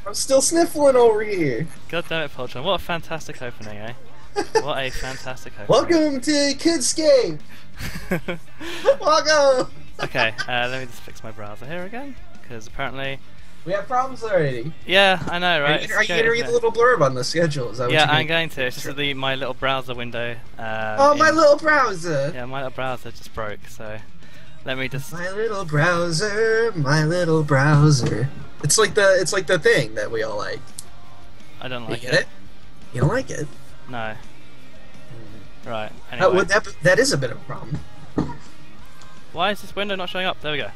I'm still sniffling over here. God damn it, Poltron. What a fantastic opening, eh? What a fantastic opening. Welcome to Kidscape. Welcome. Okay, let me just fix my browser here again, because apparently... We have problems already. Yeah, I know, right? Are you going to read the little blurb on the schedule? Is that yeah, what I'm going to. It's just that my little browser window... oh, my little browser! Yeah, my little browser just broke, so... Let me just... My little browser, my little browser. It's like the thing that we all like. I don't like you get it. You don't like it? No. Right, anyway. That is a bit of a problem. Why is this window not showing up? There we go.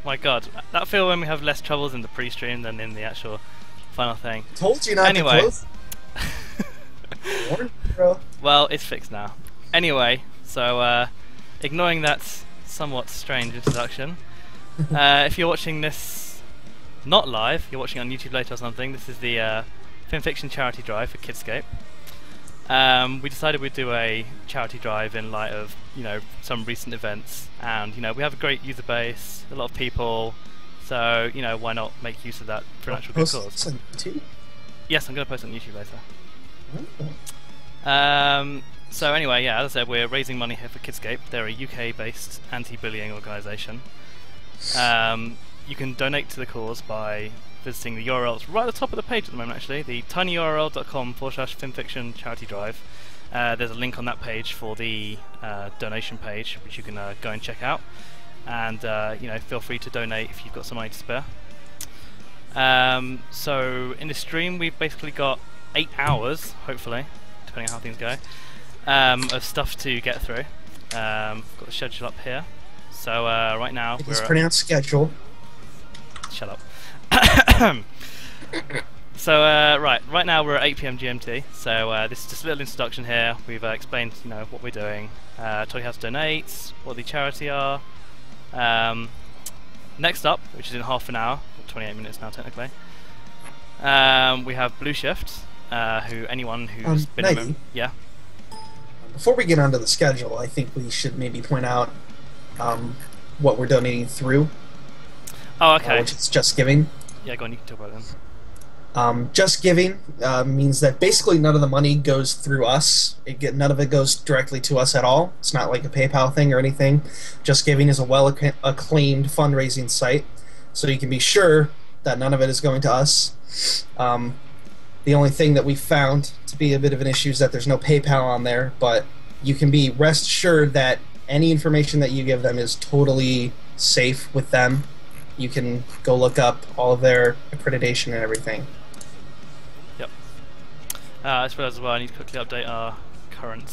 My god, that feel when we have less troubles in the pre-stream than in the actual final thing. Told you not to close. Well, it's fixed now. Anyway, so ignoring that somewhat strange introduction, if you're watching this not live, you're watching on YouTube later or something, this is the Fimfiction charity drive for Kidscape. We decided we'd do a charity drive in light of, you know, some recent events, and you know, we have a great user base, a lot of people, so you know, why not make use of that for an actual good cause? On YouTube? Yes, I'm going to post it on YouTube later. Oh. So anyway, yeah, as I said, we're raising money here for Kidscape. They're a UK-based anti-bullying organisation. You can donate to the cause by visiting the URLs right at the top of the page at the moment, actually, the tinyurl.com/Fimfiction charity drive. There's a link on that page for the donation page, which you can go and check out. And you know, feel free to donate if you've got some money to spare. So in the stream, we've basically got 8 hours, hopefully, depending on how things go, of stuff to get through. Got the schedule up here. So right now It's pronounced schedule. Shut up. So right now we're at 8 PM GMT. So this is just a little introduction here. We've explained, you know, what we're doing, told you how to donate, what the charity are. Next up, which is in half an hour, 28 minutes now technically, we have Blueshift, who anyone who's been a member, yeah. Before we get onto the schedule, I think we should maybe point out what we're donating through. Oh, okay. Which is Just Giving. Yeah, go on, you can talk about it then. Just Giving means that basically none of the money goes through us. None of it goes directly to us at all. It's not like a PayPal thing or anything. Just Giving is a well-acclaimed fundraising site, so you can be sure that none of it is going to us. The only thing that we found to be a bit of an issue is that there's no PayPal on there, but you can be rest assured that any information that you give them is totally safe with them. You can go look up all of their accreditation and everything. Yep. I suppose as well, I need to quickly update our current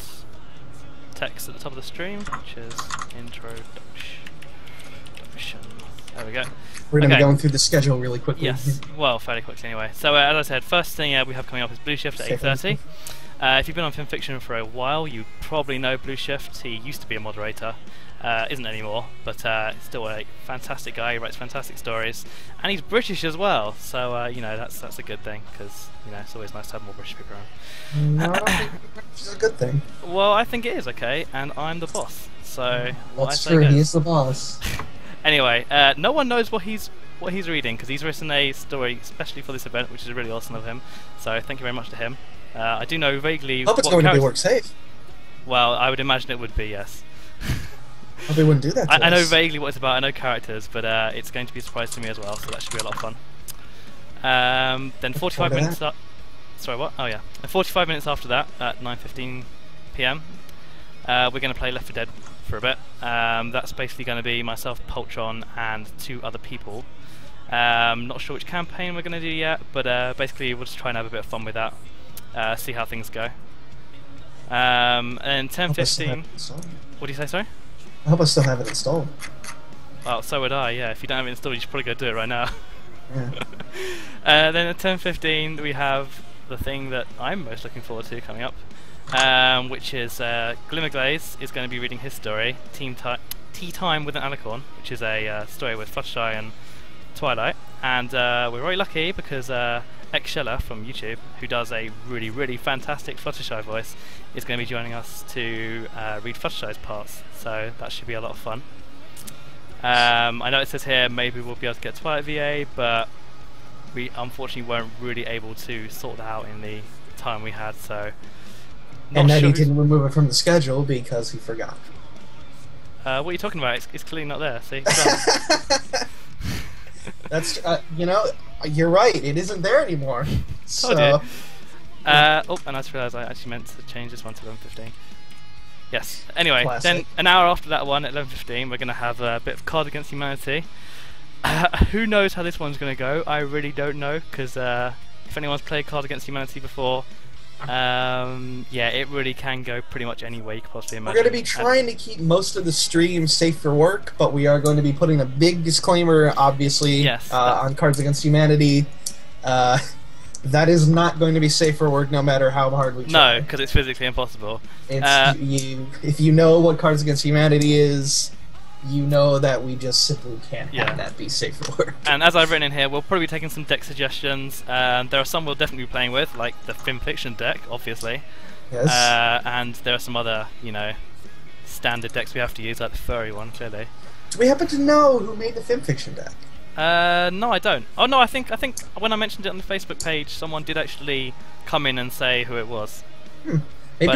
text at the top of the stream, which is introduction. There we go. We're going to be going through the schedule really quickly. Yes, well, fairly quickly anyway. So as I said, first thing we have coming up is Blueshift at 8:30. If you've been on Fimfiction for a while, you probably know Blueshift. He used to be a moderator. Isn't anymore, but still a fantastic guy. He writes fantastic stories, and he's British as well. So you know, that's a good thing, because you know, it's always nice to have more British people around. No, I don't think British is a good thing. Well, I think it is okay, and I'm the boss. So that's true. He's the boss. Anyway, no one knows what he's reading, because he's written a story especially for this event, which is really awesome of him. So thank you very much to him. I do know vaguely. I hope it's going to be work safe. Well, I would imagine it would be, yes. Oh, they wouldn't do that to I know us. vaguely what it's about, I know characters, but it's going to be a surprise to me as well, so that should be a lot of fun. Then 45 minutes... Sorry, what? Oh yeah. And 45 minutes after that, at 9:15 PM, we're going to play Left 4 Dead for a bit. That's basically going to be myself, Poltron, and 2 other people. Not sure which campaign we're going to do yet, but basically we'll just try and have a bit of fun with that, see how things go. And 10:15... What do you say, sorry? I hope I still have it installed. Well, so would I, yeah. If you don't have it installed, you should probably go do it right now. Yeah. Then at 10:15 we have the thing that I'm most looking forward to coming up, which is GlimmerGlaze is going to be reading his story, Tea Time with an Alicorn, which is a story with Fluttershy and Twilight. And we're very lucky because Shelley from YouTube, who does a really, really fantastic Fluttershy voice, is going to be joining us to read Fluttershy's parts, so that should be a lot of fun. I know it says here maybe we'll be able to get Twilight VA, but we unfortunately weren't really able to sort that out in the time we had. So, and then he didn't remove it from the schedule because he forgot. What are you talking about? It's clearly not there. See, that's you know, you're right. It isn't there anymore. So. Oh dear. Oh, and I just realised I actually meant to change this one to 11:15. Yes. Anyway, Classic. Then an hour after that one at 11:15, we're going to have a bit of Cards Against Humanity. Who knows how this one's going to go? I really don't know, because if anyone's played Cards Against Humanity before, yeah, it really can go pretty much any way you could possibly imagine. We're going to be trying to keep most of the stream safe for work, but we are going to be putting a big disclaimer, obviously, yes, on Cards Against Humanity. That is not going to be safe for work, no matter how hard we try. No, because it's physically impossible. It's, if you know what Cards Against Humanity is, you know that we just simply can't have that be safe for work. And as I've written in here, we'll probably be taking some deck suggestions. There are some we'll definitely be playing with, like the Fimfiction deck, obviously. Yes. And there are some other, you know, standard decks we have to use, like the furry one, clearly. Do we happen to know who made the Fimfiction deck? No, I don't. Oh no, I think when I mentioned it on the Facebook page, someone did actually come in and say who it was. Maybe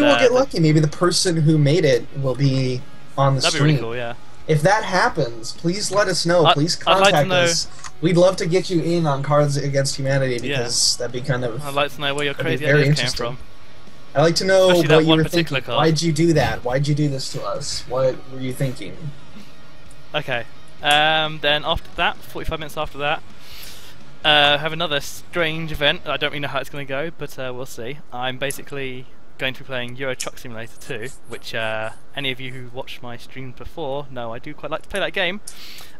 we'll get lucky. Maybe the person who made it will be on the stream. That'd be really cool, yeah. If that happens, please let us know. Please contact us. We'd love to get you in on Cards Against Humanity because that'd be kind of. I'd like to know where your crazy ideas came from. I'd like to know especially what you were thinking. Card. Why'd you do that? Why'd you do this to us? What were you thinking? Okay. Then after that, 45 minutes after that, have another strange event. I don't really know how it's going to go, but we'll see. I'm basically going to be playing Euro Truck Simulator 2, which any of you who watched my streams before know I do quite like to play that game.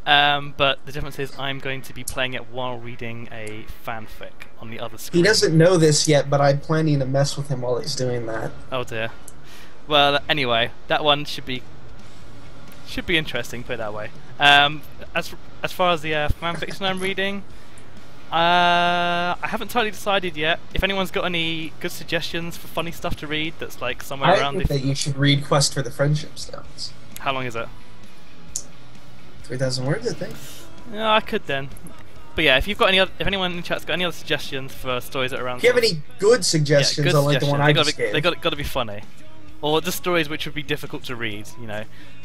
But the difference is I'm going to be playing it while reading a fanfic on the other screen. He doesn't know this yet, but I'm planning to mess with him while he's doing that. Oh dear. Well, anyway, that one should be interesting, put it that way. As far as the fanfiction I'm reading, I haven't totally decided yet. If anyone's got any good suggestions for funny stuff to read that's like somewhere around I think that you should read Quest for the Friendship Stones. How long is it? 3,000 words, I think. Yeah, I could then. But yeah, if anyone in the chat's got any other suggestions for stories that are around... If you have any good suggestions, good like the one I just gave. They got to be funny. Or just stories which would be difficult to read, you know.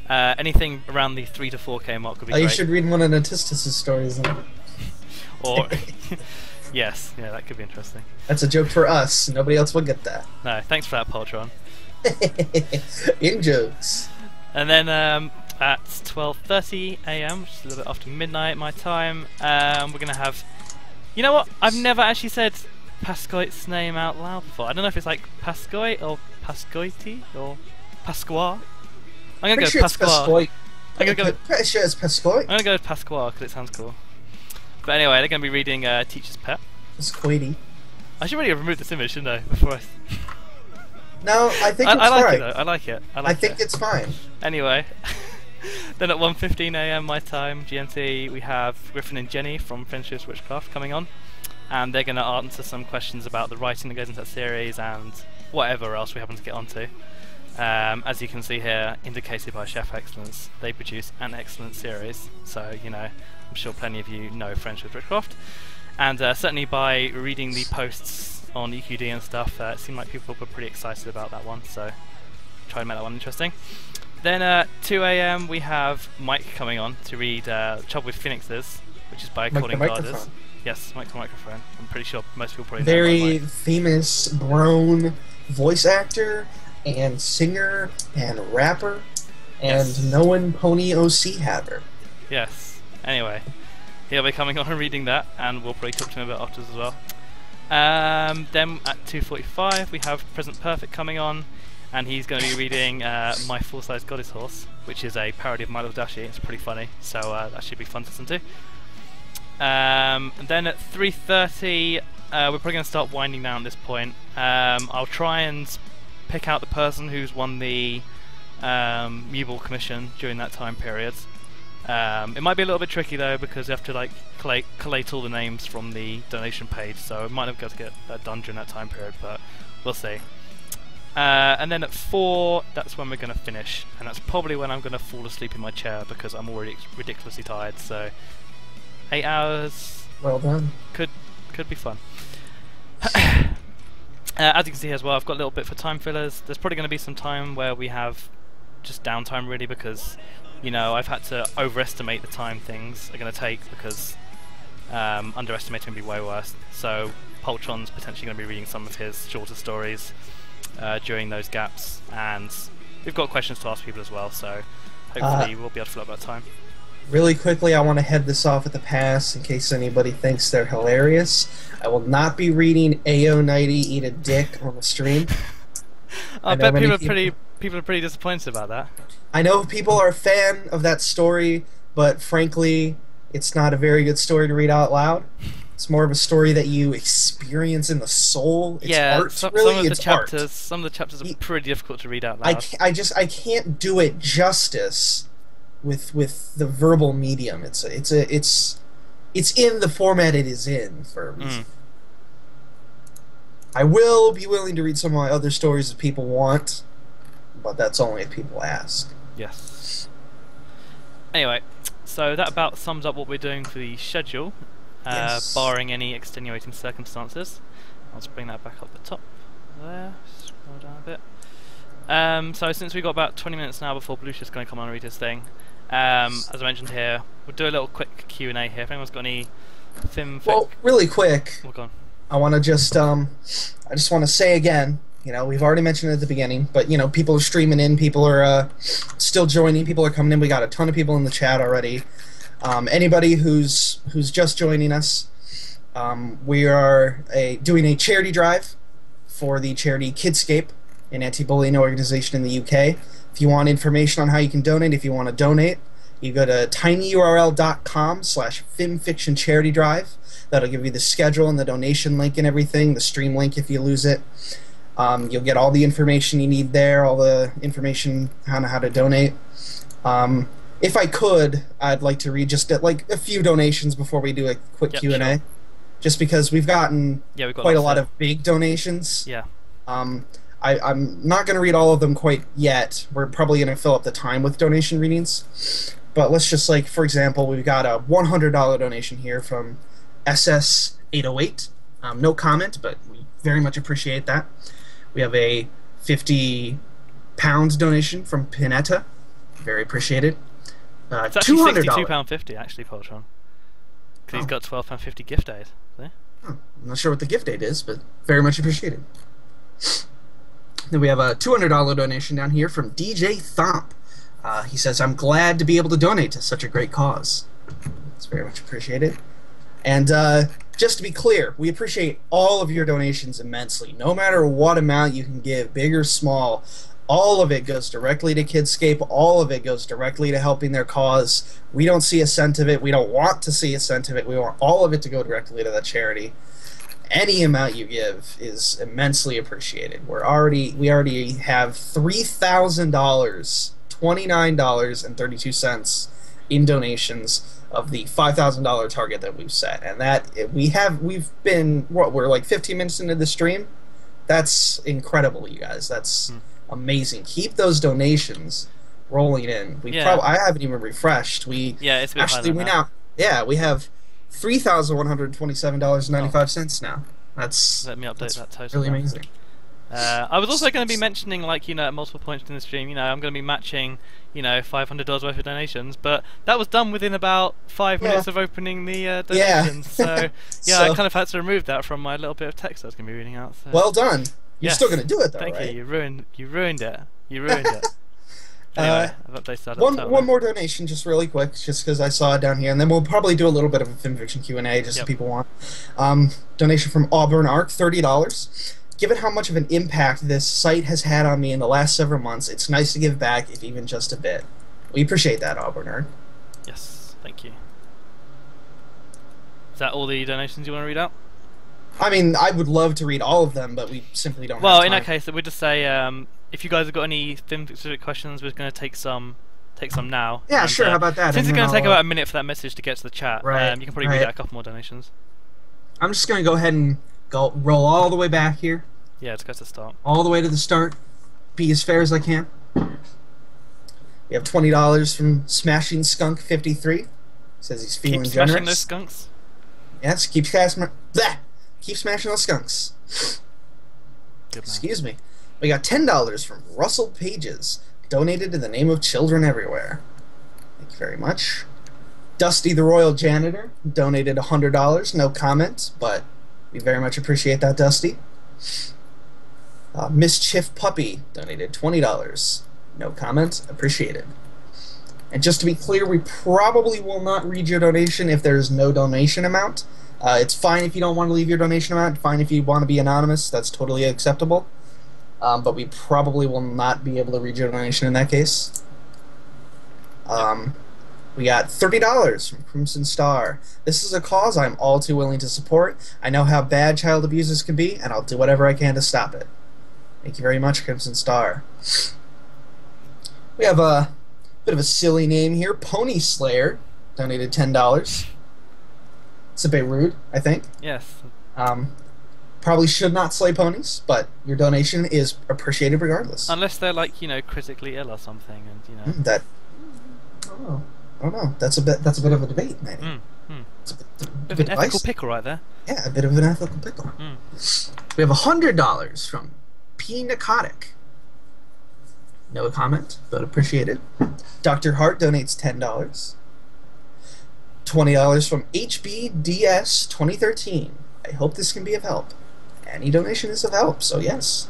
Anything around the 3 to 4K mark would be great. You should read one of Natistus' stories then. Or... yes, yeah, that could be interesting. That's a joke for us. Nobody else will get that. No, thanks for that, Poltron. In jokes. And then at 12:30 AM, which is a little bit after midnight my time, we're going to have... You know what? I've never actually said Pascoite's name out loud before. I don't know if it's like Pascoite or Pascoite or Pasqua. I'm going to go Pasqua. Pretty sure it's Pascoite. I'm going to go with Pasqua because it sounds cool. But anyway, they're going to be reading Teacher's Pet. Pascoite. I should really have removed this image, shouldn't I? Before I... No, I think it's I like right. it though. I like it. I think it's fine. Anyway, then at 1:15 AM my time, GMT, we have Griffin and Jenny from Friendship's Witchcraft coming on, and they're going to answer some questions about the writing that goes into that series and whatever else we happen to get onto. As you can see here, indicated by Chef Excellence, they produce an excellent series. So you know, I'm sure plenty of you know Friendship's Witchcraft, and certainly by reading the posts on EQD and stuff, it seemed like people were pretty excited about that one, so try to make that one interesting. Then at 2 AM we have Mike coming on to read Trouble with Phoenixes, which is by According Garders. Yes, Mike the Microphone. I'm pretty sure most people probably know very famous grown voice actor and singer and rapper and known pony OC haver. Yes. Anyway, he'll be coming on and reading that, and we'll probably talk to him a bit afterwards as well. Then at 2:45 we have PresentPerfect coming on, and he's going to be reading My Full-Size Goddess Horse, which is a parody of My Little Dashie. It's pretty funny, so that should be fun to listen to. And then at 3:30 we're probably going to start winding down at this point. I'll try and pick out the person who's won the Mubal commission during that time period. It might be a little bit tricky though, because you have to like collate all the names from the donation page, so it might not be able to get that done during that time period, but we'll see. And then at 4, that's when we're going to finish, and that's probably when I'm going to fall asleep in my chair because I'm already ridiculously tired. So 8 hours. Well done. Could Could be fun. As you can see here as well, I've got a little bit for time fillers. There's probably going to be some time where we have just downtime really, because you know I've had to overestimate the time things are going to take, because underestimating would be way worse. So Poltron's potentially going to be reading some of his shorter stories during those gaps, and we've got questions to ask people as well, so hopefully we'll be able to fill up that time. Really quickly, I want to head this off at the pass in case anybody thinks they're hilarious. I will not be reading AO Knighty Eat a Dick on the stream. I bet people are pretty disappointed about that. I know people are a fan of that story, but frankly, it's not a very good story to read out loud. It's more of a story that you experience in the soul. It's art, really. Some of the chapters are pretty difficult to read out loud. I can't do it justice with the verbal medium. It's in the format it is in for a reason. I will be willing to read some of my other stories if people want, but that's only if people ask. Yes. Anyway, so that about sums up what we're doing for the schedule, barring any extenuating circumstances. I'll just bring that back up the top there, scroll down a bit. So since we've got about 20 minutes now before Blueshift's going to come on and read his thing, as I mentioned here, we'll do a little quick Q&A here. If anyone's got any Fimfic... Well, really quick, go on. I want to just want to say again, you know, we've already mentioned it at the beginning, but you know, people are streaming in, people are still joining, people are coming in. We got a ton of people in the chat already. Anybody who's just joining us, we are doing a charity drive for the charity Kidscape, an anti-bullying organization in the UK. If you want information on how you can donate, if you want to donate, you go to tinyurl.com/Fimfiction charity drive. That'll give you the schedule and the donation link and everything, the stream link if you lose it. You'll get all the information you need there, all the information on how to donate. If I could, I'd like to read just like a few donations before we do a quick Q&A. Sure. Just because we've gotten quite a lot of big donations. Yeah. I'm not going to read all of them quite yet. We're probably going to fill up the time with donation readings. But let's just, like, for example, we've got a $100 donation here from SS808. No comment, but we very much appreciate that. We have a £50 donation from Pinetta. Very appreciated. It's actually £62.50, actually, Poltron. Because he's got £12.50 gift aid. See? I'm not sure what the gift aid is, but very much appreciated. Then we have a $200 donation down here from DJ Thomp. He says, I'm glad to be able to donate to such a great cause. It's very much appreciated. And just to be clear, we appreciate all of your donations immensely. No matter what amount you can give, big or small, all of it goes directly to Kidscape. All of it goes directly to helping their cause. We don't see a cent of it. We don't want to see a cent of it. We want all of it to go directly to that charity. Any amount you give is immensely appreciated. We already have $3,000, $29.32 in donations of the $5,000 target that we've set, and that we've been we're like 15 minutes into the stream. That's incredible, you guys. That's amazing. Keep those donations rolling in. I haven't even refreshed. It's a bit higher than that. We have $3,127.95 now. Let me update that total. Really amazing. I was also going to be mentioning, like, at multiple points in the stream, I'm going to be matching, $500 worth of donations, but that was done within about 5 minutes of opening the donations. So, I kind of had to remove that from my little bit of text I was going to be reading out. So. Well done. You're still going to do it, though, Thank right? you. You ruined it. Anyway, I've updated that. One more donation, just really quick, just because I saw it down here, and then we'll probably do a little bit of a Fimfiction Q&A, just if people want. Donation from Auburn Arc, $30. Given how much of an impact this site has had on me in the last several months, it's nice to give back, if even just a bit. We appreciate that, Auburn Arc. Yes, thank you. Is that all the donations you want to read out? I mean, I would love to read all of them, but we simply don't have Well, time. in that case, we'll just say, if you guys have got any Fim-specific questions, we're going to take some now. Yeah, and, sure, how about that? Since it's going to take about a minute for that message to get to the chat, you can probably read out a couple more donations. I'm just going to go ahead and roll all the way back here. Yeah, let's go to the start. All the way to the start. Be as fair as I can. We have $20 from Smashing Skunk 53. Says he's feeling generous. Smashing those skunks? Yes, keep smashing. Keep smashing those skunks. Good man. Excuse me. We got $10 from Russell Pages, donated in the name of children everywhere. Thank you very much. Dusty the Royal Janitor donated $100. No comment, but we very much appreciate that, Dusty. Mischief Puppy donated $20. No comment. Appreciated. And just to be clear, we probably will not read your donation if there's no donation amount. It's fine if you don't want to leave your donation amount. Fine if you want to be anonymous. That's totally acceptable. But we probably will not be able to read your donation in that case. We got $30 from Crimson Star. This is a cause I'm all too willing to support. I know how bad child abusers can be, and I'll do whatever I can to stop it. Thank you very much, Crimson Star. We have a bit of a silly name here. Pony Slayer donated $10. It's a bit rude, I think. Yes. Probably should not slay ponies, but your donation is appreciated regardless. Unless they're like, you know, critically ill or something, and you know. That. I don't know. That's a bit of a debate, maybe. It's a bit of an ethical pickle right there. Yeah, a bit of an ethical pickle. We have $100 from P. Narcotic. No comment, but appreciated. Dr. Hart donates $10. $20 from HBDS 2013. I hope this can be of help. Any donation is of help, so yes.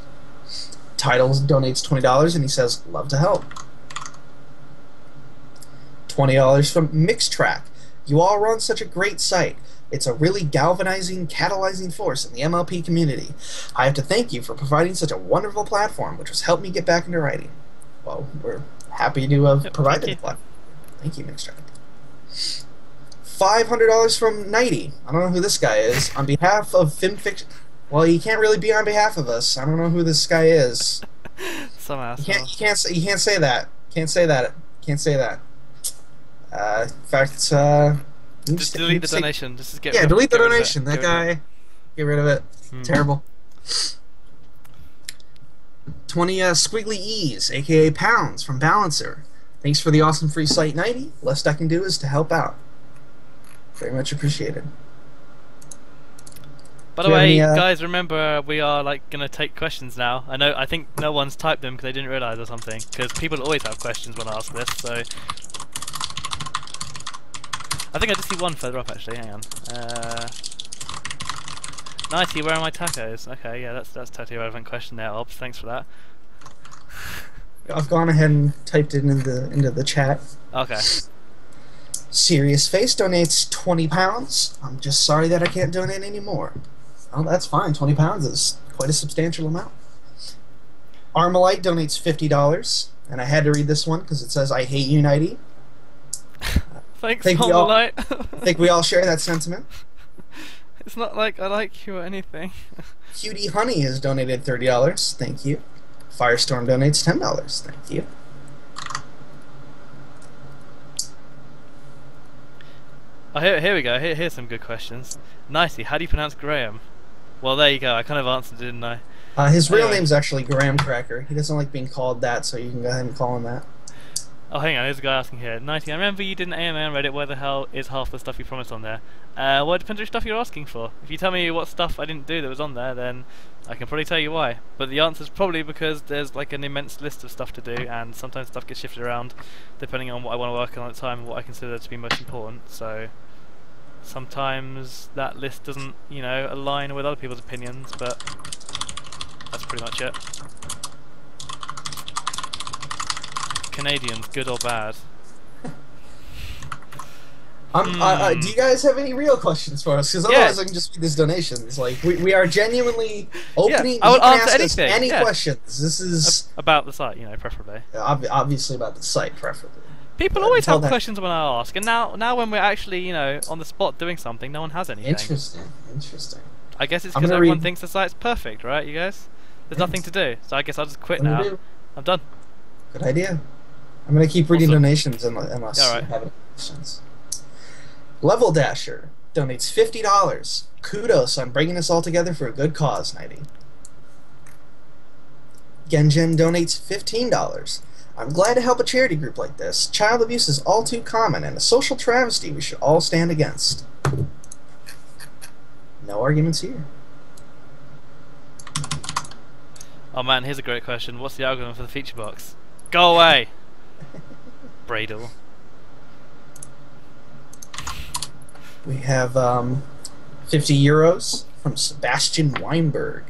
Titles donates $20 and he says, love to help. $20 from Mixtrack. You all run such a great site. It's a really galvanizing, catalyzing force in the MLP community. I have to thank you for providing such a wonderful platform, which has helped me get back into writing. Well, we're happy to have provided the platform. Thank you, Mixtrack. $500 from Knighty. I don't know who this guy is. On behalf of Fimfiction. Well, he can't really be on behalf of us. I don't know who this guy is. Some asshole. You can't say that. Can't say that. Can't say that. In fact, just delete the donation. Just get delete the donation. That guy, get rid of it. Terrible. 20 Squiggly E's, aka Pounds, from Balancer. Thanks for the awesome free site, Knighty. Least I can do is to help out. Very much appreciated. By the way, guys, remember we are like gonna take questions now. I think no one's typed them because they didn't realize or something. Because people always have questions when I ask this. So I think I just see one further up actually. Hang on. Knighty, where are my tacos? Okay, yeah, that's totally a relevant question there, Obs. Thanks for that. I've gone ahead and typed it into the chat. Okay. Serious Face donates £20. I'm just sorry that I can't donate any more. Oh, that's fine. £20 is quite a substantial amount. Armalite donates $50, and I had to read this one because it says, I hate you, Knighty. Thanks, Armalite. I think we all share that sentiment. It's not like I like you or anything. Cutie Honey has donated $30. Thank you. Firestorm donates $10. Thank you. Oh, here we go. Here's some good questions. Nicely. How do you pronounce Graham? Well, there you go. I kind of answered, didn't I? His real name's actually Graham Cracker. He doesn't like being called that, so you can go ahead and call him that. Oh, hang on. There's a guy asking here. Nicely. I remember you did an AMA on Reddit. Where the hell is half the stuff you promised on there? Well, it depends which stuff you're asking for. If you tell me what stuff I didn't do that was on there, then I can probably tell you why. But the answer's probably because there's like an immense list of stuff to do, and sometimes stuff gets shifted around depending on what I want to work on at the time and what I consider to be most important. So sometimes that list doesn't, you know, align with other people's opinions, but that's pretty much it. Canadians, good or bad? Do you guys have any real questions for us? Because otherwise I can just read these donations. Like, we are genuinely opening. I would answer anything. Any questions. This is about the site, you know, preferably. Obviously about the site, preferably. People always have questions when I ask, and now when we're actually, you know, on the spot doing something, no one has anything. Interesting. I guess it's because everyone thinks the site's perfect, right? You guys? There's nothing to do, so I guess I'll just quit now. I'm done. Good idea. I'm gonna keep reading donations unless you have any questions. Level Dasher donates $50. Kudos on bringing us all together for a good cause, Knighty. Genjin donates $15. I'm glad to help a charity group like this. Child abuse is all too common and a social travesty we should all stand against. No arguments here. Oh man, here's a great question. What's the algorithm for the feature box? Go away! Bradle. We have 50 euros from Sebastian Weinberg.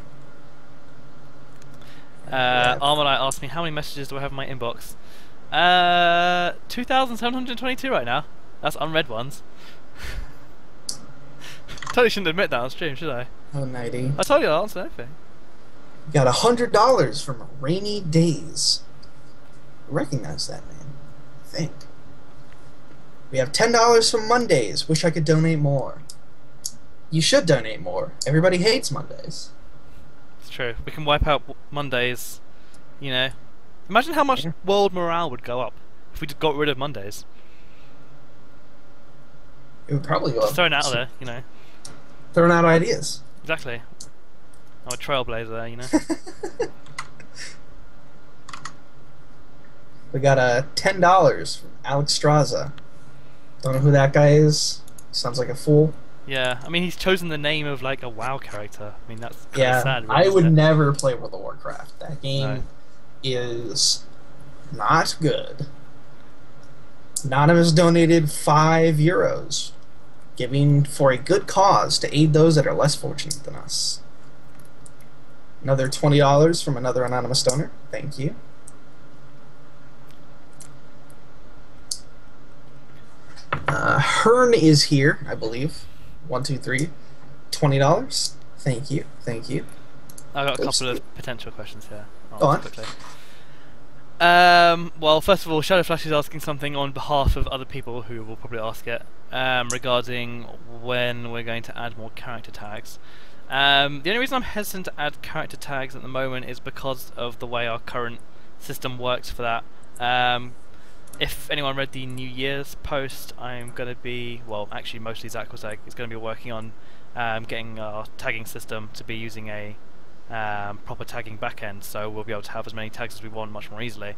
Armalite asked me how many messages do I have in my inbox. 2,722 right now. That's unread ones. Totally shouldn't admit that on stream, should I? Oh, knighty. I told you I'll answer anything. Got $100 from Rainy Days. Recognize that man, I think. We have $10 from Mondays. Wish I could donate more. You should donate more. Everybody hates Mondays. It's true. We can wipe out Mondays, you know. Imagine how much world morale would go up if we just got rid of Mondays. It would probably go Just up. throwing it out there, you know. Throwing out ideas. Exactly. I'm a trailblazer there, you know. We got $10 from Alex Straza. Don't know who that guy is. Sounds like a fool. Yeah, I mean he's chosen the name of like a WoW character. I mean that's kind of sad. Really, I would never play World of Warcraft. That game No. is not good. Anonymous donated €5, giving for a good cause to aid those that are less fortunate than us. Another $20 from another anonymous donor. Thank you. Hearn is here, I believe. 1, 2, 3. $20. Thank you. Thank you. I've got a couple of potential questions here. Go on. Quickly. Well, first of all, Shadowflash is asking something on behalf of other people who will probably ask it regarding when we're going to add more character tags. The only reason I'm hesitant to add character tags at the moment is because of the way our current system works for that. If anyone read the New Year's post, I'm going to be, well, actually mostly Zach was like, is going to be working on getting our tagging system to be using a proper tagging backend, so we'll be able to have as many tags as we want much more easily.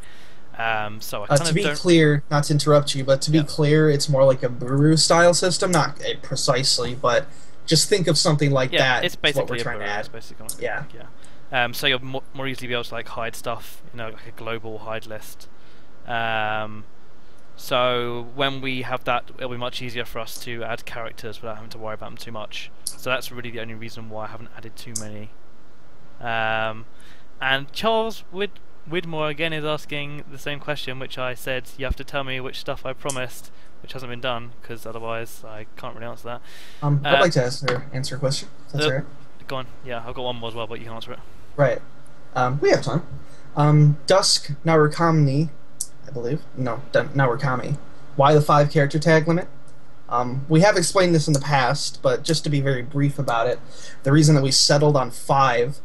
So I kind to of be don't... clear, not to interrupt you, but to be clear, it's more like a Buru style system, not precisely, but just think of something like that. It's basically what we're trying to add. It's basically Yeah. So you'll more easily be able to like hide stuff, you know, like a global hide list. So when we have that, it'll be much easier for us to add characters without having to worry about them too much. So that's really the only reason why I haven't added too many. And Charles Widmore again is asking the same question, which I said you have to tell me which stuff I promised, which hasn't been done, because otherwise I can't really answer that. I'd like to answer a question. That's all right. Go on. Yeah, I've got one more as well, but you can answer it. Right. We have time. Dusk Narukami, I believe. No, Narukami. Why the 5 character tag limit? We have explained this in the past, but just to be very brief about it, the reason that we settled on 5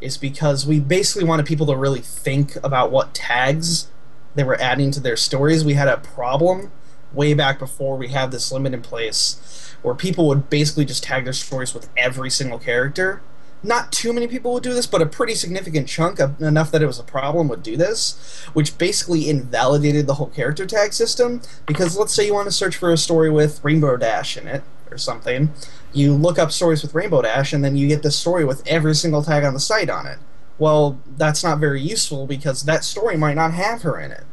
is because we basically wanted people to really think about what tags they were adding to their stories. We had a problem way back before we had this limit in place where people would basically just tag their stories with every single character. Not too many people would do this, but a pretty significant chunk, enough that it was a problem, would do this, which basically invalidated the whole character tag system, because let's say you want to search for a story with Rainbow Dash in it, or something. You look up stories with Rainbow Dash, and then you get this story with every single tag on the site on it. Well, that's not very useful, because that story might not have her in it.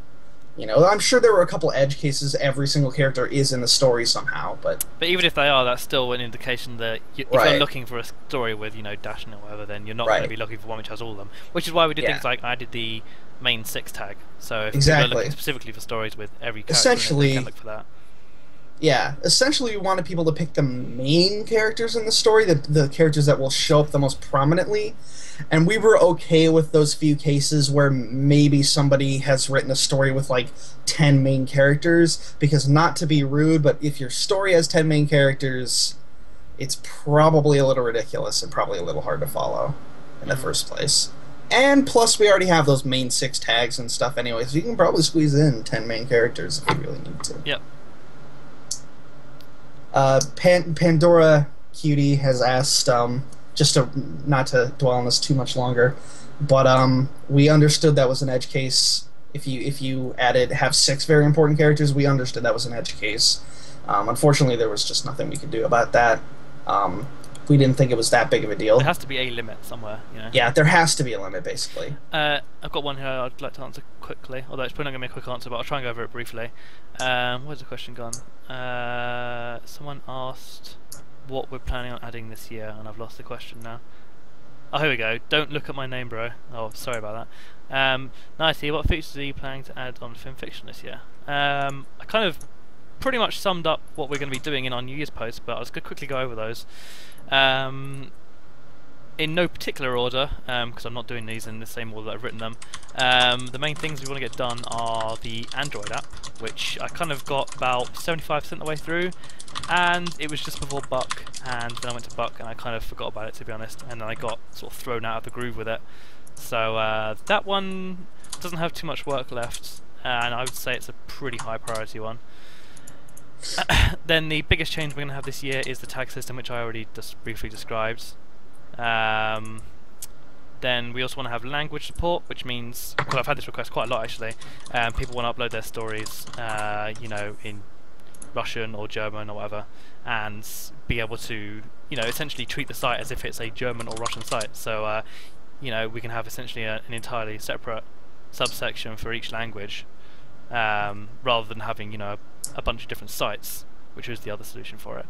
You know, I'm sure there were a couple edge cases every single character is in the story somehow, but even if they are, that's still an indication that if you're looking for a story with, you know, Dash in it or whatever, then you're not going to be looking for one which has all of them. Which is why we did things like I did the main 6 tag. So if you're looking specifically for stories with every character, essentially, you can look for that. Yeah, essentially we wanted people to pick the main characters in the story, the characters that will show up the most prominently, and we were okay with those few cases where maybe somebody has written a story with like 10 main characters, because not to be rude, but if your story has 10 main characters, it's probably a little ridiculous and probably a little hard to follow in the first place. And plus we already have those main 6 tags and stuff anyway, so you can probably squeeze in 10 main characters if you really need to. Yep. Pandora Cutie has asked, just to not to dwell on this too much longer, but we understood that was an edge case. If you have 6 very important characters, we understood that was an edge case. Unfortunately, there was just nothing we could do about that. we didn't think it was that big of a deal. There has to be a limit somewhere, you know. Yeah, there has to be a limit, basically. I've got one here I'd like to answer quickly, although it's probably not going to be a quick answer, but I'll try and go over it briefly. Where's the question gone? Someone asked what we're planning on adding this year, and I've lost the question now. Oh, here we go. Don't look at my name, bro. Oh, sorry about that. Knighty, what features are you planning to add on Fimfiction this year? I kind of pretty much summed up what we're going to be doing in our New Year's post, but I was going to quickly go over those. In no particular order, because I'm not doing these in the same order that I've written them. The main things we want to get done are the Android app, which I kind of got about 75% of the way through, and it was just before Buck, and then I went to Buck and I kind of forgot about it, to be honest, and then I got sort of thrown out of the groove with it. So that one doesn't have too much work left, and I would say it's a pretty high priority one. Then the biggest change we're going to have this year is the tag system, which I already just briefly described. Then we also want to have language support, which means, well, I've had this request quite a lot actually. People want to upload their stories, you know, in Russian or German or whatever, and be able to, you know, essentially treat the site as if it's a German or Russian site. So, you know, we can have essentially an entirely separate subsection for each language, rather than having, you know, a bunch of different sites, which is the other solution for it.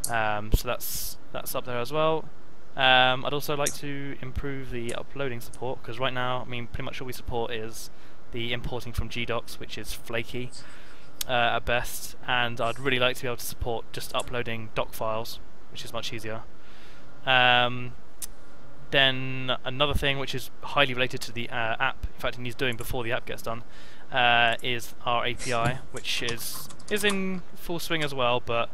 So that's up there as well. I'd also like to improve the uploading support, because right now, I mean, pretty much all we support is the importing from GDocs, which is flaky at best, and I'd really like to be able to support just uploading doc files, which is much easier. Then another thing which is highly related to the app, in fact it needs doing before the app gets done, is our API, which is in full swing as well, but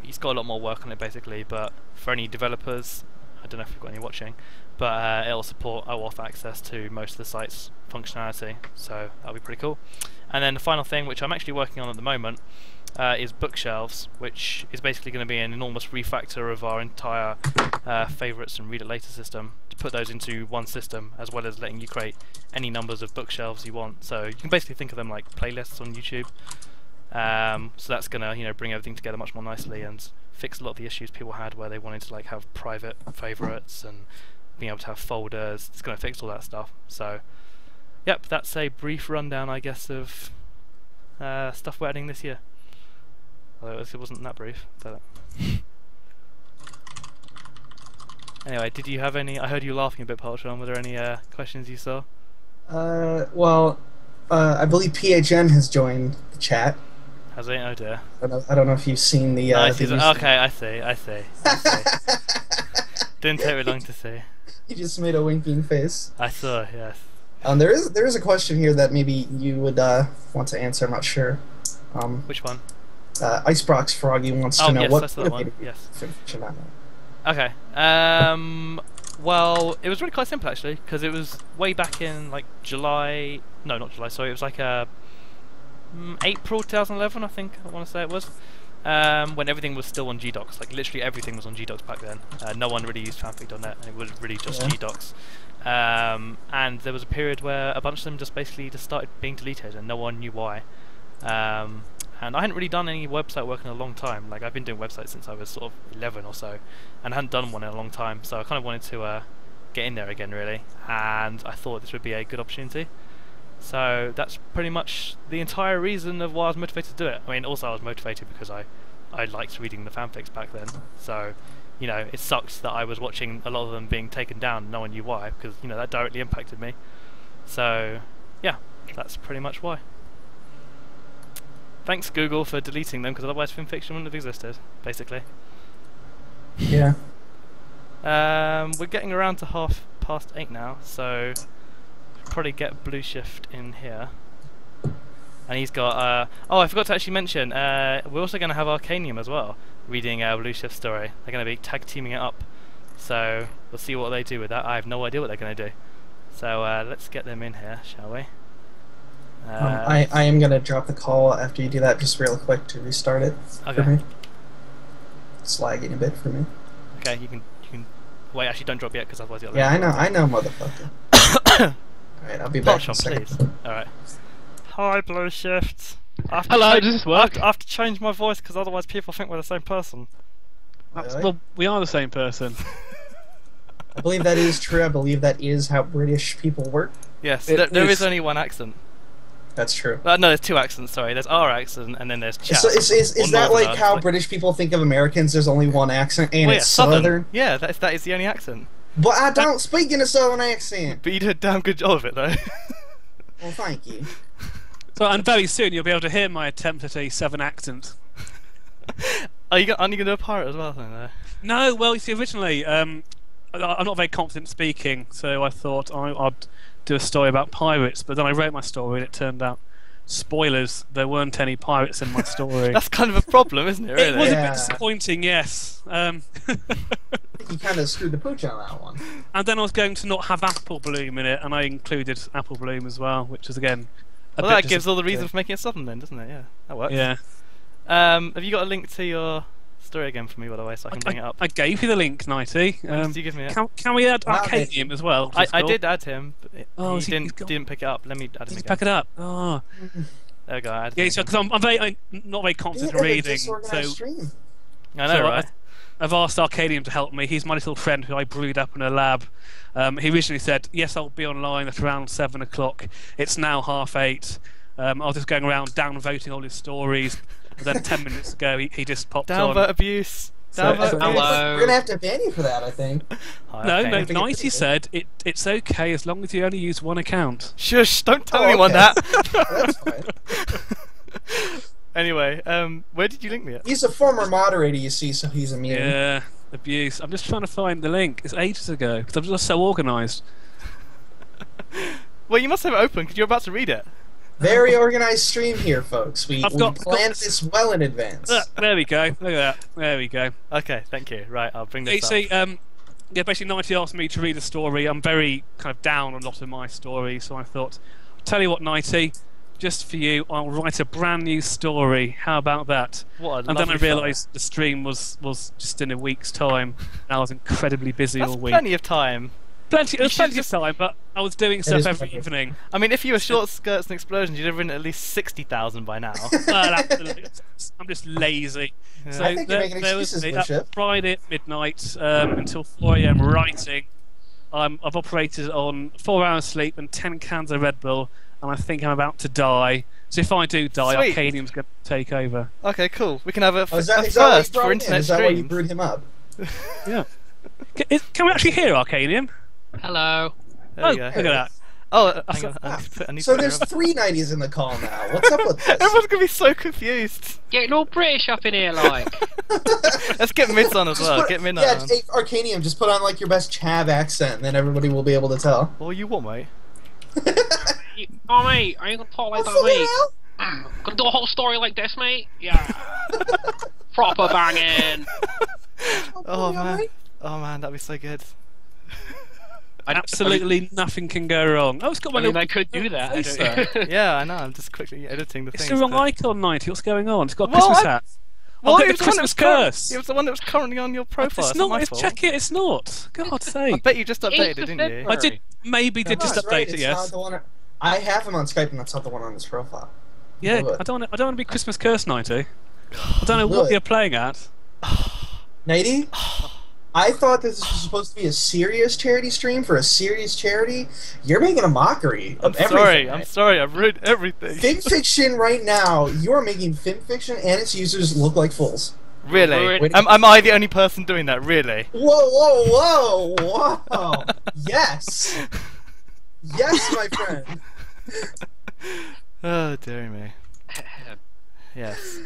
he's got a lot more work on it basically. But for any developers, I don't know if we've got any watching, but it'll support OAuth access to most of the site's functionality, so that'll be pretty cool. And then the final thing, which I'm actually working on at the moment, is bookshelves, which is basically going to be an enormous refactor of our entire favourites and read it later system, to put those into one system, as well as letting you create any numbers of bookshelves you want. So you can basically think of them like playlists on YouTube. So that's going to, you know, bring everything together much more nicely and fix a lot of the issues people had where they wanted to like have private favourites and being able to have folders. It's going to fix all that stuff. So yep, that's a brief rundown, I guess, of stuff we're adding this year. Although it wasn't that brief, but anyway, did you have any? I heard you laughing a bit, Paltron. Were there any questions you saw? Well, I believe PHN has joined the chat. Has he? Oh dear. I don't know if you've seen the. Okay, I see. Didn't take me long to see. You just made a winking face. I saw, yes. There is a question here that maybe you would want to answer. I'm not sure. Which one? Icebrox Froggy wants to know yes, what. That's the one. Yes. Okay. Well, it was really quite simple actually, because it was way back in like July. No, not July. Sorry, it was like April 2011, I think. I want to say it was. When everything was still on GDocs, like literally everything was on GDocs back then. No one really used fanfic.net, and it was really just GDocs. And there was a period where a bunch of them just started being deleted, and no one knew why. And I hadn't really done any website work in a long time. Like, I've been doing websites since I was sort of 11 or so, and I hadn't done one in a long time, so I kind of wanted to get in there again, really, and I thought this would be a good opportunity. So that's pretty much the entire reason of why I was motivated to do it. I mean, also I was motivated because I liked reading the fanfics back then, so, you know, it sucks that I was watching a lot of them being taken down and no one knew why, because, you know, that directly impacted me. So, yeah, that's pretty much why. Thanks Google for deleting them, because otherwise Fimfiction wouldn't have existed, basically. Yeah. We're getting around to 8:30 now, so probably get Blueshift in here. And he's got, oh, I forgot to actually mention, we're also going to have Arcanium as well, reading Blueshift's story. They're going to be tag teaming it up, so we'll see what they do with that. I have no idea what they're going to do. So let's get them in here, shall we? I am going to drop the call after you do that, just real quick to restart it for me. It's lagging a bit for me. Okay, you can wait. Actually, don't drop yet, because otherwise you'll. Yeah, I know, motherfucker. Alright, I'll be back in a second. Please. Alright. Hi, Blueshift. Hello, does this work? I have to change my voice, because otherwise people think we're the same person. Well, we are the same person. I believe that is true. I believe that is how British people work. Yes, there is only one accent. That's true. No, there's two accents, sorry. There's our accent, and then there's Chap. So is that like how British people think of Americans? There's only one accent, and it's Southern? Yeah, that is the only accent. But I don't speak in a Southern accent. But you did a damn good job of it, though. Well, thank you. So, and very soon you'll be able to hear my attempt at a Southern accent. Aren't you going to do a pirate as well, then? No, well, you see, originally, I'm not very confident speaking, so I thought I'd do a story about pirates, but then I wrote my story and it turned out, spoilers, there weren't any pirates in my story. That's kind of a problem, isn't it, really? It was a bit disappointing, yes. You kind of screwed the pooch on that one. And then I was going to not have Apple Bloom in it, and I included Apple Bloom as well, which is, again, well, that gives all the reason for making it Southern then, doesn't it? Yeah, that works. Yeah. Have you got a link to your story again for me, by the way, so I can bring it up? I gave you the link, Knighty. Did you give me it? Can we add Arcanium as well? I did add him, but he didn't pick it up. Let me add him again. Pick it up. Oh. There we go. Yeah, so because I'm not very confident in reading, so I know, right? I've asked Arcanium to help me. He's my little friend who I brewed up in a lab. He originally said, yes, I'll be online at around 7 o'clock. It's now 8:30. I was just going around downvoting all his stories. And then 10 minutes ago, he just popped on. Downvote abuse. Hello. We're going to have to ban you for that, I think. No, Knighty said it's okay as long as you only use one account. Shush, don't tell anyone that. That's fine. Anyway, where did you link me at? He's a former moderator, you see, so he's immune. Yeah, abuse. I'm just trying to find the link. It's ages ago, because I'm just so organised. Well, you must have it open, because you're about to read it. Very organised stream here, folks. We planned this well in advance. There we go. Look at that. There we go. Okay, thank you. Right, I'll bring this up. Yeah, basically, Knighty asked me to read a story. I'm very kind of down on a lot of my stories, so I thought, I'll tell you what, Knighty, just for you, I'll write a brand new story. How about that? What a and then I lovely realised the stream was just in a week's time, and I was incredibly busy all week. Plenty of time. Plenty of time, but I was doing stuff every evening. I mean, if you were Short Skirts and Explosions, you'd have written at least 60,000 by now. Absolutely. I'm just lazy. Yeah. So I think you're making excuses, Blueshift. Friday at midnight until 4 AM writing. I've operated on 4 hours sleep and 10 cans of Red Bull, and I think I'm about to die. So if I do die, Sweet. Arcanium's going to take over. Okay, cool. We can have a first for internet stream. Is that why you brewed him up? Yeah. Can we actually hear Arcanium? Hello. There we go. Look at that. Oh, hang on. I need to So put there's it up. 3 nighties in the call now. What's up with this? Everyone's gonna be so confused. Getting all British up in here, like. Let's get Mids on as well. Get Midnight on. Yeah, Arcanium, just put on like your best Chav accent, and then everybody will be able to tell. What you want, mate? Oh, mate, are you gonna talk like that, mate? Gonna do a whole story like this, mate? Yeah. Proper banging. Oh man, that'd be so good. Absolutely nothing can go wrong. Oh, it's got my little... I could do that. face there. Yeah, I know. I'm just quickly editing the thing. It's the wrong icon, Knighty. What's going on? It's got a Well, Christmas hat. Well, I'll get it was the the one that Christmas was curse. It was the one that was currently on your profile. It's not not. my fault. Check it. It's not. God's I sake. bet you just updated it, didn't you? February. I did. Maybe did just That's update right, it. it's Yes. not the one. I have him on Skype, and that's not the one on his profile. Yeah. Do it. I don't want to be Christmas curse, Knighty. I don't know what you're playing at. Knighty, I thought this was supposed to be a serious charity stream for a serious charity. You're making a mockery of everything. I'm sorry. I've ruined everything. Fimfiction right now, you are making Fimfiction and its users look like fools. Really? Am I the only person doing that? Really? Whoa, whoa. Yes. Yes, my friend. Oh, dear me. Yes.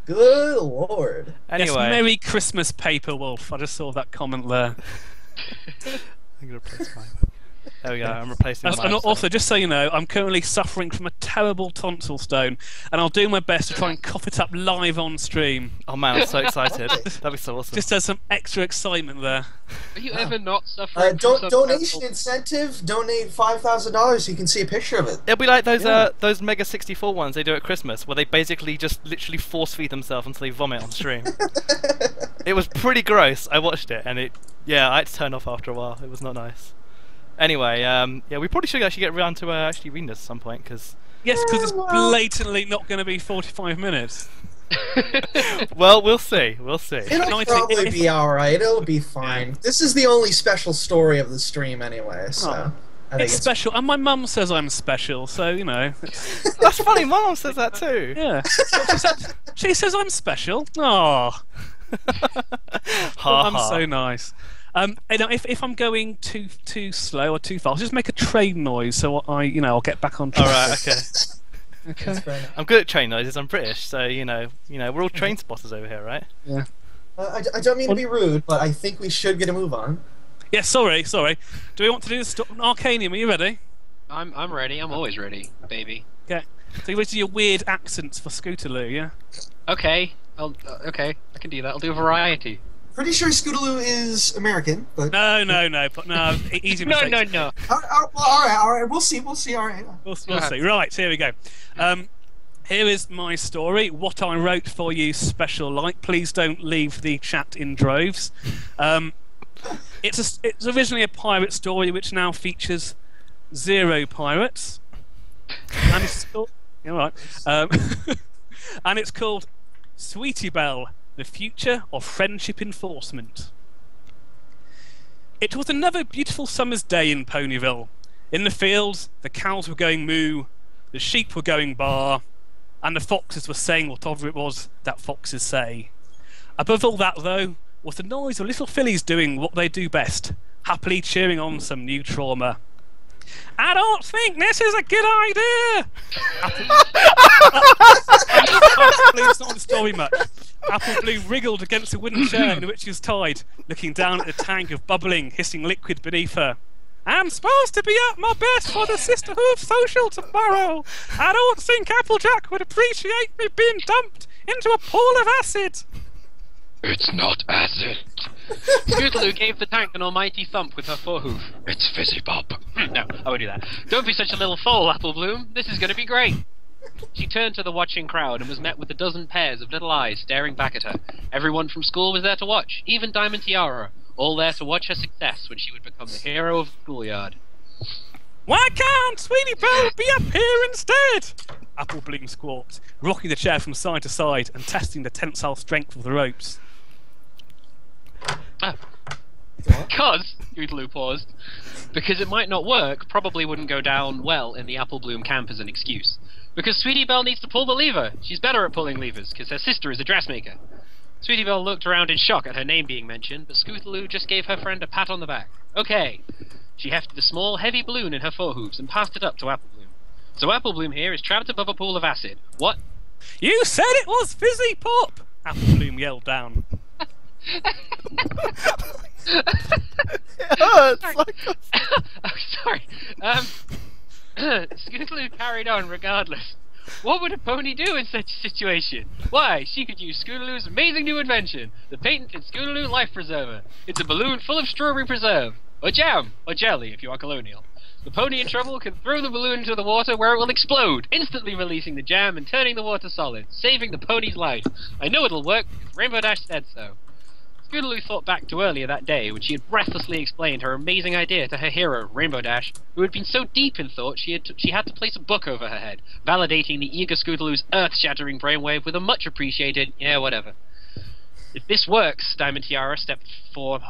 Good lord. Anyway. Yes, Merry Christmas, Paper Wolf. I just saw that comment there. I'm gonna replace my... There we go, I'm replacing And mine. also, just so you know, I'm currently suffering from a terrible tonsil stone, and I'll do my best to try and cough it up live on stream. Oh man, I'm so excited. That'd be so awesome. Just as some extra excitement there. Are you ever not suffering from Donation incentive, donate $5,000 so you can see a picture of it. It'll be like those Mega 64 ones they do at Christmas, where they basically just literally force feed themselves until they vomit on stream. It was pretty gross. I watched it, and I had to turn off after a while. It was not nice. Anyway, yeah, we probably should actually get around to actually reading this at some point, because... Yes, because it's blatantly not going to be 45 minutes. Well, we'll see. We'll see. It'll probably be alright. It'll be fine. This is the only special story of the stream anyway, so... I think It's special, and my mum says I'm special, so, you know... That's funny, my mum says that too. Yeah. She says I'm special. Oh. I'm so nice. You know, if I'm going too slow or too fast, just make a train noise so I'll get back on track. Alright, okay. Okay. I'm good at train noises. I'm British, so you know, we're all train spotters over here, right? Yeah. I don't mean to be rude, but I think we should get a move on. Yeah. Sorry. Do we want to do this? Arcanium, are you ready? I'm ready. I'm always ready, baby. Okay. So you want to do your weird accents for Scootaloo, yeah? Okay. Okay. I can do that. I'll do a variety. Pretty sure Scootaloo is American, but... No, easy mistakes. No. All right, we'll see, all right. We'll see. Right, here we go. Here is my story, what I wrote for you, special like. Please don't leave the chat in droves. It's originally a pirate story which now features 0 pirates. And it's called... All right. And it's called Sweetie Belle, the Future of Friendship Enforcement. It was another beautiful summer's day in Ponyville. In the fields, the cows were going moo, the sheep were going baa, and the foxes were saying whatever it was that foxes say. Above all that, though, was the noise of little fillies doing what they do best, happily cheering on some new trauma. I don't think this is a good idea! It's not the story much. Apple Blue wriggled against a wooden chair in which she was tied, looking down at the tank of bubbling, hissing liquid beneath her. I'm supposed to be at my best for the Sisterhood Social tomorrow. I don't think Applejack would appreciate me being dumped into a pool of acid. It's not acid. Scootaloo gave the tank an almighty thump with her forehoof. It's fizzy pop. No, I won't do that. Don't be such a little fool, Apple Bloom. This is going to be great. She turned to the watching crowd and was met with a dozen pairs of little eyes staring back at her. Everyone from school was there to watch, even Diamond Tiara, all there to watch her success when she would become the hero of the schoolyard. Why can't Sweetie Belle be up here instead? Apple Bloom squawked, rocking the chair from side to side and testing the tensile strength of the ropes. Because, Scootaloo paused, because it might not work, probably wouldn't go down well in the Apple Bloom camp as an excuse. Because Sweetie Belle needs to pull the lever. She's better at pulling levers, because her sister is a dressmaker. Sweetie Belle looked around in shock at her name being mentioned, but Scootaloo just gave her friend a pat on the back. Okay. She hefted a small, heavy balloon in her forehooves and passed it up to Apple Bloom. So Apple Bloom here is trapped above a pool of acid. What? You said it was fizzy pop! Apple Bloom yelled down. Oh, sorry. Scootaloo carried on regardless. What would a pony do in such a situation? Why, she could use Scootaloo's amazing new invention, the patented Scootaloo Life Preserver. It's a balloon full of strawberry preserve, or jam, or jelly if you are colonial. The pony in trouble can throw the balloon into the water where it will explode, instantly releasing the jam and turning the water solid, saving the pony's life. I know it'll work because Rainbow Dash said so. Scootaloo thought back to earlier that day when she had breathlessly explained her amazing idea to her hero, Rainbow Dash, who had been so deep in thought she had to place a book over her head, validating the eager Scootaloo's earth-shattering brainwave with a much-appreciated, yeah, whatever. If this works, Diamond Tiara stepped forwards,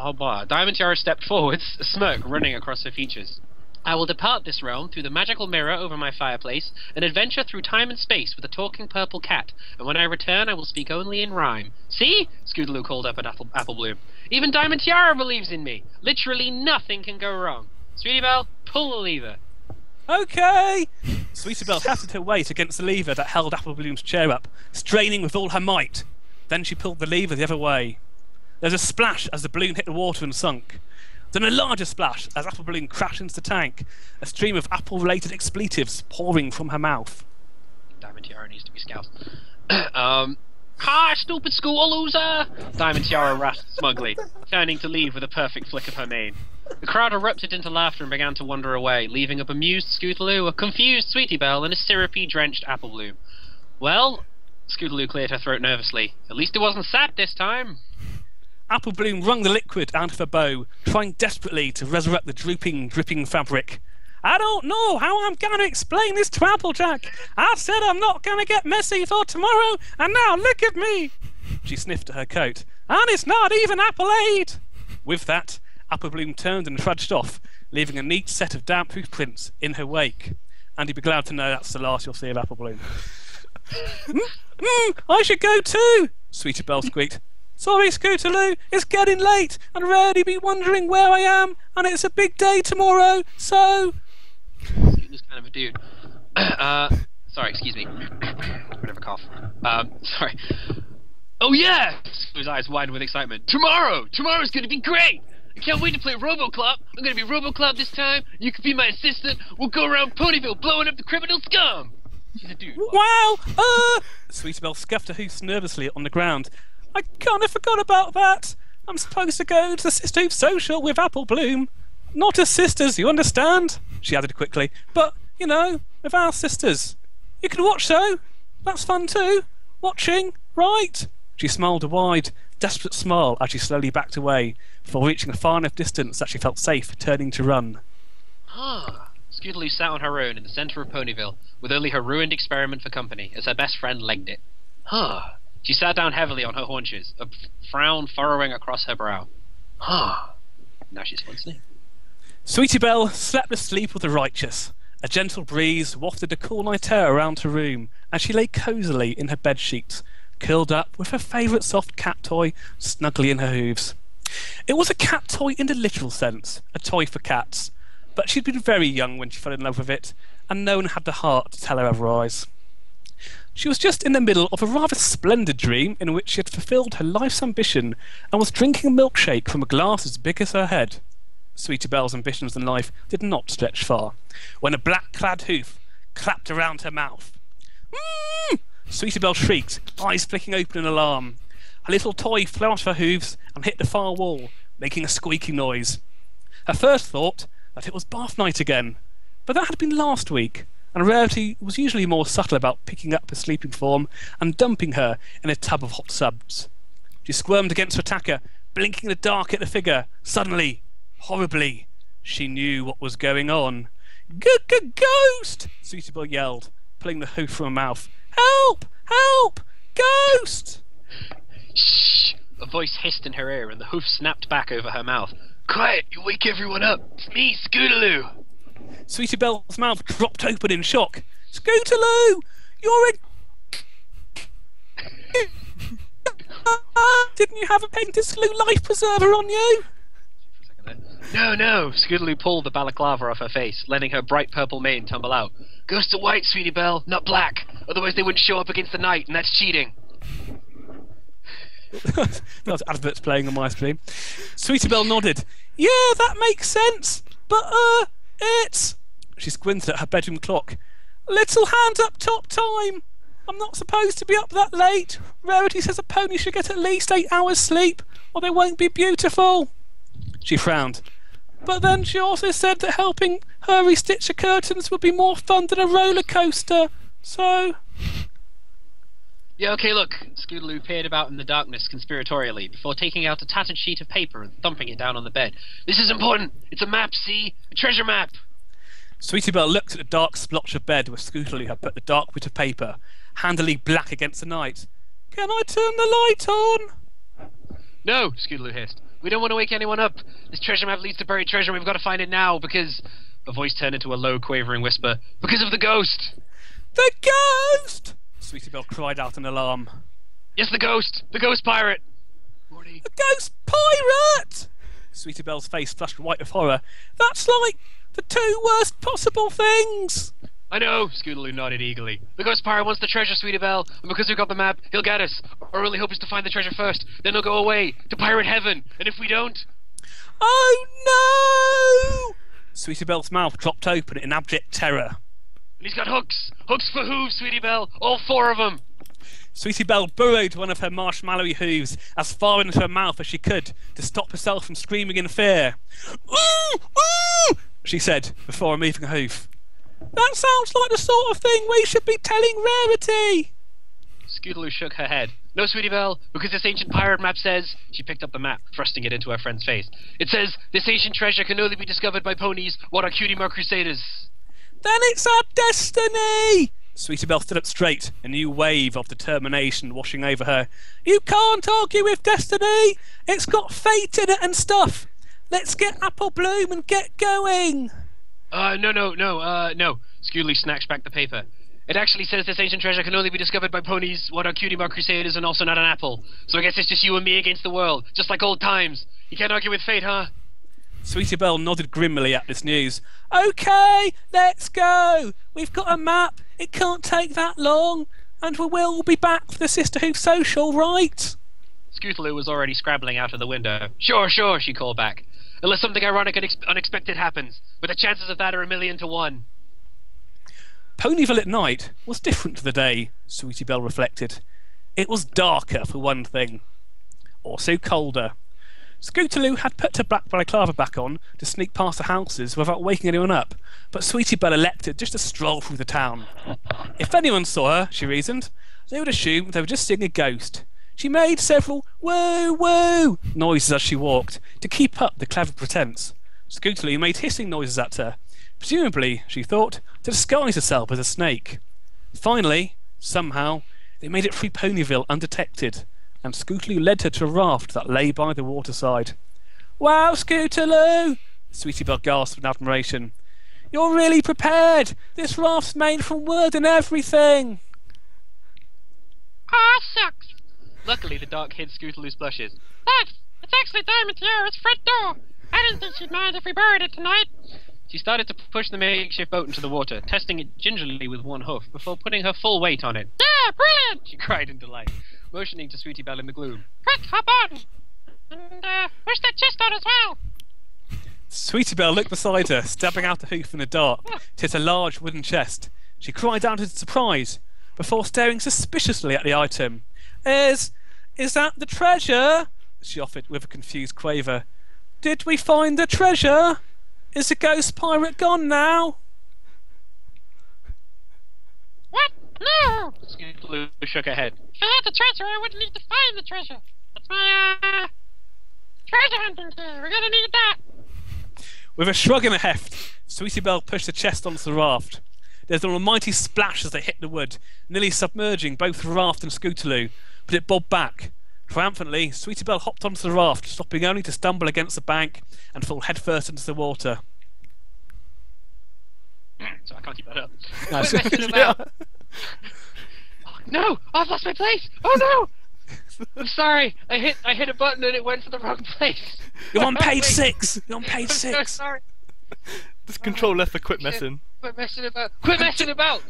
a smirk running across her features. I will depart this realm through the magical mirror over my fireplace and adventure through time and space with a talking purple cat, and when I return I will speak only in rhyme. See? Scootaloo called up at Apple Bloom. Even Diamond Tiara believes in me. Literally nothing can go wrong. Sweetie Belle, pull the lever. Okay! Sweetie Belle hefted her weight against the lever that held Apple Bloom's chair up, straining with all her might. Then she pulled the lever the other way. There was a splash as the balloon hit the water and sunk. Then a larger splash as Apple Bloom crashed into the tank, a stream of apple-related expletives pouring from her mouth. Diamond Tiara needs to be scoused. Ha, stupid school loser! Diamond Tiara rasped smugly, turning to leave with a perfect flick of her mane. The crowd erupted into laughter and began to wander away, leaving a bemused Scootaloo, a confused Sweetie Belle, and a syrupy-drenched Apple Bloom. Well, Scootaloo cleared her throat nervously. At least it wasn't sat this time. Apple Bloom wrung the liquid out of her bow, trying desperately to resurrect the drooping, dripping fabric. I don't know how I'm going to explain this to Applejack. I said I'm not going to get messy for tomorrow, and now look at me. She sniffed at her coat. And it's not even Appleade. With that, Applebloom turned and trudged off, leaving a neat set of damp hoof prints in her wake. And you'd be glad to know that's the last you'll see of Applebloom. I should go too, Sweetie Belle squeaked. Sorry, Scootaloo, it's getting late, and Rarely be wondering where I am, and it's a big day tomorrow, so... This kind of a dude. Sorry, excuse me. Bit of a cough. Sorry. Oh yeah! His eyes widened with excitement. Tomorrow's gonna be great! I can't wait to play RoboClop. I'm gonna be RoboClop this time. You can be my assistant. We'll go around Ponyville blowing up the criminal scum. She's a dude. Wow! Sweetie Belle scuffed her hoofs nervously on the ground. I kind of forgot about that. I'm supposed to go to the Sisterhood Social with Applebloom. Not as sisters, you understand? She added quickly. But, you know, with our sisters. You can watch though. That's fun too. Watching, right? She smiled a wide, desperate smile as she slowly backed away, before reaching a far enough distance that she felt safe turning to run. Scootaloo sat on her own in the centre of Ponyville, with only her ruined experiment for company, as her best friend legged it. She sat down heavily on her haunches, a frown furrowing across her brow. Now she's fun asleep. Sweetie Belle slept the sleep of the righteous. A gentle breeze wafted a cool night air around her room, and she lay cosily in her bedsheets, curled up with her favourite soft cat toy snugly in her hooves. It was a cat toy in the literal sense, a toy for cats, but she'd been very young when she fell in love with it, and no one had the heart to tell her otherwise. She was just in the middle of a rather splendid dream in which she had fulfilled her life's ambition and was drinking a milkshake from a glass as big as her head. Sweetie Belle's ambitions in life did not stretch far, when a black-clad hoof clapped around her mouth. Sweetie Belle shrieked, eyes flicking open in alarm. Her little toy flew out of her hooves and hit the far wall, making a squeaking noise. Her first thought that it was bath night again, but that had been last week, and Rarity was usually more subtle about picking up her sleeping form and dumping her in a tub of hot subs. She squirmed against her attacker, blinking in the dark at the figure. Suddenly, horribly, she knew what was going on. Ghost! Sweetie Belle yelled, pulling the hoof from her mouth. Help! Help! Ghost! Shh! A voice hissed in her ear and the hoof snapped back over her mouth. Quiet! You wake everyone up! It's me, Scootaloo! Sweetie Belle's mouth dropped open in shock. Scootaloo! You're in... Didn't you have a painted Sloo life preserver on you? No! Scootaloo pulled the balaclava off her face, letting her bright purple mane tumble out. Ghosts are white, Sweetie Belle, not black. Otherwise they wouldn't show up against the night, and that's cheating. That was adverts playing on my screen. Sweetie Belle nodded. Yeah, that makes sense. But, it's... She squinted at her bedroom clock. Little hand up top time. I'm not supposed to be up that late. Rarity says a pony should get at least 8 hours sleep, or they won't be beautiful. She frowned. But then she also said that helping her restitch the curtains would be more fun than a roller coaster. So... Yeah, okay, look. Scootaloo peered about in the darkness conspiratorially before taking out a tattered sheet of paper and thumping it down on the bed. This is important. It's a map, see? A treasure map. Sweetie Belle looked at the dark splotch of bed where Scootaloo had put the dark bit of paper, handily black against the night. Can I turn the light on? No, Scootaloo hissed. We don't want to wake anyone up. This treasure map leads to buried treasure and we've got to find it now because... A voice turned into a low, quavering whisper. Because of the ghost! The ghost! Sweetie Belle cried out in alarm. Yes, the ghost! The ghost pirate! Morty. A ghost pirate! Sweetie Belle's face flushed white with horror. That's like the 2 worst possible things! I know, Scootaloo nodded eagerly. The ghost pirate wants the treasure, Sweetie Belle, and because we've got the map, he'll get us. Our only hope is to find the treasure first, then he'll go away, to pirate heaven, and if we don't... Oh no! Sweetie Belle's mouth dropped open in abject terror. And he's got hooks! Hooks for hooves, Sweetie Belle! All 4 of them! Sweetie Belle burrowed one of her marshmallowy hooves as far into her mouth as she could to stop herself from screaming in fear. Ooh! Ooh! She said, before removing a hoof. That sounds like the sort of thing we should be telling Rarity! Scootaloo shook her head. No, Sweetie Belle, because this ancient pirate map says... She picked up the map, thrusting it into her friend's face. It says, this ancient treasure can only be discovered by ponies. What are cutie mark crusaders? Then it's our destiny! Sweetie Belle stood up straight, a new wave of determination washing over her. You can't argue with destiny! It's got fate in it and stuff! Let's get Apple Bloom and get going! No. Scully snatched back the paper. It actually says this ancient treasure can only be discovered by ponies, what are cutie mark crusaders, and also not an apple. So I guess it's just you and me against the world, just like old times. You can't argue with fate, huh? Sweetie Belle nodded grimly at this news. OK, let's go! We've got a map, it can't take that long, and we will be back for the Sisterhood Social, right? Scootaloo was already scrabbling out of the window. Sure, she called back. Unless something ironic and unexpected happens, but the chances of that are 1,000,000 to 1. Ponyville at night was different to the day, Sweetie Belle reflected. It was darker, for one thing. Also colder. Scootaloo had put her black balaclava back on to sneak past the houses without waking anyone up, but Sweetie Belle elected just to stroll through the town. If anyone saw her, she reasoned, they would assume they were just seeing a ghost. She made several woo woo noises as she walked, to keep up the clever pretense. Scootaloo made hissing noises at her, presumably, she thought, to disguise herself as a snake. Finally, somehow, they made it through Ponyville undetected, and Scootaloo led her to a raft that lay by the waterside. Wow, Scootaloo! Sweetie Belle gasped in admiration. You're really prepared! This raft's made from wood and everything! Ah, shucks! Luckily, the dark hid Scootaloo's blushes. Thanks! It's actually Diamond Tiara's front door! I didn't think she'd mind if we buried it tonight! She started to push the makeshift boat into the water, testing it gingerly with one hoof, before putting her full weight on it. Yeah, brilliant! She cried in delight, motioning to Sweetie Belle in the gloom. Quick, hop on! And, push that chest on as well! Sweetie Belle looked beside her, stabbing out a hoof in the dark, to hit a large wooden chest. She cried out in surprise, before staring suspiciously at the item. Is that the treasure? She offered with a confused quaver. Did we find the treasure? Is the ghost pirate gone now? What? No! Scootaloo shook her head. If I had the treasure, I wouldn't need to find the treasure. That's my, treasure hunting gear. We're gonna need that. With a shrug and a heft, Sweetie Belle pushed the chest onto the raft. There was an almighty splash as they hit the wood, nearly submerging both the raft and Scootaloo, but it bobbed back. Triumphantly, Sweetie Belle hopped onto the raft, stopping only to stumble against the bank and fall headfirst into the water. So I can't keep that up. No, Quit messing about. Oh, no! I've lost my place! Oh no! I'm sorry. I hit a button and it went to the wrong place. You're on page 6. You're on page 6. I'm so sorry. This control left for quit messing. Quit messing about. Quit messing about.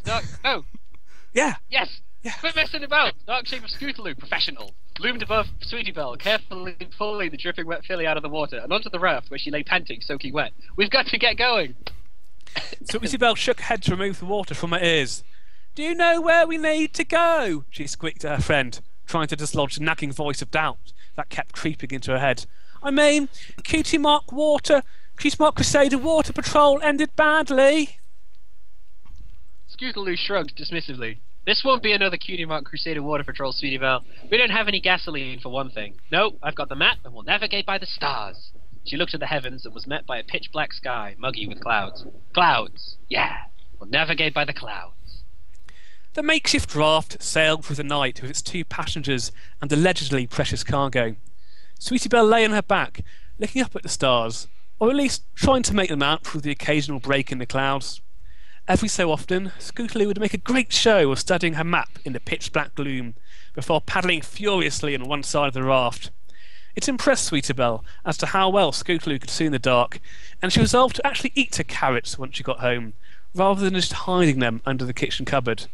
No. Yeah. Yes. Yeah. Quit messing about. Dark shape of Scootaloo, professional. Loomed above Sweetie Belle, carefully pulling the dripping wet filly out of the water and onto the raft where she lay panting, soaking wet. We've got to get going. Sweetie Belle shook her head to remove the water from her ears. Do you know where we need to go? She squeaked at her friend, trying to dislodge the nagging voice of doubt that kept creeping into her head. I mean, Cutie Mark Crusader Water Patrol ended badly. Scootaloo shrugged dismissively. This won't be another Cutie Mark Crusader Water Patrol, Sweetie Belle. We don't have any gasoline, for one thing. No, I've got the map, and we'll navigate by the stars. She looked at the heavens and was met by a pitch-black sky, muggy with clouds. Clouds! Yeah, we'll navigate by the clouds. The makeshift raft sailed through the night with its 2 passengers and allegedly precious cargo. Sweetie Belle lay on her back, looking up at the stars, or at least trying to make them out through the occasional break in the clouds. Every so often, Scootaloo would make a great show of studying her map in the pitch-black gloom, before paddling furiously on one side of the raft. It impressed Sweetie Belle as to how well Scootaloo could see in the dark, and she resolved to actually eat her carrots once she got home, rather than just hiding them under the kitchen cupboard.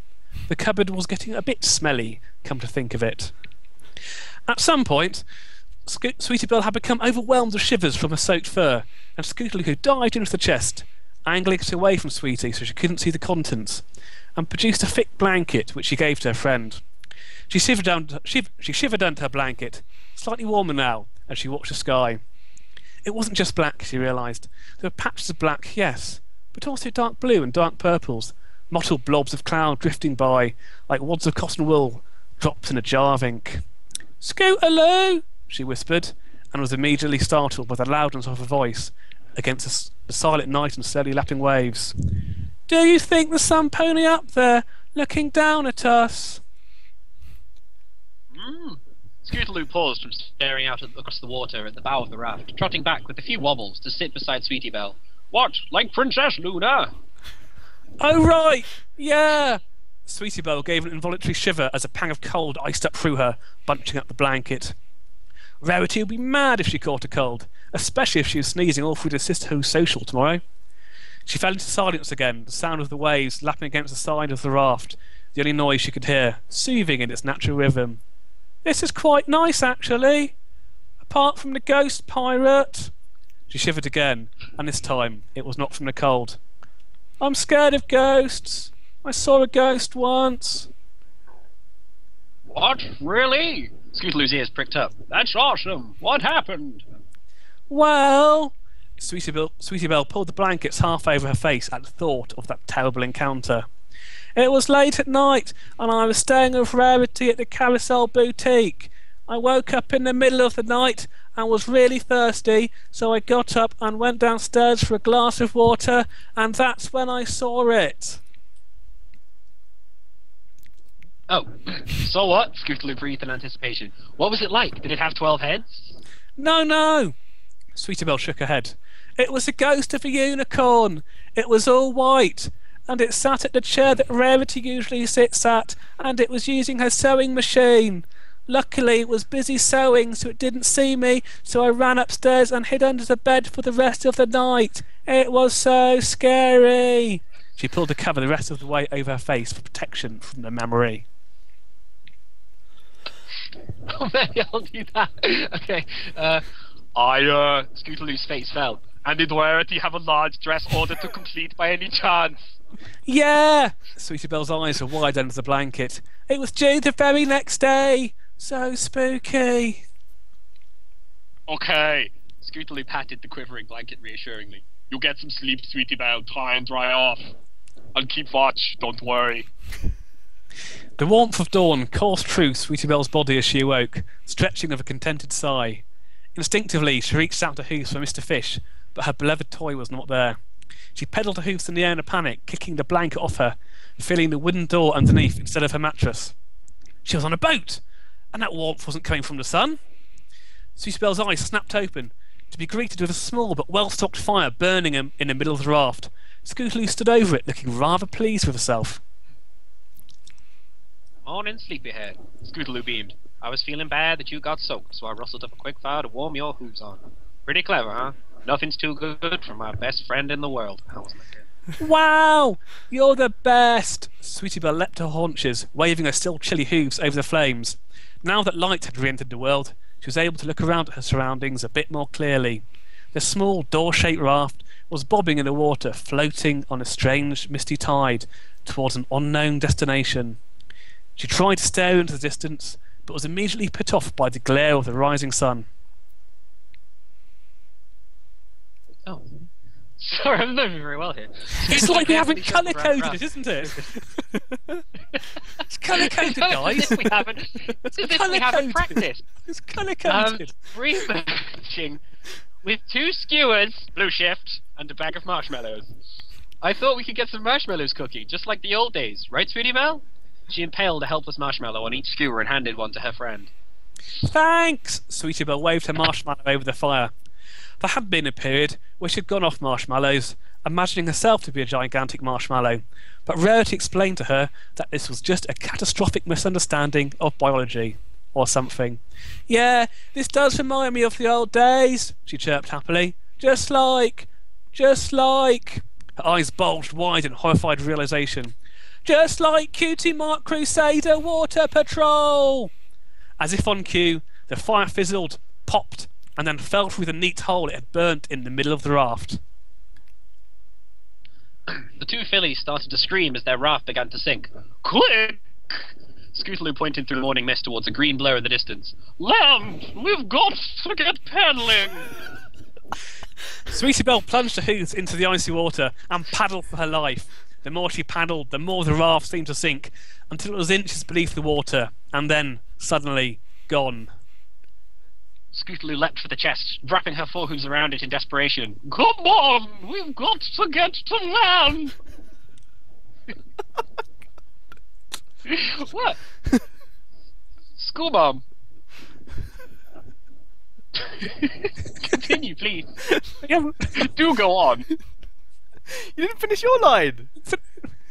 The cupboard was getting a bit smelly, come to think of it. At some point, Sweetie Belle had become overwhelmed with shivers from her soaked fur, and Scootaloo dived into the chest, angling it away from Sweetie so she couldn't see the contents, and produced a thick blanket which she gave to her friend. She shivered under her blanket, slightly warmer now, as she watched the sky. It wasn't just black, she realised. There were patches of black, yes, but also dark blue and dark purples, mottled blobs of cloud drifting by, like wads of cotton wool, dropped in a jar of ink. "Scootaloo!" she whispered, and was immediately startled by the loudness of her voice against the silent night and slowly lapping waves. "Do you think there's some pony up there, looking down at us?" Scootaloo paused from staring out across the water at the bow of the raft, trotting back with a few wobbles to sit beside Sweetie Belle. "What, like Princess Luna?" "Oh, right! Yeah!" Sweetie Belle gave an involuntary shiver as a pang of cold iced up through her, bunching up the blanket. Rarity would be mad if she caught a cold, especially if she was sneezing all through the Sisterhood social tomorrow. She fell into silence again, the sound of the waves lapping against the side of the raft, the only noise she could hear, soothing in its natural rhythm. "This is quite nice, actually. Apart from the ghost pirate." She shivered again, and this time it was not from the cold. "I'm scared of ghosts. I saw a ghost once." "What? Really?" Scootaloo's ears pricked up. "That's awesome. What happened?" "Well..." Sweetie Belle pulled the blankets half over her face at the thought of that terrible encounter. "It was late at night, and I was staying with Rarity at the Carousel Boutique. I woke up in the middle of the night and was really thirsty, so I got up and went downstairs for a glass of water, and that's when I saw it." "Oh, so what?" Scootaloo breathed in anticipation. "What was it like? Did it have 12 heads?" No. Sweetie Belle shook her head. "It was the ghost of a unicorn. It was all white, and it sat at the chair that Rarity usually sits at, and it was using her sewing machine. Luckily it was busy sewing, so it didn't see me, so I ran upstairs and hid under the bed for the rest of the night. It was so scary." She pulled the cover the rest of the way over her face for protection from the memory. "Oh, maybe I'll do that." Okay, Scootaloo's face fell. "And did Rarity have a large dress order to complete by any chance?" "Yeah!" Sweetie Belle's eyes were wide under the blanket. "It was due the very next day. So spooky." "Okay." Scootaloo patted the quivering blanket reassuringly. "You get some sleep, Sweetie Belle. Try and dry off. I'll keep watch, don't worry." The warmth of dawn coursed through Sweetie Belle's body as she awoke, stretching with a contented sigh. Instinctively, she reached out to Hoofs for Mr. Fish, but her beloved toy was not there. She pedalled her Hoofs in the air in a panic, kicking the blanket off her, and feeling the wooden door underneath instead of her mattress. She was on a boat, and that warmth wasn't coming from the sun. Sweetie Belle's eyes snapped open, to be greeted with a small but well-stocked fire burning in the middle of the raft. Scootaloo stood over it, looking rather pleased with herself. "Morning, sleepyhead." Scootaloo beamed. "I was feeling bad that you got soaked, so I rustled up a quick fire to warm your hooves on. Pretty clever, huh? Nothing's too good for my best friend in the world." That was my kid. "Wow! You're the best!" Sweetie Belle leapt to her haunches, waving her still chilly hooves over the flames. Now that light had re-entered the world, she was able to look around at her surroundings a bit more clearly. The small door-shaped raft was bobbing in the water, floating on a strange misty tide towards an unknown destination. She tried to stare into the distance, but was immediately put off by the glare of the rising sun. Oh. Sorry, I'm not very well here. It's like we haven't colour-coded it, isn't it? It's colour-coded, guys. We haven't practiced. It's colour-coded. Rematching with 2 skewers, Blueshift, and a bag of marshmallows. I thought we could get some marshmallows cooking, just like the old days, right, Sweetie Belle? She impaled a helpless marshmallow on each skewer and handed one to her friend. "Thanks!" Sweetie Belle waved her marshmallow over the fire. There had been a period where she had gone off marshmallows, imagining herself to be a gigantic marshmallow, but Rarity explained to her that this was just a catastrophic misunderstanding of biology, or something. "Yeah, this does remind me of the old days," she chirped happily. Just like... Her eyes bulged wide in horrified realisation. "Just like Cutie Mark Crusader Water Patrol!" As if on cue, the fire fizzled, popped, and then fell through the neat hole it had burnt in the middle of the raft. The 2 fillies started to scream as their raft began to sink. "Quick!" Scootaloo pointed through the morning mist towards a green blur in the distance. "Land! We've got to get paddling!" Sweetie Belle plunged her hooves into the icy water and paddled for her life. The more she paddled, the more the raft seemed to sink, until it was inches beneath the water, and then, suddenly, gone. Scootaloo leapt for the chest, wrapping her forehooves around it in desperation. Come on! We've got to get to land! What? School mom. Continue, please. Do go on. You didn't finish your line.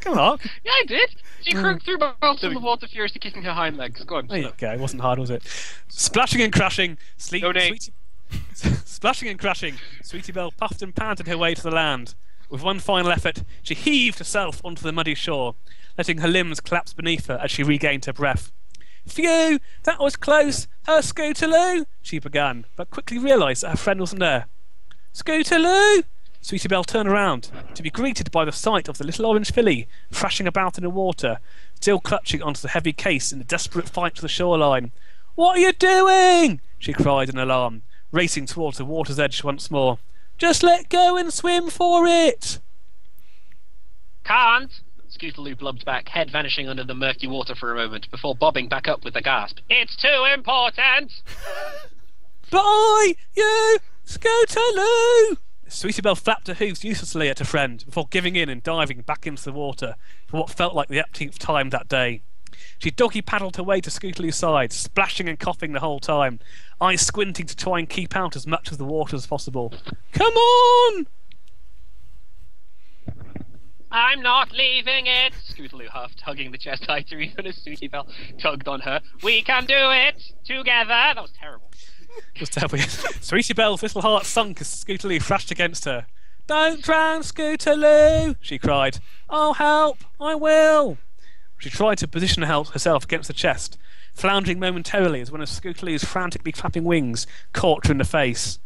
Come on. Yeah, I did. She croaked through both in the water, furiously kicking her hind legs. Go on. Okay, it wasn't hard, was it? Splashing and crashing, Splashing and crashing, Sweetie Belle puffed and panted her way to the land. With one final effort, she heaved herself onto the muddy shore, letting her limbs collapse beneath her as she regained her breath. Phew! That was close! Scootaloo! She began, but quickly realised that her friend wasn't there. Scootaloo! Sweetie Belle turned around, to be greeted by the sight of the little orange filly thrashing about in the water, still clutching onto the heavy case in a desperate fight to the shoreline. What are you doing? She cried in alarm, racing towards the water's edge once more. Just let go and swim for it! Can't! Scootaloo blubbed back, head vanishing under the murky water for a moment, before bobbing back up with a gasp. It's too important! Bye, you! Scootaloo! Sweetie Belle flapped her hooves uselessly at her friend, before giving in and diving back into the water, for what felt like the 18th time that day. She doggy-paddled her way to Scootaloo's side, splashing and coughing the whole time, eyes squinting to try and keep out as much of the water as possible. Come on! I'm not leaving it! Scootaloo huffed, hugging the chest tighter even as Sweetie Belle tugged on her. We can do it! Together! That was terrible. Just tell me. Sweetie Belle's little heart sunk as Scootaloo thrashed against her. Don't drown, Scootaloo! She cried. I'll help! I will! She tried to position herself against the chest, floundering momentarily as one of Scootaloo's frantically flapping wings caught her in the face.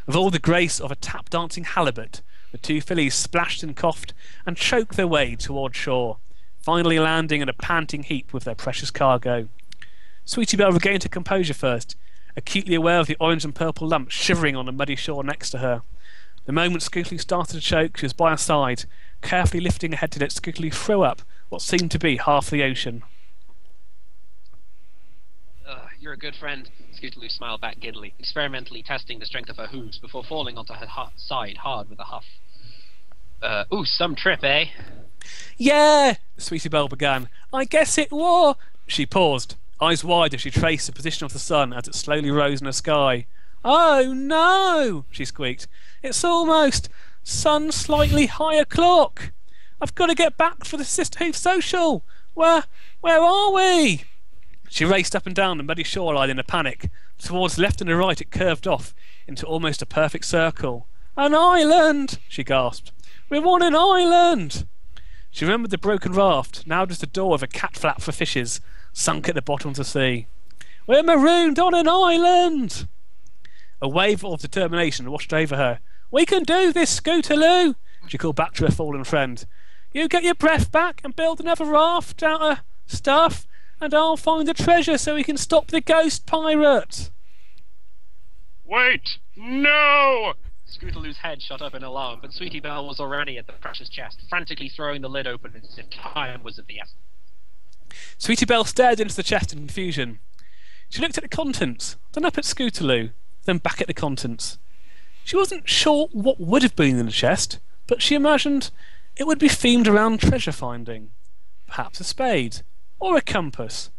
With all the grace of a tap-dancing halibut, the two fillies splashed and coughed and choked their way toward shore, finally landing in a panting heap with their precious cargo. Sweetie Belle regained her composure first, acutely aware of the orange and purple lump shivering on the muddy shore next to her. The moment Scootaloo started to choke, she was by her side, carefully lifting her head to let Scootaloo throw up what seemed to be half the ocean. You're a good friend. Scootaloo smiled back giddily, experimentally testing the strength of her hooves before falling onto her side hard with a huff. Ooh, some trip, eh? Yeah, Sweetie Belle began. I guess it was. She paused, eyes wide as she traced the position of the sun as it slowly rose in the sky. Oh no, she squeaked. It's almost sun slightly high o'clock. I've got to get back for the Sisterhood social. Where are we? She raced up and down the muddy shoreline in a panic. Towards the left and the right it curved off into almost a perfect circle. An island! She gasped. We're on an island! She remembered the broken raft, now just a door with a cat flap for fishes, sunk at the bottom of the sea. We're marooned on an island! A wave of determination washed over her. We can do this, Scootaloo! She called back to her fallen friend. You get your breath back and build another raft out of stuff, and I'll find the treasure so we can stop the ghost pirate. Wait! No! Scootaloo's head shot up in alarm, but Sweetie Belle was already at the precious chest, frantically throwing the lid open as if time was of the essence. Sweetie Belle stared into the chest in confusion. She looked at the contents, then up at Scootaloo, then back at the contents. She wasn't sure what would have been in the chest, but she imagined it would be themed around treasure finding. Perhaps a spade, or a compass,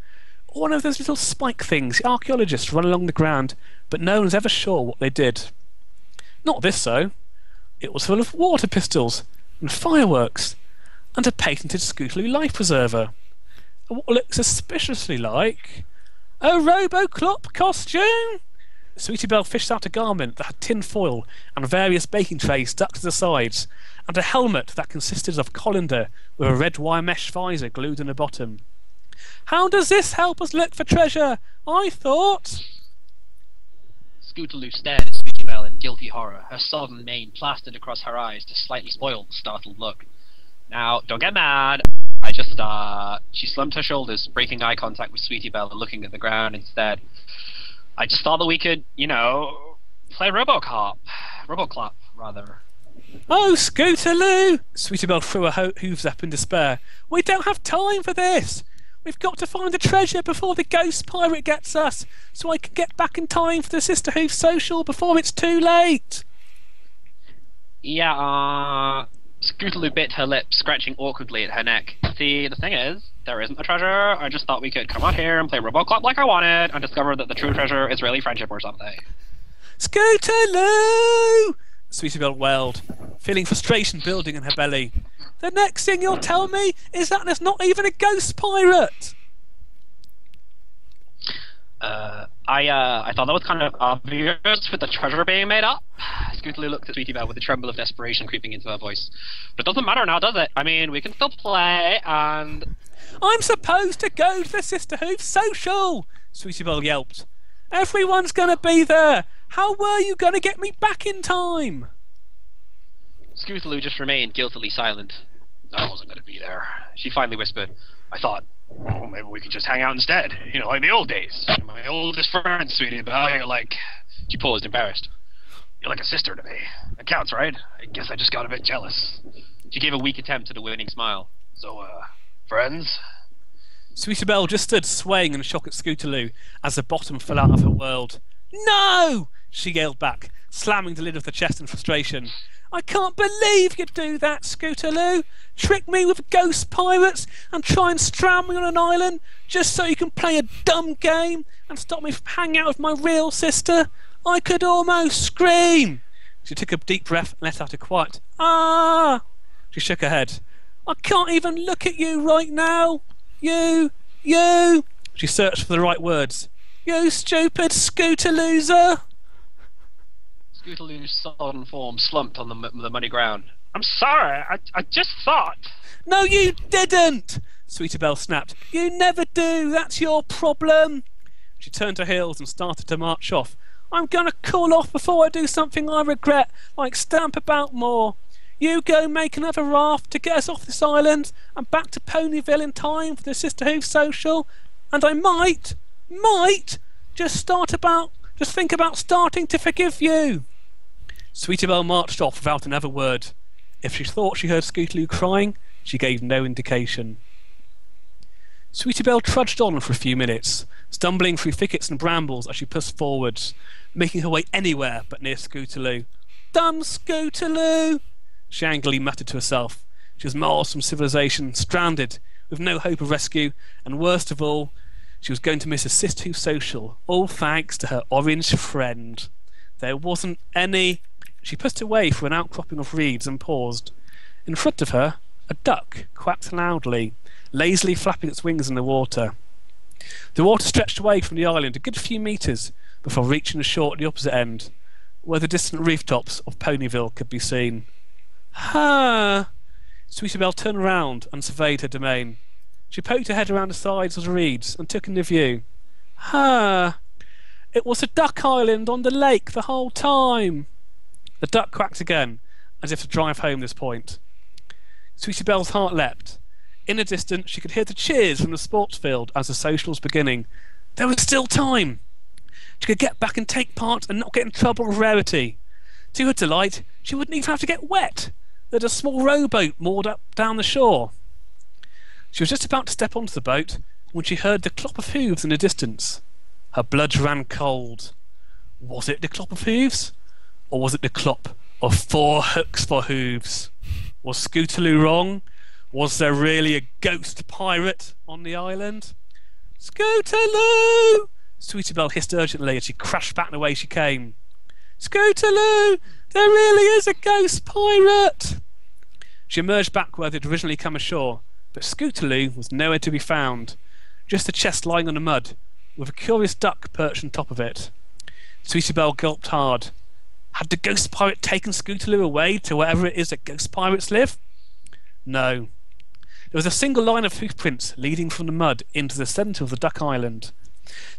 or one of those little spike things the archaeologists run along the ground, but no one's ever sure what they did. Not this, though. It was full of water pistols, and fireworks, and a patented Scootaloo life preserver. And what looked suspiciously like a Roboclop costume! Sweetie Belle fished out a garment that had tin foil and various baking trays stuck to the sides, and a helmet that consisted of colander with a red wire mesh visor glued in the bottom. How does this help us look for treasure? I thought... Scootaloo stared at Sweetie Belle in guilty horror, her sodden mane plastered across her eyes to slightly spoil the startled look. Now, don't get mad. I just, She slumped her shoulders, breaking eye contact with Sweetie Belle and looking at the ground instead. I just thought that we could, play Roboclop, rather. Oh, Scootaloo! Sweetie threw her hooves up in despair. We don't have time for this! We've got to find the treasure before the ghost pirate gets us, so I can get back in time for the Sister Hoof social before it's too late! Yeah, Scootaloo bit her lip, scratching awkwardly at her neck. See, the thing is, there isn't a treasure. I just thought we could come out here and play Robocop like I wanted, and discover that the true treasure is really friendship or something. Scootaloo! Sweetie wailed, feeling frustration building in her belly. The next thing you'll tell me is that there's not even a ghost pirate! I thought that was kind of obvious with the treasure being made up. Scootaloo looked at Sweetie Belle with a tremble of desperation creeping into her voice. But it doesn't matter now, does it? I mean, we can still play, and... I'm supposed to go to the Sister Hoof social! Sweetie Belle yelped. Everyone's gonna be there! How were you gonna get me back in time? Scootaloo just remained guiltily silent. I wasn't gonna be there, she finally whispered. I thought, well, maybe we could just hang out instead. You know, like the old days. You're my oldest friend, Sweetie Belle. You're like... She paused, embarrassed. You're like a sister to me. That counts, right? I guess I just got a bit jealous. She gave a weak attempt at a winning smile. So, friends? Sweetie Belle just stood swaying in shock at Scootaloo as the bottom fell out of her world. No! She yelled back, slamming the lid of the chest in frustration. I can't believe you'd do that, Scootaloo! Trick me with ghost pirates and try and strand me on an island just so you can play a dumb game and stop me from hanging out with my real sister? I could almost scream! She took a deep breath and let out a quiet, ah! She shook her head. I can't even look at you right now! You! She searched for the right words. You stupid Scootalooser! Scootaloo's sodden form slumped on the muddy ground. I'm sorry, I just thought... No, you didn't! Sweetie Belle snapped. You never do, that's your problem! She turned her heels and started to march off. I'm gonna cool off before I do something I regret, like stamp about more. You go make another raft to get us off this island and back to Ponyville in time for the Sister Hoof social, and I might just think about starting to forgive you. Sweetie Belle marched off without another word. If she thought she heard Scootaloo crying, she gave no indication. Sweetie Belle trudged on for a few minutes, stumbling through thickets and brambles as she pushed forwards, making her way anywhere but near Scootaloo. Dumb Scootaloo! She angrily muttered to herself. She was miles from civilization, stranded, with no hope of rescue, and worst of all, she was going to miss a Sister Hoof social, all thanks to her orange friend. There wasn't any... She pushed away through an outcropping of reeds and paused. In front of her, a duck quacked loudly, lazily flapping its wings in the water. The water stretched away from the island a good few metres before reaching the shore at the opposite end, where the distant rooftops of Ponyville could be seen. Ha! Sweetie Belle turned round and surveyed her domain. She poked her head around the sides of the reeds and took in the view. Ha! It was a duck island on the lake the whole time. The duck quacked again, as if to drive home this point. Sweetie Belle's heart leapt. In the distance, she could hear the cheers from the sports field as the social was beginning. There was still time. She could get back and take part and not get in trouble with Rarity. To her delight, she wouldn't even have to get wet. There's a small rowboat moored up down the shore. She was just about to step onto the boat when she heard the clop of hooves in the distance. Her blood ran cold. Was it the clop of hooves? Or was it the clop of 4 hooks for hooves? Was Scootaloo wrong? Was there really a ghost pirate on the island? Scootaloo! Sweetie Belle hissed urgently as she crashed back the way she came. Scootaloo! There really is a ghost pirate! She emerged back where they'd originally come ashore, but Scootaloo was nowhere to be found. Just a chest lying on the mud, with a curious duck perched on top of it. Sweetie Belle gulped hard. Had the ghost pirate taken Scootaloo away to wherever it is that ghost pirates live? No. There was a single line of hoofprints leading from the mud into the centre of the duck island.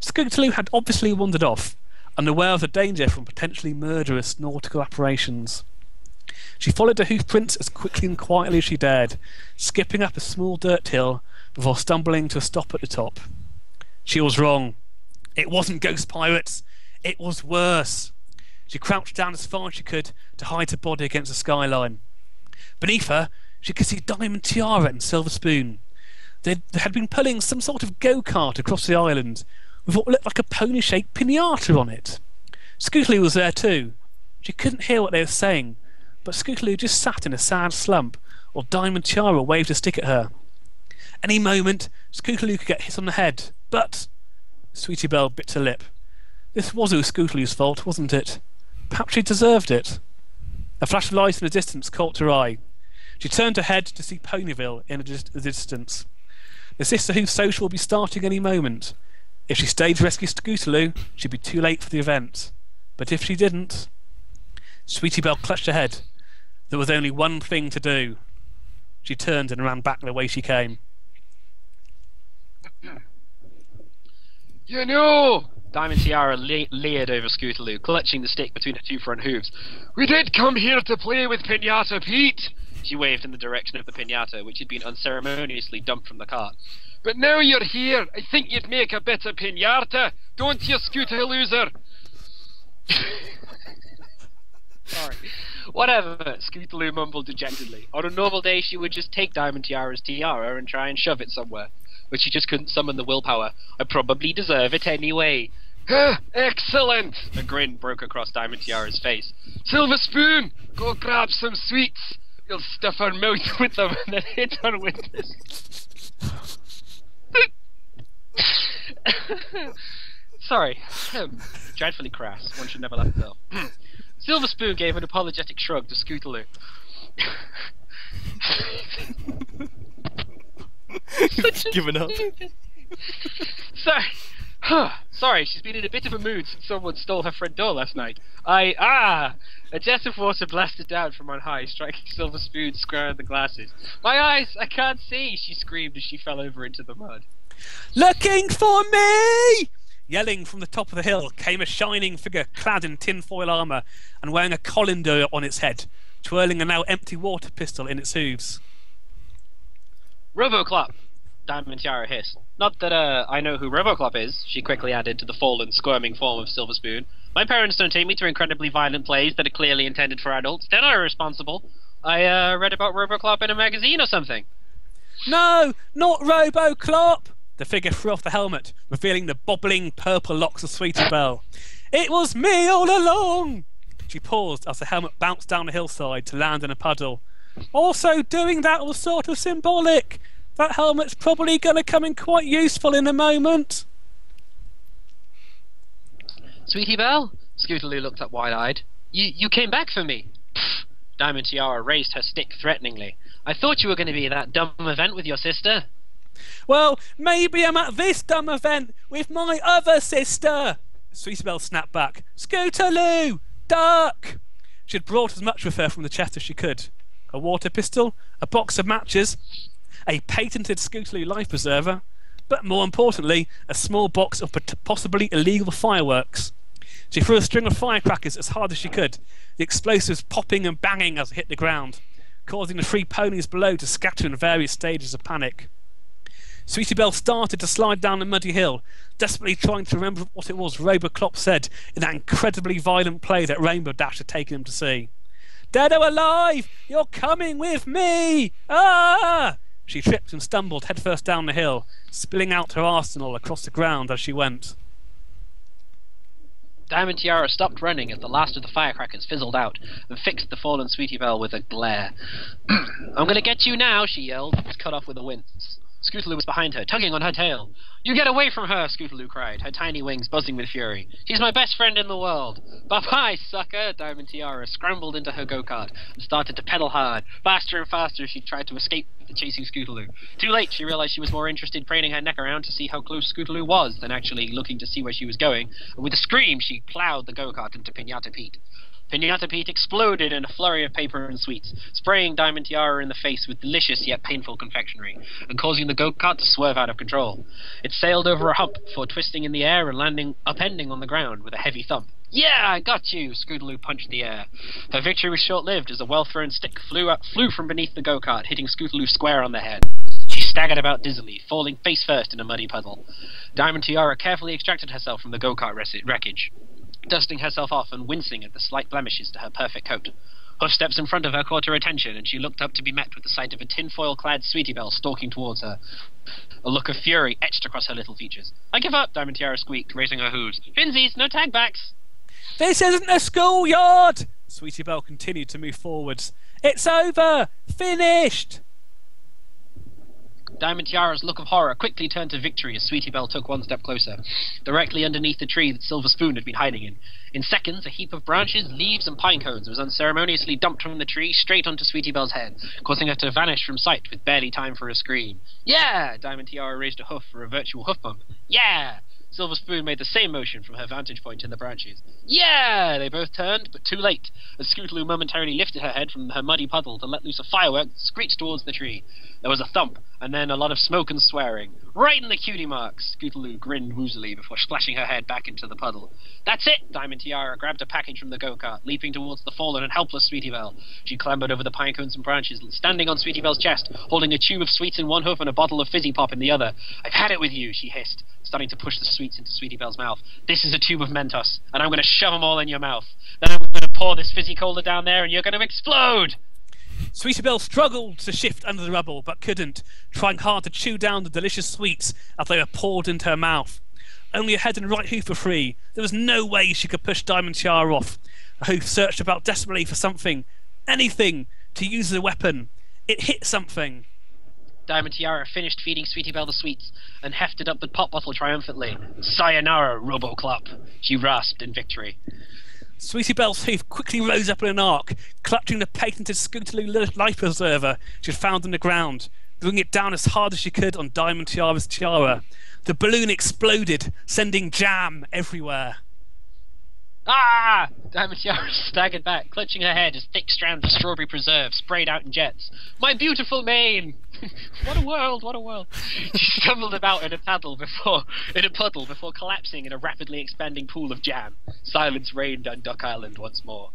Scootaloo had obviously wandered off, unaware of the danger from potentially murderous nautical operations. She followed the hoofprints as quickly and quietly as she dared, skipping up a small dirt hill before stumbling to a stop at the top. She was wrong. It wasn't ghost pirates. It was worse. She crouched down as far as she could to hide her body against the skyline. Beneath her, she could see Diamond Tiara and Silver Spoon. They had been pulling some sort of go-kart across the island with what looked like a pony-shaped pinata on it. Scootaloo was there too. She couldn't hear what they were saying, but Scootaloo just sat in a sad slump while Diamond Tiara waved a stick at her. Any moment, Scootaloo could get hit on the head, but... Sweetie Belle bit her lip. This was Scootaloo's fault, wasn't it? Perhaps she deserved it. A flash of light in the distance caught her eye. She turned her head to see Ponyville in the distance. The Sisterhood social will be starting any moment. If she stayed to rescue Scootaloo, she'd be too late for the event. But if she didn't... Sweetie Belle clutched her head. There was only one thing to do. She turned and ran back the way she came. You know! Diamond Tiara leered over Scootaloo, clutching the stick between her two front hooves. We did come here to play with Pinata Pete! She waved in the direction of the pinata, which had been unceremoniously dumped from the cart. But now you're here, I think you'd make a better pinata, don't you, Scootalooser? Sorry. Whatever, Scootaloo mumbled dejectedly. On a normal day, she would just take Diamond Tiara's tiara and try and shove it somewhere. But she just couldn't summon the willpower. I probably deserve it anyway. Excellent! A grin broke across Diamond Tiara's face. Silver Spoon, go grab some sweets. You'll stuff her mouth with them and then hit her with this. Sorry. Dreadfully crass. One should never laugh at himself. Silver Spoon gave an apologetic shrug to Scootaloo. He's given up. Sorry. Sorry, she's been in a bit of a mood since someone stole her front door last night. A jet of water blasted down from on high, striking Silver Spoon square in the glasses. My eyes, I can't see, she screamed as she fell over into the mud. Looking for me! Yelling from the top of the hill came a shining figure clad in tinfoil armour and wearing a colander on its head, twirling a now empty water pistol in its hooves. Roboclop! Diamond Tiara hissed. Not that, I know who Roboclop is, she quickly added to the fallen, squirming form of Silver Spoon. My parents don't take me to incredibly violent plays that are clearly intended for adults. They're not irresponsible. I, read about Roboclop in a magazine or something. No, not Roboclop! The figure threw off the helmet, revealing the bobbling purple locks of Sweetie Belle. It was me all along! She paused as the helmet bounced down the hillside to land in a puddle. Also, doing that was sort of symbolic. That helmet's probably going to come in quite useful in a moment. Sweetie Belle? Scootaloo looked up wide-eyed. You came back for me. Pfft. Diamond Tiara raised her stick threateningly. I thought you were going to be at that dumb event with your sister. Well, maybe I'm at this dumb event with my other sister. Sweetie Belle snapped back. Scootaloo! Duck! She had brought as much with her from the chest as she could. A water pistol, a box of matches, a patented Scootaloo life preserver, but more importantly, a small box of possibly illegal fireworks. She threw a string of firecrackers as hard as she could, the explosives popping and banging as it hit the ground, causing the 3 ponies below to scatter in various stages of panic. Sweetie Belle started to slide down the muddy hill, desperately trying to remember what it was Roboclop said in that incredibly violent play that Rainbow Dash had taken him to see. Dead or alive! You're coming with me! Ah! She tripped and stumbled headfirst down the hill, spilling out her arsenal across the ground as she went. Diamond Tiara stopped running as the last of the firecrackers fizzled out and fixed the fallen Sweetie Belle with a glare. I'm gonna get you now, she yelled, cut off with a wince. Scootaloo was behind her, tugging on her tail. You get away from her, Scootaloo cried, her tiny wings buzzing with fury. She's my best friend in the world. Bye-bye, sucker! Diamond Tiara scrambled into her go-kart and started to pedal hard. Faster and faster she tried to escape the chasing Scootaloo. Too late, she realized she was more interested craning her neck around to see how close Scootaloo was than actually looking to see where she was going, and with a scream she plowed the go-kart into Pinata Pete. Pinata Pete exploded in a flurry of paper and sweets, spraying Diamond Tiara in the face with delicious yet painful confectionery, and causing the go-kart to swerve out of control. It sailed over a hump before twisting in the air and landing upending on the ground with a heavy thump. Yeah, I got you! Scootaloo punched the air. Her victory was short-lived as a well-thrown stick flew from beneath the go-kart, hitting Scootaloo square on the head. She staggered about dizzily, falling face first in a muddy puddle. Diamond Tiara carefully extracted herself from the go-kart wreckage. dusting herself off and wincing at the slight blemishes to her perfect coat. Hoof steps in front of her caught her attention, and she looked up to be met with the sight of a tinfoil-clad Sweetie Belle stalking towards her. A look of fury etched across her little features. "I give up," Diamond Tiara squeaked, raising her hooves. "Finsies, no tagbacks!" This isn't a schoolyard! Sweetie Belle continued to move forwards. It's over! Finished! Diamond Tiara's look of horror quickly turned to victory as Sweetie Belle took one step closer, directly underneath the tree that Silver Spoon had been hiding in. In seconds, a heap of branches, leaves, and pine cones was unceremoniously dumped from the tree straight onto Sweetie Belle's head, causing her to vanish from sight with barely time for a scream. "Yeah!" Diamond Tiara raised a hoof for a virtual hoof bump. "Yeah!" Silver Spoon made the same motion from her vantage point in the branches. "Yeah!" They both turned, but too late, as Scootaloo momentarily lifted her head from her muddy puddle to let loose a firework that screeched towards the tree. There was a thump, and then a lot of smoke and swearing. "Right in the cutie mark!" Scootaloo grinned woozily before splashing her head back into the puddle. "That's it!" Diamond Tiara grabbed a package from the go-kart, leaping towards the fallen and helpless Sweetie Belle. She clambered over the pine cones and branches, standing on Sweetie Belle's chest, holding a tube of sweets in one hoof and a bottle of fizzy pop in the other. "I've had it with you," she hissed, starting to push the sweets into Sweetie Belle's mouth. "This is a tube of Mentos, and I'm going to shove them all in your mouth. Then I'm going to pour this fizzy cola down there, and you're going to explode!" Sweetie Belle struggled to shift under the rubble, but couldn't, trying hard to chew down the delicious sweets as they were poured into her mouth. Only her head and right hoof were free. There was no way she could push Diamond Tiara off. Her hoof searched about desperately for something, anything, to use as a weapon. It hit something. Diamond Tiara finished feeding Sweetie Belle the sweets and hefted up the pop bottle triumphantly. "Sayonara, Roboclop," she rasped in victory. Sweetie Belle's hoof quickly rose up in an arc, clutching the patented Scootaloo life preserver she had found on the ground, bringing it down as hard as she could on Diamond Tiara's tiara. The balloon exploded, sending jam everywhere. "Ah!" Diamond Tiara staggered back, clutching her head as thick strands of strawberry preserve sprayed out in jets. "My beautiful mane!" What a world, what a world. She stumbled about in a puddle before collapsing in a rapidly expanding pool of jam. Silence reigned on Duck Island once more.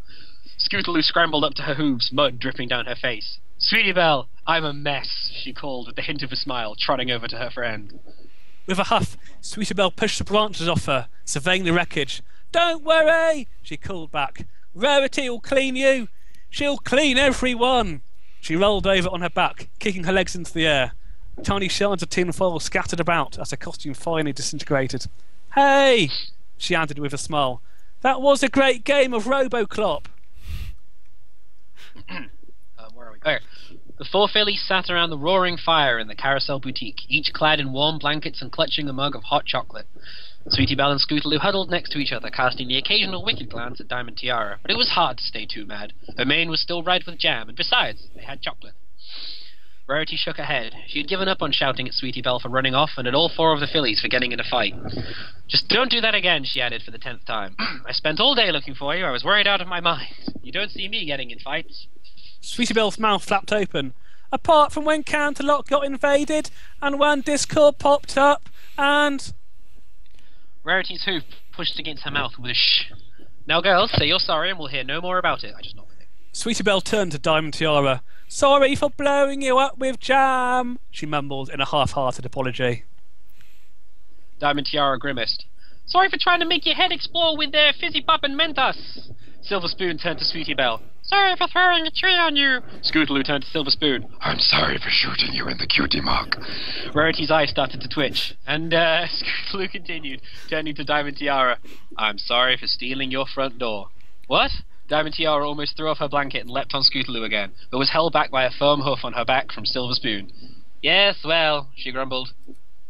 Scootaloo scrambled up to her hooves, mud dripping down her face. "Sweetie Belle, I'm a mess," she called with the hint of a smile, trotting over to her friend. With a huff, Sweetie Belle pushed the branches off her, surveying the wreckage. "Don't worry," she called back. "Rarity will clean you. She'll clean everyone." She rolled over on her back, kicking her legs into the air. Tiny shards of tin foil scattered about as her costume finally disintegrated. "Hey," she added with a smile, "that was a great game of Roboclop." Where are we? There. The four fillies sat around the roaring fire in the Carousel Boutique, each clad in warm blankets and clutching a mug of hot chocolate. Sweetie Belle and Scootaloo huddled next to each other, casting the occasional wicked glance at Diamond Tiara, but it was hard to stay too mad. Her mane was still red with jam, and besides, they had chocolate. Rarity shook her head. She had given up on shouting at Sweetie Belle for running off, and at all four of the fillies for getting in a fight. "Just don't do that again," she added for the 10th time. "I spent all day looking for you. I was worried out of my mind. You don't see me getting in fights." Sweetie Belle's mouth flapped open. "Apart from when Canterlot got invaded, and when Discord popped up, and..." Rarity's hoof pushed against her mouth with a shh. "Now, girls, say you're sorry and we'll hear no more about it." I just nodded. Sweetie Belle turned to Diamond Tiara. "Sorry for blowing you up with jam," she mumbled in a half-hearted apology. Diamond Tiara grimaced. "Sorry for trying to make your head explode with their fizzy pop and Mentos." Silver Spoon turned to Sweetie Belle. "Sorry for throwing a tree on you." Scootaloo turned to Silver Spoon. "I'm sorry for shooting you in the cutie mark." Rarity's eyes started to twitch, and Scootaloo continued, turning to Diamond Tiara. "I'm sorry for stealing your front door." "What?" Diamond Tiara almost threw off her blanket and leapt on Scootaloo again, but was held back by a firm hoof on her back from Silver Spoon. "Yes, well," she grumbled,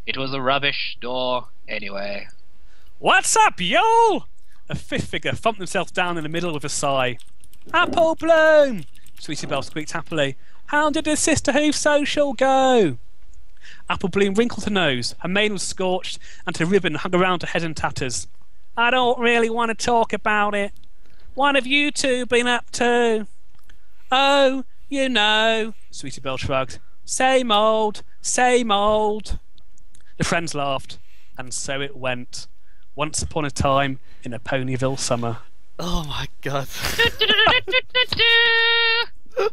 "it was a rubbish door anyway." "What's up, y'all?" A fifth figure thumped themselves down in the middle with a sigh. "Apple Bloom!" Sweetie Belle squeaked happily. "How did the Sisterhoof social go?" Apple Bloom wrinkled her nose. Her mane was scorched, and her ribbon hung around her head in tatters. "I don't really want to talk about it. What have you two been up to?" "Oh, you know," Sweetie Belle shrugged. Same old, same old." The friends laughed, and so it went. Once upon a time in a Ponyville summer. Oh my god.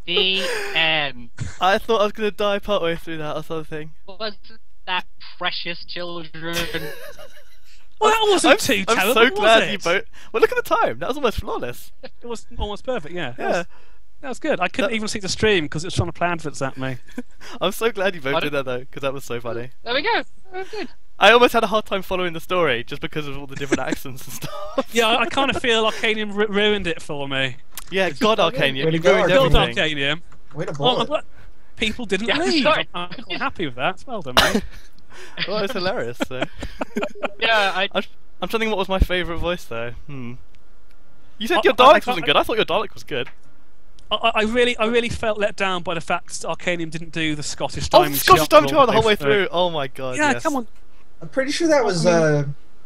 The end. I thought I was going to die partway through that or something. Was that precious children? Well, that wasn't too I'm terrible, so glad was you it? both. Well, look at the time. That was almost flawless. It was almost perfect, yeah. Yeah. That was good. I couldn't even see the stream because it was trying to play adverts at me. I'm so glad you both did that though, because that was so funny. There we go. Oh, good. I almost had a hard time following the story just because of all the different accents and stuff. Yeah, I kind of feel Arcanium ruined it for me. Yeah, God Arcanium, Way to you go, ruined Build everything. Arcanium. Way to Well, blow I'm it. glad people didn't Yeah, leave. sorry. I'm happy with that. Well done, mate. Well, it's hilarious. So. Yeah, I'm trying to think what was my favourite voice though. You said I- your I Dalek can't- wasn't good. I thought your Dalek was good. I really felt let down by the fact that Arcanium didn't do the Scottish Oh, time Scottish trial time trial the whole way through. Oh my god. Yeah, yes. come on. I'm pretty sure that was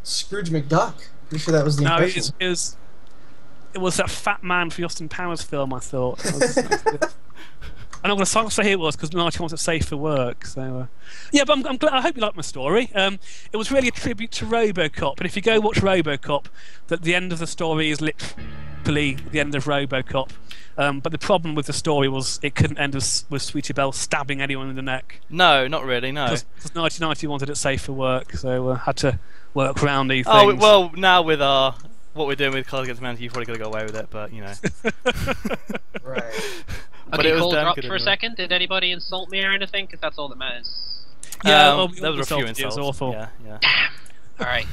Scrooge McDuck. Pretty sure that was the No, impression. it was that fat man for the Austin Powers film, I thought. I'm not going to say who it was because Marty wants it safe for work. So, yeah, but I'm glad. I hope you like my story. It was really a tribute to RoboCop, and if you go watch RoboCop, that the end of the story is literally the end of RoboCop. But the problem with the story was it couldn't end with Sweetie Belle stabbing anyone in the neck. No, not really. No. Because 1990 wanted it safe for work, so had to work around these Oh things. well, now with what we're doing with Cards Against Humanity, you've probably got to go away with it, but you know. Right. But okay, it was hold damn up good for a anyway. second. Did anybody insult me or anything? Because that's all that matters. Yeah, there was a few it was insults. awful. Yeah, yeah. All right.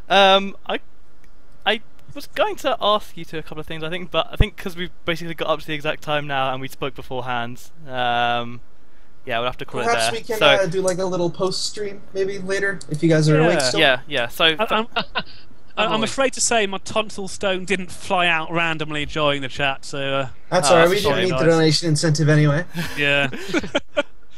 I was going to ask you to a couple of things, I think, but I think because we've basically got up to the exact time now and we spoke beforehand, yeah, we'll have to call Perhaps it we there. can So, do like a little post stream maybe later if you guys are awake still. yeah. So, I'm afraid to say my tonsil stone didn't fly out randomly during the chat, so That's Oh, alright. We that's didn't very need the nice. donation incentive anyway. yeah.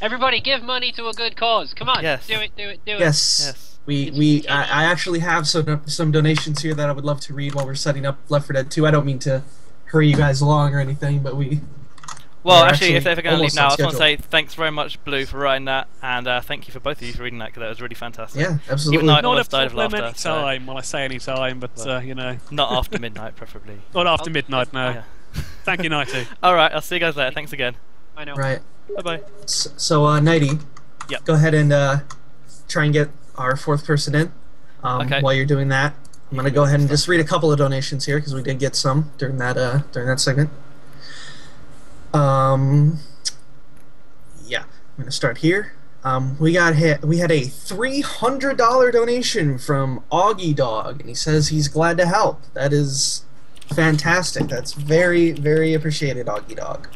Everybody, give money to a good cause. Come on. Yes. Do it. Yes. yes. I actually have some donations here that I would love to read while we're setting up Left 4 Dead 2. I don't mean to hurry you guys along or anything, but Well, we're actually, if they're going to leave almost now, I on just want to say schedule. thanks very much, Blue, for writing that, and thank you for both of you for reading that, because that was really fantastic. Yeah, absolutely. Even though I Not a almost died of problem laughter. any So, time. Well, I say any time, but you know, not after midnight, preferably. not after midnight. No. Yeah. Thank you, Nighty. Alright, I'll see you guys later. Thanks again. I know. Right. Bye-bye. So, Knighty, Yep. go ahead and try and get our fourth person in. Okay. While you're doing that, I'm gonna go ahead and just read a couple of donations here because we did get some during that segment. Yeah, I'm gonna start here. We had a $300 donation from Augie Dog, and he says he's glad to help. That is fantastic. That's very, very appreciated, Augie Dog.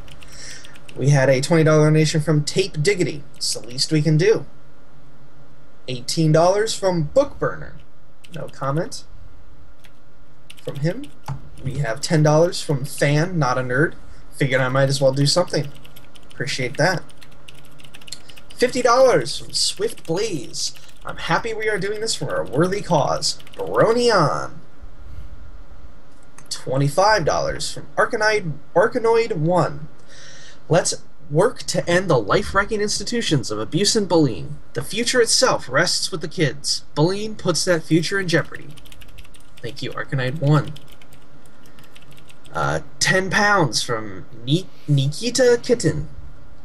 We had a $20 donation from Tape Diggity. It's the least we can do. $18 from Bookburner. No comment from him. We have $10 from Fan, Not a Nerd. Figured I might as well do something. Appreciate that. $50 from Swift Blaze. I'm happy we are doing this for a worthy cause. Baroni on. $25 from Arkanoid 1. Let's work to end the life-wrecking institutions of abuse and bullying. The future itself rests with the kids. Bullying puts that future in jeopardy. Thank you, Arkanoid 1. 10 pounds from Nikita Kitten.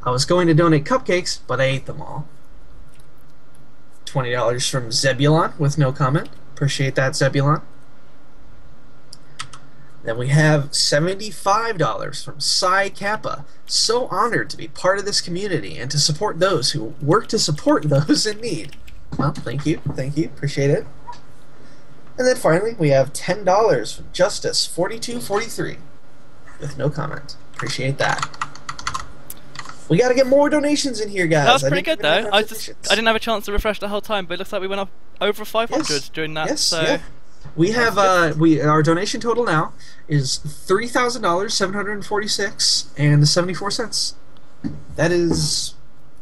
I was going to donate cupcakes, but I ate them all. $20 from Zebulon with no comment. Appreciate that, Zebulon. Then we have $75 from Psi Kappa. So honored to be part of this community and to support those who work to support those in need. Well, thank you, appreciate it. And then finally, we have $10 from Justice4243 with no comment. Appreciate that. We got to get more donations in here, guys. That was pretty good, though. I donations. didn't have a chance to refresh the whole time, but it looks like we went up over 500 Yes. during that. Yes, so yeah. We have our donation total now is $3,746.74.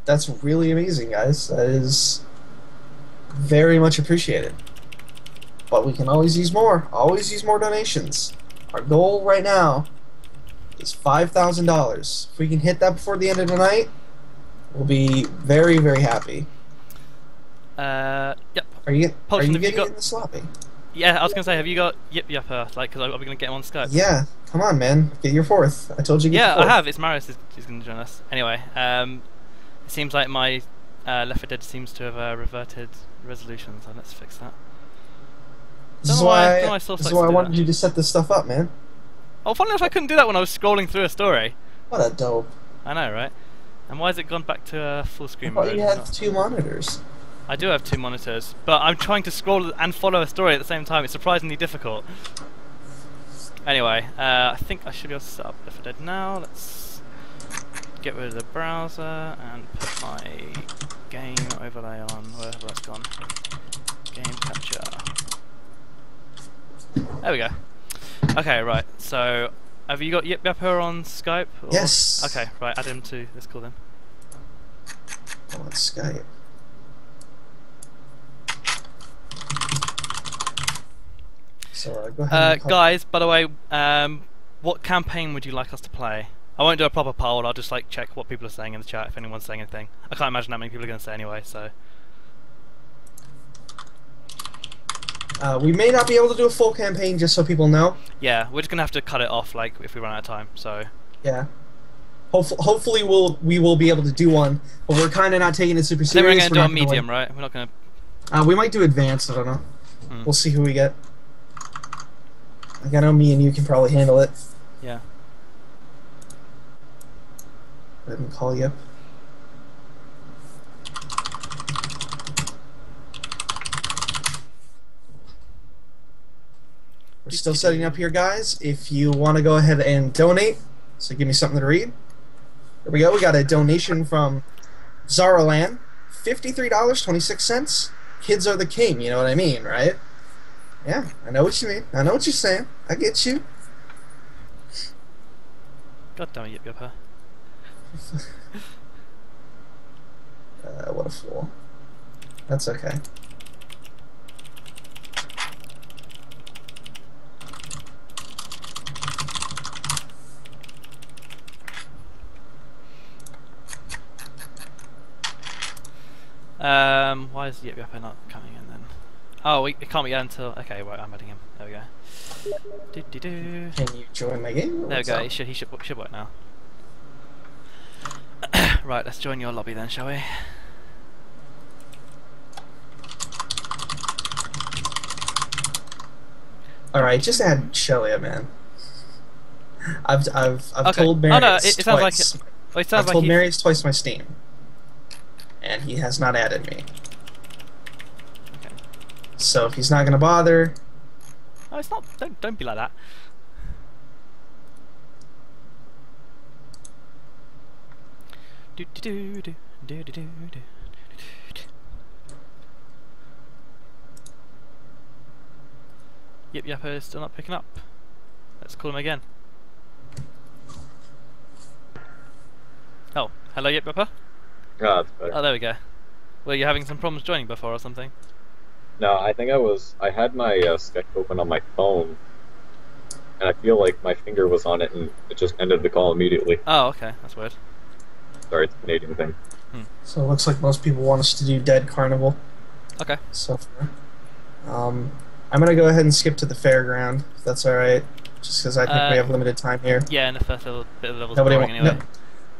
That's really amazing, guys. That is very much appreciated. But we can always use more. Always use more donations. Our goal right now is $5,000. If we can hit that before the end of the night, we'll be very, very happy. Yep. Are you Potion, have you getting got- in the sloppy? Yeah, I was gonna say, have you got like, because are we gonna get him on Skype? Yeah, come on, man. Get your fourth. I told you. Get Yeah, your I fourth. have. It's Marius who's going to join us. Anyway, it seems like my Left 4 Dead seems to have reverted resolution, so let's fix that. This is why I wanted you to set this stuff up, man. Oh, funny enough, I couldn't do that when I was scrolling through a story. What a dope. I know, right? And why has it gone back to full screen I thought mode? you had 2 monitors. I do have 2 monitors, but I'm trying to scroll and follow a story at the same time. It's surprisingly difficult. Anyway, I think I should be able to set up Left 4 Dead now. Let's get rid of the browser and put my game overlay on, wherever that's gone. Game capture. There we go. Okay, right, so have you got Yip Yapper on Skype? Or? Yes. Okay, right, add him to this call then. On Skype. So, go ahead guys, by the way, what campaign would you like us to play? I won't do a proper poll, I'll just like check what people are saying in the chat if anyone's saying anything. I can't imagine that many people are going to say anyway, so... we may not be able to do a full campaign, just so people know. Yeah, we're just going to have to cut it off like if we run out of time, so... Yeah. Hopefully we will be able to do one, but we're kind of not taking it super serious. Then we're going to do a medium, right? We're not going to... we might do advanced, I don't know. We'll see who we get. Like, I know me and you can probably handle it. Yeah. Go ahead and call you up. We're still setting up here, guys. If you want to go ahead and donate, so give me something to read. Here we go. We got a donation from Zaralan, $53.26. Kids are the king. You know what I mean, right? Yeah, I know what you mean. I know what you're saying. I get you. God damn it, Yip Yapper. What a fool. That's okay. Why is Yip Yapper not coming in then? Oh, it can't be until... Okay, right, I'm adding him. There we go. Can you join my game? There we go, he should work now. Right, let's join your lobby then, shall we? Alright, just add Shelley, man. I've okay. told Marius oh, no, it sounds twice. like it. Well, it sounds I've like told Marius twice my Steam. And he has not added me. Okay. So if he's not gonna bother... Oh, it's not... Don't be like that. Yip Yapper is still not picking up. Let's call him again. Oh, hello Yip Yapper? Oh, that's better. Oh, there we go. Were you having some problems joining before or something? No, I think I had my sketch open on my phone, and I feel like my finger was on it and it just ended the call immediately. Oh, okay, that's weird. Sorry, it's a Canadian thing. So it looks like most people want us to do Dead Carnival. Okay. So far. I'm gonna go ahead and skip to the fairground, if that's alright. Just because I think we have limited time here. Yeah, and the first bit of the level's Nobody boring anyway. No,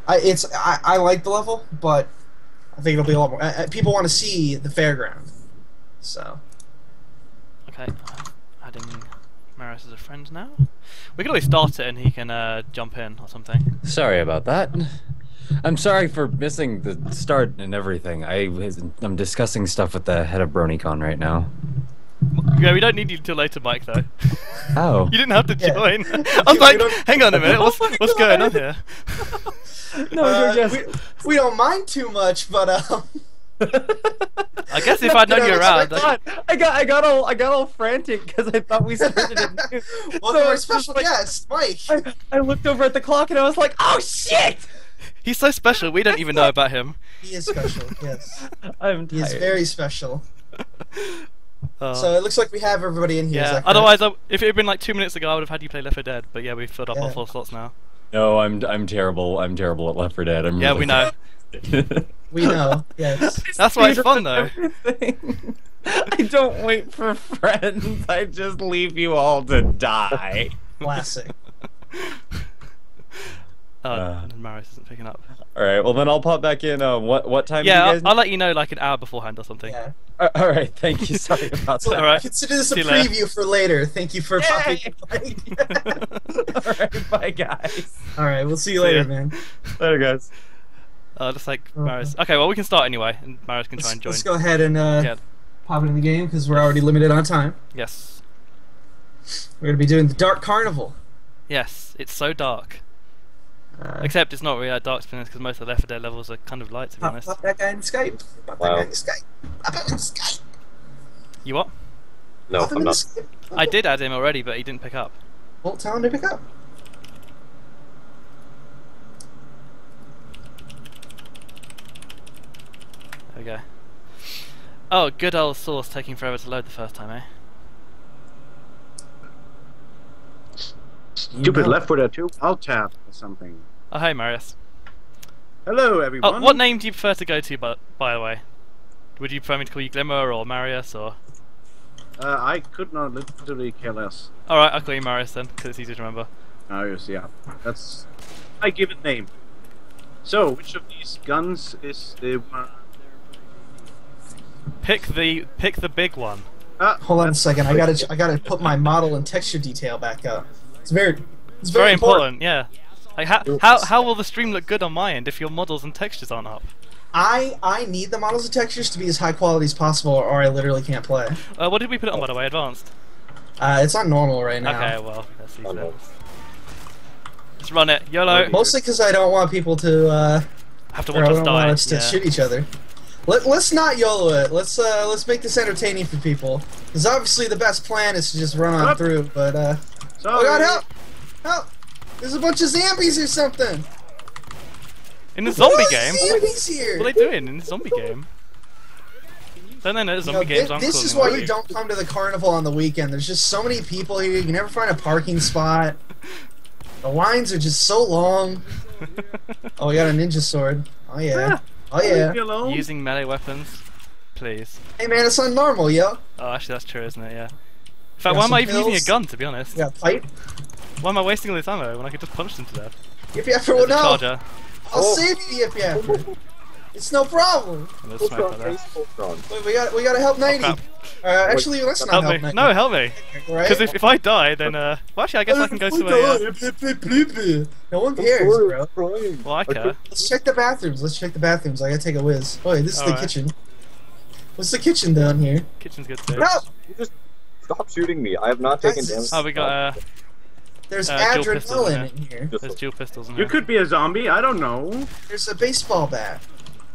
I like the level, but I think it'll be a lot more. People want to see the fairground, so. Okay, adding Marius as a friend now. We can always start it and he can jump in or something. Sorry about that. I'm sorry for missing the start and everything. I'm discussing stuff with the head of BronyCon right now. Yeah, we don't need you until later, Mike, though. Oh. You didn't have to join. I was like, hang on a minute, what's going on here? No, we don't mind too much, but I guess if I'd known you were around, I got all frantic because I thought we started at noon. Welcome to our special guest, Mike. I looked over at the clock and I was like, oh shit! He's so special, we don't even know about him. He is special, yes. He is very special. Oh. So it looks like we have everybody in here. Yeah. Otherwise, if it had been like 2 minutes ago, I would have had you play Left 4 Dead. But yeah, we've filled up our full slots now. No, I'm terrible. I'm terrible at Left 4 Dead. Yeah, we know. We know. Yes. That's why it's fun, though. I don't wait for friends. I just leave you all to die. Classic. Oh, and Marius isn't picking up. All right. Well, then I'll pop back in. What time? Yeah, do you guys I'll let you know like an hour beforehand or something. Yeah. All right. Thank you. Sorry about that. All right. Consider this a See you later. preview for later. Thank you for popping. All right. Bye, guys. All right, we'll see you See later, ya. man. Later, guys. Just like Marius. Okay, well we can start anyway, and Marius can try and join. Let's go ahead and Yeah. pop it in the game because we're already limited on time. Yes. We're gonna be doing the Dark Carnival. Yes. It's so dark. Except it's not really a dark experience because most of the Left 4 Dead levels are kind of light, to be honest. Pop that guy in Skype. Pop that guy in Skype. Pop him in Skype. You what? No, Pop him I'm in not. Skype. I did add him already, but he didn't pick up. Well, tell him to pick up. There we go. Oh, good old Source taking forever to load the first time, eh? Stupid Left 4 Dead 2 Alt Tab or something. Oh, hey, Marius. Hello, everyone. Oh, what name do you prefer to go to, by the way? Would you prefer me to call you Glimmer or Marius, or...? I could not literally care less. Alright, I'll call you Marius then, because it's easy to remember. Marius, yeah. That's my given name. So, which of these guns is the one? Pick the big one. Hold on a second. I gotta put my model and texture detail back up. It's very important. Yeah. Like how will the stream look good on my end if your models and textures aren't up? I need the models and textures to be as high quality as possible, or I literally can't play. What did we put it on, by the way? Advanced? It's on normal right now. Okay, well, let's see. Let's run it. YOLO! Mostly because I don't want people to Have to or watch I us don't die. want us to shoot each other. Let's not YOLO it. Let's make this entertaining for people. Because obviously the best plan is to just run on through. But oh god, help! Help! There's a bunch of zombies or something. In the zombie game? Zombies here. What are they doing in the zombie game? Don't they know zombie games aren't This cool is why anymore? you don't come to the carnival on the weekend. There's just so many people here. You can never find a parking spot. The lines are just so long. Oh, we got a ninja sword. Oh yeah. Oh yeah. Using melee weapons, please. Hey man, it's on normal, yo. Oh, actually, that's true, isn't it? Yeah. In fact, Got why am I some even using a pills. gun, to be honest? You got pipe? Why am I wasting all this ammo when I could just punch them to death? Yip yapper, well, There's a no. charger. I'll save you, yip yapper. It's no problem. And there's smoke like that. Wait, we gotta help 90. crap. Actually, let's not Help help me. 90. No, help me. Right? Because if I die, then, well, actually, I guess I can go to a, No one cares, bro. well, I care. Let's check the bathrooms. I gotta take a whiz. Oh, wait, this is the Alright. kitchen. What's the kitchen down here? Kitchen's good too. No! You just stop shooting me. I have not taken damage. Oh, we got, There's dual pistols in adrenaline in here. there's dual pistols in You here. could be a zombie, I don't know. There's a baseball bat.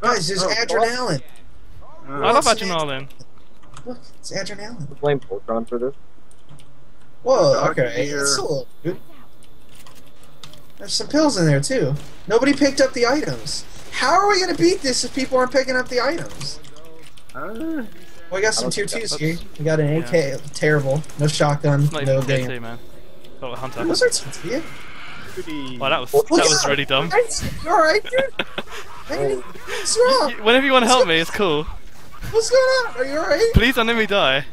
Guys, there's adrenaline. I love adrenaline. Look, it's adrenaline. Blame Voltron for this. Whoa, okay. Here. It's a little good. There's some pills in there too. Nobody picked up the items. How are we gonna beat this if people aren't picking up the items? Well, we got some tier 2s here. We got an AK, terrible. No shotgun, It's not no even tier game. 2, man. Oh, a hunter. Those are tier 2. Wow, that was really dumb. You alright, dude? Hey, what's wrong? Whenever you want to help me, it's cool. What's going on? Are you alright? Please don't let me die.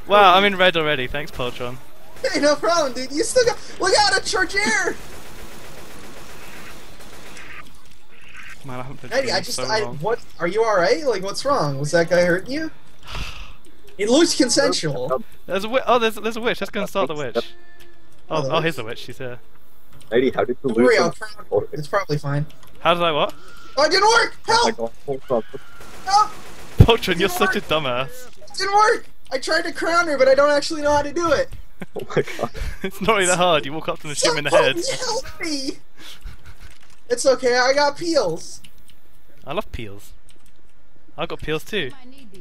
Wow, I'm in red already. Thanks, Poltron. Hey, no problem, dude. You still got. Look out, a charger! Man, I haven't played Eddie, this game in so long. what? Are you alright? Like, what's wrong? Was that guy hurting you? It looks consensual. There's a there's a witch. Let's go and start the witch. Oh, here's the witch. She's here. Lady, how did you Don't lose? worry, some- it's probably fine. How did I what? Oh, it didn't work! Oh my Help! god, Voltron. Help! Poltron, you're such a dumbass. It didn't work! I tried to crown her, but I don't actually know how to do it. Oh my god. It's not really that hard. You walk up to them and shoot him in the head. Somebody help me! It's okay, I got peels. I love peels. I've got peels too.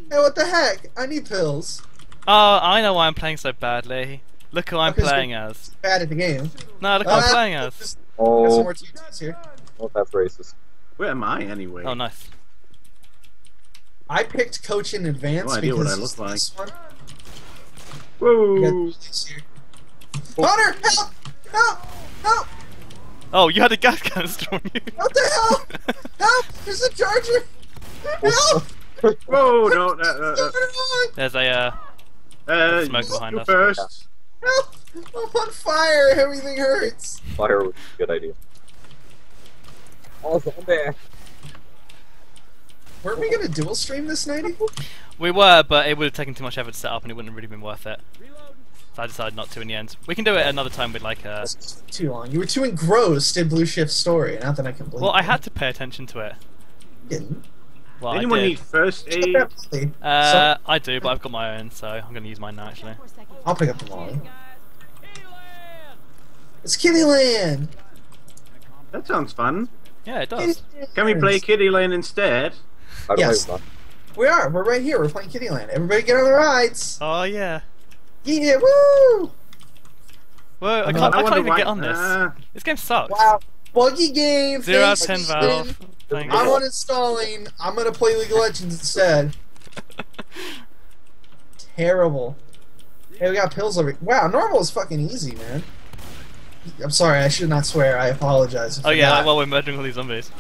Hey, what the heck? I need pills. Oh, I know why I'm playing so badly. Look who I'm Because playing you're as. Bad at the game. No, look who I'm playing as. Got some Oh, more T2s here. well, that's racist. Where am I anyway? Oh, nice. I picked Coach in advance No idea what because I it's look like. this one. We got Whoa! this here. Hunter, help! Help! Help! Oh, you had a gas canister on you. What the hell? Help! There's a charger! Help! Whoa! No! What's going on? There's a smoke behind you us. first. Help! I'm on fire! Everything hurts! Fire was a good idea. Oh, zombie! Weren't we gonna dual stream this, Knighty? We were, but it would have taken too much effort to set up and it wouldn't have really been worth it. So I decided not to in the end. We can do it another time with like a... Too long. You were too engrossed in Blueshift's story, not that I can believe Well, I had to pay attention to it. You didn't. Well, Anyone I did. need first aid? I do, but I've got my own, so I'm going to use mine now actually. I'll pick up the molly. It's Kittyland! That sounds fun. Yeah, it does. Can we play Kiddie Lane instead? How do Yes. I run? We are. We're right here. We're playing Kittyland. Everybody get on the rides! Oh yeah. Yeah, woo! Whoa, I I can't wonder even why- get on this. This game sucks. Wow. Buggy game! 0 out of thanks, 10 Ethan. Valve. Thanks. I'm uninstalling. I'm gonna play League of Legends instead. Terrible. Hey, we got pills over here. Wow, normal is fucking easy, man. I'm sorry, I should not swear. I apologize. I Oh yeah, forgot. while we're murdering all these zombies.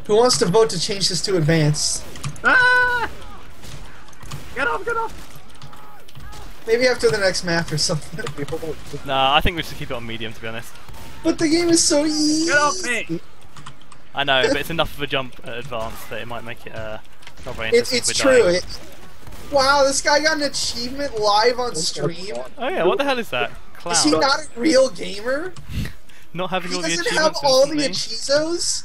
Who wants to vote to change this to advanced? Ah! Get off, get off! Maybe after the next map or something. Nah, I think we should keep it on medium to be honest. But the game is so easy. Get off me! I know, but it's enough of a jump at advanced that it might make it not very interesting. It's if we're true. dying. Wow, this guy got an achievement live on stream. Oh yeah, what the hell is that? Clown. Is he not a real gamer? Not having He all the doesn't achievements have all the instantly? achizos?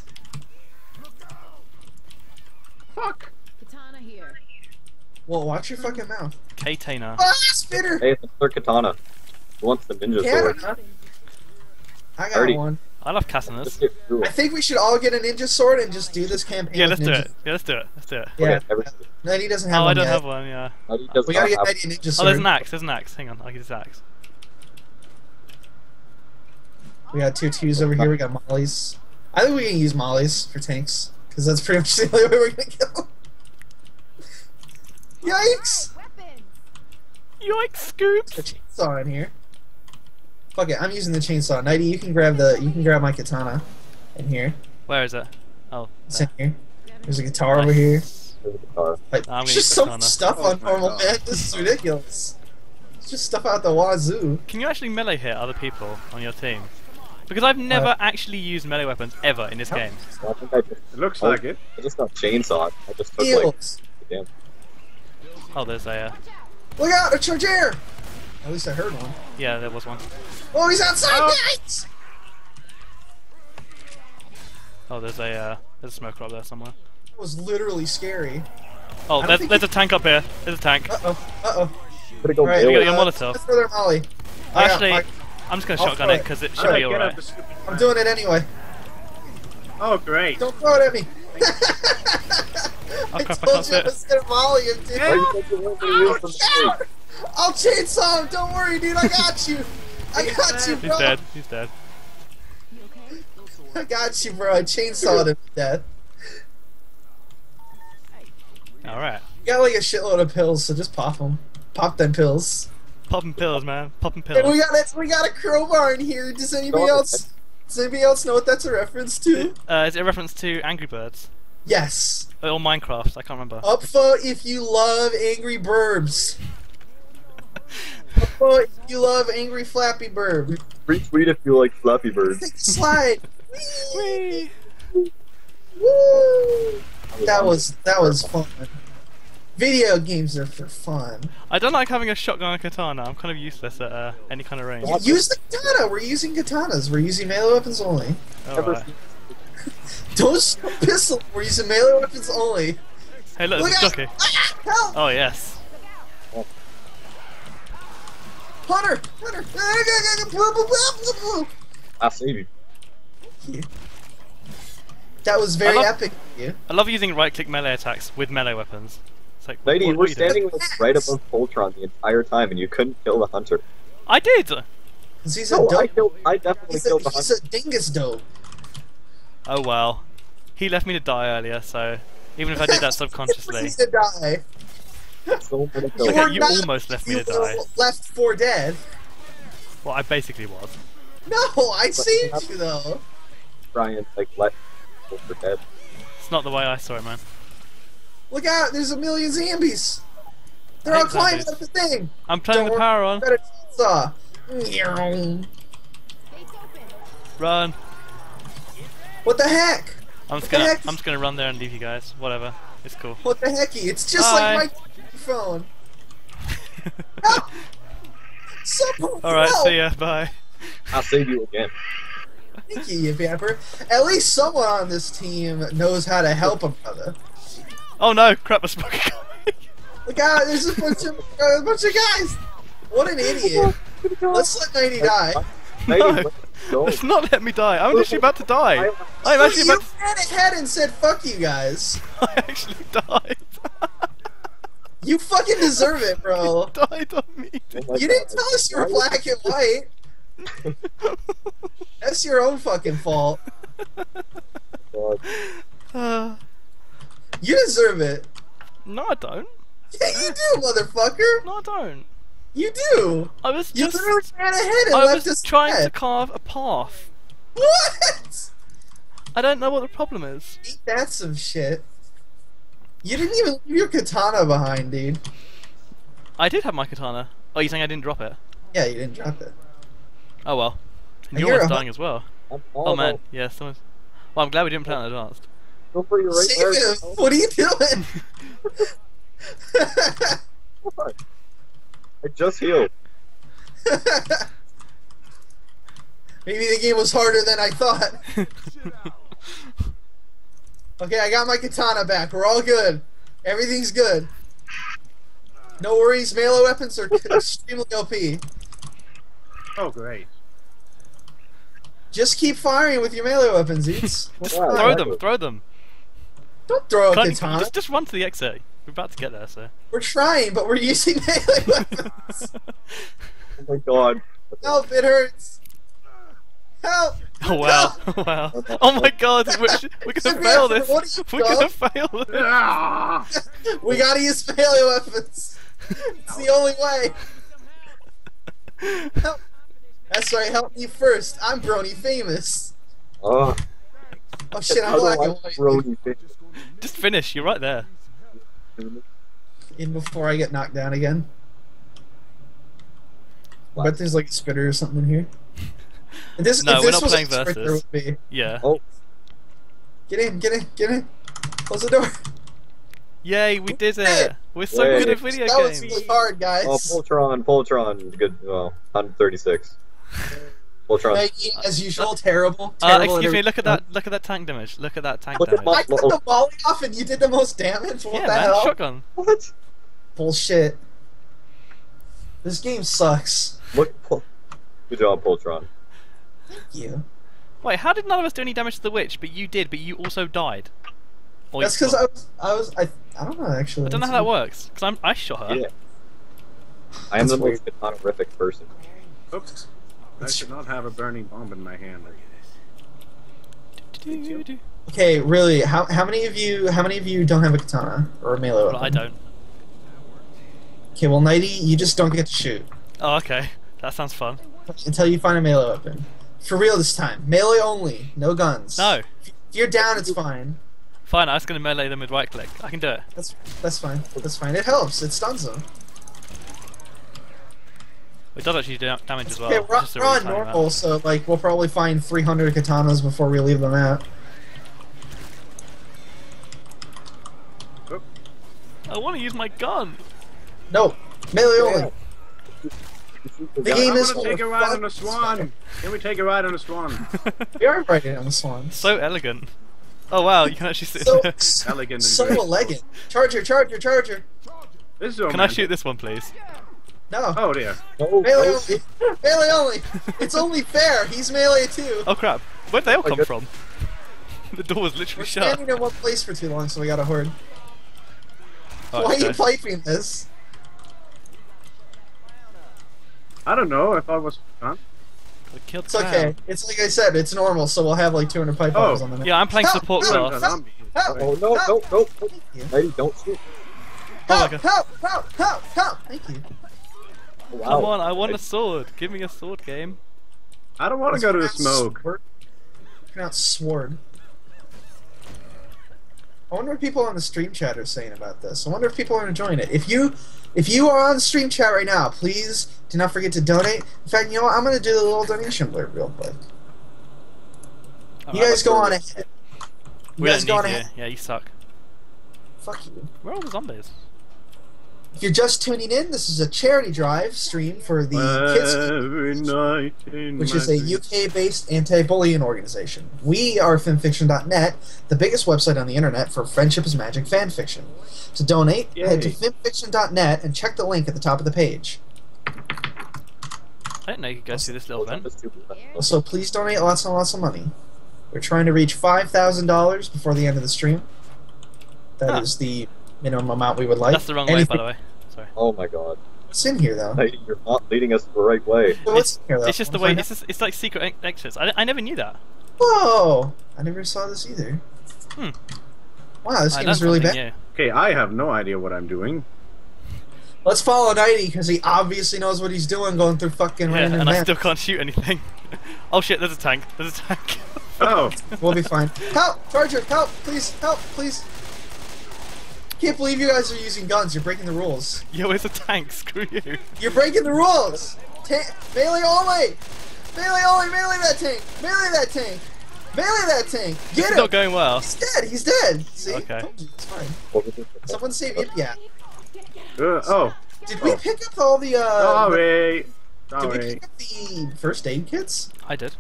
Fuck! Katana here. Well, watch your fucking mouth. Katana. Ah, spitter! Hey, it's another katana. Who wants the ninja sword? Katana. I got Already. one. I love Let's katanas. get through I it. think we should all get a ninja sword and just do this campaign. Yeah, with let's do ninja. it. Yeah, let's do it. Let's do it. Yeah. Okay, everything. No, he doesn't have Oh, one I don't yet. have one. Yeah. How do you just We gotta not get have- Knighty a ninja Oh, sword. there's an axe. There's an axe. Hang on, I'll get this axe. We got two twos over here. We got mollies. I think we can use mollies for tanks because that's pretty much the only way we're gonna kill. Yikes! Weapons. Yikes, scoops! The chainsaw in here. Fuck it, I'm using the chainsaw. Knighty, you can grab my katana in here. Where is it? Oh, It's there. in here. There's a guitar over here. Nice. There's a guitar. Like, I'm gonna there's use just so katana. much stuff Oh on my normal, God. man. This is ridiculous. It's just stuff out the wazoo. Can you actually melee hit other people on your team? Because I've never actually used melee weapons ever in this game. So I think I just, It looks like it. I just got chainsawed. I just took Heals. damn. Oh, there's a Look out, a charger! At least I heard one. yeah, there was one. Oh, he's outside! Oh. Yikes! Oh, there's a smoker up there somewhere. That was literally scary. Oh, I don't there's, think there's a tank up here. There's a tank. Uh-oh, uh-oh. Better go Alright, You got bail. your Molotov. Let's throw their molly. I got- Actually, I- I'm just gonna I'll shotgun throw it it. because it should Alright, be get alright. out the stupid I'm doing it anyway. Oh, great. Don't throw it at me. I crap, I told can't you I fit. was gonna volley him, dude. Why you think you want me to use some Shout! snake? I'll chainsaw him. Don't worry, dude. I got you. I got you, He's bro. dead. He's dead. You okay? I got you, bro. I chainsawed him to death. Alright. You got like a shitload of pills, so just pop them. Pop them pills. Popping pills, man. Popping And pills. we got a crowbar in here. Does anybody else? Does anybody else know what that's a reference to? Is it a reference to Angry Birds? Yes. Or Minecraft? I can't remember. Up vote if you love Angry Burbs. Up vote if you love Angry Flappy Burb. Retweet if you like Flappy Birds. Take the slide. Whee! Woo! That was fun. Video games are for fun. I don't like having a shotgun and katana. I'm kind of useless at any kind of range. Use the katana. We're using katanas. We're using melee weapons only. Alright. Don't shoot a pistol. We're using melee weapons only. Hey, look, Look there's a out! jockey. Ah, help! Oh, yes. Hunter! Hunter! I saved you. That was very I love- epic. Yeah. I love using right-click melee attacks with melee weapons. It's like, Lady, you what were are you doing? standing like, right above Voltron the entire time and you couldn't kill the hunter. I did! 'Cause he's a No, dope. I definitely He's killed the a hunter. dingus dope. Oh well. He left me to die earlier, so even if I did that subconsciously. He's to die. So many You kills. Okay, were you not- almost left me You to die. were left for dead. Well, I basically was. No, I saved you though. Brian, like, let people for dead. It's not the way I saw it, man. Look out! There's a million zombies. They're all hate climbing zombies. up the thing. I'm turning the power on. Better chainsaw. Meow. Run. What the heck? I'm just the gonna heck? I'm just gonna run there and leave you guys. Whatever. It's cool. What the hecky? It's just Bye. like my phone. Help! Someone Alright, help! see ya, bye. I'll save you again. Thank you, you vamper. At least someone on this team knows how to help a brother. Oh no, crap, a smoke coming. Look out, there's a bunch of guys! What an idiot. Let's let Knighty die. No, Go. let's not let me die. I'm literally about to die. I'm actually You about to... ran ahead and said fuck you guys. I actually died. You fucking deserve it, bro. Died on me. Oh my You didn't God. tell us you were black and white. That's your own fucking fault. God. You deserve it. No, I don't. Yeah, you do, motherfucker. No, I don't. You do. I was You just... literally ran ahead and I left was us trying to dead. carve a path. What? I don't know what the problem is. Ain't that some shit? You didn't even leave your katana behind, dude. I did have my katana. Oh, you saying I didn't drop it? Yeah, you didn't drop it. Oh well. And And you're you're almost a- dying as well. I'm all Oh man, about- yeah, someone's... Well, I'm glad we didn't play on advanced. Go for your right Save there. him. What are you doing? I just healed. Maybe the game was harder than I thought. Okay, I got my katana back. We're all good. Everything's good. No worries, melee weapons are extremely OP. Oh, great. Just keep firing with your melee weapons, Eats. Just Yeah, throw exactly. them, throw them. Don't throw a Can't- katana. just run to the exit. We're about to get there, so. We're trying, but we're using melee weapons. Oh my God. Help, it hurts. Help. Oh wow, wow. Oh my god, we're gonna fail this. What are you, We're gonna dog? fail this. Ah! We gotta use melee weapons. It's the only way. Help. That's right, help me first. I'm Brony famous. Oh, Oh shit, I'm how do black I and white. throw you things? Just finish, you're right there. In before I get knocked down again. I bet there's like a spitter or something in here. If this, No, if we're this not was playing a sprint, there versus. would be. Yeah. Oh, Get in, get in, get in. Close the door. Yay, we did it! We're so Yay. good at video That was games. really hard, guys. oh, Poltron, good. Well, 136. Poltron. Maggie, as usual, terrible. Terrible Excuse at me, everything. look at that tank damage. Look at that tank Look at damage. I cut the volley off and you did the most damage? What Yeah, the man, hell? shotgun. What? Bullshit. This game sucks. Look. Good job, Poltron. Thank you. Wait, how did none of us do any damage to the witch, but you did, but you also died? Or That's you- because I don't know actually. I don't know how that works, because I shot her. Yeah. I am That's the most katana-rific person. Oops. I should not have a burning bomb in my hand. Okay, really, how many of you don't have a katana or a melee weapon? Well, I don't. Okay, well, Knighty, you just don't get to shoot Oh, okay. That sounds fun. until you find a melee weapon. For real this time, melee only, no guns. No. If you're down, it's fine. Fine, I was going to melee them with right click. I can do it. That's fine. That's fine. It helps. It stuns them. It does actually do damage as well. Okay, It's we're, just a we're really on tiny normal, amount. so like we'll probably find 300 katanas before we leave them out. I want to use my gun. No, melee only. The game I is want to take a full ride of on a fucks. swan. Can we take a ride on a swan? We are riding on the swans. So elegant. Oh wow, you can actually sit So, there. Elegant and so graceful. elegant. Charger, charger, charger. This is Can I romantic. shoot this one, please? No. Oh dear. No, Melee no, only. Melee only. It's only fair. He's melee too. Oh crap. Where'd they all my come God. from? The door was literally We're shut. standing in one place for too long, so we got a horde. Oh, Why are you okay. piping this? I don't know. I thought it was fun. We killed It's the okay. crowd. It's like I said, it's normal, so we'll have like 200 pipe Oh. bombs on the net. Yeah, I'm playing Help! support Help! class. A zombie. Help! Oh no, Help! no, no. Thank you. Lady, don't shoot. Oh my Help! God. Help! Help! Thank you. Wow. Come on, I want a sword. Give me a sword game. I don't want to go to the smoke. Sword. Pronounce sword. I wonder what people on the stream chat are saying about this. I wonder if people are enjoying it. If you are on the stream chat right now, please do not forget to donate. In fact, you know what? I'm going to do a little donation blurb real quick. You guys go on ahead. You We guys don't go need on you. ahead. Yeah, you suck. Fuck you. Where are all the zombies? If you're just tuning in, this is a charity drive stream for the Kidscape, which is a UK-based anti-bullying organization. We are Fimfiction.net, the biggest website on the internet for Friendship is Magic fanfiction. To donate, head to Fimfiction.net and check the link at the top of the page. I didn't know you could go through this little vent. Also, please donate lots and lots of money. We're trying to reach $5,000 before the end of the stream. That is the minimum amount we would like. That's the wrong way, by the way. Sorry. Oh my god. What's in here, though? You're not leading us the right way. What's in here, though? It's just the way. It's like secret exits. I never knew that. Whoa! I never saw this either. Wow, this game is really bad. New. Okay, I have no idea what I'm doing. Let's follow Knighty, because he obviously knows what he's doing going through fucking Yeah, random and I maps. still can't shoot anything. Oh shit! There's a tank. There's a tank. Oh, We'll be fine. Help! Charger! Help! Please! Help! Please! Can't believe you guys are using guns. You're breaking the rules. Yo, it's a tank. Screw you. You're breaking the rules! Melee only! Melee only! Melee that tank! Melee that tank! Melee that tank! Get It's him! not going well. He's dead! He's dead! See? Okay. Told you, it's fine. What was it? Someone save Yip Yap. oh, Did we pick up all the, sorry, Did we sorry. pick up the first aid kits? I did.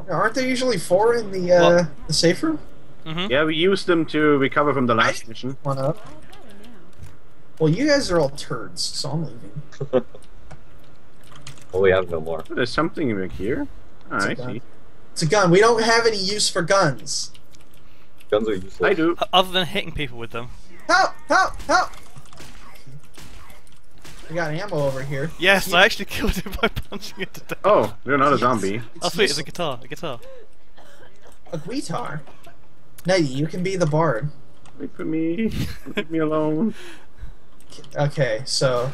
Aren't there usually 4 in the safe room? Yeah, we used them to recover from the last mission. One up. Well, you guys are all turds, so I'm leaving. Well, we have no more. Oh, there's something back here. Oh, I gun. see. It's a gun. We don't have any use for guns. Guns are useless. I do. Other than hitting people with them. Help! Help! Help! We got ammo over here. Yes, You- I actually killed him by punching it to death. Oh, you're not a zombie. Oh sweet, it's a guitar. A guitar. A guitar. Nighty, you can be the bard. Wait for me. Leave me alone. Okay, so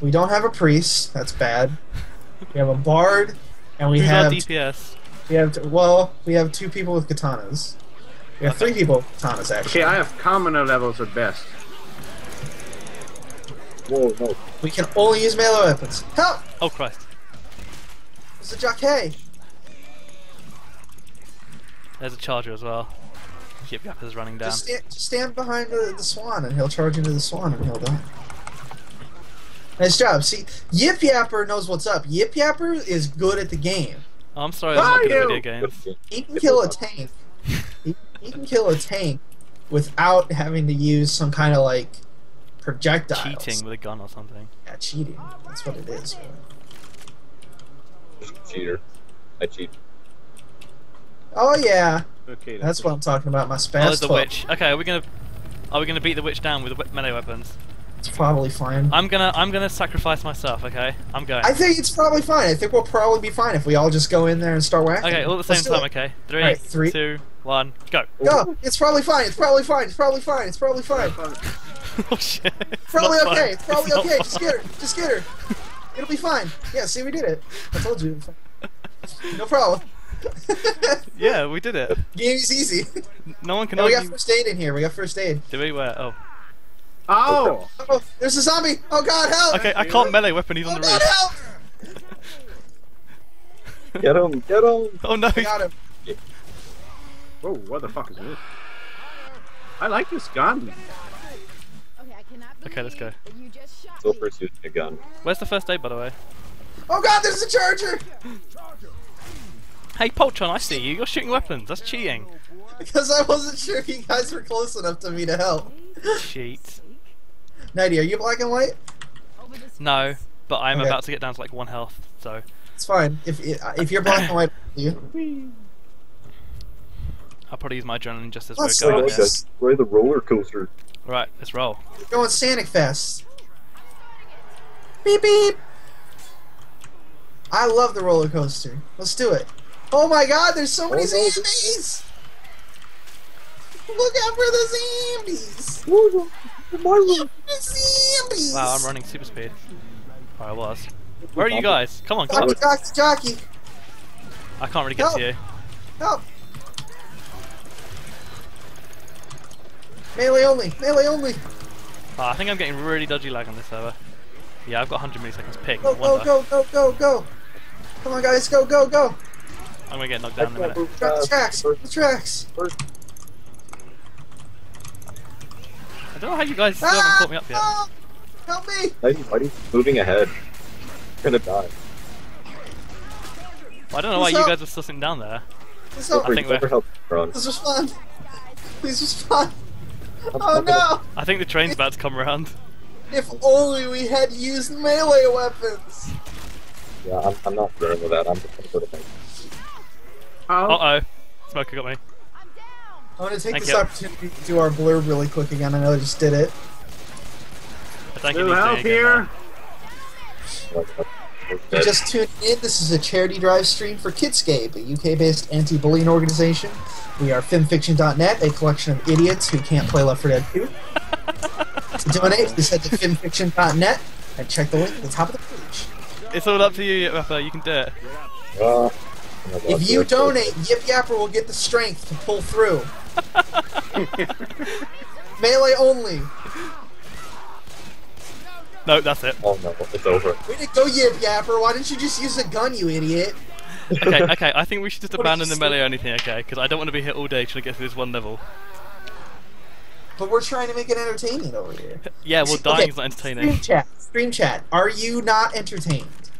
we don't have a priest. That's bad. We have a bard, and we Who's our have DPS? we have 2 people with katanas. We have 3 people with katanas actually. Okay, I have commoner levels at best. Whoa, no. We can only use melee weapons. Help! Oh Christ. There's a jockey. There's a charger as well. Yip Yap is running down. Just stand behind the swan, and he'll charge into the swan, and he'll die. Nice job. See, Yip Yapper knows what's up. Yip Yapper is good at the game. Oh, I'm sorry, I'm not good at you? video games. He can kill a tank. He can kill a tank without having to use some kind of like projectiles. Cheating with a gun or something. Yeah, cheating. That's what it is. Cheater. I cheat. Oh yeah, Okay, that's what I'm talking about. My Oh, spaz there's the 12. witch. Okay, are we gonna beat the witch down with the melee weapons? It's probably fine. I'm gonna sacrifice myself. Okay, I'm going. I think it's probably fine. I think we'll probably be fine if we all just go in there and start whacking. Okay, all at the Let's same do time. it. Okay, Alright, 3, three. 2, 1, go. Go. It's probably fine. It's probably fine. It's probably fine. It's probably fine. Oh shit. It's Probably not okay. fine. It's probably not okay. fine. Just get her. Just get her. It'll be fine. Yeah, see, we did it. I told you. No problem. Yeah, we did it. Game's easy. No one can And we got argue. first aid in here. We got first aid. Do we? Where? Oh. Oh! Oh, there's a zombie. Oh God, help! Okay, I can't melee weapon. He's on Oh the God, roof. help! Get him! Get him! Oh no. I got him. Whoa, what the fuck is this? I like this gun. Okay, I cannot believe Okay, let's go. that you just shot Still me. first using a gun. Where's the first aid, by the way? Oh God, there's a charger. Hey, Poltron, I see you. You're shooting weapons. That's cheating. Because I wasn't sure you guys were close enough to me to help. Cheat. Nighty, are you black and white? No, but I'm Okay. about to get down to like 1 health, so. It's fine. If you're black and white, you. I'll probably use my adrenaline just as Let's we're going. go. Yeah. Guys, ride the roller coaster. Right, let's roll. We're going Sonic Fest. Beep beep. I love the roller coaster. Let's do it. Oh my God, there's so many Oh, no. zombies. Look out for the zombies. My The zombies. Wow, I'm running super speed. Or I was. Where are you guys? Come on, come Jockey, on. jockey. I can't really get to you. Help. Melee only! Melee only! Oh, I think I'm getting really dodgy lag on this server. Yeah, I've got 100 milliseconds ping. Go, No go, wonder. go, go, go, go! Come on, guys, go, go, go! I'm gonna get knocked down in a minute. Drop the tracks! The tracks! I don't know how you guys still haven't caught me up yet. Ah! Help me! Knighty, buddy, moving ahead. You're gonna die. Well, I don't know why you guys are still sitting down there. Please Go help I for me! think go we're- for help, Ron. Please respond! Please respond! Oh no! I think the train's about to come around. If only we had used melee weapons! Yeah, I'm not dealing with that. I'm just gonna go to bed. How? Uh oh. Smoker got me. I want to take Thank this you. opportunity to do our blurb really quick again. I know I just did it. I think it Little needs help doing again here. If you just tuned in, this is a charity drive stream for Kidscape, a UK-based anti-bullying organization. We are Fimfiction.net, a collection of idiots who can't play Left 4 Dead 2. To donate, please head to Fimfiction.net and check the link at the top of the page. now. It's all up to you, Rapper. You can do it. Oh my God, If you that's so- donate, Yip Yapper will get the strength to pull through. Melee only. No, that's it. Oh no, it's over. Way to go, Yip Yapper. Why didn't you just use a gun, you idiot? Okay, okay. I think we should just What abandon did the you melee only thing, okay? Because I don't want to be hit all day trying to get through this one level. But we're trying to make it entertaining over here. Yeah, well, Okay, dying is not entertaining. Stream chat. Are you not entertained?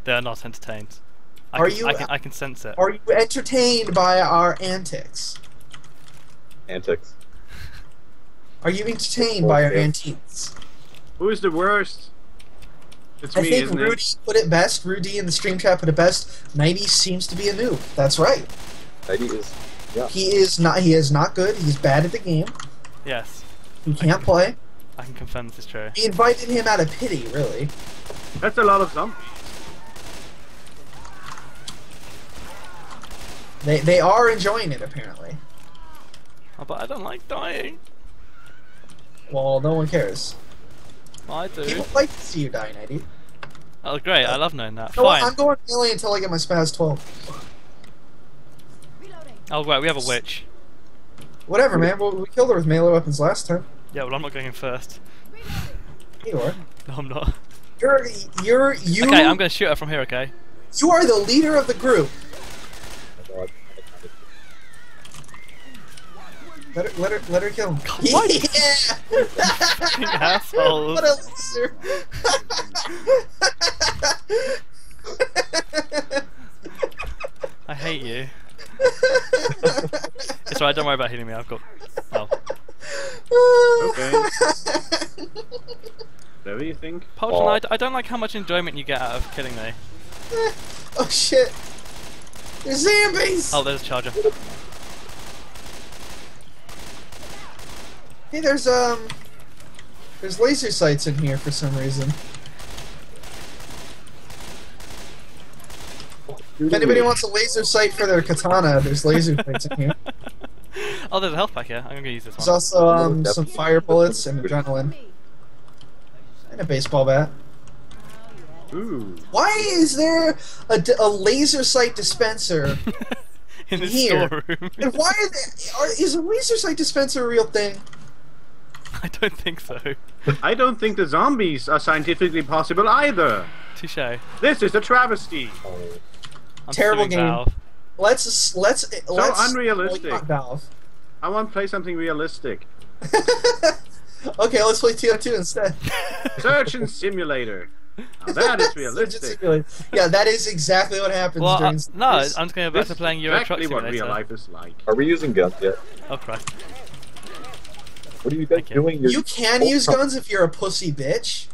They are not entertained. Are can, you- I can sense it. Are you entertained by our antics? Antics. Are you entertained by our antiques? Who is the worst? It's I me, think isn't Rudy it? put it best. Rudy in the stream chat put it best. Knighty seems to be a noob. That's right. Knighty is. Yeah. He is not. He is not good. He's bad at the game. Yes, He can't play. I can confirm this is true. We invited him out of pity, really. That's a lot of zombies. They are enjoying it apparently. Oh, but I don't like dying. Well, no one cares. I do. People like to see you die, Knighty. Oh, great. I love knowing that. You know what? Fine. I'm going melee until I get my spaz 12. Oh, right. We have a witch. Whatever, man. Well, we killed her with melee weapons last time. Yeah, well, I'm not going in first. You are. No, I'm not. You. Okay, I'm going to shoot her from here, okay? You are the leader of the group. Oh my God. Let her kill him. why- Yeah. Assholes. What a loser. I hate you. It's alright, don't worry about hitting me. I've got. Oh. Okay. Whatever you think. Polton, I don't like how much enjoyment you get out of killing me. Oh shit. There's zombies! Oh, there's a charger. Hey, there's laser sights in here for some reason. If anybody wants a laser sight for their katana, there's laser sights in here. Oh, there's a health pack here. I'm gonna use this There's one. also some fire bullets and adrenaline. And a baseball bat. Ooh. Why is there a laser sight dispenser? In the here. storeroom. And why is a laser sight dispenser a real thing? I don't think so. I don't think the zombies are scientifically possible either. Touche. This is a travesty. Oh, I'm Terrible suing game. Valve. Let's unrealistic. boycott Valve. I want to play something realistic. Okay, let's play TO2 instead. Surgeon Simulator. Now that is realistic. Yeah, that is exactly what happens Well, during. no, I'm just gonna go back This to is playing Euro exactly Truck what real Simulator. life is like. are we using guns yet? Oh Christ. What are you guys Thank you. doing? You're- You can use guns if you're a pussy bitch.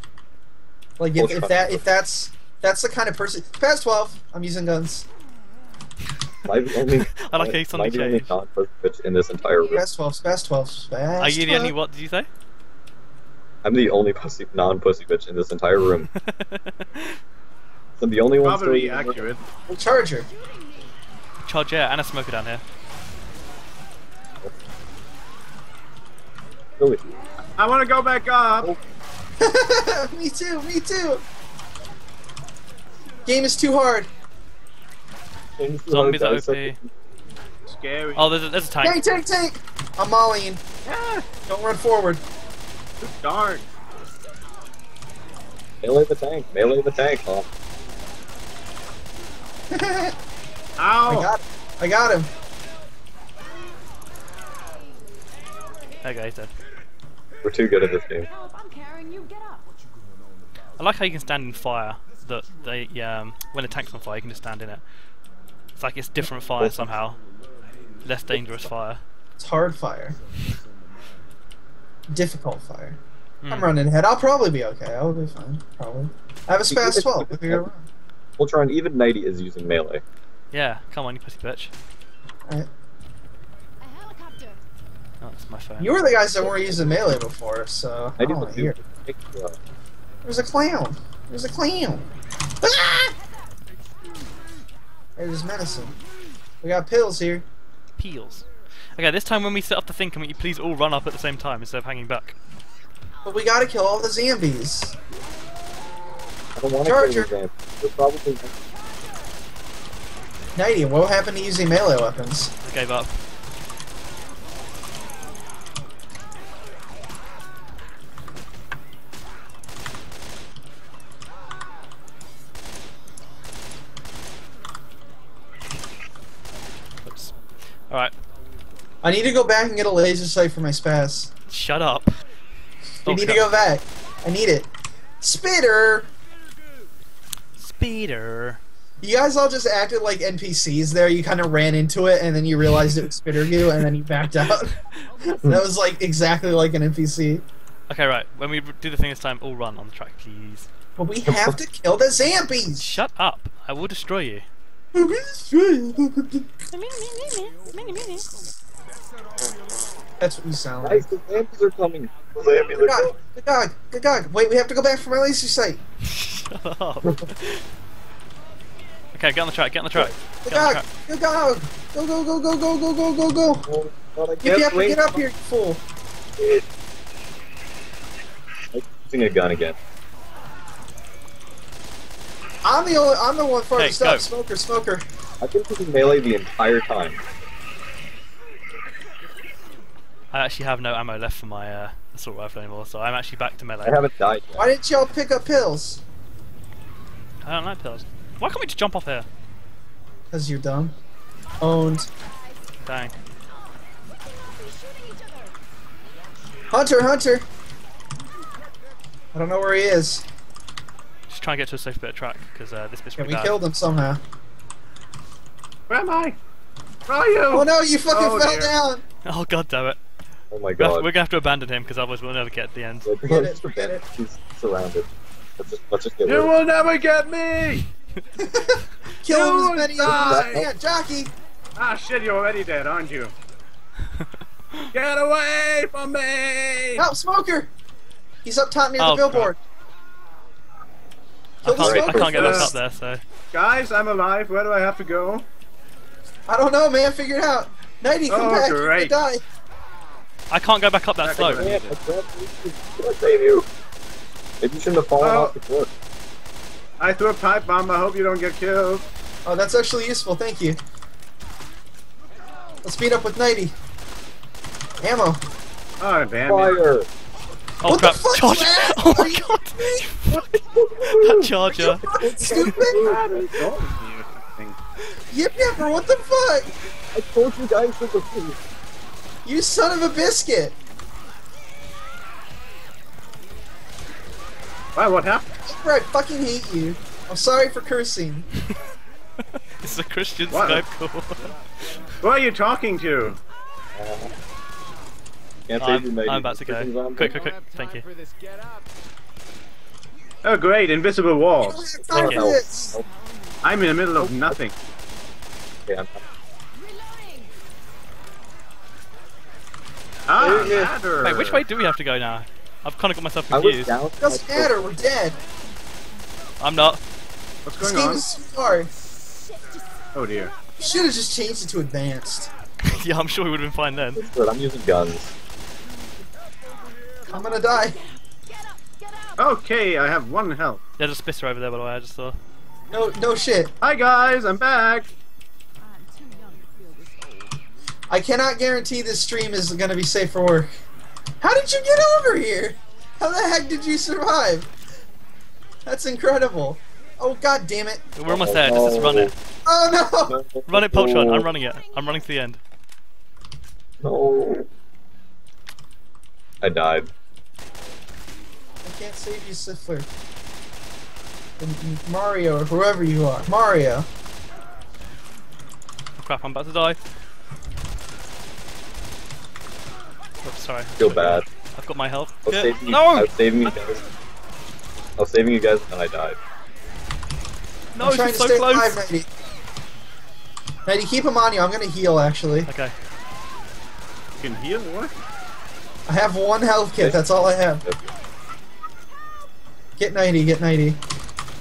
Like if that's the kind of person. Past 12, I'm using guns. Am I the only, I like how you suddenly am I the only changed. non-pussy bitch in this entire room? Past 12, past 12, past Are you the only 12. what did you say? I'm the only non-pussy bitch in this entire room. I'm the only one still Probably using guns. accurate. Well, Charger. Charge, yeah, and a smoker down here. Really? I want to go back up. Me too, me too. Game is too hard. Zombies are Guys, OP. Scary. Oh, there's a tank. Tank, tank, tank. I'm mollying. Ah, Don't run forward. darn. Melee the tank. Melee the tank, huh? Ow! I got him. Okay, he's dead. We're too good at this game. Help, I'm carrying you. Get up. I like how you can stand in fire. That they when a tank's on fire, you can just stand in it. It's like it's different fire somehow. Less dangerous fire. It's hard fire. Difficult fire. I'm running ahead. I'll probably be okay. I'll be fine. Probably. I have a SPAS 12. If we go wrong. Ultron, even Knighty is using melee. Yeah, come on, you pussy bitch. Alright. A helicopter. Oh, that's my phone. You were the guys that weren't using melee before, so I Knighty don't was want to hear. using There's a clown. There's a clown. Ah! There's medicine. We got pills here. Peels. Okay, this time when we set up the thing, can we please all run up at the same time instead of hanging back? But we gotta kill all the zombies. I don't want to Charger. kill them. They're probably... Knighty, what happened to using melee weapons? I gave up. Oops. Alright, I need to go back and get a laser sight for my SPAS. shut up. We need to go back. I need it. Spitter! Speeder. You guys all just acted like NPCs there. You kind of ran into it, and then you realized it was Spitter Goo, and then you backed out. That was like exactly like an NPC. Okay, right. When we do the thing this time, all run on the track, please. But we have to kill the zombies! Shut up. I will destroy you. That's what you sound like. Guys, the zombies are coming. The zombies are coming. Good dog, good dog. Wait, we have to go back for my laser sight. Shut up. Okay, get on the track, get on the track. Good Get on the dog, track. good dog. Go, go, go, go, go, go, go, go, go. Oh, but I You can't have to wait. get up here, you fool. I'm using a gun again. I'm the one farthest Hey, go. up. Smoker, smoker. I've been using melee the entire time. I actually have no ammo left for my assault rifle anymore, so I'm actually back to melee. I haven't died yet. Why didn't y'all pick up pills? I don't like pills. Why can't we just jump off here? Because you're dumb. Owned. Dang. Hunter, Hunter! I don't know where he is. Just try and get to a safe bit of track, because this bit's Yeah, pretty we bad. killed him somehow. Where am I? Where are you? Oh no, you fucking Oh, fell dear. down! Oh god damn it. Oh my We're god. gonna have to abandon him, because otherwise we'll never get to the end. Forget it, forget it. He's surrounded. Let's just get rid You of will never get me! Kill him You as many die. of them as jockey! Ah shit, you're already dead, aren't you? Get away from me! Help, smoker! He's up top near Oh, the billboard. I Kill the can't smoker get back first. up there, so... Guys, I'm alive. Where do I have to go? I don't know, man. Figure it out. Knighty, come Oh, back. great. You're gonna die. I can't go back up that Back slope. over. Yeah, I can't save you. Maybe you shouldn't have fallen Oh. off the cliff. I threw a pipe bomb. I hope you don't get killed. Oh, that's actually useful. Thank you. Let's meet up with Knighty. Ammo. Oh, damn it. Fire! Oh What crap! the fuck, Charge! man? Oh Are my you god! That charger! Stupid. Yip yapper, what the fuck? I told you guys to the You son of a biscuit. Why, what happened? I fucking hate you. I'm sorry for cursing. This is a Christian What? Skype call. Who are you talking to? Can't save you, I'm about to go. Quick, quick, quick. Thank you. Oh, great, invisible I don't walls. have time for you. this. I'm in the middle of nothing. Okay, I'm Ah, Yeah. ladder. Wait, which way do we have to go now? I've kind of got myself I was confused. down. Doesn't matter. We're dead. I'm not. What's This going game on? is too hard. Oh dear. Should have just changed it to advanced. Yeah, I'm sure we would have been fine then. It's good. I'm using guns. I'm gonna die. Okay, I have one health. There's a spitter over there, by the way. I just saw. No shit. Hi guys, I'm back. I cannot guarantee this stream is going to be safe for work. How did you get over here? How the heck did you survive? That's incredible. Oh, god damn it. We're almost there, just run it. Oh, no! Run it, Poltron, I'm running it. I'm running to the end. No. I died. I can't save you, Siffler. Mario, or whoever you are. Mario. Oh crap, I'm about to die. Oops, sorry. Feel bad. I've got my health. I was saving you, No! I was saving you guys. I was saving you guys and I died. No, I'm trying she's to so stay close! alive, Knighty. Knighty, keep him on you. I'm gonna heal, actually. Okay. You can heal, what? I have 1 health kit. That's all I have. Get Knighty, get Knighty.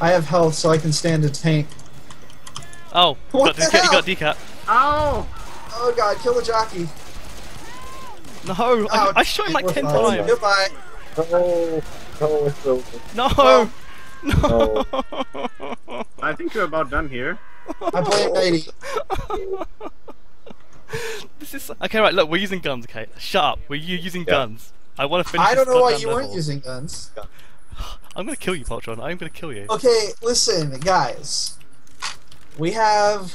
I have health, so I can stand a tank. Oh, What the you hell? got decat. Ow! Oh god, kill the jockey. No, Oh, I shot him like 10 oh, times. Goodbye. No, no, it's over. No! No! I think you're about done here. I blame Knighty. This is okay. Right, look, we're using guns. Okay, shut up. We're using guns. I want to finish. I don't this know why goddamn you level. weren't using guns. I'm gonna kill you, Poltron. I'm gonna kill you. Okay, listen, guys. We have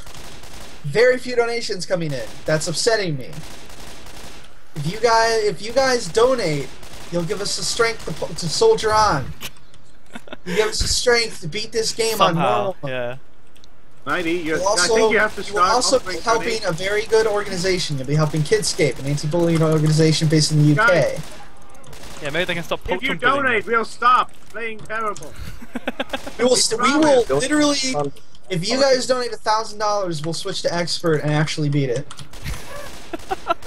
very few donations coming in. That's upsetting me. If you guys donate, you'll give us the strength to soldier on. You give us the strength to beat this game on Somehow, normal. yeah. Knighty, You'll I also, think you have to you will start also offering be helping donation. a very good organization. You'll be helping Kidscape, an anti-bullying organization based in the UK. Guys. Yeah, maybe they can stop If you Poltron bullying donate, me. we'll stop playing terrible. We will Don't- literally, if you guys donate $1,000, we'll switch to expert and actually beat it.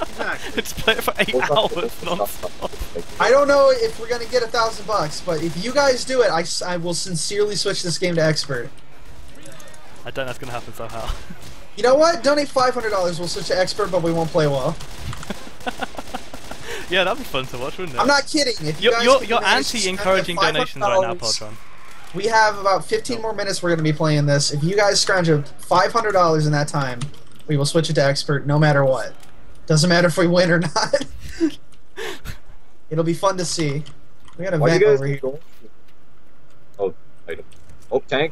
Exactly. Just play it for 8 hours non-stop. I don't know if we're gonna get $1,000, but if you guys do it, I will sincerely switch this game to expert. I don't know that's gonna happen somehow. You know what? Donate $500, we'll switch to expert, but we won't play well. Yeah, that'd be fun to watch, wouldn't it? I'm not kidding. If you You're, guys you're, can you're manage to anti-encouraging spend donations right now, $500, Poltron. We have about 15 more minutes we're going to be playing this. If you guys scrounge up $500 in that time, we will switch it to expert no matter what. Doesn't matter if we win or not. It'll be fun to see. We got a Why vent you guys over here. going? Oh, item. Oh, tank.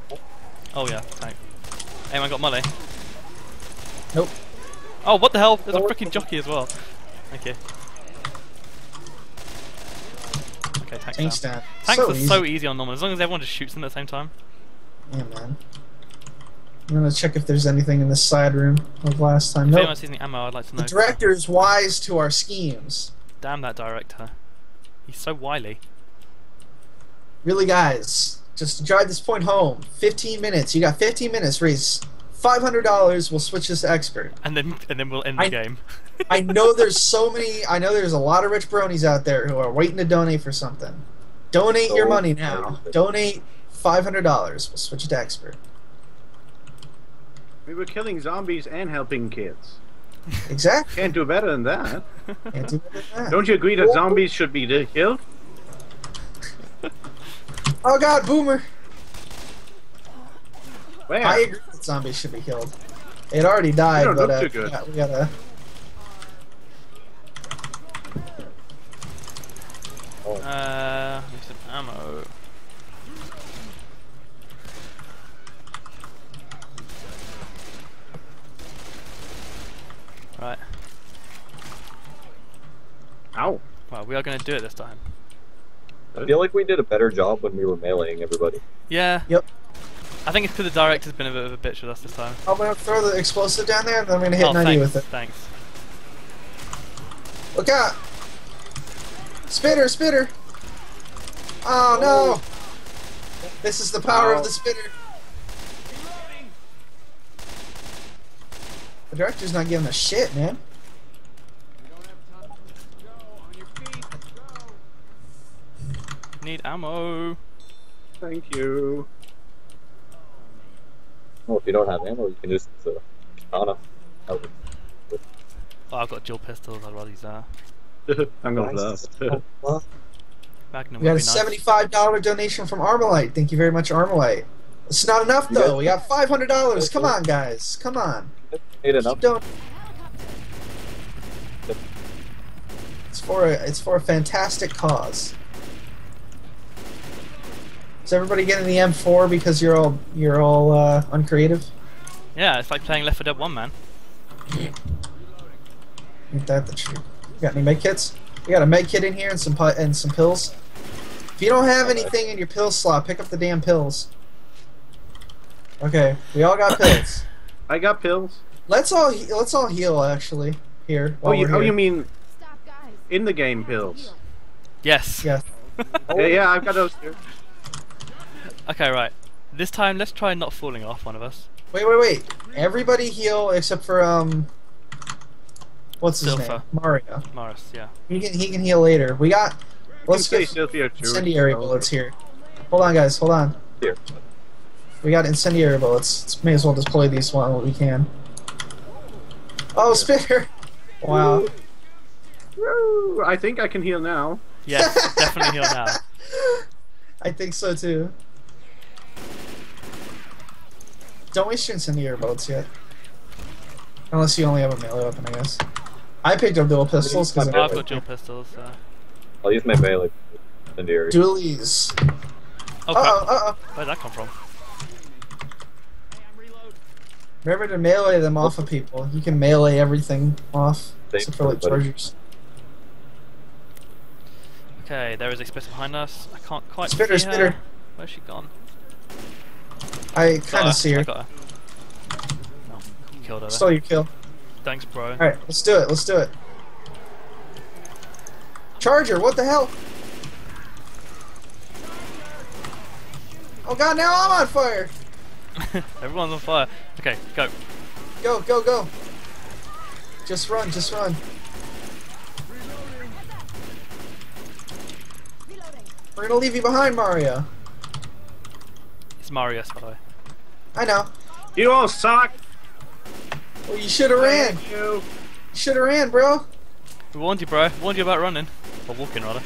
Oh yeah, thanks. Anyone got money? Nope. Oh, what the hell? There's a freaking jockey as well. Thank you. Okay, tanks Tanks down. down. Tanks So are easy. so easy on normal, as long as everyone just shoots them at the same time. Yeah, man. I'm gonna check if there's anything in this side room like last time. If Nope. anyone sees any ammo, I'd like to know. The director is wise to our schemes. Damn that director. He's so wily. Really, guys, just to drive this point home. 15 minutes. You got 15 minutes. Raise $500. We'll switch this to expert. And then we'll end the game. I know there's so many. I know there's a lot of rich bronies out there who are waiting to donate for something. Donate your money now. Donate $500. We'll switch it to expert. We were killing zombies and helping kids. Exactly. Can't do better than that. Can't do better than that. Don't you agree that zombies should be killed? Oh God, Boomer! Where? I agree that zombies should be killed. It already died, don't but look too good. yeah, we gotta. Need some ammo. Right. Ow. Well, we are going to do it this time. I feel like we did a better job when we were meleeing everybody. Yeah. Yep. I think it's because the director's been a bit of a bitch with us this time. I'm gonna throw the explosive down there, and then I'm gonna hit 90 thanks, with it. Thanks. Look out! Spitter, spitter! Oh no! This is the power of the spitter. The director's not giving a shit, man. Need ammo. Thank you. Well, if you don't have ammo, you can just use a katana. That would- Oh, I've got dual pistols. I'd rather use that. I'm gonna Nice. laugh. Magnum We got would a be nice. $75 donation from Armalite. Thank you very much, Armalite. It's not enough though. We got $500. Come on, guys. Come on. Made enough. Keep doing. It's for a fantastic cause. Is everybody getting the M4 because you're all uncreative? Yeah, it's like playing Left 4 Dead 1, man. Ain't that the truth? You got any med kits? We got a med kit in here and some pills. If you don't have anything in your pill slot, pick up the damn pills. Okay, we all got pills. I got pills. Let's all heal actually here. Oh, you here. mean Stop, guys. in the game pills? Yes. Yeah. Yeah, I've got those too. Okay, right. This time, let's try not falling off, one of us. Wait. Everybody heal except for what's his Silpha. name? Mario. Morris, yeah. He can heal later. We got. Let's You get can say Sylphia too. incendiary bullets here. Hold on, guys. Hold on. Here. We got incendiary bullets. May as well deploy these while we can. Oh, spitter! Wow. Woo! I think I can heal now. Yes, definitely heal now. I think so too. Don't waste your incendiary bullets yet. Unless you only have a melee weapon, I guess. I picked up dual pistols because I've got dual pistols, so... I'll use my melee incendiary. dualies. Oh, crap. Uh-oh. Where'd that come from? Remember to melee them off of people. You can melee everything off, Thanks, except for like everybody. chargers. Okay, there is a spitter behind us. I can't quite Spitter, see her. spitter. Where's she gone? I Got kind of see I her. got her. No, killed her there. Stole your kill. Thanks, bro. Alright, let's do it. Let's do it. Charger, what the hell? Oh god, now I'm on fire! Everyone's on fire. Okay, go. Go, go, go! Just run, just run. We're gonna leave you behind, Mario. It's Marius, by the way. I know. You all suck. Well, you should have ran. Thank you. You should have ran, bro. We warned you, bro. Warned you about running. Or walking, rather.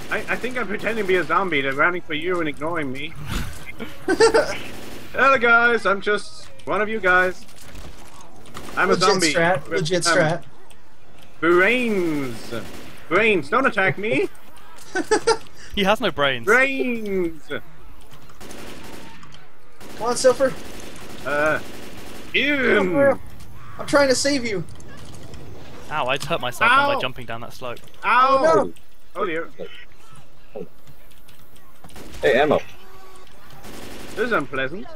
I think I'm pretending to be a zombie. They're running for you and ignoring me. Hello, guys. I'm just one of you guys. I'm Legit a zombie. strat. Legit strat. Brains. Brains. Don't attack me. He has no brains. Brains. Come on, Silver. Ew. I'm trying to save you. Ow, I just hurt myself Ow. by jumping down that slope. Ow. no. Oh dear. Hey, ammo. This is unpleasant.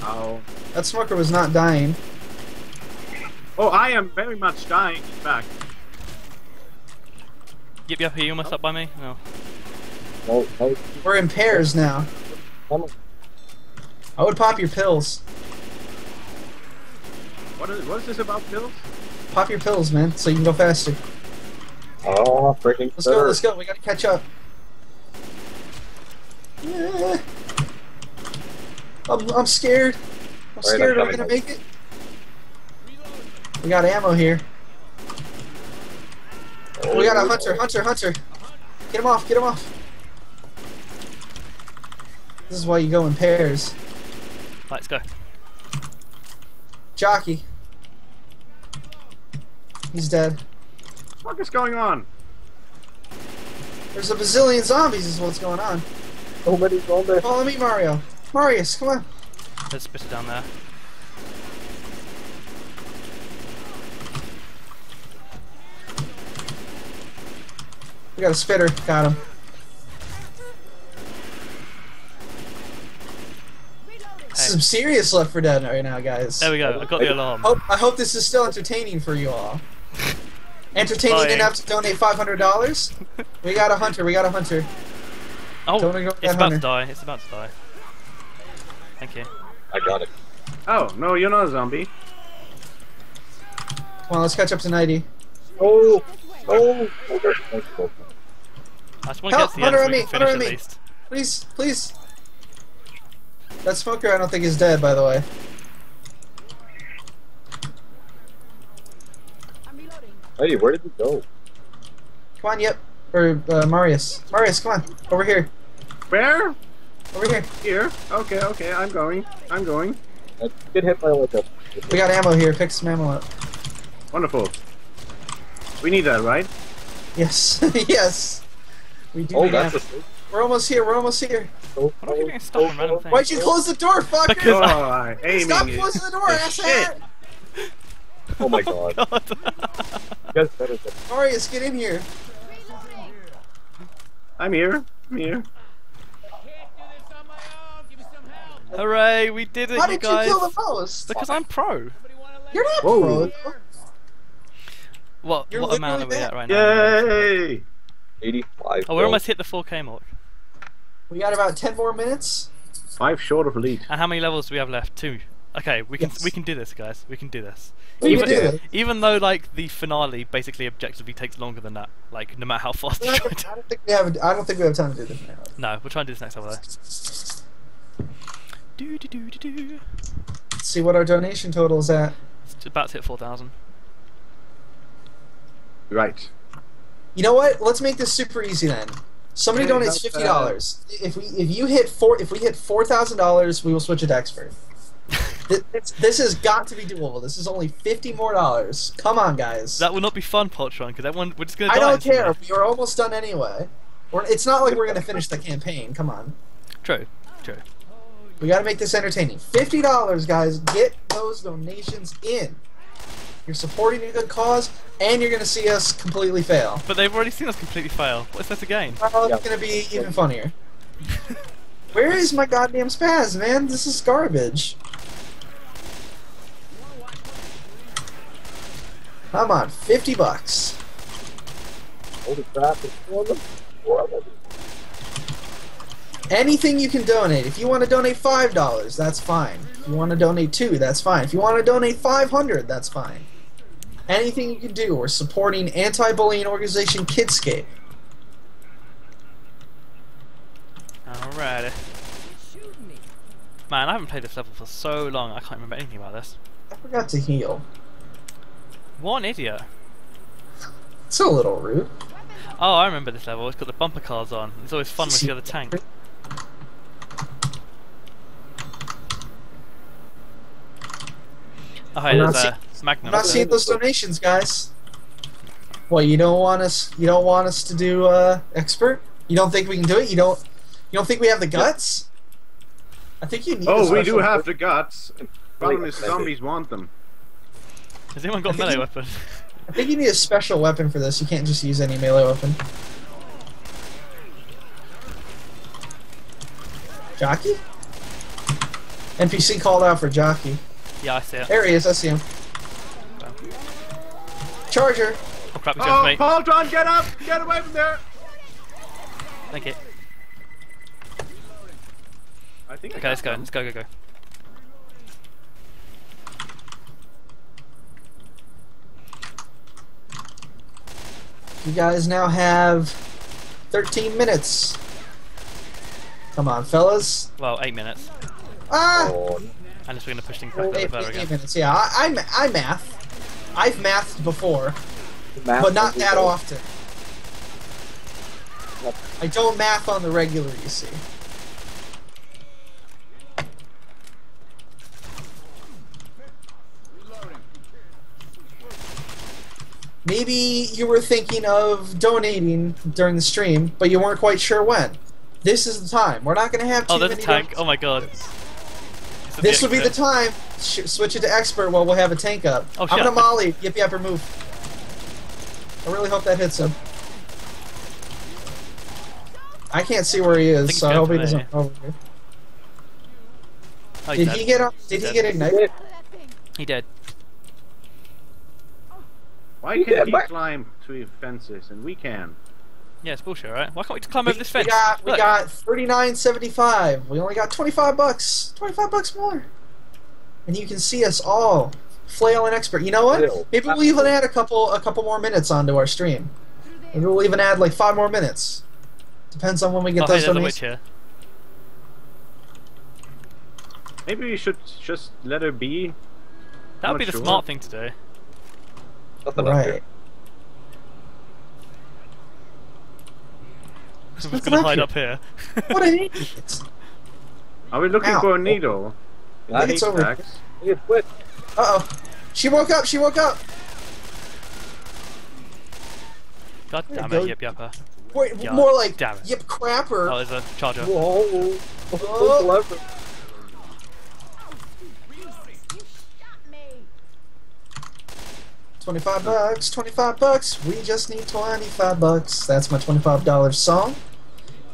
Ow. That smoker was not dying. Oh, I am very much dying. In fact. Yep, are you almost up by me? No. No. We're in pairs now. Ammo. I would pop your pills. What is this about pills? Pop your pills, man, so you can go faster. Oh, freaking Let's go, let's go. We gotta catch up. Yeah. I'm scared. I'm scared. Are we gonna make it? We got ammo here. We got a hunter. Get him off, get him off. This is why you go in pairs. Let's go. Jockey. He's dead. What is going on? There's a bazillion zombies is what's going on. Nobody's on there. Follow me, Mario. Marius, come on. There's a spitter down there. We got a spitter. Got him. This is some serious Left 4 Dead right now, guys. There we go. I got the alarm. I hope this is still entertaining for you all. Entertaining Bye. enough to donate $500? We got a hunter. We got a hunter. Oh, Don't ignore it's that about hunter. to die. It's about to die. Thank you. I got it. Oh, no, you're not a zombie. Come on, let's catch up to knighty. Oh. Okay. Thanks, folks. I just want to Help! get to the end Hunter so on we me! can Hunter finish on at me! least. Please, please. That smoker I don't think is dead, by the way. I'm reloading. Hey, where did you go? Come on, yep. Or, Marius. Marius, come on. Over here. Where? Over here. Here. Okay, I'm going. I get hit by like a. We got ammo here. Pick some ammo up. Wonderful. We need that, right? Yes. Yes. We do Oh, need that's ammo. a. We're almost here. We're almost here. Oh, Why do I keep getting stuck on random things? Why'd you close the door, fucker? Because Oh, aiming Stop is- closing the door, asshat! oh my god. God. You guys better than. Marius, get in here. I'm here. I'm here. Hooray, we did it, How you did guys. you kill the most? Because I'm pro. You're not Whoa. pro. What You're amount are we literally at right now? Yay! 85. Oh, we're almost hit the 4K mark. We got about 10 more minutes. 5 short of elite. And how many levels do we have left? 2. Okay, we can Yes. do this, guys. We can do this. We can Even, do it. even though like the finale basically objectively takes longer than that, like no matter how fast you I try to. don't think we have. I don't think we have time to do this now. No, we'll try and do this next level though. Do do do do do. Let's see what our donation total is at. It's about to hit 4,000. Right. You know what? Let's make this super easy then. Somebody Okay, donates $50. If we hit $4,000, we will switch it to expert. This has got to be doable. This is only $50 more. Come on, guys. That will not be fun, Poltron, because we're just gonna. I die don't care. instantly. We are almost done anyway. It's not like we're gonna finish the campaign. Come on. True. True. We gotta make this entertaining. $50, guys. Get those donations in. You're supporting a good cause, and you're gonna see us completely fail. But they've already seen us completely fail. What's there to gain? Well, it's gonna be even funnier. Where is my goddamn spaz, man? This is garbage. Come on, $50. Holy crap, it's horrible. Anything you can donate. If you want to donate $5, that's fine. If you want to donate $2, that's fine. If you want to donate $500, that's fine. Anything you can do. We're supporting anti-bullying organization Kidscape. Alrighty. Man, I haven't played this level for so long. I can't remember anything about this. I forgot to heal. What an idiot. It's a little rude. Oh, I remember this level. It's got the bumper cars on. It's always fun with the other tank. Oh, hey, I'm not there's I'm Magnum. not seeing those donations, guys. What, you don't want us to do expert? You don't think we can do it? You don't think we have the guts? I think you need Oh, a we do special- have the guts. Problem is, zombies want them. Has anyone got a melee weapon? I think you need a special weapon for this. You can't just use any melee weapon. Jockey? NPC called out for Jockey. Yeah, I see it. There he is, I see him. Charger! Oh crap, he's Oh, going for me. Poltron, get up! Get away from there! Thank you. I think. Okay, let's go. Let's go, go, go. You guys now have 13 minutes. Come on, fellas. Well, 8 minutes. Ah! Oh, And just we're going to push things back a little 8 further again. minutes. Yeah, I math. I've mathed before, but not that often. I don't math on the regular, you see. Maybe you were thinking of donating during the stream, but you weren't quite sure when. This is the time. We're not going to have too Oh, there's a many tank. donations. Oh my god. This would be the time. Switch it to expert while we'll have a tank up. Oh, I'm shit. gonna molly. Yip yapper move. I really hope that hits him. I can't see where he is, think so I he's hope he going for doesn't come over here. Oh, he's Did dead. he get up? Did he get ignited? He did. Why can't he climb through fences and we can? Yeah, it's bullshit, right? Why can't we just climb over this We fence? got Look. $39.75. We only got $25. $25 more. And you can see us all flail and expert. You know what? Maybe we'll even add a couple more minutes onto our stream. Maybe we'll even add like 5 more minutes. Depends on when we get Oh, hey, those there's a witch donations. here. Maybe we should just let her be. That would be Not the sure. smart thing to do. nothing up here. Right. We're just gonna hide up here. What an idiot. Are we looking Ow. for a needle? I think it's over. Attacks. You get quit. Uh-oh. She woke up, she woke up! God damn There it, you Yip Yapper. Wait, Yeah, more like damn it. yip crapper. Oh, there's a charger. Whoa. Oh. Clever. You shot me. $25, $25. We just need $25. That's my $25 song.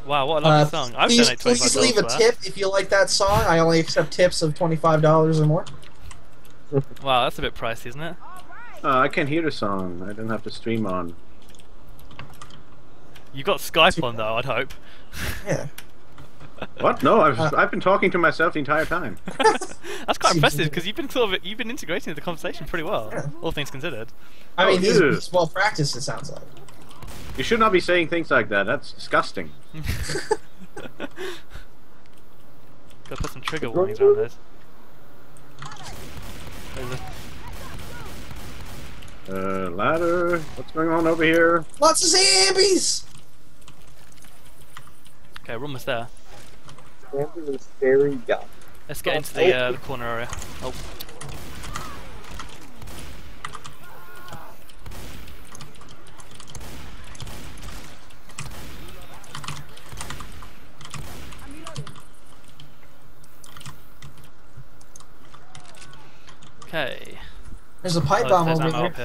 Wow, what a lovely song. I've Please, donated $25 please leave a for that. tip if you like that song. I only accept tips of $25 or more. Wow, that's a bit pricey, isn't it? I can't hear the song. I don't have the stream on. You've got Skype on though, I'd hope. Yeah. What? No, I've been talking to myself the entire time. That's quite Seems impressive to because you've been integrating the conversation pretty well, Yeah. all things considered. I mean, yeah. he's well practiced, it sounds like. You should not be saying things like that. That's disgusting. Gotta put some trigger warnings around those. There's a... Ladder. What's going on over here? Lots of zombies! Okay, we're almost there. Andrew is very young. Let's get into the corner area. Oh. Okay. There's a pipe Oh, bomb there's over ammo here. up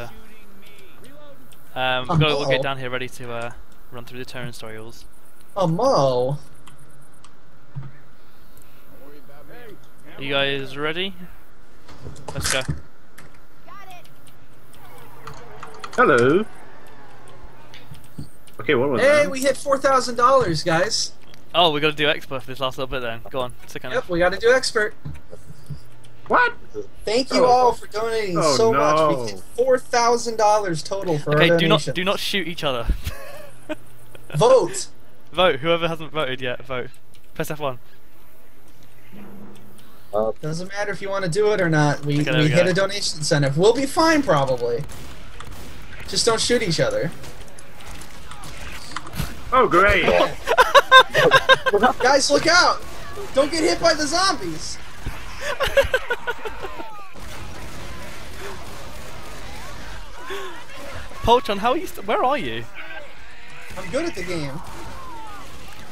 here. We'll get down here ready to run through the turnstiles. Oh, Mo. Are you guys ready? Let's go. Got it. Hello. Okay, what was Hey, that? we hit $4,000, guys. Oh, we got to do expert for this last little bit then. Go on, stick on it. Yep, we got to do expert. What? Thank you all for donating Oh, so no. much. We hit $4,000 total for our Okay, donations. do not shoot each other. Vote. Vote. Whoever hasn't voted yet, vote. Press F1. Doesn't matter if you want to do it or not. We Okay, there we hit go. a donation incentive. We'll be fine, probably. Just don't shoot each other. Oh, great. Guys, look out! Don't get hit by the zombies! Poltron, how are you? Where are you? I'm good at the game.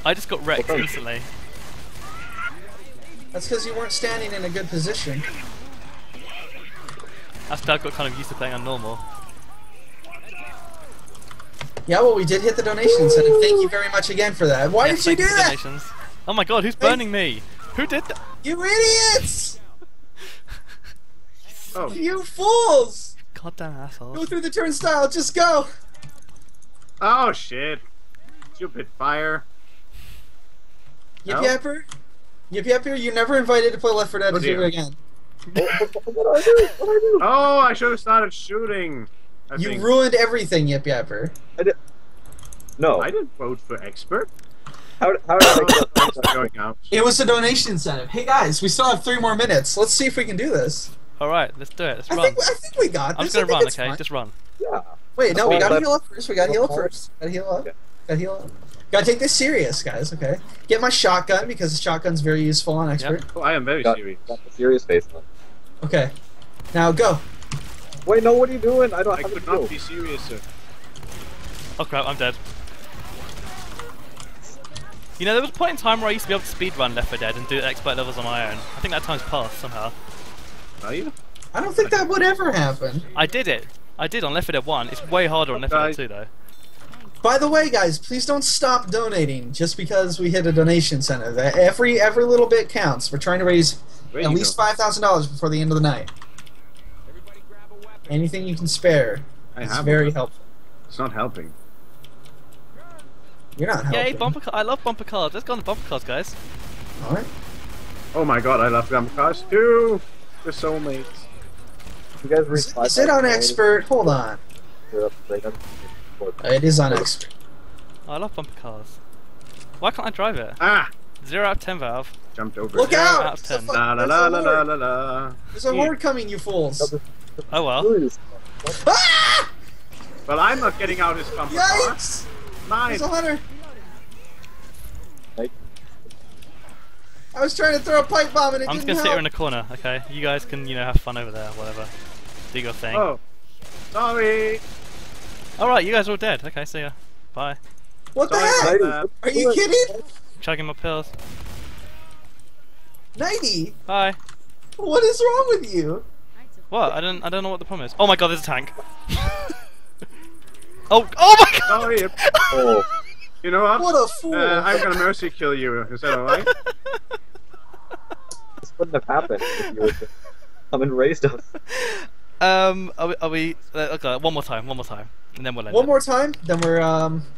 I just got wrecked instantly. That's because you weren't standing in a good position. That's because I got kind of used to playing on normal. Yeah, well, we did hit the donation incentive. Thank you very much again for that. Why Yes, did you thank do for that? donations. Oh my god, who's burning me? Who did that? You idiots! Oh. You fools! Goddamn Go assholes. through the turnstile, just go! Oh, shit. Stupid fire. Yip No? Yapper? Yip Yapper, you're never invited to play Left 4 Dead Oh, 2 dear. again. What do I do? What do I do? Oh, I should have started shooting. I You think. ruined everything, Yip Yapper. No. I didn't vote for expert. How did I get It's going out. It was a donation incentive. Hey guys, we still have 3 more minutes. Let's see if we can do this. Alright, let's do it. Let's I run. think we got this. I'm just gonna I think run, it's okay? fine. Just run. Yeah. Wait, no, we Well, gotta that- heal up first. We gotta heal up first. Gotta heal up. Okay. Gotta heal up. Gotta take this serious, guys, okay? Get my shotgun, because the shotgun's very useful on expert. Oh, I am very Got, serious. got the serious face on. Okay. Now go. Wait, no, what are you doing? I don't I have could a not clue. be serious, sir. Oh crap, I'm dead. You know, there was a point in time where I used to be able to speedrun Left 4 Dead and do expert levels on my own. I think that time's passed somehow. Are you? I don't think that would ever happen. I did it. I did on Left 4 Dead 1. It's way harder on Left 4 Dead 2 though. By the way, guys, please don't stop donating just because we hit a donation incentive. Every little bit counts. We're trying to raise Where at you least go? $5,000 before the end of the night. Anything you can spare I is have very one. helpful. It's not helping. You're not helping. Yay, bumper car! I love bumper cars. Let's go on the bumper cars, guys. All right. Oh my god, I love Gamma Cars too! We're soulmates. You guys reached Is it on expert? Hold on. It is on expert. Oh, I love bumper cars. Why can't I drive it? Ah! 0 out of 10 Valve. Jumped over Look it. out! out of There's a 10. fuck- La la there's la a la horde. la la la. There's a horde coming, you fools. Oh well. Ah! Well, I'm not getting out his bumper car. Yikes! Mine. There's a hunter. Like, I was trying to throw a pipe bomb and it I'm just didn't gonna sit here in help. the corner, okay? You guys can, have fun over there, whatever. Do your thing. Oh, sorry. Alright, you guys are all dead. Okay, see ya. Bye. What the Sorry heck? about Are you kidding? Chugging my pills. Knighty, Bye. what is wrong with you? What? I don't know what the problem is. Oh my god, there's a tank. oh my god! Sorry. Oh, You know what? What a fool! I'm gonna mercy kill you. Is that alright? this wouldn't have happened if you had come and raised us. Are we okay, one more time, and then we'll end One it. more time, then we're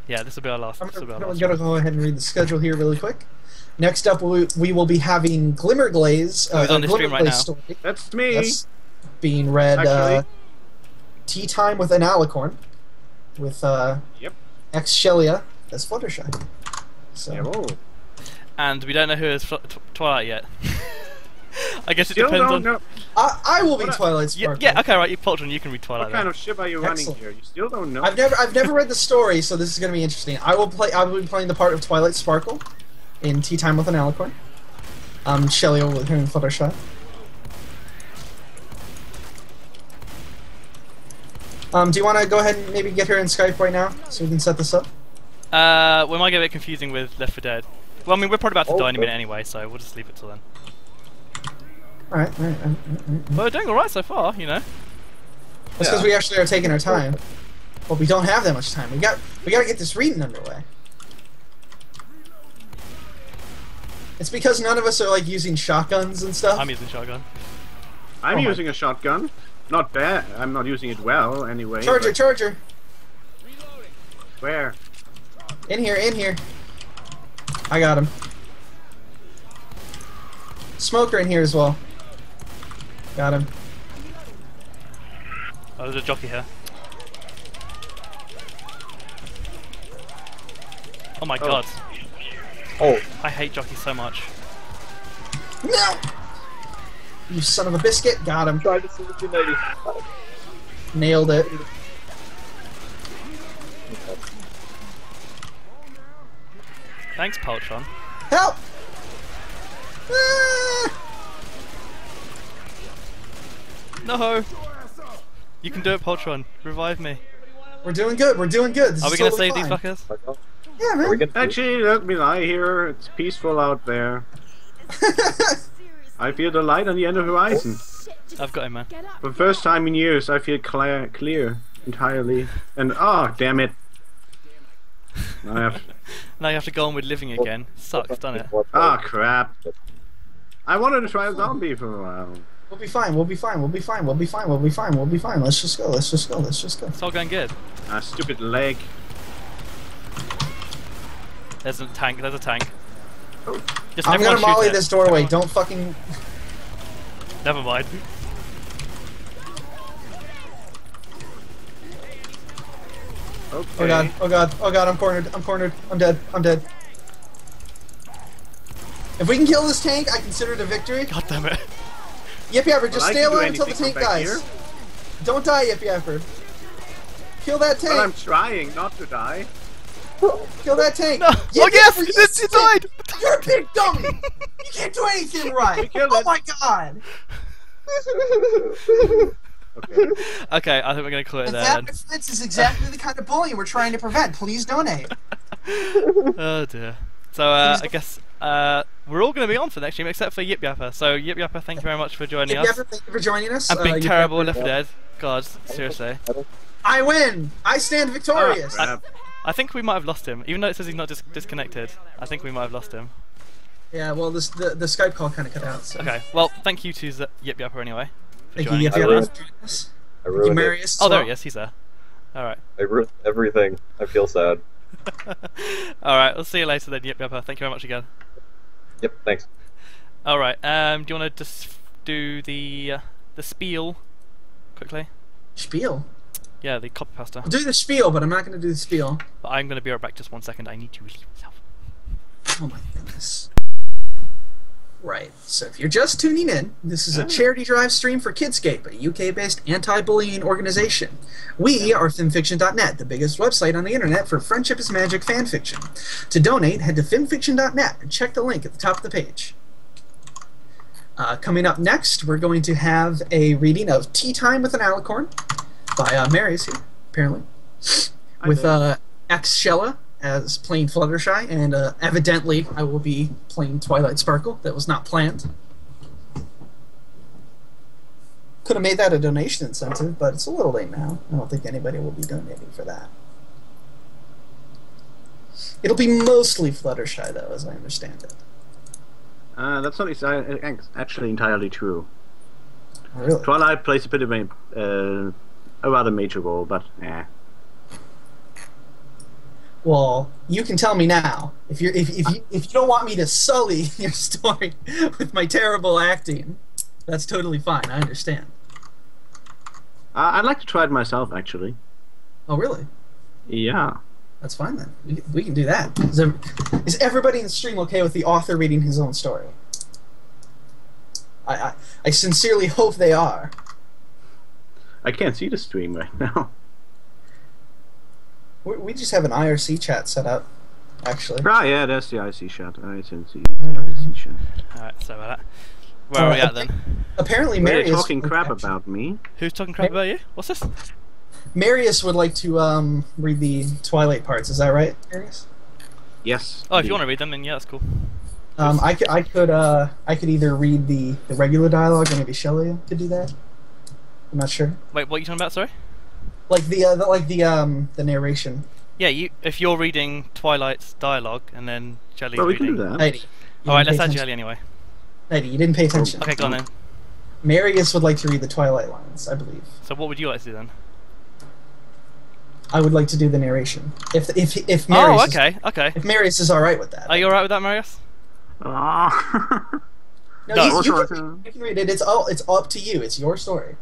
Yeah, this will be our last. I'm This will be our gonna, last. go ahead and read the schedule here really quick. Next up, we will be having GlimmerGlaze. Who's on the stream right now? Story. That's me. That's being read. Actually. Tea Time with an Alicorn, with Yep. X Shelley as Fluttershy. So Yeah, whoa. And we don't know who is Twilight yet. I guess it Still depends don't on. know. I will be What a- Twilight Yeah, Sparkle. yeah, okay, right. You Poltron, you can read Twilight. What kind then. of ship are you running Excellent. here? You still don't know. I've never read the story, so this is going to be interesting. I will be playing the part of Twilight Sparkle in Tea Time with an Alicorn. Shelley will be doing Fluttershy. Do you want to go ahead and maybe get her in Skype right now so we can set this up? We might get a bit confusing with Left 4 Dead. Well, I mean, we're probably about to die in a minute anyway, so we'll just leave it till then. Alright. But we're doing alright so far, That's because we actually are taking our time. But we don't have that much time. We got to get this reading underway. It's because none of us are like using shotguns and stuff. I'm using shotgun. I'm Oh my- using a shotgun. Not bad. I'm not using it well anyway. Charger! but Where? In here. I got him. Smoker in here as well. Got him. Oh, there's a jockey here. Oh my god. Oh, I hate jockeys so much. No! You son of a biscuit. Got him. tried to see what you noticed. Nailed it. Thanks, Poltron. Help! Ah! No! You can do it, Poltron. Revive me. We're doing good. This Are is we gonna totally save these fine. fuckers? Yeah, Are we man. gonna Actually, let me lie here. It's peaceful out there. I feel the light on the end of the horizon. I've got him, man. Get up. For the first time in years, I feel clear entirely. And damn it! I have. Now you have to go on with living again. Sucks, doesn't it? Crap! I wanted to try a zombie for a while. We'll be fine. Let's just go. It's all going good. Stupid leg. There's a tank. Just I'm everyone gonna molly shoot it. this doorway. Don't fucking. Never mind. Okay. Oh god, I'm cornered, I'm dead. If we can kill this tank, I consider it a victory. God damn it. Yip Yapper, just Well, I stay can do alive until the anything tank from back dies. here. Don't die, Yip Yapper. Kill that tank. Well, I'm trying not to die. Kill that tank. No. Yip Oh yes! Yapper, you It died! You're a big dummy. You can't do anything right. killed Oh it. my god. Okay. Okay, I think we're gonna call it And there that then. Fitz is exactly the kind of bullying we're trying to prevent. Please donate. Oh dear. So I guess we're all going to be on for the next stream except for Yip Yapper. So Yip Yapper, thank you very much for joining Yip us. Yapper, thank you for joining us. And being Yip terrible Yapper. Left 4 Dead. God, seriously. I win. I stand victorious. Crap. I think we might have lost him, even though it says he's not disconnected. I think we might have lost him. Yeah, well, the Skype call kind of cut out. So. Okay, well, thank you to Yip Yapper anyway. For Thank you, joining Yip us. Yapper, for joining us. I Thank you, ruined it. Marius. Oh, there he is. He's there. All right. I ruined everything. I feel sad. All right. We'll see you later then, Yip Yapper. Thank you very much again. Yep, thanks. All right. Do you want to just do the spiel quickly? Spiel. Yeah, the copy pasta. I'll do the spiel, but I'm not going to do the spiel. But I'm going to be right back. Just 1 second. I need to relieve myself. Oh my goodness. Right, so if you're just tuning in, this is a charity drive stream for Kidscape, a UK-based anti-bullying organization. We are Fimfiction.net, the biggest website on the internet for Friendship is Magic fanfiction. To donate, head to Fimfiction.net and check the link at the top of the page. Coming up next, we're going to have a reading of Tea Time with an Alicorn by Marius here, apparently, with X Shella as playing Fluttershy, and evidently I will be playing Twilight Sparkle. That was not planned. Could have made that a donation incentive, but it's a little late now. I don't think anybody will be donating for that. It'll be mostly Fluttershy, though, as I understand it. That's not actually entirely true. Oh, really? Twilight plays a bit of a rather major role, but yeah. Well, you can tell me now if you don't want me to sully your story with my terrible acting. That's totally fine. I understand. I'd like to try it myself, actually. Oh, really? Yeah. That's fine then. We can do that. Is everybody in the stream okay with the author reading his own story? I sincerely hope they are. I can't see the stream right now. We just have an IRC chat set up, actually. Ah, yeah, that's the IC chat. I can see the IC chat. Alright, sorry about that. Where are we at then? Apparently, They're Marius talking crap about me. Who's talking crap about you? What's this? Marius would like to read the Twilight parts. Is that right, Marius? Yes. Oh, if you want to read them, then yeah, that's cool. I could either read the regular dialogue, or maybe Shelley could do that. I'm not sure. Wait, what are you talking about? Sorry. Like the narration. Yeah, if you're reading Twilight's dialogue and then Shelley's Well, we reading. can do that. Knighty. Alright, let's add Shelley anyway. Knighty, you didn't pay attention. Okay, go on then. Marius would like to read the Twilight lines, I believe. So what would you like to do then? I would like to do the narration. If Marius Oh, okay, okay. if Marius is all right with that. Are you alright with that, Marius? Ah. No, No, you can read it. It's up to you. It's your story.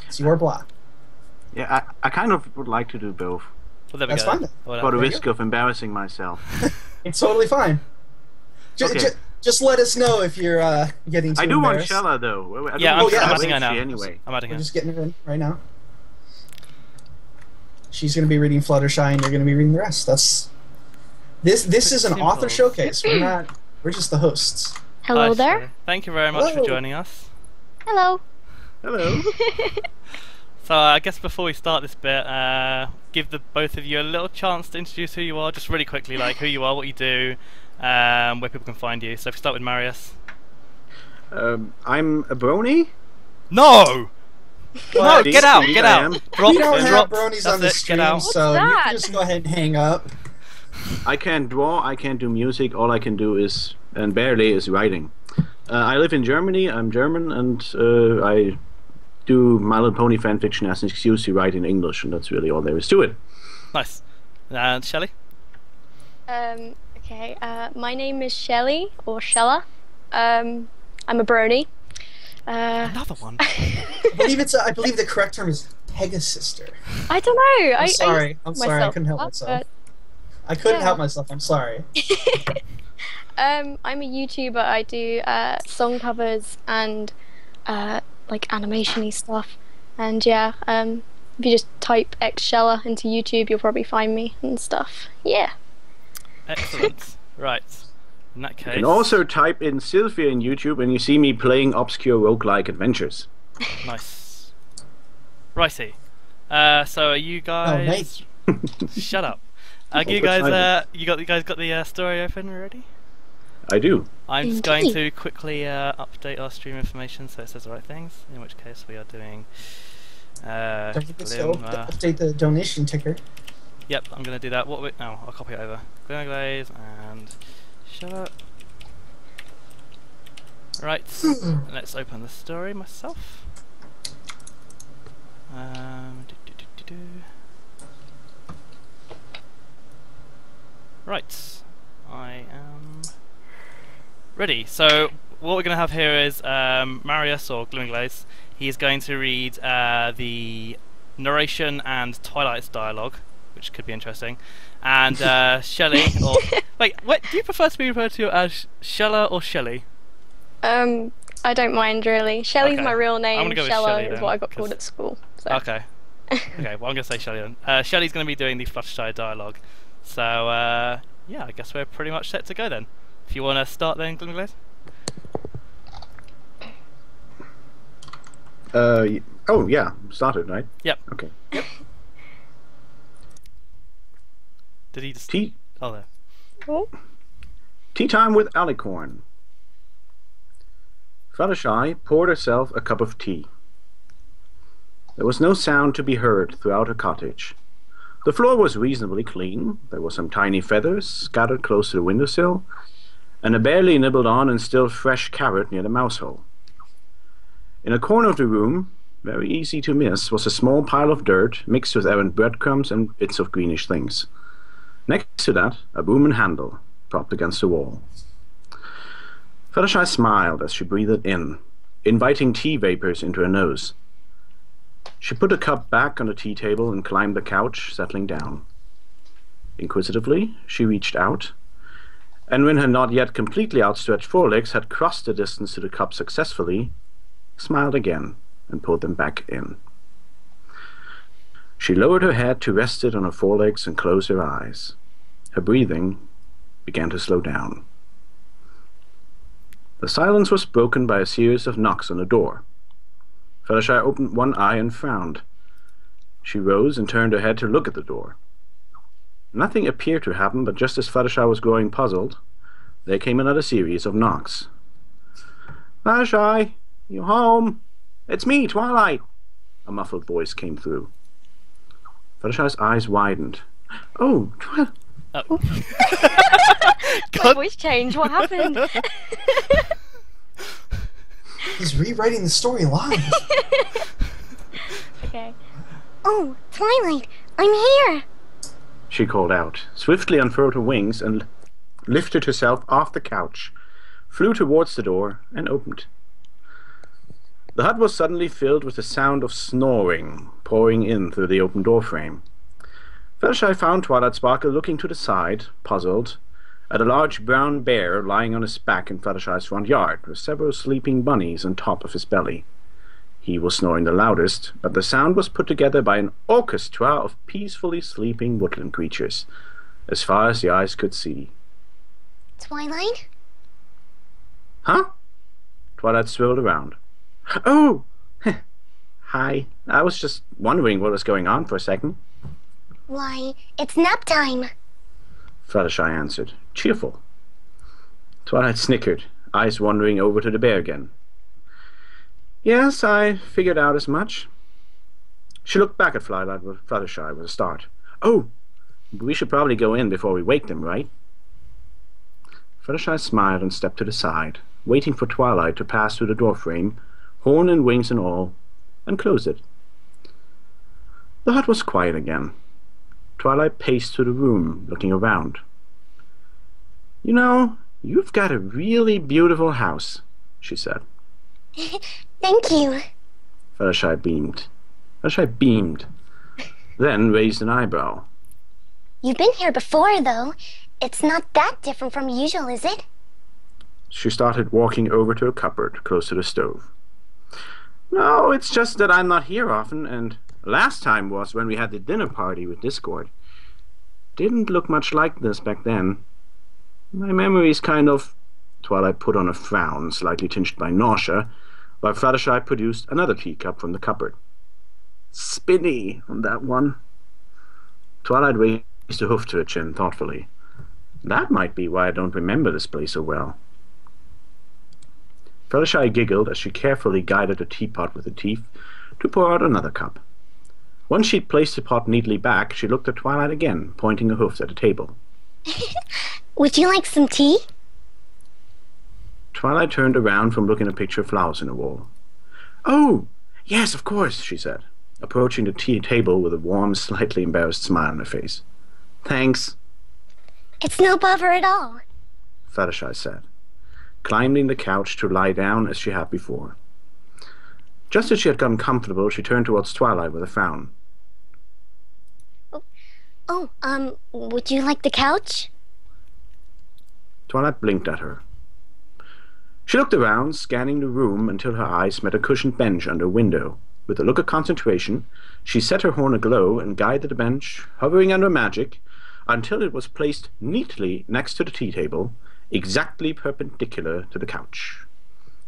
It's your block. Yeah, I kind of would like to do both, Well, there we That's go. fine then. Well, for the there you risk of embarrassing myself. It's totally fine. Okay. Just let us know if you're getting too I do want embarrassed. Shella though. I do Yeah, want I'm Shella adding her now. Anyway. I'm adding We're her. just getting her in right now. She's going to be reading Fluttershy, and you're going to be reading the rest. This is an Simple. author showcase. We're just the hosts. Hello Hi, there. Shelley. Thank you very much Hello. for joining us. Hello. Hello. So I guess before we start this bit, give the both of you a little chance to introduce who you are, just really quickly, like who you are, what you do, where people can find you. So if we start with Marius. I'm a brony. No! No, What? get out, Indeed, get I out. am. Drop, We don't drop. have bronies That's on the it, stream, get out. so you that? can just go ahead and hang up. I can't draw. I can't do music. All I can do is, and barely, is writing. I live in Germany. I'm German, and I do My Little Pony fanfiction as an excuse to write in English, and that's really all there is to it. Nice. And Shelley? Okay. My name is Shelley or Shella. I'm a brony. Another one. I believe the correct term is Pegasister. I don't know. I'm sorry. I I'm sorry. I myself couldn't help up, myself. I couldn't yeah. help myself. I'm sorry. I'm a YouTuber. I do song covers and like animation-y stuff. And yeah, if you just type X Shella into YouTube, you'll probably find me and stuff. Yeah. Excellent. Right. In that You case. can also type in Sylvia in YouTube, and you see me playing obscure roguelike adventures. Nice. Righty. So are you guys? Shut up. You guys got the story open already? I do. I'm just going Indeed. to quickly update our stream information so it says the right things. In which case we are doing. Don't forget to Glimmer. update the donation ticker. Yep, I'm gonna do that. No, I'll copy it over. GlimmerGlaze and shut up. Right, let's open the story myself. Right, I am ready. So what we're gonna have here is Marius or GlimmerGlaze. He is going to read the narration and Twilight's dialogue, which could be interesting. And Shelley, or wait, do you prefer to be referred to as Shella or Shelley? I don't mind really. Shelley's Okay. my real I'm name. gonna go with Shella Shelley is then, what I got 'cause- called at school. So. Okay. Okay, well I'm gonna say Shelley then. Shelley's gonna be doing the Fluttershy dialogue. So yeah, I guess we're pretty much set to go then. If you wanna start then, GlimmerGlaze? Oh, yeah. Started, right? Yep. Okay. Did he just... Tea, Oh, there. Oh. tea time with Alicorn. Fluttershy poured herself a cup of tea. There was no sound to be heard throughout her cottage. The floor was reasonably clean. There were some tiny feathers scattered close to the windowsill, and a barely nibbled on and still fresh carrot near the mouse hole. In a corner of the room, very easy to miss, was a small pile of dirt mixed with errant breadcrumbs and bits of greenish things. Next to that, a broom and handle, propped against the wall. Fluttershy smiled as she breathed in, inviting tea vapors into her nose. She put the cup back on the tea table and climbed the couch, settling down. Inquisitively, she reached out, and when her not yet completely outstretched forelegs had crossed the distance to the cup successfully, smiled again and pulled them back in. She lowered her head to rest it on her forelegs and closed her eyes. Her breathing began to slow down. The silence was broken by a series of knocks on the door. Fluttershy opened one eye and frowned. She rose and turned her head to look at the door. Nothing appeared to happen, but just as Fluttershy was growing puzzled, there came another series of knocks. "Fluttershy, you home? It's me, Twilight," a muffled voice came through. Fluttershy's eyes widened. "Oh, Twilight." Oh. My voice changed. What happened? He's rewriting the story live. Okay. Oh, Twilight, I'm here. She called out, swiftly unfurled her wings, and lifted herself off the couch, flew towards the door, and opened. The hut was suddenly filled with the sound of snoring pouring in through the open door frame. Fluttershy found Twilight Sparkle looking to the side, puzzled, at a large brown bear lying on his back in Fluttershy's front yard, with several sleeping bunnies on top of his belly. He was snoring the loudest, but the sound was put together by an orchestra of peacefully sleeping woodland creatures, as far as the eyes could see. Twilight? Huh? Twilight swirled around. Oh! Hi. I was just wondering what was going on for a second. Why, it's nap time. Fluttershy answered, cheerful. Twilight snickered, eyes wandering over to the bear again. Yes, I figured out as much. She looked back at Fluttershy with a start. Oh, we should probably go in before we wake them, right? Fluttershy smiled and stepped to the side, waiting for Twilight to pass through the doorframe, horn and wings and all, and close it. The hut was quiet again. Twilight paced through the room, looking around. You know, you've got a really beautiful house, she said. Thank you. Fluttershy beamed. Fluttershy beamed, then raised an eyebrow. You've been here before, though. It's not that different from usual, is it? She started walking over to a cupboard close to the stove. No, it's just that I'm not here often, and last time was when we had the dinner party with Discord. Didn't look much like this back then. My memory's kind of... Twilight put on a frown, slightly tinged by nausea, while Fluttershy produced another teacup from the cupboard. Spinny on that one. Twilight raised a hoof to her chin thoughtfully. That might be why I don't remember this place so well. Fluttershy giggled as she carefully guided the teapot with her teeth to pour out another cup. Once she'd placed the pot neatly back, she looked at Twilight again, pointing her hoofs at the table. Would you like some tea? Twilight turned around from looking at a picture of flowers in the wall. Oh, yes, of course, she said, approaching the tea table with a warm, slightly embarrassed smile on her face. Thanks. It's no bother at all. Fluttershy said, climbing the couch to lie down as she had before. Just as she had gotten comfortable, she turned towards Twilight with a frown. Would you like the couch? Twilight blinked at her. She looked around, scanning the room until her eyes met a cushioned bench under a window. With a look of concentration, she set her horn aglow and guided the bench, hovering under magic, until it was placed neatly next to the tea table, exactly perpendicular to the couch.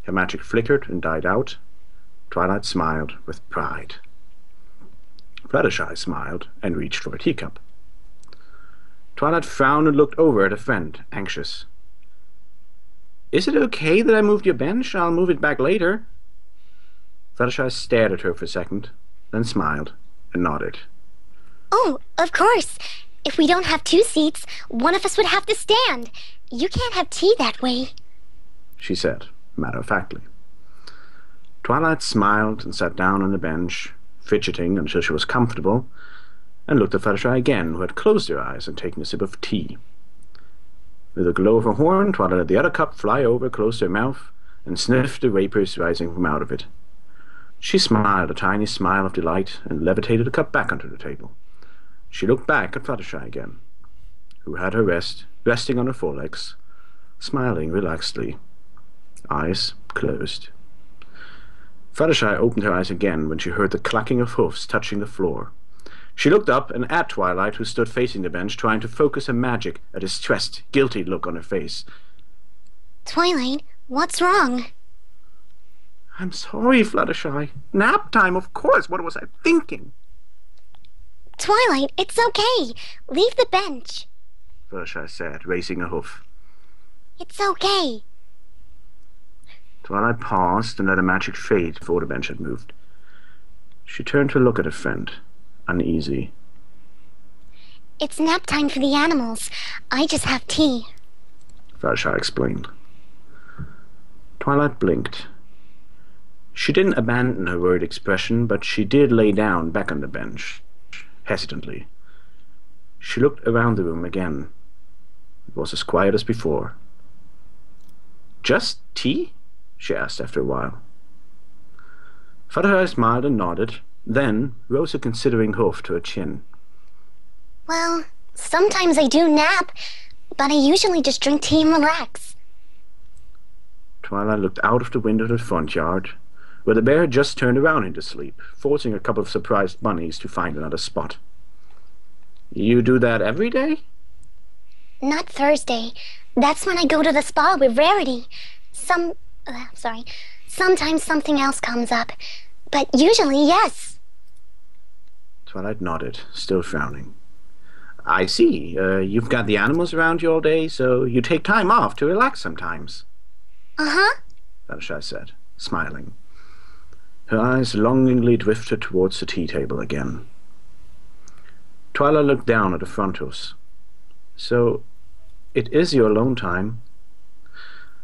Her magic flickered and died out, Twilight smiled with pride. Fluttershy smiled and reached for a teacup. Twilight frowned and looked over at a friend, anxious. Is it okay that I moved your bench? I'll move it back later. Fluttershy stared at her for a second, then smiled and nodded. Oh, of course. If we don't have 2 seats, one of us would have to stand. You can't have tea that way, she said, matter-of-factly. Twilight smiled and sat down on the bench, fidgeting until she was comfortable, and looked at Fluttershy again, who had closed her eyes and taken a sip of tea. With a glow of her horn, Twilight let the other cup fly over close to her mouth and sniffed the vapors rising from out of it. She smiled a tiny smile of delight and levitated the cup back onto the table. She looked back at Fluttershy again, who had her resting on her forelegs, smiling relaxedly, eyes closed. Fluttershy opened her eyes again when she heard the clacking of hoofs touching the floor. She looked up and at Twilight, who stood facing the bench, trying to focus her magic at a stressed, guilty look on her face. Twilight, what's wrong? I'm sorry, Fluttershy. Nap time, of course. What was I thinking? Twilight, it's okay. Leave the bench. Fluttershy said, raising a hoof. It's okay. Twilight paused and let her magic fade before the bench had moved. She turned to look at her friend, uneasy. It's nap time for the animals. I just have tea, Fluttershy explained. Twilight blinked. She didn't abandon her worried expression, but she did lay down back on the bench, hesitantly. She looked around the room again. It was as quiet as before. Just tea? She asked after a while. Fluttershy smiled and nodded, then rose a considering hoof to her chin. Well, sometimes I do nap, but I usually just drink tea and relax. Twilight looked out of the window to the front yard, where the bear had just turned around into sleep, forcing a couple of surprised bunnies to find another spot. You do that every day? Not Thursday. That's when I go to the spa with Rarity. Sometimes something else comes up, but usually yes. Twilight nodded, still frowning. I see. You've got the animals around you all day, so you take time off to relax sometimes. Uh-huh, Fluttershy said, smiling. Her eyes longingly drifted towards the tea table again. Twilight looked down at the frontals. So, it is your alone time.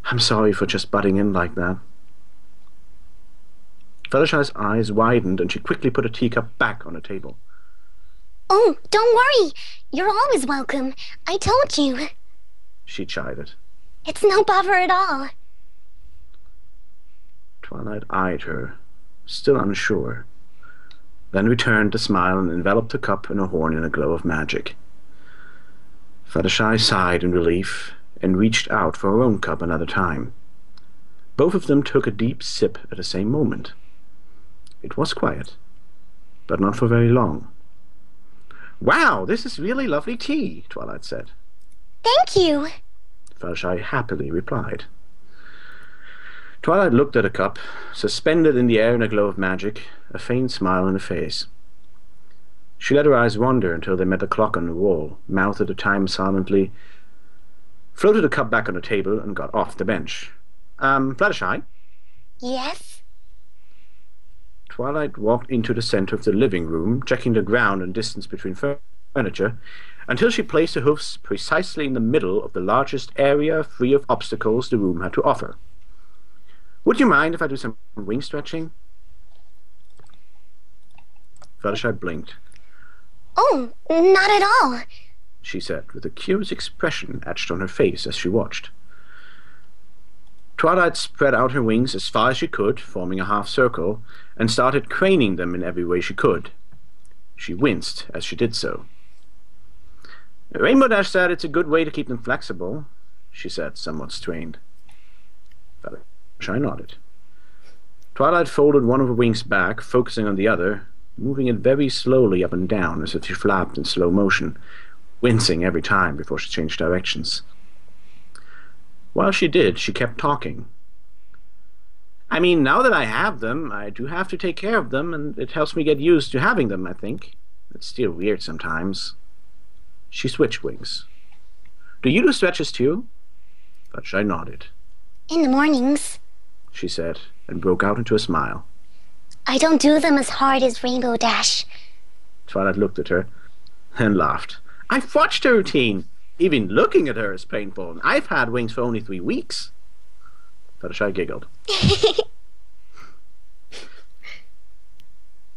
I'm sorry for just butting in like that. Fluttershy's eyes widened and she quickly put a teacup back on the table. Oh, don't worry. You're always welcome. I told you. She chided. It's no bother at all. Twilight eyed her, still unsure, then returned the smile and enveloped the cup and her horn in a glow of magic. Fluttershy sighed in relief and reached out for her own cup another time. Both of them took a deep sip at the same moment. It was quiet, but not for very long. Wow, this is really lovely tea, Twilight said. Thank you, Fluttershy happily replied. Twilight looked at a cup, suspended in the air in a glow of magic, a faint smile on her face. She let her eyes wander until they met the clock on the wall, mouthed at the time silently, floated the cup back on the table, and got off the bench. Fluttershy? Yes? Twilight walked into the center of the living room, checking the ground and distance between furniture, until she placed her hoofs precisely in the middle of the largest area free of obstacles the room had to offer. Would you mind if I do some wing stretching? Fluttershy blinked. Oh, not at all, she said, with a curious expression etched on her face as she watched. Twilight spread out her wings as far as she could, forming a half circle, and started craning them in every way she could. She winced as she did so. Rainbow Dash said it's a good way to keep them flexible, she said, somewhat strained. Fluttershy nodded. Twilight folded one of her wings back, focusing on the other, moving it very slowly up and down as if she flapped in slow motion, wincing every time before she changed directions. While she did, she kept talking. I mean, now that I have them, I do have to take care of them, and it helps me get used to having them, I think. It's still weird sometimes. She switched wings. Do you do stretches too? Fluttershy nodded. In the mornings. She said, and broke out into a smile. I don't do them as hard as Rainbow Dash. Twilight looked at her and laughed. I've watched her routine. Even looking at her is painful, and I've had wings for only 3 weeks. Fluttershy giggled.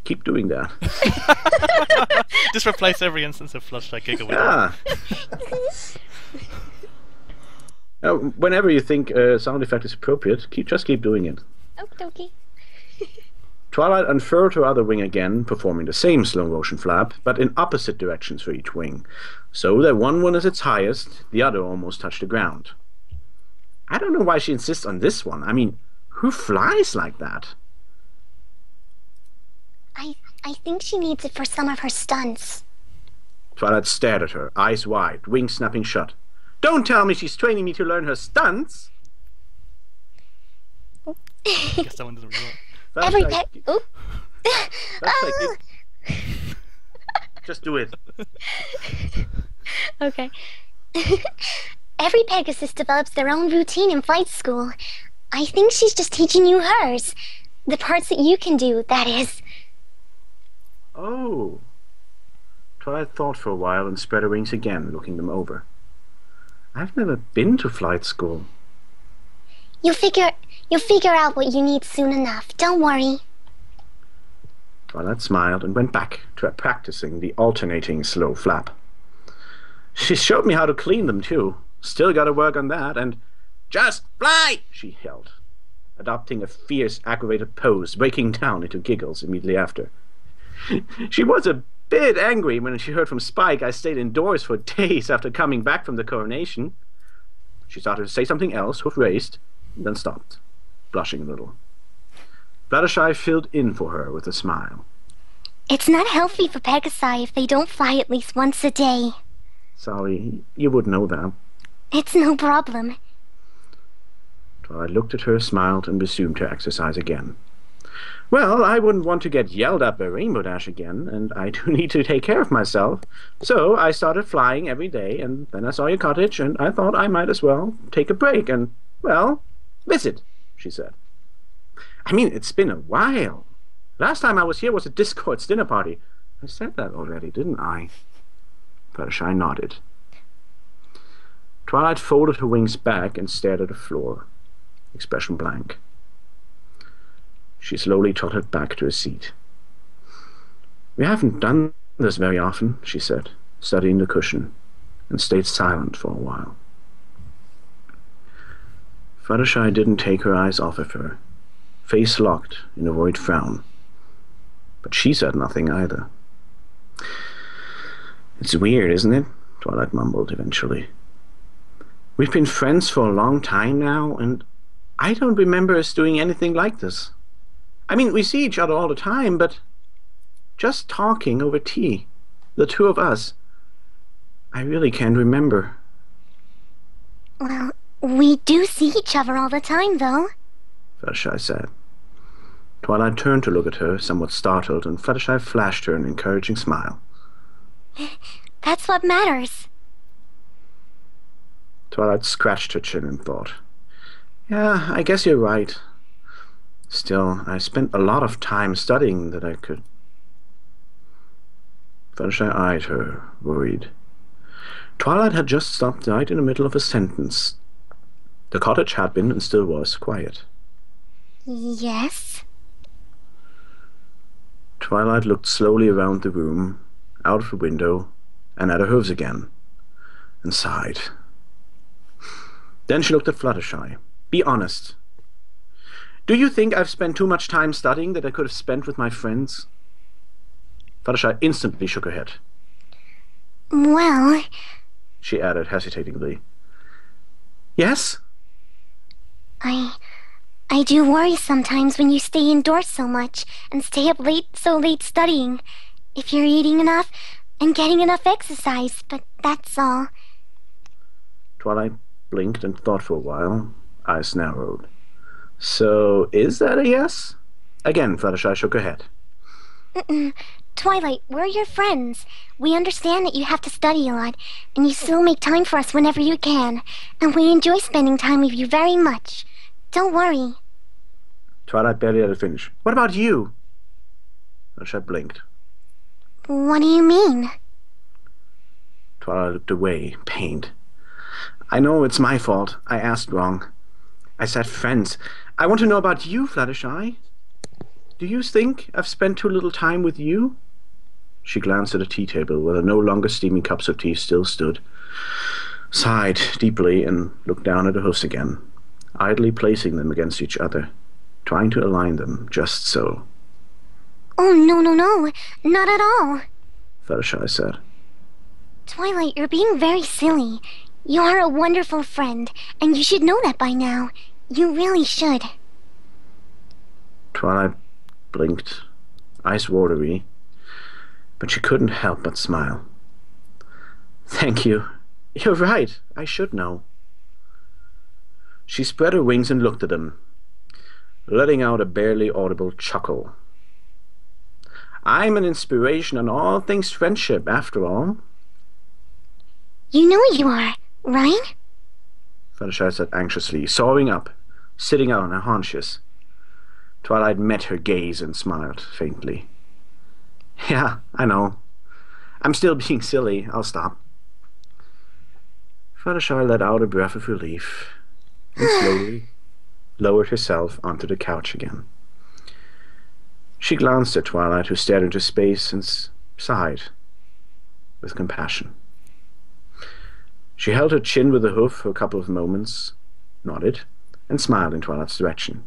Keep doing that. Just replace every instance of Fluttershy giggle with Now, whenever you think a sound effect is appropriate, just keep doing it. Okie dokie. Twilight unfurled her other wing again, performing the same slow motion flap, but in opposite directions for each wing, so that one was at its highest, the other almost touched the ground. I don't know why she insists on this one. I mean, who flies like that? I think she needs it for some of her stunts. Twilight stared at her, eyes wide, wings snapping shut. Don't tell me she's training me to learn her stunts! I guess that one doesn't really work. Every pet. Oop. Just do it. Okay. Every Pegasus develops their own routine in flight school. I think she's just teaching you hers. The parts that you can do, that is. Oh. Twilight thought for a while and spread her wings again, looking them over. I've never been to flight school. You'll figure out what you need soon enough. Don't worry. Twilight smiled and went back to practicing the alternating slow flap. She showed me how to clean them, too. Still gotta work on that, and... Just fly! She yelled, adopting a fierce, aggravated pose, breaking down into giggles immediately after. She was a bit angry when she heard from Spike I stayed indoors for days after coming back from the coronation. She started to say something else, hoof raised, and then stopped, blushing a little. Fluttershy filled in for her with a smile. It's not healthy for Pegasi if they don't fly at least once a day. Sorry, you would know that. It's no problem. Twilight looked at her, smiled, and resumed her exercise again. Well, I wouldn't want to get yelled at by Rainbow Dash again, and I do need to take care of myself. So I started flying every day, and then I saw your cottage, and I thought I might as well take a break and, well, visit, she said. I mean, it's been a while. Last time I was here was at Discord's dinner party. I said that already, didn't I? Fluttershy nodded. Twilight folded her wings back and stared at the floor, expression blank. She slowly trotted back to her seat. We haven't done this very often, she said, studying the cushion, and stayed silent for a while. Fluttershy didn't take her eyes off of her, face locked in a worried frown. But she said nothing either. It's weird, isn't it? Twilight mumbled eventually. We've been friends for a long time now, and I don't remember us doing anything like this. I mean, we see each other all the time, but just talking over tea, the two of us, I really can't remember. Well, we do see each other all the time, though. Fluttershy said. Twilight turned to look at her, somewhat startled, and Fluttershy flashed her an encouraging smile. That's what matters. Twilight scratched her chin and thought, yeah, I guess you're right. Still, I spent a lot of time studying that I could... Fluttershy eyed her, worried. Twilight had just stopped right in the middle of a sentence. The cottage had been, and still was, quiet. Yes? Twilight looked slowly around the room, out of the window, and at her hooves again, and sighed. Then she looked at Fluttershy. Be honest. Do you think I've spent too much time studying that I could have spent with my friends? Fluttershy instantly shook her head. Well... she added hesitatingly. Yes? I do worry sometimes when you stay indoors so much and stay up so late studying. If you're eating enough and getting enough exercise, but that's all. Twilight blinked and thought for a while, eyes narrowed. So, is that a yes? Again, Fluttershy shook her head. Twilight, we're your friends. We understand that you have to study a lot, and you still make time for us whenever you can. And we enjoy spending time with you very much. Don't worry. Twilight barely let her finish. What about you? Fluttershy blinked. What do you mean? Twilight looked away, pained. I know it's my fault. I asked wrong. I said friends. I want to know about you, Fluttershy. Do you think I've spent too little time with you? She glanced at a tea table where the no longer steaming cups of tea still stood, sighed deeply, and looked down at her hoofs again, idly placing them against each other, trying to align them just so. Oh, no, not at all. Fluttershy said. Twilight, you're being very silly. You are a wonderful friend, and you should know that by now. You really should. Twilight blinked, eyes watery, but she couldn't help but smile. Thank you. You're right. I should know. She spread her wings and looked at him, letting out a barely audible chuckle. I'm an inspiration on all things friendship, after all. You know you are, right? Fluttershy said anxiously, soaring up, sitting on her haunches. Twilight met her gaze and smiled faintly. Yeah, I know. I'm still being silly. I'll stop. Fluttershy let out a breath of relief and slowly lowered herself onto the couch again. She glanced at Twilight, who stared into space and sighed with compassion. She held her chin with a hoof for a couple of moments, nodded, and smiled in Twilight's direction.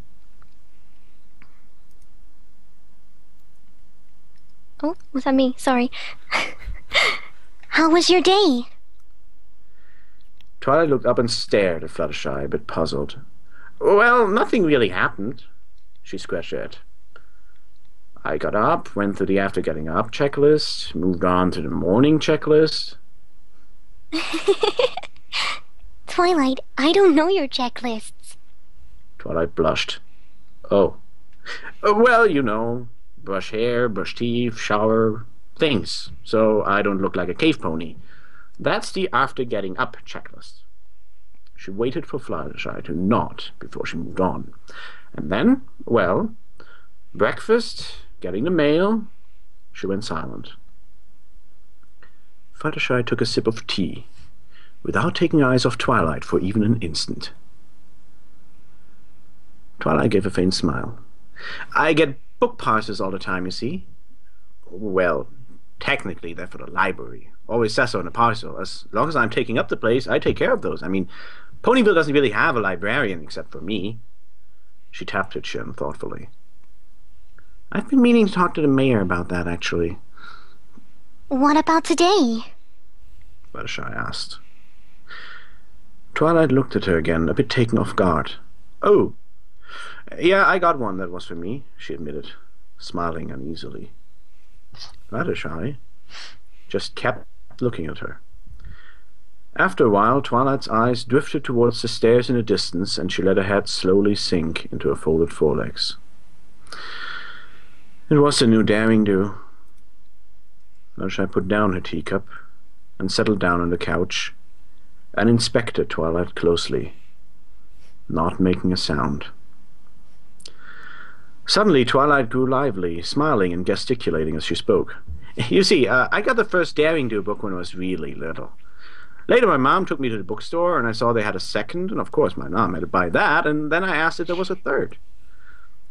Oh, was that me? Sorry. How was your day? Twilight looked up and stared at Fluttershy, a bit puzzled. Well, nothing really happened, she scratched her head. I got up, went through the after getting up checklist, moved on to the morning checklist. Twilight, I don't know your checklists. Twilight blushed. Oh. Well, you know, brush hair, brush teeth, shower, things, so I don't look like a cave pony. That's the after getting up checklist. She waited for Fluttershy to nod before she moved on. And then, well, breakfast, getting the mail. She went silent. Fluttershy took a sip of tea, without taking eyes off Twilight for even an instant. Twilight gave a faint smile. I get book parcels all the time, you see. Well, technically they're for the library. Always says so in a parcel. As long as I'm taking up the place, I take care of those. I mean, Ponyville doesn't really have a librarian except for me. She tapped her chin thoughtfully. I've been meaning to talk to the mayor about that, actually. What about today? Fluttershy asked. Twilight looked at her again, a bit taken off guard. Oh, yeah, I got one that was for me, she admitted, smiling uneasily. Fluttershy just kept looking at her. After a while, Twilight's eyes drifted towards the stairs in the distance, and she let her head slowly sink into her folded forelegs. It was the new daring do. Fluttershy put down her teacup and settled down on the couch and inspected Twilight closely, not making a sound. Suddenly, Twilight grew lively, smiling and gesticulating as she spoke. You see, I got the first Daring Do book when I was really little. Later, my mom took me to the bookstore, and I saw they had a second, and of course my mom had to buy that, and then I asked if there was a third.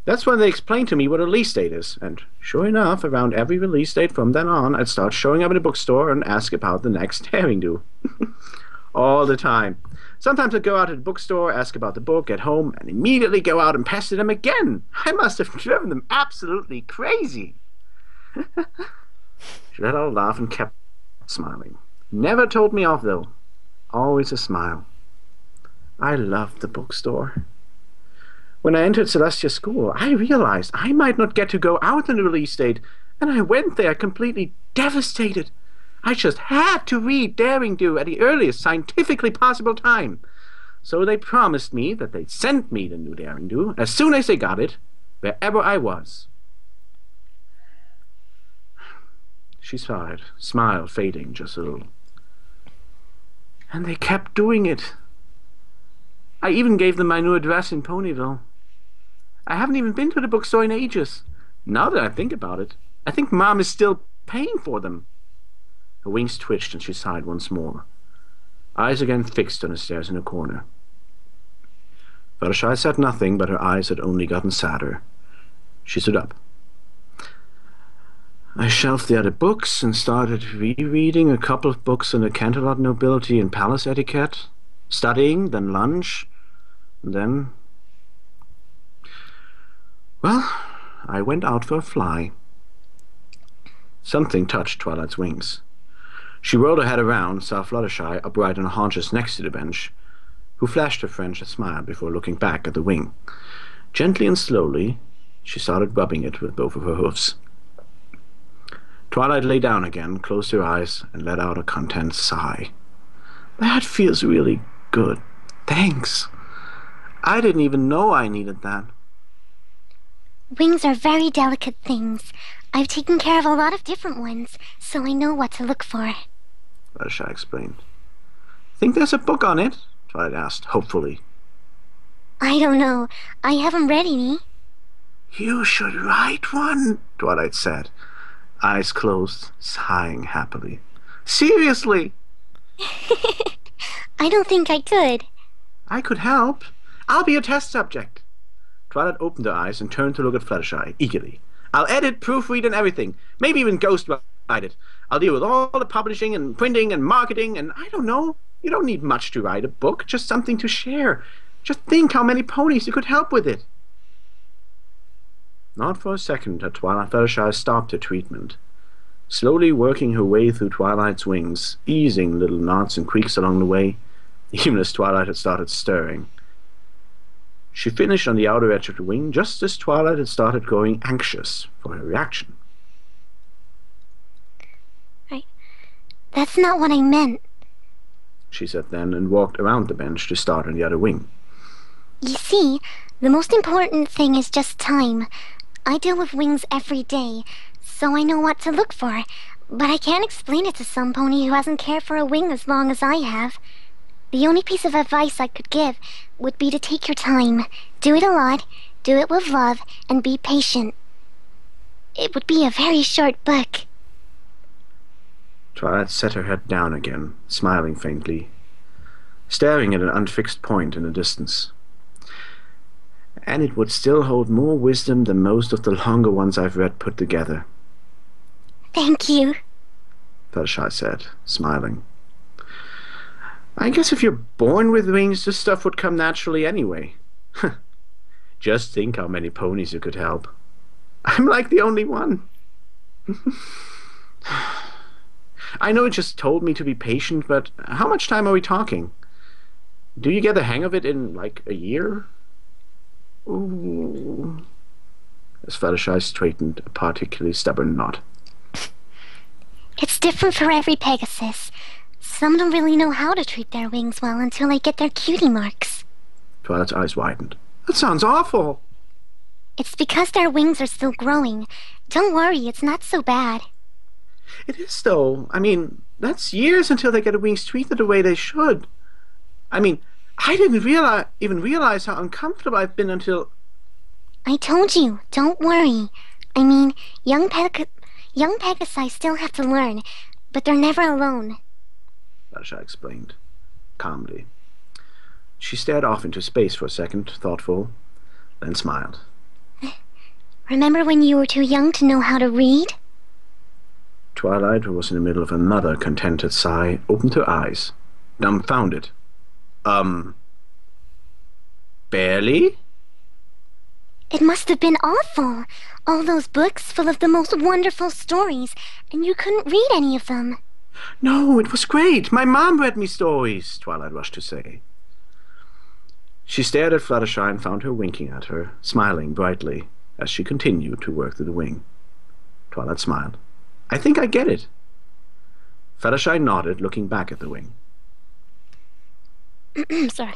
That's when they explained to me what a release date is, and sure enough, around every release date from then on, I'd start showing up in the bookstore and ask about the next Daring Do. All the time. Sometimes I'd go out to the bookstore, ask about the book, get home, and immediately go out and pester them again. I must have driven them absolutely crazy. She let out a laugh and kept smiling. Never told me off, though. Always a smile. I loved the bookstore. When I entered Celestia School, I realized I might not get to go out on the release date, and I went there completely devastated. I just had to read Daring Do at the earliest scientifically possible time. So they promised me that they'd send me the new daring do as soon as they got it, wherever I was. She sighed, smile fading just a little. And they kept doing it. I even gave them my new address in Ponyville. I haven't even been to the bookstore in ages. Now that I think about it, I think Mom is still paying for them. Her wings twitched and she sighed once more, eyes again fixed on the stairs in the corner. Fluttershy said nothing, but her eyes had only gotten sadder. She stood up. I shelved the other books and started rereading a couple of books on the Canterlot nobility and palace etiquette, studying, then lunch, and then... Well, I went out for a fly. Something touched Twilight's wings. She rolled her head around, saw Fluttershy upright on her haunches next to the bench, who flashed her friend a smile before looking back at the wing. Gently and slowly, she started rubbing it with both of her hoofs. Twilight lay down again, closed her eyes, and let out a content sigh. That feels really good. Thanks. I didn't even know I needed that. Wings are very delicate things. I've taken care of a lot of different ones, so I know what to look for. Fluttershy explained. Think there's a book on it? Twilight asked, hopefully. I don't know. I haven't read any. You should write one, Twilight said, eyes closed, sighing happily. Seriously? I don't think I could. I could help. I'll be a test subject. Twilight opened her eyes and turned to look at Fluttershy eagerly. I'll edit, proofread, and everything. Maybe even ghostwrite it. I'll deal with all the publishing and printing and marketing, and I don't know. You don't need much to write a book, just something to share. Just think how many ponies you could help with it. Not for a second had Fluttershy stopped her treatment, slowly working her way through Twilight's wings, easing little knots and creaks along the way, even as Twilight had started stirring. She finished on the outer edge of the wing just as Twilight had started growing anxious for her reaction. That's not what I meant, she said then, and walked around the bench to start on the other wing. You see, the most important thing is just time. I deal with wings every day, so I know what to look for, but I can't explain it to some pony who hasn't cared for a wing as long as I have. The only piece of advice I could give would be to take your time, do it a lot, do it with love, and be patient. It would be a very short book. Twilight set her head down again, smiling faintly, staring at an unfixed point in the distance. And it would still hold more wisdom than most of the longer ones I've read put together. Thank you, Fluttershy said, smiling. I guess if you're born with wings, this stuff would come naturally anyway. Just think how many ponies you could help. I'm like the only one. I know it just told me to be patient, but how much time are we talking? Do you get the hang of it in, like, a year? Ooh. As Fluttershy straightened a particularly stubborn knot. It's different for every Pegasus. Some don't really know how to treat their wings well until they get their cutie marks. Twilight's eyes widened. That sounds awful. It's because their wings are still growing. Don't worry, it's not so bad. It is, though. I mean, that's years until they get their wings treated the way they should. I mean, I didn't even realize how uncomfortable I've been until... I told you, don't worry. I mean, young Pegasi still have to learn, but they're never alone. Fluttershy explained, calmly. She stared off into space for a second, thoughtful, then smiled. Remember when you were too young to know how to read? Twilight, who was in the middle of another contented sigh, opened her eyes, dumbfounded. Barely? It must have been awful. All those books full of the most wonderful stories, and you couldn't read any of them. No, it was great. My mom read me stories, Twilight rushed to say. She stared at Fluttershy and found her winking at her, smiling brightly, as she continued to work through the wing. Twilight smiled. I think I get it. Fluttershy nodded, looking back at the wing. Sorry.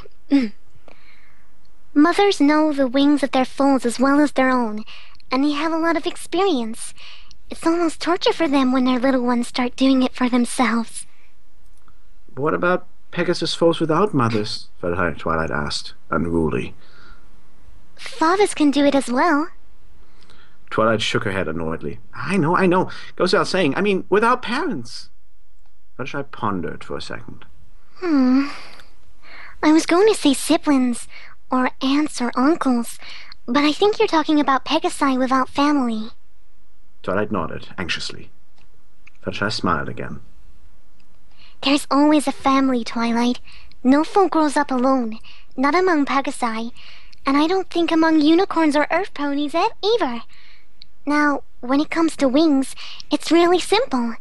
Mothers know the wings of their foals as well as their own, and they have a lot of experience. It's almost torture for them when their little ones start doing it for themselves. But what about Pegasus foals without mothers? Twilight asked, unruly. Fathers can do it as well. Twilight shook her head annoyedly. I know. Goes without saying. I mean, without parents. Fluttershy pondered for a second. I was going to say siblings, or aunts or uncles, but I think you're talking about Pegasi without family. Twilight nodded, anxiously. Fluttershy smiled again. There's always a family, Twilight. No foal grows up alone, not among Pegasi, and I don't think among unicorns or earth ponies either. Now, when it comes to wings, it's really simple.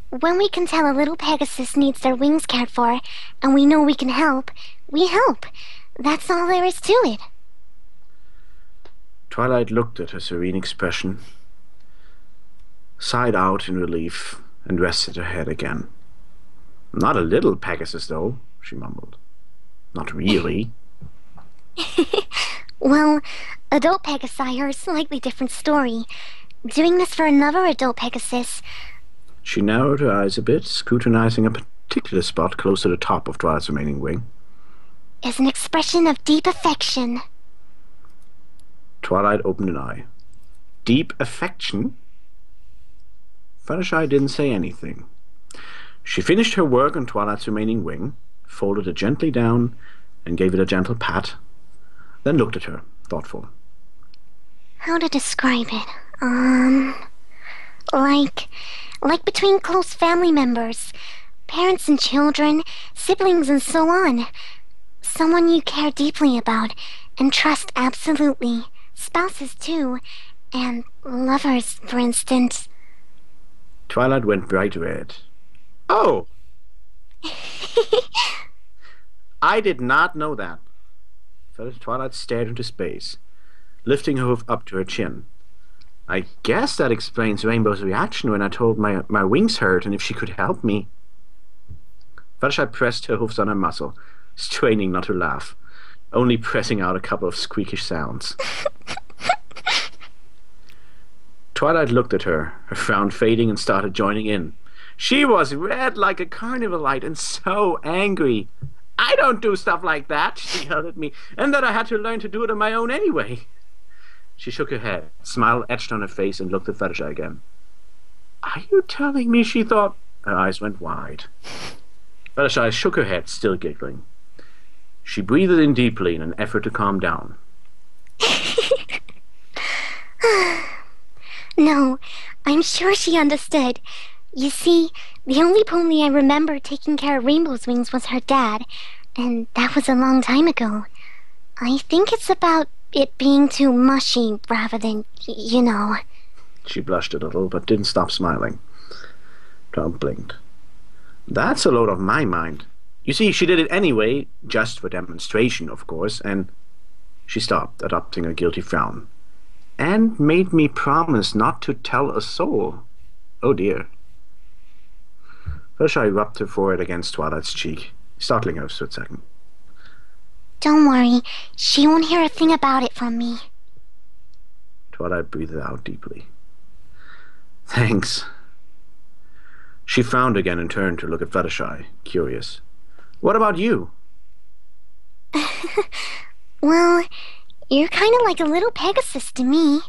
When we can tell a little Pegasus needs their wings cared for, and we know we can help, we help. That's all there is to it. Twilight looked at her serene expression, sighed out in relief, and rested her head again. Not a little Pegasus, though, she mumbled. Not really. Well, adult Pegasi are a slightly different story. Doing this for another adult Pegasus... She narrowed her eyes a bit, scrutinizing a particular spot close to the top of Twilight's remaining wing. ...is an expression of deep affection. Twilight opened an eye. Deep affection? Fluttershy didn't say anything. She finished her work on Twilight's remaining wing, folded it gently down, and gave it a gentle pat, then looked at her, thoughtful. How to describe it? Like between close family members, parents and children, siblings and so on. Someone you care deeply about and trust absolutely. Spouses too, and lovers, for instance. Twilight went bright red. Oh! I did not know that. Twilight stared into space, lifting her hoof up to her chin. I guess that explains Rainbow's reaction when I told my wings hurt and if she could help me. Fluttershy pressed her hoofs on her muscle, straining not to laugh, only pressing out a couple of squeakish sounds. Twilight looked at her, her frown fading, and started joining in. She was red like a carnival light and so angry. I don't do stuff like that, she yelled at me, and that I had to learn to do it on my own anyway. She shook her head, a smile etched on her face, and looked at Fluttershy again. Are you telling me she thought... Her eyes went wide. Fluttershy shook her head, still giggling. She breathed in deeply in an effort to calm down. No, I'm sure she understood. You see, the only pony I remember taking care of Rainbow's wings was her dad, and that was a long time ago. I think it's about it being too mushy rather than, you know. She blushed a little, but didn't stop smiling. Tom blinked. That's a load off my mind. You see, she did it anyway, just for demonstration, of course, and... She stopped, adopting a guilty frown. And made me promise not to tell a soul. Oh dear. Fluttershy rubbed her forehead against Twilight's cheek, startling her for a second. Don't worry, she won't hear a thing about it from me. Twilight breathed out deeply. Thanks. She frowned again and turned to look at Fluttershy, curious. What about you? Well, you're kind of like a little Pegasus to me.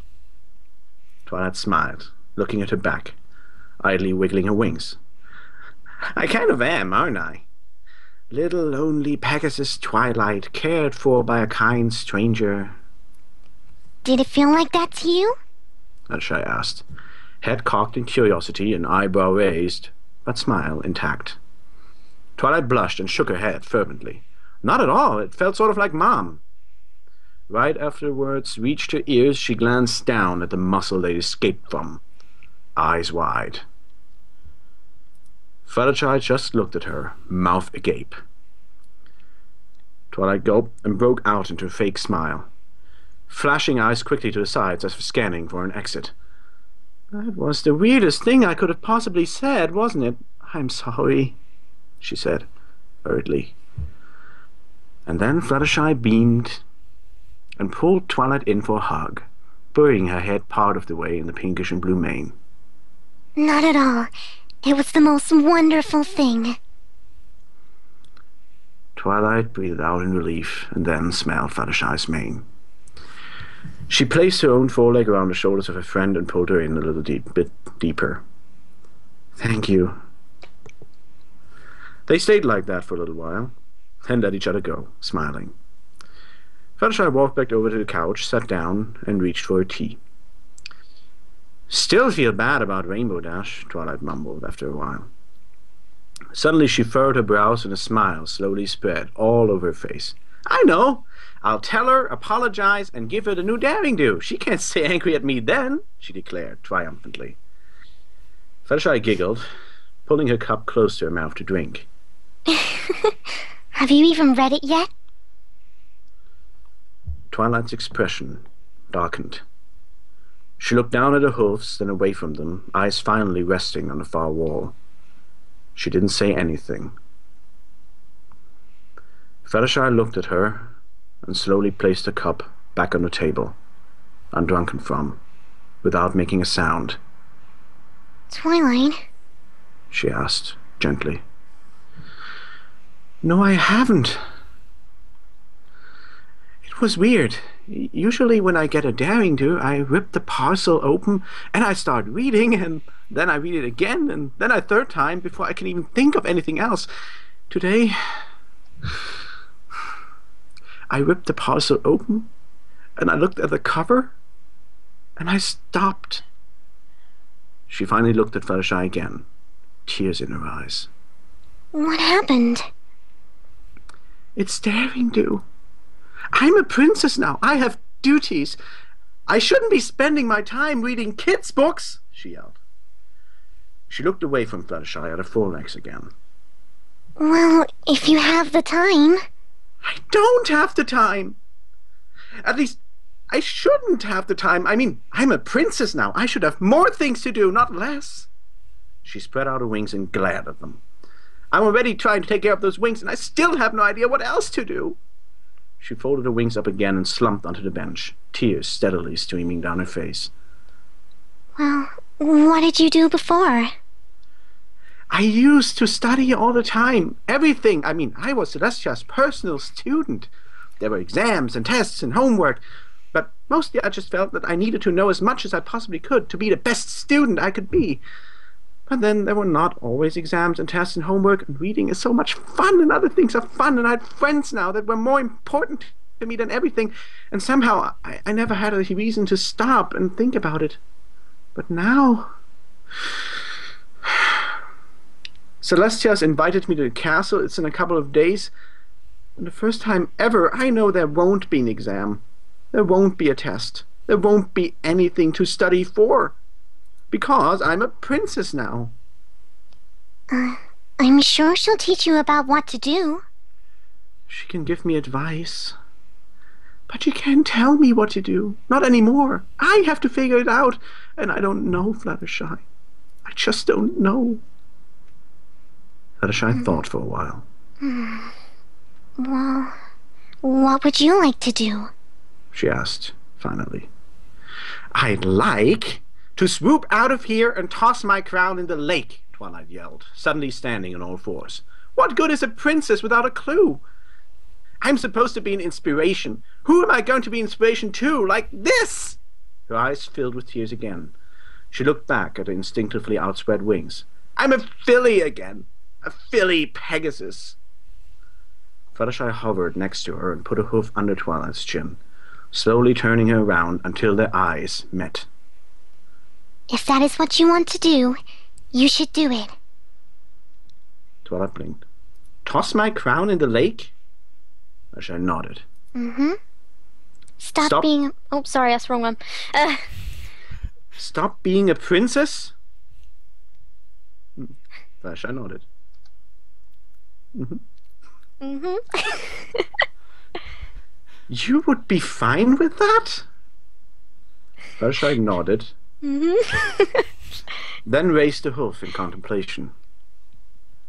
Twilight smiled, looking at her back, idly wiggling her wings. I kind of am, aren't I? Little lonely Pegasus Twilight, cared for by a kind stranger. Did it feel like that to you? Fluttershy asked, head cocked in curiosity and eyebrow raised, but smile intact. Twilight blushed and shook her head fervently. Not at all, it felt sort of like Mom. Right after the words reached her ears, she glanced down at the muscle they'd escaped from, eyes wide. Fluttershy just looked at her, mouth agape. Twilight gulped and broke out into a fake smile, flashing eyes quickly to the sides as if scanning for an exit. That was the weirdest thing I could have possibly said, wasn't it? I'm sorry, she said, hurriedly. And then Fluttershy beamed and pulled Twilight in for a hug, burying her head part of the way in the pinkish and blue mane. Not at all. It was the most wonderful thing. Twilight breathed out in relief and then smelled Fluttershy's mane. She placed her own foreleg around the shoulders of her friend and pulled her in a little bit deeper. Thank you. They stayed like that for a little while, then let each other go, smiling. Fluttershy walked back over to the couch, sat down, and reached for her tea. Still feel bad about Rainbow Dash, Twilight mumbled after a while. Suddenly she furrowed her brows and a smile slowly spread all over her face. I know! I'll tell her, apologize, and give her the new daring do. She can't stay angry at me then, she declared triumphantly. Fluttershy giggled, pulling her cup close to her mouth to drink. Have you even read it yet? Twilight's expression darkened. She looked down at her hoofs, then away from them, eyes finally resting on the far wall. She didn't say anything. Fluttershy looked at her and slowly placed the cup back on the table, undrunken from, without making a sound. Twilight? She asked, gently. No, I haven't. It was weird. Usually when I get a daring do, I rip the parcel open and I start reading, and then I read it again, and then a third time before I can even think of anything else. Today, I ripped the parcel open and I looked at the cover and I stopped. She finally looked at Fluttershy again, tears in her eyes. What happened? It's daring do. I'm a princess now. I have duties. I shouldn't be spending my time reading kids' books, she yelled. She looked away from Fluttershy at her forelegs again. Well, if you have the time. I don't have the time. At least, I shouldn't have the time. I mean, I'm a princess now. I should have more things to do, not less. She spread out her wings and glared at them. I'm already trying to take care of those wings, and I still have no idea what else to do. She folded her wings up again and slumped onto the bench, tears steadily streaming down her face. Well, what did you do before? I used to study all the time. Everything. I mean, I was Celestia's personal student. There were exams and tests and homework, but mostly I just felt that I needed to know as much as I possibly could to be the best student I could be. But then there were not always exams and tests and homework, and reading is so much fun, and other things are fun, and I had friends now that were more important to me than everything, and somehow I never had a reason to stop and think about it. But now... Celestia's invited me to the castle. It's in a couple of days, and the first time ever I know there won't be an exam. There won't be a test. There won't be anything to study for. Because I'm a princess now. I'm sure she'll teach you about what to do. She can give me advice. But she can't tell me what to do. Not anymore. I have to figure it out. And I don't know, Fluttershy. I just don't know. Fluttershy thought for a while. Well, what would you like to do? She asked, finally. I'd like to swoop out of here and toss my crown in the lake, Twilight yelled, suddenly standing on all fours. What good is a princess without a clue? I'm supposed to be an inspiration. Who am I going to be inspiration to, like this? Her eyes filled with tears again. She looked back at her instinctively outspread wings. I'm a filly again. A filly Pegasus. Fluttershy hovered next to her and put a hoof under Twilight's chin, slowly turning her around until their eyes met. If that is what you want to do, you should do it. Twilight blinked. Toss my crown in the lake? Fluttershy nodded. Stop being... Oh, sorry, that's the wrong one. Stop being a princess? Fluttershy nodded. You would be fine with that? Fluttershy nodded. Then raised a hoof in contemplation.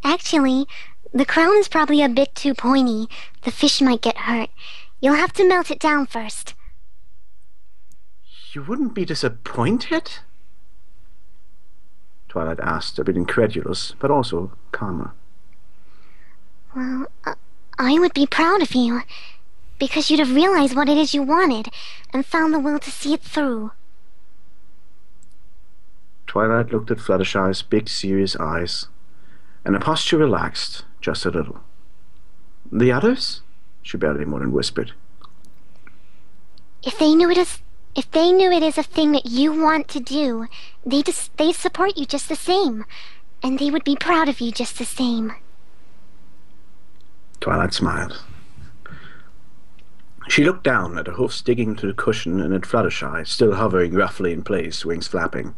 Actually, The crown is probably a bit too pointy. The fish might get hurt. You'll have to melt it down first. You wouldn't be disappointed? Twilight asked, a bit incredulous, but also calmer. Well, I would be proud of you, because you'd have realized what it is you wanted, and found the will to see it through. Twilight looked at Fluttershy's big, serious eyes, and her posture relaxed just a little. The others? She barely more than whispered. If they knew it is a thing that you want to do, they'd support you just the same, and they would be proud of you just the same. Twilight smiled. She looked down at her hoofs digging into the cushion and at Fluttershy, still hovering roughly in place, wings flapping.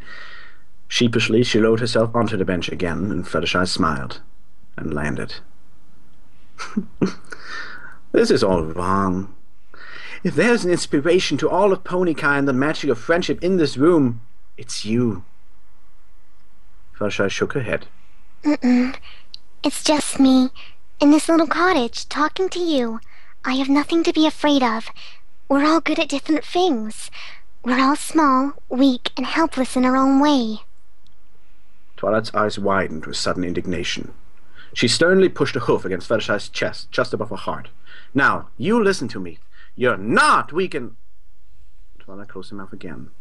Sheepishly, she lowered herself onto the bench again, and Fluttershy smiled and landed. This is all wrong. If there's an inspiration to all of ponykind and the magic of friendship in this room, it's you. Fluttershy shook her head. It's just me, in this little cottage, talking to you. I have nothing to be afraid of. We're all good at different things. We're all small, weak, and helpless in our own way. Twilight's eyes widened with sudden indignation. She sternly pushed a hoof against Fluttershy's chest, just above her heart. Now, you listen to me. You're not weak and... Twilight closed her mouth again.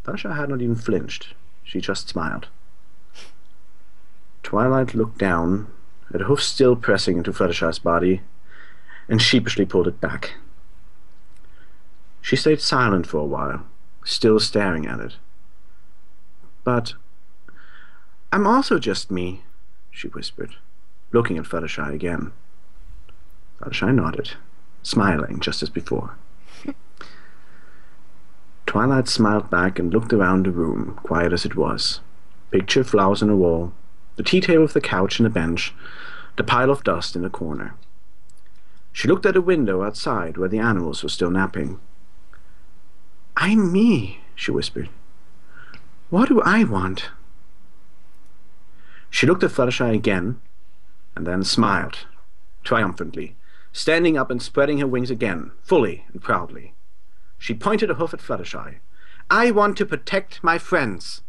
Fluttershy had not even flinched. She just smiled. Twilight looked down, at her hoof still pressing into Fluttershy's body, and sheepishly pulled it back. She stayed silent for a while, still staring at it. But I'm also just me, she whispered, looking at Fluttershy again. Fluttershy nodded, smiling just as before. Twilight smiled back and looked around the room, quiet as it was. Pictured flowers on the wall, the tea table with the couch and the bench, the pile of dust in the corner. She looked at the window outside where the animals were still napping. I'm me, she whispered. What do I want? She looked at Fluttershy again, and then smiled, triumphantly, standing up and spreading her wings again, fully and proudly. She pointed a hoof at Fluttershy. I want to protect my friends.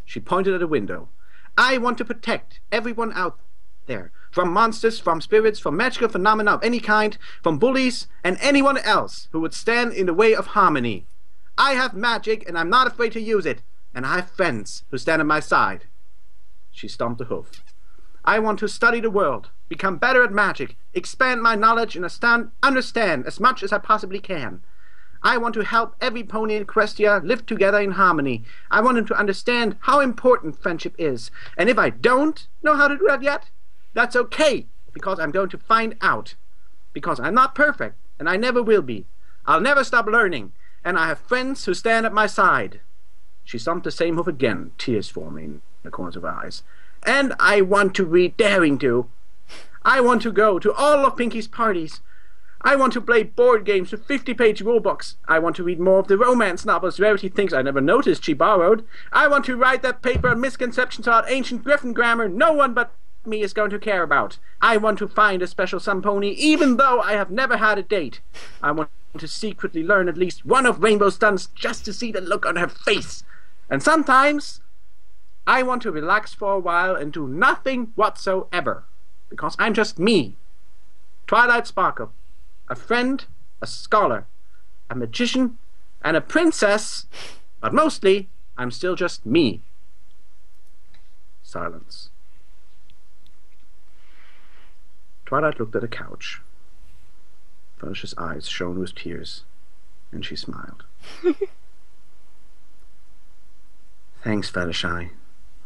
She pointed at a window. I want to protect everyone out there, from monsters, from spirits, from magical phenomena of any kind, from bullies, and anyone else who would stand in the way of harmony. I have magic, and I'm not afraid to use it, and I have friends who stand at my side. She stomped a hoof. I want to study the world, become better at magic, expand my knowledge, and understand as much as I possibly can. I want to help every pony in Crestia live together in harmony. I want them to understand how important friendship is. And if I don't know how to do that yet, that's okay, because I'm going to find out. Because I'm not perfect, and I never will be. I'll never stop learning, and I have friends who stand at my side. She stomped the same hoof again, tears forming in the corners of her eyes. And I want to read Daring Do. I want to go to all of Pinky's parties. I want to play board games with 50-page rulebooks. I want to read more of the romance novels Rarity thinks I never noticed she borrowed. I want to write that paper on misconceptions about ancient Griffin grammar no one but me is going to care about. I want to find a special sun pony even though I have never had a date. I want to secretly learn at least one of Rainbow's stunts just to see the look on her face. And sometimes I want to relax for a while and do nothing whatsoever. Because I'm just me. Twilight Sparkle. A friend, a scholar, a magician, and a princess, but mostly, I'm still just me. Silence. Twilight looked at a couch. Fluttershy's eyes shone with tears, and she smiled. Thanks, Fluttershy,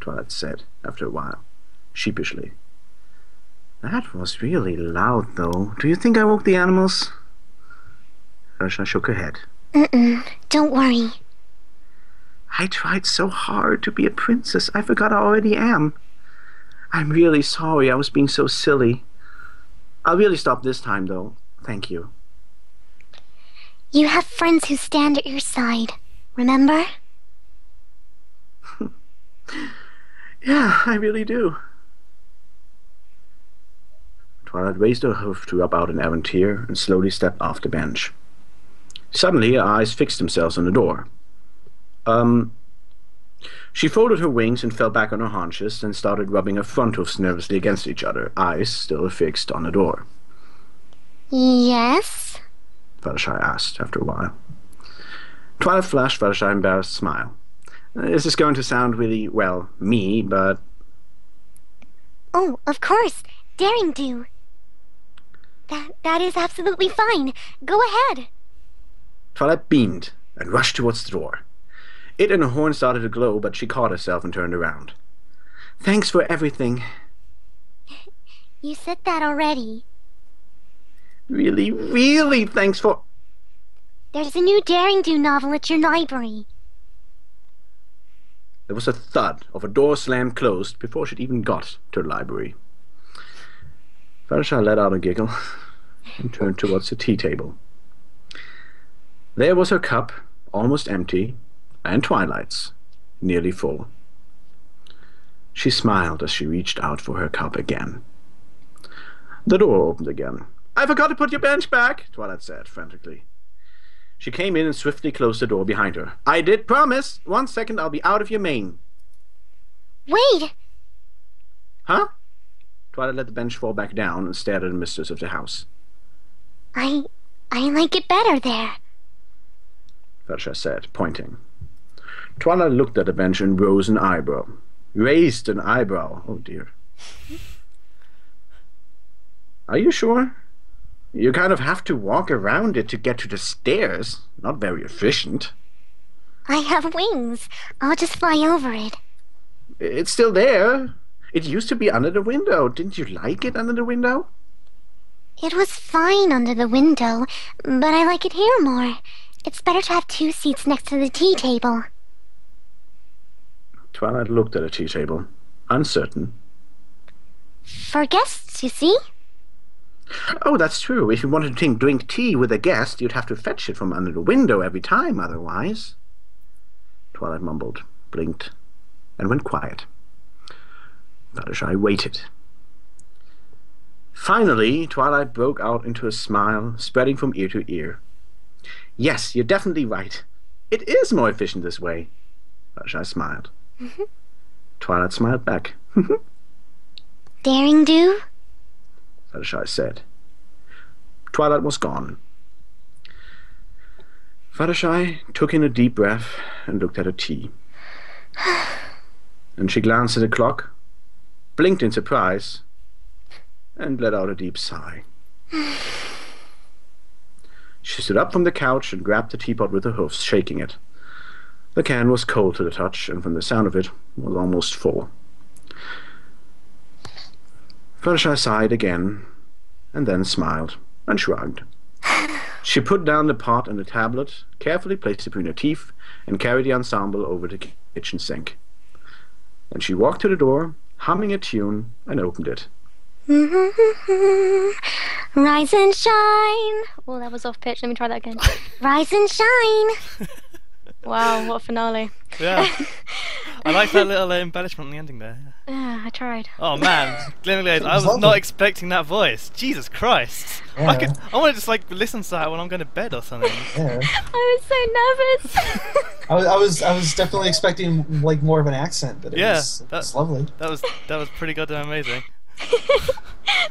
Twilight said, after a while, sheepishly. That was really loud, though. Do you think I woke the animals? Fluttershy shook her head. Don't worry. I tried so hard to be a princess, I forgot I already am. I'm really sorry I was being so silly. I'll really stop this time, though. Thank you. You have friends who stand at your side, remember? Yeah, I really do. Twilight raised her hoof to rub out an errant tear and slowly stepped off the bench. Suddenly, her eyes fixed themselves on the door. She folded her wings and fell back on her haunches, and started rubbing her front hoofs nervously against each other, eyes still fixed on the door. Yes? Fluttershy asked after a while. Twilight flashed Fluttershy an embarrassed smile. This is going to sound really, well, me, but... Oh, of course. Daring do. That is absolutely fine. Go ahead. Twilight beamed and rushed towards the door. It and her horn started to glow, but she caught herself and turned around. Thanks for everything. You said that already. Really, really thanks for... There's a new Daring Do novel at your library. There was a thud of a door slammed closed before she'd even got to the library. Fluttershy let out a giggle and turned towards the tea table. There was her cup, almost empty, and Twilight's, nearly full. She smiled as she reached out for her cup again. The door opened again. I forgot to put your bench back, Twilight said frantically. She came in and swiftly closed the door behind her. I did promise. 1 second, I'll be out of your mane. Wait! Huh? Twilight let the bench fall back down and stared at the mistress of the house. I like it better there. Fluttershy said, pointing. Twilight looked at the bench and rose an eyebrow. Raised an eyebrow. Oh dear. Are you sure? You kind of have to walk around it to get to the stairs. Not very efficient. I have wings. I'll just fly over it. It's still there. It used to be under the window. Didn't you like it under the window? It was fine under the window, but I like it here more. It's better to have 2 seats next to the tea table. Twilight looked at the tea table, uncertain. For guests, you see? Oh, that's true. If you wanted to drink tea with a guest, you'd have to fetch it from under the window every time, otherwise. Twilight mumbled, blinked, and went quiet. Fluttershy waited. Finally, Twilight broke out into a smile, spreading from ear to ear. Yes, you're definitely right. It is more efficient this way. Fluttershy smiled. Twilight smiled back. Daring Do? Fluttershy said. Twilight was gone. Fluttershy took in a deep breath and looked at her tea. And she glanced at the clock, blinked in surprise, and let out a deep sigh. She stood up from the couch and grabbed the teapot with her hoofs, shaking it. The can was cold to the touch, and from the sound of it, was almost full. Fluttershy sighed again, and then smiled, and shrugged. She put down the pot and the tablet, carefully placed it between her teeth, and carried the ensemble over to the kitchen sink. Then she walked to the door, humming a tune, and opened it. Rise and shine. Oh, that was off pitch. Let me try that again. Rise and shine. Wow, what a finale. Yeah. I like that little embellishment on the ending there. Yeah, I tried. Oh man, GlimmerGlaze, I was not expecting that voice. Jesus Christ. Yeah. I want to just like listen to that when I'm going to bed or something. Yeah. I was so nervous. I was definitely expecting like more of an accent, but it was lovely. That was pretty goddamn amazing.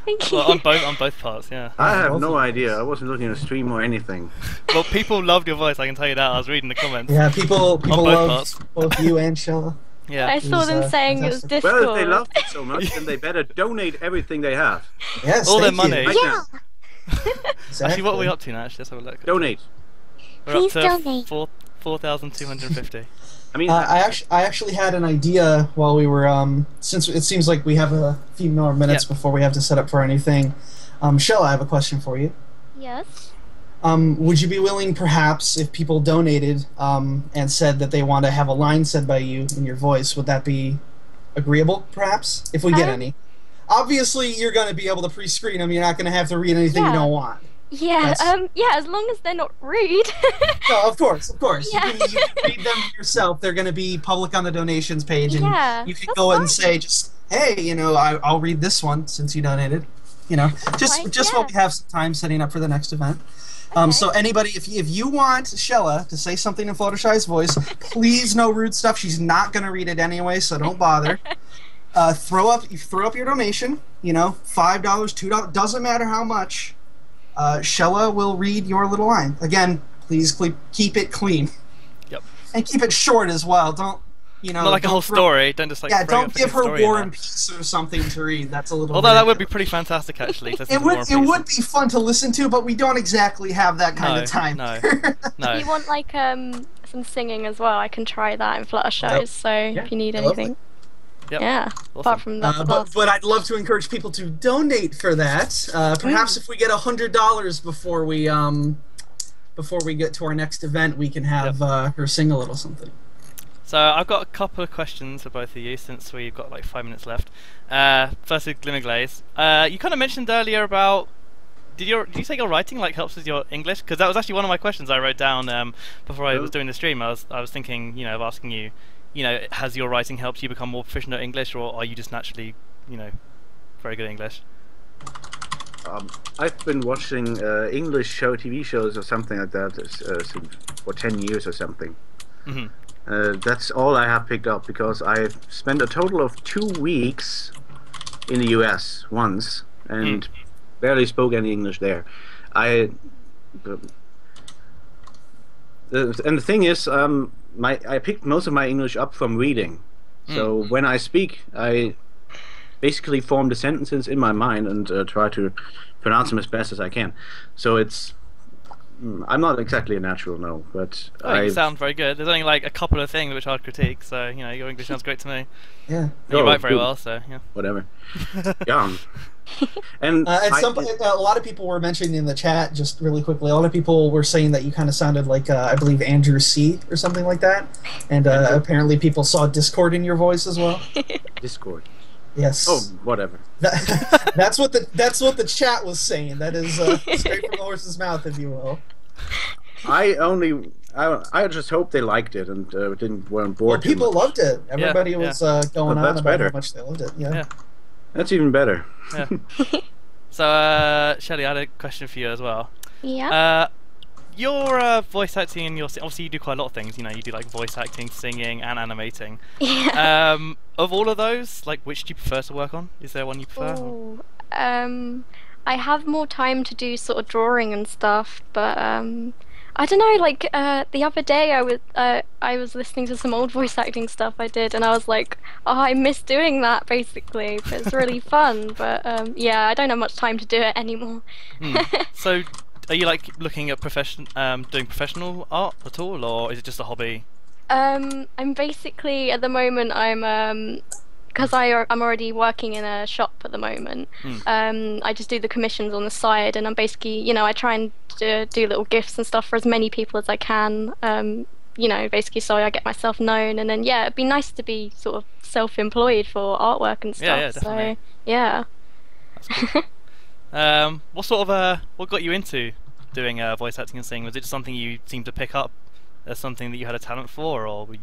Thank you. Well, on both parts, yeah. I have no idea. I wasn't looking at a stream or anything. Well, people loved your voice, I can tell you that. I was reading the comments. Yeah, people both love parts. both you and Shella. Yeah. I saw them saying it was fantastic. Discord. Well, if they loved it so much, then they better donate everything they have. Yes, All their thank money. you. Right Yeah. now. Actually, what are we up to now? Actually, let's have a look. Donate. We're Please up to donate. 4,250. I mean, I actually had an idea while we were since it seems like we have a few more minutes before we have to set up for anything. Shella, I have a question for you. Yes. Would you be willing, perhaps, if people donated and said that they want to have a line said by you in your voice, would that be agreeable, perhaps, if we get any? Obviously, you're going to be able to pre-screen them. You're not going to have to read anything you don't want. Yeah, That's- yeah, as long as they're not rude. No, of course. Yeah. You can read them yourself. They're going to be public on the donations page, and Yeah, you can that's go and fine. say, just, hey, I'll read this one since you donated. You know, just Right, while we have some time setting up for the next event. So anybody, if you want Shella to say something in Fluttershy's voice, please no rude stuff. She's not gonna read it anyway, so don't bother. Throw up your donation. You know, $5, $2, doesn't matter how much. Shella will read your little line. Again, please keep it clean. Yep. And keep it short as well. Don't. Not like a whole story. Don't just like. Yeah, don't a give her story War and Peace or something to read. That's a little. Although that would be pretty fantastic, actually. It would be fun to listen to, but we don't exactly have that kind of time. No. If you want like some singing as well, I can try that in Fluttershy. Yep. So if you need Lovely. anything. Yep. Yeah. Awesome. Apart from that, but I'd love to encourage people to donate for that. Perhaps if we get $100 before we get to our next event, we can have her sing a little something. So I've got a couple of questions for both of you since we've got like 5 minutes left. First with GlimmerGlaze. You kind of mentioned earlier about did you say your writing like helps with your English? Because that was actually one of my questions I wrote down before I was doing the stream. I was thinking, of asking you, has your writing helped you become more proficient at English, or are you just naturally, very good at English? I've been watching English TV shows or something like that for 10 years or something. Mm-hmm. That's all I have picked up because I've spent a total of 2 weeks in the US once and barely spoke any English there. And the thing is, I picked most of my English up from reading. So when I speak, I basically form the sentences in my mind and try to pronounce them as best as I can. So it's I'm not exactly a natural, no, but you sound very good. There's only like a couple of things which I'd critique, so your English sounds great to me. Yeah. You write very well, so yeah. Whatever. Yeah. And at some point, a lot of people were mentioning in the chat, just really quickly, a lot of people were saying that you kind of sounded like, I believe, Andrew C. or something like that. And apparently people saw Discord in your voice as well. Discord. Yes. Oh, whatever. That's what the chat was saying. That is straight from the horse's mouth, if you will. I just hope they liked it and weren't bored. Well, people loved it. Everybody was going on about better. how much they loved it. Yeah. That's even better. Yeah. So, Shelley, I had a question for you as well. Yeah. Your voice acting and obviously you do quite a lot of things. You do like voice acting, singing, and animating. Yeah. Of all of those, like, which do you prefer to work on? Is there one you prefer? Ooh, I have more time to do sort of drawing and stuff, but I don't know. Like the other day, I was listening to some old voice acting stuff I did, and I was like, oh, I miss doing that basically. But it's really fun. But yeah, I don't have much time to do it anymore. So, are you like looking at doing professional art at all, or is it just a hobby? I'm basically at the moment because I'm already working in a shop at the moment. I just do the commissions on the side, and I'm basically, I try and do little gifts and stuff for as many people as I can. Basically, so I get myself known, and then it'd be nice to be sort of self-employed for artwork and stuff. Yeah, definitely. So yeah. That's cool. What got you into doing voice acting and singing? Was it just something you seemed to pick up as something that you had a talent for, or were you...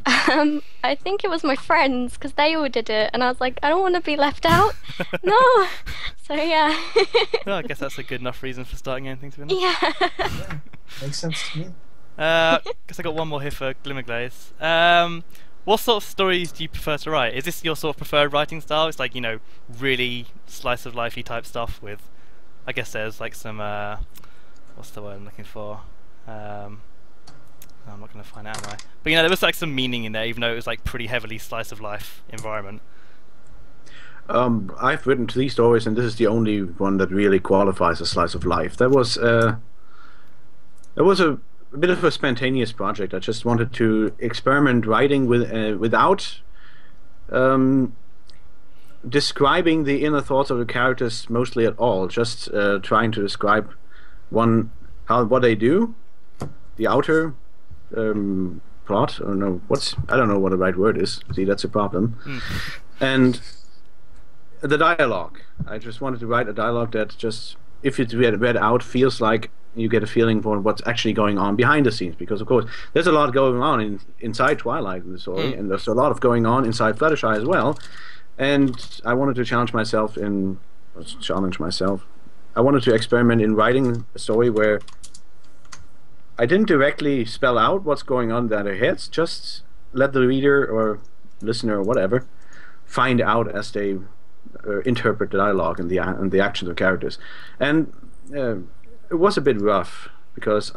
I think it was my friends, because they all did it, and I was like, I don't want to be left out. No. So yeah. Well, I guess that's a good enough reason for starting anything, to be honest. Yeah. Makes sense to me. Guess I got one more here for GlimmerGlaze. What sort of stories do you prefer to write? Is this your sort of preferred writing style? It's like, really slice of lifey type stuff with, I guess there's like some what's the word I'm looking for? I'm not going to find out, am I? But there was like some meaning in there, even though it was like pretty heavily slice of life environment. I've written 3 stories, and this is the only one that really qualifies as slice of life. That was a bit of a spontaneous project. I just wanted to experiment writing without describing the inner thoughts of the characters mostly at all. Just trying to describe what they do, the outer plot, or no, I don't know what the right word is. See, that's a problem. And the dialogue. I just wanted to write a dialogue that just, if it's read out, feels like you get a feeling for what's actually going on behind the scenes. Because of course, there's a lot going on inside Twilight in the story, and there's a lot of going on inside Fluttershy as well. And I wanted to challenge myself in was challenge myself. I wanted to experiment in writing a story where I didn't directly spell out what's going on in their heads, just let the reader or listener or whatever find out as they interpret the dialogue and the actions of characters. And it was a bit rough because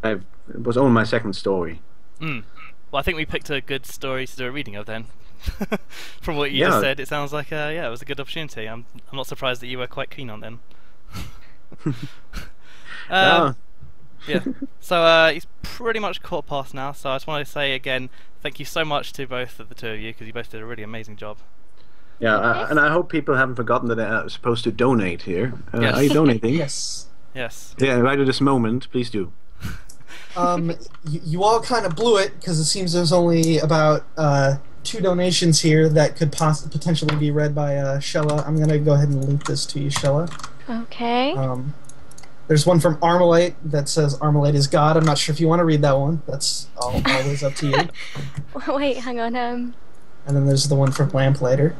it was only my second story. Well, I think we picked a good story to do a reading of then. From what you just said, it sounds like it was a good opportunity. I'm not surprised that you were quite keen on then. Yeah. So he's pretty much caught past now. So I just want to say again, thank you so much to both of the two of you because you both did a really amazing job. Yeah, and I hope people haven't forgotten that they're supposed to donate here. Yes. Are you donating? Yes. Yes. Yeah, right at this moment, please do. You all kind of blew it because it seems there's only about 2 donations here that could potentially be read by Shella. I'm gonna go ahead and link this to you, Shella. Okay. There's one from Armalite that says Armalite is God. I'm not sure if you want to read that one. That's always up to you. Wait, hang on. And then there's the one from Lamplighter.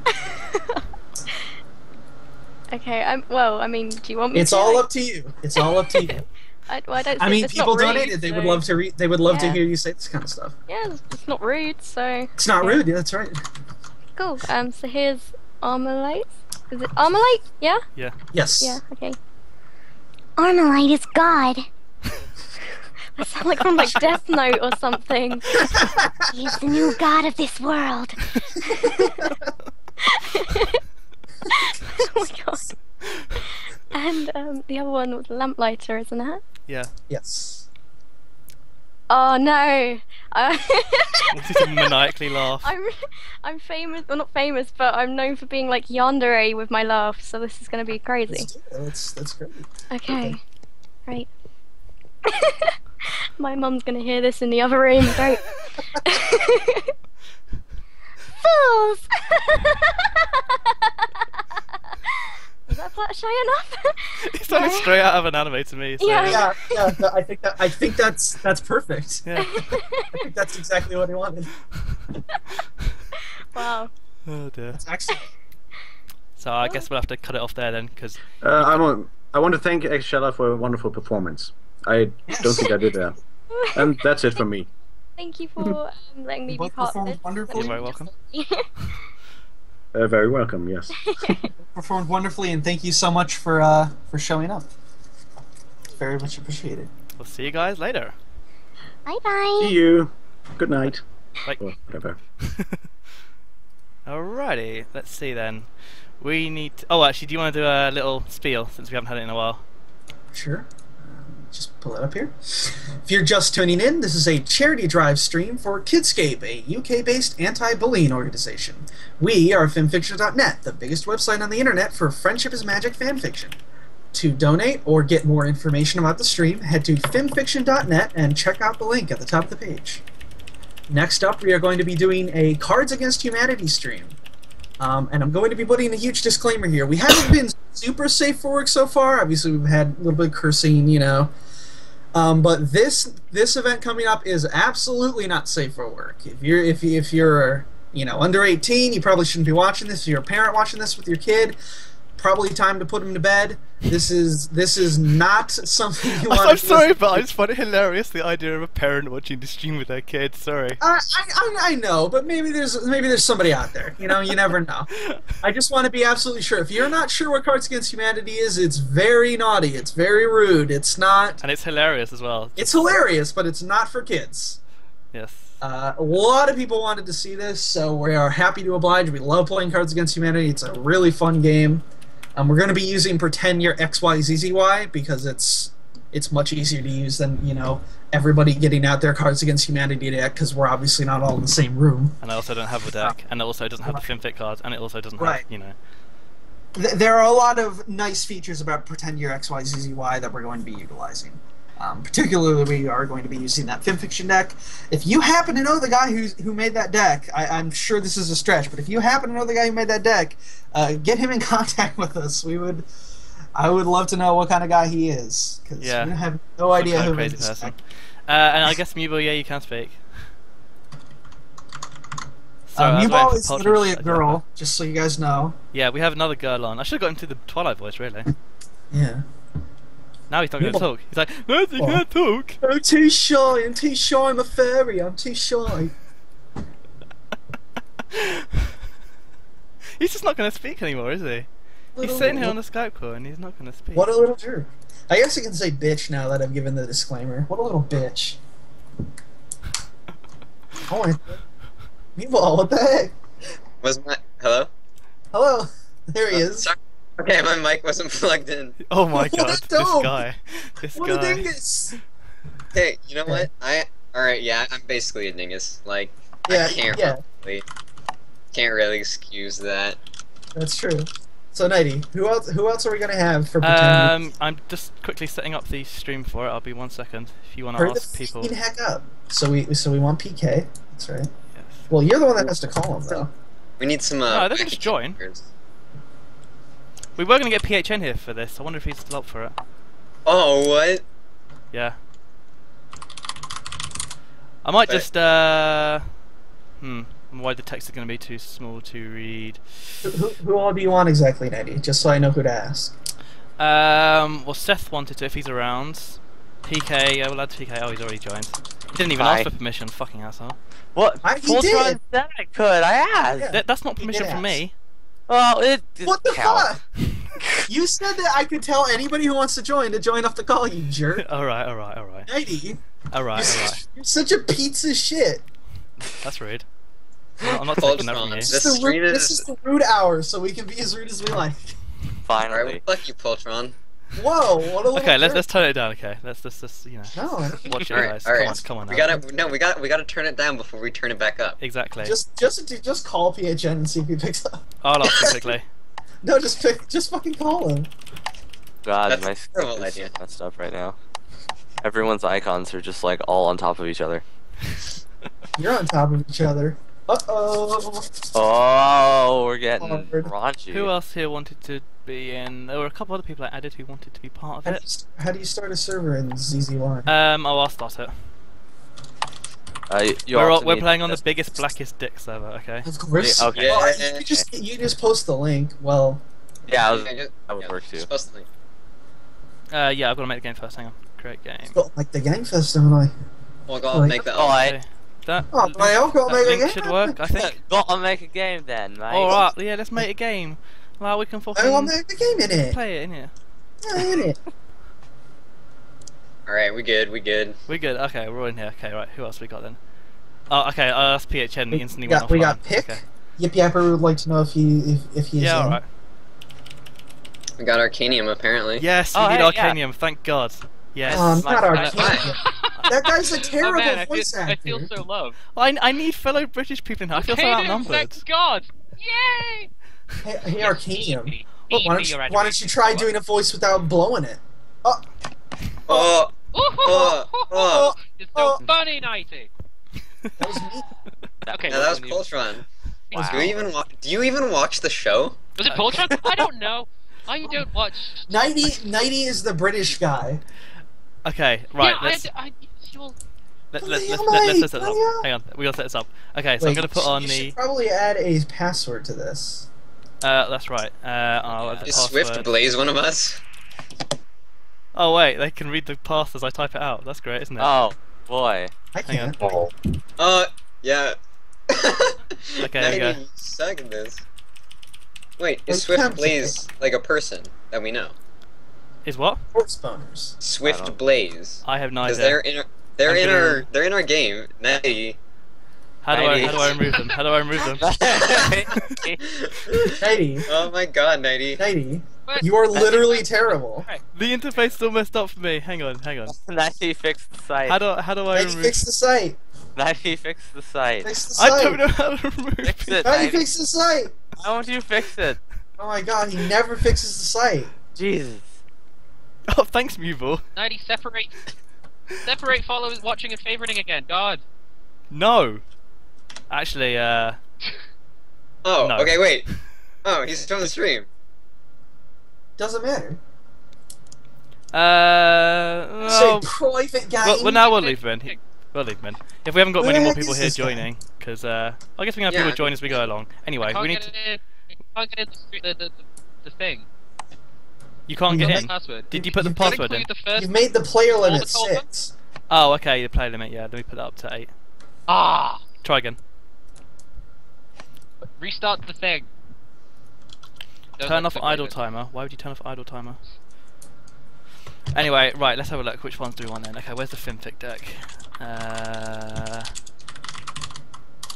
Okay. Well, I mean, do you want me? It's all up to you. It's all up to you. I mean, it's people not rude, donated. They so... would love to read. They would love to Yeah. hear you say this kind of stuff. Yeah, it's not rude. So. It's not rude. Yeah, that's right. Cool. So here's Armalite. Is it Armalite? Yeah. Yeah. Yes. Yeah. Okay. Armalite is God. That sounds like from like Death Note or something. He is the new god of this world. Oh my god. And the other one was Lamplighter, isn't it? Yeah. Yes. Oh no. Just maniacally laugh. I'm famous, well not famous, but I'm known for being like yandere with my laugh, so this is gonna be crazy. That's great. Okay. Right. My mum's gonna hear this in the other room. Great. Fools! Is that Fluttershy enough? It sounded straight out of an anime to me. So. Yeah. Yeah. I think that's perfect. Yeah. I think that's exactly what he wanted. Wow. Oh dear. That's excellent. So I guess we'll have to cut it off there then, because I want to thank Shella for a wonderful performance. I don't think I did that. And that's it from me. Thank you for letting me be Both part of performed this. wonderfully. you're very welcome. Very welcome, yes. Performed wonderfully, and thank you so much for showing up. It's very much appreciated. We'll see you guys later. Bye bye. See you. Good night. Bye. Or whatever. Alrighty, let's see then. We need to... Oh, actually, do you want to do a little spiel, since we haven't had it in a while? Sure. Just pull it up here. If you're just tuning in, this is a charity drive stream for Kidscape, a UK-based anti-bullying organization. We are Fimfiction.net, the biggest website on the internet for Friendship is Magic fanfiction. To donate or get more information about the stream, head to Fimfiction.net and check out the link at the top of the page. Next up, we are going to be doing a Cards Against Humanity stream. And I'm going to be putting a huge disclaimer here. We haven't been super safe for work so far. Obviously, we've had a little bit of cursing, you know. But this event coming up is absolutely not safe for work. If you're under 18, you probably shouldn't be watching this. If you're a parent watching this with your kid, probably time to put him to bed. This is not something you want. I'm sorry, but I just find it hilarious, the idea of a parent watching the stream with their kid. Sorry. I know, but maybe there's somebody out there. You know, you never know. I just want to be absolutely sure. If you're not sure what Cards Against Humanity is, it's very naughty. It's very rude. It's not. And it's hilarious as well. It's hilarious, but it's not for kids. Yes. A lot of people wanted to see this, so we are happy to oblige. We love playing Cards Against Humanity. It's a really fun game. We're going to be using Pretend You're XYZZY because it's much easier to use than, everybody getting out their Cards Against Humanity deck, because we're obviously not all in the same room. And I also don't have a deck, and it also doesn't have the FimFic cards, and it also doesn't have, There are a lot of nice features about Pretend You're XYZZY that we're going to be utilizing. Particularly, we are going to be using that Fimfiction deck. If you happen to know the guy who made that deck, I'm sure this is a stretch, but if you happen to know the guy who made that deck, get him in contact with us. I would love to know what kind of guy he is, because we have no idea who made this person. deck. And I guess Mubo, yeah, you can speak. So I was waiting Meatball for is Poltron literally a to- girl, just so you guys know. Yeah, we have another girl on. I should have got into the Twilight voice, really. Yeah. Now he's not going to Meatball. talk. He's like, no, you can't talk. I'm too shy. I'm too shy. I'm a fairy. I'm too shy. He's just not going to speak anymore, is he? He's sitting here on the Skype call and he's not going to speak. What a little jerk. I guess I can say bitch now that I've given the disclaimer. What a little bitch. Oh, Meatball, what the heck? Was my hello? Hello. There he is. Sorry. Okay, my mic wasn't plugged in. Oh my What a god, this dope. guy. This What a guy. dingus. Hey, you know what? Alright, yeah, I'm basically a dingus. Like, Yeah, I can't really excuse that. That's true. So, Knighty, who else are we gonna have for pretend? I'm just quickly setting up the stream for it. I'll be 1 second. If you want to Hurry ask the people. f***ing heck up. So we want PK. That's right. Yes. Well, you're the one that has to call him, though. We need some, No, they can just join. We were going to get PHN here for this. I wonder if he's still up for it. Oh, what? Yeah. I might just, Why the text is going to be too small to read. Who all do you want exactly, Knighty? Just so I know who to ask. Well, Seth wanted to if he's around. PK, we'll add PK. Oh, he's already joined. He didn't even ask for permission, fucking asshole. What? He did. Said I could. I asked. Yeah. That's not permission did from ask. me. Well, it What the counts. fuck? You said that I could tell anybody who wants to join off the call, you jerk. Alright. Knighty, Alright. you're such a piece of shit. That's rude. I'm not taking that from you. This This is stream this is the rude hour, so we can be as rude as we like. Finally. Alright, well, fuck you, Poltron. Whoa, what a little Okay, let's jerk. turn it down. Okay, let's just you know. No, Watch it, Alright, guys. alright. Come on. We now. gotta turn it down before we turn it back up. Exactly. just call PHN and see if he picks up. I'll ask him quickly. No, just fucking call him. God, That's my a terrible screen is idea. messed up right now. Everyone's icons are just like all on top of each other. You're on top of each other. Uh-oh. Oh, we're getting Hard. raunchy. Who else here wanted to be in? There were a couple other people I added who wanted to be part of it. How do you start a server in ZZY? I'll start it. You We're also we're need playing on the this- biggest, blackest dick server. Okay. Of course. Yeah, okay. Well, you just post the link. Well, Yeah, That would work too. Supposed to think. Yeah, I've got to make the game first. Hang on. Create game. got like the gang fest, haven't I? Well, go Like- make that. Oh, Okay. That, Oh, link- my uncle that made a link game. should work, I think. Go on, make a game then, mate. Alright, yeah, let's make a game. Well, we can I want fucking to make the game in it. play it, innit? Yeah, in it. Alright, we good. We're good. Okay, we're all in here. Okay, right. Who else we got then? Oh, okay. I asked PHN. He instantly went off. We got Pick. Okay. Yip Yapper would like to know if he is. Yeah, alright. We got Arcanium apparently. Yes, we Oh, need hey, yeah. Arcanium. Thank God. Yes. Oh, My not our friend. kid. That guy's a Oh terrible man, I voice actor. feel so loved. I need fellow British people in here. I feel so Arcanium, outnumbered. thank God! Yay! Hey, Arcanium. Feed Why don't you try doing a voice without blowing it? Oh, Oh, oh. It's so funny, Knighty. that was me. Okay, now that was when you- Poltron. Wow. Do you even watch the show? Was it Poltron? I don't know. I don't watch. Knighty is the British guy. Okay, right. Yeah, Let's you'll- let's Bloody set hell, this mate, up. bloody hell. Hang on, we gotta set this up. Okay, so Wait, I'm gonna put on you the. should probably add a password to this. That's right. I'll add the Is password. Swift Blaze one of us? Oh wait, they can read the path as I type it out. That's great, isn't it? Oh, boy. I Hang can't. on. Yeah. Okay, there we go. You suck at this. Wait, Well, is you Swift can't Blaze like a person that we know? Is what? Horse boners. Swift Blaze. I have no Because idea. they're in I'm our gonna- they're in our game. Natty. How do I remove them? How do I remove them? Knighty, Oh my God, Natty. Knighty, you are literally terrible. The interface still messed up for me. Hang on. Knighty fixed the site. How do I Knighty, remove? fix the site. Knighty fixed the site. Fix the site. I don't know how to remove Fix it. it, Knighty, Knighty. fix the site. Why won't you fix it? Oh my God, he never fixes the site. Jesus. Oh, thanks, Mubel. 90 separate followers watching and favoriting again. God. No. Actually, Oh, No. okay, wait. Oh, he's from the stream. Doesn't matter. Well, Say private game. well, now we'll leave him in. We'll leave them in. If we haven't got Who many the more heck people is here this guy? joining, because I guess we can have Yeah, people join as we go along. Anyway, Can't we need get to... in. Can't get in the thing. You can't get in. Password. Did you put the You've password in? The first You've made the player limit the call 6. Oh, okay, the play limit, yeah. Let me put that up to 8. Ah! Try again. Restart the thing. Turn off idle timer. Why would you turn off idle timer? Anyway, right, let's have a look. Which ones do we want then? Okay, where's the Fimfic deck?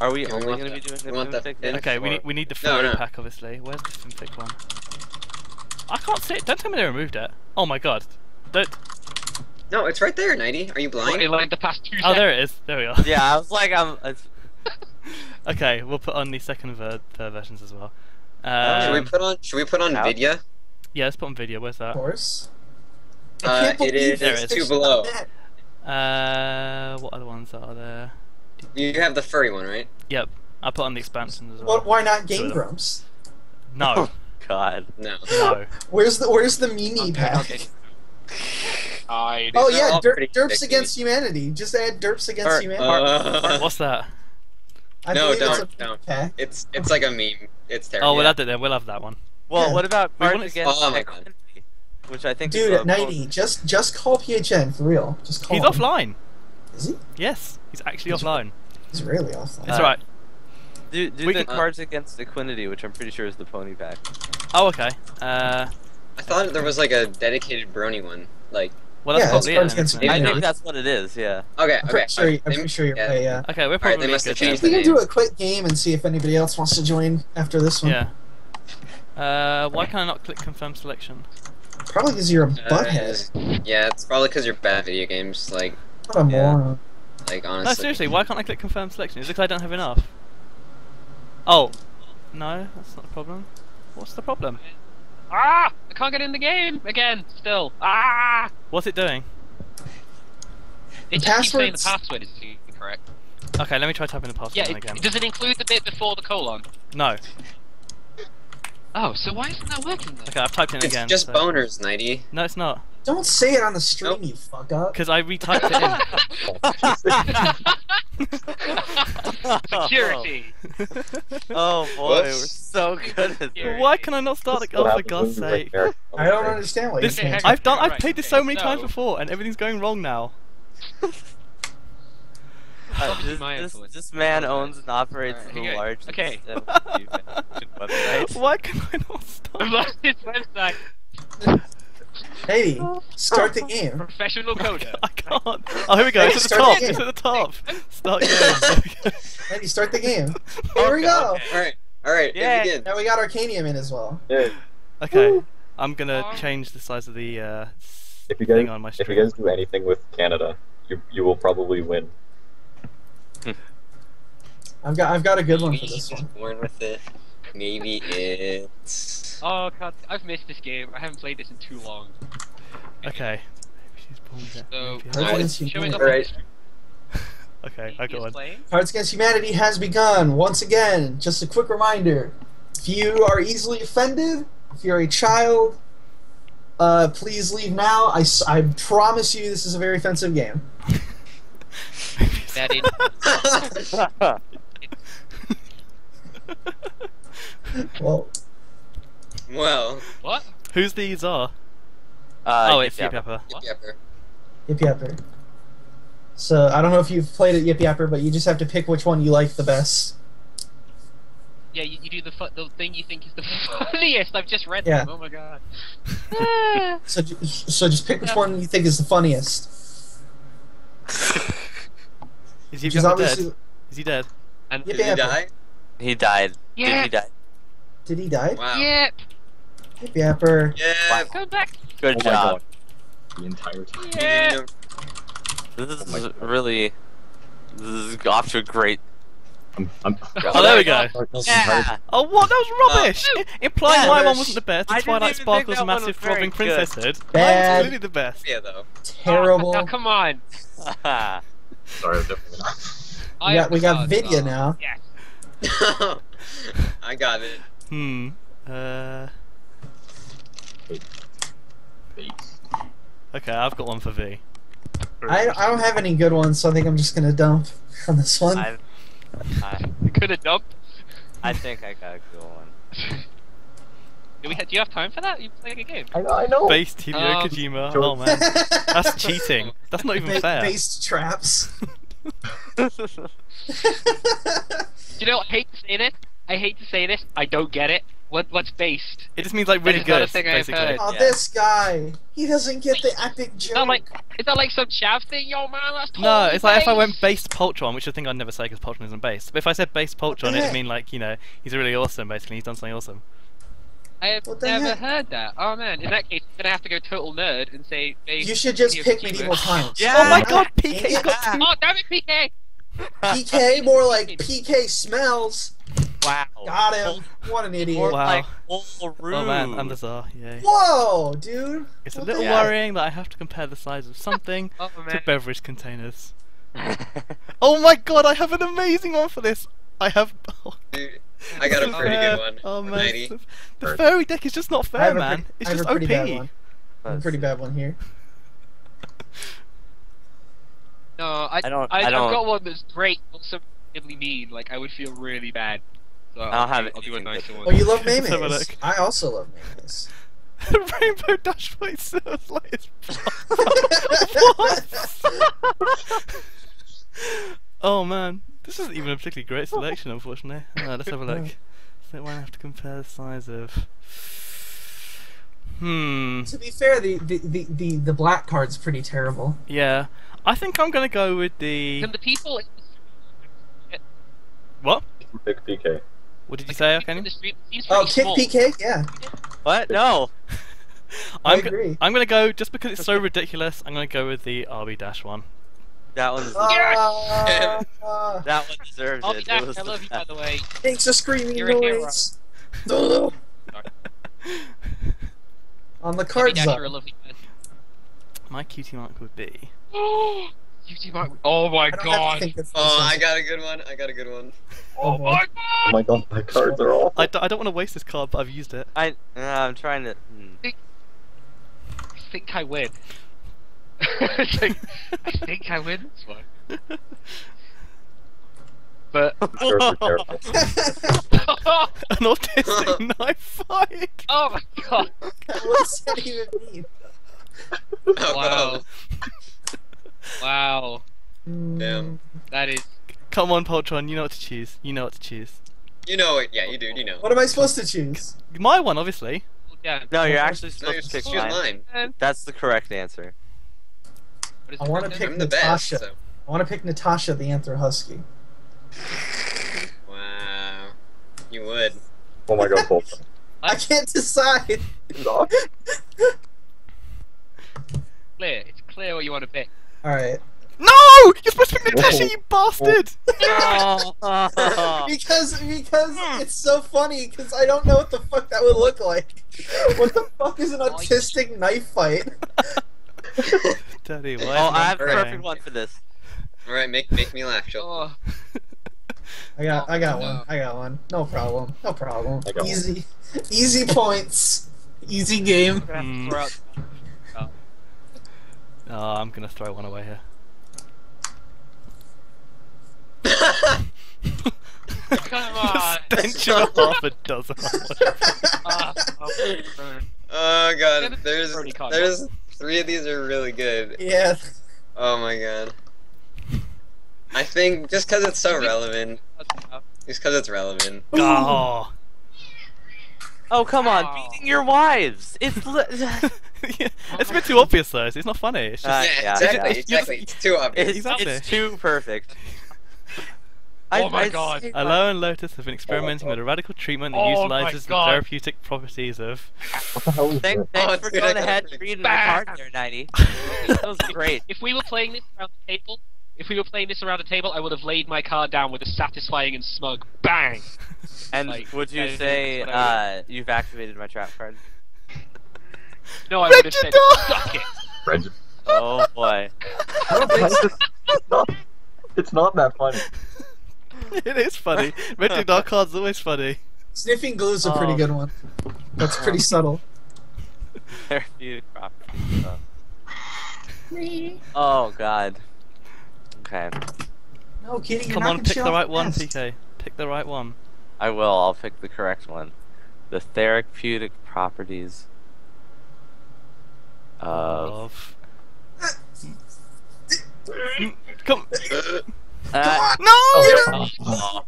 Are we Yeah, we only want going to be the- doing we the want the Fimfic fin- deck, Okay, or- we need the No, furry no. pack, obviously. Where's the Fimfic one? I can't see it. Don't tell me they removed it. Oh my god. Don't... No, it's right there, Knighty. Are you blind? In like the past 2 seconds. Oh, there it is. There we are. Yeah, I was like, Okay, we'll put on the second third versions as well. Should we put on How? video? Yeah, let's put on video. Where's Of that? course. I can't It believe There is it this is. two below. What other ones are there? You have the furry one, right? Yep, I'll put on the expansions as well. Why not Two Game of them. Grumps? No, God. No. no. Where's the mini pack? Okay. Oh These are yeah, all pretty Derps sticky. Against Humanity. Just add Derps Against Or- Humanity. What's that? I No, believe it's a don't. mini pack. It's like a meme. It's terrible. Oh, we'll add it then. We'll have that one. Well, Yeah. what about We Cards wanna- Against Oh my God. Equity, which I think is Dude, a 90, just call PHN for real. Just call He's him. offline. Is he? Yes, he's actually offline. He's really offline. It's alright. Do We the can- Cards Against Equinity, which I'm pretty sure is the pony pack. Oh, okay. I thought there was like a dedicated brony one. Like, Well, that's Yeah, probably it's it. Cards then, Against isn't it? I Yeah. think that's what it is, yeah. okay, I'm okay. pretty sure, I'm pretty sure you're right, yeah. Okay, we're Alright, they probably must have good. changed We the can do name. a quick game and see if anybody else wants to join after this one. Yeah. Why can I not click confirm selection? Probably because you're a butthead. Yeah, it's probably because you're bad at video games. Like, What a moron. like No, honestly. seriously, why can't I click confirm selection? Is it because I don't have enough? Oh. No, that's not a problem. What's the problem? Ah! I can't get in the game again. Still. Ah! What's it doing? It just keeps saying the passwords- password is incorrect. Okay, let me try typing the password Yeah. in again. Does it include the bit before the colon? No. Oh, so why isn't that working then? Okay, I've typed in It's again. just so- boners, Knighty. No, it's not. Don't say it on the stream, Nope. you fuck up. Because I retyped it Security. Oh boy, we're Whoops. so good at in. this. Why can I not start it? Oh, for God's sake. I don't understand why you This, can't. I've Right, played this okay, so many times so- before, and everything's going wrong now. Obviously my influence. This man owns and operates Alright, the okay, largest okay. website. Why can I not I've start? lost this website. Hey, start the game. Professional coder. I can't. Oh, here we go. Hey, It's at the start top. the It's game. at the top. Start game. There we go. Hey, start the game. Here we go. Alright, Yeah. begin. Now we got Arcanium in as well. Okay, I'm gonna change the size of the If you thing guys on my if you stream. guys do anything with Canada, you will probably win. I've got a good one for Maybe this he's one. born with it. Maybe it's. Oh god, I've missed this game. I haven't played this in too long. Okay. She's pulled it. So, Maybe Cards I- Against showing up Humanity. Alright. Okay, I got one. playing. Cards Against Humanity has begun. Once again, just a quick reminder. If you are easily offended, if you're a child, please leave now. I promise you this is a very offensive game. That is. Well, Well, What? Who's these are? Oh, it's yeah. Yip Yapper. Yipper. Yip Yapper. So, I don't know if you've played at Yip Yapper, but you just have to pick which one you like the best. Yeah, you do the thing you think is the funniest. I've just read Yeah. them. Oh my god. So just pick which one you think is the funniest. Is Which Yip is Yapper obviously... dead? Is he dead? And Yip Did he Yapper. die? He died. Yeah. He died. Did he die? Wow. Yep. Yip Yapper. Yeah. Come back. Good Oh my job. God. The entire time. Yeah. This is really. This is off to a great. I'm Oh, there we go. Yeah. Oh, what? That was rubbish! Implying Yeah, my one rubbish. wasn't the best. I The didn't Twilight even Sparkle's think that one massive was very throbbing good. princess hood. Bad. Mine's really the best. Yeah, though. Terrible. Now come on. sorry, I'm definitely not. We got Vidya now. Yes. I got it. Hmm. Face. Okay, I've got one for V. I don't have any good ones, so I think I'm just gonna dump on this one. You could have dumped. I think I got a good one. Do you have time for that? You playing a game? I know. Based Hideo Kojima. Oh man, that's cheating. That's not even fair. Based traps. You know, I hate to say this. I don't get it. What's based? It just means like really That is not good, a thing I've basically. heard. Oh, Yeah. this guy. He doesn't get the epic joke. Is that like some chav thing? Yo, man, that's No, totally it's like if I based. went based Poltron, which I think I'd never say because Poltron isn't based. But if I said based Poltron, it'd mean like, you know, he's really awesome, basically. He's done something awesome. I have What the never heck? heard that. Oh man, in that case, I'm gonna have to go total nerd and say based. You should just Hideo pick Kojima. Medieval Times. Yeah. Oh my God god, dang PK's it. got two. Oh damn it, PK! PK, more like PK smells. Wow. Got him. What an idiot. Or Wow. like all rude. Oh man, I'm the czar, yay. Whoa, dude. It's a What little the- worrying that I have to compare the size of something Oh to man. beverage containers. Oh my god, I have an amazing one for this! I have... Oh, Dude, I got a pretty good one. oh man, Knighty. the fairy deck is just not I fair, have a man. pretty- It's I have just a pretty bad OP. one. I have a pretty bad one here. No, I don't- I've got one that's great, also really mean. Like I would feel really bad. So I'll have I'll do a anything nicer good. Oh, one. you love Let's have a mayonnaise. look. I also love mayonnaise. Rainbow Dash White sounds like it's... What? Oh man, this isn't even a particularly great selection, unfortunately. Let's have a look. So I have to compare the size of... To be fair, the black card's pretty terrible. Yeah. I think I'm gonna go with the... Can the people? What? Pick PK. What did you Like, say, the people in Arcanium? the street seems Oh, pretty kick small. PK? Yeah. What? No. I agree. I'm gonna go, just because it's so ridiculous, I'm gonna go with the RB-1. That one's Yes! that one deserves I'll be it. back. It was I the love you, by best. the way. Makes a screaming You're a hero. noise. Ugh. On the I'll be cards back. up. You're a lovely man. My cutie mark would be... Cutie mark. Oh my I don't have to god. think of Oh, I this got a good one. I got a good one. Oh boy. my Oh god. my god, my cards are all. I don't want to waste this card, but I've used it. I'm trying to. I think I win. It's like, I think I win this one. But Cards are terrible. An autistic knife fight! oh my god. What does that even mean? Wow. Wow. Damn. That is. Come on, Poltron, you know what to choose. You know what to choose. You know it. Yeah, you do. You know. What am I supposed to choose? My one, obviously. Yeah. No, you're actually No, you're supposed to pick supposed to choose mine. mine. That's the correct answer. What is I it want to called pick I'm the best. Natasha. So. I want to pick Natasha the Anther Husky. Wow. You would. Oh my god, Paul. I can't decide. No. Clear. It's clear what you want to pick. Alright. No! You're supposed to pick Natasha, Whoa. you bastard! Because it's so funny, because I don't know what the fuck that would look like. What the fuck is an autistic knife fight? Daddy, why Oh, is I mine have a crying? perfect one for this. Alright, make me laugh, Joel. Oh. I got one. No. I got one. No problem. No problem. I got one. Easy points. Easy game. Gonna have to throw out. Oh, I'm gonna throw one away here. Come on. The stench of half a dozen. Oh god, Yeah, there's already caught there's 3 of these are really good. Yeah. Oh my god. I think just because it's so relevant. Just because it's relevant. Oh. Oh, come on, Ow. beating your wives. It's. Yeah, it's a bit too obvious though. It's not funny. It's just, Yeah, exactly. It's too obvious. Exactly. It's too perfect. Oh my god. Aloe and Lotus have been experimenting with a radical treatment that Oh my utilizes the God. therapeutic properties of. What the hell is Thanks Oh, for dude, going I got ahead it. and reading the Bang. card there, Knighty. That was great. If we were playing this around the table, I would have laid my card down with a satisfying and smug bang. And Like, would you that is say what I you've activated my trap card? No, I would have said, suck it. Reggie? Oh boy. I don't think so. It's not that funny. It is funny. Red Dark card's always funny. Sniffing glue's a pretty Oh. good one. That's pretty subtle. Therapeutic properties. Oh god. Okay. No, Kitty, you're Come not on, gonna pick show the off right one, best. PK. Pick the right one. I will. I'll pick the correct one. The therapeutic properties of. Come. No! Oh!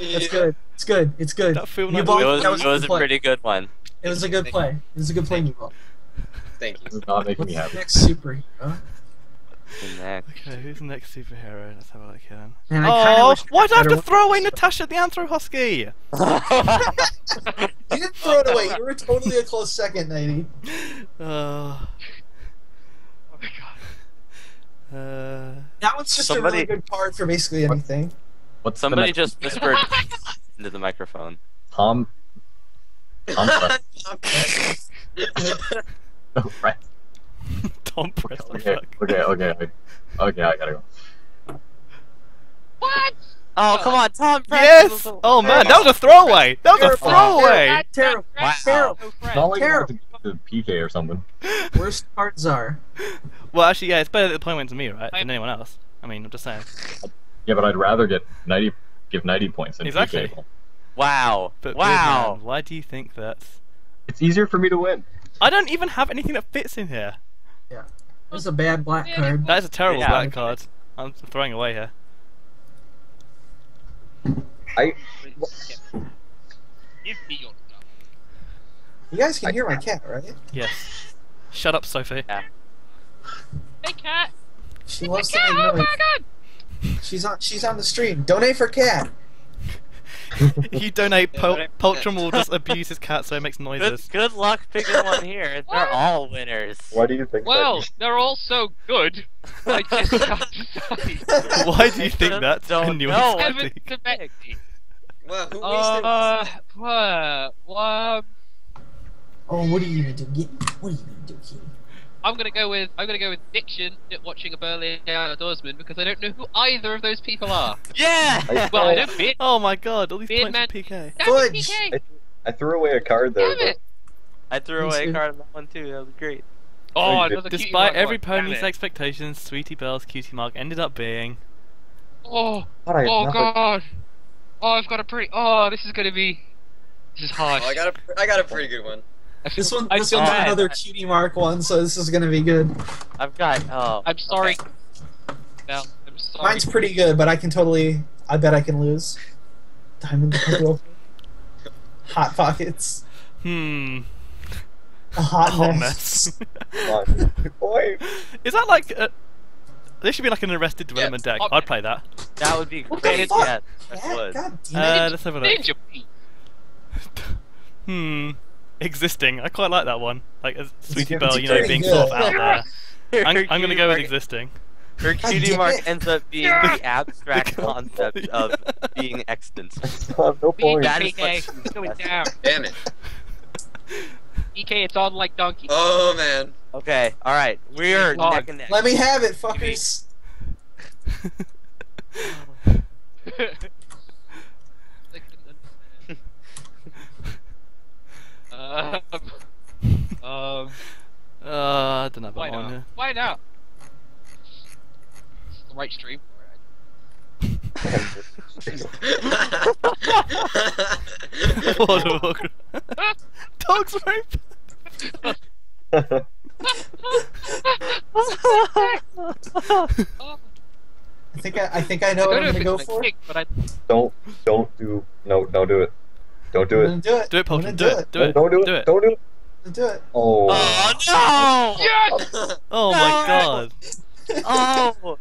That's good. It's good. It's good. That feel You nice. both- It that was a a good play. pretty good one. It was a good play. It was a good play, Meatball. Thank you. This is not making me What's the happy. next superhero? The next. Okay, who's the next superhero? Let's have a look here then. Man, I kinda Oh, wish why'd I have to better- throw away Natasha the Anthro-Husky? You didn't throw it away. You were totally a close second, Knighty. Oh my god. That one's just a Somebody- really good card for basically anything. What's Somebody the next just whispered into the microphone. Tom. Tom Press. No, right. Tom Press. Okay, I gotta go. What? Oh, come on, Tom Press! Yes! Oh man, that was a throwaway! That was a throwaway! Terrible. Wow. Terrible. Not like I Terrible. want to get to PK or something. Worst cards are. Well, actually, yeah, it's better that the point went to me, right? Than anyone else. I mean, I'm just saying. Yeah, but I'd rather give 90 points than Exactly. PK. Wow. But Wow. man, why do you think that? It's easier for me to win. I don't even have anything that fits in here. Yeah. That's a bad black card. That is a terrible Yeah. black card. I'm throwing away here. Give me your stuff. You guys can hear my cat, right? Yes. Shut up, Sophie. Yeah. Hey, cat. She loves to Cat. make Oh noise. my god. She's on the stream. Donate for cat. If you donate, Poltron will just abuse his cat so it makes Good, noises. good luck picking one here. They're all winners. Why do you think Well, that? they're all so good. I just can't decide. Why do you think Don't- that? don't Genuine know. skeptic. Heaven to Betsy. Well, who wasted? Oh, what are you gonna do? What are you gonna do, Kitty? I'm gonna go with Diction at watching a Berlin outdoorsman because I don't know who either of those people are. Yeah! Well, I don't beard. Oh my god, all these Beard points man. for PK. Damn it, Fudge. PK. I threw away a card there. Damn it. I threw Thanks, away a dude. card on that one too. That was great. Oh, another cutie Despite mark every one. Damn pony's it. expectations, Sweetie Belle's cutie mark ended up being... Oh, But I have oh nothing. god. Oh, I've got a pretty. Oh, this is gonna be. This is hard. Oh, I got a pretty good one. This one's feel bad. another cutie mark one, so this is gonna be good. I've got. Oh. I'm sorry. okay. No, I'm sorry. Mine's pretty good, but I bet I can lose. Diamond Purple. Hot Pockets. Hmm. A hot, Hot mess. mess. Boy. Is that like... There should be like an Arrested Development deck. Oh, I'd play that. That would be What the great. fuck? Yeah, that Yeah, would. God damn it. Let's have a look. Ninja Pete. Existing. I quite like that one. Like, as Sweetie It's Belle, you know, very being good. sort of out there. Her I'm gonna cutie go with mark- existing. Her God cutie damn mark it. ends up being the abstract concept of being extant. No point. That is PK, what it's going down. Damn it. PK, it's on like donkey. Oh man. Okay, alright. We're God. neck and neck. Let me have it, fuckers. I don't know about Why that one. not? Yeah. Why not? It's the right stream. What a walk. Dog's rape. I think I know what I'm gonna go for. But I Don't do it. I'm gonna do it. Do it, I'm Poltron. gonna Do it. Do it. Don't do Do it. it. Don't do it. I'm gonna do it. Oh. Oh no! yes! Oh my god. Oh!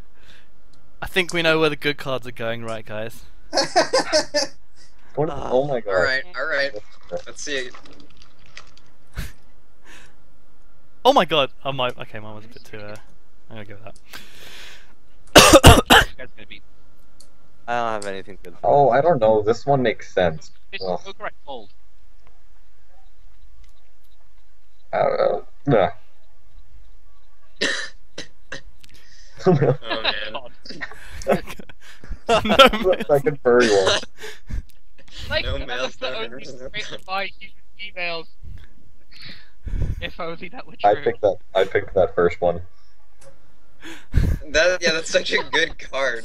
I think we know where the good cards are going, right, guys? What? Oh my god. Alright. Let's see. Oh my god. Oh my. Okay, mine was a bit too. I'm gonna go with that. That's gonna be. I don't have anything good. Oh, I don't know. This one makes sense. It's Well, so correct. Old. I don't know. Nah. Oh man. No, Second furry one. Like No that male was the only stoners. written by human females. If only that were I true. picked that. I picked that first one. That's such a good card.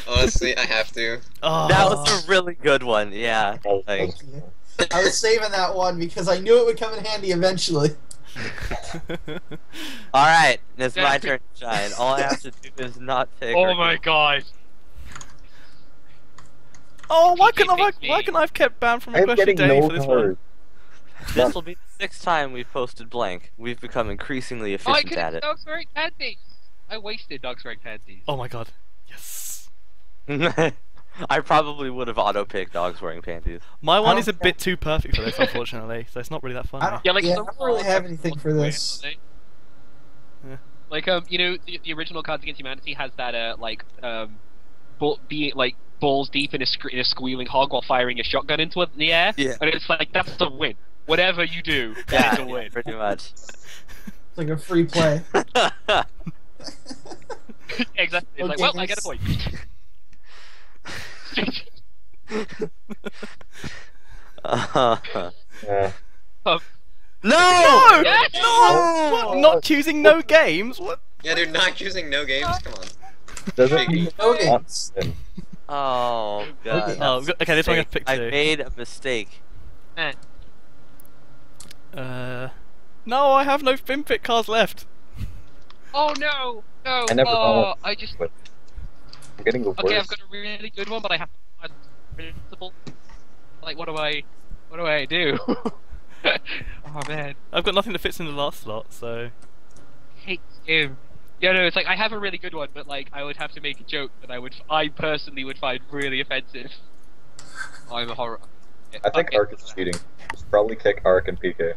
Honestly, I have to. Oh. That was a really good one. Yeah. Like, Thank you. I was saving that one because I knew it would come in handy eventually. all right, it's my turn to shine. All I have to do is not take. Oh my god. Oh, why can I have kept banned from I'm requesting getting day no for this cards. one? This will be the 6th time we've posted blank. We've become increasingly I efficient could at have it. dogs wearing panties. I wasted dogs wearing panties. Oh my god. Yes. I probably would have auto-picked dogs wearing panties. My one is a bit too perfect for this, unfortunately, so it's not really that I funny. don't, Yeah, like I some don't really have anything for this. Yeah. Like you know, the original Cards Against Humanity has that being like balls deep in a squealing hog while firing a shotgun into the air. Yeah. And it's like that's the win. Whatever you do, Yeah, that's a win. pretty much. It's like a free play. Exactly. It's like, Okay, well, I get a point. Yeah. No! No! Yes! No! What? Not choosing no games? What? Yeah, dude, not choosing no games. Come on. Doesn't Shaky. No games. Oh, God. Okay. Oh, okay, this one I Mistake. picked I two. made a mistake. No, I have no Fimfic cards left. Oh no! No! I never followed. I just. I'm getting the worst. Okay, I've got a really good one, but I have to find principle. Like, what do I do? Oh man. I've got nothing that fits in the last slot, so. Hate him. Yeah, no, it's like I have a really good one, but like I would have to make a joke that I personally would find really offensive. I'm a horror. I think Ark is cheating. Just probably kick Ark and PK.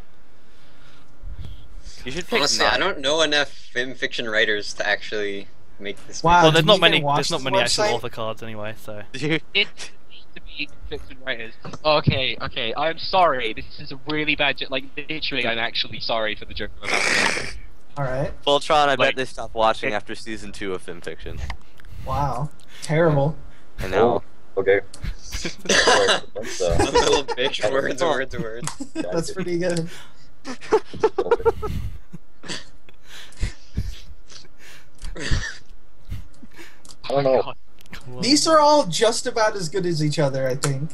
You should pick Honestly, nine. I don't know enough Fimfiction writers to actually make this. Wow. Well, there's did not you even many. watch There's not this many actual website? author cards anyway, so. You- It needs to be fiction writers. Okay, I'm sorry. This is a really bad joke. Like, literally, I'm actually sorry for the joke I'm about to make. Alright. Voltron, I bet Like- they stopped watching after season 2 of Fimfiction. Wow. Terrible. I know. Oh, okay. A little bitch. Words. That's pretty good. I don't know. God. Come on. These are all just about as good as each other, I think.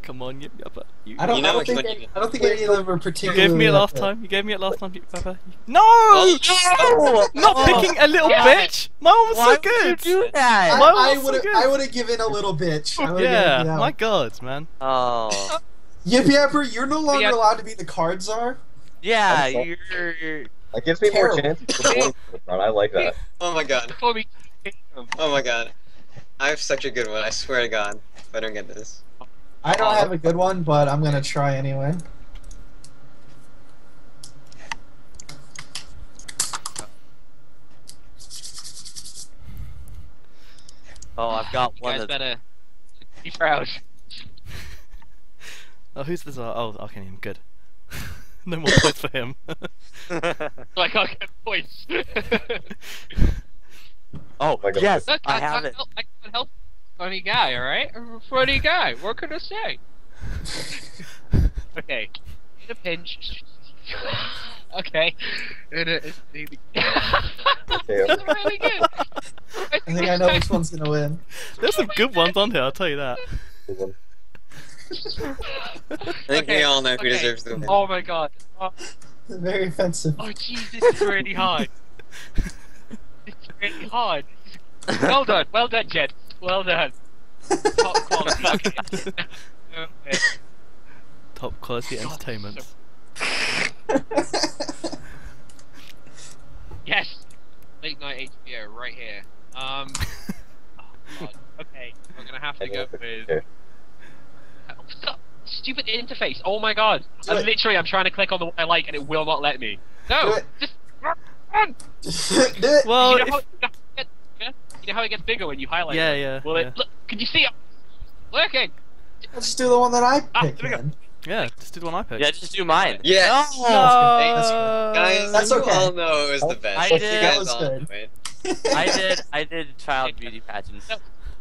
Come on, Papa. I don't, You know I don't which think one any, you- I don't think any of them are You particularly. gave me it last that time. You gave me it last time, Papa. No! Oh, Not picking a little Yeah. bitch. My one was Why so would good. you do that? Mine I was so would have. good. I would have given a little bitch. I would've Yeah, given that my one. God, man. Oh. Yippee Yapper, you're no longer Yeah. allowed to be the card czar. Yeah, I'm so- you're... That gives me Terrible. more chances to point run. I like that. Oh my god. Before we Oh my god. I have such a good one. I swear to God. If I don't get this. I don't have a good one, but I'm gonna try anyway. Oh, I've got you one guys that's... better be proud. Oh, who's this? Oh, Arcanium. Good. No more points for him. Like I get points. Oh, my God. yes, Look, I have it. I can't help. Funny guy, alright? Funny guy. What can I say? Okay. In a pinch. Okay. That's really good. I think I know which one's gonna win. There's some good ones on here, I'll tell you that. I think we all know who Okay. deserves the win. Oh my god. Oh, Very offensive. jeez, this is really hard. It's really hard. Well done, Jed. Well done. Top quality. Okay. Top quality entertainment. Yes. Late night HBO right here. Oh god. Okay, we're gonna have to go with. Okay. Stop. Stupid interface. Oh my god. Do it. I'm trying to click on the one I like and it will not let me. Do No. it. Just run. Do it. Well, you, know if, how it gets bigger when you highlight yeah, it? yeah, Well, yeah. look. Can you see it? Working. Let's just do the one that I Ah, picked. there we go. then. Yeah, just do the one I picked. Yeah, just do mine. Yes! No! Guys, That's you okay. all know it was the best. I You did. guys That was all good. know it. I did child beauty pageants.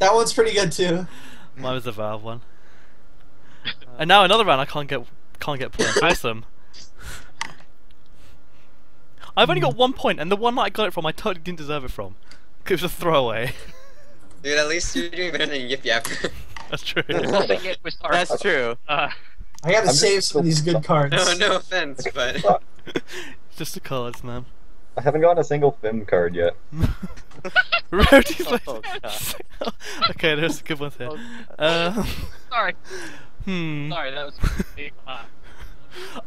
That one's pretty good too. Mine was the Valve one. And now another round I can't get Can't get points. Awesome. I've only got 1 point, and the one that I got it from, I totally didn't deserve it from. It was a throwaway. Dude, at least you're doing better than Yip Yapper. That's true. That's true. I gotta save some of these good cards. No offense, but... Just the cards, man. I haven't gotten a single Fim card yet. Rarity's like... Oh, God. Okay, there's good ones here. Sorry. Hmm. Sorry, that was big.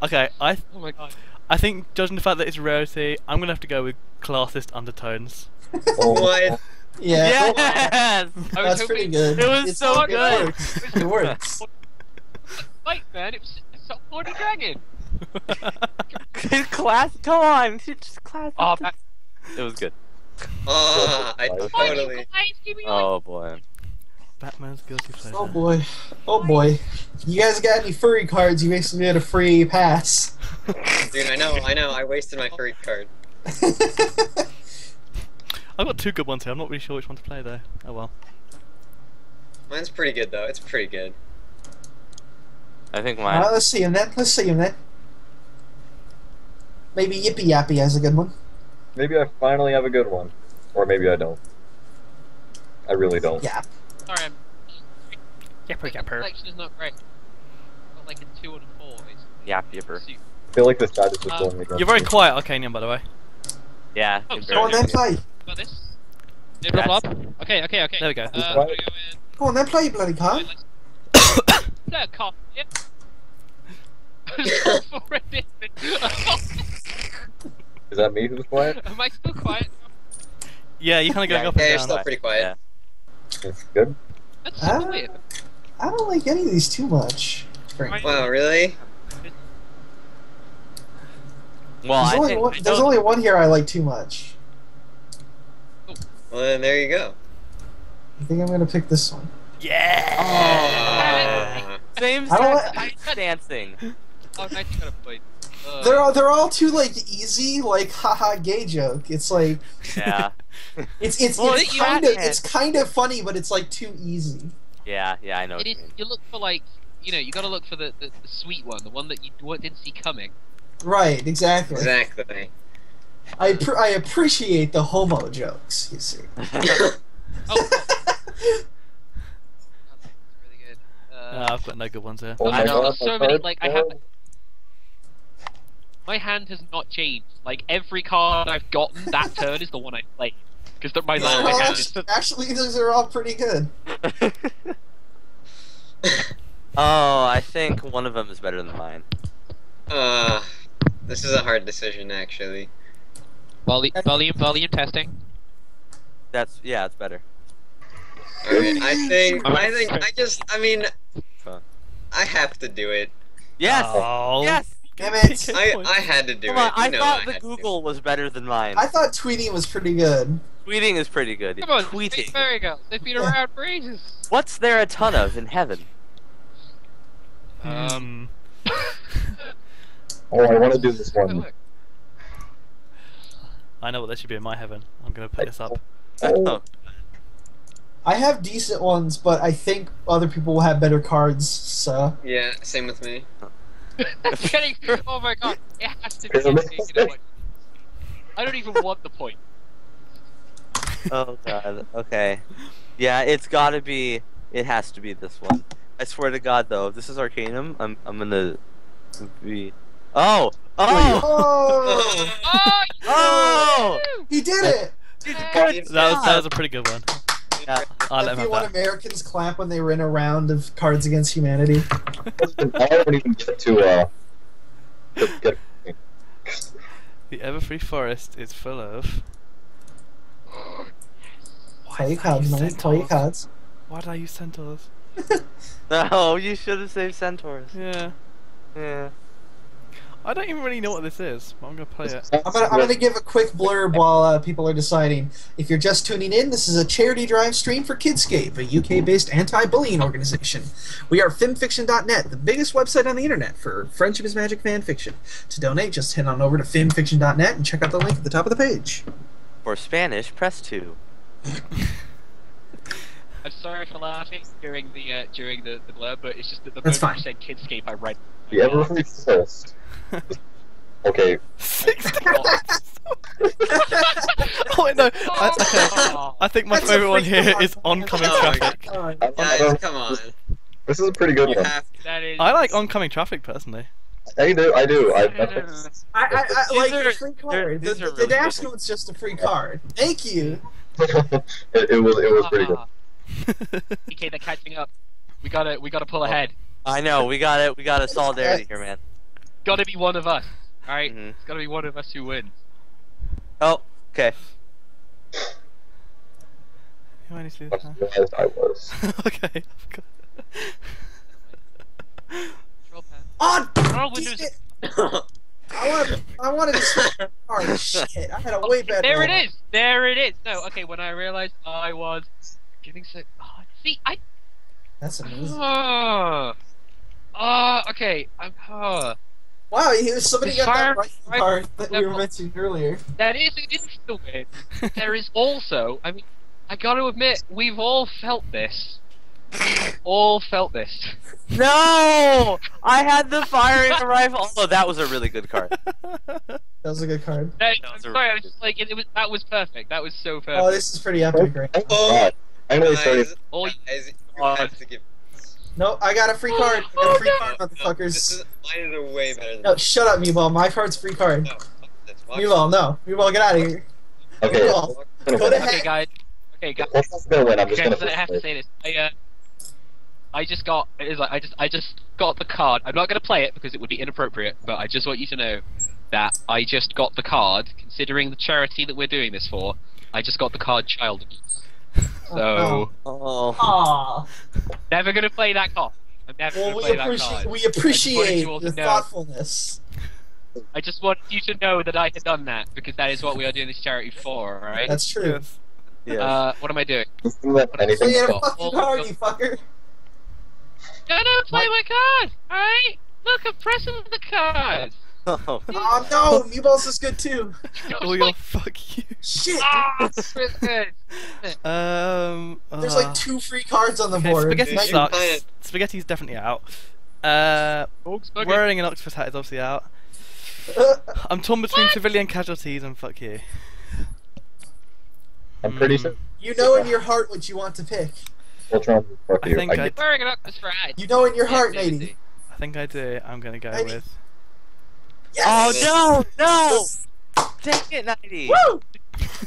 Okay, Oh my god. I think, judging the fact that it's Rarity, I'm gonna have to go with classist undertones. What? Yeah, Yes! that's pretty good. It was It's so it good. works. It works. Fight, man. It's so bloody dragon. Class, come on, just class. Oh, It was good. Oh, I totally... Oh boy. Batman's guilty pleasure. Oh boy. Oh boy. You guys got any furry cards? You basically get a free pass. Dude, I know. I wasted my furry card. I've got 2 good ones here. I'm not really sure which one to play though. Oh well. Mine's pretty good, though. It's pretty good. I think mine. Let's see him then. Let's see him then. Maybe Yippee Yappy has a good one. Maybe I finally have a good one. Or maybe I don't. I really don't. Yeah. Sorry, I'm... Yapper. collection is not great. Got like a 2 and a 4. It's Yapper. super. I feel like this chat is just going me. You're very quiet, Arcanium, by the way. Yeah. Oh, you're Go on very then, good. play. Got this? Did it up? Okay. There we go. I'm gonna go in. Go on then, play, you bloody card. No, cop. Yep. Stop for it. Is that me who's quiet? Am I still quiet? Yeah, you're kind of going up Yeah, and you're down. still pretty quiet. It's good. That's so weird. I don't like any of these too much. frankly. Wow, really? Well, There's only one here I like too much. Well, then there you go. I think I'm gonna pick this one. Yeah. Same I don't sex dancing. Oh, nice, you got a point. They're all too like easy, like haha gay joke. It's like Yeah. it's kind of funny, but it's like too easy. Yeah, I know. It is. You look for like, you gotta look for the sweet one, the one that you didn't see coming. Right, exactly. Exactly. I appreciate the homo jokes, you see. Oh. Really good. I've got no good ones here. Oh I my know. God, There's so my many. card Like I have. failed. My hand has not changed. Like every card I've gotten that turn is the one I played. Because my hand is. Actually, those are all pretty good. Oh, I think one of them is better than mine. This is a hard decision, actually. Volume testing. It's better. Alright, I mean, Fun. I have to do it. Yes. Oh. Yes. Damn it. I had to do Come it. on, I You know thought I the had to. Google was better than mine. I thought tweeting was pretty good. Tweeting is pretty good. Come on, Tweeting. fairy girls. They've been around for ages. What's there a ton of in heaven? Um. Oh, I want to do this one. I know what there should be in my heaven. I'm gonna put this up. Oh. I have decent ones, but I think other people will have better cards, so... Yeah, same with me. Oh my god, it has to be something, you know what? I don't even want the point. Oh god. Okay. Yeah, it has to be this one. I swear to God, though, if this is Arcanium, I'm gonna be. Oh! Oh! Oh! He did it! That was a pretty good one. Yeah. I'll let If him you want have that. Americans clap when they win a round of Cards Against Humanity. I don't even get to get. The Everfree Forest is full of. Play your cards, man. Play your cards. Why did I use centaurs? No, you should have saved centaurs. Yeah. Yeah. I don't even really know what this is, but I'm gonna play it. I'm gonna give a quick blurb while people are deciding. If you're just tuning in, this is a charity drive stream for Kidscape, a UK-based anti-bullying organization. We are Fimfiction.net, the biggest website on the internet for Friendship is Magic fan fiction. To donate, just head on over to Fimfiction.net and check out the link at the top of the page. For Spanish, press 2. I'm sorry for laughing during the blurb, but it's just that the That's moment fine. you said Kidscape, I read The ever first. Okay. 60. Oh wait, no. I think my That's a favourite one free here card. is oncoming Oh my traffic. Guys, come on. This is a pretty good You one. have That is. I like oncoming traffic personally. I do. I like These are- a free card. these The are really dash good. note's just a free card. Thank you. it was pretty good. Okay, they're catching up. We gotta pull ahead. I know, we got it. We got a solidarity here, man. Gotta be one of us. Alright? Mhm. It's gotta be one of us who wins. Oh, okay. Who I need to do I this now? realized I was. Okay. Control pad. Oh, Oh, damn Windows. it. I wanted to switch the card. Shit, I had a way better There one. it is! There it is! No, okay, when I realized I was getting so. Oh, see, That's amazing. Okay. Wow, somebody This got fire- that right card that we were mentioning earlier. That is an insta win. There is also, I mean, I gotta admit, we've all felt this. We've all felt this. No! I had the firing rifle. Oh, that was a really good card. That was a good card. I'm was a sorry, I really was just like, that was perfect. That was so perfect. Oh, this is pretty epic right now. Oh, I'm really sorry. guys, Oh, guys, you have to give. No, I got a free card. I got a free card, No, this motherfuckers. is, mine is way better than No, shut up, Mewball. My card's free card. No, watch Mewball, no. Mewball, get out of here. Okay. Mewball, go to Okay, heck. guys. Okay, guys. Let's not gonna win. I'm just Okay, gonna. so I have to say this. I just got. It is like I just got the card. I'm not gonna play it because it would be inappropriate. But I just want you to know that I just got the card. Considering the charity that we're doing this for, I just got the card Child Abuse. So Oh. Aw. never gonna play that card. I'm never Well, gonna we play that appreciate card. we appreciate you all to the know. thoughtfulness. I just want you to know that I had done that because that is what we are doing this charity for. Alright. That's true. Yes. Yeah. What am I doing? Just let anything Play a stop. fucking card, you fucker. Gonna play my card. Alright. Look, I'm pressing the card. Oh. Oh no, Mewballs is good too. Oh, you're fuck you. Shit. Ah, it's good. There's like 2 free cards on the Okay, board. spaghetti Now you- sucks. Spaghetti's definitely out. Wearing an octopus hat is obviously out. I'm torn between civilian casualties and fuck you. I'm pretty sure. You know in your heart what you want to pick. Voltron, fuck I you. think I- get- Wearing an octopus hat. You know in your Yeah, heart, maybe. Nady. I think I do. I'm gonna go Maybe. with. Yes! Oh no! No! Take it, knighty. Woo!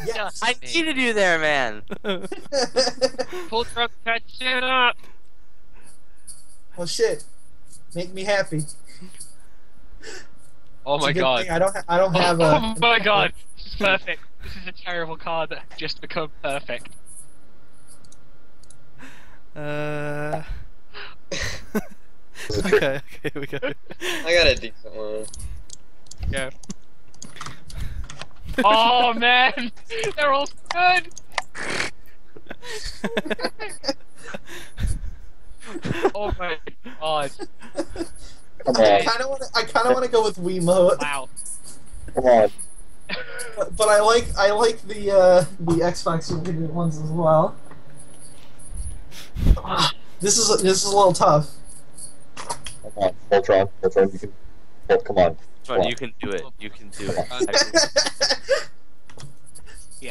Yes. I needed you there, man. Pull truck, catch it up. Oh shit. Make me happy. Oh It's a my good god. thing I don't have a. Oh my god. This is perfect. This is a terrible card that has just become perfect. Okay, here we go. I got a decent one. Yeah. Oh man! They're all good! Oh my god. Come I on. kind of want to go with Wiimote, Wow. Come on. but I like the Xbox One ones as well. This is a little tough. Come on. Voltron. Voltron, you can. Oh, come on. Come on, you can do it. You can do it.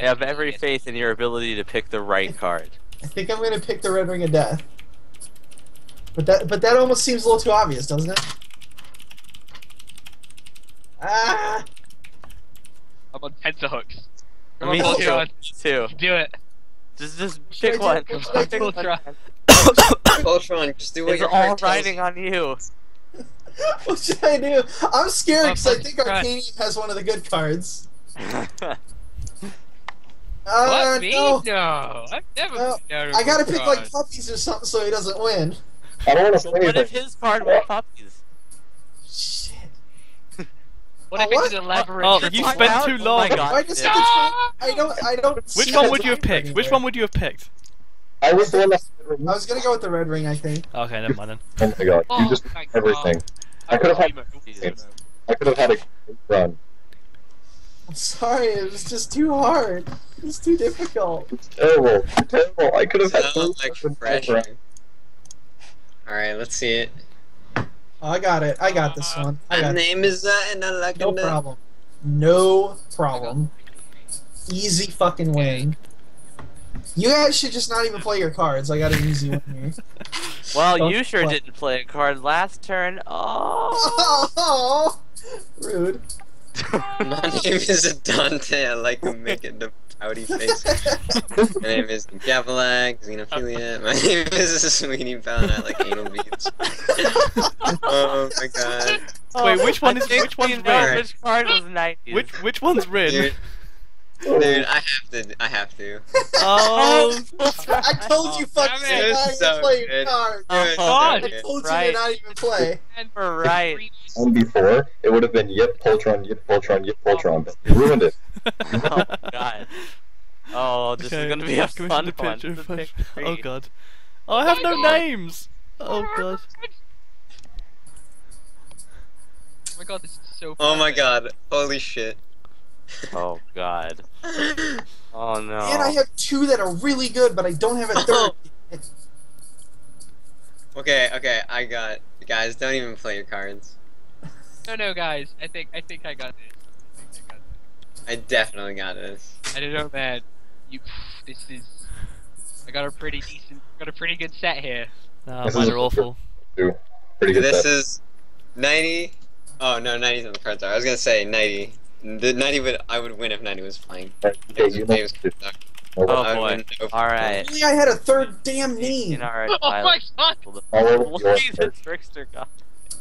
I have every faith in your ability to pick the right card. I think I'm gonna pick the Red Ring of Death. But that almost seems a little too obvious, doesn't it? Ah! I'm on tenterhooks. Come Me on, too. Voltron. Me too. Do it. Just Should pick I one. do- should I do- Pick one. Voltron, just do what It's your all heart tells riding on you. What should I do? I'm scared because I think Christ. Arcanium has one of the good cards. What? Me? No. No. I've never No. been out of I gotta pick like cards. puppies or something so he doesn't win. I don't want to say What if anything. his card were puppies? Shit. What if What? it's an elaborate Oh, triple you Find spent out? too Oh long. my God. Why does it No! I don't Which see one the would you have timer picked? Which anywhere. one would you have picked? I was the one that. I was gonna go with the Red Ring, I think. Okay, never mind then. Oh my god. You Oh just my everything. God. I could have had. Jesus. I could have had a great run. I'm sorry, it was just too hard. It was too difficult. It's terrible. Terrible. I could have had. Sound like pressure. Alright, let's see it. I got it. I got this one. I got My name is and I like no problem. No problem. Easy fucking win. You guys should just not even play your cards. I got an easy win here. Well, Don't you sure play. didn't play a card last turn. Oh. Oh, rude. My name is Dante. I like to make it the pouty face. My name is Gavilac, Xenophilia. My name is Sweetie Belle. I like anal beads. Oh my god. Wait, which one I is think which one's we know red? which card was 90s. Which one's red? Dude, I have to. Oh, I told you fucking Damn it. not It's even so play your good. cards. Dude, God. so I good. told you Right. to not even play. We're right. And before, it would have been Yip Poltron, Yip Poltron, Yip Poltron, but you ruined it. Oh god. Oh, this is gonna be a commission fun the one. picture This is of- pick Oh three. god. Oh, I have no names. Oh god. Oh my god, this is so Oh my perfect. god. Holy shit. Oh god. Oh no. And I have two that are really good, but I don't have a third. Okay, I got. Guys, don't even play your cards. No, guys. I think I got this. I definitely got this. I don't know, man. This is. I got a pretty good set here. Oh, This mine is are awful. Too. Pretty good This set. is 90. Oh no, 90's on the cards. I was gonna say 90. The 90 I would win if 90 was playing. Right, okay, you know, Oh I would boy. win no Alright. Only I had a third damn name. Alright, Oh my god! Follow your the trickster god.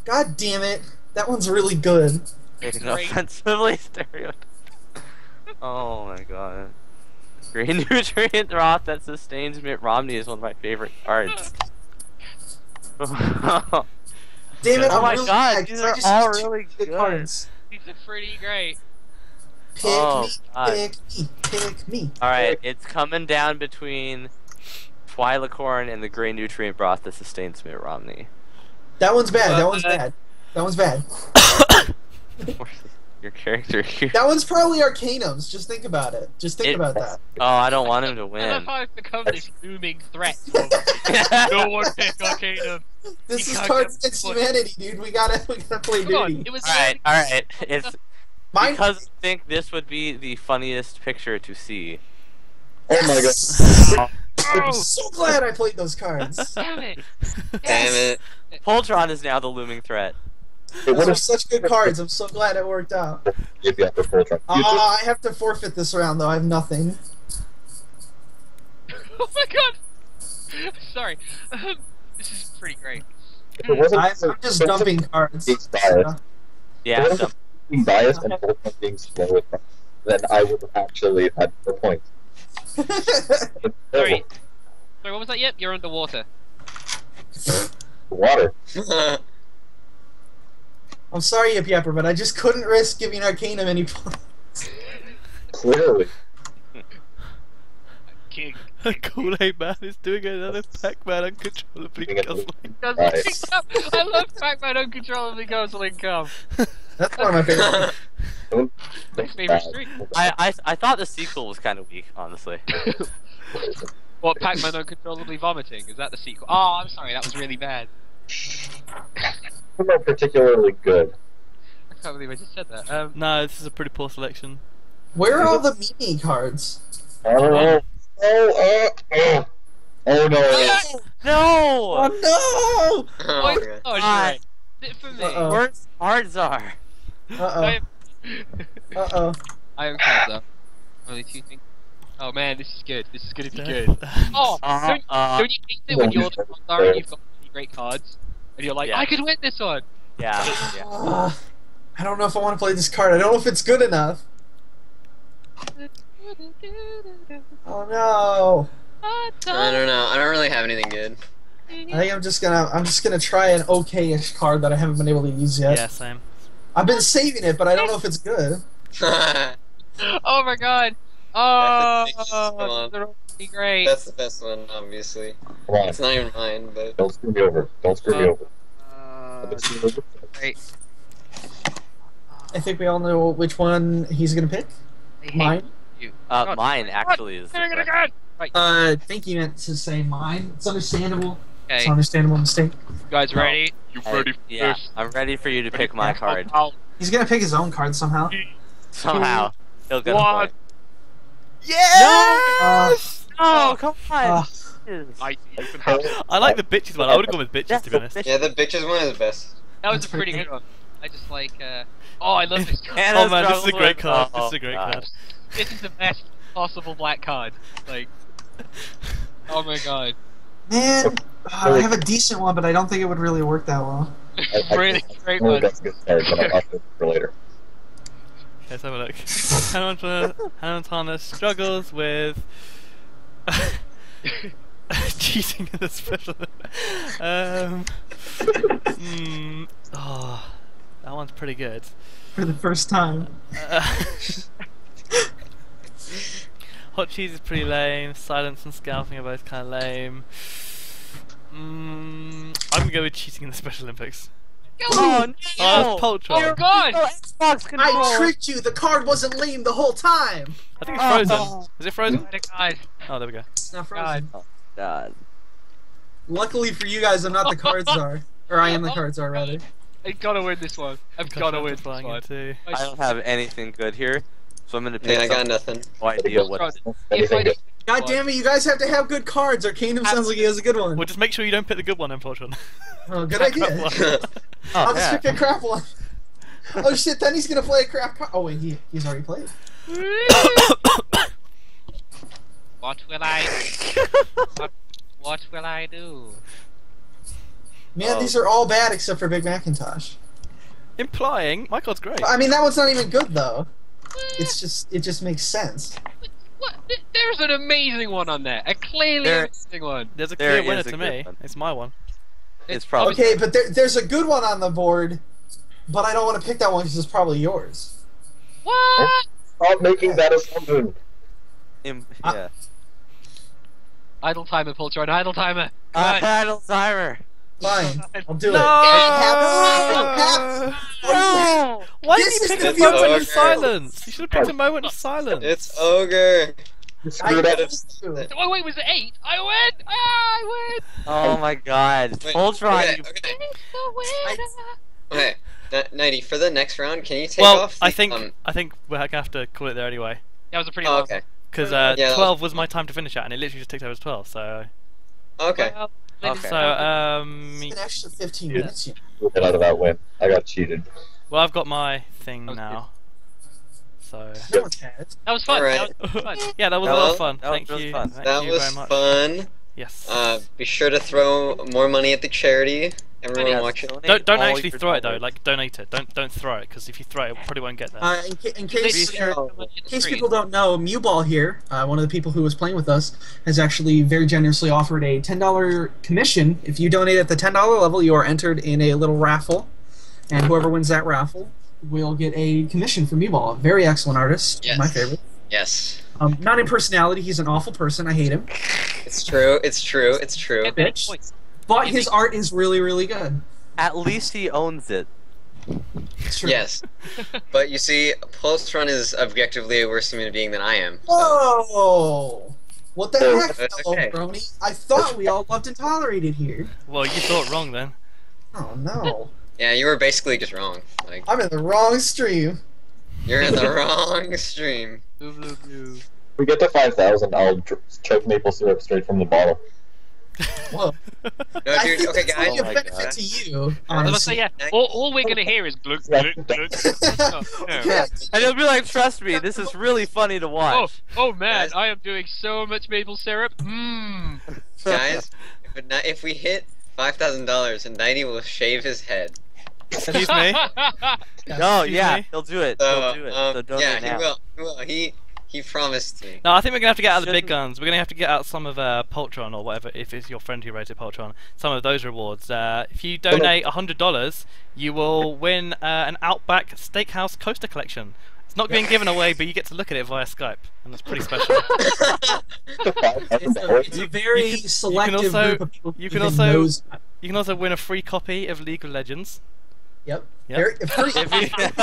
God damn it. That one's really good. It's great. offensively stereotyped. Oh my god. Green Nutrient Roth that sustains Mitt Romney is one of my favorite cards. Damn it, Oh I'm my really god, mad, these 'cause I are just all used two really good good. cards. These are pretty great. Pick Oh, me, God. pick me, pick me. Alright, it's coming down between Twylicorn and the Grey Nutrient Broth that sustains Mitt Romney. That one's bad, that one's bad. That one's bad. Your character here. That one's probably Arcanum's, just think about it. Just think about that. Oh, I don't want him to I love win. how I've become this looming threat. No one pick Arcanum. This You is can't Cards get Against foot. Humanity, dude. We gotta play Come on, duty. it was Alright, it's Mine, because I think this would be the funniest picture to see. Oh my god. I'm so glad I played those cards. Damn it! Damn it. Poltron is now the looming threat. It would Those are have such good cards. I'm so glad it worked out. if you have the Poltron. You just- I have to forfeit this round, though. I have nothing. Oh my god! Sorry. This is pretty great. if it wasn't I'm just dumping cards. Being biased, Yeah, if it wasn't being biased and Poltron being slow with them, then I would have actually had 4 points. Sorry. Sorry, what was that? Yep, you're underwater. Water. I'm sorry, Yip Yapper, but I just couldn't risk giving Arcanum any points. Clearly. King. Kool-Aid Man is doing another Pac-Man uncontrollably Being a- guzzling. Nice. I love Pac-Man uncontrollably guzzling cum. That's one of my favorite. Don't Next think favorite bad. street. I thought the sequel was kind of weak, honestly. What, Pac-Man uncontrollably vomiting? Is that the sequel? Oh, I'm sorry, that was really bad. Some are particularly good. I can't believe I just said that. No, this is a pretty poor selection. Where are all the Mimi cards? Oh, oh no. No! Oh Oh oh, my god. oh, God. right. Is it for me? Uh-oh. Where's Ardzar? no! I Uh am, oh! I am Kazza. Only two things. Oh man, this is good. This is gonna be good. Damn. Oh, don't you hate it when you're the star and you've got really great cards? And you're like, Yeah. I could win this one! Yeah. I don't know if I want to play this card. I don't know if it's good enough. Oh no! I don't know. I don't really have anything good. I think I'm just gonna try an okay-ish card that I haven't been able to use yet. Yeah, same. I've been saving it, but I don't know if it's good. Oh my god! Oh, That's the biggest one. they're all pretty great. That's the best one, obviously. Come on. It's not even mine, but. Don't screw me over. Don't screw me over. Great. I think we all know which one he's gonna pick. I hate Mine. you. God. Mine actually is. Doing it again! Right. I think you meant to say mine. It's understandable. It's Okay, an understandable mistake. you guys ready? You ready for Yeah, this? I'm ready for you to pick my card. He's gonna pick his own card somehow. Somehow. He'll get a One. point. Yes! No, come on. I even have I like the bitches one. I would have gone with bitches, That's to be honest. Yeah, the bitches one is the best. That was That's a pretty pretty good one. I just like, oh, I love this card. Oh man, this is a great card. This is a great card. This is the best possible black card. Like, oh my god. Man, I have a decent one, but I don't think it would really work that well. Really great Really one. that's a good start, but I'll have for later. Let's have a look. Hannah Montana struggles with cheating in the special. Oh, that one's pretty good. For the first time. Hot cheese is pretty lame. Silence and scalping are both kind of lame. I'm gonna go with cheating in the Special Olympics. Oh, no! Oh, Poltron. Oh god! Xbox controller. I tricked you! The card wasn't lame the whole time! I think it's frozen. Is it frozen? God. Oh, there we go. It's not frozen. God. Luckily for you guys, I'm not the cards czar. Or I am the card czar, rather. I gotta win this one. I've gotta win this one. Into. I don't have anything good here, so I'm gonna pick. Yeah, I got something. nothing. No idea what. If I God damn it, you guys have to have good cards. Arcanum sounds like he has a good one. Well, just make sure you don't pick the good one, then, Poltron. Oh, good idea. I'll just pick a crap one. Oh shit, then he's gonna play a crap card. Oh wait, he's already played. What will I? What will I do? Man, these are all bad except for Big Macintosh. Implying my card's great. I mean, that one's not even good though. It just makes sense. What? There's an amazing one on there. A clearly amazing one. There's a There clear winner is a to good me. one. It's my one. It's probably Okay, but there's a good one on the board, but I don't want to pick that one because it's probably yours. What? Stop making that assumption. yeah. Idle timer, Poltron. Idle timer. Come on. Idle timer. Fine, I'll do No! it. No! Why This did you is pick gonna a be moment over. of silence? You should have picked a moment of silence. It's ogre. You screwed up. Oh wait, was it 8? I win! Ah, I win! Oh my God. Wait, Voltron. okay, you- okay. Okay, Knighty, for the next round, can you take Well, off the, I think we're gonna have to call it there anyway. That was a pretty Oh, long okay. Because Yeah, that 12 was my time to finish at, and it literally just ticked over as 12. So, Okay. Well, Okay. so An extra 15 minutes. You know. Get out of that win. I got cheated. well, I've got my thing Okay. now. So, No one's had. that was fun. Alright. That was fun. yeah, that was a That lot was- of fun. that was Thank really you. fun. Thank That you was very much. fun. Yes. Be sure to throw more money at the charity. Everyone Yes, watching. donate Don't all actually your throw it though. dollars. Like donate it. Don't throw it because if you throw it, it probably won't get there. In Be case sure- in case people don't know, Mewball here, one of the people who was playing with us, has actually very generously offered a $10 commission. If you donate at the $10 level, you are entered in a little raffle, and whoever wins that raffle will get a commission from Mewball. A very excellent artist, Yes. my favorite. Yes. Not in personality, he's an awful person. I hate him, It's true. It's true. It's true. Get many bitch. points. but his art is really, really good. At least he owns it. It's true. Yes. But you see, Poltron is objectively a worse human being than I am. So. Whoa! What the heck, That's fellow okay. brony? I thought we all loved and tolerated here. Well, you thought wrong then. Oh no! Yeah, you were basically just wrong. Like, I'm in the wrong stream. you're in the wrong stream. Blue, blue, blue. If we get to 5,000, I'll chug maple syrup straight from the bottle. Whoa! No, I dude. think Okay, that's guys. only a Oh my benefit God. to you. I was gonna Honestly. say, yeah, all we're gonna hear is glug, glug, glug. Oh, no. Yeah. And he'll be like, trust me, this is really funny to Oh, watch. oh man, Guys. I am doing so much maple syrup. Mmm. Guys, if we hit $5,000, and Knighty will shave his head. Excuse me. No, Excuse yeah, me? he'll do it. So, He'll do it. So donate yeah, now. he will. He will. He promised me. No, I think we're gonna have to get out the big Shouldn't- guns. We're gonna have to get out some of Poltron or whatever, if it's your friend who rated Poltron. Some of those rewards. If you donate $100, you will win an Outback Steakhouse coaster collection. It's not being given away, but you get to look at it via Skype, and that's pretty special. It's a very selective also- group of people. you who can even also- knows- You can also win a free copy of League of Legends. Yep. Yep. Very, If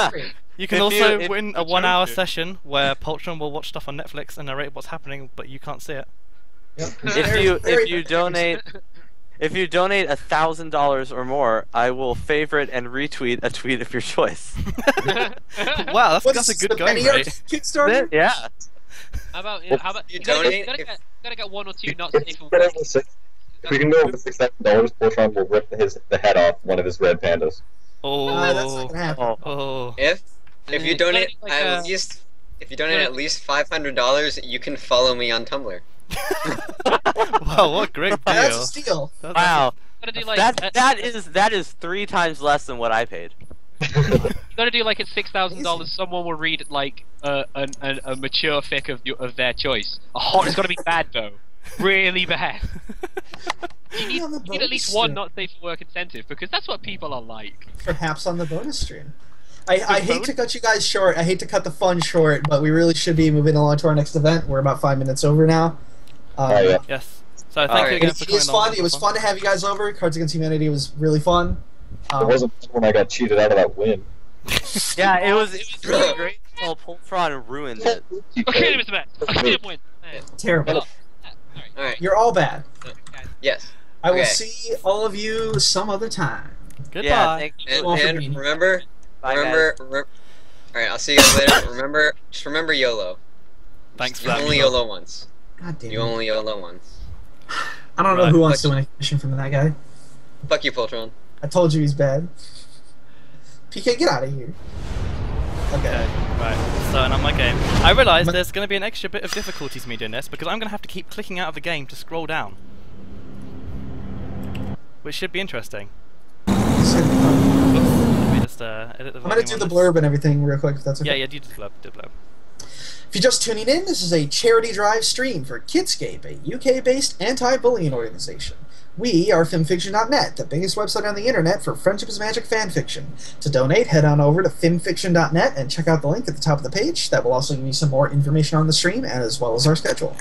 free. You can If also you- if- win a 1-hour session where Poltron will watch stuff on Netflix and narrate what's happening, but you can't see it. Yep. If you Very- if you donate If you donate $1,000 or more, I will favorite and retweet a tweet of your choice. Wow, that's a good going rate. Kickstarter? Yeah. How about you donate? gotta get one or two not If safe. we can go over $6,000, Voltron will rip the head off one of his red pandas. That's not gonna happen. Oh. If you donate like at least at least $500, you can follow me on Tumblr. Wow, what a great deal. That's a steal. Wow. Gotta do like That is 3 times less than what I paid. you gotta do like at $6,000. Someone will read like a mature fic of their choice. It's gotta be bad though, really bad. You need at least one not safe for work incentive because that's what people are like. Perhaps on the bonus stream. I hate to cut you guys short. I hate to cut the fun short, but we really should be moving along to our next event. We're about 5 minutes over now. Yes. So thank you again for coming on. It was fun to have you guys over. Cards Against Humanity was really fun. It wasn't when I got cheated out of that win. Yeah, it was really great until Poltron ruined it. Okay, Mr. Matt. Okay, win. Terrible. Alright. You're all bad. Yes. I will Okay. see all of you some other time. Goodbye. Yeah, thank you. And remember, Bye, alright, I'll see you guys later. Just remember YOLO. Thanks for You that. only YOLO once. God damn You it. only YOLO once. I don't know Right. who wants to win a commission from that guy. Fuck you, Poltron. I told you he's bad. PK, get out of here. Okay. Right, starting on my game. I realise there's going to be an extra bit of difficulty to me doing this because I'm going to have to keep clicking out of the game to scroll down. Which should be interesting. Let me just edit the I'm gonna do the blurb and everything real quick if that's okay. Yeah, do the blurb, do the blurb. If you're just tuning in, this is a charity drive stream for Kidscape, a UK-based anti-bullying organization. We are Fimfiction.net, the biggest website on the internet for Friendship is Magic fanfiction. To donate, head on over to Fimfiction.net and check out the link at the top of the page. That will also give you some more information on the stream as well as our schedule.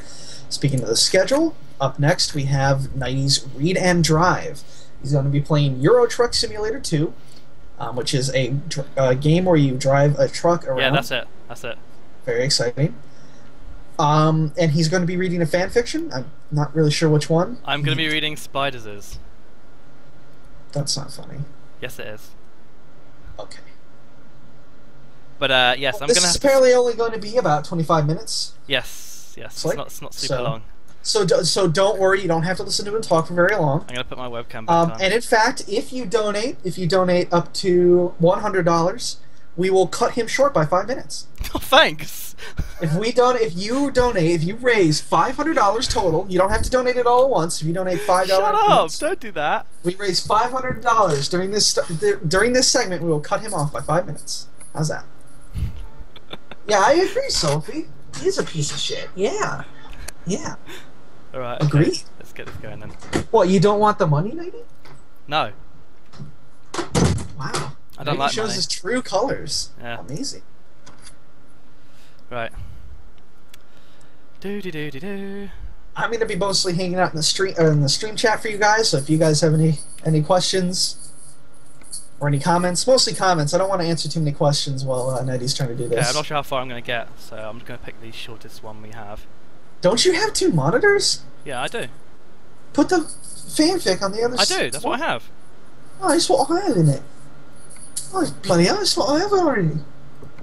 Speaking of the schedule, up next we have Knighty's Read and Drive. He's going to be playing Euro Truck Simulator 2, which is a game where you drive a truck around. Yeah, that's it. That's it. Very exciting. And he's going to be reading a fan fiction. I'm not really sure which one. I'm going to be reading Spiders'. That's not funny. Yes, it is. Okay. But yes, I'm This going to is have apparently only going to be about 25 minutes. Yes, it's Like- not super so- long. So don't worry, you don't have to listen to him talk for very long. I'm going to put my webcam back on. And in fact, if you donate up to $100, we will cut him short by 5 minutes. Oh, thanks! If you raise $500 total, you don't have to donate it all at once. If you donate $5, Shut up! each, Don't do that. we raise $500 during this segment. We will cut him off by 5 minutes. How's that? Yeah, I agree, Sophie. He's a piece of shit. Yeah. Alright, Agreed. okay. Let's get this going then. What, you don't want the money, Knighty? No. Wow. I don't Knighty like shows money. his true colors. Yeah. Amazing. Right. Do. I'm going to be mostly hanging out in the stream chat for you guys. So if you guys have any questions or any comments, mostly comments. I don't want to answer too many questions while Knighty's trying to do this. Okay, I'm not sure how far I'm going to get, so I'm just going to pick the shortest one we have. Don't you have 2 monitors? Yeah, I do. Put the fanfic on the other I side. do. That's what I have. Oh, that's what I have in it. Oh, bloody hell, that's what I have already.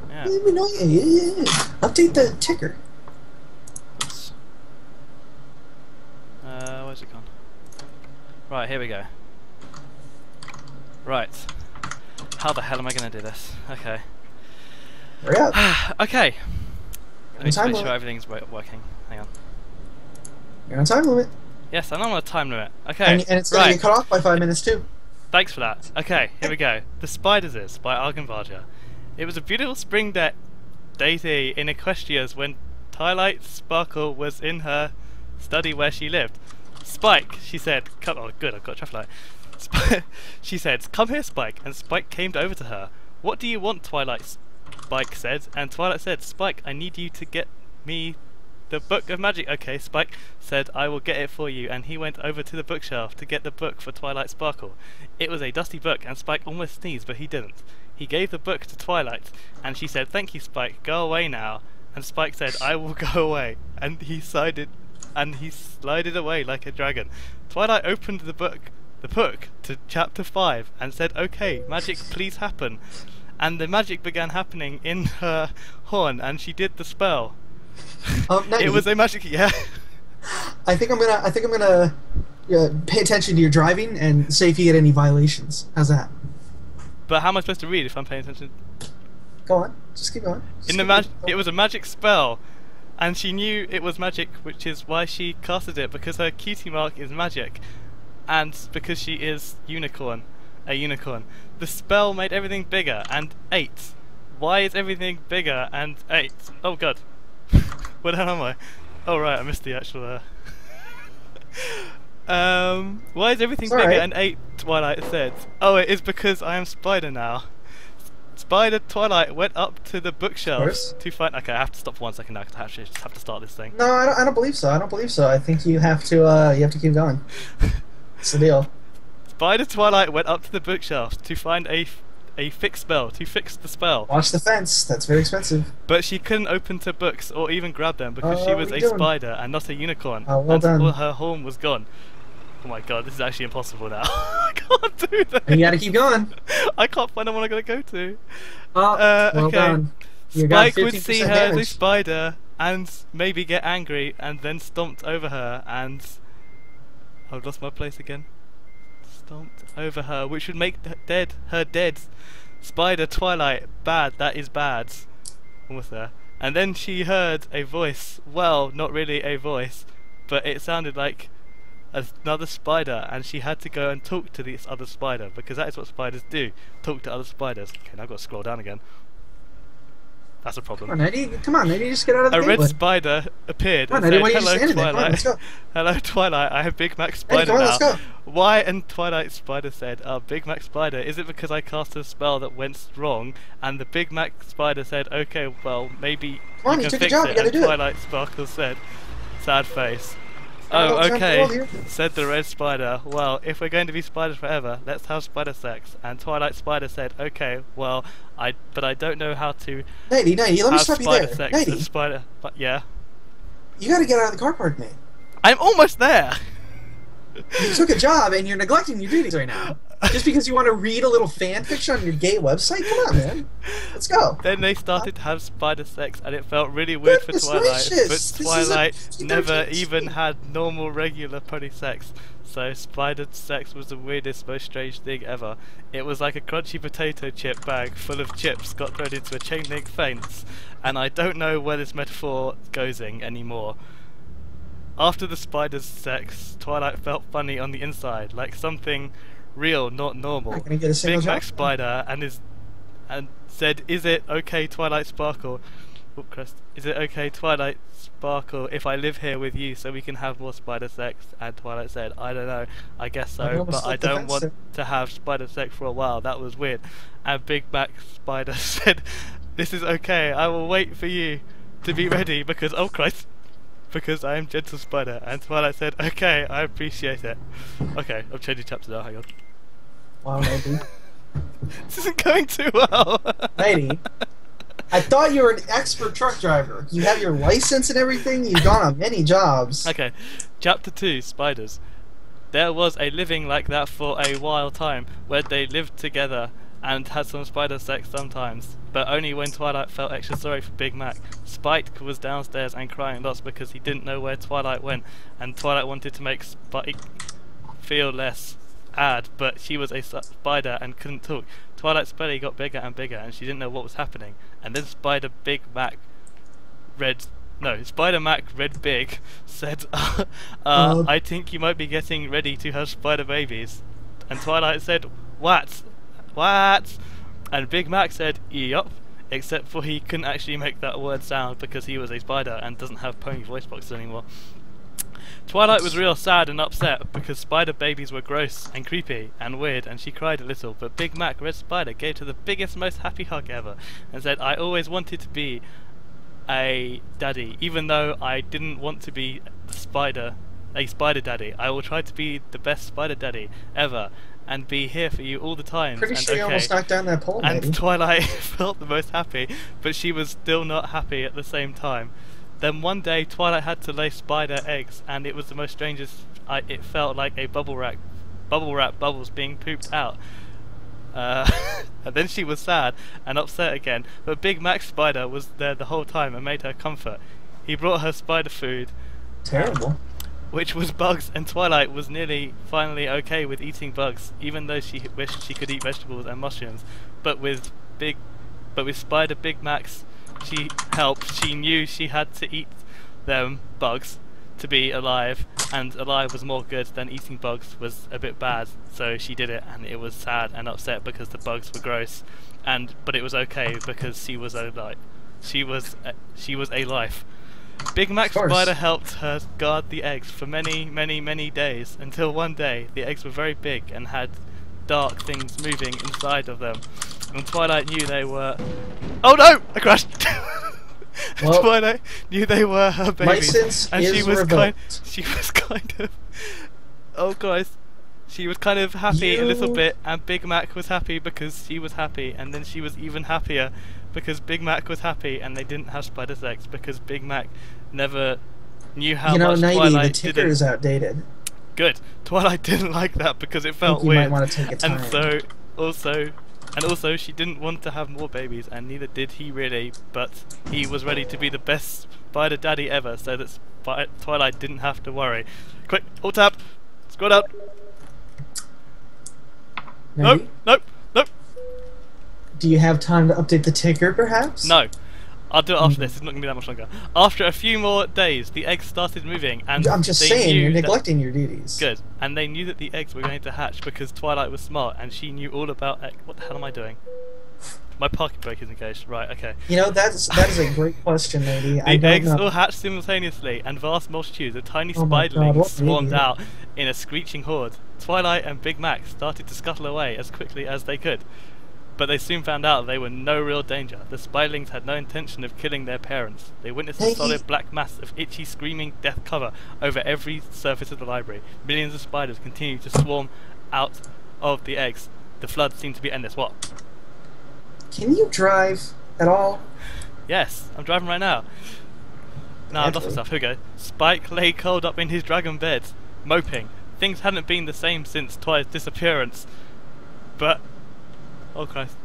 Yeah. Yeah. Update the ticker. Oops. Where's it gone? Right, here we go. Right. How the hell am I going to do this? Okay. Hurry up. Okay. Let me just Time make sure limit. everything's working. Hang on. You're on time limit. Yes, I know I'm on a time limit. Okay. And it's going to right. get cut off by 5 minutes too. Thanks for that. Okay, here we go. The Spiders is by Argenvarja. It was a beautiful spring day in Equestria's when Twilight Sparkle was in her study where she lived. Spike, she said, come on, good, I've got a traffic light. She said, come here, Spike, and Spike came over to her. What do you want, Twilight? Spike said, and Twilight said, Spike, I need you to get me the book of magic. Okay, Spike said, I will get it for you, and he went over to the bookshelf to get the book for Twilight Sparkle. It was a dusty book, and Spike almost sneezed, but he didn't. He gave the book to Twilight, and she said, thank you, Spike, go away now. And Spike said, I will go away. And he decided and he slided away like a dragon. Twilight opened the book to chapter 5 and said, "Okay, magic, please happen." And the magic began happening in her horn, and she did the spell. It was a magic. Yeah. I think I'm gonna pay attention to your driving and say if you get any violations. How's that? But how am I supposed to read if I'm paying attention? Go on, just keep going. It was a magic spell, and she knew it was magic, which is why she casted it, because her cutie mark is magic, and because she is a unicorn. The spell made everything bigger and 8. Why is everything bigger and 8? Oh god. Where the hell am I? Oh right, I missed the actual why is everything bigger and 8, Twilight said? Oh, it is because I am Spider now. Spider Twilight went up to the bookshelves to find... Okay, I have to stop for 1 second now because I actually just have to start this thing. No, I don't believe so. I think you have to keep going. It's the deal. Spider Twilight went up to the bookshelves to find a fix spell, to fix the spell. Watch the fence, that's very expensive. But she couldn't open to books or even grab them because she was a spider and not a unicorn. Oh, well done. All her horn was gone. Oh my god, this is actually impossible now. I can't do this. You gotta keep going. I can't find the one I'm gonna go to. Well okay. done. Spike would see her as a spider and maybe get angry and then stomped over her and... I've lost my place again. Stomped over her, which would make her dead. Spider Twilight, bad, that is bad. Almost there. And then she heard a voice. Well, not really a voice, but it sounded like another spider, and she had to go and talk to this other spider, because that is what spiders do, talk to other spiders. Okay, now I've got to scroll down again. That's a problem. Come on, Eddie, just get out of the A red spider appeared and said, "Hello, Twilight. Hello, Twilight. I have Big Mac Spider now." Let's go. Why? And Twilight Spider said, Big Mac Spider, is it because I cast a spell that went wrong? And the Big Mac Spider said, "Okay, well, maybe you can fix it." And Twilight Sparkle said, sad face, "Oh, okay," said the red spider. "Well, if we're going to be spiders forever, let's have spider sex." And Twilight Spider said, "Okay, well, but I don't know how to Knighty, let me stop you there. Sex Knighty, spider." But yeah, you gotta get out of the car park, mate. I'm almost there. You took a job and you're neglecting your duties right now. Just because you want to read a little fan fiction on your gay website? Come on, man. Let's go. Then they started to have spider sex, and it felt really weird for Twilight. But Twilight never even had normal, regular pony sex. So spider sex was the weirdest, most strange thing ever. It was like a crunchy potato chip bag full of chips got thrown into a chain link fence, and I don't know where this metaphor goes anymore. After the spider's sex, Twilight felt funny on the inside, like something real, not normal. Big Mac Spider and said, "Is it okay, Twilight Sparkle? Oh, Christ. Is it okay, Twilight Sparkle, if I live here with you so we can have more spider sex?" And Twilight said, "I don't know, I guess so, but I don't want to have spider sex for a while, that was weird." And Big Mac Spider said, "This is okay, I will wait for you to be ready because, oh Christ, because I am Gentle Spider." And Twilight said, "Okay, I appreciate it." Okay, I'm changing chapter now, hang on. Wow, Knighty. This isn't going too well. Knighty, I thought you were an expert truck driver. You have your license and everything, you've gone on many jobs. Okay, chapter 2, Spiders. There was a living like that for a while time, where they lived together and had some spider sex sometimes, but only when Twilight felt extra sorry for Big Mac. Spike was downstairs and crying lots because he didn't know where Twilight went, and Twilight wanted to make Spike feel less sad, but she was a spider and couldn't talk. Twilight's belly got bigger and bigger, and she didn't know what was happening. And then Spider Mac Red Big said, "I think you might be getting ready to have spider babies." And Twilight said, What? And Big Mac said, "Yup," except for he couldn't actually make that word sound because he was a spider and doesn't have pony voice boxes anymore. Twilight was real sad and upset because spider babies were gross and creepy and weird, and she cried a little, but Big Mac Red Spider gave her the biggest, most happy hug ever and said, "I always wanted to be a daddy, even though I didn't want to be a spider daddy. I will try to be the best spider daddy ever and be here for you all the time." Pretty sure you almost knocked down that pole, and maybe. Twilight felt the most happy, but she was still not happy at the same time. Then one day Twilight had to lay spider eggs, and it was the most strangest. It felt like a bubble wrap bubbles being pooped out. And then she was sad and upset again, but Big Mac Spider was there the whole time and made her comfort. He brought her spider food. Terrible. Which was bugs, and Twilight was finally okay with eating bugs, even though she wished she could eat vegetables and mushrooms. But with Spider Big Macs she knew she had to eat them bugs to be alive, and alive was more good than eating bugs was a bit bad, so she did it, and it was sad and upset because the bugs were gross, but it was okay because she was a life. Big Mac Spider helped her guard the eggs for many days, until one day the eggs were very big and had dark things moving inside of them, and Twilight knew they were... Oh no! I crashed! Well, Twilight knew they were her babies, and she was kind of... Oh guys, she was kind of happy a little bit, and Big Mac was happy because she was happy, and then she was even happier because Big Mac was happy, and they didn't have spider sex because Big Mac never knew how much Knighty, Twilight the ticker is outdated. Good. Twilight didn't like that because it felt weird. You might want to take a time. And also she didn't want to have more babies, and neither did he really, but he was ready to be the best spider daddy ever, so that Twilight didn't have to worry. Quick, alt tab, scroll down. Nope. Do you have time to update the ticker, perhaps? No. I'll do it after this, it's not going to be that much longer. After a few more days, the eggs started moving, and I'm just saying, you're neglecting your duties. Good. And they knew that the eggs were going to hatch because Twilight was smart, and she knew all about what the hell am I doing? My parking brake is engaged. Right, okay. You know, that is a great question, lady. The eggs all hatched simultaneously, and vast multitudes of tiny spiderlings swarmed out in a screeching horde. Twilight and Big Mac started to scuttle away as quickly as they could. But they soon found out they were no real danger. The spiderlings had no intention of killing their parents. They witnessed a solid black mass of itchy, screaming death cover over every surface of the library. Millions of spiders continued to swarm out of the eggs. The flood seemed to be endless. What? Can you drive at all? Yes, I'm driving right now. No, I've lost myself. Here we go. Spike lay curled up in his dragon bed, moping. Things hadn't been the same since Twilight's disappearance. But... oh Christ.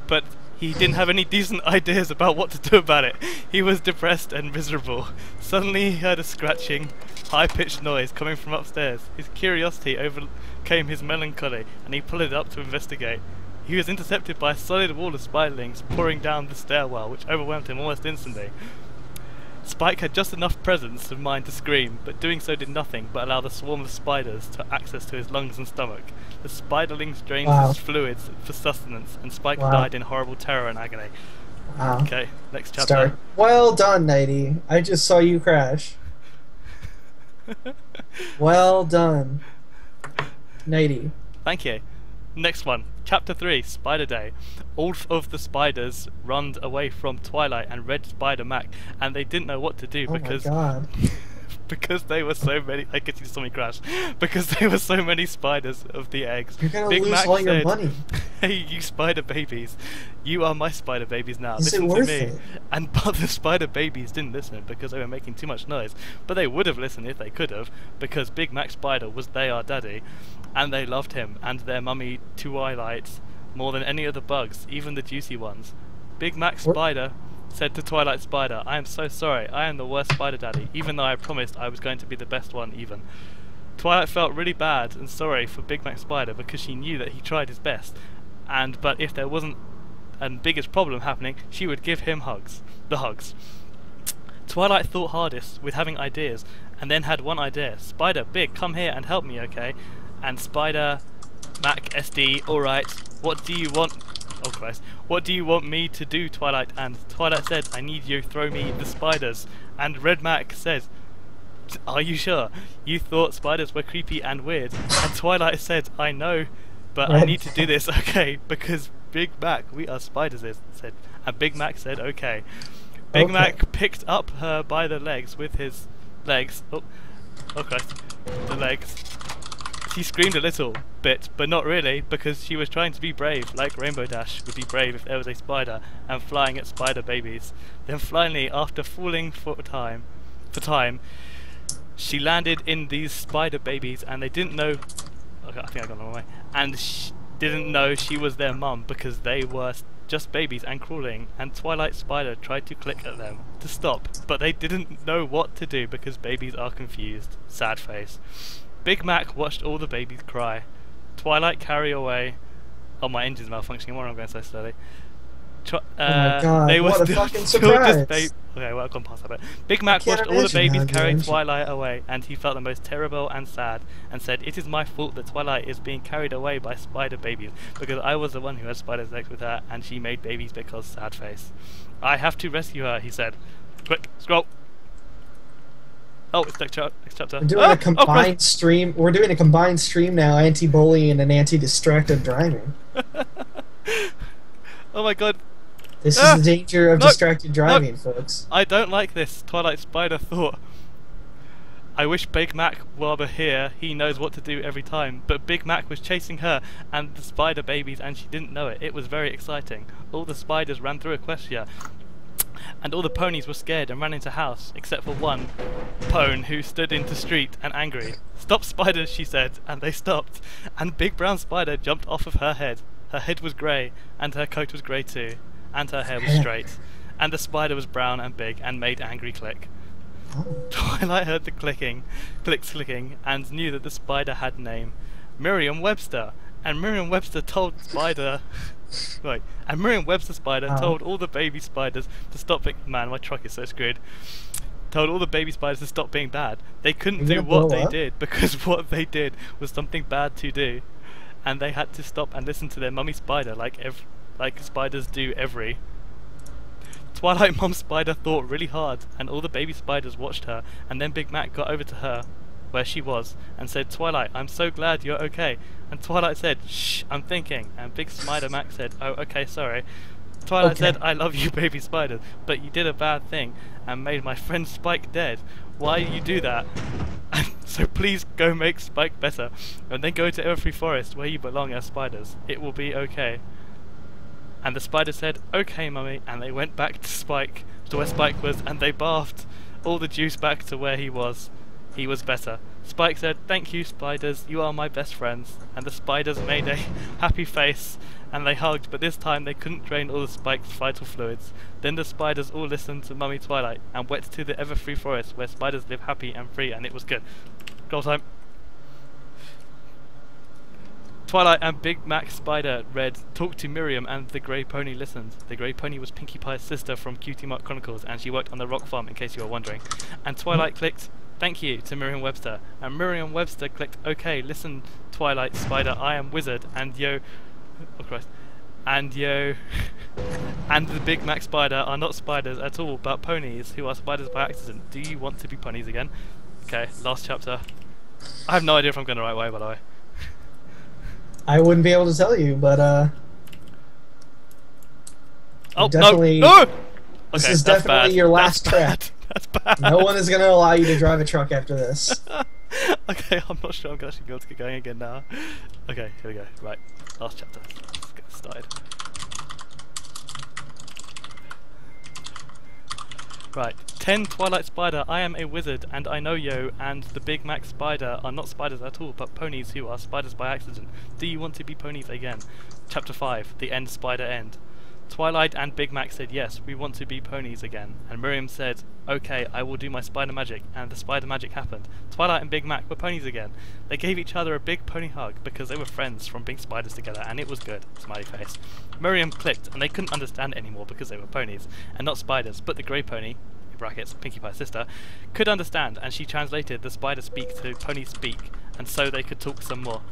But he didn't have any decent ideas about what to do about it. He was depressed and miserable. Suddenly he heard a scratching, high-pitched noise coming from upstairs. His curiosity overcame his melancholy, and he pulled it up to investigate. He was intercepted by a solid wall of spiderlings pouring down the stairwell, which overwhelmed him almost instantly. Spike had just enough presence of mind to scream, but doing so did nothing but allow the swarm of spiders to access to his lungs and stomach. The spiderlings drained his fluids for sustenance, and Spike died in horrible terror and agony. Wow. Okay, next chapter. Well done, Knighty. I just saw you crash. Well done, Knighty. Thank you. Next one, Chapter 3, Spider Day. All of the spiders runned away from Twilight and Red Spider Mac, and they didn't know what to do because... my God. because there were so many... I guess you saw me crash. Because there were so many spiders of the eggs. You're gonna Big lose Mac all said, your money. Hey, you spider babies. You are my spider babies now. Is listen it to worth me. it? But the spider babies didn't listen because they were making too much noise. But they would have listened if they could have, because Big Mac Spider was their daddy. And they loved him and their mummy Twilight more than any other bugs, even the juicy ones. Big Mac Spider said to Twilight Spider, I am so sorry, I am the worst spider daddy, even though I promised I was going to be the best one even. Twilight felt really bad and sorry for Big Mac Spider because she knew that he tried his best, but if there wasn't a biggest problem happening, she would give him the hugs. Twilight thought hardest with having ideas, and then had one idea. Spider, Big, come here and help me, okay? And Spider, Mac, SD, alright, what do you want? Oh Christ, what do you want me to do, Twilight? And Twilight said, I need you to throw me the spiders. And Red Mac says, are you sure? You thought spiders were creepy and weird. And Twilight said, I know, but I need to do this, okay? Because Big Mac, we are spiders, said. And Big Mac said, okay. Big Mac picked up her by the legs with his legs. Oh Christ, the legs. She screamed a little bit, but not really, because she was trying to be brave, like Rainbow Dash would be brave if there was a spider, and flying at spider babies. Then finally, after falling for time, she landed in these spider babies, and they didn't know. Okay, I think I got the wrong way. And didn't know she was their mum because they were just babies and crawling. And Twilight Spider tried to click at them to stop, but they didn't know what to do because babies are confused. Sad face. Big Mac watched all the babies cry. Twilight carry away. Oh, my engine's malfunctioning. Why am I going so slowly? Oh my god, they were what a still, fucking still surprise! Okay, well, I've gone past that bit. Big Mac watched all the babies carry Twilight away, and he felt the most terrible and sad, and said, "It is my fault that Twilight is being carried away by spider babies, because I was the one who had spider sex with her, and she made babies because sad face. I have to rescue her," he said. Quick, scroll. Oh, it's next chapter. We're doing a combined stream. We're doing a combined stream now: anti-bullying and anti-distracted driving. Oh my god. This is the danger of distracted driving, folks. I don't like this, Twilight Spider thought. I wish Big Mac were here, he knows what to do every time. But Big Mac was chasing her and the spider babies, and she didn't know it. It was very exciting. All the spiders ran through Equestria, and all the ponies were scared and ran into house, except for one pone who stood into street and angry. "Stop, spiders," she said, and they stopped. And Big Brown Spider jumped off of her head. Her head was grey, and her coat was grey too, and her hair was straight, and the spider was brown and big and made angry click. Twilight heard the clicks clicking, and knew that the spider had name, Merriam-Webster, and Merriam-Webster told Spider. Right, and Merriam-Webster Spider told all the baby spiders to stop being. Man, my truck is so screwed. Told all the baby spiders to stop being bad. They couldn't do what they did because what they did was something bad to do. And they had to stop and listen to their mummy spider like spiders do every. Twilight Mum Spider thought really hard, and all the baby spiders watched her, and then Big Mac got over to her, where she was, and said, "Twilight, I'm so glad you're okay." And Twilight said, "Shh, I'm thinking." And Big Spider Mac said, "Oh, okay, sorry." Twilight said, "I love you, baby spiders, but you did a bad thing and made my friend Spike dead. Why did you do that? So please go make Spike better, and then go to Everfree Forest where you belong as spiders. It will be okay." And the spider said, "Okay, mummy," and they went back to where Spike was, and they bathed all the juice back to where he was. He was better. Spike said, "Thank you, spiders, you are my best friends." And the spiders made a happy face, and they hugged, but this time they couldn't drain all the Spike's vital fluids. Then the spiders all listened to Mummy Twilight, and went to the Everfree Forest, where spiders live happy and free, and it was good. Goal time. Twilight and Big Mac Spider read, talked to Miriam, and the Grey Pony listened. The Grey Pony was Pinkie Pie's sister from Cutie Mark Chronicles, and she worked on the rock farm, in case you were wondering. And Twilight clicked, "Thank you," to Merriam-Webster, and Merriam-Webster clicked, "Okay, listen, Twilight Spider, I am wizard, and yo, oh Christ, and yo, and the Big Mac Spider are not spiders at all, but ponies who are spiders by accident. Do you want to be ponies again?" Okay, last chapter. I have no idea if I'm going the right way, by the way. I wouldn't be able to tell you, but oh definitely, no! This Okay, is that's definitely bad. your last That's trap. That's bad. No one is going to allow you to drive a truck after this. Okay, I'm not sure I'm actually going to get going again now. Okay, here we go. Right, last chapter. Let's get started. Right, 10 Twilight Spider, I am a wizard, and I know yo, and the Big Mac Spider are not spiders at all, but ponies who are spiders by accident. Do you want to be ponies again? Chapter 5, The End Spider End. Twilight and Big Mac said yes, we want to be ponies again. And Miriam said, "Okay, I will do my spider magic," and the spider magic happened. Twilight and Big Mac were ponies again. They gave each other a big pony hug because they were friends from being spiders together, and it was good. Smiley face. Miriam clicked, and they couldn't understand anymore because they were ponies and not spiders, but the Grey Pony, in brackets, Pinkie Pie's sister, could understand, and she translated the spider speak to pony speak, and so they could talk some more.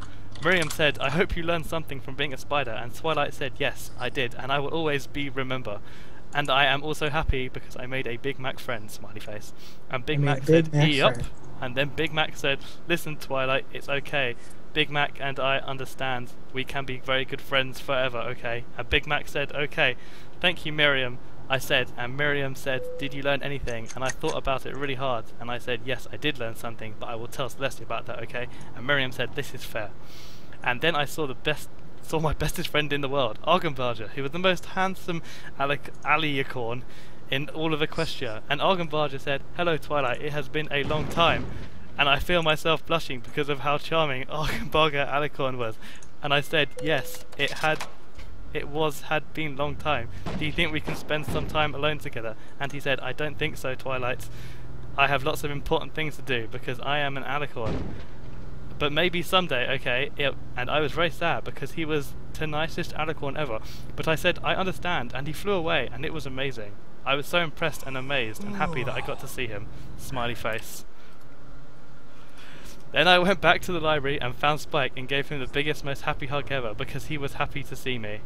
Miriam said, "I hope you learned something from being a spider," and Twilight said, "Yes, I did, and I will always remember. And I am also happy because I made a Big Mac friend," smiley face. And Big Mac said, "Yup." And then Big Mac said, "Listen, Twilight, it's okay. Big Mac and I understand. We can be very good friends forever, okay?" And Big Mac said, "Okay. Thank you, Miriam. I said, and Miriam said, did you learn anything? And I thought about it really hard, and I said, yes, I did learn something, but I will tell Celestia about that, okay? And Miriam said, this is fair. And then I saw my bestest friend in the world, Argenbarger, who was the most handsome aliacorn in all of Equestria. And Argenbarger said, hello Twilight, it has been a long time. And I feel myself blushing because of how charming Argenbarger alicorn was. And I said, yes, it had been long time. Do you think we can spend some time alone together? And he said, I don't think so, Twilight. I have lots of important things to do because I am an alicorn. But maybe someday, okay? And I was very sad because he was the nicest alicorn ever. But I said, I understand, and he flew away, and it was amazing. I was so impressed and amazed and happy that I got to see him. Smiley face. Then I went back to the library and found Spike and gave him the biggest, most happy hug ever because he was happy to see me.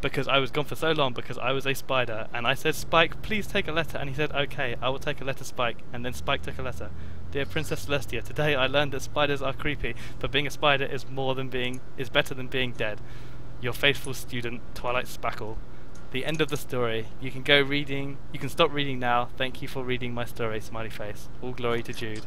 Because I was gone for so long because I was a spider. And I said, Spike, please take a letter. And he said, okay, I will take a letter, Spike. And then Spike took a letter. Dear Princess Celestia, today I learned that spiders are creepy, but being a spider is better than being dead. Your faithful student, Twilight Spackle. The end of the story. You can stop reading now. Thank you for reading my story, smiley face. All glory to Jude.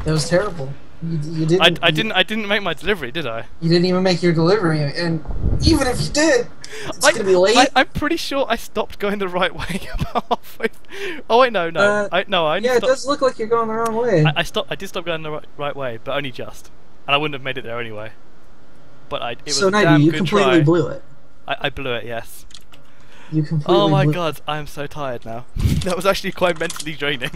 That was terrible. You didn't. I didn't make my delivery, did I? You didn't even make your delivery, and even if you did, it's gonna be late. I'm pretty sure I stopped going the right way about halfway. Oh wait, no. I yeah, it does look like you're going the wrong way. I did stop going the right way, but only just, and I wouldn't have made it there anyway. But it was so a Knighty, damn you good completely try. blew it. I blew it, yes. You completely. Oh my blew god, I am so tired now. That was actually quite mentally draining.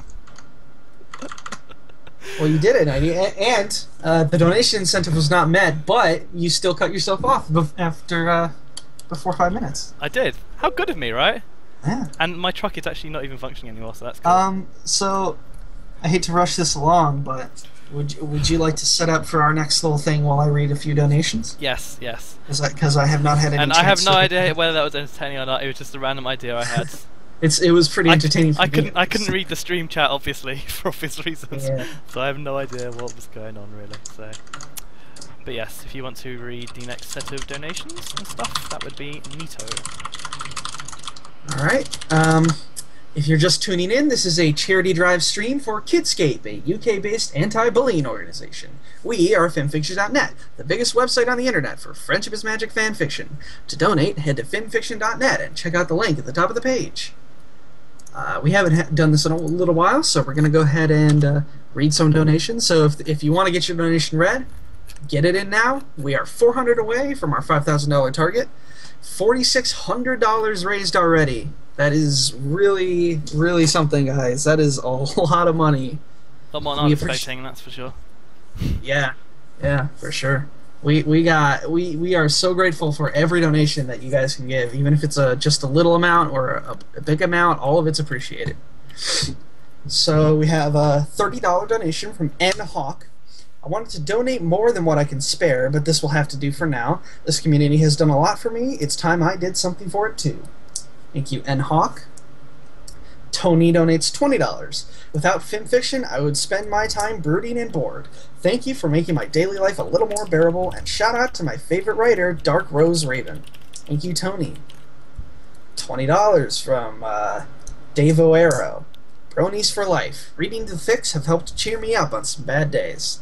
Well, you did it, Knighty, and the donation incentive was not met, but you still cut yourself off before 5 minutes. I did. How good of me, right? Yeah. And my truck is actually not even functioning anymore, so that's cool. So I hate to rush this along, but would you like to set up for our next little thing while I read a few donations? Yes. Because I have not had any. And chance I have no to... idea whether that was entertaining or not. It was just a random idea I had. It was pretty entertaining. I couldn't read the stream chat, obviously, for obvious reasons. Yeah. So I have no idea what was going on, really. So, but yes, if you want to read the next set of donations and stuff, that would be neato. All right. If you're just tuning in, this is a charity drive stream for Kidscape, a UK-based anti-bullying organization. We are Fimfiction.net, the biggest website on the internet for Friendship is Magic fan fiction. To donate, head to Fimfiction.net and check out the link at the top of the page. We haven't done this in a little while, so we're going to go ahead and read some donations. So if you want to get your donation read, get it in now. We are $400 away from our $5,000 target. $4,600 raised already. That is really, really something, guys. That is a lot of money. A lot more than I was expecting, that's for sure. Yeah, for sure. We are so grateful for every donation that you guys can give, even if it's just a little amount or a big amount. All of it's appreciated. So we have a $30 donation from N Hawk. I wanted to donate more than what I can spare, but this will have to do for now. This community has done a lot for me. It's time I did something for it too. Thank you, N Hawk. Tony donates $20. Without Fimfiction, I would spend my time brooding and bored. Thank you for making my daily life a little more bearable, and shout out to my favorite writer, Dark Rose Raven. Thank you, Tony. $20 from Dave O'Arrow. Bronies for life. Reading the fics have helped cheer me up on some bad days.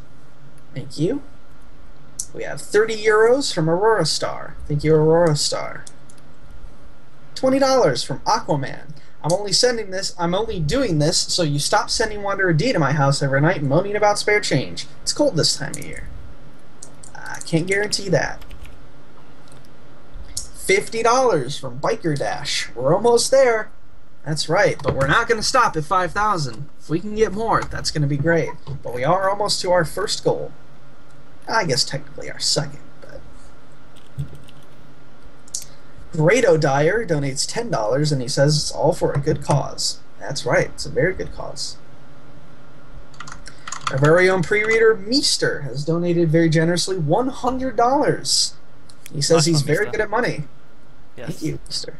Thank you. We have €30 from Aurora Star. Thank you, Aurora Star. $20 from Aquaman. I'm only doing this so you stop sending Wander a D to my house every night and moaning about spare change. It's cold this time of year. I can't guarantee that. $50 from Biker Dash. We're almost there. That's right, but we're not going to stop at 5,000. If we can get more, that's going to be great. But we are almost to our first goal. I guess technically our second, but... Grado Dyer donates $10, and he says it's all for a good cause. That's right, it's a very good cause. Our very own pre-reader, Meester, has donated very generously $100. He says Nice he's one, very Meester. good at money. Yes. Thank you, Meester.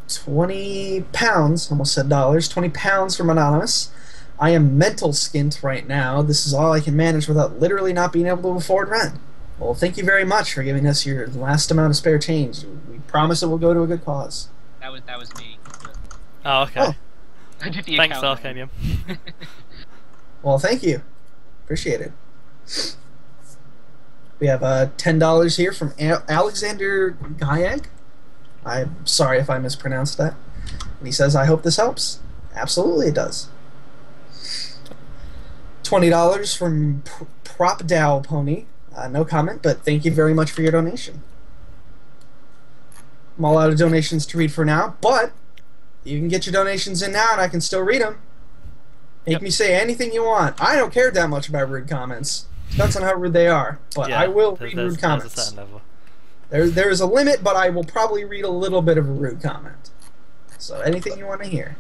20 pounds, almost said dollars, 20 pounds from Anonymous. I am mental skint right now. This is all I can manage without literally not being able to afford rent. Well, thank you very much for giving us your last amount of spare change. We promise it will go to a good cause. That was me. Oh, okay. Oh. I did the Thanks, account Arcanium. Well, thank you. Appreciate it. We have $10 here from Alexander Gayag. I'm sorry if I mispronounced that. And he says, I hope this helps. Absolutely it does. $20 from PropDow Pony. No comment, but thank you very much for your donation. I'm all out of donations to read for now, but you can get your donations in now and I can still read them. Make me say anything you want. I don't care that much about rude comments. Depends on how rude they are, but I will read rude comments. There's a certain level. There is a limit, but I will probably read a little bit of a rude comment. So anything you want to hear.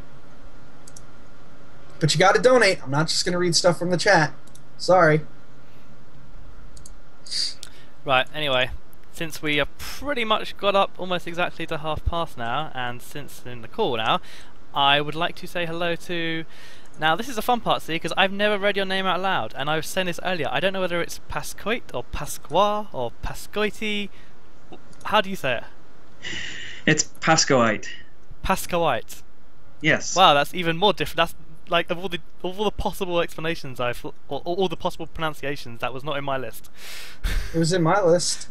But you got to donate. I'm not just going to read stuff from the chat. Sorry. Right, anyway, since we have pretty much got up almost exactly to past now, and since in the call now, I would like to say hello to... Now, this is a fun part, see, because I've never read your name out loud, and I was saying this earlier. I don't know whether it's Pascoite, or Pascoite, or Pascoite. How do you say it? It's Pascoite. Pascoite. Yes. Wow, that's even more different. That's like of all the possible explanations or all the possible pronunciations, that was not in my list. It was in my list.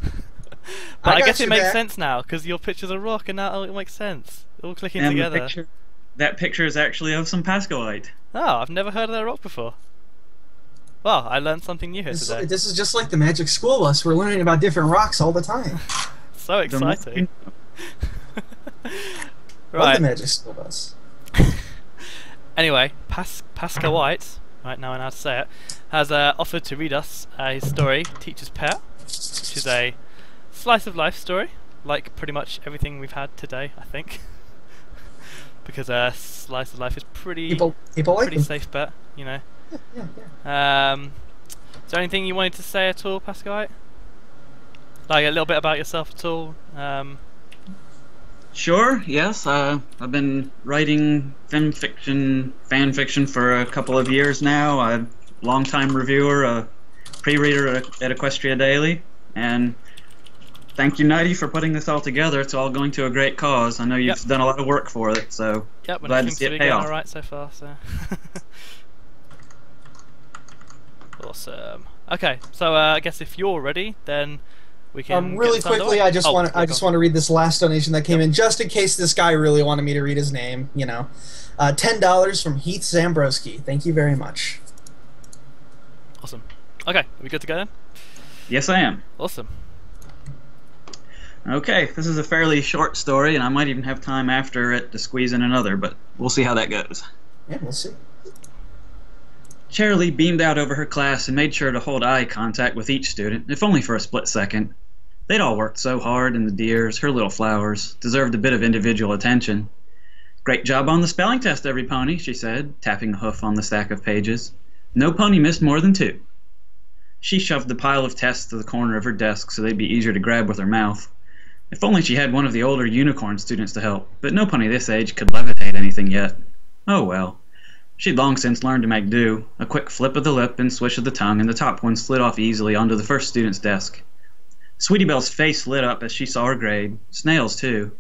But I guess it makes sense now because your picture's a rock, and now it makes sense. All clicking together. That picture is actually of some Pascoite. Oh, I've never heard of that rock before. Well, I learned something new here today. This is just like the Magic School Bus. We're learning about different rocks all the time. So exciting. Right. Love the Magic School Bus. Anyway, Pascoite, right now I know how to say it, has offered to read us his story, Teacher's Pet, which is a slice of life story, like pretty much everything we've had today, I think. Because slice of life is pretty safe bet, you know. Yeah. Is there anything you wanted to say at all, Pascoite? Like a little bit about yourself at all? Sure, yes. I've been writing Fimfiction, fan fiction for a couple of years now. I'm a long-time reviewer, a pre-reader at Equestria Daily, and thank you, Knighty, for putting this all together. It's all going to a great cause. I know you've done a lot of work for it, so glad to see it pay off. Alright so far, so. Awesome. Okay, so I guess if you're ready, then we can. Really quickly, I just want to read this last donation that came in, just in case this guy really wanted me to read his name. You know, $10 from Heath Zambrowski. Thank you very much. Awesome. Okay, are we good to go then? Yes, I am. Awesome. Okay, this is a fairly short story, and I might even have time after it to squeeze in another, but we'll see how that goes. Yeah, we'll see. Shelley beamed out over her class and made sure to hold eye contact with each student, if only for a split second. They'd all worked so hard, and the dears, her little flowers, deserved a bit of individual attention. Great job on the spelling test, every pony, she said, tapping a hoof on the stack of pages. No pony missed more than 2. She shoved the pile of tests to the corner of her desk so they'd be easier to grab with her mouth. If only she had one of the older unicorn students to help, but no pony this age could levitate anything yet. Oh well. She'd long since learned to make do, a quick flip of the lip and swish of the tongue, and the top one slid off easily onto the first student's desk. Sweetie Belle's face lit up as she saw her grade, Snail's too,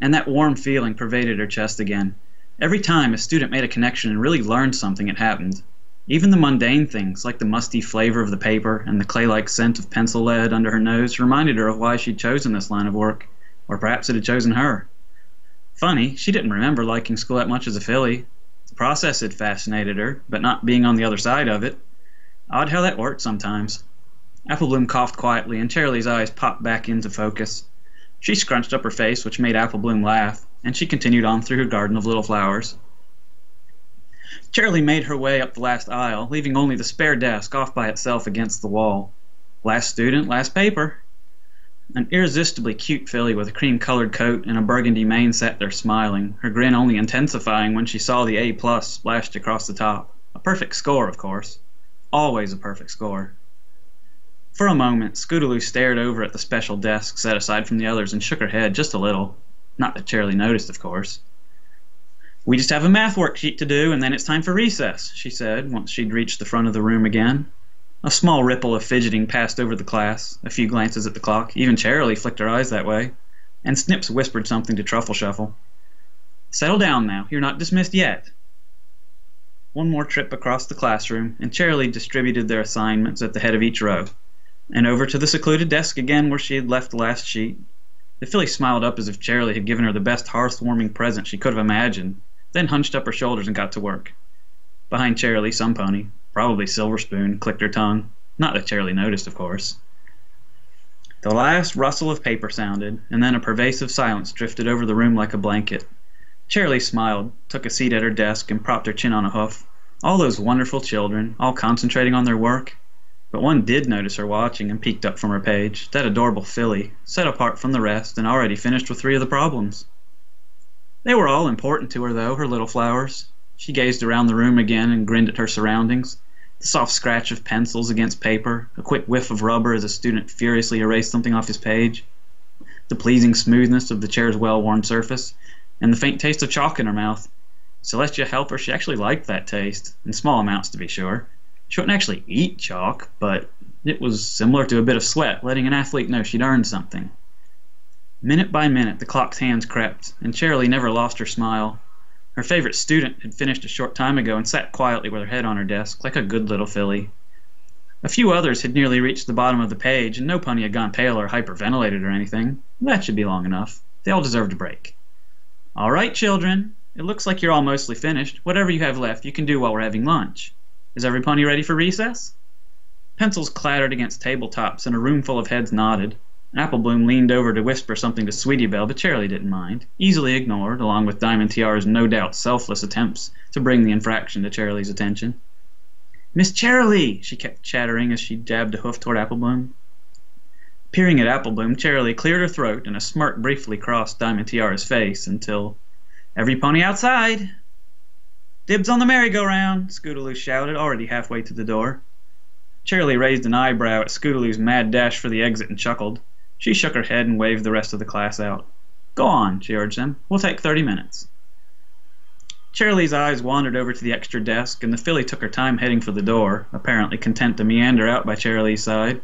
and that warm feeling pervaded her chest again. Every time a student made a connection and really learned something, it happened. Even the mundane things, like the musty flavor of the paper and the clay-like scent of pencil lead under her nose, reminded her of why she'd chosen this line of work, or perhaps it had chosen her. Funny, she didn't remember liking school that much as a filly. The process had fascinated her, but not being on the other side of it. Odd how that worked sometimes. Applebloom coughed quietly, and Charlie's eyes popped back into focus. She scrunched up her face, which made Applebloom laugh, and she continued on through her garden of little flowers. Charlie made her way up the last aisle, leaving only the spare desk off by itself against the wall. Last student, last paper. An irresistibly cute filly with a cream-colored coat and a burgundy mane sat there smiling, her grin only intensifying when she saw the A+ splashed across the top. A perfect score, of course. Always a perfect score. For a moment, Scootaloo stared over at the special desk set aside from the others and shook her head just a little. Not that Charlie noticed, of course. "We just have a math worksheet to do, and then it's time for recess," she said, once she'd reached the front of the room again. A small ripple of fidgeting passed over the class, a few glances at the clock. Even Charlie flicked her eyes that way, and Snips whispered something to Truffle Shuffle. "Settle down now. You're not dismissed yet." One more trip across the classroom, and Charlie distributed their assignments at the head of each row, and over to the secluded desk again where she had left the last sheet. The filly smiled up as if Charlie had given her the best hearth-warming present she could have imagined, then hunched up her shoulders and got to work. Behind Charlie, some pony, probably Silver Spoon, clicked her tongue. Not that Charlie noticed, of course. The last rustle of paper sounded, and then a pervasive silence drifted over the room like a blanket. Charlie smiled, took a seat at her desk, and propped her chin on a hoof. All those wonderful children, all concentrating on their work. But one did notice her watching and peeked up from her page, that adorable filly, set apart from the rest and already finished with 3 of the problems. They were all important to her, though, her little flowers. She gazed around the room again and grinned at her surroundings. The soft scratch of pencils against paper, a quick whiff of rubber as a student furiously erased something off his page, the pleasing smoothness of the chair's well-worn surface, and the faint taste of chalk in her mouth. Celestia helped her, she actually liked that taste, in small amounts to be sure. She wouldn't actually eat chalk, but it was similar to a bit of sweat, letting an athlete know she'd earned something. Minute by minute, the clock's hands crept, and Charlie never lost her smile. Her favorite student had finished a short time ago and sat quietly with her head on her desk, like a good little filly. A few others had nearly reached the bottom of the page, and no pony had gone pale or hyperventilated or anything. That should be long enough. They all deserved a break. "All right, children. It looks like you're all mostly finished. Whatever you have left, you can do while we're having lunch. Is every pony ready for recess?" Pencils clattered against tabletops, and a room full of heads nodded. Applebloom leaned over to whisper something to Sweetie Belle, but Charlie didn't mind, easily ignored, along with Diamond Tiara's no doubt selfless attempts to bring the infraction to Charlie's attention. "Miss Charlie!" she kept chattering as she jabbed a hoof toward Applebloom. Peering at Applebloom, Charlie cleared her throat, and a smirk briefly crossed Diamond Tiara's face until... "Every pony outside!" "Dibs on the merry-go-round!" Scootaloo shouted, already halfway to the door. Charlie raised an eyebrow at Scootaloo's mad dash for the exit and chuckled. She shook her head and waved the rest of the class out. "Go on," she urged them. "We'll take 30 minutes." Charlie's eyes wandered over to the extra desk, and the filly took her time heading for the door, apparently content to meander out by Charlie's side.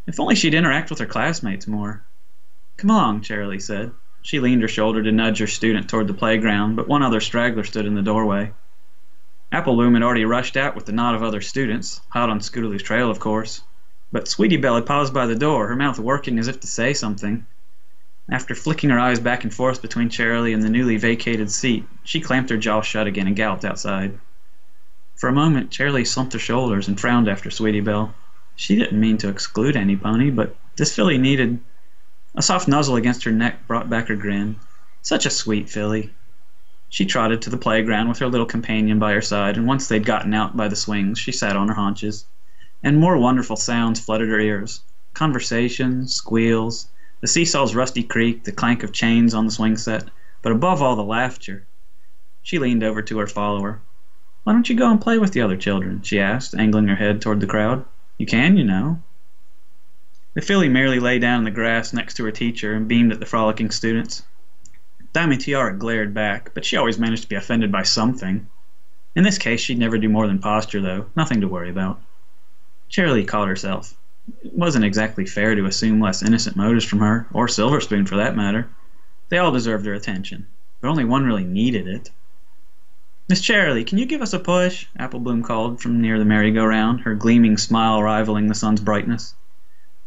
If only she'd interact with her classmates more. "Come along," Charlie said. She leaned her shoulder to nudge her student toward the playground, but one other straggler stood in the doorway. Applebloom had already rushed out with the knot of other students, hot on Scootaloo's trail, of course. But Sweetie Belle had paused by the door, her mouth working as if to say something. After flicking her eyes back and forth between Charlie and the newly vacated seat, she clamped her jaw shut again and galloped outside. For a moment, Charlie slumped her shoulders and frowned after Sweetie Belle. She didn't mean to exclude any pony, but this filly needed... A soft nuzzle against her neck brought back her grin. Such a sweet filly. She trotted to the playground with her little companion by her side, and once they'd gotten out by the swings, she sat on her haunches. And more wonderful sounds flooded her ears. Conversations, squeals, the seesaw's rusty creak, the clank of chains on the swing set, but above all the laughter. She leaned over to her follower. "Why don't you go and play with the other children?" she asked, angling her head toward the crowd. "You can, you know." The filly merely lay down in the grass next to her teacher and beamed at the frolicking students. Diamond Tiara glared back, but she always managed to be offended by something. In this case, she'd never do more than posture, though. Nothing to worry about. Charlie caught herself. It wasn't exactly fair to assume less innocent motives from her, or Silver Spoon for that matter. They all deserved her attention, but only one really needed it. "Miss Charlie, can you give us a push?" Applebloom called from near the merry-go-round, her gleaming smile rivaling the sun's brightness.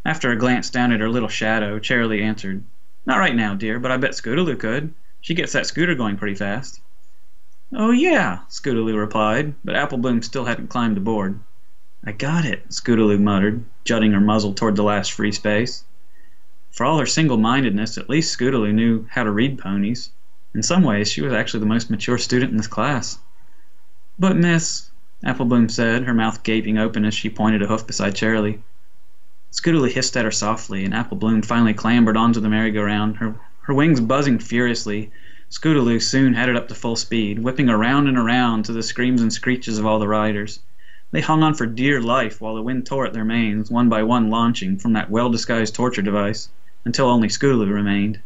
After a glance down at her little shadow, Charlie answered, "Not right now, dear, but I bet Scootaloo could. She gets that scooter going pretty fast." "Oh, yeah," Scootaloo replied, but Applebloom still hadn't climbed aboard. "I got it," Scootaloo muttered, jutting her muzzle toward the last free space. For all her single-mindedness, at least Scootaloo knew how to read ponies. In some ways, she was actually the most mature student in this class. "But, miss," Applebloom said, her mouth gaping open as she pointed a hoof beside Charlie. Scootaloo hissed at her softly, and Applebloom finally clambered onto the merry-go-round, her wings buzzing furiously. Scootaloo soon had it up to full speed, whipping around and around to the screams and screeches of all the riders. They hung on for dear life while the wind tore at their manes, one by one launching from that well-disguised torture device, until only Scootaloo remained.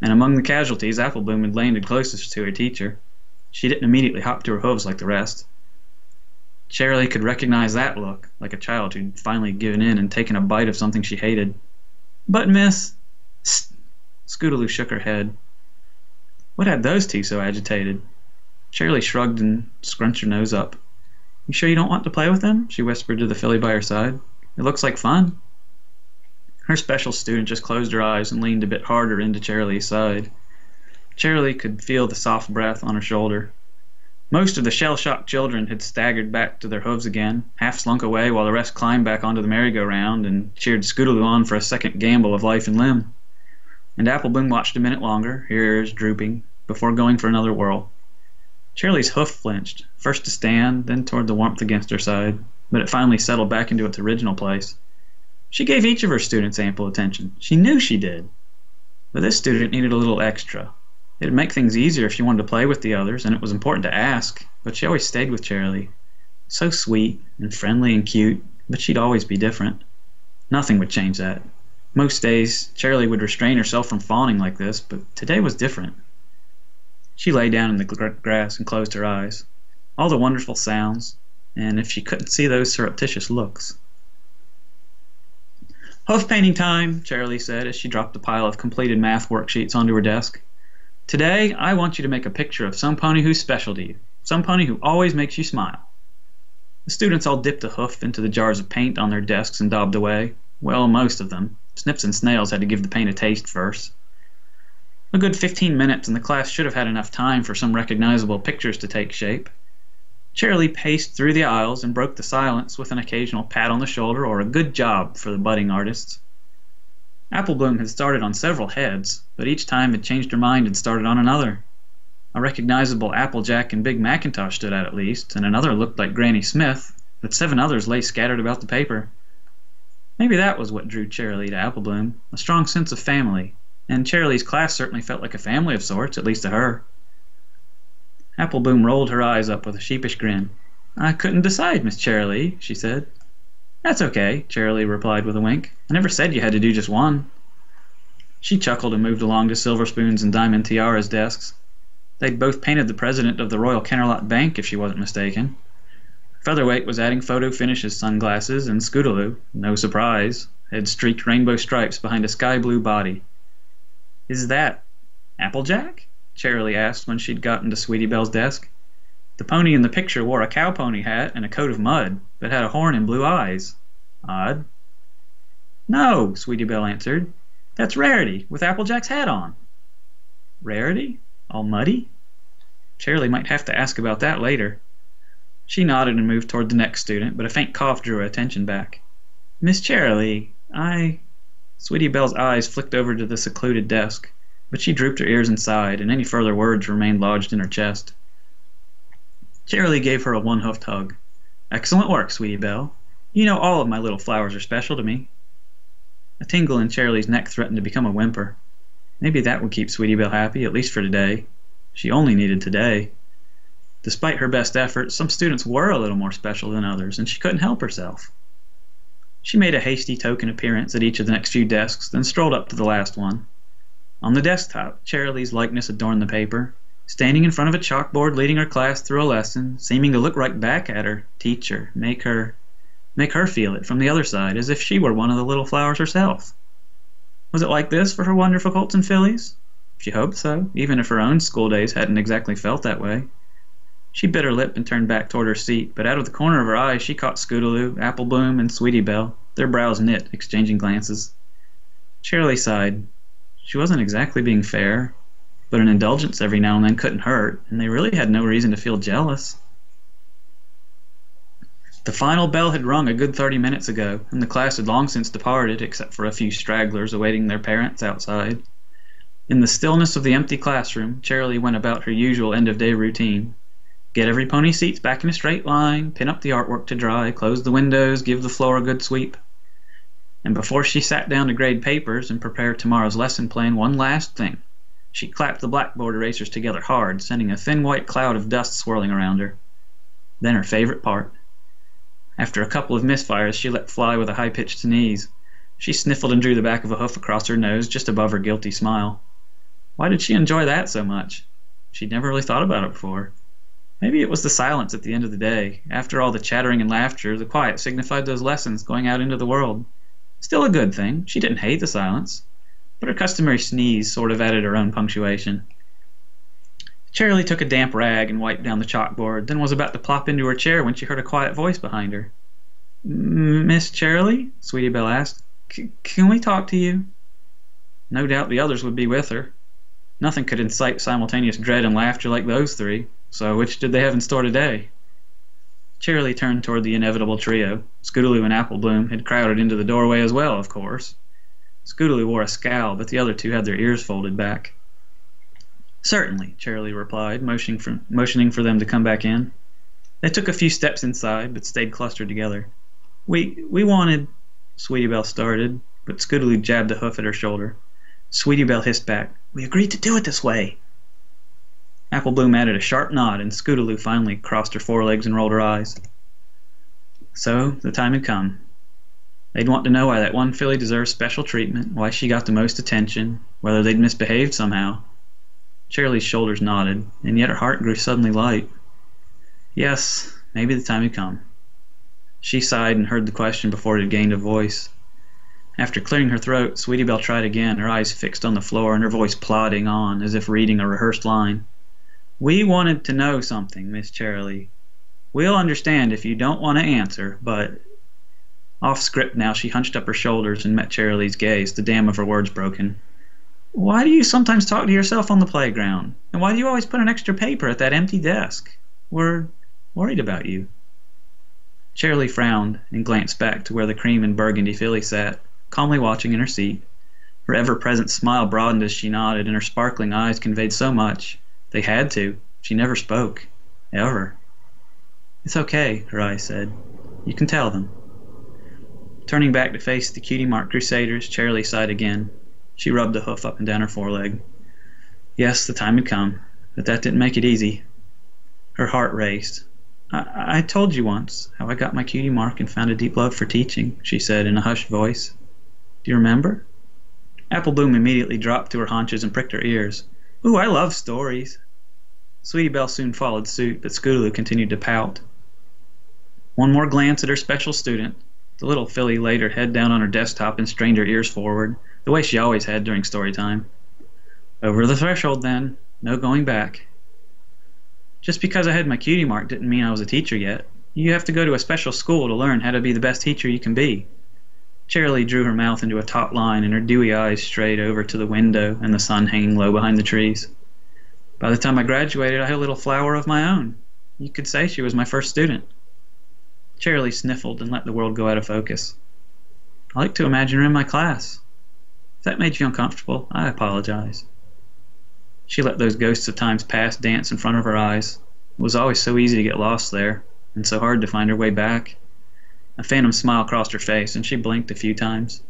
And among the casualties, Applebloom had landed closest to her teacher. She didn't immediately hop to her hooves like the rest. Shelley could recognize that look, like a child who'd finally given in and taken a bite of something she hated. "But, miss—" Scootaloo shook her head. What had those two so agitated? Shelley shrugged and scrunched her nose up. "You sure you don't want to play with them?" she whispered to the filly by her side. "It looks like fun." Her special student just closed her eyes and leaned a bit harder into Shelley's side. Shelley could feel the soft breath on her shoulder. Most of the shell-shocked children had staggered back to their hooves again, half slunk away while the rest climbed back onto the merry-go-round and cheered Scootaloo on for a second gamble of life and limb. And Applebloom watched a minute longer, her ears drooping, before going for another whirl. Shelley's hoof flinched, first to stand, then toward the warmth against her side, but it finally settled back into its original place. She gave each of her students ample attention. She knew she did. But this student needed a little extra. It'd make things easier if she wanted to play with the others, and it was important to ask, but she always stayed with Shelley. So sweet and friendly and cute, but she'd always be different. Nothing would change that. Most days, Shelley would restrain herself from fawning like this, but today was different. She lay down in the grass and closed her eyes. All the wonderful sounds, and if she couldn't see those surreptitious looks. "Hoof painting time," Shelley said as she dropped a pile of completed math worksheets onto her desk. "Today, I want you to make a picture of some pony who's special to you, some pony who always makes you smile." The students all dipped a hoof into the jars of paint on their desks and daubed away. Well, most of them. Snips and Snails had to give the paint a taste first. A good 15 minutes, and the class should have had enough time for some recognizable pictures to take shape. Shelley paced through the aisles and broke the silence with an occasional pat on the shoulder or a good job for the budding artists. Applebloom had started on several heads, but each time had changed her mind and started on another. A recognizable Applejack and Big Macintosh stood out at least, and another looked like Granny Smith, but 7 others lay scattered about the paper. Maybe that was what drew Shelley to Applebloom, a strong sense of family, and Shelley's class certainly felt like a family of sorts, at least to her. Applebloom rolled her eyes up with a sheepish grin. "I couldn't decide, Miss Shelley," she said. "That's okay," Shelley replied with a wink. "I never said you had to do just one." She chuckled and moved along to Silver Spoon's and Diamond Tiara's desks. They'd both painted the president of the Royal Kennerlot Bank, if she wasn't mistaken. Featherweight was adding photo finishes sunglasses, and Scootaloo, no surprise, had streaked rainbow stripes behind a sky-blue body. "Is that Applejack?" Shelley asked when she'd gotten to Sweetie Belle's desk. The pony in the picture wore a cow-pony hat and a coat of mud, but had a horn and blue eyes. Odd. "No," Sweetie Belle answered. "That's Rarity, with Applejack's hat on." "Rarity? All muddy?" Shelley might have to ask about that later. She nodded and moved toward the next student, but a faint cough drew her attention back. "Miss Shelley, Sweetie Belle's eyes flicked over to the secluded desk, but she drooped her ears and sighed, and any further words remained lodged in her chest. Shelley gave her a one-hoofed hug. "Excellent work, Sweetie Belle. You know all of my little flowers are special to me." A tingle in Shelley's neck threatened to become a whimper. Maybe that would keep Sweetie Belle happy, at least for today. She only needed today. Despite her best efforts, some students were a little more special than others, and she couldn't help herself. She made a hasty token appearance at each of the next few desks, then strolled up to the last one. On the desktop, Shelley's likeness adorned the paper, standing in front of a chalkboard leading her class through a lesson, seeming to look right back at her teacher, make her feel it from the other side, as if she were one of the little flowers herself. Was it like this for her wonderful colts and fillies? She hoped so, even if her own school days hadn't exactly felt that way. She bit her lip and turned back toward her seat, but out of the corner of her eye she caught Scootaloo, Applebloom, and Sweetie Belle, their brows knit, exchanging glances. Shelley sighed. She wasn't exactly being fair, but an indulgence every now and then couldn't hurt, and they really had no reason to feel jealous. The final bell had rung a good 30 minutes ago, and the class had long since departed, except for a few stragglers awaiting their parents outside. In the stillness of the empty classroom, Shelley went about her usual end-of-day routine. Get every pony's seats back in a straight line, pin up the artwork to dry, close the windows, give the floor a good sweep. And before she sat down to grade papers and prepare tomorrow's lesson plan, one last thing. She clapped the blackboard erasers together hard, sending a thin white cloud of dust swirling around her. Then her favorite part. After a couple of misfires, she let fly with a high-pitched sneeze. She sniffled and drew the back of a hoof across her nose, just above her guilty smile. Why did she enjoy that so much? She'd never really thought about it before. Maybe it was the silence at the end of the day. After all the chattering and laughter, the quiet signified those lessons going out into the world. Still a good thing. She didn't hate the silence. But her customary sneeze sort of added her own punctuation. Cherylee took a damp rag and wiped down the chalkboard, then was about to plop into her chair when she heard a quiet voice behind her. "Miss Cherylee?" Sweetie Belle asked. "Can we talk to you?" No doubt the others would be with her. Nothing could incite simultaneous dread and laughter like those three, so which did they have in store today? Cherylee turned toward the inevitable trio. Scootaloo and Apple Bloom had crowded into the doorway as well, of course. Scootaloo wore a scowl, but the other two had their ears folded back. "Certainly," Cherylee replied, motioning for them to come back in. They took a few steps inside, but stayed clustered together. We wanted," Sweetie Belle started, but Scootaloo jabbed a hoof at her shoulder. Sweetie Belle hissed back, "We agreed to do it this way." Apple Bloom added a sharp nod, and Scootaloo finally crossed her forelegs and rolled her eyes. So, the time had come. They'd want to know why that one filly deserved special treatment, why she got the most attention, whether they'd misbehaved somehow. Cherylee's shoulders nodded, and yet her heart grew suddenly light. Yes, maybe the time had come. She sighed and heard the question before it had gained a voice. After clearing her throat, Sweetie Belle tried again, her eyes fixed on the floor and her voice plodding on, as if reading a rehearsed line. "We wanted to know something, Miss Cherylee. We'll understand if you don't want to answer, but—" Off script now, she hunched up her shoulders and met Cherylee's gaze, the dam of her words broken. "Why do you sometimes talk to yourself on the playground? And why do you always put an extra paper at that empty desk? We're worried about you." Cherylee frowned and glanced back to where the cream and burgundy filly sat, calmly watching in her seat. Her ever-present smile broadened as she nodded, and her sparkling eyes conveyed so much. They had to. She never spoke. Ever. "It's okay," her eyes said. "You can tell them." Turning back to face the cutie-marked crusaders, Cherylee sighed again. She rubbed a hoof up and down her foreleg. Yes, the time had come, but that didn't make it easy. Her heart raced. I told you once how I got my cutie mark and found a deep love for teaching," she said in a hushed voice. "Do you remember?" Apple Bloom immediately dropped to her haunches and pricked her ears. "Ooh, I love stories." Sweetie Belle soon followed suit, but Scootaloo continued to pout. One more glance at her special student. The little filly laid her head down on her desktop and strained her ears forward, the way she always had during story time. "Over the threshold, then. No going back." "Just because I had my cutie mark didn't mean I was a teacher yet. You have to go to a special school to learn how to be the best teacher you can be." Cherylee drew her mouth into a taut line, and her dewy eyes strayed over to the window and the sun hanging low behind the trees. "By the time I graduated, I had a little flower of my own. You could say she was my first student." Cherylee sniffled and let the world go out of focus. "I like to imagine her in my class. If that made you uncomfortable, I apologize." She let those ghosts of times past dance in front of her eyes. It was always so easy to get lost there, and so hard to find her way back. A phantom smile crossed her face, and she blinked a few times.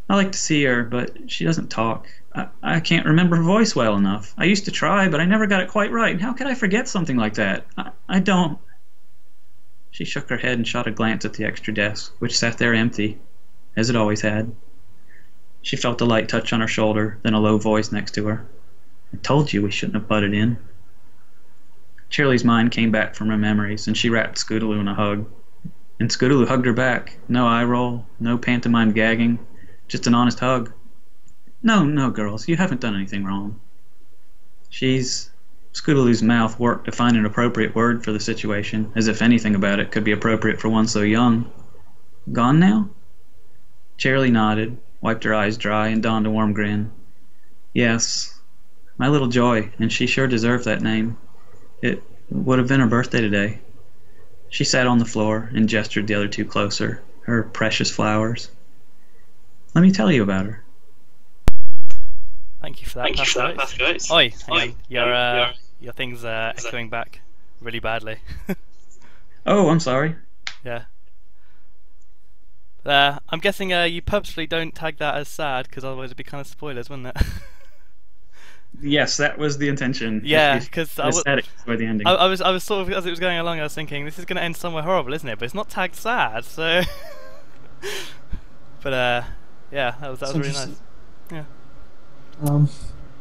"I like to see her, but she doesn't talk. I can't remember her voice well enough. I used to try, but I never got it quite right. How could I forget something like that? I don't—" She shook her head and shot a glance at the extra desk, which sat there empty, as it always had. She felt a light touch on her shoulder, then a low voice next to her. "I told you we shouldn't have butted in." Cherylee's mind came back from her memories, and she wrapped Scootaloo in a hug. And Scootaloo hugged her back. No eye roll, no pantomime gagging, just an honest hug. No, girls, you haven't done anything wrong." Scootaloo's mouth worked to find an appropriate word for the situation, as if anything about it could be appropriate for one so young. "Gone now?" Cherylee nodded, wiped her eyes dry, and donned a warm grin. "Yes. My little joy, and she sure deserved that name. It would have been her birthday today." She sat on the floor and gestured the other two closer, her precious flowers. "Let me tell you about her." Thank you for that, Pascoite. Oi, hang on. Your thing's echoing back really badly. Oh, I'm sorry. Yeah. I'm guessing you purposefully don't tag that as sad, because otherwise it'd be kind of spoilers, wouldn't it? Yes, that was the intention. Yeah, because I was sort of, as it was going along, I was thinking this is going to end somewhere horrible, isn't it? But it's not tagged sad, so. But yeah, that was really nice. Yeah.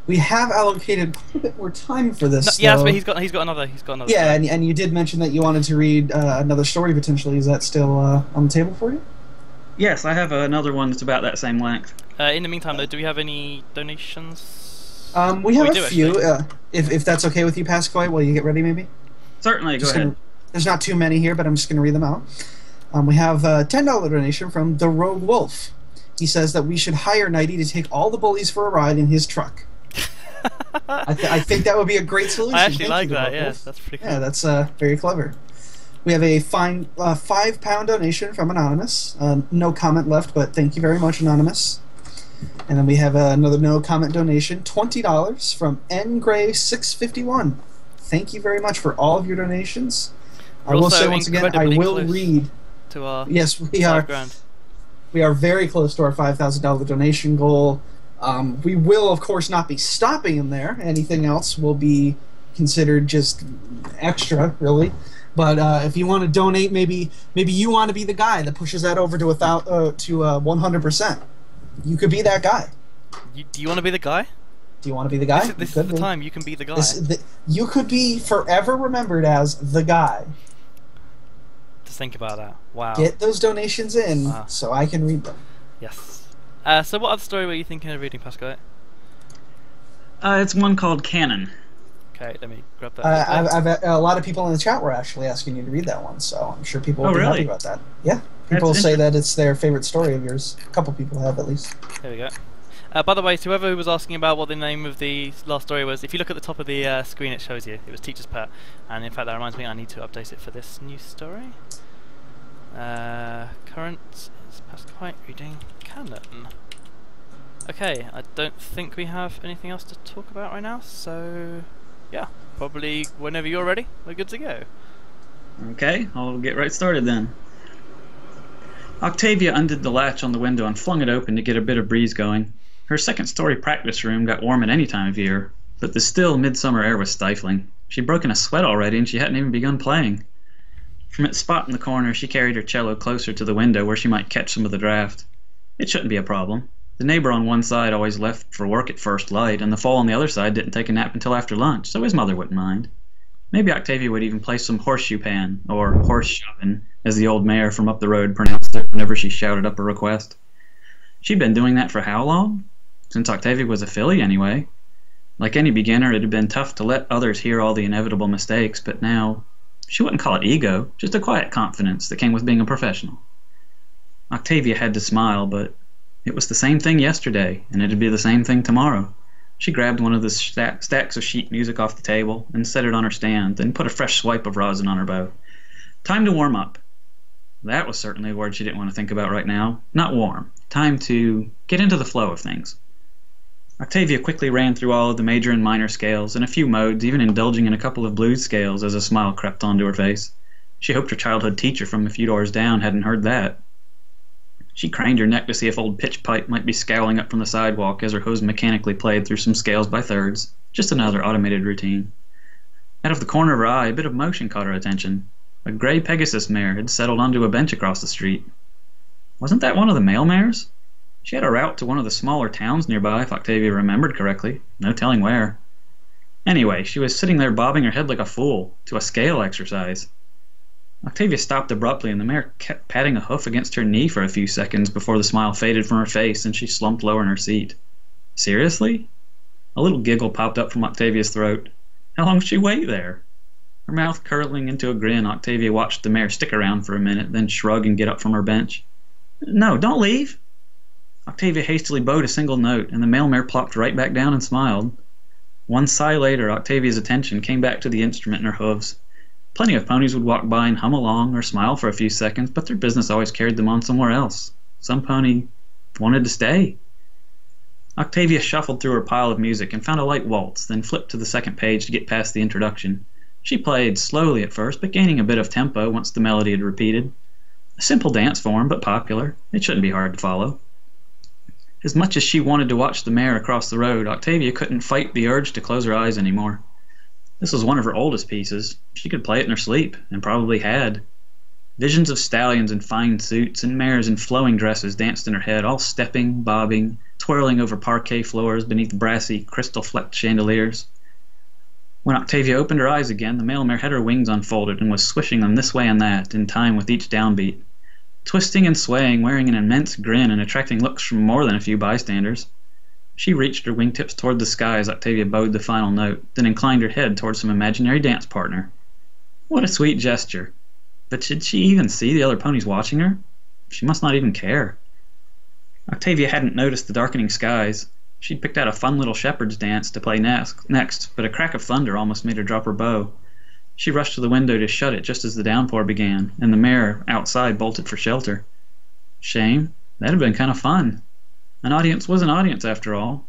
We have allocated quite a bit more time for this. Yeah, though. but he's got another. Yeah, and you did mention that you wanted to read another story potentially. Is that still on the table for you? Yes, I have another one that's about that same length. In the meantime, though, do we have any donations? We have a few. If that's okay with you, Pascoite, while you get ready, maybe. Certainly, go ahead. There's not too many here, but I'm just going to read them out. We have a $10 donation from the Rogue Wolf. He says that we should hire Knighty to take all the bullies for a ride in his truck. I think that would be a great solution. I actually like that. Yeah, that's pretty cool. Yeah, that's very clever. We have a fine £5 donation from Anonymous. No comment left, but thank you very much, Anonymous. And then we have another no comment donation, $20 from ngray651. Thank you very much for all of your donations. I will say once again, I will read. To our yes, we are. We are very close to our $5,000 donation goal. We will, of course, not be stopping in there. Anything else will be considered just extra, really. But if you want to donate, maybe you want to be the guy that pushes that over to 100%. You could be that guy. Do you want to be the guy? Do you want to be the guy? This is the time you can be the guy. You could be forever remembered as the guy. Just think about that. Wow. Get those donations in so I can read them. Yes. So what other story were you thinking of reading, Pascoite? It's one called Canon. Okay, let me grab that. I've a lot of people in the chat were actually asking you to read that one, so I'm sure people will be happy about that. Yeah, people say that it's their favorite story of yours. A couple people have, at least. There we go. By the way, to whoever was asking about what the name of the last story was, if you look at the top of the screen, it shows you. It was Teacher's Pet, and in fact that reminds me I need to update it for this new story. Current is Pascoite reading Canon. Okay, I don't think we have anything else to talk about right now, so yeah, probably whenever you're ready, we're good to go. Okay, I'll get right started then. Octavia undid the latch on the window and flung it open to get a bit of breeze going. Her second-story practice room got warm at any time of year, but the still midsummer air was stifling. She'd broken a sweat already and she hadn't even begun playing. From its spot in the corner, she carried her cello closer to the window where she might catch some of the draft. It shouldn't be a problem. The neighbor on one side always left for work at first light, and the foal on the other side didn't take a nap until after lunch, so his mother wouldn't mind. Maybe Octavia would even play some horseshoe pan, or horse shovin', as the old mare from up the road pronounced it whenever she shouted up a request. She'd been doing that for how long? Since Octavia was a filly, anyway. Like any beginner, it had been tough to let others hear all the inevitable mistakes, but now, she wouldn't call it ego, just a quiet confidence that came with being a professional. Octavia had to smile, but it was the same thing yesterday, and it'd be the same thing tomorrow. She grabbed one of the stacks of sheet music off the table and set it on her stand, then put a fresh swipe of rosin on her bow. Time to warm up. That was certainly a word she didn't want to think about right now. Not warm. Time to get into the flow of things. Octavia quickly ran through all of the major and minor scales, and a few modes, even indulging in a couple of blues scales as a smile crept onto her face. She hoped her childhood teacher from a few doors down hadn't heard that. She craned her neck to see if old Pitch Pipe might be scowling up from the sidewalk as her hose mechanically played through some scales by thirds. Just another automated routine. Out of the corner of her eye, a bit of motion caught her attention. A gray Pegasus mare had settled onto a bench across the street. Wasn't that one of the mail mares? She had a route to one of the smaller towns nearby, if Octavia remembered correctly. No telling where. Anyway, she was sitting there bobbing her head like a fool, to a scale exercise. Octavia stopped abruptly, and the mare kept patting a hoof against her knee for a few seconds before the smile faded from her face and she slumped lower in her seat. Seriously? A little giggle popped up from Octavia's throat. How long would she wait there? Her mouth curling into a grin, Octavia watched the mare stick around for a minute, then shrug and get up from her bench. No, don't leave! Octavia hastily bowed a single note, and the male mare plopped right back down and smiled. One sigh later, Octavia's attention came back to the instrument in her hooves. Plenty of ponies would walk by and hum along or smile for a few seconds, but their business always carried them on somewhere else. Some pony wanted to stay. Octavia shuffled through her pile of music and found a light waltz, then flipped to the second page to get past the introduction. She played slowly at first, but gaining a bit of tempo once the melody had repeated. A simple dance form, but popular. It shouldn't be hard to follow. As much as she wanted to watch the mare across the road, Octavia couldn't fight the urge to close her eyes anymore. This was one of her oldest pieces. She could play it in her sleep, and probably had. Visions of stallions in fine suits and mares in flowing dresses danced in her head, all stepping, bobbing, twirling over parquet floors beneath brassy, crystal-flecked chandeliers. When Octavia opened her eyes again, the male mare had her wings unfolded and was swishing them this way and that, in time with each downbeat. Twisting and swaying, wearing an immense grin and attracting looks from more than a few bystanders. She reached her wingtips toward the sky as Octavia bowed the final note, then inclined her head toward some imaginary dance partner. What a sweet gesture. But should she even see the other ponies watching her? She must not even care. Octavia hadn't noticed the darkening skies. She'd picked out a fun little shepherd's dance to play next, but a crack of thunder almost made her drop her bow. She rushed to the window to shut it just as the downpour began, and the mare outside bolted for shelter. Shame. That'd have been kind of fun. An audience was an audience, after all.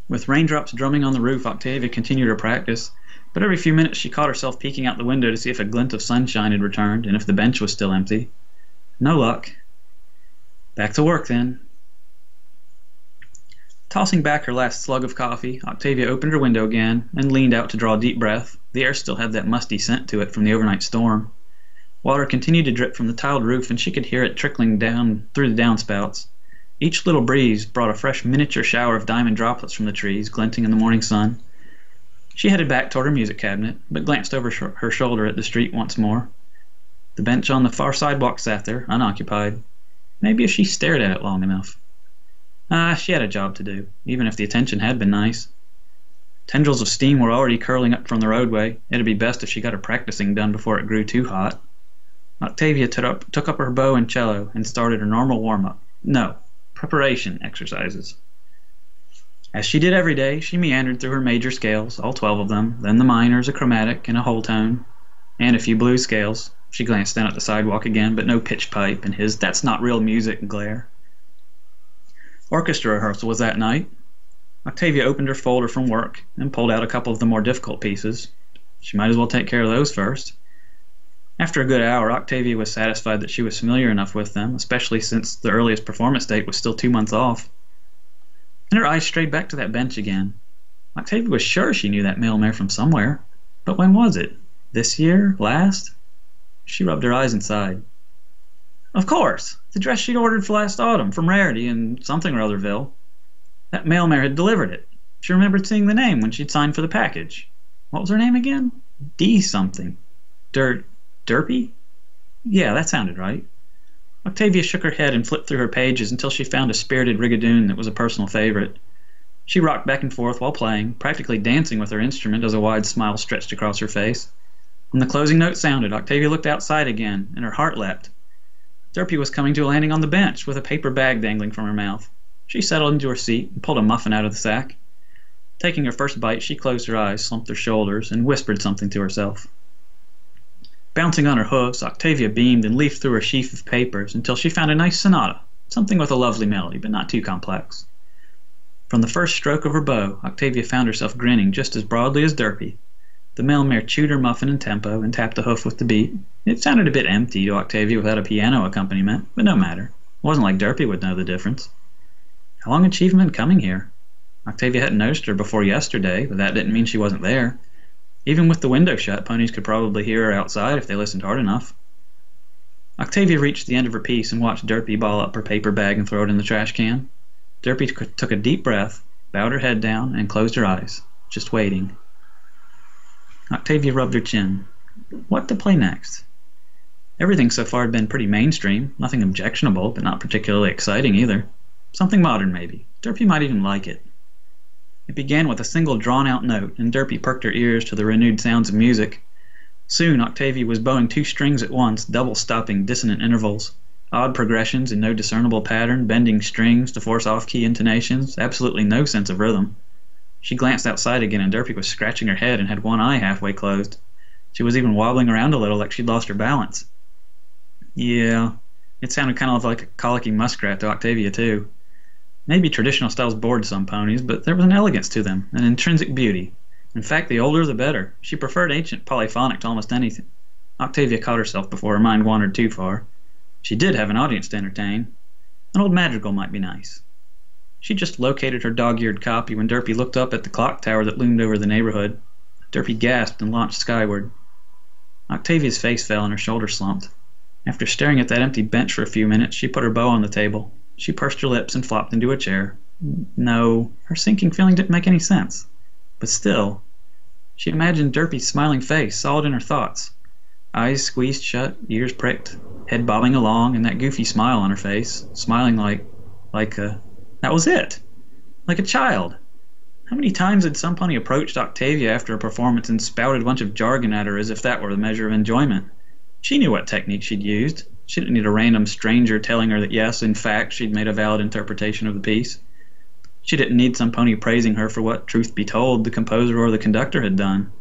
With raindrops drumming on the roof, Octavia continued her practice, but every few minutes she caught herself peeking out the window to see if a glint of sunshine had returned and if the bench was still empty. No luck. Back to work, then. Tossing back her last slug of coffee, Octavia opened her window again and leaned out to draw a deep breath. The air still had that musty scent to it from the overnight storm. Water continued to drip from the tiled roof, and she could hear it trickling down through the downspouts. Each little breeze brought a fresh miniature shower of diamond droplets from the trees, glinting in the morning sun. She headed back toward her music cabinet, but glanced over her shoulder at the street once more. The bench on the far sidewalk sat there, unoccupied. Maybe if she stared at it long enough. She had a job to do, even if the attention had been nice. Tendrils of steam were already curling up from the roadway. It'd be best if she got her practicing done before it grew too hot. Octavia took up her bow and cello and started her normal warm-up. No, preparation exercises. As she did every day, she meandered through her major scales, all 12 of them, then the minors, a chromatic and a whole tone, and a few blues scales. She glanced down at the sidewalk again, but no pitch pipe and his "that's not real music" glare. Orchestra rehearsal was that night. Octavia opened her folder from work and pulled out a couple of the more difficult pieces. She might as well take care of those first. After a good hour, Octavia was satisfied that she was familiar enough with them, especially since the earliest performance date was still 2 months off. And her eyes strayed back to that bench again. Octavia was sure she knew that male mare from somewhere. But when was it? This year? Last? She rubbed her eyes and sighed. Of course! The dress she'd ordered for last autumn, from Rarity in something or otherville. That male mare had delivered it. She remembered seeing the name when she'd signed for the package. What was her name again? D something. Derpy? Yeah, that sounded right. Octavia shook her head and flipped through her pages until she found a spirited rigadoon that was a personal favorite. She rocked back and forth while playing, practically dancing with her instrument as a wide smile stretched across her face. When the closing note sounded, Octavia looked outside again, and her heart leapt. Derpy was coming to a landing on the bench, with a paper bag dangling from her mouth. She settled into her seat and pulled a muffin out of the sack. Taking her first bite, she closed her eyes, slumped her shoulders, and whispered something to herself. Bouncing on her hooves, Octavia beamed and leafed through her sheaf of papers until she found a nice sonata, something with a lovely melody, but not too complex. From the first stroke of her bow, Octavia found herself grinning just as broadly as Derpy. The male mare chewed her muffin in tempo and tapped the hoof with the beat. It sounded a bit empty to Octavia without a piano accompaniment, but no matter. It wasn't like Derpy would know the difference. How long had she even been coming here? Octavia hadn't noticed her before yesterday, but that didn't mean she wasn't there. Even with the window shut, ponies could probably hear her outside if they listened hard enough. Octavia reached the end of her piece and watched Derpy ball up her paper bag and throw it in the trash can. Derpy took a deep breath, bowed her head down, and closed her eyes, just waiting. Octavia rubbed her chin. What to play next? Everything so far had been pretty mainstream, nothing objectionable, but not particularly exciting either. Something modern, maybe. Derpy might even like it. It began with a single drawn-out note, and Derpy perked her ears to the renewed sounds of music. Soon Octavia was bowing 2 strings at once, double-stopping dissonant intervals, odd progressions in no discernible pattern, bending strings to force off-key intonations, absolutely no sense of rhythm. She glanced outside again, and Derpy was scratching her head and had one eye halfway closed. She was even wobbling around a little like she'd lost her balance. Yeah, it sounded kind of like a colicky muskrat to Octavia, too. Maybe traditional styles bored some ponies, but there was an elegance to them, an intrinsic beauty. In fact, the older the better. She preferred ancient polyphonic to almost anything. Octavia caught herself before her mind wandered too far. She did have an audience to entertain. An old madrigal might be nice. She just located her dog-eared copy when Derpy looked up at the clock tower that loomed over the neighborhood. Derpy gasped and launched skyward. Octavia's face fell and her shoulders slumped. After staring at that empty bench for a few minutes, she put her bow on the table. She pursed her lips and flopped into a chair. No, her sinking feeling didn't make any sense. But still, she imagined Derpy's smiling face, solid in her thoughts. Eyes squeezed shut, ears pricked, head bobbing along, and that goofy smile on her face, smiling that was it! Like a child. How many times had some pony approached Octavia after a performance and spouted a bunch of jargon at her as if that were the measure of enjoyment? She knew what technique she'd used. She didn't need a random stranger telling her that yes, in fact, she'd made a valid interpretation of the piece. She didn't need some pony praising her for what, truth be told, the composer or the conductor had done.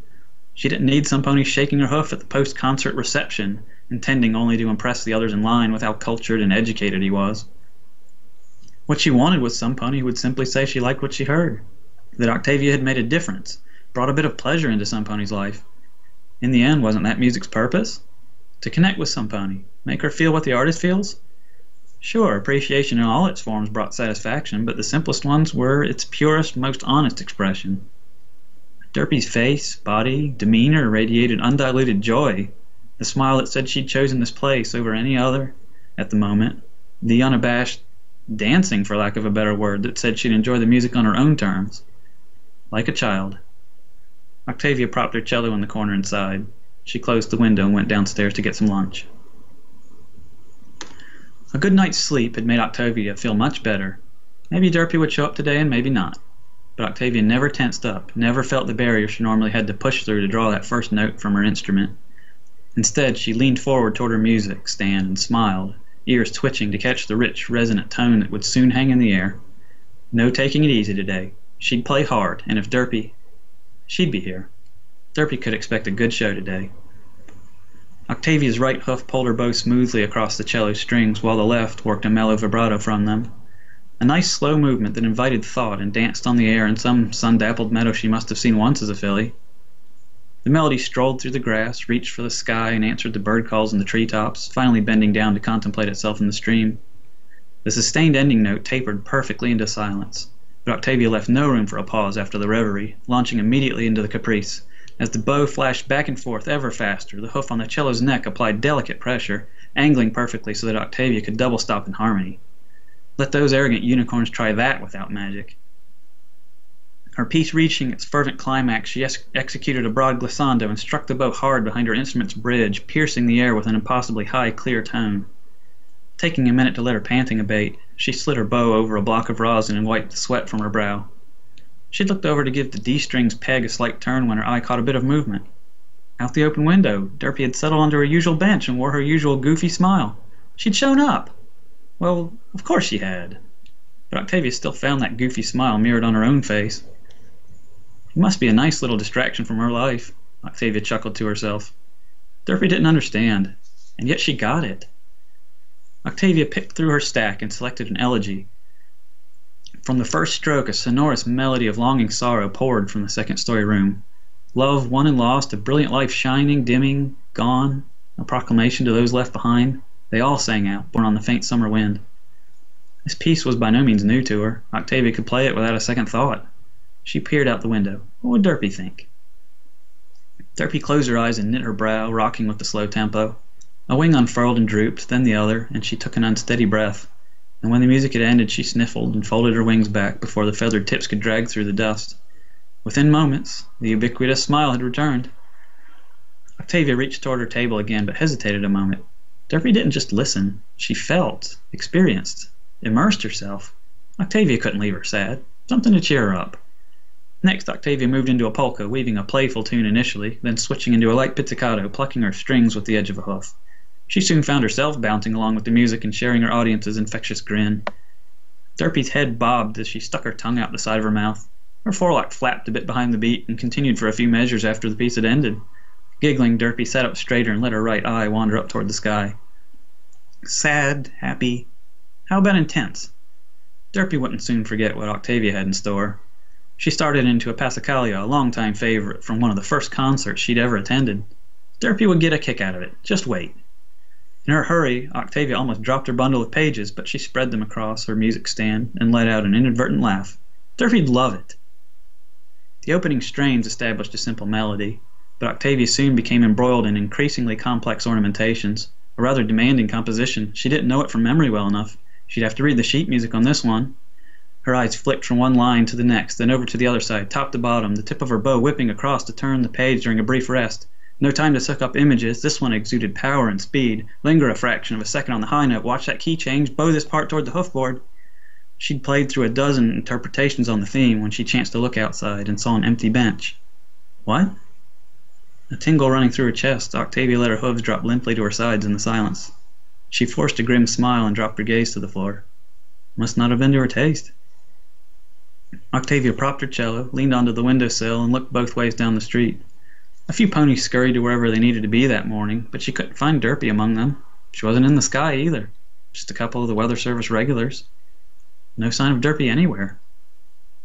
She didn't need some pony shaking her hoof at the post-concert reception, intending only to impress the others in line with how cultured and educated he was. What she wanted was some pony who would simply say she liked what she heard, that Octavia had made a difference, brought a bit of pleasure into some pony's life. In the end, wasn't that music's purpose? To connect with some pony, make her feel what the artist feels? Sure, appreciation in all its forms brought satisfaction, but the simplest ones were its purest, most honest expression. Derpy's face, body, demeanor radiated undiluted joy, the smile that said she'd chosen this place over any other at the moment, the unabashed dancing, for lack of a better word, that said she'd enjoy the music on her own terms. Like a child. Octavia propped her cello in the corner and sighed. She closed the window and went downstairs to get some lunch. A good night's sleep had made Octavia feel much better. Maybe Derpy would show up today and maybe not. But Octavia never tensed up, never felt the barrier she normally had to push through to draw that first note from her instrument. Instead, she leaned forward toward her music stand and smiled, ears twitching to catch the rich, resonant tone that would soon hang in the air. No taking it easy today. She'd play hard, and if Derpy... she'd be here. Derpy could expect a good show today. Octavia's right hoof pulled her bow smoothly across the cello strings, while the left worked a mellow vibrato from them. A nice slow movement that invited thought and danced on the air in some sun-dappled meadow she must have seen once as a filly. The melody strolled through the grass, reached for the sky, and answered the bird calls in the treetops, finally bending down to contemplate itself in the stream. The sustained ending note tapered perfectly into silence, but Octavia left no room for a pause after the reverie, launching immediately into the caprice. As the bow flashed back and forth ever faster, the hoof on the cello's neck applied delicate pressure, angling perfectly so that Octavia could double stop in harmony. Let those arrogant unicorns try that without magic. Her piece reaching its fervent climax, she executed a broad glissando and struck the bow hard behind her instrument's bridge, piercing the air with an impossibly high, clear tone. Taking a minute to let her panting abate, she slid her bow over a block of rosin and wiped the sweat from her brow. She'd looked over to give the D-string's peg a slight turn when her eye caught a bit of movement. Out the open window, Derpy had settled onto her usual bench and wore her usual goofy smile. She'd shown up! Well, of course she had. But Octavia still found that goofy smile mirrored on her own face. It must be a nice little distraction from her life, Octavia chuckled to herself. Derpy didn't understand, and yet she got it. Octavia picked through her stack and selected an elegy. From the first stroke, a sonorous melody of longing sorrow poured from the second-story room. Love won and lost, a brilliant life shining, dimming, gone, a proclamation to those left behind. They all sang out, borne on the faint summer wind. This piece was by no means new to her. Octavia could play it without a second thought. She peered out the window. What would Derpy think? Derpy closed her eyes and knit her brow, rocking with the slow tempo. A wing unfurled and drooped, then the other, and she took an unsteady breath. And when the music had ended, she sniffled and folded her wings back before the feathered tips could drag through the dust. Within moments, the ubiquitous smile had returned. Octavia reached toward her table again, but hesitated a moment. Derpy didn't just listen. She felt, experienced, immersed herself. Octavia couldn't leave her sad. Something to cheer her up. Next, Octavia moved into a polka, weaving a playful tune initially, then switching into a light pizzicato, plucking her strings with the edge of a hoof. She soon found herself bouncing along with the music and sharing her audience's infectious grin. Derpy's head bobbed as she stuck her tongue out the side of her mouth. Her forelock flapped a bit behind the beat and continued for a few measures after the piece had ended. Giggling, Derpy sat up straighter and let her right eye wander up toward the sky. Sad, happy, how about intense? Derpy wouldn't soon forget what Octavia had in store. She started into a Pascoite, a long-time favorite from one of the first concerts she'd ever attended. Derpy would get a kick out of it. Just wait. In her hurry, Octavia almost dropped her bundle of pages, but she spread them across her music stand and let out an inadvertent laugh. Derpy'd love it. The opening strains established a simple melody, but Octavia soon became embroiled in increasingly complex ornamentations, a rather demanding composition. She didn't know it from memory well enough, She'd have to read the sheet music on this one. Her eyes flicked from one line to the next, then over to the other side, top to bottom, the tip of her bow whipping across to turn the page during a brief rest. No time to suck up images. This one exuded power and speed. Linger a fraction of a second on the high note. Watch that key change. Bow this part toward the hoofboard. She'd played through a dozen interpretations on the theme when she chanced to look outside and saw an empty bench. What? A tingle running through her chest, Octavia let her hooves drop limply to her sides in the silence. She forced a grim smile and dropped her gaze to the floor. Must not have been to her taste. Octavia propped her cello, leaned onto the windowsill, and looked both ways down the street. A few ponies scurried to wherever they needed to be that morning, but she couldn't find Derpy among them. She wasn't in the sky either. Just a couple of the Weather Service regulars. No sign of Derpy anywhere.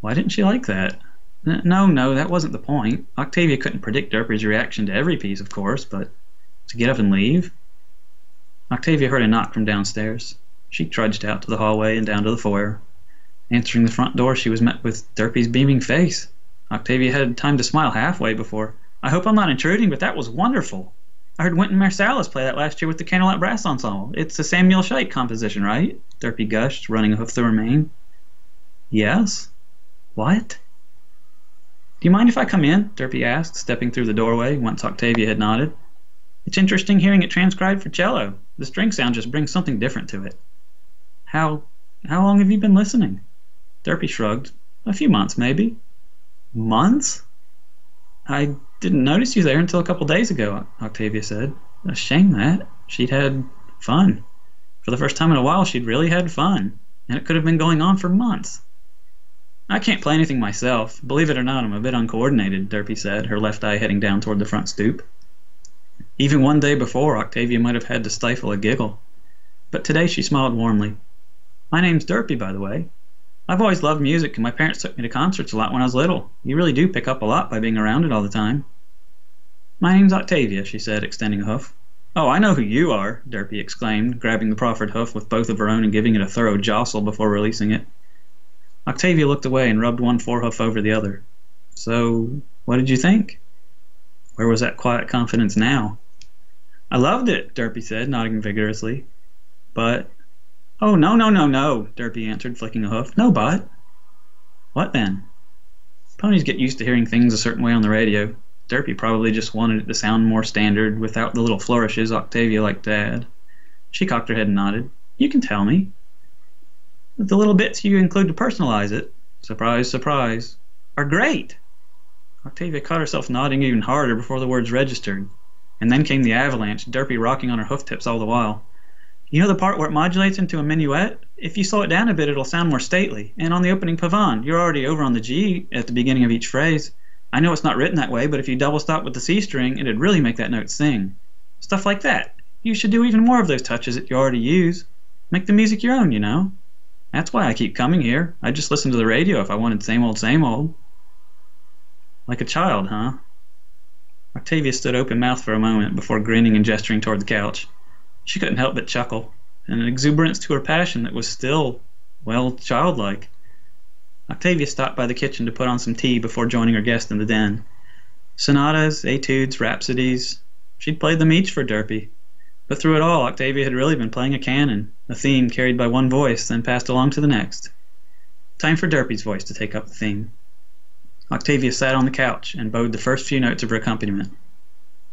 Why didn't she like that? No, that wasn't the point. Octavia couldn't predict Derpy's reaction to every piece, of course, but to get up and leave? Octavia heard a knock from downstairs. She trudged out to the hallway and down to the foyer. Answering the front door, she was met with Derpy's beaming face. Octavia had time to smile halfway before. I hope I'm not intruding, but that was wonderful. I heard Wynton Marsalis play that last year with the Candlelight Brass Ensemble. It's a Samuel Scheidt composition, right? Derpy gushed, running a hoof through her mane. Yes? What? Do you mind if I come in? Derpy asked, stepping through the doorway once Octavia had nodded. It's interesting hearing it transcribed for cello. The string sound just brings something different to it. How long have you been listening? Derpy shrugged. A few months, maybe. Months? I didn't notice you there until a couple days ago, Octavia said. A shame that. She'd had fun. For the first time in a while, she'd really had fun. And it could have been going on for months. I can't play anything myself. Believe it or not, I'm a bit uncoordinated, Derpy said, her left eye heading down toward the front stoop. Even one day before, Octavia might have had to stifle a giggle. But today she smiled warmly. My name's Derpy, by the way. I've always loved music, and my parents took me to concerts a lot when I was little. You really do pick up a lot by being around it all the time. My name's Octavia, she said, extending a hoof. Oh, I know who you are, Derpy exclaimed, grabbing the proffered hoof with both of her own and giving it a thorough jostle before releasing it. Octavia looked away and rubbed one forehoof over the other. So, what did you think? Where was that quiet confidence now? I loved it, Derpy said, nodding vigorously. But... Oh, no, Derpy answered, flicking a hoof. No but. What then? Ponies get used to hearing things a certain way on the radio. Derpy probably just wanted it to sound more standard without the little flourishes Octavia liked to add. She cocked her head and nodded. You can tell me. The little bits you include to personalize it, surprise, surprise, are great. Octavia caught herself nodding even harder before the words registered. And then came the avalanche, Derpy rocking on her hoof tips all the while. You know the part where it modulates into a minuet? If you slow it down a bit, it'll sound more stately. And on the opening pavane, you're already over on the G at the beginning of each phrase. I know it's not written that way, but if you double stop with the C string, it'd really make that note sing. Stuff like that. You should do even more of those touches that you already use. Make the music your own, you know. That's why I keep coming here. I'd just listen to the radio if I wanted same old, same old. Like a child, huh? Octavia stood open-mouthed for a moment before grinning and gesturing toward the couch. She couldn't help but chuckle, an exuberance to her passion that was still, well, childlike. Octavia stopped by the kitchen to put on some tea before joining her guest in the den. Sonatas, etudes, rhapsodies, she'd played them each for Derpy. But through it all, Octavia had really been playing a canon, a theme carried by one voice, then passed along to the next. Time for Derpy's voice to take up the theme. Octavia sat on the couch and bowed the first few notes of her accompaniment.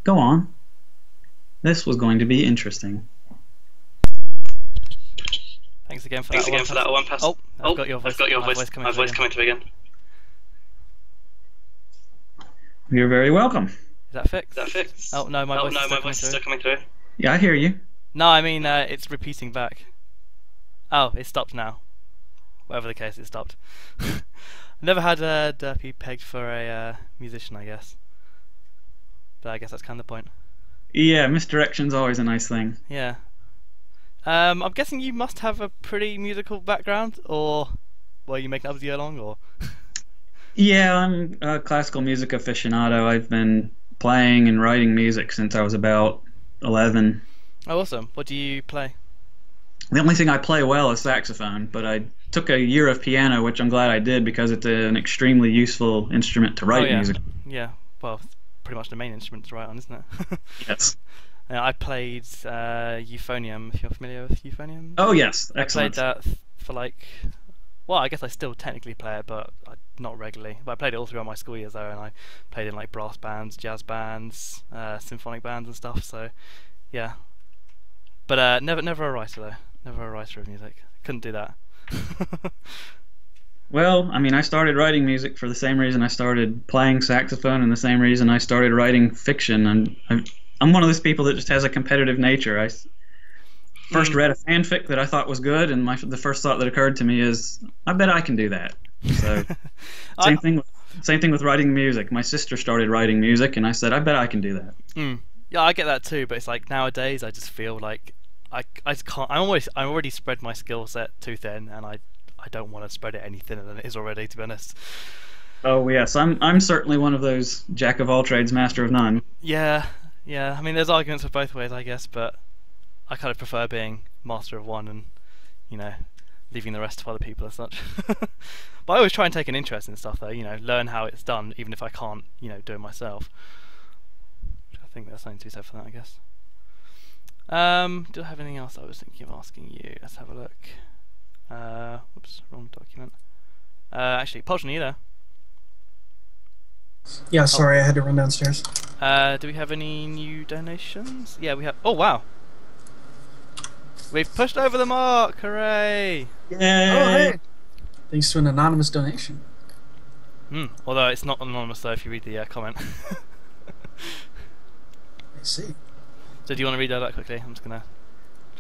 Go on. This was going to be interesting. Thanks again for that one, Pastor. Oh, I've got your voice coming through again. You're very welcome. Is that fixed? Oh, no, my voice is still coming through. Yeah, I hear you. No, I mean, it's repeating back. Oh, it stopped now. Whatever the case, it stopped. Never had a Derpy pegged for a musician, I guess. But I guess that's kind of the point. Yeah, misdirection's always a nice thing. Yeah. I'm guessing you must have a pretty musical background, or were you making up as you go along, or? Yeah, I'm a classical music aficionado. I've been playing and writing music since I was about 11. Oh, awesome. What do you play? The only thing I play well is saxophone, but I took a year of piano, which I'm glad I did because it's an extremely useful instrument to write music. Yeah, well, it's pretty much the main instrument to write on, isn't it? Yes. I played Euphonium, if you're familiar with Euphonium. Oh yes, I played excellent. that for like, well, I guess I still technically play it, but not regularly. But I played it all throughout my school years though, and I played in like brass bands, jazz bands, symphonic bands and stuff. So, yeah. But never a writer though. Never a writer of music. Couldn't do that. Well, I mean, I started writing music for the same reason I started playing saxophone, and the same reason I started writing fiction. And I'm one of those people that just has a competitive nature. I first read a fanfic that I thought was good, and the first thought that occurred to me is, I bet I can do that. So, same thing with writing music. My sister started writing music, and I said, I bet I can do that. Yeah, I get that too. But it's like nowadays, I just feel like I just can't. I already spread my skill set too thin, and I don't want to spread it any thinner than it is already, to be honest. Oh yes, I'm certainly one of those jack of all trades, master of none. Yeah. I mean, there's arguments for both ways, I guess, but I kind of prefer being master of one and, leaving the rest to other people as such. But I always try and take an interest in stuff, though. Learn how it's done, even if I can't, do it myself. I think there's something to be said for that, I guess. Do I have anything else I was thinking of asking you? Let's have a look. Whoops, wrong document. Actually, Podgen, are you there? Yeah, sorry, I had to run downstairs. Do we have any new donations? Yeah, we have. Oh, wow. We've pushed over the mark! Hooray! Yay! Oh, hey. Thanks to an anonymous donation. Although it's not anonymous, though, if you read the comment. I see. So do you want to read that out quickly? I'm just gonna.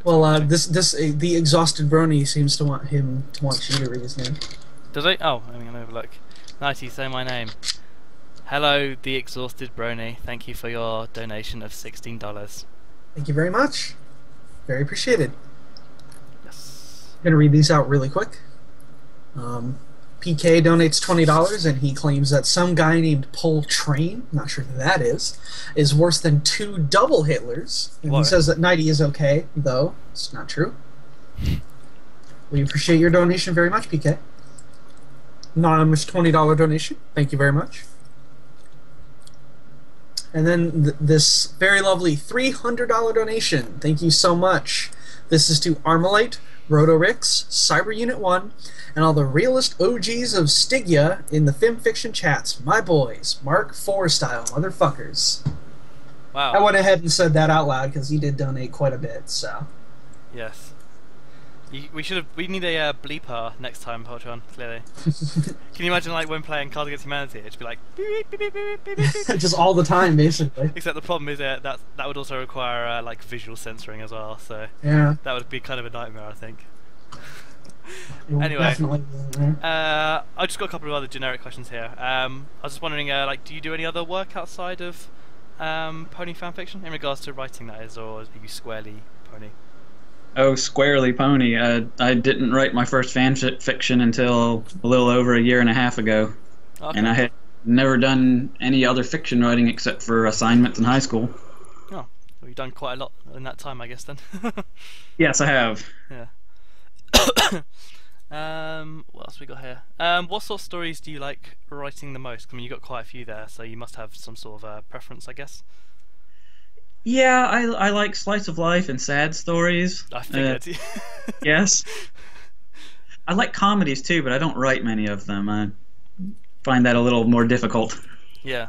Well, the exhausted brony seems to want you to read his name. Does he? Oh, I'm gonna overlook. Knighty, say my name. Hello, the exhausted brony. Thank you for your donation of $16. Thank you very much. Very appreciated. Yes. I'm gonna read these out really quick. PK donates $20, and he claims that some guy named Paul Train, not sure who that is worse than 2 double Hitlers. And he says that Knighty is okay, though it's not true. We appreciate your donation very much, PK. Anonymous $20 donation. Thank you very much. And then this very lovely $300 donation. Thank you so much. This is to Armalite, Rotorix, Cyber Unit 1, and all the realist OGs of Stygia in the Fimfiction chats. My boys, Mark IV style motherfuckers. Wow. I went ahead and said that out loud because he did donate quite a bit, so. Yes. We need a bleeper next time, Poltron, clearly. Can you imagine, like, when playing Cards Against Humanity, it'd be like beep, beep, beep, beep, beep, beep, beep. Just all the time, basically. Except the problem is that would also require like visual censoring as well, so yeah, that would be kind of a nightmare, I think. Anyway, I just got a couple of other generic questions here. I was just wondering, like, do you do any other work outside of Pony fanfiction in regards to writing, that is, or are you squarely Pony? Oh, squarely Pony. I didn't write my first fiction until a little over a year and a half ago, and I had never done any other fiction writing except for assignments in high school. Oh, well, you've done quite a lot in that time, I guess, then. Yes, I have. Yeah. What else we got here? What sort of stories do you like writing the most? I mean, you got quite a few there, so you must have some sort of preference, I guess. Yeah, I like slice of life and sad stories. I figured. Yes. I like comedies too, but I don't write many of them. I find that a little more difficult. Yeah.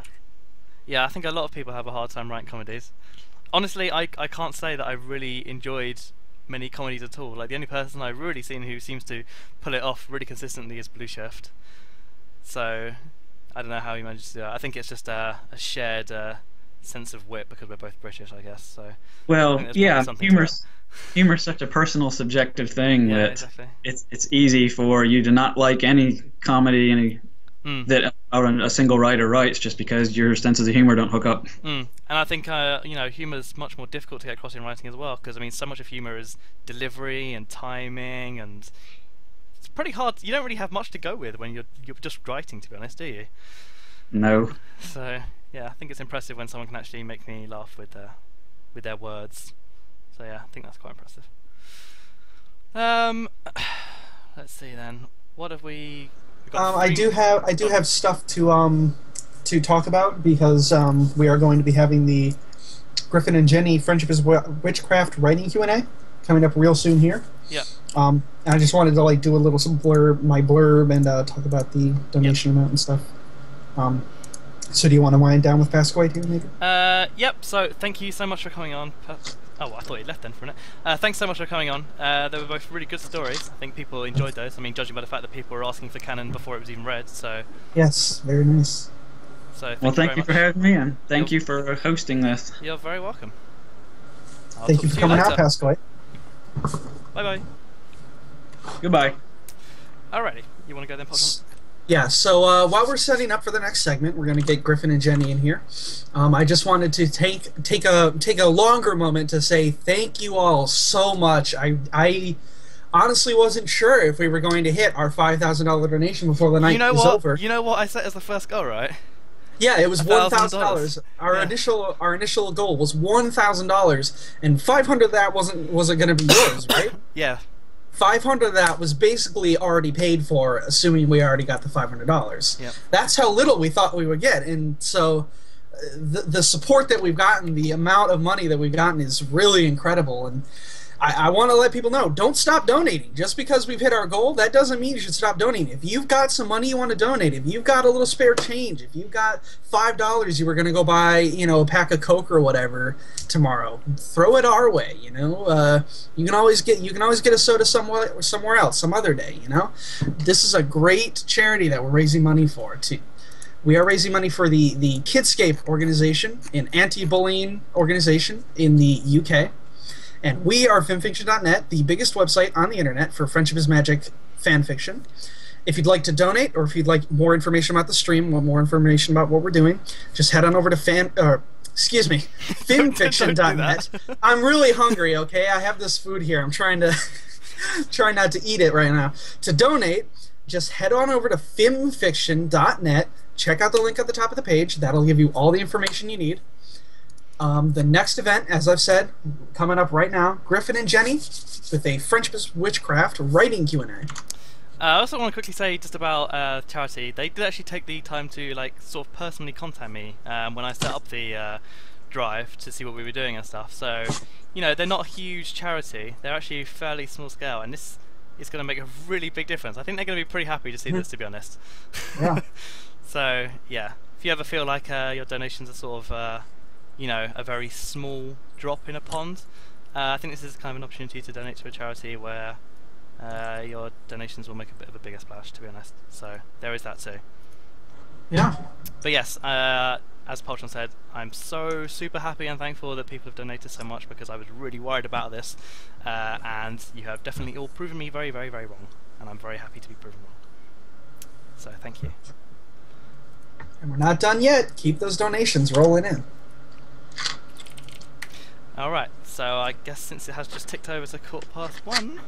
Yeah, I think a lot of people have a hard time writing comedies. Honestly, I can't say that I really enjoyed many comedies at all. Like, the only person I've really seen who seems to pull it off really consistently is Blueshift. So, I don't know how he manages to do that. I think it's just a shared sense of wit because we're both British, I guess. So. Well, yeah, humor's such a personal, subjective thing that exactly. it's easy for you to not like any comedy that a single writer writes just because your senses of humor don't hook up. And I think humor's much more difficult to get across in writing as well, because I mean, so much of humor is delivery and timing, and it's pretty hard. You don't really have much to go with when you're just writing, to be honest, do you? No. So yeah, I think it's impressive when someone can actually make me laugh with their words. So yeah, I think that's quite impressive. Let's see then. What have we? I do have stuff to talk about because we are going to be having the Griffin and Jenny Friendship is Witchcraft writing Q&A coming up real soon here. Yeah. And I just wanted to do a little my blurb and talk about the donation amount and stuff. So do you want to wind down with Pascoite here, maybe? Yep. So thank you so much for coming on. Oh, I thought you left then for a minute. Thanks so much for coming on. They were both really good stories. I think people enjoyed those. I mean, judging by the fact that people were asking for canon before it was even read. So. Yes, very nice. So thank you for having me, and thank you for hosting this. You're very welcome. Thank you for coming out, Pascoite. Bye bye. Goodbye. Alrighty, you want to go then, Pokemon? Yeah, so while we're setting up for the next segment, we're going to get Griffin and Jenny in here. I just wanted to take a longer moment to say thank you all so much. I honestly wasn't sure if we were going to hit our $5,000 donation before the night was over. You know what I set as the first goal, right? Yeah, it was $1,000. Our initial goal was $1,000, and $500 of that wasn't going to be yours, right? Yeah. $500 of that was basically already paid for, assuming we already got the $500. Yep. That's how little we thought we would get, and so the support that we've gotten, the amount of money that we've gotten is really incredible, and I want to let people know, don't stop donating. Just because we've hit our goal, that doesn't mean you should stop donating. If you've got some money you want to donate, if you've got a little spare change, if you've got $5 you were going to go buy, a pack of Coke or whatever tomorrow, throw it our way. You can always get a soda somewhere else, some other day. This is a great charity that we're raising money for. We are raising money for the Kidscape organization, an anti-bullying organization in the UK. And we are Fimfiction.net, the biggest website on the internet for Friendship is Magic fan fiction. If you'd like to donate, or if you'd like more information about the stream, want more information about what we're doing, just head on over to Fimfiction.net. I'm really hungry, okay? I have this food here. I'm trying not to eat it right now. To donate, just head on over to Fimfiction.net. Check out the link at the top of the page. That'll give you all the information you need. The next event, as I've said, coming up right now, Griffin and Jenny with a Friendship is Witchcraft writing Q&A. I also want to quickly say just about charity. They did actually take the time to sort of personally contact me when I set up the drive to see what we were doing and stuff. So, they're not a huge charity. They're actually fairly small scale, and this is going to make a really big difference. I think they're going to be pretty happy to see this, to be honest. Yeah. So, yeah, if you ever feel like your donations are sort of a very small drop in a pond, I think this is kind of an opportunity to donate to a charity where your donations will make a bit of a bigger splash, to be honest. So there is that too. Yeah. But yes, as Poltron said, I'm so super happy and thankful that people have donated so much, because I was really worried about this, and you have definitely all proven me very, very, very wrong, and I'm very happy to be proven wrong. So thank you. And we're not done yet. Keep those donations rolling in. Alright, so I guess since it has just ticked over to 1:15,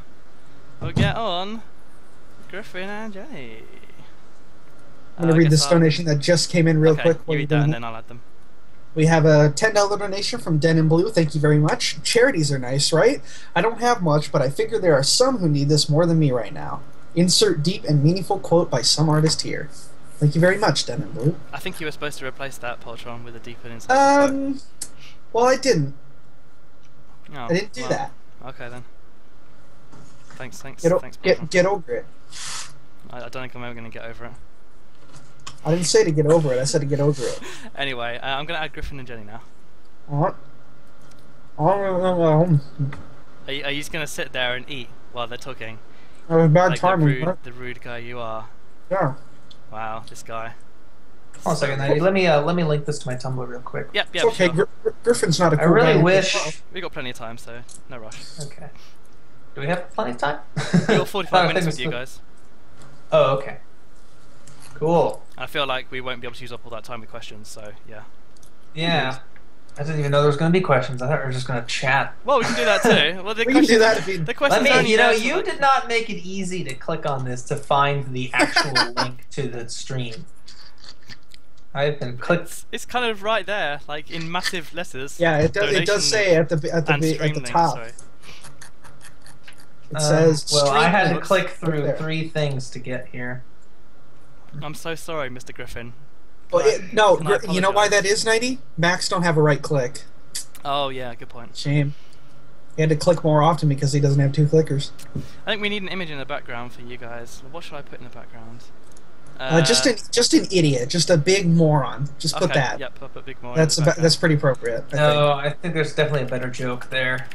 we'll get on Griffin and Jenny. I'm going to read this donation that just came in real quick. You read that and then I'll add them. We have a $10 donation from Den in Blue. Thank you very much. Charities are nice, right? I don't have much, but I figure there are some who need this more than me right now. Insert deep and meaningful quote by some artist here. Thank you very much, Den in Blue. I think you were supposed to replace that, Poltron, with a deep and insightful quote. Well, I didn't. Oh, I didn't do that. Okay then. Thanks. Get over it. I don't think I'm ever going to get over it. I didn't say to get over it. I said to get over it. Anyway, I'm going to add Griffin and Jenny now. Are you just going to sit there and eat while they're talking? Bad timing. The rude guy you are. Yeah. Wow, this guy. Hold on a second, Knighty. Let me link this to my Tumblr real quick. Yep. It's okay. Sure. Griffin's not a cool I really guy. wish. We got plenty of time, so no rush. Okay. Do we have plenty of time? We got 45 minutes with you guys. Oh, okay. Cool. I feel like we won't be able to use up all that time with questions, so yeah. Yeah. I didn't even know there was going to be questions. I thought we were just going to chat. Well, we can do that too. Well, we can do that if you... The questions you did not make it easy to click on this to find the actual link to the stream. I've been clicked. It's kind of right there, like in massive letters. Yeah, it does say at the top. Sorry. It says. Well, I had to click through 3 things to get here. I'm so sorry, Mr. Griffin. Well, you know why that is, Knighty? Macs don't have a right click. Oh yeah, good point. Shame. He had to click more often because he doesn't have 2 clickers. I think we need an image in the background for you guys. What should I put in the background? Just an idiot, just a big moron. Just put that. Yep, I'll put big moron. That's pretty appropriate. I think there's definitely a better joke there.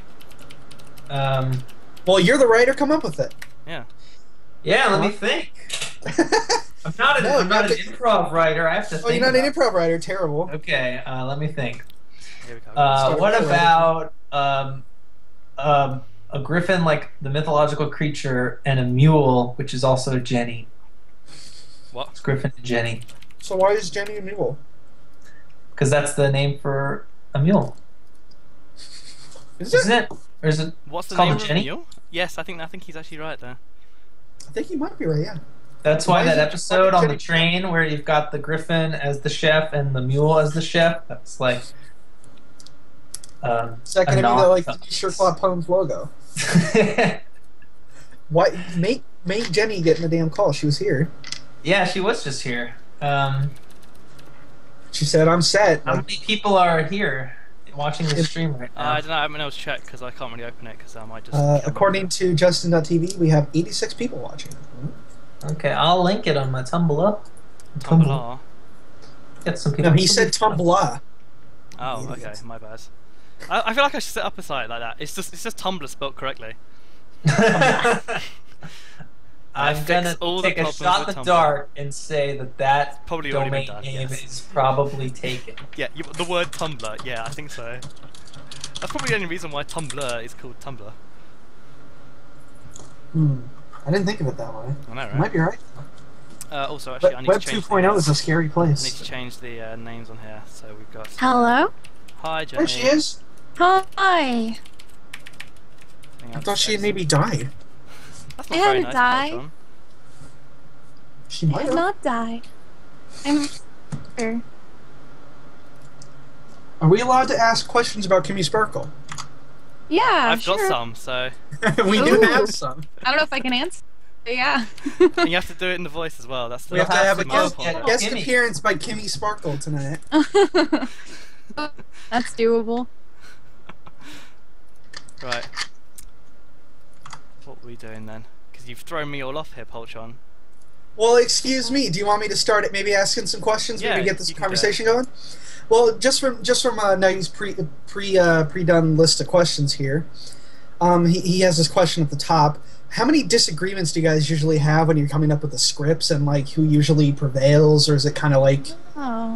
Well, you're the writer. Come up with it. Yeah. Yeah, let me think. I'm not an improv writer. I have to think. Oh, you're not an improv writer. Terrible. Okay, let me think. Here we go. What about a griffin, like the mythological creature, and a mule, which is also Jenny? What? It's Griffin and Jenny. So why is Jenny a mule? Because that's the name for a mule. Isn't it? Or is it? What's the called name a of Jenny? the mule? Yes, I think he's actually right there. I think you might be right. Yeah. That's why that episode on the train where you've got the griffin as the chef and the mule as the chef. That's like. Second, I mean, like the Sherlock Holmes logo. Why make Jenny get in the damn call? She was here. Yeah, she was just here. She said, "I'm set." How many people are here watching the stream right now? I don't know. I haven't been able to check because I can't really open it because I might just. According to Justin.tv, we have 86 people watching. Okay, I'll link it on my Tumblr. Get some people. No, he said Tumblr. Oh, okay, my bad. I feel like I should set up a site like that. It's just Tumblr spelled correctly. I'm gonna take a shot in the dark and say that probably domain name is probably taken. Yeah, the word Tumblr. Yeah, I think so. That's probably the only reason why Tumblr is called Tumblr. I didn't think of it that way. I know, right? You might be right. Also, actually, I need Web to change 2.0 is a scary place. I need to change the names on here. So we've got. Hello? Hi, Jenny. There she is. Hi. I thought she had maybe died. That's I not very hadn't nice, died. Patron. She I might have have. not died. I'm here. Are we allowed to ask questions about Kimmy Sparkle? Yeah, I've sure. got some, so. We do have some. I don't know if I can answer. Yeah. And you have to do it in the voice as well. That's the. We have to have a most guest, important guest Kimmy. appearance by Kimmy Sparkle tonight. That's doable. Right. What were we doing then? Because you've thrown me all off here, Poltron. Well, excuse me. Do you want me to start at maybe asking some questions? Yeah, maybe get this you can conversation going. Well, just from Knighty's pre-done list of questions here. He has this question at the top. How many disagreements do you guys usually have when you're coming up with the scripts, and like who usually prevails, or is it kind of like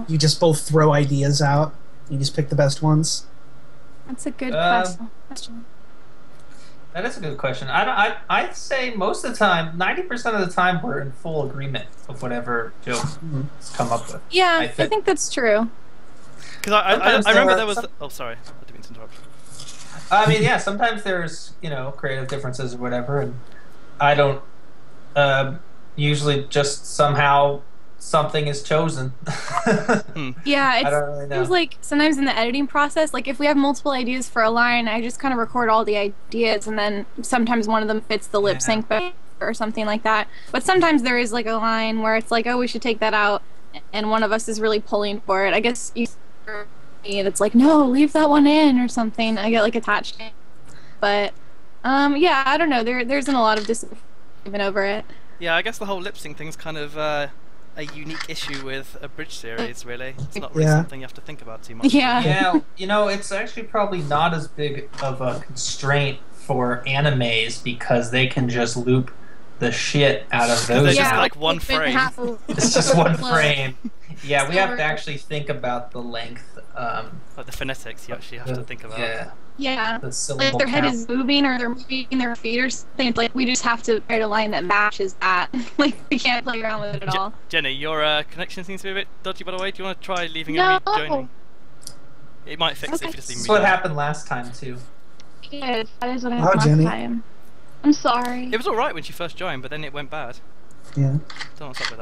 you just both throw ideas out? You just pick the best ones. That's a good question. That is a good question. I'd say most of the time, 90% of the time, we're in full agreement of whatever jokes come up with. Yeah, I think that's true. Because I remember there was. Oh, sorry. I didn't mean to interrupt. I mean, yeah, sometimes there's, creative differences or whatever, and I don't usually just somehow something is chosen. Yeah, I don't really know. Seems like sometimes in the editing process, like if we have multiple ideas for a line, I just kind of record all the ideas, and then sometimes one of them fits the lip sync or something like that. But sometimes there is like a line where it's like, oh, we should take that out, and one of us is really pulling for it. I guess it's like, no, leave that one in or something. I get like attached. But yeah, I don't know. There isn't a lot of disagreement over it. Yeah, I guess the whole lip sync thing's kind of a unique issue with a bridge series, really. It's not really something you have to think about too much. Yeah, it's actually probably not as big of a constraint for animes because they can just loop the shit out of those. It's just like one frame. It's just one frame. Yeah, we have to actually think about the length. Like the phonetics, you actually have to think about. Yeah, the like if their head is moving or they're moving their feet or something, it's like we just have to write a line that matches that. Like we can't play around with it at all. Jenny, your connection seems to be a bit dodgy, by the way. Do you want to try leaving and rejoining? It might fix it if you just leave me. That's what happened last time too. Yeah, that is what happened last time. I'm sorry. It was alright when she first joined, but then it went bad. Yeah. Don't know what's up with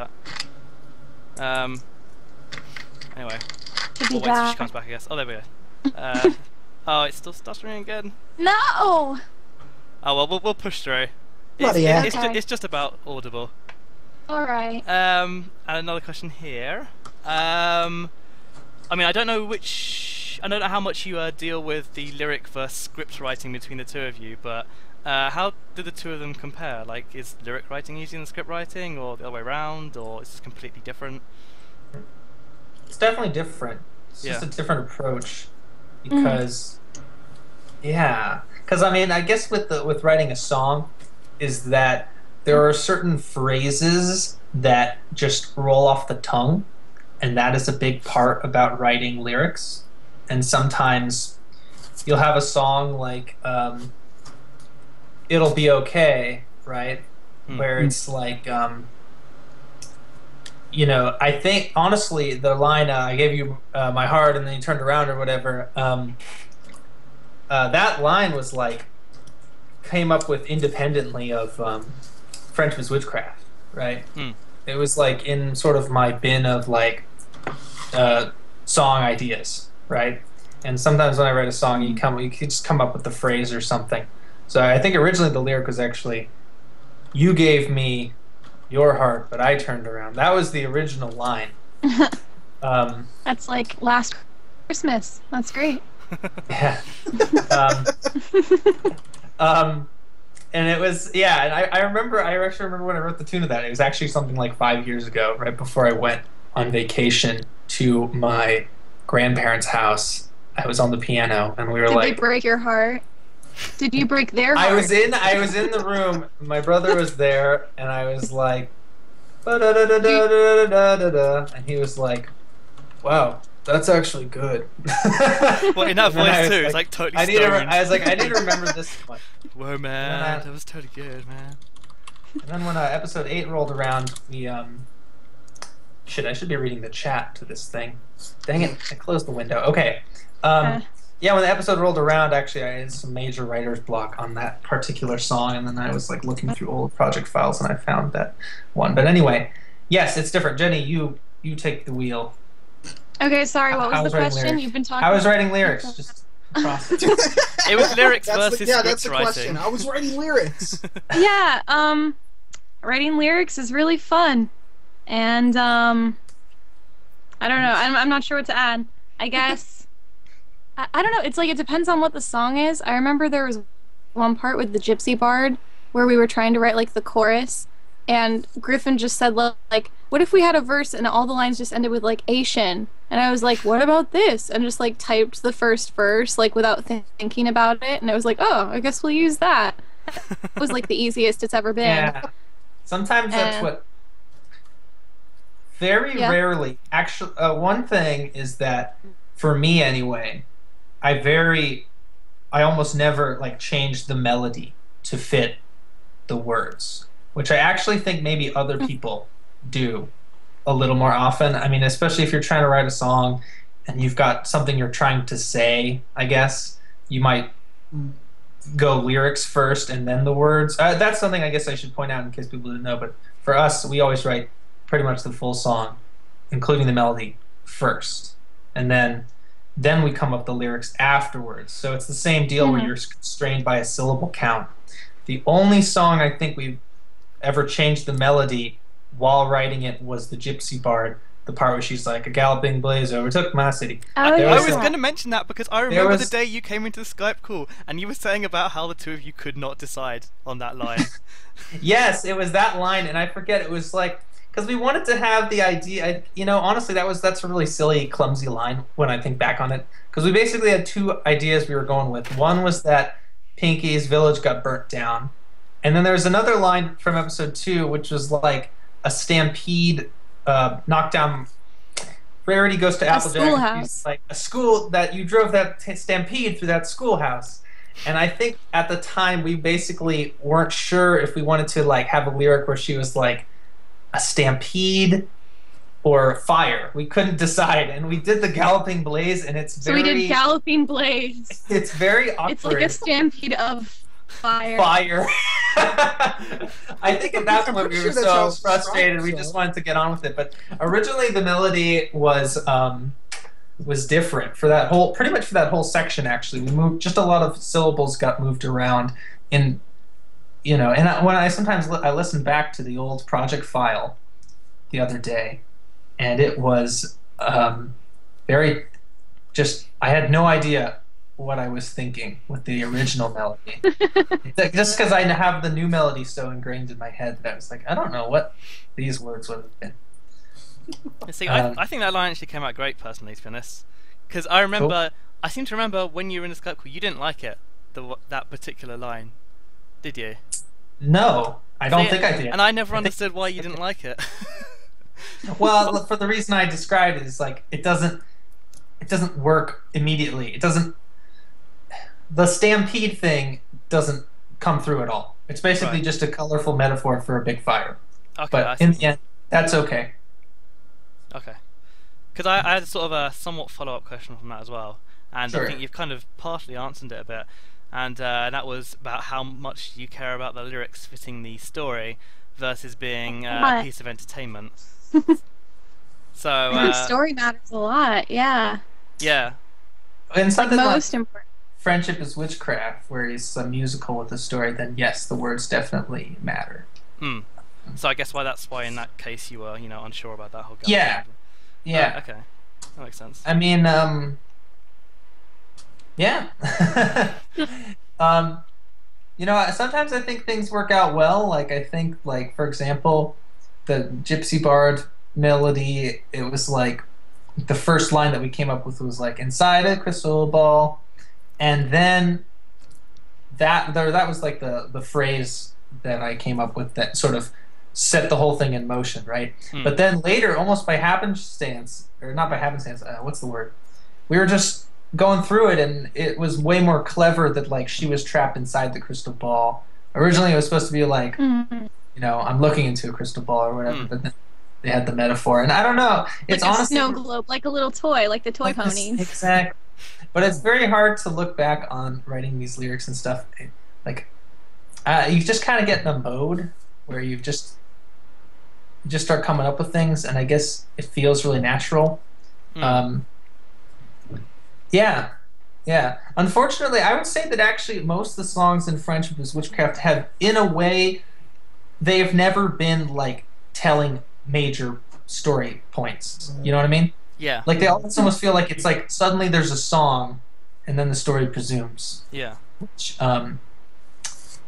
that. Anyway. We'll wait till she comes back, I guess. Oh, there we go. Oh, it's still stuttering again. No! Oh, well, we'll push through. It's just about audible. Alright. And another question here. I mean, I don't know which I don't know how much you deal with the lyric versus script writing between the two of you, but how do the two of them compare? Like, is lyric writing easier than script writing, or the other way around, or is it completely different? It's definitely different. It's just a different approach, because because I mean, I guess with writing a song is that there are certain phrases that just roll off the tongue, and that is a big part about writing lyrics. And sometimes you'll have a song like It'll Be Okay, right? Where it's like, you know, I think, honestly, the line, I gave you my heart and then you turned around or whatever, that line was like, came up with independently of Frenchman's Witchcraft, right? It was like in sort of my bin of like song ideas, right? And sometimes when I write a song, you can just come up with the phrase or something. So I think originally the lyric was actually, "You gave me your heart, but I turned around." That was the original line. That's like Last Christmas. That's great. Yeah. And it was, and I actually remember when I wrote the tune of that. It was actually something like 5 years ago, right before I went on vacation to my grandparents' house. I was on the piano, and we were like... Did they break your heart? Did you break their heart? I was in the room, my brother was there, and I was like... "Ba-da-da-da-da-da-da-da-da," and he was like, "Wow, that's actually good." Well, in that voice too, it's like totally stoned. I was like, I need to remember this one. Whoa, man, that was totally good, man. And then when episode 8 rolled around, we shit, I should be reading the chat to this thing. Dang it, I closed the window. Okay. Yeah, when the episode rolled around, actually, I had some major writer's block on that particular song, and then I was like looking through old project files, and I found that one. But anyway, yes, it's different. Jenny, you take the wheel. Okay, sorry. What was the question? You've been talking. I was writing lyrics. Just process. It was lyrics versus script writing. That's the question. I was writing lyrics. Yeah. Writing lyrics is really fun, and I don't know. I'm not sure what to add. I guess. I don't know. It's like it depends on what the song is. I remember there was one part with the Gypsy Bard where we were trying to write like the chorus, and Griffin just said like, "What if we had a verse and all the lines just ended with like Asian?" And I was like, "What about this?" And just like typed the first verse like without thinking about it, and it was like, "Oh, I guess we'll use that." It was like the easiest it's ever been. Yeah. Sometimes that's what. Very rarely, actually, one thing is that for me anyway. I almost never like change the melody to fit the words, which I actually think maybe other people do a little more often. I mean, especially if you're trying to write a song and you've got something you're trying to say, I guess, you might go lyrics first and then the words. That's something I guess I should point out in case people didn't know, but for us, we always write pretty much the full song, including the melody, first. And then we come up with the lyrics afterwards. So it's the same deal where you're constrained by a syllable count. The only song I think we've ever changed the melody while writing it was the Gypsy Bard, the part where she's like, "A galloping blaze overtook my city." I was going to mention that because I remember the day you came into the Skype call and you were saying about how the two of you could not decide on that line. Yes, it was that line, and I forget, it was like, because we wanted to have the idea, you know, honestly, that's a really silly, clumsy line when I think back on it. Because we basically had two ideas we were going with. One was that Pinky's village got burnt down. And then there was another line from episode 2, which was like a stampede, knockdown. Rarity goes to Applejack. Like a school that you drove that stampede through that schoolhouse. And I think at the time we basically weren't sure if we wanted to like have a lyric where she was like, a stampede or fire. We couldn't decide, and we did the galloping blaze, and it's very... So we did galloping blaze. It's very awkward. It's like a stampede of fire. Fire. I think at that point we were so frustrated we just wanted to get on with it. But originally the melody was different for that whole, pretty much for that whole section. Actually, we moved just a lot of syllables got moved around in. You know, and when I sometimes I listened back to the old project file the other day, and it was very I had no idea what I was thinking with the original melody. Just because I have the new melody so ingrained in my head that I was like, I don't know what these words would have been. See, I think that line actually came out great, personally, to be honest. Because I remember, I seem to remember when you were in the Skype call, you didn't like it, that particular line, did you? No, I don't think I did. And I never understood why you didn't like it. Well, for the reason I described it, is like it doesn't work immediately. It doesn't. The stampede thing doesn't come through at all. It's basically just a colorful metaphor for a big fire. Okay, but in the end, that's okay. Okay. Because I had sort of a somewhat follow-up question from that as well, and I think you've kind of partially answered it a bit, and that was about how much you care about the lyrics fitting the story versus being a piece of entertainment. So story matters a lot, yeah. Yeah. And something most like important. Friendship is Witchcraft, where it's a musical with a story, then yes, the words definitely matter. So I guess that's why in that case you were, unsure about that whole game. Yeah. Yeah. Okay. That makes sense. I mean, yeah. Sometimes I think things work out well. Like, I think, like, for example, the Gypsy Bard melody, it was like, the first line that we came up with was like, inside a crystal ball. And then that was like the phrase that I came up with that sort of set the whole thing in motion, right? But then later, almost by happenstance, or not by happenstance, what's the word? We were just going through it, and it was way more clever that like she was trapped inside the crystal ball. Originally, it was supposed to be like, I'm looking into a crystal ball or whatever, but then they had the metaphor, and I don't know. It's like honestly a snow globe, like a little toy, like the toy ponies. Exactly. But it's very hard to look back on writing these lyrics and stuff. Like, you just kind of get in a mode where you just start coming up with things, and I guess it feels really natural. Yeah. Unfortunately, I would say that actually most of the songs in Friendship is Witchcraft have, in a way, they've never been like telling major story points. You know what I mean? Yeah. Like, they almost feel like it's like suddenly there's a song, and then the story presumes. Yeah. Which, I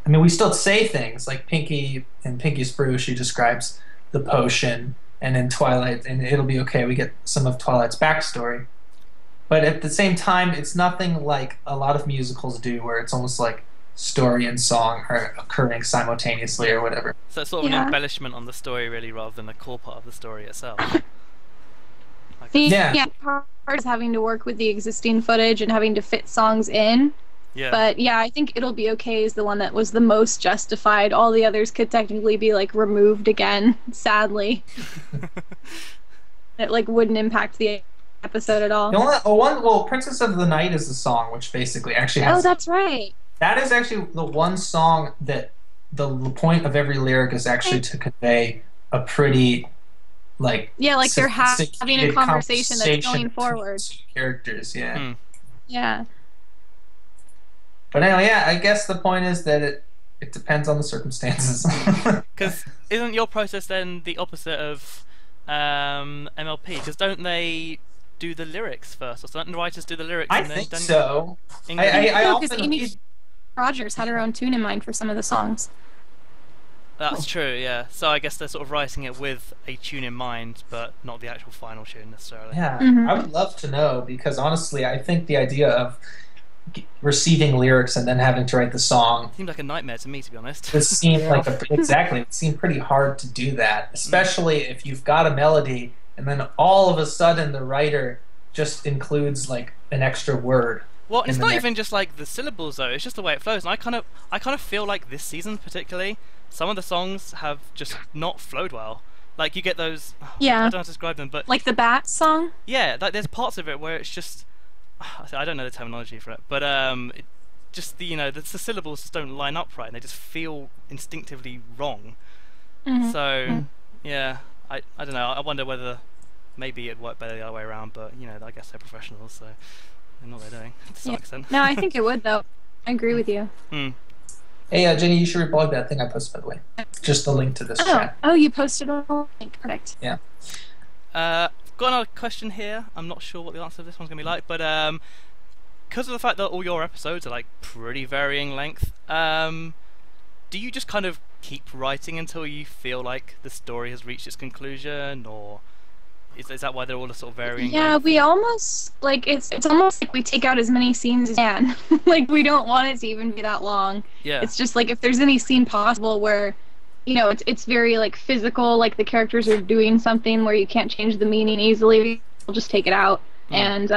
mean, we still say things like Pinky and Pinky's Brew. She describes the potion, and in Twilight, and It'll Be Okay, we get some of Twilight's backstory. But at the same time, it's nothing like a lot of musicals do, where it's almost like story and song are occurring simultaneously or whatever. So it's sort of an embellishment on the story, really, rather than a core part of the story itself. Yeah, part is having to work with the existing footage and having to fit songs in. Yeah. But yeah, I think It'll Be Okay is the one that was the most justified. All the others could technically be like removed again, sadly. It like wouldn't impact the episode at all. The only Princess of the Night is the song, which basically actually has... Oh, that's right. That is actually the one song that the point of every lyric is actually to convey a pretty, like... Yeah, like they're having a conversation that's going forward. Characters, yeah. Yeah. But anyway, yeah, I guess the point is that it depends on the circumstances. Because isn't your process then the opposite of MLP? Because don't they do the lyrics first, or don't the writers do the lyrics? I and then think so. I often Amy Rogers had her own tune in mind for some of the songs. That's true, yeah. So I guess they're sort of writing it with a tune in mind, but not the actual final tune necessarily. Yeah, I would love to know, because honestly, I think the idea of receiving lyrics and then having to write the song seemed like a nightmare to me, to be honest. It seemed like it seemed pretty hard to do that, especially if you've got a melody and then all of a sudden the writer just includes like an extra word. Well, and it's not even just like the syllables though; it's just the way it flows. And I kind of feel like this season, particularly, some of the songs have just not flowed well. Like you get those. Yeah. I don't know how to describe them, but like the Bat song. Yeah, like there's parts of it where it's just. I don't know the terminology for it, but just the syllables just don't line up right, and they just feel instinctively wrong. So yeah, I don't know. I wonder whether maybe it'd work better the other way around, but I guess they're professionals, so they know what they're doing to some extent. No, I think it would though. I agree with you. Hey, Jenny, you should reblog that thing I posted, by the way. Just the link to this chat. Oh, you posted a link. Perfect. Yeah. got another question here. I'm not sure what the answer to this one's going to be like, but because of the fact that all your episodes are like pretty varying length, do you just kind of keep writing until you feel like the story has reached its conclusion, or is that why they're all sort of varying? Yeah, we almost like it's almost like we take out as many scenes as we can. Like we don't want it to even be that long. Yeah. It's just like if there's any scene possible where, you know, it's very like physical, like the characters are doing something where you can't change the meaning easily, we'll just take it out. And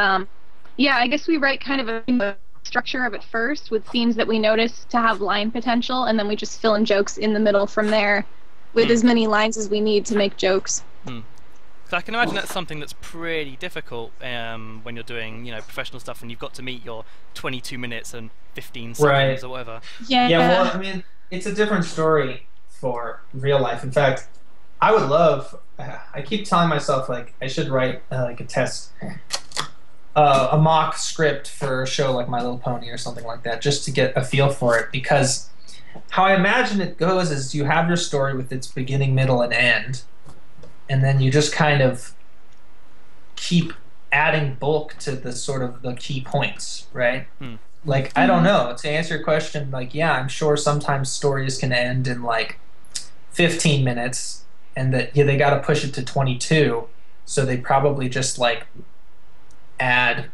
yeah, I guess we write kind of a structure of it first with scenes that we notice to have line potential, and then we just fill in jokes in the middle from there with as many lines as we need to make jokes. So I can imagine that's something that's pretty difficult when you're doing, you know, professional stuff and you've got to meet your 22 minutes and 15 seconds or whatever. Yeah. Well, I mean, it's a different story for real life. In fact, I would love. I keep telling myself like I should write like a test, a mock script for a show like My Little Pony or something like that, just to get a feel for it. Because how I imagine it goes is you have your story with its beginning, middle, and end. And then you just kind of keep adding bulk to the sort of the key points, right? Like, I don't know. To answer your question, like, yeah, I'm sure sometimes stories can end in, like, 15 minutes, and that, yeah, they got to push it to 22, so they probably just, like, add...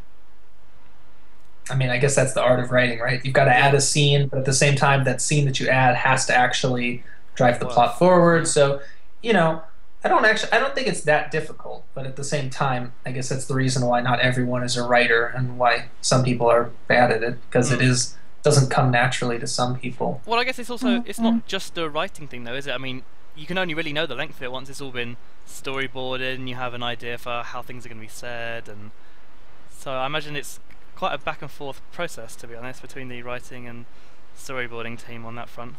I mean, I guess that's the art of writing, right? You've got to add a scene, but at the same time, that scene that you add has to actually drive the plot forward, so, you know... I don't think it's that difficult, but at the same time, I guess that's the reason why not everyone is a writer and why some people are bad at it, because it doesn't come naturally to some people. Well, I guess it's also it's not just a writing thing, though, is it? I mean, you can only really know the length of it once it's all been storyboarded and you have an idea for how things are going to be said, and so I imagine it's quite a back and forth process, to be honest, between the writing and storyboarding team on that front.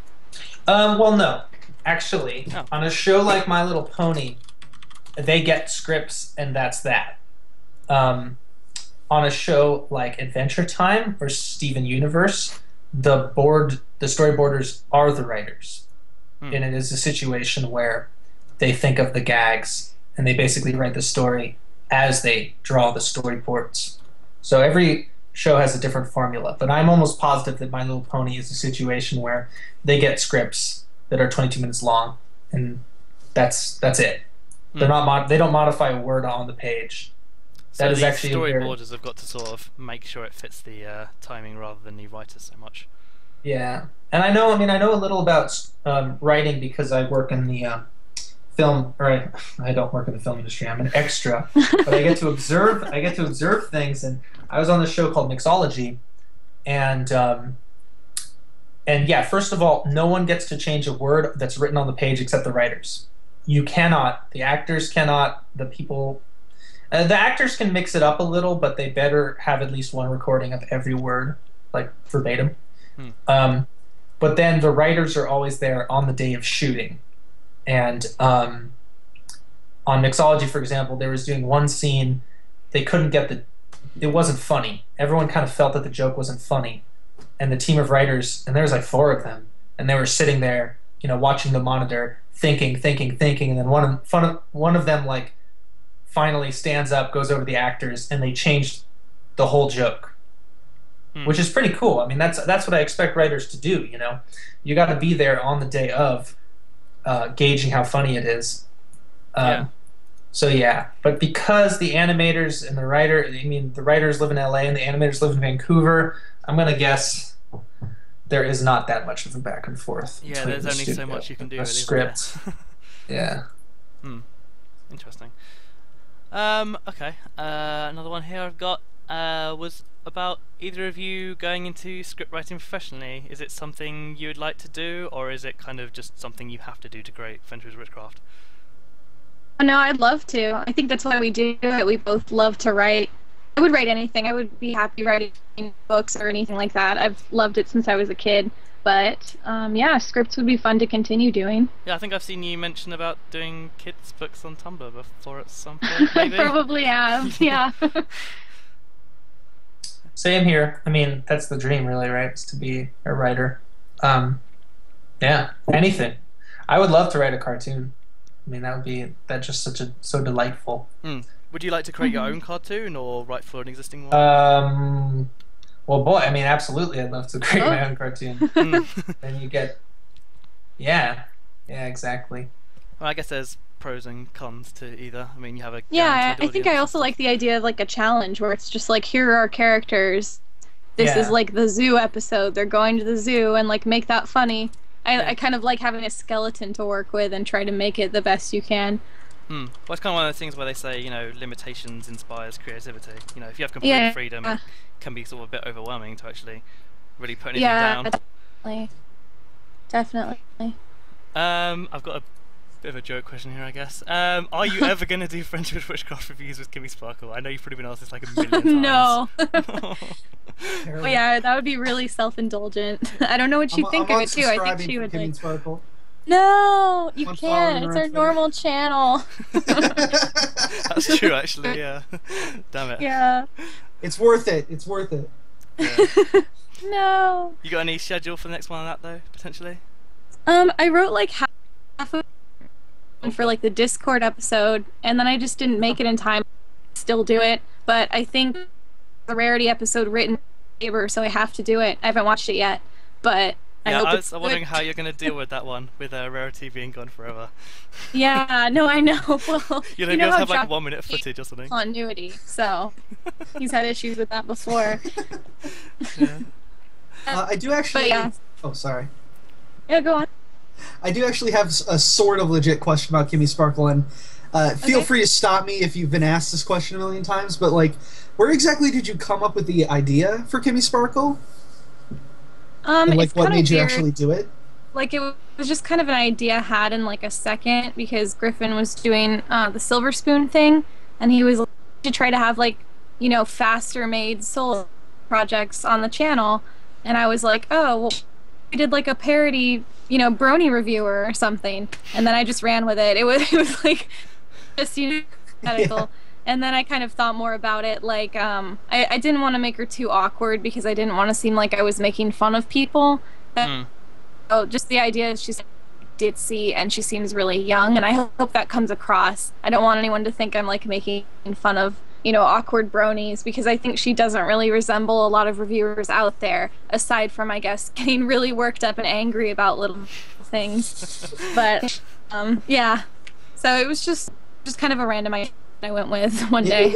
Well, no. Actually, on a show like My Little Pony, they get scripts and that's that. On a show like Adventure Time or Steven Universe, the storyboarders are the writers. And it is a situation where they think of the gags and they basically write the story as they draw the storyboards. So every show has a different formula, but I'm almost positive that My Little Pony is a situation where they get scripts that are 22 minutes long, and that's it. They're not they don't modify a word on the page. So that is actually storyboarders have got to sort of make sure it fits the timing rather than the writers so much. Yeah, and I know a little about writing because I work in the film, or I don't work in the film industry. I'm an extra, but I get to observe. I get to observe things, and I was on this show called Mixology, and yeah, first of all, no one gets to change a word that's written on the page except the writers. You cannot. The actors cannot. The people. The actors can mix it up a little, but they better have at least one recording of every word, like verbatim. But then the writers are always there on the day of shooting. And on Mixology, for example, they was doing one scene. They couldn't get it wasn't funny. Everyone kind of felt that the joke wasn't funny. And the team of writers, and there was like 4 of them, and they were sitting there, you know, watching the monitor, thinking, and then one of them like finally stands up, goes over to the actors, and they changed the whole joke, which is pretty cool. I mean, that's what I expect writers to do. You know, you got to be there on the day of, gauging how funny it is. So yeah, but because the animators and the writers live in LA and the animators live in Vancouver, I'm gonna guess there is not that much of a back and forth. Yeah, there's only so much you can do with script. Yeah. Interesting. Okay. Another one here I've got was about either of you going into script writing professionally. Is it something you would like to do, or is it kind of just something you have to do to create Fenrir's Witchcraft? No, I'd love to. I think that's why we do it. We both love to write. I would write anything. I would be happy writing books or anything like that. I've loved it since I was a kid. But, yeah, scripts would be fun to continue doing. Yeah, I think I've seen you mention about doing kids' books on Tumblr before at some point, maybe? I probably have, yeah. Same here. I mean, that's the dream, really, right? Is to be a writer. Yeah, anything. I would love to write a cartoon. I mean, that's just so delightful. Would you like to create your own cartoon or write for an existing one? Well, boy, I mean, absolutely, I'd love to create my own cartoon. Then you get, yeah, exactly. Well, I guess there's pros and cons to either. I mean, you have a yeah. I think I also like the idea of like a challenge where it's just like, here are our characters. This is like the zoo episode. They're going to the zoo and like make that funny. I kind of like having a skeleton to work with and try to make it the best you can. Well, it's kind of one of those things where they say, you know, limitations inspires creativity. You know, if you have complete freedom, it can be sort of a bit overwhelming to actually really put anything down. Definitely. I've got a bit of a joke question here, I guess. Are you ever going to do Friendship Witchcraft reviews with Kimmy Sparkle? I know you've probably been asked this like a million times. No. Well, yeah, that would be really self-indulgent. I don't know what she'd think of it too. I think she would Kimmy Sparkle. No, you can't. It's our normal channel. That's true, actually. Yeah. Damn it. Yeah. It's worth it. It's worth it. Yeah. No. You got any schedule for the next one on that though, potentially? I wrote like half of it for like the Discord episode, and then I just didn't make it in time. Still do it, but I think the Rarity episode written favor, so I have to do it. I haven't watched it yet, but yeah, I I was wondering how you're going to deal with that one, with Rarity being gone forever. Yeah, no, I know. Well, you know have like 1 minute footage or something. Continuity, so he's had issues with that before. Yeah. I do actually. Yeah. Oh, sorry. Yeah, go on. I do actually have a sort of legit question about Kimmy Sparkle, and feel free to stop me if you've been asked this question a million times. But like, where exactly did you come up with the idea for Kimmy Sparkle? And, like, what made you actually do it? Like, it was just kind of an idea I had in like a second, because Griffin was doing the Silver Spoon thing, and he was to try to have like, you know, faster made solo projects on the channel, and I was like, oh, well, we did like a parody, you know, brony reviewer or something, and then I just ran with it. It was like just, you know, medical. And then I kind of thought more about it, like, I didn't want to make her too awkward because I didn't want to seem like I was making fun of people. Oh, just the idea is she's ditzy and she seems really young, and I hope that comes across. I don't want anyone to think I'm, like, making fun of, you know, awkward bronies, because I think she doesn't really resemble a lot of reviewers out there, aside from, I guess, getting really worked up and angry about little things. But, yeah. So it was just kind of a random idea I went with one day.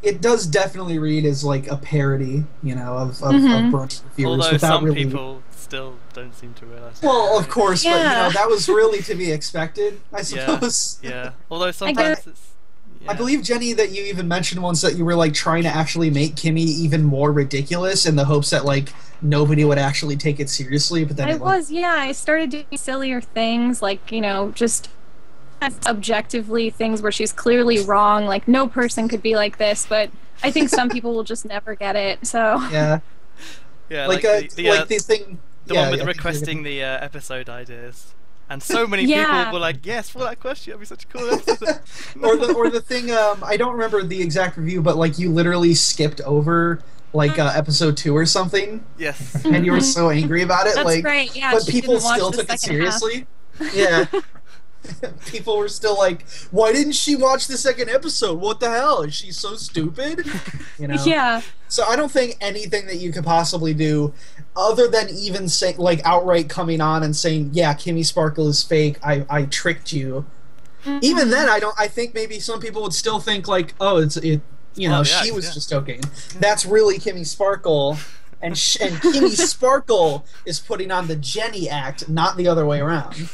It does definitely read as like a parody, you know, of brony reviewers. Although some people still don't seem to realize. Well, of course, but you know, that was really to be expected, I suppose. Yeah. Although sometimes it's. I believe, Jenny, that you even mentioned once that you were like trying to actually make Kimmy even more ridiculous in the hopes that like nobody would actually take it seriously. But then I started doing sillier things, like, you know, just objectively things where she's clearly wrong, like no person could be like this, but I think some people will just never get it. So yeah, like the thing, the one with requesting the episode ideas, and so many people were like, yes, for that question, that'd be such a cool episode. or the thing, I don't remember the exact review, but like you literally skipped over like episode 2 or something. Yes. And you were so angry about it. That's like, right. Yeah, but people still took it seriously. Yeah. People were still like, why didn't she watch the second episode? What the hell? Is she so stupid? You know? Yeah. So I don't think anything that you could possibly do, other than even say, like, outright coming on and saying, yeah, Kimmy Sparkle is fake, I tricked you. Even then, I think maybe some people would still think like, oh, she was just joking. That's really Kimmy Sparkle. And Kimmy Sparkle is putting on the Jenny act, not the other way around.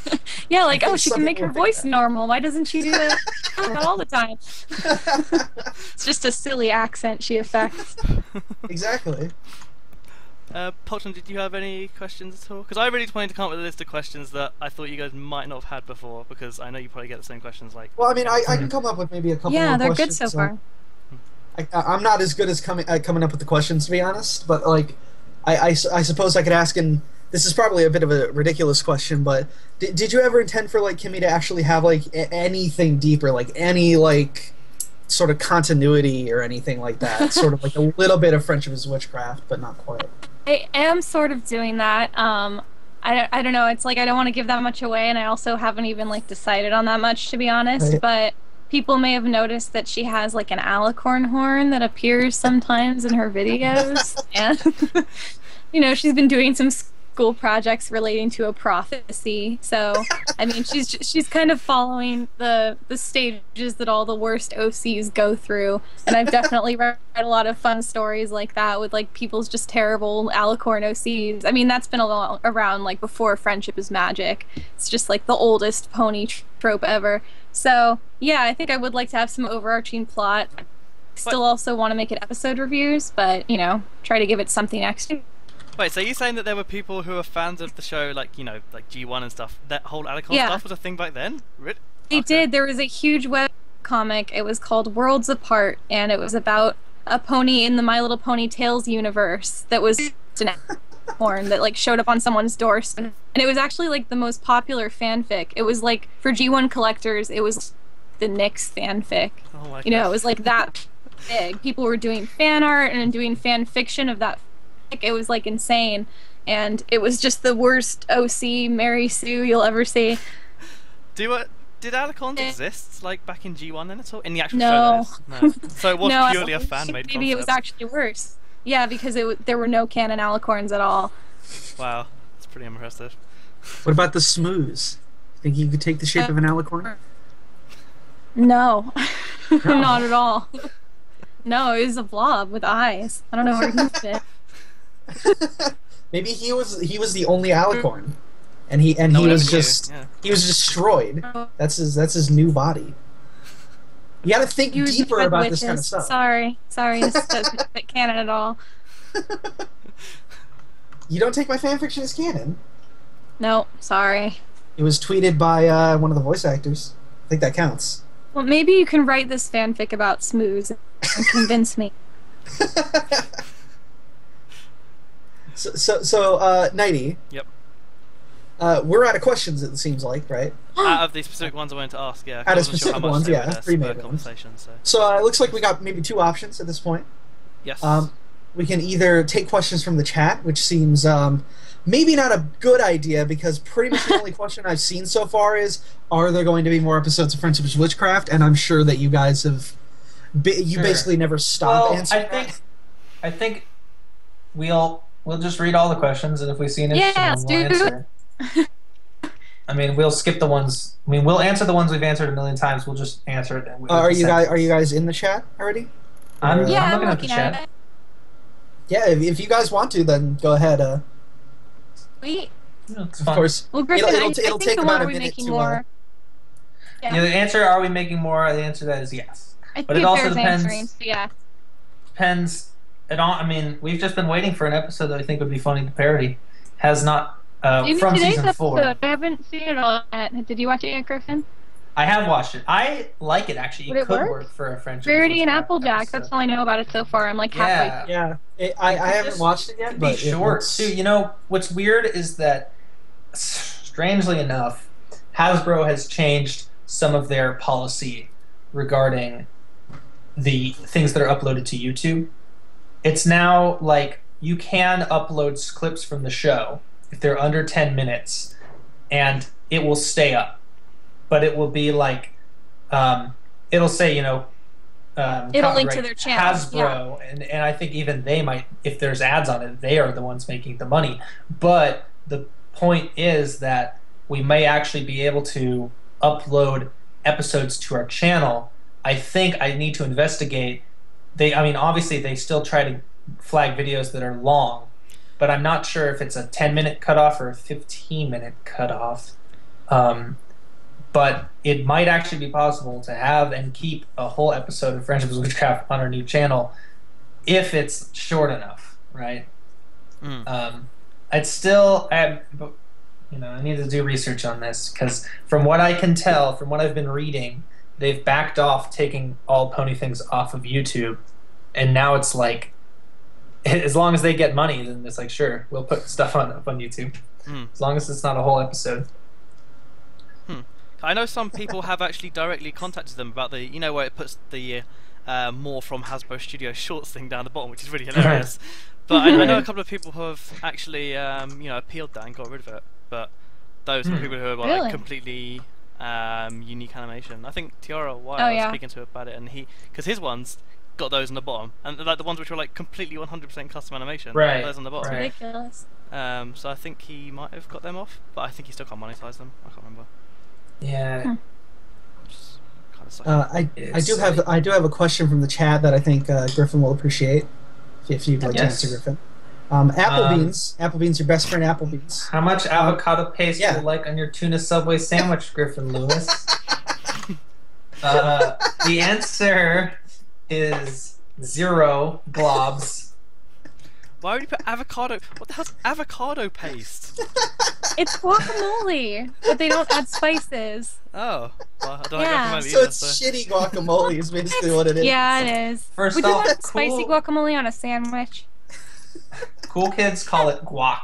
Yeah, like, oh, she can make her voice normal. Why doesn't she do that all the time? It's just a silly accent she affects. Exactly. Polton, did you have any questions at all? Because I really wanted to come up with a list of questions that I thought you guys might not have had before, because I know you probably get the same questions. Like, well, I mean, I can come up with maybe a couple more questions. Yeah, they're good so far. I'm not as good as coming up with the questions, to be honest, but like I suppose I could ask, and this is probably a bit of a ridiculous question, but did you ever intend for like Kimmy to actually have like anything deeper, like any like sort of continuity or anything like that, sort of like a little bit of Friendship is Witchcraft, but not quite? I am sort of doing that. I don't know, it's like I don't want to give that much away, and I also haven't even like decided on that much, to be honest, right. But people may have noticed that she has like an alicorn horn that appears sometimes in her videos, and you know, she's been doing some school projects relating to a prophecy. So, I mean, she's kind of following the stages that all the worst OCs go through. And I've definitely read a lot of fun stories like that with like people's just terrible alicorn OCs. I mean, that's been around like before Friendship is Magic. It's just like the oldest pony trope ever. So, yeah, I think I would like to have some overarching plot. Still also want to make it episode reviews, but, you know, try to give it something extra. Wait, so are you saying that there were people who were fans of the show, like, you know, like G1 and stuff? That whole Alicorn stuff was a thing back then? Really? They did. There was a huge web comic. It was called Worlds Apart, and it was about a pony in the My Little Pony Tales universe that was an alicorn that, like, showed up on someone's doorstep. And it was actually, like, the most popular fanfic. It was, like, for G1 collectors, it was the Nyx fanfic. Oh my you know, God. it was, like, that big. People were doing fan art and doing fan fiction of that. It was like insane, and it was just the worst OC Mary Sue you'll ever see. Did alicorns exist like back in G1 then at all? In the actual No. show? No. So it was No, purely a fan-made concept. Maybe it was actually worse. Yeah, because there were no canon alicorns at all. Wow, that's pretty impressive. What about the smooths? Think you could take the shape of an alicorn? No, not at all. No, it was a blob with eyes. I don't know where he fit. Maybe he was the only alicorn, and he was just he was destroyed. That's his new body. You got to think deeper about this kind of stuff. Sorry, this doesn't fit canon at all. You don't take my fanfiction as canon? No, sorry. It was tweeted by one of the voice actors. I think that counts. Well, maybe you can write this fanfic about Smooths and convince me. So, Knighty. Yep. We're out of questions, it seems like, right? Out of the specific ones I wanted to ask, yeah. Out of specific ones, yeah. 3 main ones. So it looks like we got maybe 2 options at this point. Yes. We can either take questions from the chat, which seems maybe not a good idea, because pretty much the only question I've seen so far is, are there going to be more episodes of Friendship is Witchcraft? And I'm sure that you guys have... You basically never stop answering I think we'll just read all the questions, and if we see an interesting one, we'll answer. I mean, we'll skip the ones. I mean, we'll answer the ones we've answered a million times. We'll just answer it. And are you guys in the chat already? I'm looking at the chat. Yeah, if you guys want to, then go ahead. Sweet. Of course. Well, Griffin, it'll take about a minute to. More. Yeah, the answer, are we making more? The answer to that is yes. But it also depends. Yeah. Depends. I mean, we've just been waiting for an episode that I think would be funny to parody. Has not from season 4. I haven't seen it all yet. Did you watch it yet, Griffin? I have watched it. I like it actually. Would it could work? Work for a Friendship. Rarity and Applejack. That's all I know about it so far. I'm like halfway. Yeah. I haven't watched it yet. But be short too. You know what's weird is that, strangely enough, Hasbro has changed some of their policy regarding the things that are uploaded to YouTube. It's now like you can upload clips from the show if they're under 10 minutes, and it will stay up. But it will be like, it'll say, you know, it'll link to their channel. Hasbro, and I think even they might, if there's ads on it, they are the ones making the money. But the point is that we may actually be able to upload episodes to our channel. I think I need to investigate. I mean, obviously they still try to flag videos that are long, but I'm not sure if it's a 10-minute cutoff or a 15-minute cutoff. But it might actually be possible to have and keep a whole episode of Friendship is Witchcraft on our new channel if it's short enough, right? It's still, I need to do research on this, because from what I can tell, from what I've been reading, they've backed off taking all pony things off of YouTube, and now it's like, as long as they get money, then it's like, sure, we'll put stuff up on YouTube, as long as it's not a whole episode. I know some people have actually directly contacted them about the, you know, where it puts the more from Hasbro Studio Shorts thing down the bottom, which is really hilarious. But I know a couple of people who have actually, appealed that and got rid of it. But those were people who are like completely unique animation. I think Tiara Wild Oh, was yeah. speaking to about it, and because his ones got those on the bottom, and like the ones which were like completely 100% custom animation, Right, those on the bottom. right. Ridiculous. So I think he might have got them off, but I think he still can't monetize them. I can't remember. Yeah. I do have a question from the chat that I think Griffin will appreciate if you'd like to Yes. answer, Griffin. Applebeans, your best friend Applebeans. How much avocado paste do you like on your tuna Subway sandwich, Griffin Lewis? The answer is 0 globs. Why would you put avocado? What the hell's avocado paste? It's guacamole, but they don't add spices. Oh, well, I don't Yeah. like guacamole So either, it's shitty guacamole is basically what it is. Yeah, it is. First Would you off, want spicy cool- guacamole on a sandwich? Cool kids call it guac,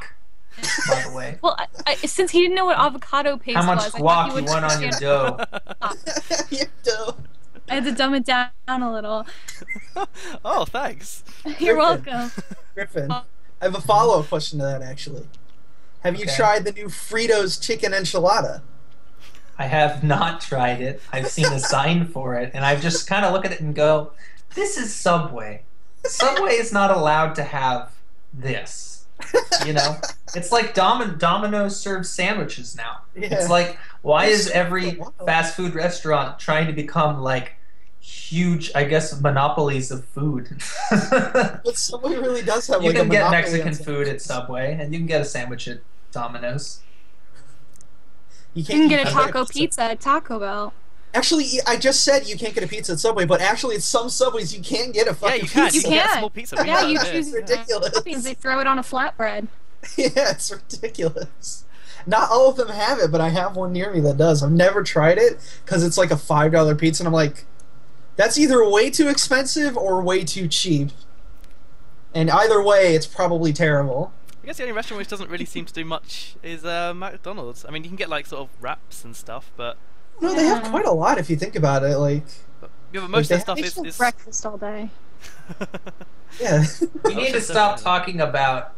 by the way. Well, since he didn't know what avocado paste How much was, I thought he guac would you want on your dough? Your dough. I had to dumb it down a little. Oh, thanks. You're Griffin. welcome. Griffin, I have a follow-up question to that, actually. Have you Okay. tried the new Fritos chicken enchilada? I have not tried it. I've seen a sign for it, and I've just kind of look at it and go, this is Subway. Subway is not allowed to have this. You know? It's like Domino's serves sandwiches now. Yeah. It's like, why is every Wow. fast food restaurant trying to become like huge, I guess, monopolies of food? But Subway really does have You like can a get monopoly Mexican on food at Subway, and you can get a sandwich at Domino's. You can get a eat taco pizza at Taco Bell. Actually, I just said you can't get a pizza at Subway, but actually, at some Subways you can get a fucking you can. pizza. You can get a small pizza. We Yeah, have you it. choose It's ridiculous. toppings. They throw it on a flatbread. Yeah, it's ridiculous. Not all of them have it, but I have one near me that does. I've never tried it because it's like a $5 pizza, and I'm like, that's either way too expensive or way too cheap. And either way, it's probably terrible. I guess the only restaurant which doesn't really seem to do much is McDonald's. I mean, you can get like sort of wraps and stuff, but No, they have quite a lot if you think about it. Like, yeah, but most they of the They stuff should is breakfast all day. yeah. We need to stop talking about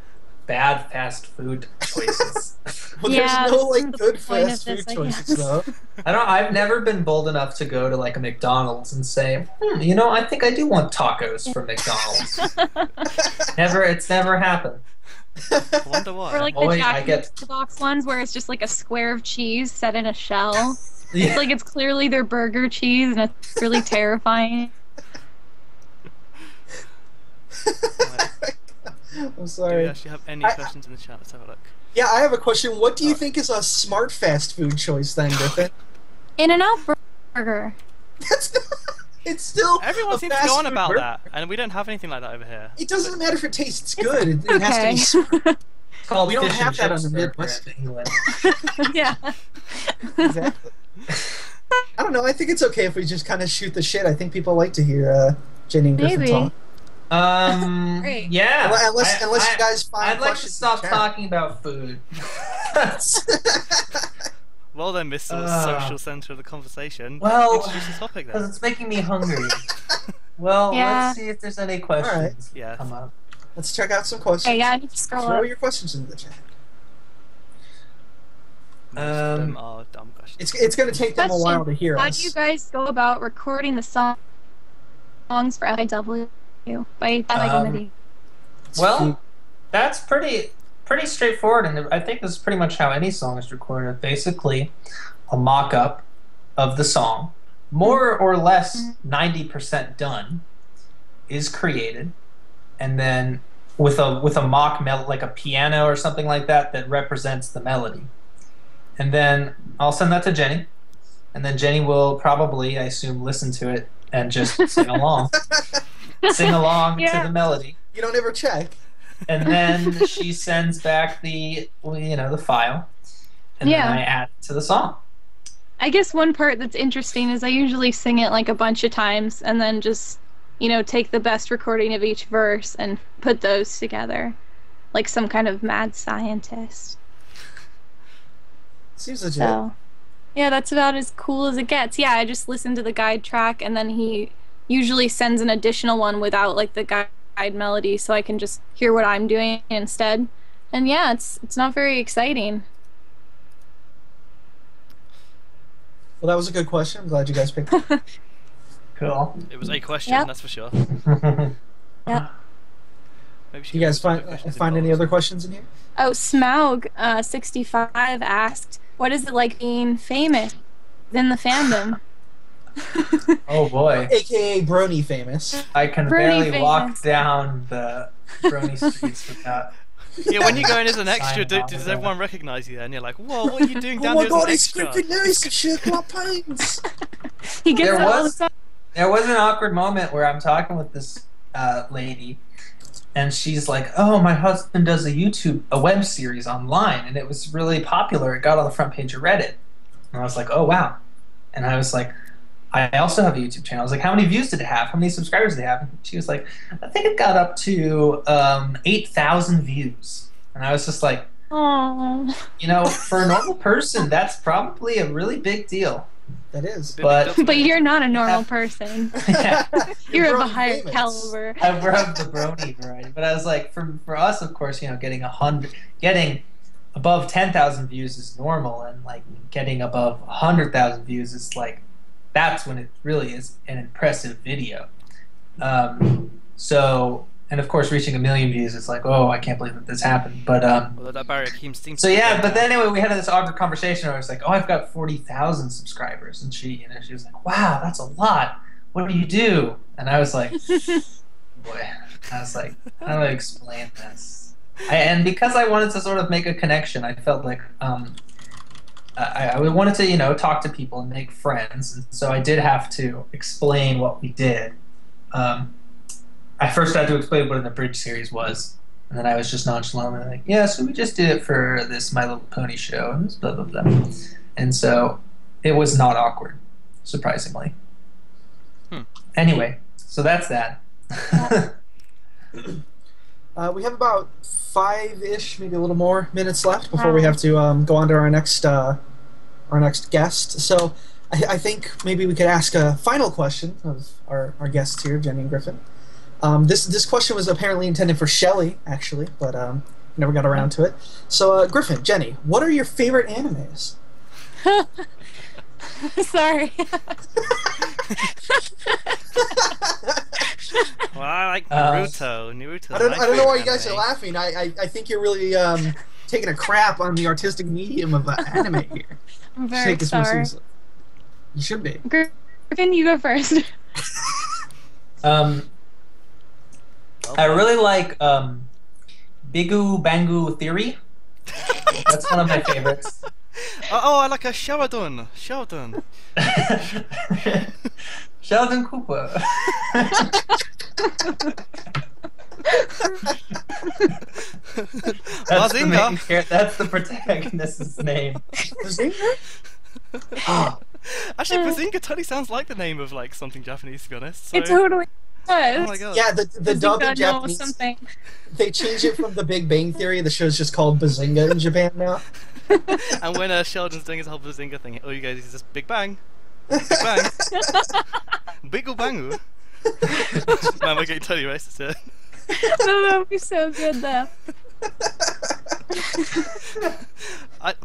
bad fast food choices. Well, Yeah, there's no that's like the good point fast of this, food I choices guess. though. I've never been bold enough to go to like a McDonald's and say, you know, I think I do want tacos from McDonald's. It's never happened. I wonder why. Or like the Boy, Jack in the Box ones where it's just like a square of cheese set in a shell. Yeah. It's like it's clearly their burger cheese and it's really terrifying. I'm Do we sorry. actually have any questions in the chat? Let's have a look. Yeah, I have a question. What do you think is a smart fast food choice then, Griffin? In-N-Out Burger. That's not, it's still Everyone a seems to fast go on food about burger. that, and we don't have anything like that over here. It doesn't matter if it tastes good. It has to okay. be smart. It's called We don't fish have and that on chips the burger Midwest. in England. Yeah. Exactly. I don't know. I think it's okay if we just kind of shoot the shit. I think people like to hear Jenny and Griffin Maybe. talk. Great. Yeah. Unless you guys find I'd like to questions stop in the chat. talking about food. Well then, Mr. Social Centre of the conversation. Well, introduce the topic because then. it's making me hungry. Well, Yeah. let's see if there's any questions Yeah. come up. Let's check out some questions. Okay, yeah, I need to scroll Throw up. your questions into the chat. Most of them are dumb questions. It's going to take them a Question, while to hear How us. do you guys go about recording the songs for FIW by Unity? Well, that's pretty straightforward, and I think this is pretty much how any song is recorded. Basically, a mock-up of the song, more or less 90% done, is created, and then with a mock like a piano or something like that that represents the melody. And then I'll send that to Jenny, and then Jenny will probably, I assume, listen to it and just sing along. Sing along to the melody. You don't ever check. And then she sends back the file, and then I add it to the song. I guess one part that's interesting is I usually sing it like a bunch of times and then just, take the best recording of each verse and put those together, like some kind of mad scientist. Seems legit. So, yeah, that's about as cool as it gets. Yeah, I just listen to the guide track, and then he usually sends an additional one without like the guide melody, so I can just hear what I'm doing instead. And yeah, it's not very exciting. Well, that was a good question. I'm glad you guys picked it. Cool. It was a question, Yep. that's for sure. Yeah. Maybe You guys find any other questions in here? Oh, Smaug 65 asked, "What is it like being famous in the fandom?" Oh boy. AKA Brony famous. I can Brony barely famous. walk down the Brony streets without. Yeah, when you go in as an extra, Signing off does of everyone recognise you then? You're like, whoa, what are you doing down Oh here my as god, an it's extra? Griffin Lewis and Sherlock Holmes! He gets There that all the was- time. There was an awkward moment where I'm talking with this lady, and she's like, "Oh, my husband does a web series online, and it was really popular. It got on the front page of Reddit." And I was like, "Oh wow!" And I was like, "I also have a YouTube channel." I was like, "How many views did it have? How many subscribers did it have?" And she was like, "I think it got up to 8,000 views." And I was just like, Aww. you know, for a normal person, that's probably a really big deal. That is. But But you're not a normal person. yeah. You're of a Brony higher famous. caliber. We're of the Brony variety. But I was like, for us, of course, you know, getting above 10,000 views is normal, and like getting above 100,000 views is like, that's when it really is an impressive video. And of course, reaching 1 million views, it's like, oh, I can't believe that this happened. But Although that barrier seems so yeah, but then anyway, we had this awkward conversation where I was like, "Oh, I've got 40,000 subscribers," and she was like, "Wow, that's a lot. What do you do?" And I was like, "Boy," I was like, "How do I explain this?" And because I wanted to sort of make a connection, I felt like I wanted to, you know, talk to people and make friends, and so I did have to explain what we did. I first had to explain what an abridged series was, and then I was just nonchalantly like, "Yeah, so we just did it for this My Little Pony show, and this blah blah blah," and so it was not awkward, surprisingly. Anyway, so that's that. We have about 5-ish, maybe a little more minutes left before we have to go on to our next guest. So I think maybe we could ask a final question of our guests here, Jenny and Griffin. This question was apparently intended for Shelley, actually, but never got around to it. So, Griffin, Jenny, what are your favorite animes? Sorry. Well, I like Naruto. I don't know why you guys are laughing. I think you're really taking a crap on the artistic medium of anime here. I'm Just very take this more sorry. seriously. You should be. Griffin, you go first. I really like Bigu Bangu Theory. That's one of my favorites. Oh, I like a Sheldon. Sheldon Cooper. That's the protagonist's name. Actually, Bazinga totally sounds like the name of like something Japanese, to be honest. So... It totally does. Oh my god. Yeah, the dub in Bazinga knows Japanese. something. They changed it from The Big Bang Theory. The show's just called Bazinga in Japan now. And when Sheldon's doing his whole Bazinga thing, all you guys is just Big Bang. Big Bang. Biggle Bangu. Man, we're getting totally racist here. That would be so good, though.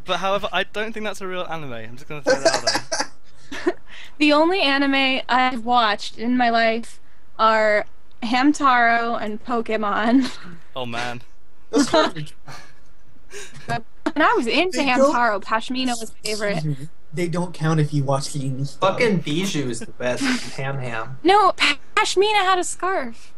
But however, I don't think that's a real anime. I'm just going to throw that out there. The only anime I've watched in my life are Hamtaro and Pokemon. Oh man. And I was into They Hamtaro. Pashmina was my favorite. They don't count if you watch the English. Fucking Bijou is the best. Ham. No, Pashmina had a scarf.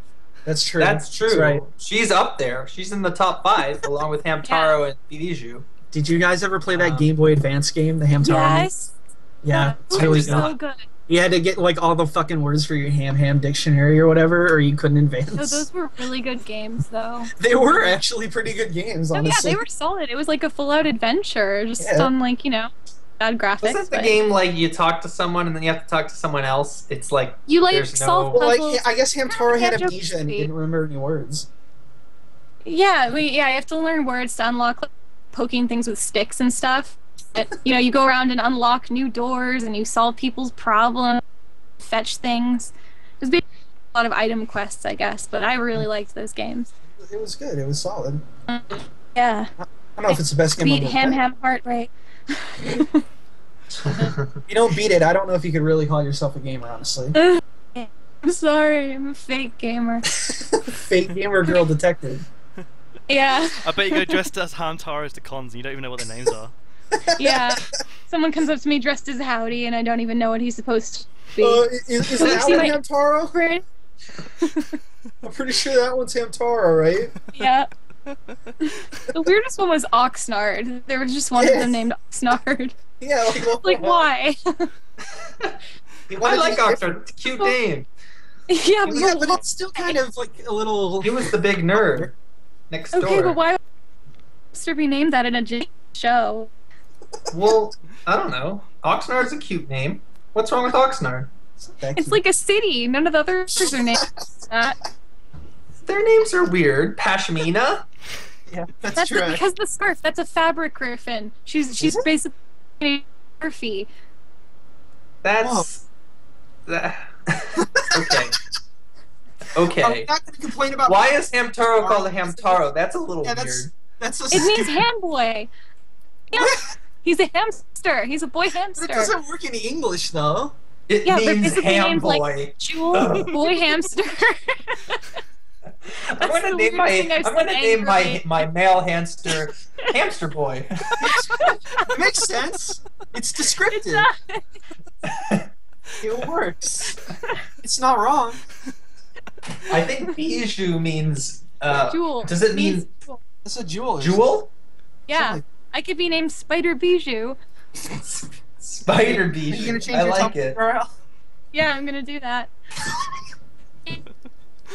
That's true. That's true. That's right. She's up there. She's in the top 5, along with Hamtaro and Bijou. Did you guys ever play that Game Boy Advance game, the Hamtaro? Yes. Yeah, it's It really was so good. good. You had to get like all the fucking words for your ham dictionary or whatever, or you couldn't advance. No, those were really good games, though. They were actually pretty good games, Oh, yeah, honestly. they were solid. It was like a full-out adventure, just Yeah. on, like, you know, bad graphics. Wasn't the but game like you talk to someone and then you have to talk to someone else? It's like You, like, there's solve no. Well, puzzles. I guess Hamtaro had Yeah, amnesia and he didn't remember any words. Yeah, you have to learn words to unlock like, poking things with sticks and stuff. But, you know, you go around and unlock new doors and you solve people's problems, fetch things. There's been a lot of item quests, I guess, but I really liked those games. It was good. It was solid. Yeah. I don't know if it's the best game Beat I've ever Ham played. Ham Heart Rate. You don't beat it. I don't know if you could really call yourself a gamer, honestly. I'm sorry, I'm a fake gamer. Fake gamer girl detective. Yeah. I bet you go dressed as Hamtaras to cons and you don't even know what their names are. Yeah. Someone comes up to me dressed as Howdy, and I don't even know what he's supposed to be. Is it Howdy Hamtaro? I'm pretty sure that one's Hamtaro, right? Yeah. The weirdest one was Oxnard. There was just one of them named Oxnard. Yeah, like why? I like Oxnard. It's a cute name. Yeah, but it's still kind of like a little. He was the big nerd next door. Okay, but why would Oxnard be named that in a show? Well, I don't know. Oxnard's a cute name. What's wrong with Oxnard? It's like a city. None of the others are named that. Their names are weird. Pashmina? Yeah, that's true. Because the scarf. That's a fabric griffin. She's basically a scarfy. That's that. Okay. Okay. I'm not going to complain about. Why is Hamtaro called a Hamtaro? That's a little weird. It means hand boy. He's a hamster. He's a boy hamster. It doesn't work in English though. It means ham boy. Like, Jewel, boy hamster. I'm gonna name my male hamster Hamster Boy. It makes sense. It's descriptive. It works. It's not wrong. I think bijou means jewel. Does it mean it's a jewel? Jewel? Yeah. I could be named Spider Bijou. Spider Bijou. Are you gonna change I your like top it. URL? Yeah, I'm gonna do that.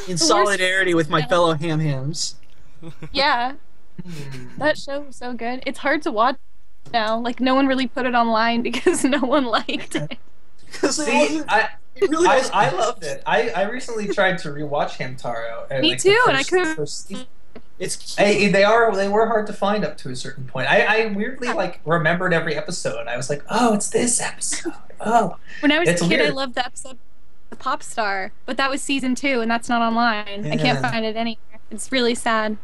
In solidarity with my fellow hams. Yeah. That show was so good. It's hard to watch now. Like, no one really put it online because no one liked it. See, I loved it. I recently tried to rewatch Hamtaro. Me too, and I couldn't. They were hard to find up to a certain point. I weirdly like remembered every episode. I was like, oh, it's this episode. Oh. When I was a kid, weird. I loved the episode The Pop Star, but that was season 2, and that's not online. I can't find it anywhere. It's really sad.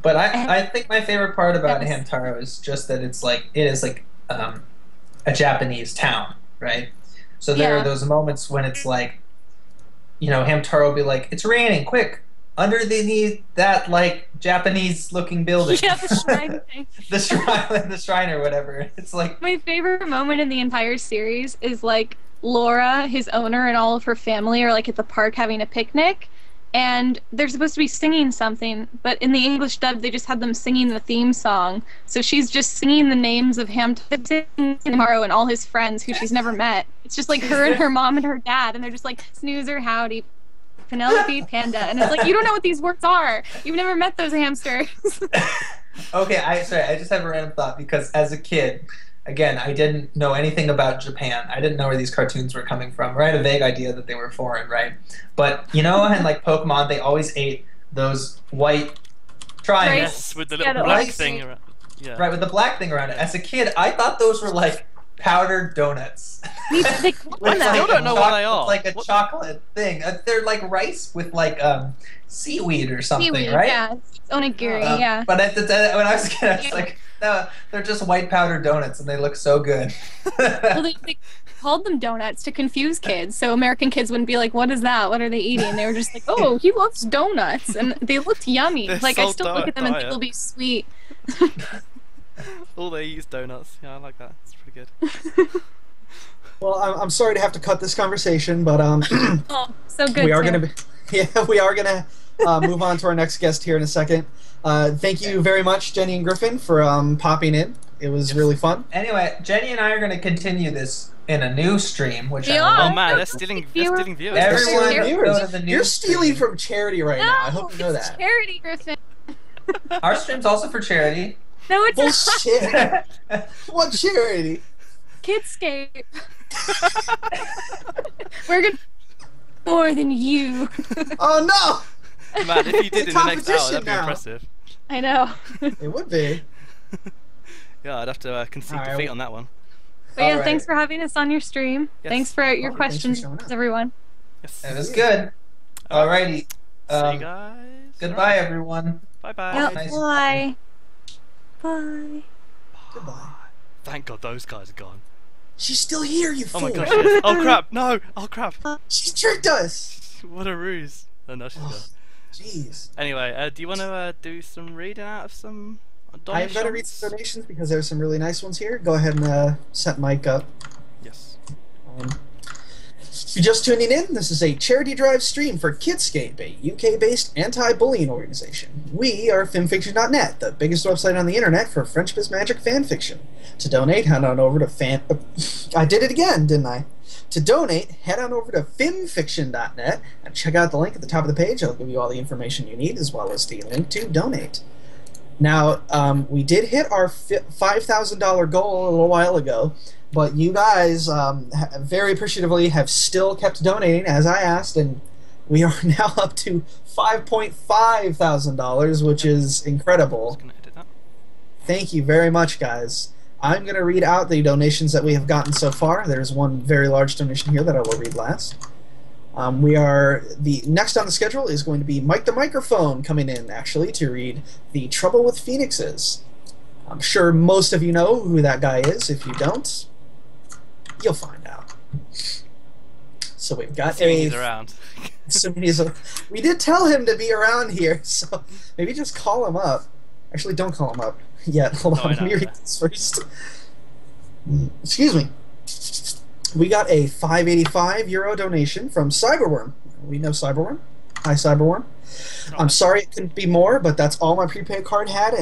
But I think my favorite part about Hamtaro is just that it is like a Japanese town, right? So there are those moments when it's like, Hamtaro will be like, it's raining, quick, underneath that like Japanese looking building. Yeah, the shrine thing. the shrine or whatever. It's like my favorite moment in the entire series is like Laura, his owner, and all of her family are like at the park having a picnic, and they're supposed to be singing something, but in the English dub they just had them singing the theme song. So she's just singing the names of Hamtaro and all his friends who she's never met. It's just like her and her mom and her dad, and they're just like Snoozer, Howdy, Penelope, Panda, and it's like, you don't know what these words are. You've never met those hamsters. Okay, I just have a random thought, because as a kid, again, I didn't know anything about Japan. I didn't know where these cartoons were coming from, or I had a vague idea that they were foreign, right? But in like Pokemon, they always ate those white triangles. Yes, with the little black thing around. Yeah. Right, with the black thing around it. As a kid, I thought those were like powdered donuts. I still don't know what they are. Like a chocolate thing. They're like rice with like seaweed or something, Seaweed, right? yeah. It's onigiri, yeah. But when I was a kid, I was like, no, they're just white powdered donuts, and they look so good. Well, they called them donuts to confuse kids, so American kids wouldn't be like, what is that? What are they eating? They were just like, oh, he loves donuts, and they looked yummy. They're like, so I still look at them and think they'll be sweet. All they eat is donuts. Yeah, I like that. It's pretty good. Well, I'm sorry to have to cut this conversation, but oh, so good. We are gonna move on to our next guest here in a second. Thank you very much, Jenny and Griffin, for popping in. It was really fun. Anyway, Jenny and I are going to continue this in a new stream, which oh man, they're stealing viewers. You're stealing from charity right now. I hope you know that. Charity, Griffin. Our stream's also for charity. No, it's bullshit. not. What charity? Kidscape. We're gonna more than you. Oh no! Man, if you did in the next hour, that'd be impressive. I know. It would be. Yeah, I'd have to concede defeat on that one. But yeah, thanks for having us on your stream. Yes. Thanks for your questions, everyone. Yes. It was good. Alrighty. See you guys. Goodbye, everyone. Bye bye. Yep, Nice. bye. Bye. Goodbye. Thank God those guys are gone. She's still here, you Oh fool! my gosh, yes. Oh crap, no! Oh crap! She's tricked us! What a ruse. Oh no, she's gone. Jeez. Anyway, do you want to do some reading out of some donations? I'm going to read some donations because there's some really nice ones here. Go ahead and set mic up. Yes. If you're just tuning in, this is a charity drive stream for Kidscape, a UK-based anti-bullying organization. We are Fimfiction.net, the biggest website on the internet for Friendship is Magic fanfiction. To donate, head on over to I did it again, didn't I? To donate, head on over to Fimfiction.net and check out the link at the top of the page. I'll give you all the information you need, as well as the link to donate. Now, we did hit our $5,000 goal a little while ago, but you guys very appreciatively have still kept donating as I asked, and we are now up to $5.5 thousand, which is incredible. Thank you very much, guys. I'm going to read out the donations that we have gotten so far. There's one very large donation here that I will read last. The next on the schedule is going to be Mike the Microphone coming in, actually, to read The Trouble with Phoenixes. I'm sure most of you know who that guy is. If you don't, you'll find out. So we've got he's around. We did tell him to be around here, so maybe just call him up. Actually, don't call him up yet. Hold on, let me read this first. Excuse me. We got a €5.85 donation from Cyberworm. We know Cyberworm. Hi, Cyberworm. I'm sorry it couldn't be more, but that's all my prepaid card had.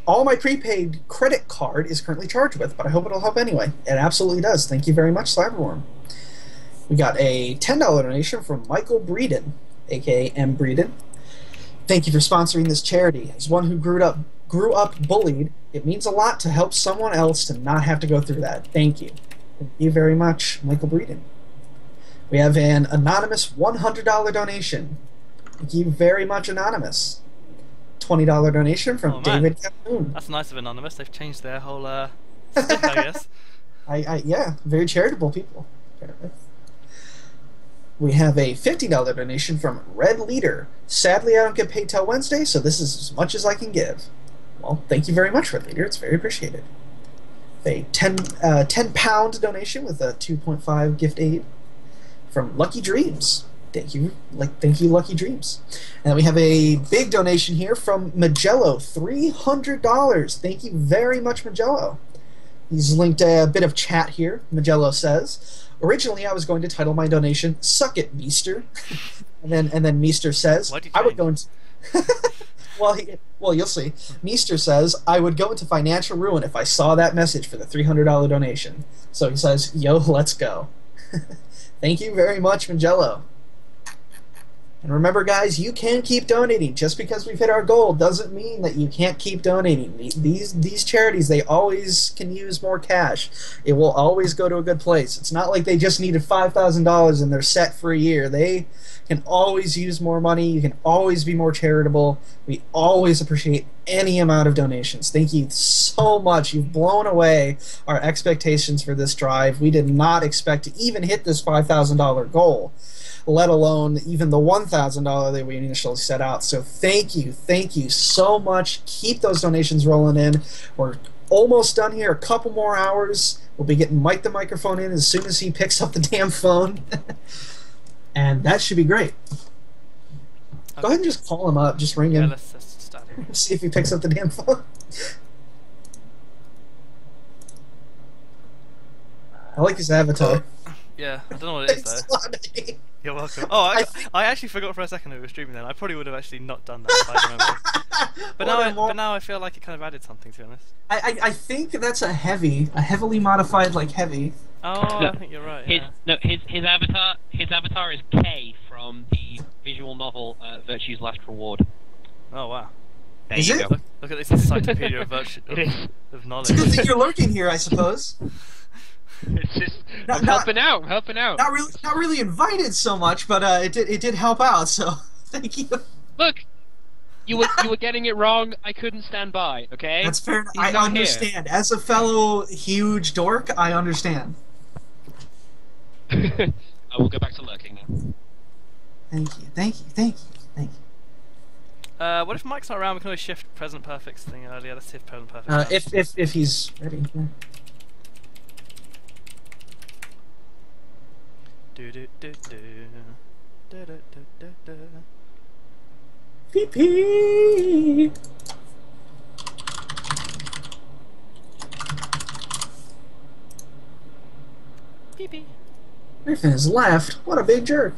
All my prepaid credit card is currently charged with, but I hope it'll help anyway. It absolutely does. Thank you very much, Cyberworm. We got a $10 donation from Michael Breeden, aka M. Breeden. Thank you for sponsoring this charity. As one who grew up bullied, it means a lot to help someone else to not have to go through that. Thank you. Thank you very much, Michael Breeden. We have an anonymous $100 donation. Thank you very much, Anonymous. $20 donation from David Calhoun. That's nice of Anonymous. They've changed their whole stick, I guess. Yeah, very charitable people. We have a $50 donation from Red Leader. Sadly, I don't get paid till Wednesday, so this is as much as I can give. Well, thank you very much, Red Leader. It's very appreciated. A £10 donation with a 2.5 gift aid from Lucky Dreams. Thank you, Lucky Dreams. And we have a big donation here from Magello, $300. Thank you very much, Magello. He's linked a bit of chat here. Magello says, originally I was going to title my donation "Suck It, Meester," and then Meester says, I would go into well, you'll see. Meester says, I would go into financial ruin if I saw that message for the $300 donation. So he says, yo, let's go. Thank you very much, Magello. And remember, guys, you can keep donating. Just because we've hit our goal doesn't mean that you can't keep donating. These charities, they always can use more cash. It will always go to a good place. It's not like they just needed $5,000 and they're set for a year. They can always use more money. You can always be more charitable. We always appreciate any amount of donations. Thank you so much. You've blown away our expectations for this drive. We did not expect to even hit this $5,000 goal, let alone even the $1,000 that we initially set out. So thank you so much. Keep those donations rolling in. We're almost done here. A couple more hours. We'll be getting Mike the Microphone in as soon as he picks up the damn phone. And that should be great. Okay. Go ahead and just call him up. Just ring him. Let's start here. See if he picks up the damn phone. I like his avatar. Yeah, I don't know what it is though. You're welcome. Oh, I actually forgot for a second that we were streaming then. I probably would have actually not done that if I remember. But now I feel like it kind of added something, to be honest. I think that's a heavily modified heavy. Oh, I think you're right. His avatar is K from the visual novel Virtue's Last Reward. Oh wow. There you go. Look at this encyclopedia of knowledge. It's a good thing you're lurking here, I suppose. It's just I'm helping out. Not really invited so much, but it did help out. So thank you. Look, you were getting it wrong. I couldn't stand by. Okay. That's fair. I understand. As a fellow huge dork, I understand. I will go back to lurking now. Thank you. What if Mike's not around? We can always shift PresentPerfect's thing earlier. Let's see if PresentPerfect. If he's ready. Yeah. Do do do do do do do do. Pee-pee. Pee-pee. Griffin has left. What a big jerk.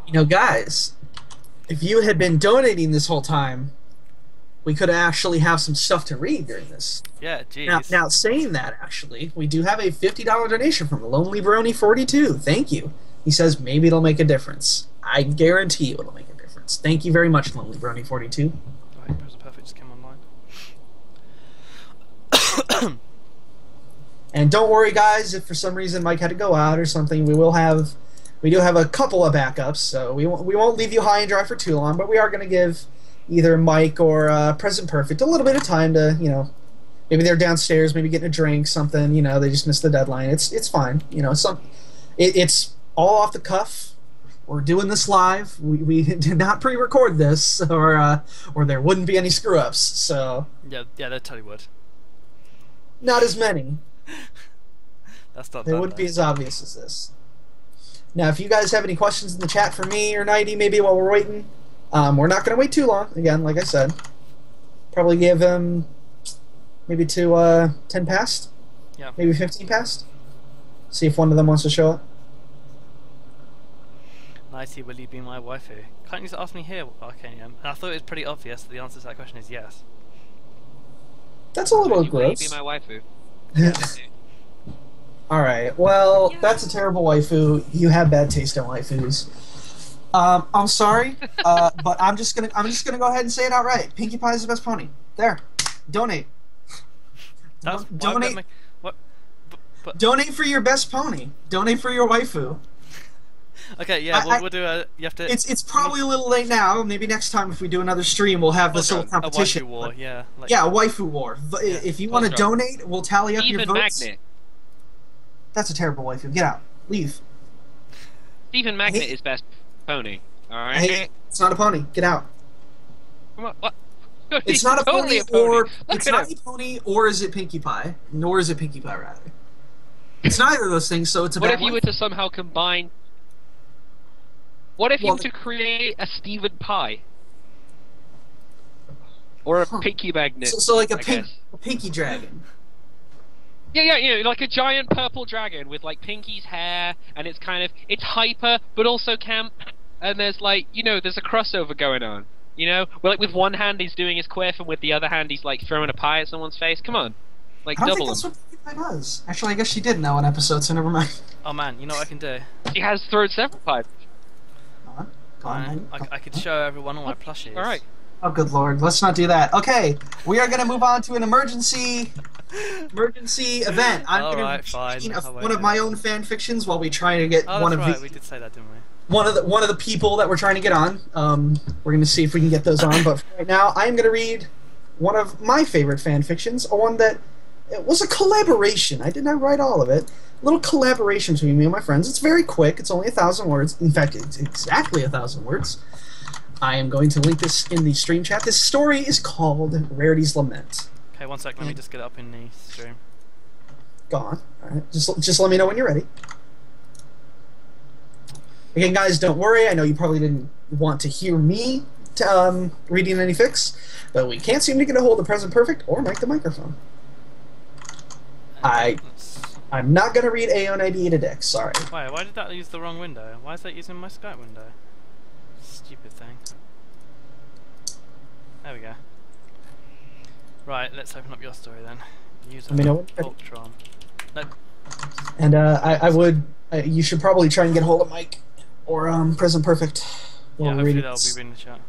You know, guys, if you had been donating this whole time, we could actually have some stuff to read during this. Yeah, jeez. Now, saying that, actually, we do have a $50 donation from Lonely Brony 42. Thank you. He says maybe it'll make a difference. I guarantee you it'll make a difference. Thank you very much, Lonely Brony 42. Alright, PresentPerfect just came online. And don't worry, guys, if for some reason Mike had to go out or something, we do have a couple of backups, so we won't leave you high and dry for too long, but we are going to give either Mike or PresentPerfect a little bit of time to, you know, maybe they're downstairs, maybe getting a drink, something, you know, they just missed the deadline. It's fine, you know. It's all off the cuff. We're doing this live. We did not pre-record this, or there wouldn't be any screw-ups. So yeah, they totally would. Not as many. That's not. They wouldn't be as obvious as this. Now, if you guys have any questions in the chat for me or Knighty, maybe while we're waiting, we're not going to wait too long. Again, like I said, probably give him maybe to 10 past. Yeah. Maybe 15 past. See if one of them wants to show up. Knighty, will you be my waifu? Can't you just ask me here, Arcanium? And I thought it was pretty obvious that the answer to that question is yes. That's a little Will gross. you be my waifu? Alright, well, that's a terrible waifu. You have bad taste in waifus. I'm sorry, but I'm just gonna go ahead and say it outright. Pinkie Pie is the best pony. There. Donate. Donate. Donate for your best pony. Donate for your waifu. Okay, yeah, we'll do a. You have to. It's probably a little late now. Maybe next time if we do another stream, we'll have this little competition. A waifu war, yeah. Yeah, a waifu war. If you want to donate, we'll tally up your votes. Stephen Magnet. That's a terrible waifu. Get out. Leave. Stephen Magnet is best pony. Alright? Hey, it's not a pony. Get out. Come on, what? It's not a pony, or it's at not him. a pony, or is it Pinkie Pie? Nor is it Pinkie Pie, rather. It's neither of those things, so it's a What bad if you were to somehow combine... What if you were to create a Stephen Pie? Or a Pinkie Magnet? So like a I guess. Pinkie Dragon. Yeah, you know, like a giant purple dragon with like Pinkie's hair, and it's kind of, it's hyper, but also camp, and there's like, you know, there's a crossover going on, you know? Well, like with one hand he's doing his quiff, and with the other hand he's like throwing a pie at someone's face. Come on, like I don't double think them. that's what Pinkie Pie does. Actually, I guess she did in that one episode, so never mind. Oh man, you know what I can do? She has thrown several pies. I could show everyone all my plushies. Alright. Oh, good lord. Let's not do that. Okay, we are going to move on to an emergency event. I'm going to be reading one of my own fan fictions while we try to get one of we did say that, didn't we? one of the people that we're trying to get on. We're going to see if we can get those on, but right now I'm going to read one of my favorite fan fictions, one that it was a collaboration. I did not write all of it. A little collaboration between me and my friends. It's very quick. It's only 1,000 words. In fact, it's exactly 1,000 words. I am going to link this in the stream chat. This story is called Rarity's Lament. Okay, one sec. Let me just get it up in the stream. Go on. All right. Just let me know when you're ready. Again, guys, don't worry. I know you probably didn't want to hear me reading any fics, but we can't seem to get a hold of PresentPerfect or Mike the microphone. I'm not going to read AO98 a dick. Sorry. Wait, why did that use the wrong window? Why is that using my Skype window? Stupid thing. There we go. Right, let's open up your story then. User Ultron. No. And I would. You should probably try and get hold of Mike or PresentPerfect. Yeah, hopefully they'll be in the chat.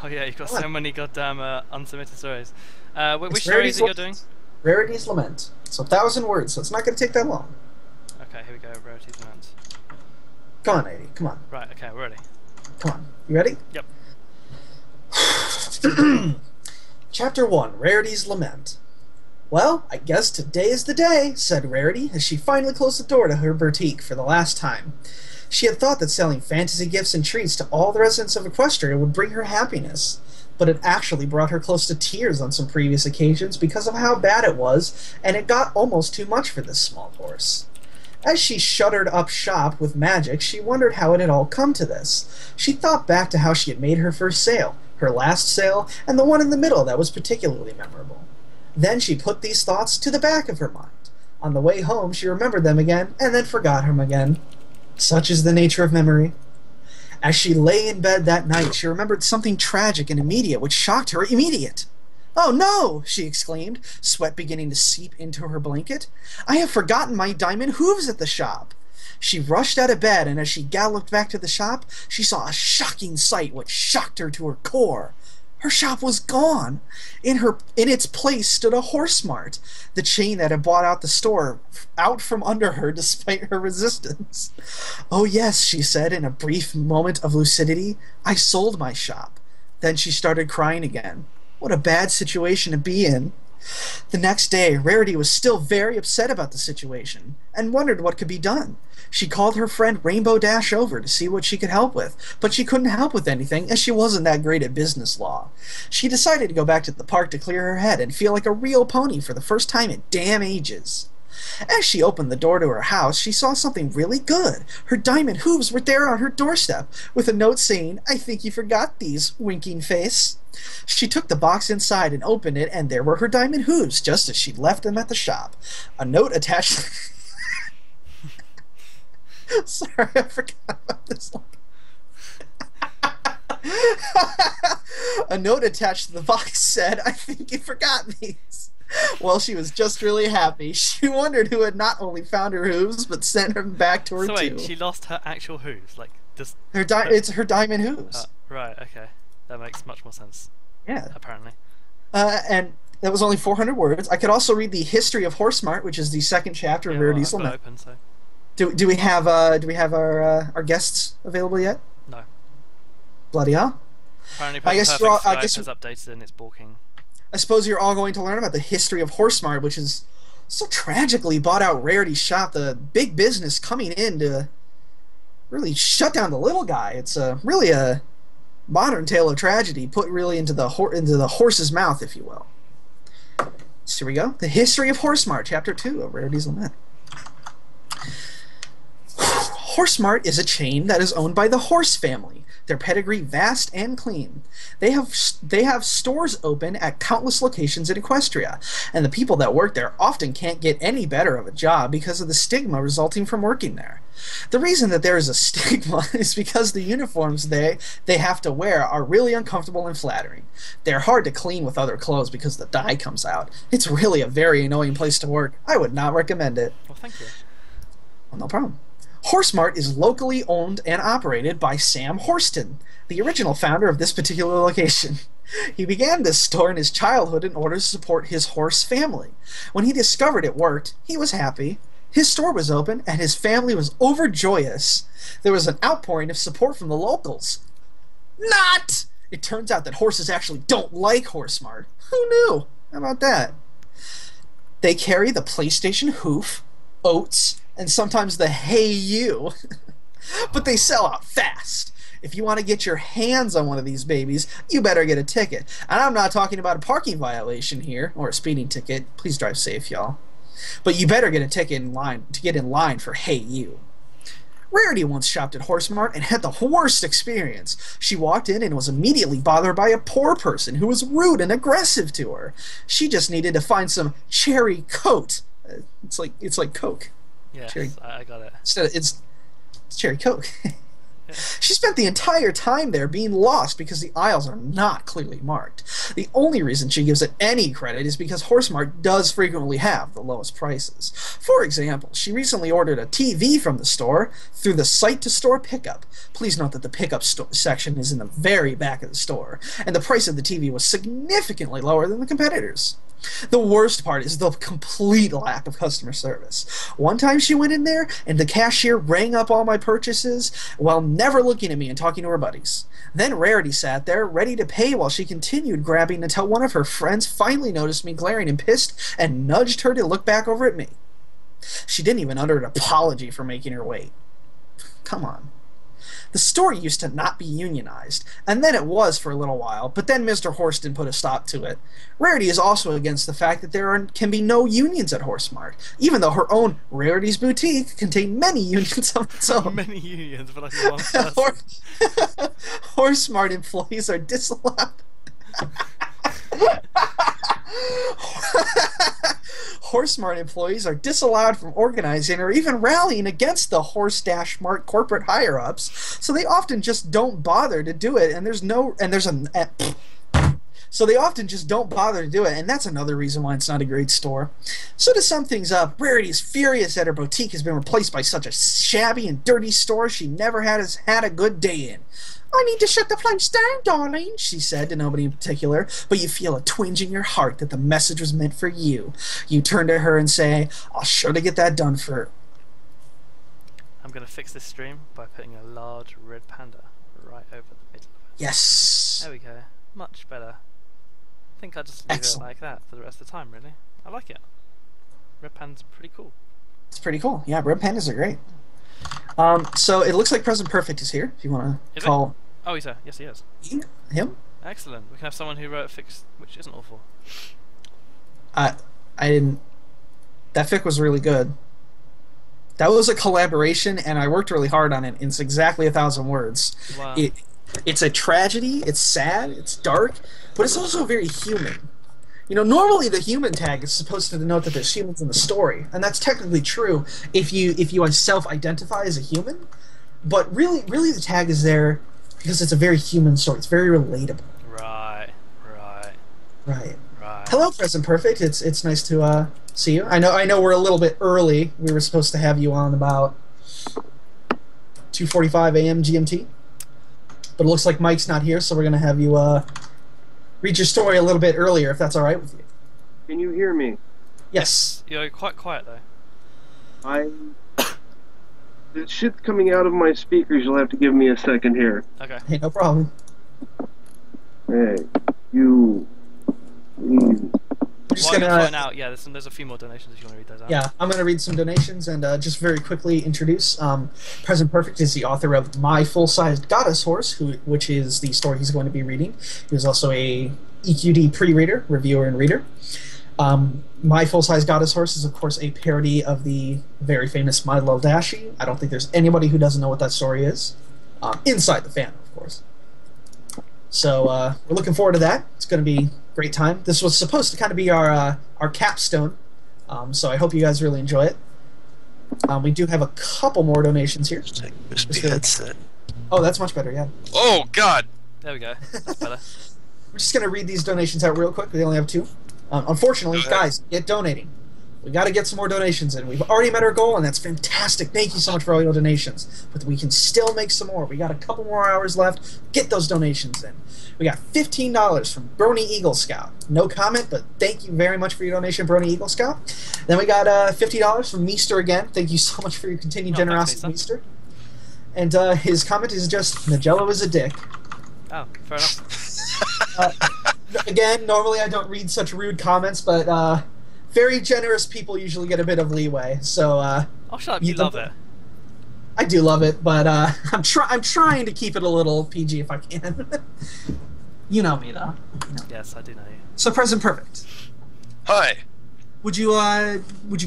Oh yeah, you've got so many goddamn unsubmitted stories. Which story is it you're doing? Rarity's Lament. It's 1,000 words, so it's not going to take that long. Okay, here we go. Rarity's Lament. Come on, 80. Come on. Right. Okay, we're ready. Come on. You ready? Yep. Chapter 1, Rarity's Lament. Well, I guess today is the day, said Rarity as she finally closed the door to her boutique for the last time. She had thought that selling fantasy gifts and treats to all the residents of Equestria would bring her happiness, but it actually brought her close to tears on some previous occasions because of how bad it was, and it got almost too much for this small horse. As she shuttered up shop with magic, she wondered how it had all come to this. She thought back to how she had made her first sale, her last sale, and the one in the middle that was particularly memorable. Then she put these thoughts to the back of her mind. On the way home, she remembered them again, and then forgot them again. Such is the nature of memory. As she lay in bed that night, she remembered something tragic and immediate which shocked her immediate. "Oh no!" she exclaimed, sweat beginning to seep into her blanket. "I have forgotten my diamond hooves at the shop." She rushed out of bed, and as she galloped back to the shop, she saw a shocking sight which shocked her to her core. Her shop was gone. In its place stood a horse mart, the chain that had bought out the store, out from under her despite her resistance. "Oh yes," she said in a brief moment of lucidity, "I sold my shop." Then she started crying again. What a bad situation to be in. The next day, Rarity was still very upset about the situation, and wondered what could be done. She called her friend Rainbow Dash over to see what she could help with, but she couldn't help with anything, as she wasn't that great at business law. She decided to go back to the park to clear her head and feel like a real pony for the first time in damn ages. As she opened the door to her house, she saw something really good. Her diamond hooves were there on her doorstep, with a note saying, "I think you forgot these, winking face." She took the box inside and opened it, and there were her diamond hooves, just as she'd left them at the shop. A note attached... Sorry, I forgot about this one. A note attached to the box said, "I think you forgot these." Well, she was just really happy. She wondered who had not only found her hooves, but sent them back to her so wait, too. she lost her actual hooves? Like, just... It's her diamond hooves. Right, okay. That makes much more sense. Yeah. Apparently. And that was only 400 words. I could also read the history of Horsemart, which is the second chapter of Rarity's Lament. Open, so. Do we have our guests available yet? No. Bloody hell. Apparently, I guess Skype has updated and it's balking. I suppose you're all going to learn about the history of Horsemart, which is so tragically bought out Rarity's shop. The big business coming in to really shut down the little guy. It's really a modern tale of tragedy put really into the horse's mouth, if you will. So here we go. The history of Horsemart, Chapter 2 of Rarity's Lament. Horsemart is a chain that is owned by the Horse family, their pedigree vast and clean. They have stores open at countless locations in Equestria, and the people that work there often can't get any better of a job because of the stigma resulting from working there. The reason that there is a stigma is because the uniforms they have to wear are really uncomfortable and flattering. They're hard to clean with other clothes because the dye comes out. It's really a very annoying place to work. I would not recommend it. Well, thank you. Well, no problem. Horsemart is locally owned and operated by Sam Horston, the original founder of this particular location. He began this store in his childhood in order to support his horse family. When he discovered it worked, he was happy. His store was open, and his family was overjoyous. There was an outpouring of support from the locals. Not! It turns out that horses actually don't like Horsemart. Who knew? How about that? They carry the PlayStation Hoof, Oats, and sometimes the Hey You. But they sell out fast. If you want to get your hands on one of these babies, you better get a ticket. And I'm not talking about a parking violation here, or a speeding ticket. Please drive safe, y'all. But you better get a ticket in line to get in line for Hey You. Rarity once shopped at Horsemart and had the worst experience. She walked in and was immediately bothered by a poor person who was rude and aggressive to her. She just needed to find some cherry coat. It's like Coke. Yes, cherry. I got it. It's cherry Coke. She spent the entire time there being lost because the aisles are not clearly marked. The only reason she gives it any credit is because Horsemart does frequently have the lowest prices. For example, she recently ordered a TV from the store through the site-to-store pickup. Please note that the pickup section is in the very back of the store, and the price of the TV was significantly lower than the competitors. The worst part is the complete lack of customer service. One time she went in there, and the cashier rang up all my purchases while never looking at me and talking to her buddies. Then Rarity sat there, ready to pay while she continued grabbing until one of her friends finally noticed me glaring and pissed and nudged her to look back over at me. She didn't even utter an apology for making her wait. Come on. The store used to not be unionized, and then it was for a little while, but then Mr. Horston put a stop to it. Rarity is also against the fact that can be no unions at HorseMart, even though her own Rarity's Boutique contained many unions of its own. Many unions, but like one person. HorseMart employees are disallowed. HorseMart employees are disallowed from organizing or even rallying against the Horse-Mart corporate higher-ups, so they often just don't bother to do it, so they often just don't bother to do it, and that's another reason why it's not a great store. So to sum things up, Rarity is furious that her boutique has been replaced by such a shabby and dirty store she never has had a good day in. I need to shut the place down, darling, she said to nobody in particular, but you feel a twinge in your heart that the message was meant for you. You turn to her and say, I'll sure to get that done for her. I'm going to fix this stream by putting a large red panda right over the middle of it. Yes. There we go. Much better. I think I'll just leave it like that for the rest of the time, really. I like it. Red panda's pretty cool. It's pretty cool. Yeah, red pandas are great. So it looks like PresentPerfect is here. If you want to call. Oh, he's here. Yes, he is. Him? Excellent. We can have someone who wrote a fic which isn't awful. I didn't. That fic was really good. That was a collaboration, and I worked really hard on it. It's exactly 1,000 words. Wow. It's a tragedy. It's sad. It's dark, but it's also very human. You know, normally the human tag is supposed to denote that there's humans in the story, and that's technically true if you self-identify as a human. But really the tag is there because it's a very human story. It's very relatable. Right. Hello, PresentPerfect. It's nice to see you. I know we're a little bit early. We were supposed to have you on about 2:45 a.m. GMT, but it looks like Mike's not here, so we're gonna have you read your story a little bit earlier, if that's all right with you. Can you hear me? Yes. You're quite quiet though. The shit's coming out of my speakers. You'll have to give me a second here. Okay. Hey, no problem. Hey, you. I'm just While gonna you're flying out, yeah, there's a few more donations if you want to read those out. Yeah, I'm going to read some donations and just very quickly introduce. PresentPerfect is the author of My Full-Sized Goddess Horse, which is the story he's going to be reading. He was also a EQD pre-reader, reviewer, and reader. My Full-Sized Goddess Horse is, of course, a parody of the very famous My Little Dashie. I don't think there's anybody who doesn't know what that story is. Inside the fandom, of course. So we're looking forward to that. It's going to be a great time. This was supposed to kind of be our capstone, so I hope you guys really enjoy it. We do have a couple more donations here. Headset. Oh, that's much better, yeah. Oh, God! There we go. That's better. We're just going to read these donations out real quick. We only have 2. Unfortunately, guys, get donating. We got to get some more donations in. We've already met our goal, and that's fantastic. Thank you so much for all your donations. But we can still make some more. We got a couple more hours left. Get those donations in. We got $15 from Brony Eagle Scout. No comment, but thank you very much for your donation, Brony Eagle Scout. Then we got $50 from Meester again. Thank you so much for your continued generosity, Meester. And his comment is just, Magello is a dick. Oh, fair enough. Again, normally I don't read such rude comments, but very generous people usually get a bit of leeway. So oh, shut up! You love it. I do love it, but I'm trying to keep it a little PG if I can. You know me, though. You know. Yes, I do know you. So, Present Perfect. Hi. Would you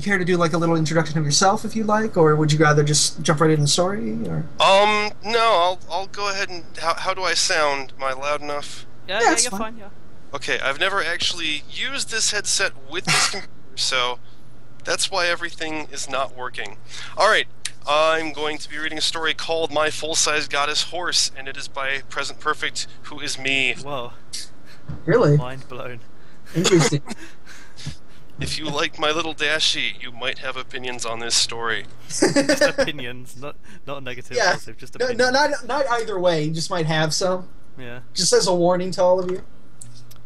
care to do like a little introduction of yourself if you'd like, or would you rather just jump right into the story? Or no, I'll go ahead and how do I sound? Am I loud enough? Yeah, you're fine. Yeah. Okay, I've never actually used this headset with this computer, so that's why everything is not working. Alright, I'm going to be reading a story called My Full-Sized Goddess Horse, and it is by PresentPerfect, who is me. Whoa. Really? Mind blown. Interesting. If you like My Little Dashie, you might have opinions on this story. Just opinions, not negative, yeah. positive, just opinions. Not either way, you just might have some. Yeah. Just as a warning to all of you.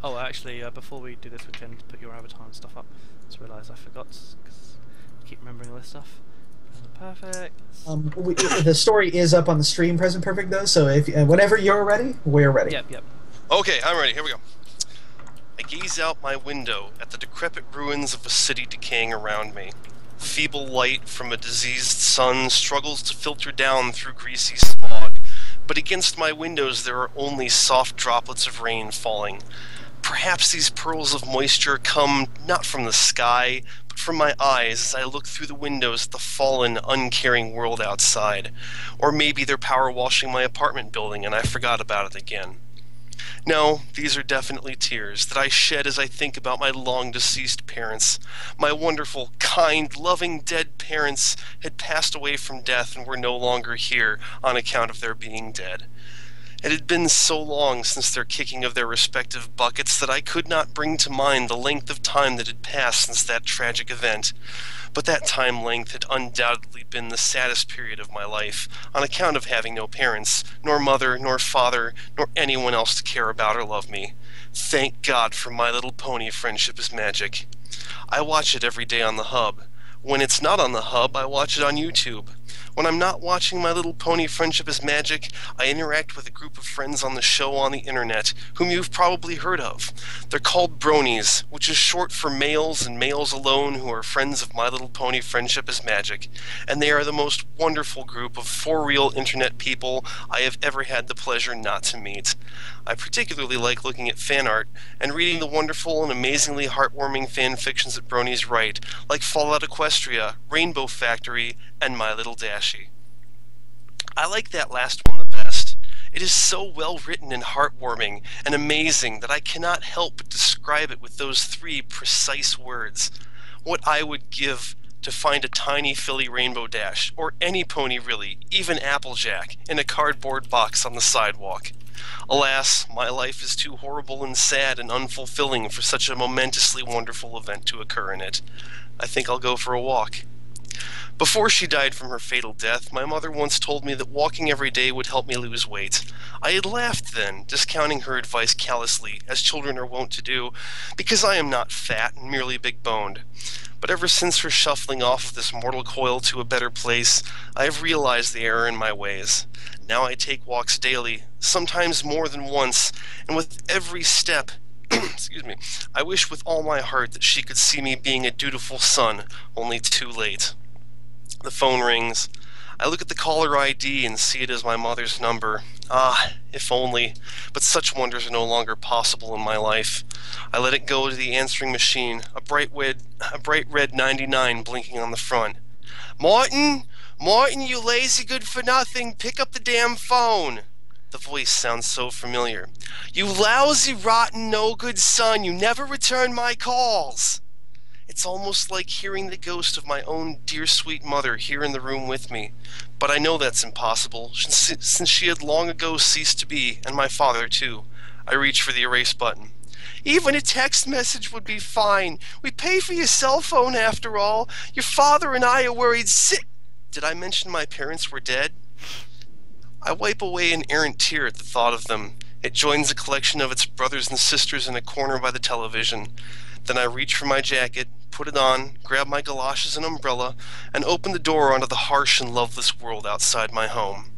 Oh, actually, before we do this, we can put your avatar and stuff up. Just realised I forgot, because I keep remembering all this stuff. Perfect. The story is up on the stream, PresentPerfect, though, so if whenever you're ready, we're ready. Yep. Okay, I'm ready. Here we go. I gaze out my window at the decrepit ruins of a city decaying around me. Feeble light from a diseased sun struggles to filter down through greasy smog, but against my windows there are only soft droplets of rain falling. Perhaps these pearls of moisture come not from the sky, but from my eyes as I look through the windows at the fallen, uncaring world outside. Or maybe they're power washing my apartment building and I forgot about it again. No, these are definitely tears that I shed as I think about my long-deceased parents. My wonderful, kind, loving dead parents had passed away from death and were no longer here on account of their being dead. It had been so long since their kicking of their respective buckets that I could not bring to mind the length of time that had passed since that tragic event. But that time length had undoubtedly been the saddest period of my life, on account of having no parents, nor mother, nor father, nor anyone else to care about or love me. Thank God for My Little Pony Friendship is Magic. I watch it every day on the hub. When it's not on the hub, I watch it on YouTube. When I'm not watching My Little Pony Friendship is Magic, I interact with a group of friends on the show on the internet, whom you've probably heard of. They're called bronies, which is short for males and males alone who are friends of My Little Pony Friendship is Magic, and they are the most wonderful group of for-real internet people I have ever had the pleasure not to meet. I particularly like looking at fan art and reading the wonderful and amazingly heartwarming fan fictions that bronies write, like Fallout Equestria, Rainbow Factory, and My Little Dashie. I like that last one the best. It is so well written and heartwarming and amazing that I cannot help but describe it with those 3 precise words. What I would give to find a tiny filly Rainbow Dash, or any pony really, even Applejack, in a cardboard box on the sidewalk. Alas, my life is too horrible and sad and unfulfilling for such a momentously wonderful event to occur in it. I think I'll go for a walk. Before she died from her fatal death, my mother once told me that walking every day would help me lose weight. I had laughed then, discounting her advice callously, as children are wont to do, because I am not fat and merely big-boned. But ever since her shuffling off of this mortal coil to a better place, I have realized the error in my ways. Now I take walks daily, sometimes more than once, and with every step, excuse me, I wish with all my heart that she could see me being a dutiful son, only too late. The phone rings. I look at the caller ID and see it as my mother's number. Ah, if only, but such wonders are no longer possible in my life. I let it go to the answering machine, a bright red 99 blinking on the front. Martin, you lazy good-for-nothing, pick up the damn phone. The voice sounds so familiar. You lousy, rotten, no-good son, you never return my calls. It's almost like hearing the ghost of my own dear sweet mother here in the room with me. But I know that's impossible, since she had long ago ceased to be, and my father too. I reach for the erase button. Even a text message would be fine. We pay for your cell phone after all. Your father and I are worried sick. Did I mention my parents were dead? I wipe away an errant tear at the thought of them. It joins a collection of its brothers and sisters in a corner by the television. Then I reach for my jacket, put it on, grab my galoshes and umbrella, and open the door onto the harsh and loveless world outside my home.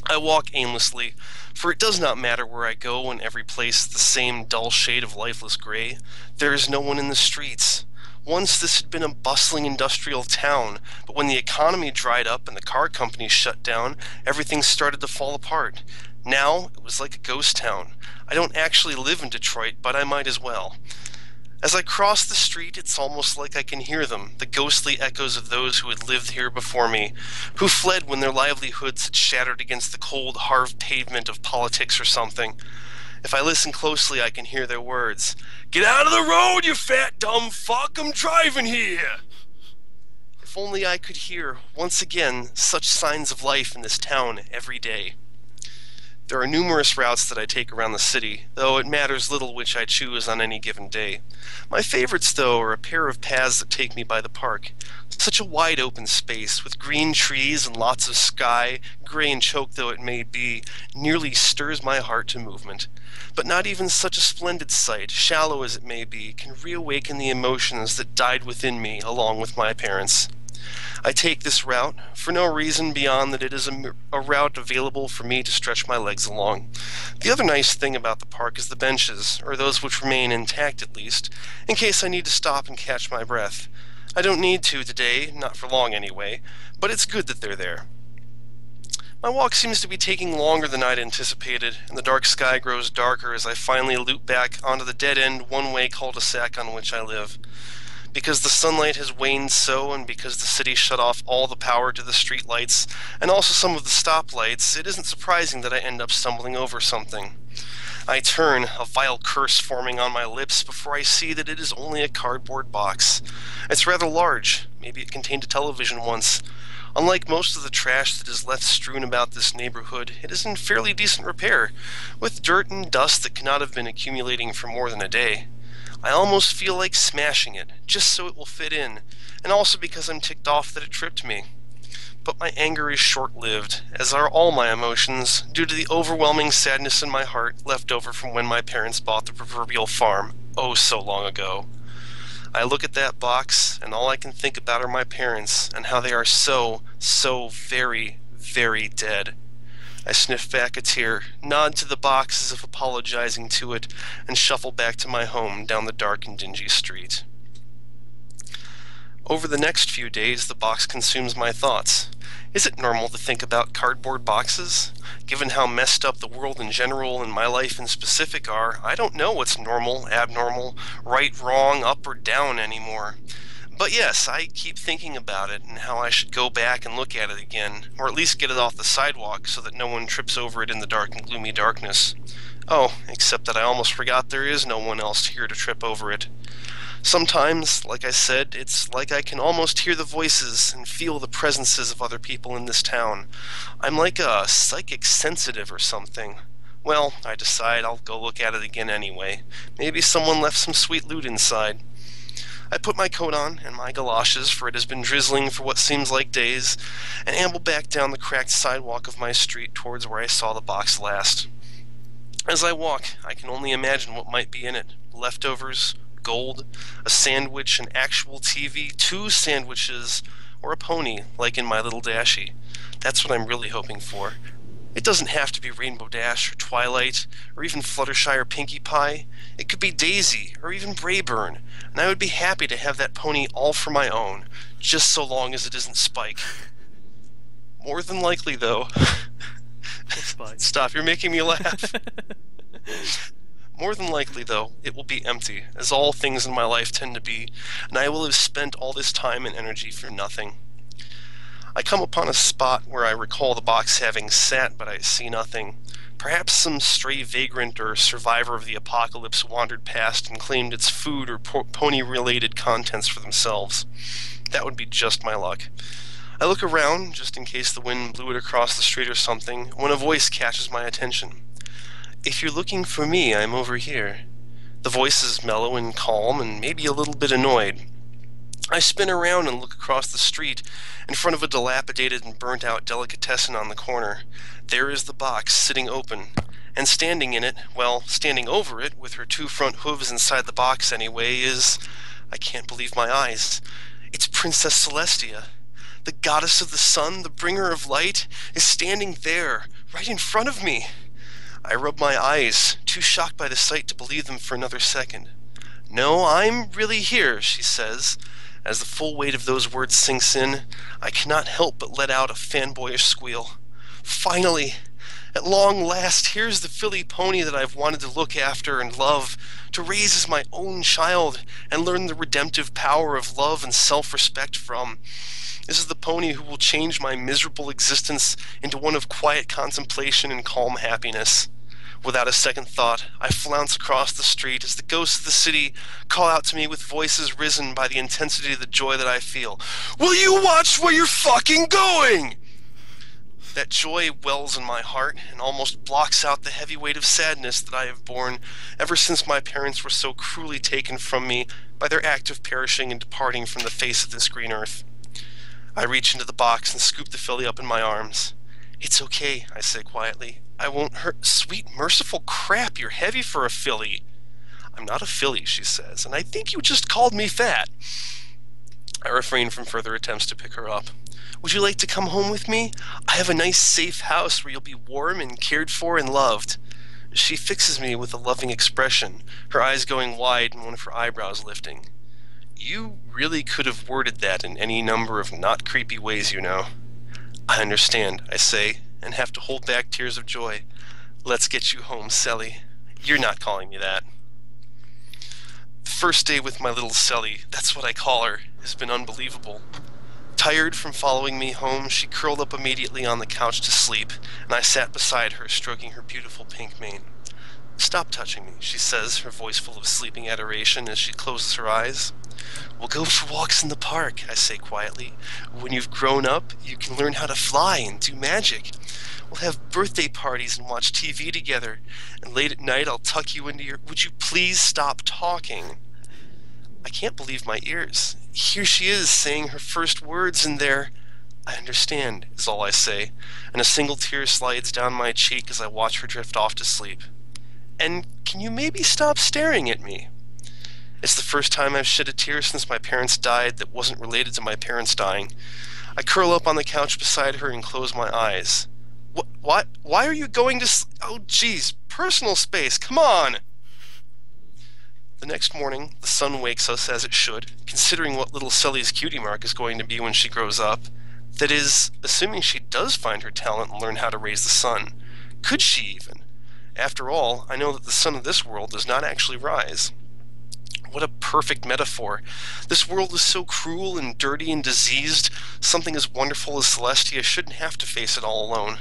I walk aimlessly, for it does not matter where I go in every place the same dull shade of lifeless gray. There is no one in the streets. Once this had been a bustling industrial town, but when the economy dried up and the car companies shut down, everything started to fall apart. Now it was like a ghost town. I don't actually live in Detroit, but I might as well. As I cross the street, it's almost like I can hear them, the ghostly echoes of those who had lived here before me, who fled when their livelihoods had shattered against the cold, hard pavement of politics or something. If I listen closely, I can hear their words. Get out of the road, you fat dumb fuck! I'm driving here! If only I could hear, once again, such signs of life in this town every day. There are numerous routes that I take around the city, though it matters little which I choose on any given day. My favorites, though, are a pair of paths that take me by the park. Such a wide open space, with green trees and lots of sky, gray and choked though it may be, nearly stirs my heart to movement. But not even such a splendid sight, shallow as it may be, can reawaken the emotions that died within me along with my parents. I take this route for no reason beyond that it is a route available for me to stretch my legs along. The other nice thing about the park is the benches, or those which remain intact at least, in case I need to stop and catch my breath. I don't need to today, not for long anyway, but it's good that they're there. My walk seems to be taking longer than I'd anticipated, and the dark sky grows darker as I finally loop back onto the dead-end one-way cul-de-sac on which I live. Because the sunlight has waned so, and because the city shut off all the power to the street lights, and also some of the stoplights, it isn't surprising that I end up stumbling over something. I turn, a vile curse forming on my lips, before I see that it is only a cardboard box. It's rather large. Maybe it contained a television once. Unlike most of the trash that is left strewn about this neighborhood, it is in fairly decent repair, with dirt and dust that cannot have been accumulating for more than a day. I almost feel like smashing it, just so it will fit in, and also because I'm ticked off that it tripped me. But my anger is short-lived, as are all my emotions, due to the overwhelming sadness in my heart left over from when my parents bought the proverbial farm, oh so long ago. I look at that box, and all I can think about are my parents, and how they are so very, very dead. I sniff back a tear, nod to the box as if apologizing to it, and shuffle back to my home down the dark and dingy street. Over the next few days, the box consumes my thoughts. Is it normal to think about cardboard boxes? Given how messed up the world in general and my life in specific are, I don't know what's normal, abnormal, right, wrong, up or down anymore. But yes, I keep thinking about it and how I should go back and look at it again, or at least get it off the sidewalk so that no one trips over it in the dark and gloomy darkness. Oh, except that I almost forgot there is no one else here to trip over it. Sometimes, like I said, it's like I can almost hear the voices and feel the presences of other people in this town. I'm like a psychic sensitive or something. Well, I decide I'll go look at it again anyway. Maybe someone left some sweet loot inside. I put my coat on and my galoshes, for it has been drizzling for what seems like days, and amble back down the cracked sidewalk of my street towards where I saw the box last. As I walk, I can only imagine what might be in it. Leftovers, gold, a sandwich, an actual TV, 2 sandwiches, or a pony, like in My Little Dashie. That's what I'm really hoping for. It doesn't have to be Rainbow Dash, or Twilight, or even Fluttershy or Pinkie Pie. It could be Daisy, or even Brayburn, and I would be happy to have that pony all for my own, just so long as it isn't Spike. More than likely, though... Stop, you're making me laugh. More than likely, though, it will be empty, as all things in my life tend to be, and I will have spent all this time and energy for nothing. I come upon a spot where I recall the box having sat, but I see nothing. Perhaps some stray vagrant or survivor of the apocalypse wandered past and claimed its food or pony-related contents for themselves. That would be just my luck. I look around, just in case the wind blew it across the street or something, when a voice catches my attention. "If you're looking for me, I'm over here." The voice is mellow and calm and maybe a little bit annoyed. I spin around and look across the street, in front of a dilapidated and burnt-out delicatessen on the corner. There is the box, sitting open, and standing in it, well, standing over it, with her 2 front hooves inside the box anyway, is... I can't believe my eyes. It's Princess Celestia. The goddess of the sun, the bringer of light, is standing there, right in front of me. I rub my eyes, too shocked by the sight to believe them for another second. "No, I'm really here," she says. As the full weight of those words sinks in, I cannot help but let out a fanboyish squeal. Finally! At long last, here's the filly pony that I've wanted to look after and love, to raise as my own child, and learn the redemptive power of love and self-respect from. This is the pony who will change my miserable existence into one of quiet contemplation and calm happiness. Without a second thought, I flounce across the street as the ghosts of the city call out to me with voices risen by the intensity of the joy that I feel. "Will you watch where you're fucking going?" That joy wells in my heart and almost blocks out the heavy weight of sadness that I have borne ever since my parents were so cruelly taken from me by their act of perishing and departing from the face of this green earth. I reach into the box and scoop the filly up in my arms. "It's okay," I say quietly. "I won't hurt." "Sweet, merciful crap, you're heavy for a filly." "I'm not a filly," she says, "and I think you just called me fat." I refrain from further attempts to pick her up. "Would you like to come home with me? I have a nice, safe house where you'll be warm and cared for and loved." She fixes me with a loving expression, her eyes going wide and one of her eyebrows lifting. "You really could have worded that in any number of not creepy ways, you know." "I understand," I say, and have to hold back tears of joy. "Let's get you home, Shelley." "You're not calling me that." The first day with my little Shelley, that's what I call her, has been unbelievable. Tired from following me home, she curled up immediately on the couch to sleep, and I sat beside her, stroking her beautiful pink mane. "Stop touching me," she says, her voice full of sleeping adoration as she closes her eyes. "We'll go for walks in the park," I say quietly. "When you've grown up, you can learn how to fly and do magic. We'll have birthday parties and watch TV together, and late at night I'll tuck you into your—" "Would you please stop talking?" I can't believe my ears. Here she is saying her first words, and there, "I understand," is all I say, and a single tear slides down my cheek as I watch her drift off to sleep. "And can you maybe stop staring at me?" It's the first time I've shed a tear since my parents died that wasn't related to my parents dying. I curl up on the couch beside her and close my eyes. Why are you going to Oh, geez, personal space, come on! The next morning, the sun wakes us as it should, considering what little Shelley's cutie mark is going to be when she grows up. That is, assuming she does find her talent and learn how to raise the sun. Could she even? After all, I know that the sun of this world does not actually rise. What a perfect metaphor. This world is so cruel and dirty and diseased. Something as wonderful as Celestia shouldn't have to face it all alone.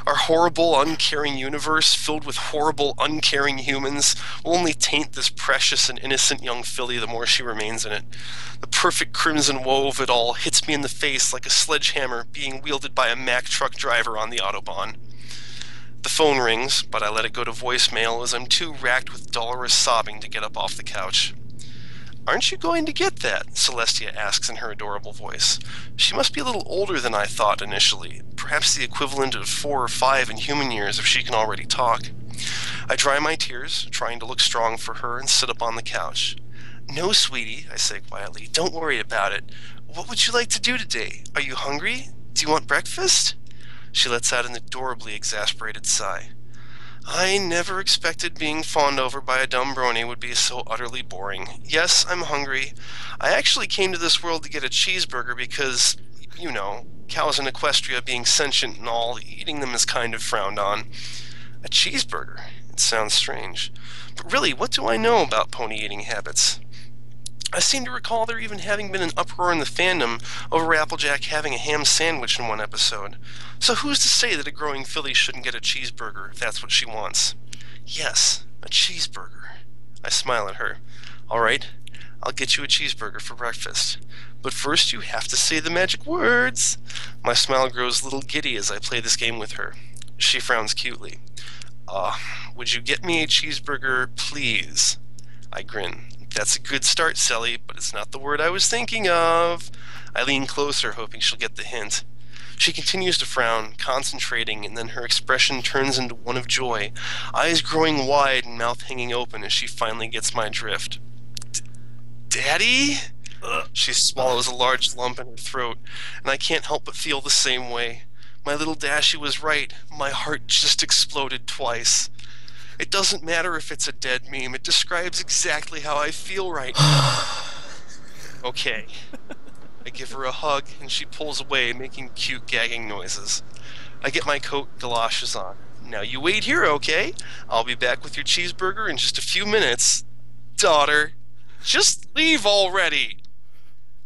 Our horrible, uncaring universe, filled with horrible, uncaring humans, will only taint this precious and innocent young filly the more she remains in it. The perfect crimson woe of it all hits me in the face like a sledgehammer being wielded by a Mack truck driver on the Autobahn. The phone rings, but I let it go to voicemail as I'm too racked with dolorous sobbing to get up off the couch. "Aren't you going to get that?" Celestia asks in her adorable voice. She must be a little older than I thought initially, perhaps the equivalent of 4 or 5 in human years if she can already talk. I dry my tears, trying to look strong for her, and sit up on the couch. "No, sweetie," I say quietly, "don't worry about it. What would you like to do today? Are you hungry? Do you want breakfast?" She lets out an adorably exasperated sigh. I never expected being fawned over by a dumb brony would be so utterly boring. Yes, I'm hungry. I actually came to this world to get a cheeseburger because, you know, cows in Equestria being sentient and all, eating them is kind of frowned on. A cheeseburger? It sounds strange. But really, what do I know about pony eating habits? I seem to recall there even having been an uproar in the fandom over Applejack having a ham sandwich in one episode. So who's to say that a growing filly shouldn't get a cheeseburger if that's what she wants? Yes, a cheeseburger. I smile at her. All right, I'll get you a cheeseburger for breakfast. But first you have to say the magic words. My smile grows a little giddy as I play this game with her. She frowns cutely. Would you get me a cheeseburger, please? I grin. That's a good start, Shelley, but it's not the word I was thinking of. I lean closer, hoping she'll get the hint. She continues to frown, concentrating, and then her expression turns into one of joy, eyes growing wide and mouth hanging open as she finally gets my drift. Daddy? She swallows a large lump in her throat, and I can't help but feel the same way. My little Dashie was right. My heart just exploded twice. It doesn't matter if it's a dead meme. It describes exactly how I feel right now. Okay. I give her a hug, and she pulls away, making cute gagging noises. I get my coat and galoshes on. Now you wait here, okay? I'll be back with your cheeseburger in just a few minutes. Daughter, just leave already!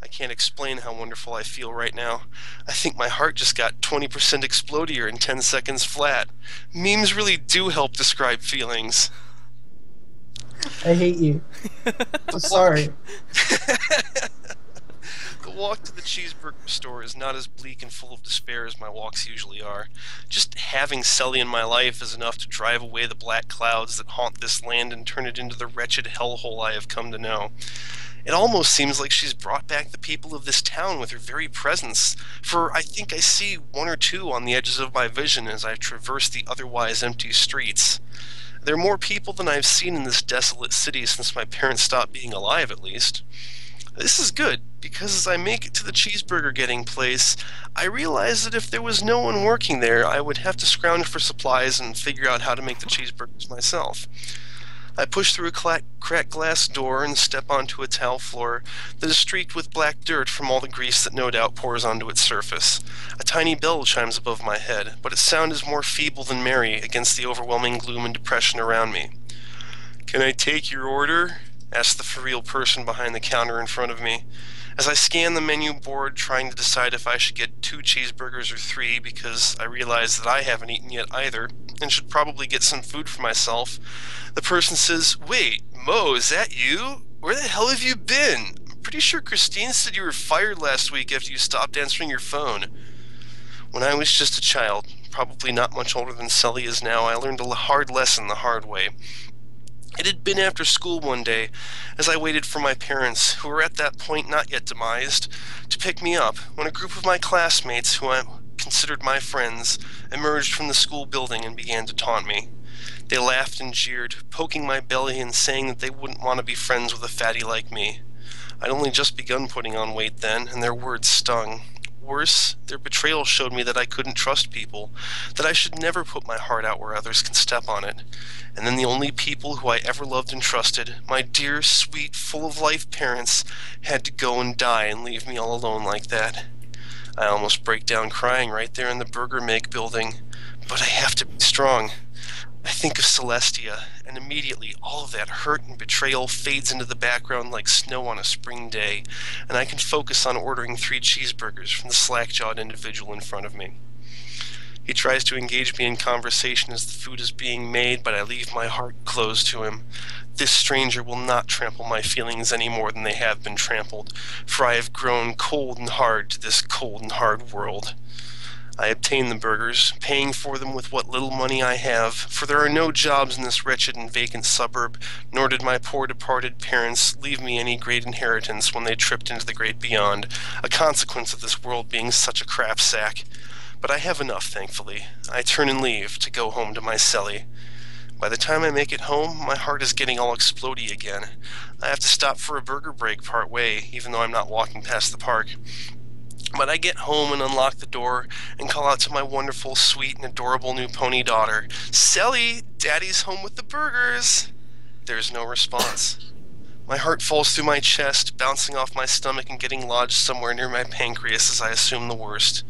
I can't explain how wonderful I feel right now. I think my heart just got 20% explodier in 10 seconds flat. Memes really do help describe feelings. I hate you. I'm sorry. The walk to the cheeseburger store is not as bleak and full of despair as my walks usually are. Just having Shelley in my life is enough to drive away the black clouds that haunt this land and turn it into the wretched hellhole I have come to know. It almost seems like she's brought back the people of this town with her very presence, for I think I see one or two on the edges of my vision as I traverse the otherwise empty streets. There are more people than I've seen in this desolate city since my parents stopped being alive, at least. This is good, because as I make it to the cheeseburger getting place, I realize that if there was no one working there, I would have to scrounge for supplies and figure out how to make the cheeseburgers myself. I push through a cracked glass door and step onto a tile floor that is streaked with black dirt from all the grease that no doubt pours onto its surface. A tiny bell chimes above my head, but its sound is more feeble than merry against the overwhelming gloom and depression around me. "Can I take your order?" asks the for-real person behind the counter in front of me. As I scan the menu board, trying to decide if I should get 2 cheeseburgers or 3, because I realize that I haven't eaten yet either, and should probably get some food for myself, the person says, "Wait, Mo, is that you? Where the hell have you been? I'm pretty sure Christine said you were fired last week after you stopped answering your phone." When I was just a child, probably not much older than Shelley is now, I learned a hard lesson the hard way. It had been after school one day, as I waited for my parents, who were at that point not yet demised, to pick me up, when a group of my classmates, who I considered my friends, emerged from the school building and began to taunt me. They laughed and jeered, poking my belly and saying that they wouldn't want to be friends with a fatty like me. I'd only just begun putting on weight then, and their words stung. Worse, their betrayal showed me that I couldn't trust people, that I should never put my heart out where others can step on it. And then the only people who I ever loved and trusted, my dear, sweet, full-of-life parents, had to go and die and leave me all alone like that. I almost break down crying right there in the burger make building, but I have to be strong. I think of Celestia, and immediately all of that hurt and betrayal fades into the background like snow on a spring day, and I can focus on ordering 3 cheeseburgers from the slack-jawed individual in front of me. He tries to engage me in conversation as the food is being made, but I leave my heart closed to him. This stranger will not trample my feelings any more than they have been trampled, for I have grown cold and hard to this cold and hard world. I obtain the burgers, paying for them with what little money I have, for there are no jobs in this wretched and vacant suburb, nor did my poor departed parents leave me any great inheritance when they tripped into the great beyond, a consequence of this world being such a crap sack. But I have enough, thankfully. I turn and leave, to go home to my celly. By the time I make it home, my heart is getting all explodey again. I have to stop for a burger break part way, even though I'm not walking past the park. But I get home and unlock the door and call out to my wonderful, sweet, and adorable new pony daughter, "Shelley, Daddy's home with the burgers!" There's no response. My heart falls through my chest, bouncing off my stomach and getting lodged somewhere near my pancreas as I assume the worst.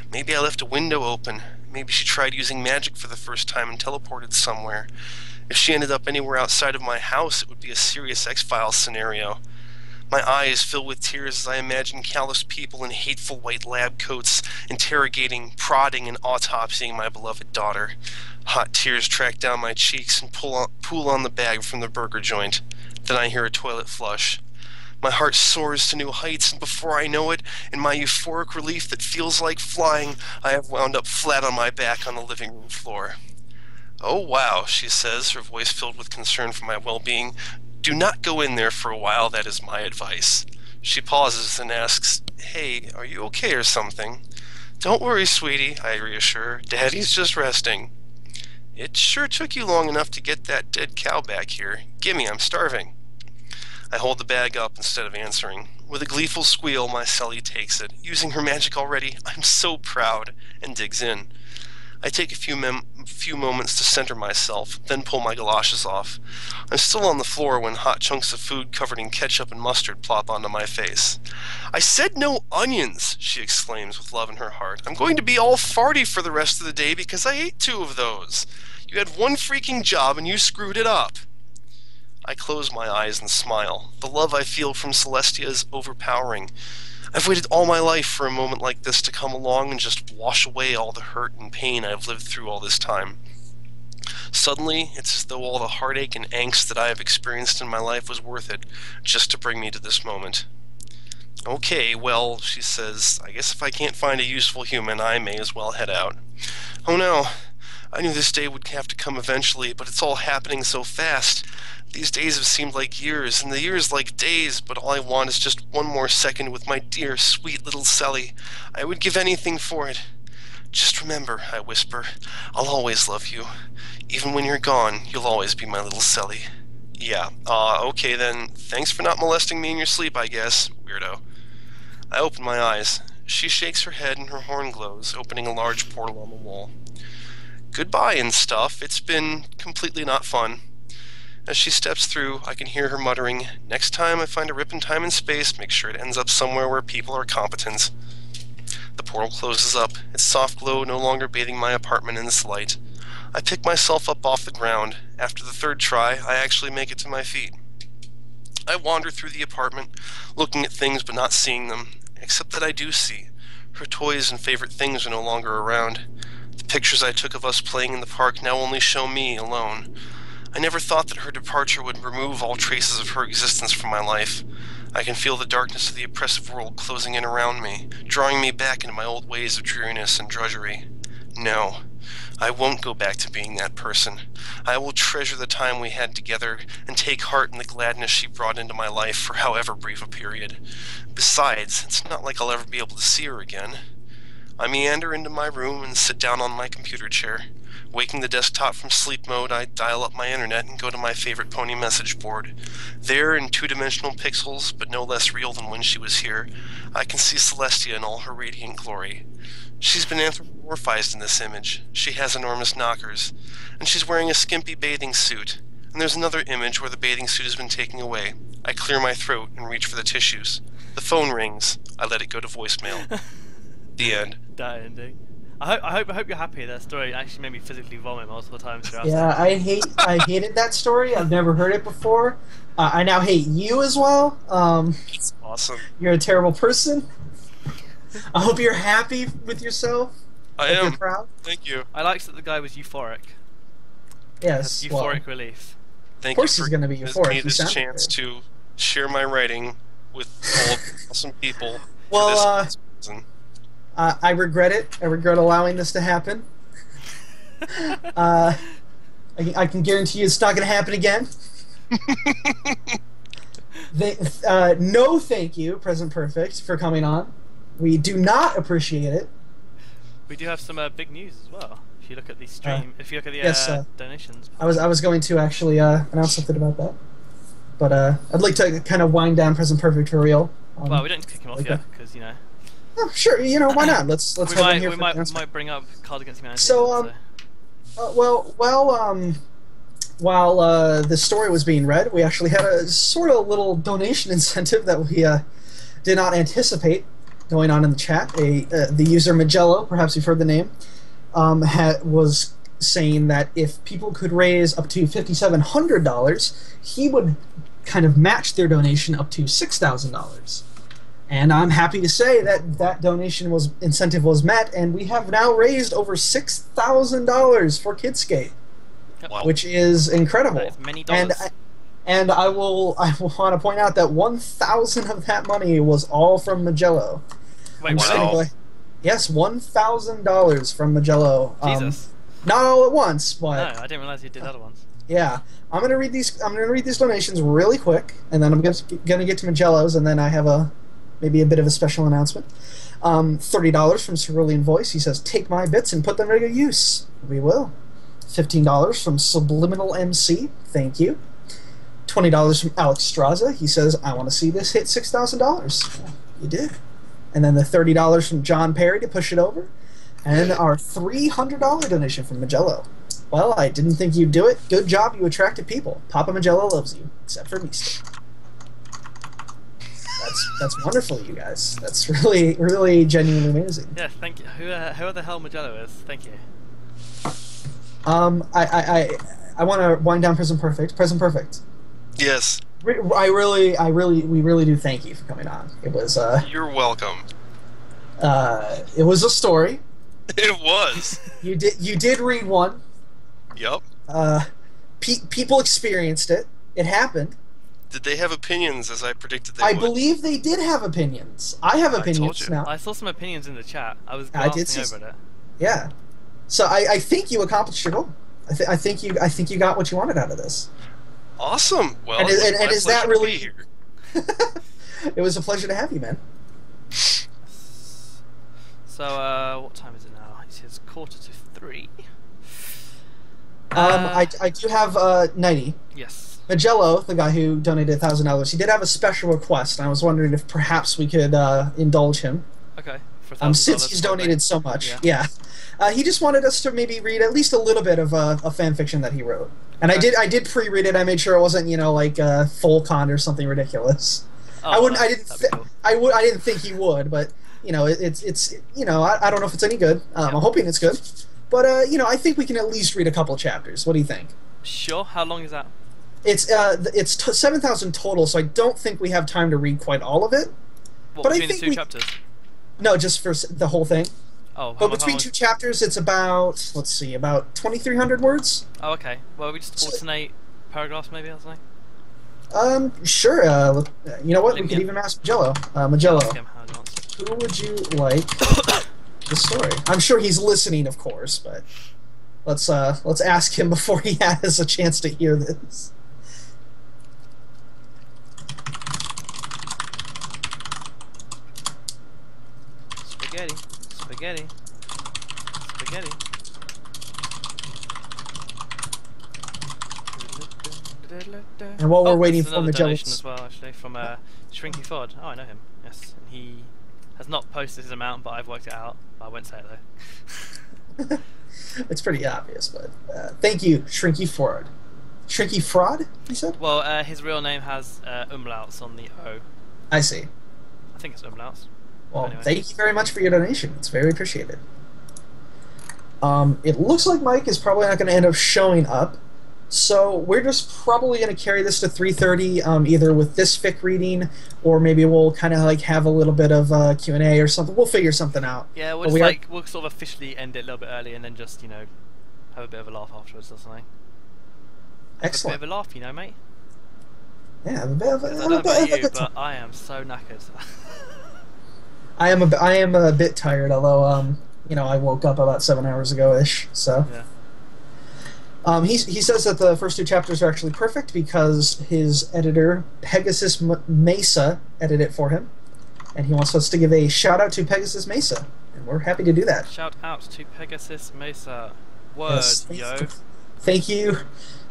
Maybe I left a window open. Maybe she tried using magic for the first time and teleported somewhere. If she ended up anywhere outside of my house, it would be a serious X-Files scenario. My eyes fill with tears as I imagine callous people in hateful white lab coats interrogating, prodding, and autopsying my beloved daughter. Hot tears track down my cheeks and pool on the bag from the burger joint. Then I hear a toilet flush. My heart soars to new heights, and before I know it, in my euphoric relief that feels like flying, I have wound up flat on my back on the living room floor. "Oh wow," she says, her voice filled with concern for my well-being. "Do not go in there for a while, that is my advice." She pauses and asks, "Hey, are you okay or something?" "Don't worry, sweetie," I reassure her. "Daddy's just resting." "It sure took you long enough to get that dead cow back here. Gimme, I'm starving." I hold the bag up instead of answering. With a gleeful squeal, my Shelley takes it. Using her magic already, I'm so proud, and digs in. I take a few moments to center myself, then pull my galoshes off. I'm still on the floor when hot chunks of food covered in ketchup and mustard plop onto my face. "I said no onions," she exclaims with love in her heart. "I'm going to be all farty for the rest of the day because I ate 2 of those. You had one freaking job and you screwed it up." I close my eyes and smile. The love I feel from Celestia is overpowering. I've waited all my life for a moment like this to come along and just wash away all the hurt and pain I've lived through all this time. Suddenly, it's as though all the heartache and angst that I have experienced in my life was worth it, just to bring me to this moment. Okay, well, she says, I guess if I can't find a useful human, I may as well head out. Oh no, I knew this day would have to come eventually, but it's all happening so fast. These days have seemed like years, and the years like days, but all I want is just one more second with my dear, sweet little Shelley. I would give anything for it. Just remember, I whisper, I'll always love you. Even when you're gone, you'll always be my little Shelley. Yeah, okay then. Thanks for not molesting me in your sleep, I guess, weirdo. I open my eyes. She shakes her head and her horn glows, opening a large portal on the wall. Goodbye and stuff. It's been completely not fun. As she steps through, I can hear her muttering, next time I find a rip in time and space, make sure it ends up somewhere where people are competent. The portal closes up, its soft glow no longer bathing my apartment in its light. I pick myself up off the ground. After the third try, I actually make it to my feet. I wander through the apartment, looking at things but not seeing them, except that I do see. Her toys and favorite things are no longer around. The pictures I took of us playing in the park now only show me alone. I never thought that her departure would remove all traces of her existence from my life. I can feel the darkness of the oppressive world closing in around me, drawing me back into my old ways of dreariness and drudgery. No, I won't go back to being that person. I will treasure the time we had together and take heart in the gladness she brought into my life for however brief a period. Besides, it's not like I'll ever be able to see her again. I meander into my room and sit down on my computer chair. Waking the desktop from sleep mode, I dial up my internet and go to my favorite pony message board. There, in two-dimensional pixels, but no less real than when she was here, I can see Celestia in all her radiant glory. She's been anthropomorphized in this image. She has enormous knockers, and she's wearing a skimpy bathing suit. And there's another image where the bathing suit has been taken away. I clear my throat and reach for the tissues. The phone rings. I let it go to voicemail. The end. That ending. I hope you're happy. That story actually made me physically vomit multiple times throughout. Yeah, I hated that story. I've never heard it before. I now hate you as well. It's awesome. You're a terrible person. I hope you're happy with yourself. I am. You're proud. Thank you. I liked that the guy was euphoric. Yes. Euphoric relief. Thank of course you he's for going to be giving euphoric. me this chance to share my writing with all awesome people. Well, I regret it. I regret allowing this to happen. I can guarantee you it's not going to happen again. No thank you, PresentPerfect, for coming on. We do not appreciate it. We do have some big news as well. If you look at the stream, if you look at the yes, donations. I was going to actually announce something about that, but I'd like to kind of wind down PresentPerfect for real. Well, we don't need to kick him off yet because you know. Oh, sure, you know, why not? Let's we have him here. We might bring up Cards Against Humanity. So while the story was being read, we actually had a sort of little donation incentive that we did not anticipate going on in the chat. The user Magello, perhaps you've heard the name, was saying that if people could raise up to $5,700, he would kind of match their donation up to $6,000. And I'm happy to say that that donation incentive was met, and we have now raised over $6,000 for Kidscape, which is incredible. That is many dollars. And I will want to point out that 1,000 of that money was all from Magello. Wait, wow. Yes, $1,000 from Magello. Jesus. Not all at once, but no, I didn't realize you did other ones. Yeah, I'm gonna read these donations really quick, and then I'm gonna get to Magello's, and then I have maybe a bit of a special announcement. $30 from Cerulean Voice. He says, "Take my bits and put them to good use." We will. $15 from Subliminal MC. Thank you. $20 from Alex Straza. He says, "I want to see this hit $6,000." You did. And then the $30 from John Perry to push it over. And our $300 donation from Magello. Well, I didn't think you'd do it. Good job, you attracted people. Papa Magello loves you, except for me still. That's wonderful, you guys. That's really, really genuinely amazing. Yeah, thank you. Who the hell Magello is? Thank you. I want to wind down PresentPerfect. PresentPerfect. Yes. We really do thank you for coming on. It was You're welcome. It was a story. It was. You did read one. Yep. People experienced it. It happened. Did they have opinions as I predicted they I would? believe they did have opinions. I have opinions now. I saw some opinions in the chat. I was I did glancing see over it. Yeah. So I think you accomplished your goal. I think you got what you wanted out of this. Awesome. Well, and is that really? Here. It was a pleasure to have you, man. So what time is it now? It says 2:45. I do have knighty. Yes. Magello, the guy who donated $1,000, he did have a special request, and I was wondering if perhaps we could indulge him. Okay. For since he's donated so much, yeah. He just wanted us to maybe read at least a little bit of a fan fiction that he wrote, and okay. I did pre-read it. I made sure it wasn't like full con or something ridiculous. Oh, I didn't think he would, but it's I don't know if it's any good. I'm hoping it's good, but I think we can at least read a couple chapters. What do you think? Sure. How long is that? It's 7,000 total, so I don't think we have time to read quite all of it. What, but between I think the two chapters? No, just for the whole thing. Oh, but between two chapters, it's about 2,300 words. Oh, okay. Well, we just alternate paragraphs, maybe, or something. Sure. You know what? We could even ask Magello. Magello, who would you like the story? I'm sure he's listening, of course, but let's ask him before he has a chance to hear this. Spaghetti. Spaghetti. Spaghetti. And while we're waiting for Magello as well, actually, from Shrinky Fod. Oh, I know him. Yes, and he has not posted his amount, but I've worked it out. I won't say it though. It's pretty obvious, but thank you, Shrinky Ford. Shrinky Fraud, you said? Well, his real name has umlauts on the O. I see. I think it's umlauts. Well, anyway. Thank you very much for your donation. It's very appreciated. It looks like Mike is probably not going to end up showing up, so we're just probably going to carry this to 3:30, either with this fic reading, or maybe we'll kind of have a little bit of Q&A or something. We'll figure something out. Yeah, we'll we'll sort of officially end it a little bit early, and then just have a bit of a laugh afterwards or something. Excellent. Have a bit of a laugh, mate. Yeah, a bit of a. I don't know about you, but I am so knackered. I am a bit tired, although I woke up about 7 hours ago ish. So yeah. He says that the first two chapters are actually perfect because his editor Pegasus Mesa edited it for him, and he wants us to give a shout out to Pegasus Mesa, and we're happy to do that. Shout out to Pegasus Mesa. Word, yes, yo. Thank you.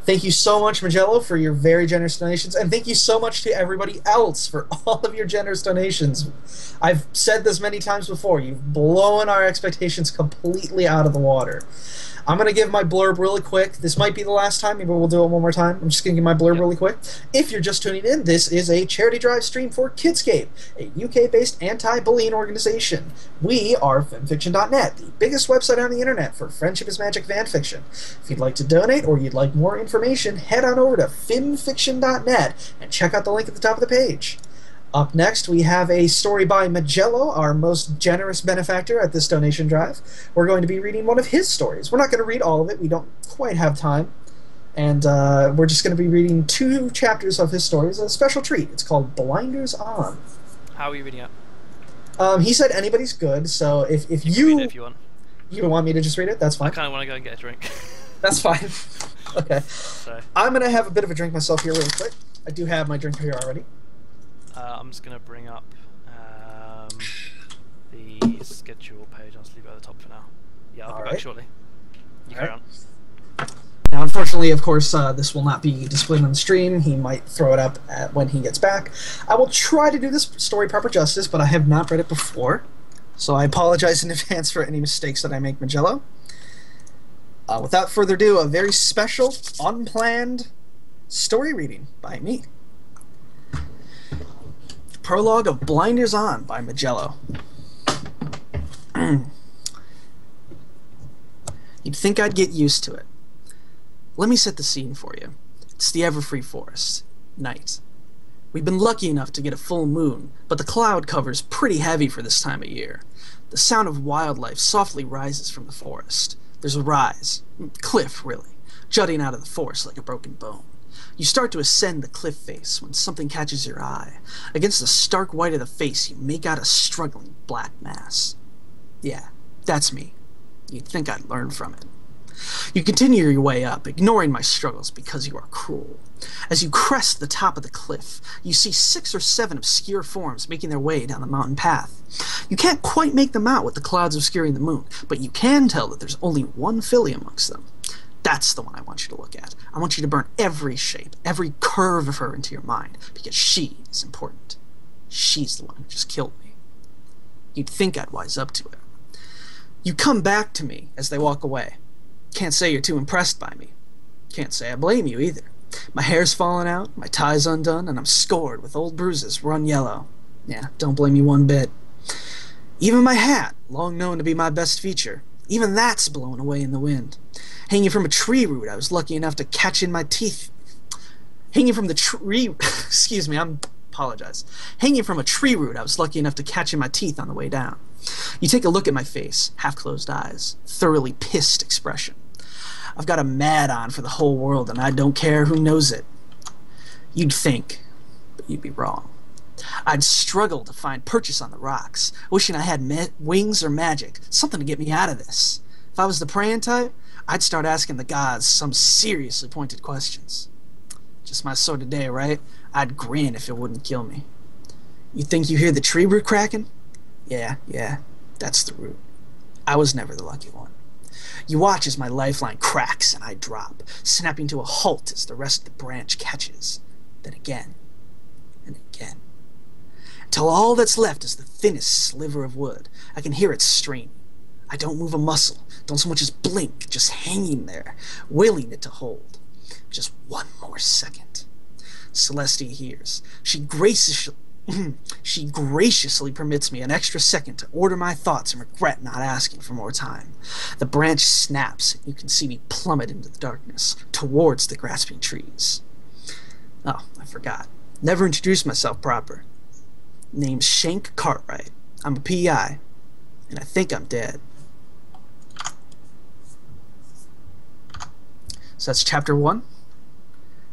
Thank you so much, Magello, for your very generous donations, and thank you so much to everybody else for all of your generous donations. I've said this many times before, you've blown our expectations completely out of the water. I'm going to give my blurb really quick. This might be the last time, maybe we'll do it one more time. I'm just going to give my blurb really quick. If you're just tuning in, this is a charity drive stream for Kidscape, a UK-based anti-bullying organization. We are Fimfiction.net, the biggest website on the internet for Friendship is Magic fanfiction. If you'd like to donate or you'd like more information, head on over to Fimfiction.net and check out the link at the top of the page. Up next, we have a story by Magello, our most generous benefactor at this donation drive. We're going to be reading one of his stories. We're not going to read all of it. We don't quite have time. And we're just going to be reading 2 chapters of his stories. A special treat. It's called Blinders On. How are you reading it? He said anybody's good, so if you can read it if you want. You want me to just read it? That's fine. I kind of want to go and get a drink. That's fine. Okay. So. I'm going to have a bit of a drink myself here really quick. I do have my drink here already. I'm just going to bring up the schedule page. I'll just leave it at the top for now. Yeah, I'll be back shortly. You carry on. Now, unfortunately, of course, this will not be displayed on the stream. He might throw it up when he gets back. I will try to do this story proper justice, but I have not read it before. So I apologize in advance for any mistakes that I make, Magello. Without further ado, a very special, unplanned story reading by me. Prologue of Blinders On by Magello. You'd think I'd get used to it. Let me set the scene for you. It's the Everfree Forest. Night. We've been lucky enough to get a full moon, but the cloud cover's pretty heavy for this time of year. The sound of wildlife softly rises from the forest. There's a rise, cliff really, jutting out of the forest like a broken bone. You start to ascend the cliff face when something catches your eye. Against the stark white of the face, you make out a struggling black mass. Yeah, that's me. You'd think I'd learn from it. You continue your way up, ignoring my struggles because you are cruel. As you crest the top of the cliff, you see 6 or 7 obscure forms making their way down the mountain path. You can't quite make them out with the clouds obscuring the moon, but you can tell that there's only one filly amongst them. That's the one I want you to look at. I want you to burn every shape, every curve of her into your mind, because she is important. She's the one who just killed me. You'd think I'd wise up to it. You come back to me as they walk away. Can't say you're too impressed by me. Can't say I blame you either. My hair's fallen out, my tie's undone, and I'm scored with old bruises run yellow. Yeah, don't blame you one bit. Even my hat, long known to be my best feature, even that's blown away in the wind. Hanging from a tree root I was lucky enough to catch in my teeth. Hanging from the tree... excuse me, apologize. Hanging from a tree root I was lucky enough to catch in my teeth on the way down. You take a look at my face, half-closed eyes, thoroughly pissed expression. I've got a mad on for the whole world, and I don't care who knows it. You'd think, but you'd be wrong. I'd struggle to find purchase on the rocks, wishing I had wings or magic, something to get me out of this. If I was the praying type, I'd start asking the gods some seriously pointed questions. Just my sort of day, right? I'd grin if it wouldn't kill me. You think you hear the tree root cracking? Yeah, that's the root. I was never the lucky one. You watch as my lifeline cracks and I drop, snapping to a halt as the rest of the branch catches. Then again, and again. Till all that's left is the thinnest sliver of wood. I can hear it strain. I don't move a muscle, don't so much as blink, just hanging there, willing it to hold. Just one more second. Celestia hears. She graciously permits me an extra second to order my thoughts and regret not asking for more time. The branch snaps, and you can see me plummet into the darkness, towards the grasping trees. Oh, I forgot. Never introduced myself proper. Name's Shank Cartwright. I'm a PI, and I think I'm dead. So that's chapter 1. I'm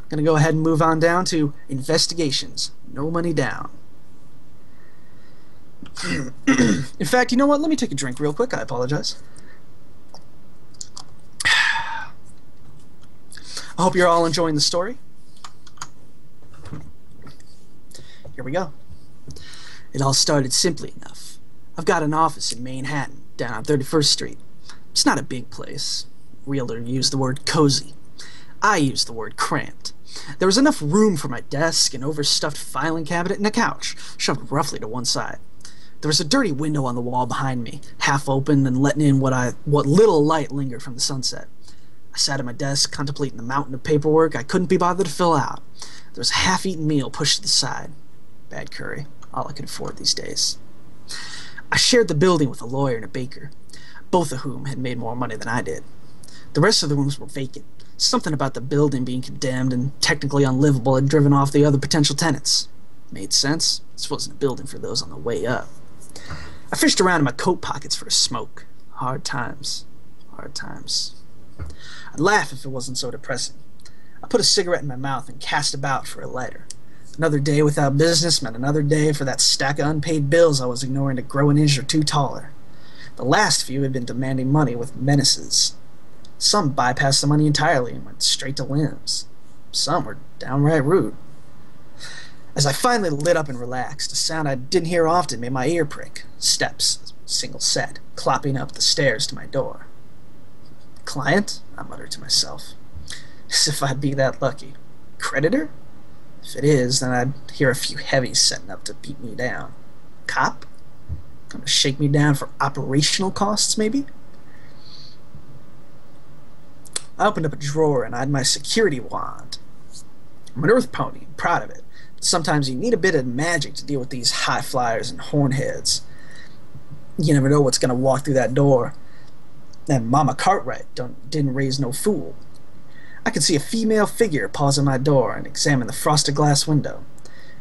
going to go ahead and move on down to investigations. No money down. In fact, you know what? Let me take a drink real quick. I apologize. I hope you're all enjoying the story. Here we go. It all started simply enough. I've got an office in Manhattan, down on 31st Street. It's not a big place. Realtor used the word cozy. I used the word cramped. There was enough room for my desk, an overstuffed filing cabinet, and a couch, shoved roughly to one side. There was a dirty window on the wall behind me, half open and letting in what little light lingered from the sunset. I sat at my desk, contemplating the mountain of paperwork I couldn't be bothered to fill out. There was a half-eaten meal pushed to the side. Bad curry, all I could afford these days. I shared the building with a lawyer and a baker, both of whom had made more money than I did. The rest of the rooms were vacant. Something about the building being condemned and technically unlivable had driven off the other potential tenants. Made sense. This wasn't a building for those on the way up. I fished around in my coat pockets for a smoke. Hard times. Hard times. I'd laugh if it wasn't so depressing. I put a cigarette in my mouth and cast about for a lighter. Another day without business meant another day for that stack of unpaid bills I was ignoring to grow an inch or two taller. The last few had been demanding money with menaces. Some bypassed the money entirely and went straight to limbs. Some were downright rude. As I finally lit up and relaxed, a sound I didn't hear often made my ear prick. Steps, single set, clopping up the stairs to my door. Client? I muttered to myself. As if I'd be that lucky. Creditor? If it is, then I'd hear a few heavies setting up to beat me down. Cop? Gonna shake me down for operational costs, maybe? I opened up a drawer and eyed my security wand. I'm an earth pony, I'm proud of it. Sometimes you need a bit of magic to deal with these high flyers and hornheads. You never know what's going to walk through that door. And Mama Cartwright didn't raise no fool. I could see a female figure pause at my door and examine the frosted glass window.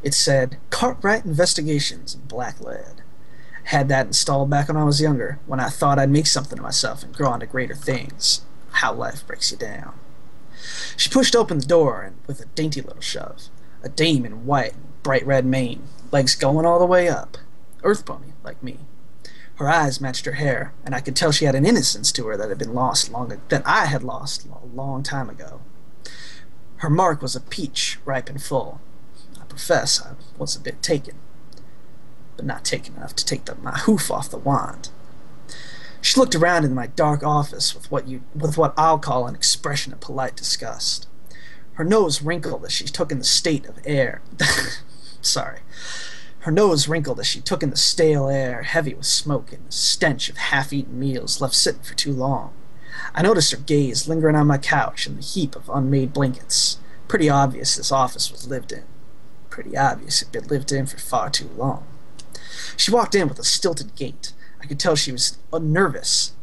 It said, Cartwright Investigations in black lead. Had that installed back when I was younger, when I thought I'd make something of myself and grow on to greater things. How life breaks you down. She pushed open the door, and with a dainty little shove, a dame in white and bright red mane, legs going all the way up, earth pony like me. Her eyes matched her hair, and I could tell she had an innocence to her that I had lost a long time ago. Her mark was a peach, ripe and full. I profess I was a bit taken, but not taken enough to take my hoof off the wand. She looked around in my dark office with what I'll call an expression of polite disgust. Her nose wrinkled as she took in the state of air. Sorry. Her nose wrinkled as she took in the stale air, heavy with smoke and the stench of half-eaten meals left sitting for too long. I noticed her gaze lingering on my couch and the heap of unmade blankets. Pretty obvious this office was lived in. Pretty obvious it'd been lived in for far too long. She walked in with a stilted gait. I could tell she was nervous,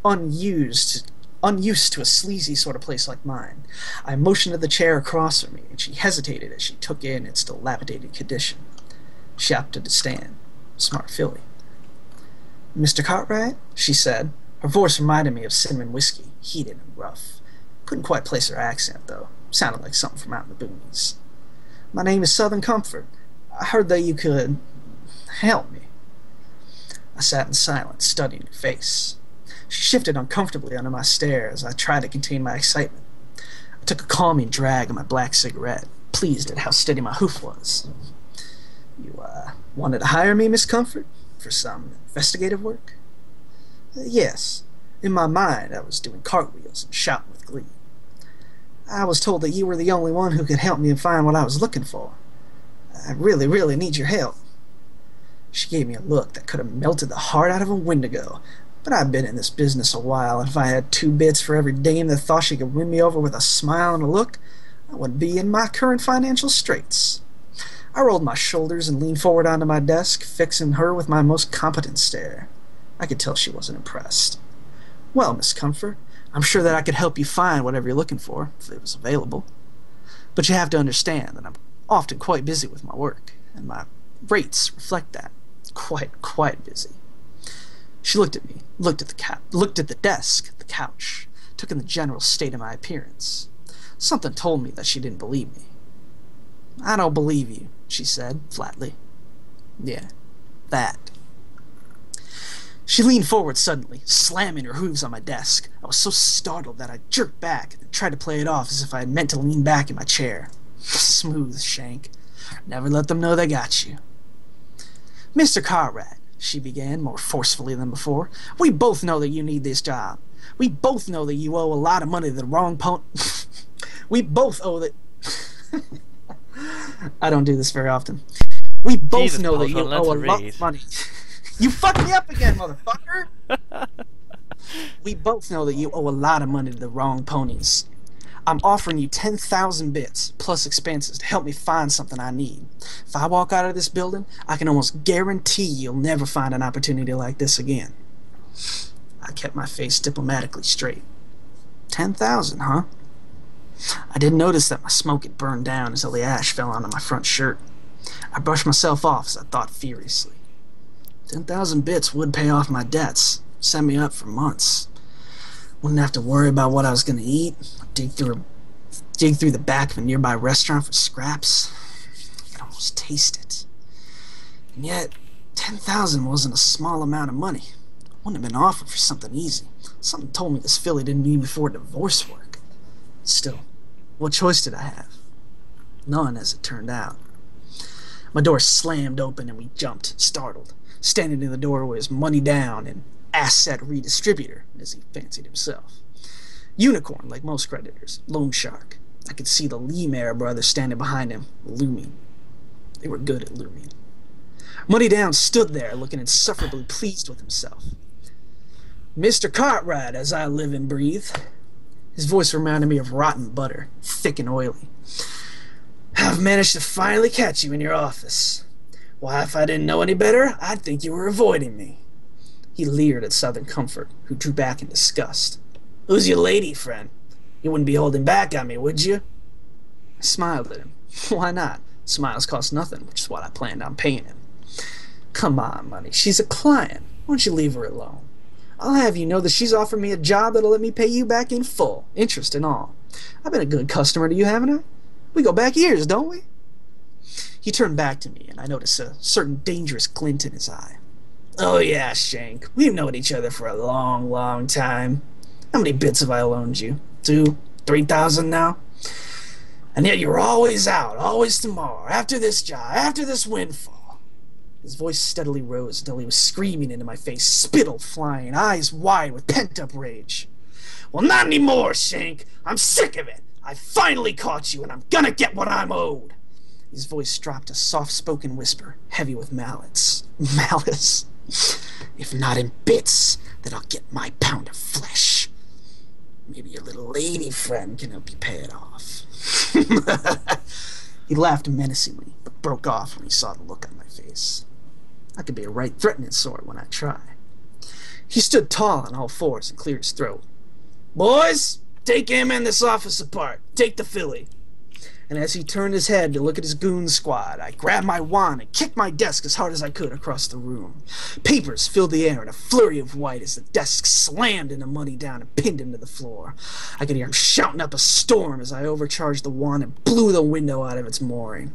unused to a sleazy sort of place like mine. I motioned to the chair across from me, and she hesitated as she took in its dilapidated condition. She opted to stand. Smart filly. "Mr. Cartwright?" she said. Her voice reminded me of cinnamon whiskey, heated and rough. Couldn't quite place her accent, though. Sounded like something from out in the boonies. "My name is Southern Comfort. I heard that you could help me." I sat in silence, studying her face. She shifted uncomfortably under my stare as I tried to contain my excitement. I took a calming drag of my black cigarette, pleased at how steady my hoof was. "You, wanted to hire me, Miss Comfort, for some investigative work?" "Yes. In my mind, I was doing cartwheels and shouting with glee. I was told that you were the only one who could help me find what I was looking for. I really, really need your help." She gave me a look that could have melted the heart out of a Wendigo, but I've been in this business a while, and if I had 2 bits for every dame that thought she could win me over with a smile and a look, I wouldn't be in my current financial straits. I rolled my shoulders and leaned forward onto my desk, fixing her with my most competent stare. I could tell she wasn't impressed. "Well, Miss Comfort, I'm sure that I could help you find whatever you're looking for, if it was available. But you have to understand that I'm often quite busy with my work, and my rates reflect that. Quite busy." She looked at me, looked at the desk, the couch, took in the general state of my appearance. Something told me that she didn't believe me. "I don't believe you," she said, flatly. "Yeah, that." She leaned forward suddenly, slamming her hooves on my desk. I was so startled that I jerked back and tried to play it off as if I had meant to lean back in my chair. Smooth shank. Never let them know they got you. "Mr. Cartwright," she began, more forcefully than before, "we both know that you need this job. We both know that you owe a lot of money to the wrong We both owe that... I don't do this very often. We both know that you owe a lot of money. You fucked me up again, motherfucker! We both know that you owe a lot of money to the wrong ponies. I'm offering you 10,000 bits, plus expenses, to help me find something I need. If I walk out of this building, I can almost guarantee you'll never find an opportunity like this again." I kept my face diplomatically straight. 10,000, huh? I didn't notice that my smoke had burned down until the ash fell onto my front shirt. I brushed myself off as I thought furiously. 10,000 bits would pay off my debts, set me up for months. Wouldn't have to worry about what I was going to eat, dig through the back of a nearby restaurant for scraps. I could almost taste it. And yet, 10,000 wasn't a small amount of money. I wouldn't have been offered for something easy. Something told me this filly didn't need me for divorce work. Still, what choice did I have? None, as it turned out. My door slammed open and we jumped, startled. Standing in the doorway was Money Down and Asset Redistributor, as he fancied himself. Unicorn, like most creditors. Loan Shark. I could see the Lemare brothers standing behind him, looming. They were good at looming. Money Down stood there, looking insufferably pleased with himself. "Mr. Cartwright, as I live and breathe." His voice reminded me of rotten butter, thick and oily. "I've managed to finally catch you in your office. Why, if I didn't know any better, I'd think you were avoiding me." He leered at Southern Comfort, who drew back in disgust. "Who's your lady friend? You wouldn't be holding back on me, would you?" I smiled at him. Why not? Smiles cost nothing, which is what I planned on paying him. "Come on, Money. She's a client. Why don't you leave her alone? I'll have you know that she's offered me a job that'll let me pay you back in full, interest and all. I've been a good customer to you, haven't I? We go back years, don't we? He turned back to me, and I noticed a certain dangerous glint in his eye. Oh yeah, Shank. We've known each other for a long, long time. How many bits have I loaned you? 2,000, 3,000 now? And yet you're always out, always tomorrow, after this job, after this windfall. His voice steadily rose until he was screaming into my face, spittle flying, eyes wide with pent-up rage. Well, not anymore, Shank. I'm sick of it. I finally caught you, and I'm gonna get what I'm owed. His voice dropped a soft-spoken whisper, heavy with malice. Malice. If not in bits, then I'll get my pound of flesh. Maybe your little lady friend can help you pay it off. He laughed menacingly, but broke off when he saw the look on my face. I could be a right threatening sort when I try. He stood tall on all fours and cleared his throat. Boys, take him and this office apart. Take the filly. And as he turned his head to look at his goon squad, I grabbed my wand and kicked my desk as hard as I could across the room. Papers filled the air in a flurry of white as the desk slammed into money down and pinned him to the floor. I could hear him shouting up a storm as I overcharged the wand and blew the window out of its mooring.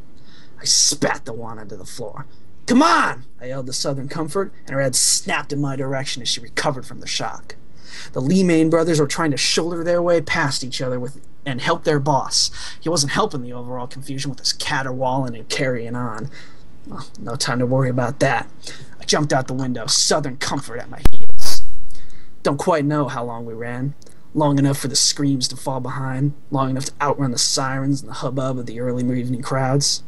I spat the wand onto the floor. Come on! I yelled to Southern Comfort, and her head snapped in my direction as she recovered from the shock. The Lee brothers were trying to shoulder their way past each other and help their boss. He wasn't helping the overall confusion with his caterwauling and carrying on. Well, no time to worry about that. I jumped out the window, Southern Comfort at my heels. Don't quite know how long we ran. Long enough for the screams to fall behind, long enough to outrun the sirens and the hubbub of the early evening crowds.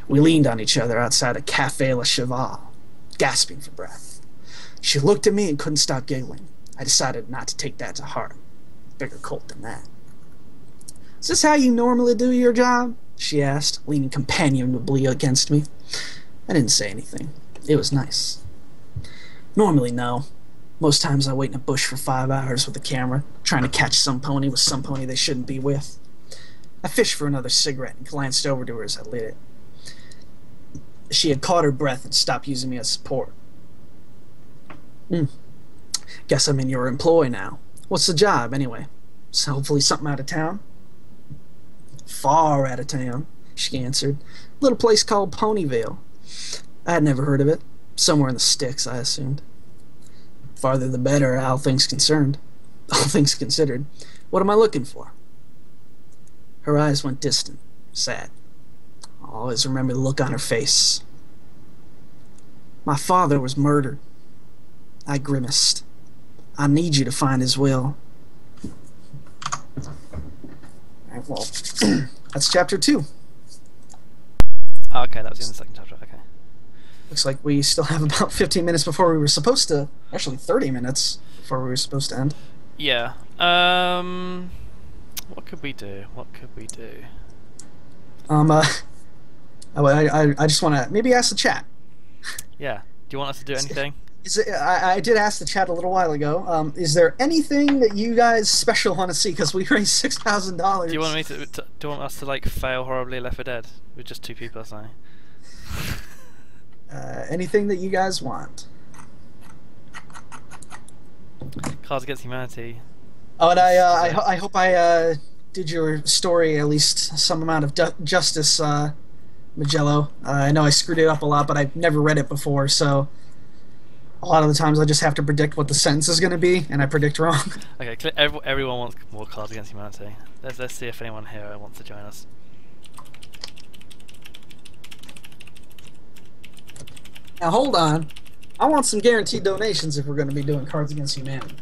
We leaned on each other outside a Café Le Cheval, gasping for breath. She looked at me and couldn't stop giggling. I decided not to take that to heart. Bigger cult than that. Is this how you normally do your job? She asked, leaning companionably against me. I didn't say anything. It was nice. Normally, no. Most times I wait in a bush for 5 hours with a camera, trying to catch some pony with some pony they shouldn't be with. I fished for another cigarette and glanced over to her as I lit it. She had caught her breath and stopped using me as support. Guess I'm in your employ now. What's the job, anyway? So hopefully something out of town? Far out of town, she answered. A little place called Ponyville. I had never heard of it. Somewhere in the sticks, I assumed. Farther the better, all things concerned. All things considered. What am I looking for? Her eyes went distant, sad. I'll always remember the look on her face. My father was murdered. I grimaced. I need you to find his will. Alright, well, that's chapter 2. Oh, okay, that was in the second chapter, okay. Looks like we still have about 15 minutes before we were supposed to... Actually, 30 minutes before we were supposed to end. Yeah. What could we do? What could we do? I just want to maybe ask the chat. Yeah. Do you want us to do anything? I did ask the chat a little while ago. Is there anything that you guys special want to see? Because we raised $6,000. Do you want me to? Do you want us to like fail horribly Left 4 Dead with just 2 people or something? Anything that you guys want? Cards Against Humanity. Oh, and I hope I did your story at least some amount of justice, Magello. I know I screwed it up a lot, but I've never read it before, so a lot of the times I just have to predict what the sentence is going to be, and I predict wrong. Okay, everyone wants more Cards Against Humanity. Let's see if anyone here wants to join us. Now hold on, I want some guaranteed donations if we're going to be doing Cards Against Humanity.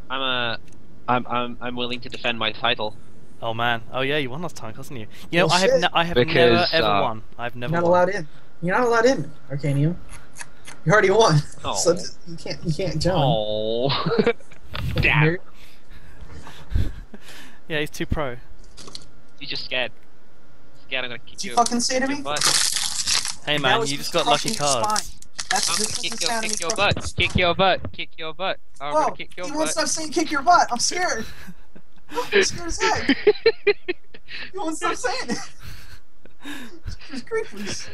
I'm willing to defend my title. Oh man! Oh yeah, you won last time, wasn't you? You know, Well, I have Because, never ever won. I've never. You're not won. allowed in. You're not allowed in, Arcanium. You already won, Oh. so you can't join. Oh, damn! Yeah, he's too pro. You just scared. Scared I'm gonna kick you. fucking say to me? Hey man, you just got lucky cards. That's Kick your butt. Kick your butt. Kick your butt. I'm Whoa, gonna kick your you won't butt. stop saying kick your butt. I'm scared. I'm scared as heck. You won't stop saying it. Just creepers.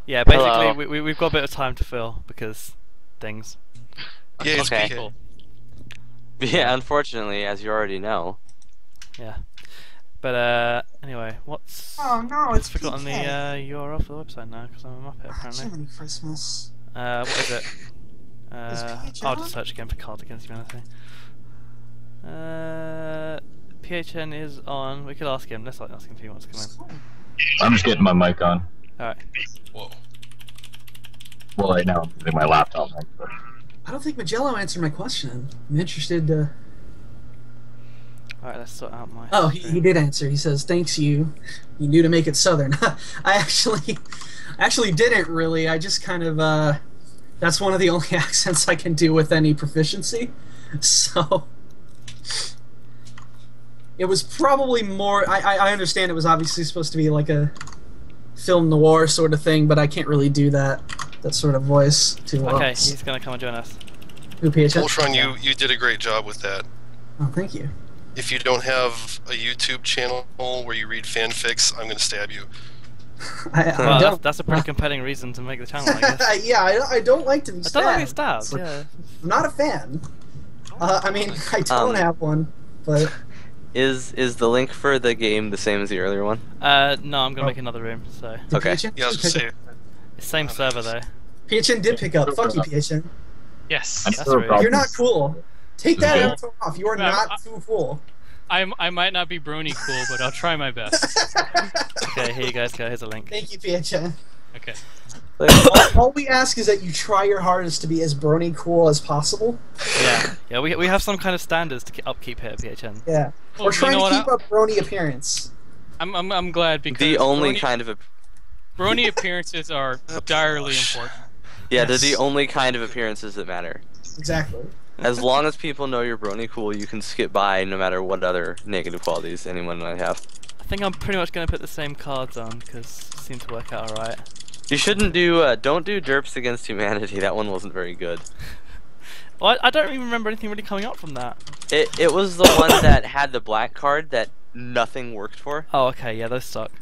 Yeah, basically Hello. we've got a bit of time to fill because things. Yeah, Okay. cool. Yeah, unfortunately, as you already know. Yeah. But anyway, what's... Oh no, it's forgotten the PK. URL for the website now because I'm a muppet apparently. Jiminy Christmas. What is it? PHN I'll just search again for cardigans, to be honest. PHN is on. We could ask him. Let's ask him if he wants to come in. I'm just getting my mic on. Alright. Whoa. Well, right now I'm using my laptop mic. But... I don't think Magello answered my question. I'm interested to... Alright, let's sort out my... Oh, he did answer. He says, thanks you. You knew to make it southern. I actually didn't really. I just kind of, that's one of the only accents I can do with any proficiency. So... It was probably more... I understand it was obviously supposed to be like a film noir sort of thing, but I can't really do that sort of voice too well. Okay, he's going to come and join us. Who, PHN? Voltron, you did a great job with that. Oh, thank you. If you don't have a YouTube channel where you read fanfics, I'm going to stab you. Well, that's a pretty compelling reason to make the channel, I guess. Yeah, I don't like to be stabbed. I don't like being stabbed, yeah. I'm not a fan. I mean, I don't have one, but... Is the link for the game the same as the earlier one? No, I'm going to make another room, so... Okay. Yeah, I was going to say... It's same server, though. PHN did pick up. Fuck you, PHN. Yes. That's rude. You're not cool. Take that avatar off. You are not too cool. I might not be brony cool, but I'll try my best. Okay, here you guys go. Here's a link. Thank you, PHN. Okay. All we ask is that you try your hardest to be as brony cool as possible. Yeah, we have some kind of standards to upkeep here at PHN. Yeah. Well, We're trying you know to keep up brony appearance. I'm glad because The only brony, kind of... brony appearances are direly important. Yeah, they're the only kind of appearances that matter. Exactly. As long as people know you're brony cool, you can skip by no matter what other negative qualities anyone might have. I think I'm pretty much going to put the same cards on because it seemed to work out alright. You shouldn't do, don't do derps against humanity, that one wasn't very good. Well, I don't even remember anything really coming up from that. It was the one that had the black card that nothing worked for. Oh, okay, yeah, those suck.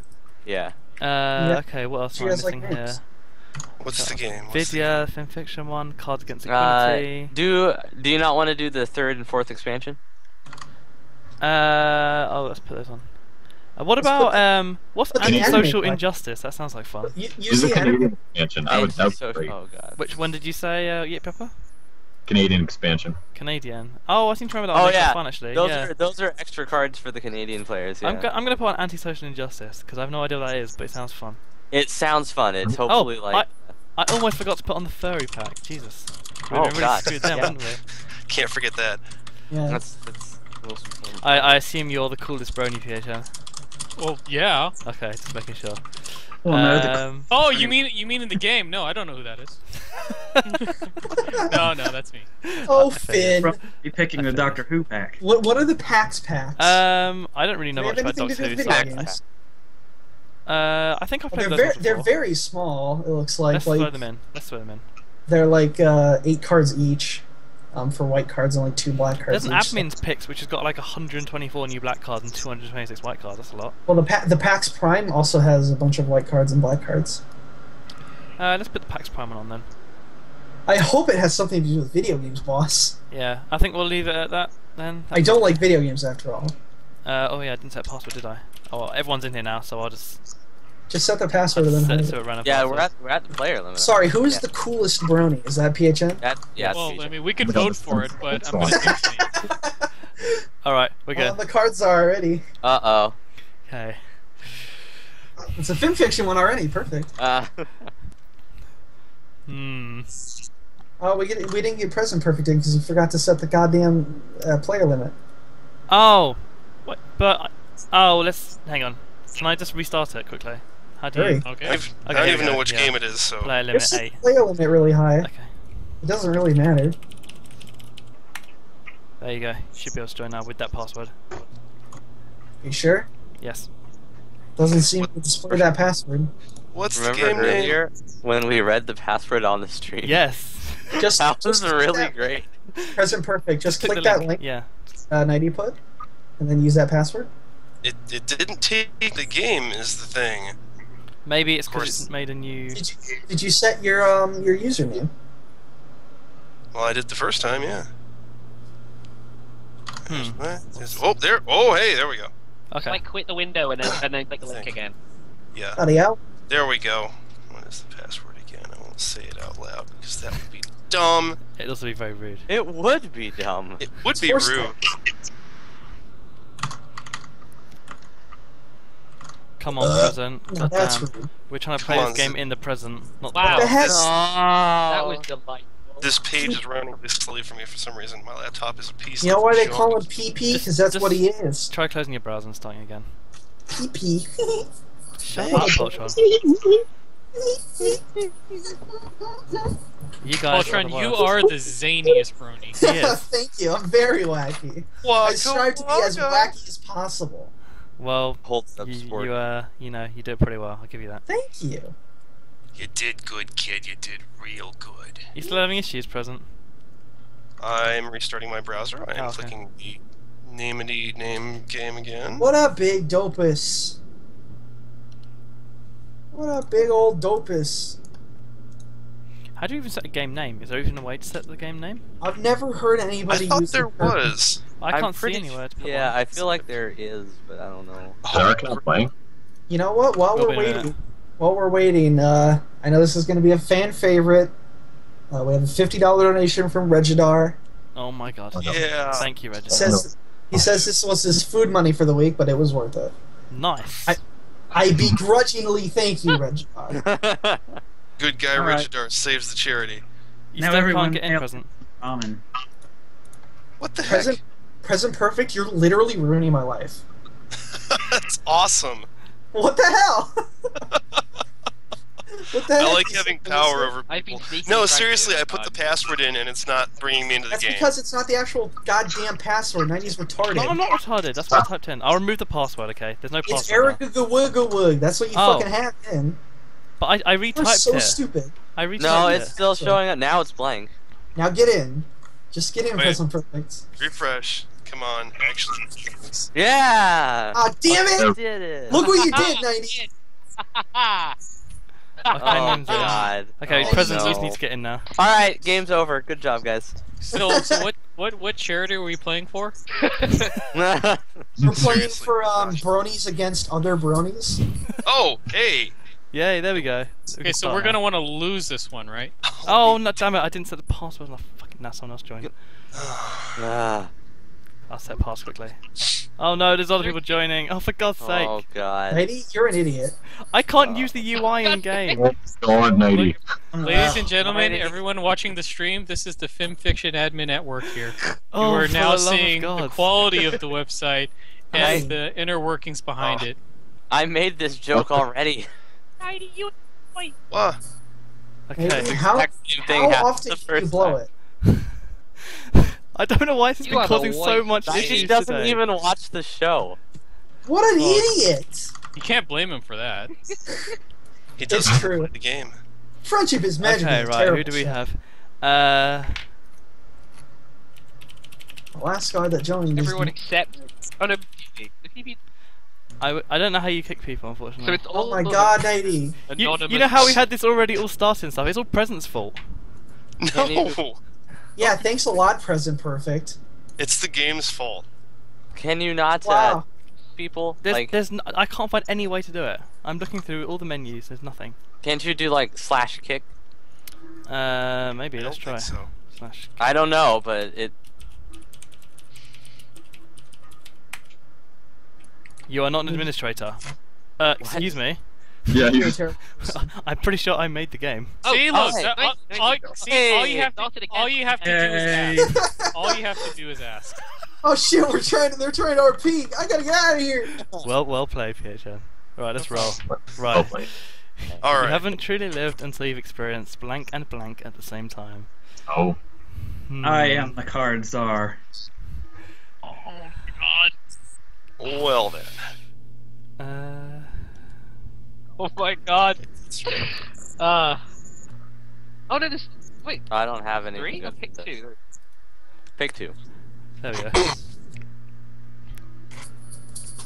Yeah. Okay, what else am I missing here? What's the game? Vidya, Fimfiction one, Cards Against Equality. Do you not want to do the 3rd and 4th expansion? Oh, let's put those on. What about what's Anti-Social Injustice? That sounds like fun. Use the Canadian expansion. That would be great. Oh god. Which one did you say, Yip Pepper? Canadian expansion. Canadian. Oh, I seem to remember that one. Yeah. Fun actually. Those are extra cards for the Canadian players. Yeah. I'm gonna put on Anti-Social Injustice because I have no idea what that is, but it sounds fun. It sounds fun. It's hopefully like. I almost forgot to put on the furry pack. Jesus. We really God. screwed them, didn't we? Can't forget that. Yeah. That's I assume you're the coolest brony, PHN. Well, yeah. Okay, just making sure. Well, oh, you mean in the game? No, I don't know who that is. No, that's me. Oh, Finn. You're picking the Doctor Who pack. What are the packs? I don't really know much about anything to Doctor do Who. with video games? I think I've played those before. They're very small. It looks like. Let's throw them in. They're like 8 cards each. For white cards and like 2 black cards. There's an each. admin's picks which has got like 124 new black cards and 226 white cards. That's a lot. Well, the PAX Prime also has a bunch of white cards and black cards. Let's put the PAX Prime on then. I hope it has something to do with video games, boss. Yeah, I think we'll leave it at that then. I don't like video games after all. Oh yeah, I didn't set a password, did I? Oh well, everyone's in here now, so I'll just set the password and then. Yeah, we're at the player limit. Sorry, who is the coolest brony? Is that PHN? Yeah. Well, I mean, we could vote for it, but I'm gonna do Alright, we're good. Well, the cards are already. Uh-oh. Okay. It's a Fimfiction one already. Perfect. Oh, we didn't get PresentPerfect in because you forgot to set the goddamn player limit. Oh, what? But let's hang on. Can I just restart it quickly? How do you? Okay. I don't even know which game it is. So player limit 8. Player limit really high. Okay. It doesn't really matter. There you go. Should be able to join now with that password. You sure? Yes. Doesn't seem to display that password. What's Remember the game name? earlier when we read the password on the stream? Yes. That was really great. PresentPerfect. Just click that link. Yeah. Knighty put, and then use that password. It didn't take the game is the thing. Maybe it's because it's made a new. Did you set your username? Well, I did the first time, yeah. Oh, there. Oh, hey, there we go. Okay. Like quit the window and then click the link again. Yeah. Audio. There we go. What is the password again? I won't say it out loud because that would be dumb. It'd also be very rude. It would be dumb. It would be rude. Come on, present. No, that's Goddamn. rude. We're trying to play this game in the present, not the Wow. past. That was delightful. This page is running this slowly for me for some reason. My laptop is a piece. You know of why they junk. call him PP? Because that's what he is. Try closing your browser and starting again. PP. Shut up, Voltron. You guys Voltron, you are the zaniest brony. Yes. Thank you. I'm very wacky. I strive to be as wacky as possible. Well, you know, you did pretty well. I'll give you that. Thank you. You did good, kid. You did real good. You still having issues, present? I'm restarting my browser. I am okay. clicking the name game again. What up, big dopus? What up, big old dopus? How do you even set a game name? Is there even a way to set the game name? I've never heard anybody I thought use there the was. I can't see anywhere to put Yeah, one. I feel like there is, but I don't know. Derek not playing? You know what? While we're waiting, I know this is going to be a fan favorite. We have a $50 donation from Regidar. Oh my god. Yeah. Thank you, Reggie. He says this was his food money for the week, but it was worth it. Nice. I begrudgingly thank you, Regidar. Good guy, All right. Regidar saves the charity. You Now still everyone can't get in else- present. Ramen. What the Present, Present Perfect, you're literally ruining my life. That's awesome. What the hell? What the I heck? like having power over I've been people. sneaking No, back seriously, there, I put the password in and it's not bringing me into the That's game. because it's not the actual goddamn password. 90's retarded. No, I'm not retarded. That's what I typed in. I'll remove the password, okay? There's no It's password. Erica Wigglewig. That's what you Oh. fucking have in. But I You're retyped so it. stupid. I retyped No, it. it's still showing up. Now it's blank. Now get in. Just get in, Wait. Present Perfect. Refresh. Come on, actually. Yeah! Ah, damn it! I did it! Look what you did, 90. Oh, God. Okay, Oh, present, you no. just need to get in now. Alright, game's over. Good job, guys. So what charity are we playing for? We're playing for bronies against other bronies. Oh, hey! Yay, there we go. Okay, so we're gonna want to lose this one, right? Oh, no, damn it, I didn't set the password and I fucking now someone else joined. I'll set pass quickly. Oh no, there's other people joining. Oh, for God's sake. Oh, God. 90, you're an idiot. I can't use the UI in game. God, Knighty. Ladies and gentlemen, everyone watching the stream, this is the Fimfiction admin at work here. Oh, you are for now the love of seeing the God. quality of the website and the inner workings behind it. I made this joke already. Knighty, you wait. What? Okay. Hey, how thing happened often the can you first blow time. it? I don't know why this has You been are the causing so white much knight. issues He doesn't today. even watch the show. What an idiot! You can't blame him for that. He doesn't It's true. play the game. Friendship is magic. Okay, is a right, who terrible do we shit. have? The last guy that joined Everyone is... except the PvP. I don't know how you kick people, unfortunately. So it's all Oh my god, 90. You know how we had this already all started and stuff? It's all Present's fault. No! Yeah, thanks a lot, Present Perfect. It's the game's fault. Can you not, Wow. people? I can't find any way to do it. I'm looking through all the menus, there's nothing. Can't you do, like, slash kick? Maybe, I let's don't try. think so. Slash. I don't know, but it... You are not an administrator. Excuse me. Yeah, You're terrible. I'm pretty sure I made the game. See, look, hey, all you have to do is ask. All you have to do is ask. Oh shit, they're trying to RP. I gotta get out of here. Well played, PHN. Alright, let's roll. Right. Alright. You haven't truly lived until you've experienced blank and blank at the same time. Oh. I am the card czar. Oh my god. Well then. Oh my god. Oh no, this. Wait. I don't have any. Three? Or pick two. Pick two. There we go.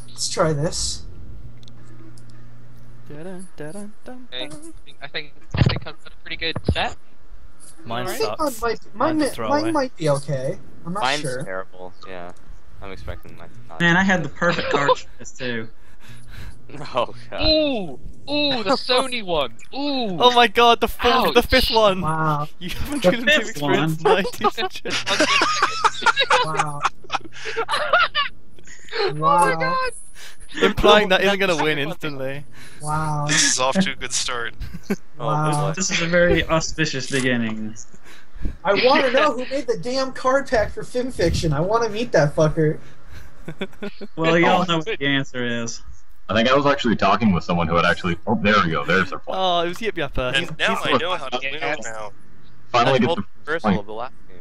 Let's try this. Okay. I think I've got a pretty good set. Mine I think sucks. mine Mine's a throwaway. might be okay. I'm not Mine's sure. terrible, yeah. I'm expecting my. Man, I had the perfect card for this too. Oh god. Ooh, the Sony one. Ooh. Oh my god, the fifth one. Wow. You haven't The given fifth experience one? 90s. Wow. Oh my god. Implying that isn't gonna win instantly. Wow. This is off to a good start. Wow. This is a very auspicious beginning. I want to know who made the damn card pack for Fimfiction. I want to meet that fucker. Well, y'all know what the answer is. I think I was actually talking with someone who had actually. Oh, there we go. There's our plan. Oh, it was Yip Yapper. And now I know how to win now. Finally That's get the the reversal of the last game.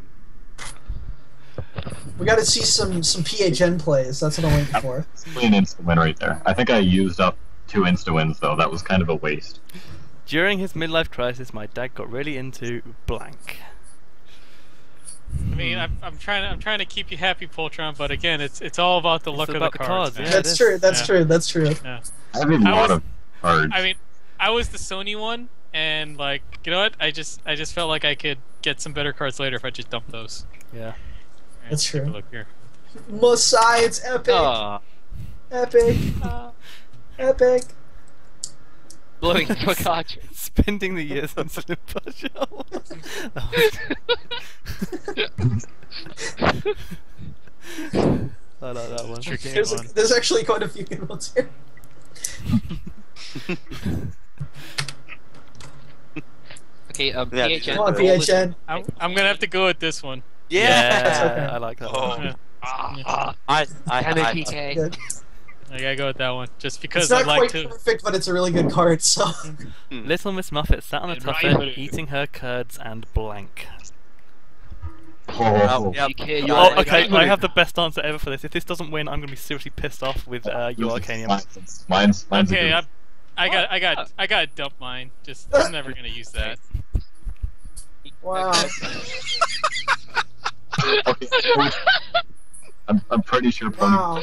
We got to see some PHN plays. That's what I'm waiting for. an insta win right there. I think I used up 2 insta wins though. That was kind of a waste. During his midlife crisis, my dad got really into blank. I mean, I'm trying to keep you happy, Poltron, but again, it's all about the luck of the about the cards. cards, man. yeah. That's true. That's true. That's true. Yeah. I have a lot of cards. I mean, I was the Sony one, and like, you know what? I just felt like I could get some better cards later if I just dumped those. Yeah. That's Take a true. look here. Mosai, it's epic. Epic. Epic. Blowing for cartridge. Spending the years on Slim Show. I like that one. There's actually quite a few good ones here. Okay, Yeah, PHN. Come on, PHN. I'm gonna have to go with this one. Yeah. I like that one. Yeah. I PK. Good. I gotta go with that one, just It's because not I like quite to. perfect, but it's a really good card. So. Little Miss Muffet sat on a And tuffet, right. eating her curds and blank. Oh, Yep. PK, Oh, you're okay, right. I have the best answer ever for this. If this doesn't win, I'm gonna be seriously pissed off with your Arcanium. Mine's Okay, a good. I got to dump mine. Just I'm never gonna use that. Wow. Okay, I'm pretty sure. Wow.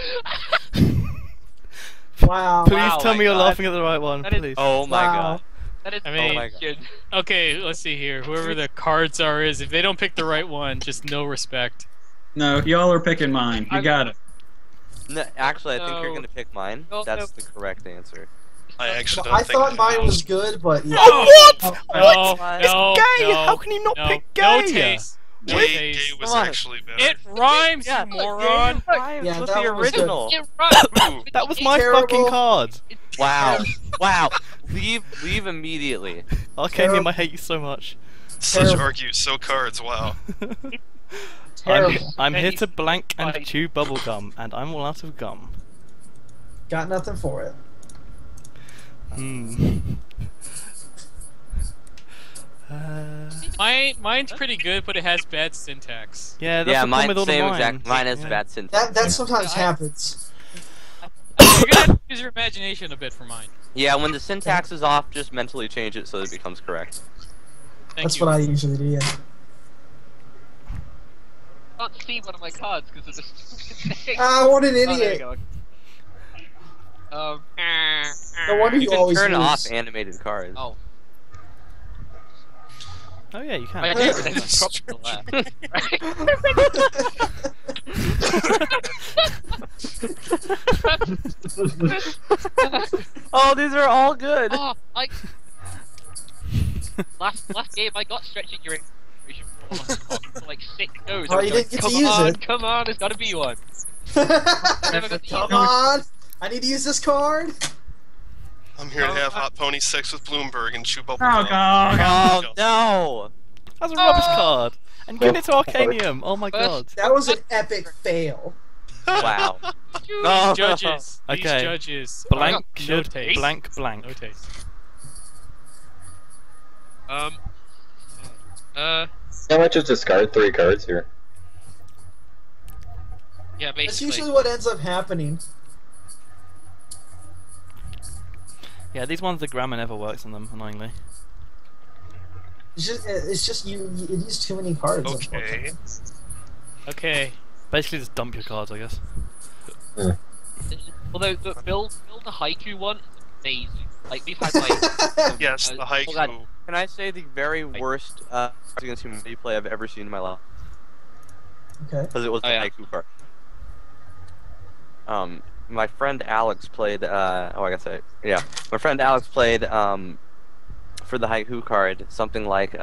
Wow. Please Wow, tell my me you're God. laughing at the right one, That is- please. Oh my Wow. god. That is I mean- Oh my god. good. Okay, let's see here. Whoever the cards are is, if they don't pick the right one, just no respect. No, y'all are picking mine. You got it. No, actually, I think you're No. gonna pick mine. No, That's the correct answer. I actually I don't think thought mine was good, but yeah. Oh, what? No, What? no, Gay! no, How can you not no, pick no gay? taste. No Gay taste. was Come on. actually better. It rhymes, Yeah, you moron. Rhymes Yeah, with that the one was good. original. You're right. Ooh, That was my Terrible. fucking card. Wow. Wow. Leave immediately. Arcanium, I hate you so much. such Terrible. argue, so cards, wow. Terrible. I'm here to blank and chew bubblegum, and I'm all out of gum. Got nothing for it. Hmm. Mine's pretty good, but it has bad syntax. Yeah, that's Yeah, the problem mine with all same the exact. Mine has Yeah. bad syntax. That sometimes happens. You're gonna have to use your imagination a bit for mine. Yeah, when the syntax is off, just mentally change it so it becomes correct. Thank That's you. what I usually do. Yeah. I can't see one of my cards because of the stupid thing. Ah, what an Oh, there idiot. you go. No wonder You you can always turn lose. off animated cards. Oh. Oh yeah, you can. I do, but then it's propped to the Oh, these are all good. Oh, last game I got stretching your for like 6 goes. Oh, I was you going, didn't get to come use on, it. Come on, there's gotta be one. Never got to Come use on! I need to use this card. I'm here to have hot pony sex with Bloomberg and chew bubble Oh gum. god. Oh no! That's a rubbish card. And give it to Arcanium. Oh my god. That was an epic fail. Wow. These judges. These Okay. judges. Blank are no should taste. blank blank. No taste. I might just discard 3 cards here. Yeah, basically. That's usually what ends up happening. Yeah, these ones the grammar never works on them, annoyingly. It's just you use too many cards. Okay. Okay. Basically, just dump your cards, I guess. Although build the haiku one is amazing. Like we've had like Yes, the haiku. Hold on. Can I say the very worst against humanity play I've ever seen in my life? Okay. Because it was Oh, the yeah. haiku card. my friend Alex played. My friend Alex played for the haiku card something like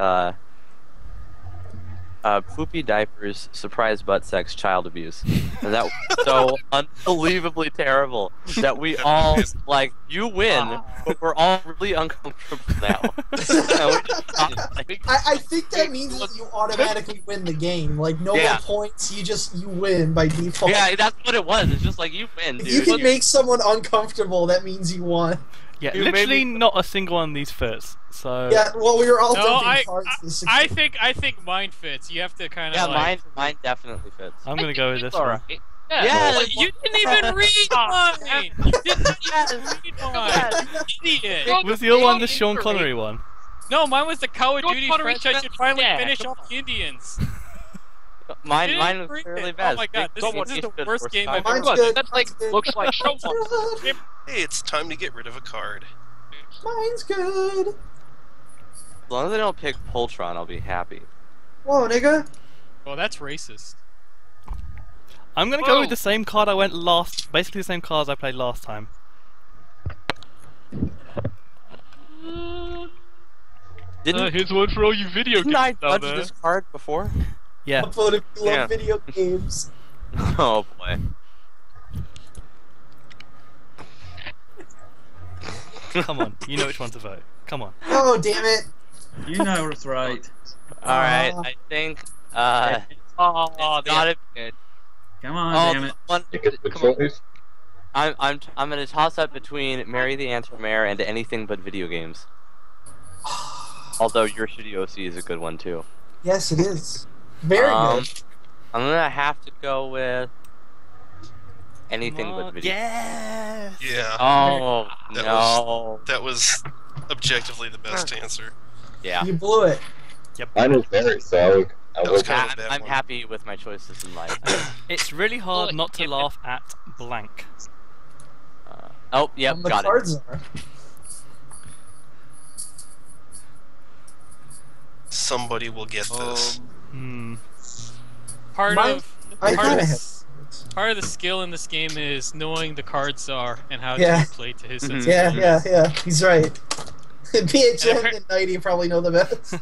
poopy diapers, surprise butt sex, child abuse. And that was so unbelievably terrible that we all, like, you win, but we're all really uncomfortable now. I think that means that you automatically win the game. Like, no more points, you win by default. Yeah, that's what it was. It's just like, you win, dude. If you can make someone uncomfortable, that means you won. Yeah, literally not a single one of these fits. So yeah, well, we were all No, dumping cards. I think mine fits. You have to kind of mine definitely fits. I'm gonna go with this one. Yeah, you didn't even read mine. You didn't even read mine. You idiot. Was your one the Sean Connery one? No, mine was the Call of Duty French. I should finally finish off the Indians. Mine was really bad. Oh my god, this is the worst game I've Mine's ever good. That's like looks like Hey, it's time to get rid of a card. Mine's good. As long as I don't pick Poltron, I'll be happy. Whoa, nigga. Well, that's racist. I'm gonna go with the same card I went last. Basically the same cards I played last time. Here's one for all you video games Didn't I out judge there. this card before? Yeah. Upload if you love video games. Oh boy. Come on, you know which one to vote. Come on. Oh, damn it. You know it's right. Alright, I think, it's gotta be good. Come on, damn it. I'm gonna toss up between Mary the Anti-Mayor and anything but video games. Although your Shitty OC is a good one too. Yes, it is. Very good. I'm gonna have to go with anything but video. Yeah. Yeah. Oh that no. That was objectively the best answer. Yeah. You blew it. Yep. Mine was very so. I'm happy with my choices in life. It's really hard not to laugh at blank. Oh, yep, The got cards it. are. Somebody will get this. Part Mine- of I part kinda of, have- part of the skill in this game is knowing the cards are and how Yeah. to play to his Mm-hmm. sensibilities. Yeah, he's right. PHM And and Knighty probably know the best.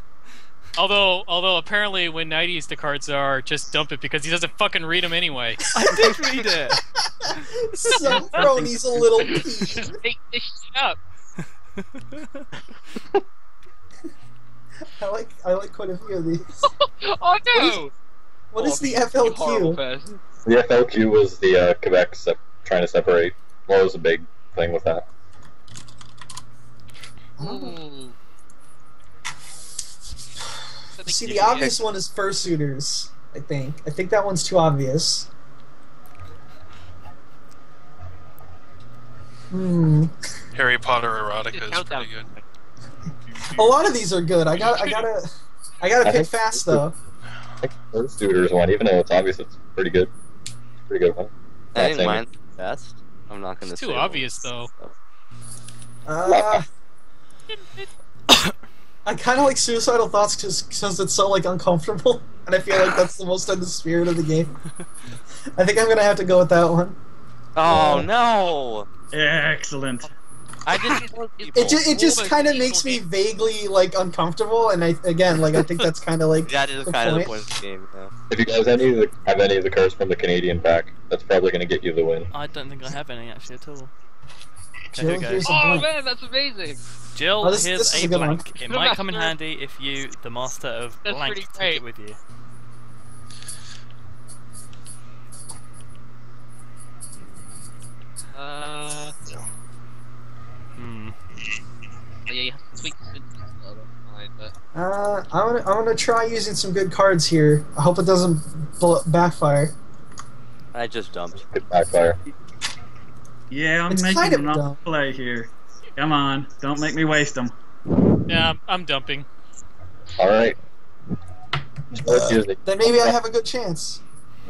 Although apparently when knighties the cards are, just dump it because he doesn't fucking read them anyway. I did read it. Some crony's a little pea. Just make this shit up. I like quite a few of these. Oh no! What is the You horrible FLQ? person. The FLQ was the Quebec trying to separate. What was a big thing with that? Ooh. See, the obvious one is fursuiters. I think that one's too obvious. Harry Potter erotica is pretty good. A lot of these are good. I gotta pick think- fast though. I think the Fursuiters one, even though it's obvious, it's pretty good. Pretty good one. I Not think saying mine's the best. I'm not gonna It's say too one. obvious though. I kind of like Suicidal Thoughts because it's so like uncomfortable, and I feel like that's the most in the spirit of the game. I think I'm gonna have to go with that one. Oh no! Excellent. I didn't know people. It just kind of makes me vaguely like uncomfortable, and I think that's kind of like That is the kind of the point. point of the game. Yeah. If you guys have any of the cards from the Canadian pack, that's probably going to get you the win. I don't think I have any actually at all. Jill, Okay, here's a Oh blank. man, that's amazing. Jill, Oh, this here's is a a good one. blank. It The might come in master. handy if you, the master of That's blank, pretty take great. it with you. Yeah, you have to tweak the line, but I'm gonna try using some good cards here. I hope it doesn't backfire. I just dumped. Good backfire. Yeah, I'm It's making kind of enough dumb. play here. Come on, don't make me waste them. Yeah, I'm dumping. Alright. Let's use it. Then maybe I have a good chance.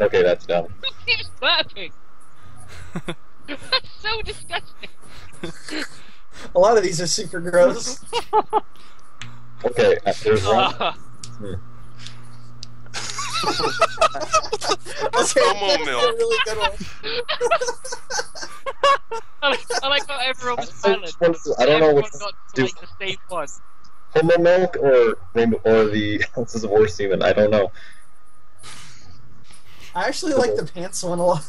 Okay, that's done. who keeps burping? That's so disgusting. A lot of these are super gross. Okay, there's one. That's homo milk. Really good one. I like how everyone was silent. I don't know Everyone which got do like the same one. homo milk or the ounces of horse semen. I don't know. I actually like the pants one a lot.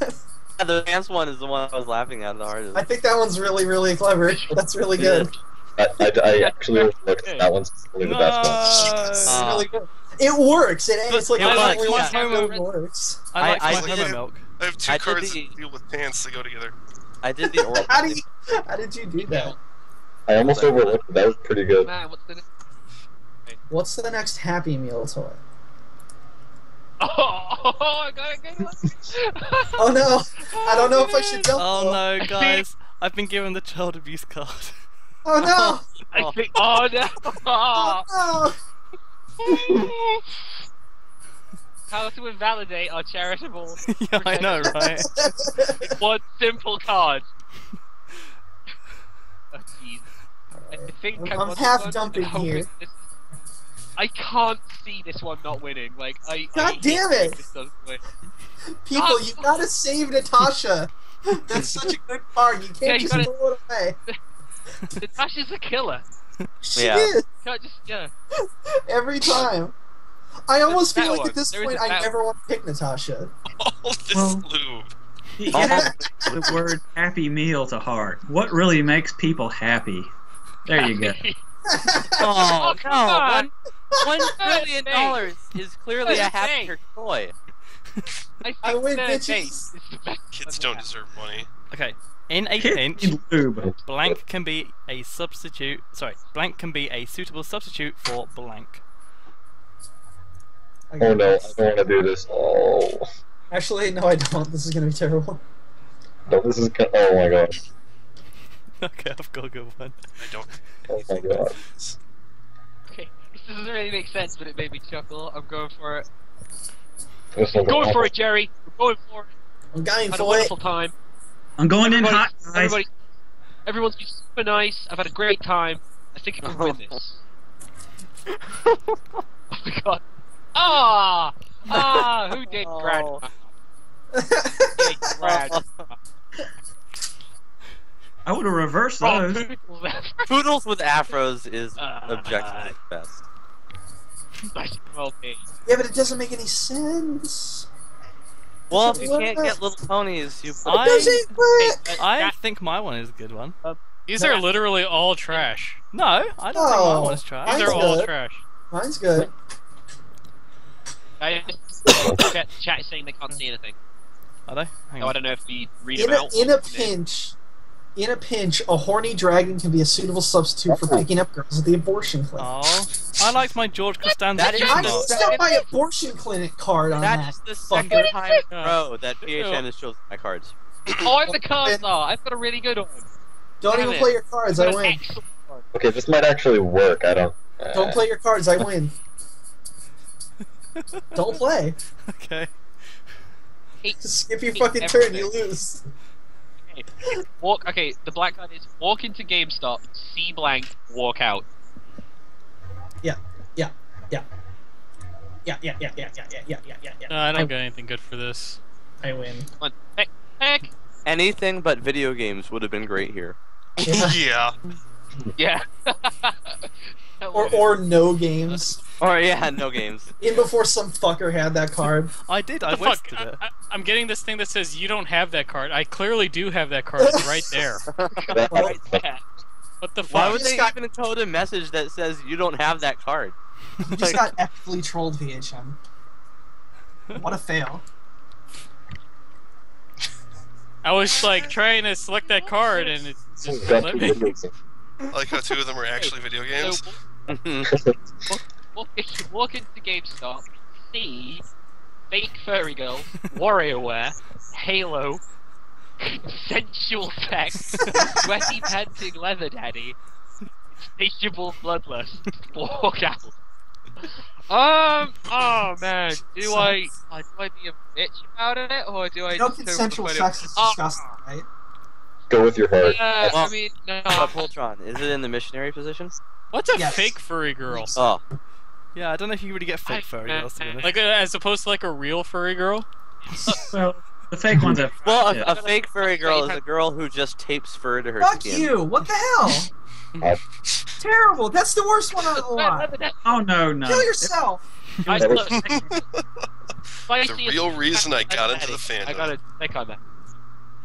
Yeah, the pants one is the one I was laughing at the hardest. I think that one's really, really clever. That's really good. I actually overlooked that one's probably the best one. It's really good. It works. It's like I really like it works. I like I my did homo it. milk. I have two cards that deal with pants that go together. I did the oral. How did you do that? I almost overlooked it. That was pretty good. Man, What's the next Happy Meal toy? Oh, I got it. Oh no! I don't know if I should jump. Oh no, guys! I've been given the child abuse card. Oh no! I think. Oh no! Oh no! How to invalidate our charitable. Yeah, I know, right? One simple card. Oh, jeez. I think I'm won half this one, dumping and hoping here. I can't see this one not winning. Like, God damn it! This doesn't win. People, you gotta save Natasha. That's such a good card. You Yeah, can't you just gotta- throw it away. Natasha's a killer. She Yeah. is Can't just every time. I almost There's feel that like at one. this There is point a I that never want to pick Natasha. All this Well- lube. You have the word Happy Meal to heart. What really makes people happy? There you go. Oh, come no! on. $1 billion is clearly a happier toy. I win, third bitches. base is the best Kids one don't now. deserve money. Okay. In a Kids pinch, need lube. blank can be a substitute. Sorry, blank can be a suitable substitute for blank. Oh no, I don't want to do this. Oh. Actually, no, I don't. This is gonna be terrible. No, this is. Oh my god. Okay, I've got a good one. I don't. Oh my god. Okay, this doesn't really make sense, but it made me chuckle. I'm going for it. This one's Going for awful. it, Jerry. We're going for it. I'm going Had a for it. wonderful time. I'm going in hot, guys. Everyone's been super nice. I've had a great time. I think I can win this. Oh my god. Who did Brad? Brad. I would have reversed those. Poodles with afros is objectively the best. Nice. Well played. Yeah, but it doesn't make any sense. Well, if you can't get little ponies, you put I think my one is a good one. These are literally all trash. No, I don't think my one is trash. These are all trash. Mine's good. Chat is saying they can't see anything. Are they? Hang No, on. I don't know if we read In them out. a pinch, a horny dragon can be a suitable substitute for picking up girls at the abortion clinic. Oh, I liked my George Costanza. That is I the still my abortion clinic card on that. That is the second time in a row that PHN has chosen my cards. Oh, I'm the card star. I've got a really good one. Don't even play your cards, I win. Okay, this might actually work. I don't. Don't play your cards, I win. Don't play. Okay. Skip your fucking turn, you lose. Okay, the black card is walk into GameStop, see blank, walk out. Yeah. No, I don't get anything good for this. I win. Come on. Heck. Anything but video games would have been great here. Yeah. Yeah. Or no games. Or yeah, no games. In before some fucker had that card. I did. I The fuck? wasted it. I'm getting this thing that says you don't have that card. I clearly do have that card. It's right there. What the fuck? Why would they even code a message that says you don't have that card? You just got epically trolled, VHM. What a fail. I was like trying to select that card and it just let me. I like how two of them are actually video games. Walk into GameStop, see fake furry girl, WarioWare, Halo, sensual sex, sweaty panting leather daddy, insatiable bloodlust. Walk out. Oh man, do I be a bitch about it or do I? No just consensual hope sex is disgusting, right? Go with your heart. Yeah, Well, I mean, no. Voltron, is it in the missionary position? What's a Yes. fake furry girl? Oh. Yeah, I don't know if you really get fake furry girls, to be honest. Like as opposed to like a real furry girl. Well, the fake ones are. Well, a fake furry girl is a girl who just tapes fur to her Fuck skin. you! What the hell? Terrible. That's the worst one out of the lot. Oh no, no. Kill yourself. The real reason I got into the fandom. I gotta think on that.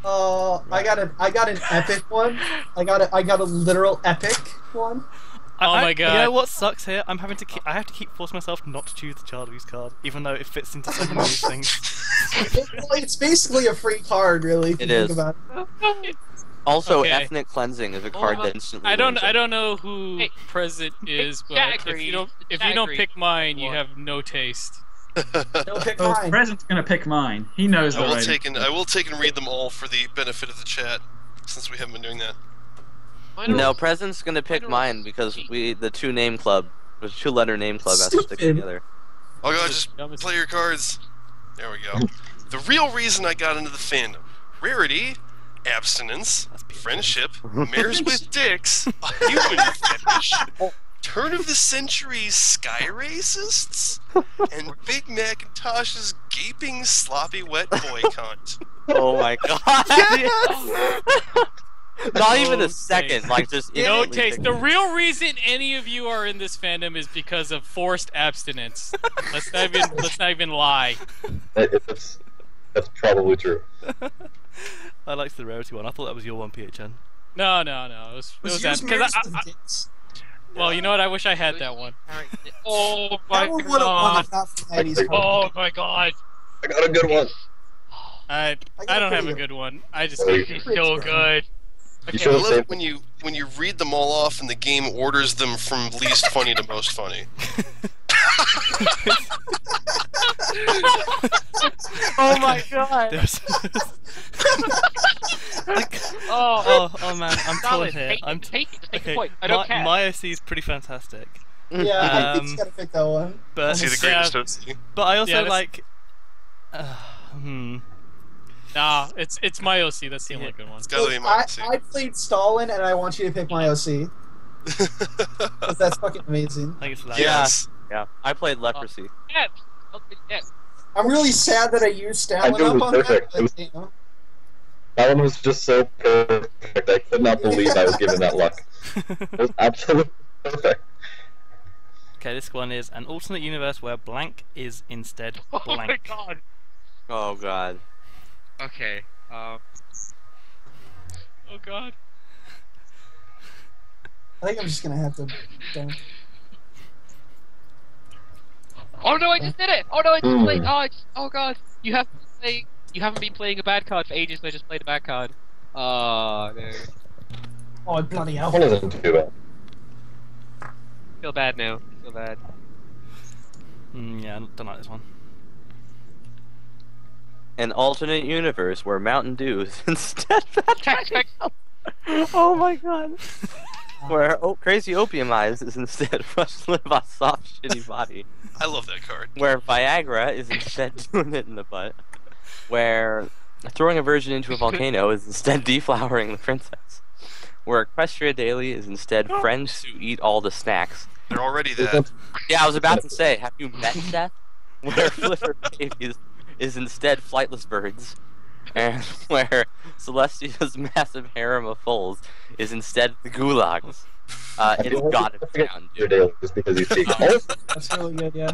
I got an epic one. I got a literal epic one. Oh my god! You know what sucks here? I have to keep force myself not to choose the child abuse card, even though it fits into so many of these things. It's basically a free card, really. If It you is. think about it. Also, Okay. ethnic cleansing is a card that instantly. I ruins it. don't know who present is, but if you don't pick mine, you have no taste. Don't pick Oh, mine. Present's gonna pick mine. He knows I the will right. take and read them all for the benefit of the chat, since we haven't been doing that. No, Present's gonna pick mine because the two-name club, the two-letter name club has to stick together. Oh god, just play your cards. There we go. The real reason I got into the fandom: rarity, abstinence, friendship, mares with dicks, a human fetish, turn of the century sky racists, and Big Macintosh's gaping sloppy wet boy cunt. Oh my god! Not even a second, like just no instantly taste. pick The it. real reason any of you are in this fandom is because of forced abstinence. Let's not even lie. That's probably true. I liked the rarity one. I thought that was your one, PHN. No. It was that because well, you know what? I wish I had that one. Oh my That one would have won god! if not for Knighty's Oh my god! I got a good one. I don't have a good one. I just It's so good. You I should have love it saved when you read them all off and the game orders them from least funny to most funny. Oh my god! Oh man, I'm torn Solid. here. Take the Okay, point. I don't care. my OC is pretty fantastic. Yeah, I think he's gotta pick that one. But See the greatest OC. But I also Yeah, that's- like. Nah, it's my OC. That's the only good one. It's gotta be my OC. I played Stalin, and I want you to pick my OC. 'Cause that's fucking amazing. I think it's Yes. Yeah, I played Leprosy. Yes. Yes. I'm really sad that I used Stalin I knew it up was on perfect. that. It was- But, you know. That one was just so perfect. I could not believe I was given that luck. It was absolutely perfect. Okay, this one is an alternate universe where blank is instead Oh my blank. god. Oh god. Okay. Oh god. I think I'm just gonna have to. Oh no! I just did it! Oh no! I just played. Oh god! You haven't been playing a bad card for ages. So I just played a bad card. Oh no! Oh bloody hell! One isn't too bad. Feel bad now. Feel bad. Yeah, I don't like this one. An alternate universe where Mountain Dew is instead Oh my god. Where Crazy Opium Eyes is instead Rush Limbaugh's soft, shitty body. I love that card. Where Viagra is instead doing it in the butt. Where throwing a virgin into a volcano is instead deflowering the princess. Where Equestria Daily is instead friends who eat all the snacks. They're already that. Yeah, I was about to say, have you met Seth? Where Flipper Babies is instead flightless birds. And where Celestia's massive harem of foals is instead the gulags. It's gotta be Mountain Dew. Daily just because you speak. That's really good, yeah.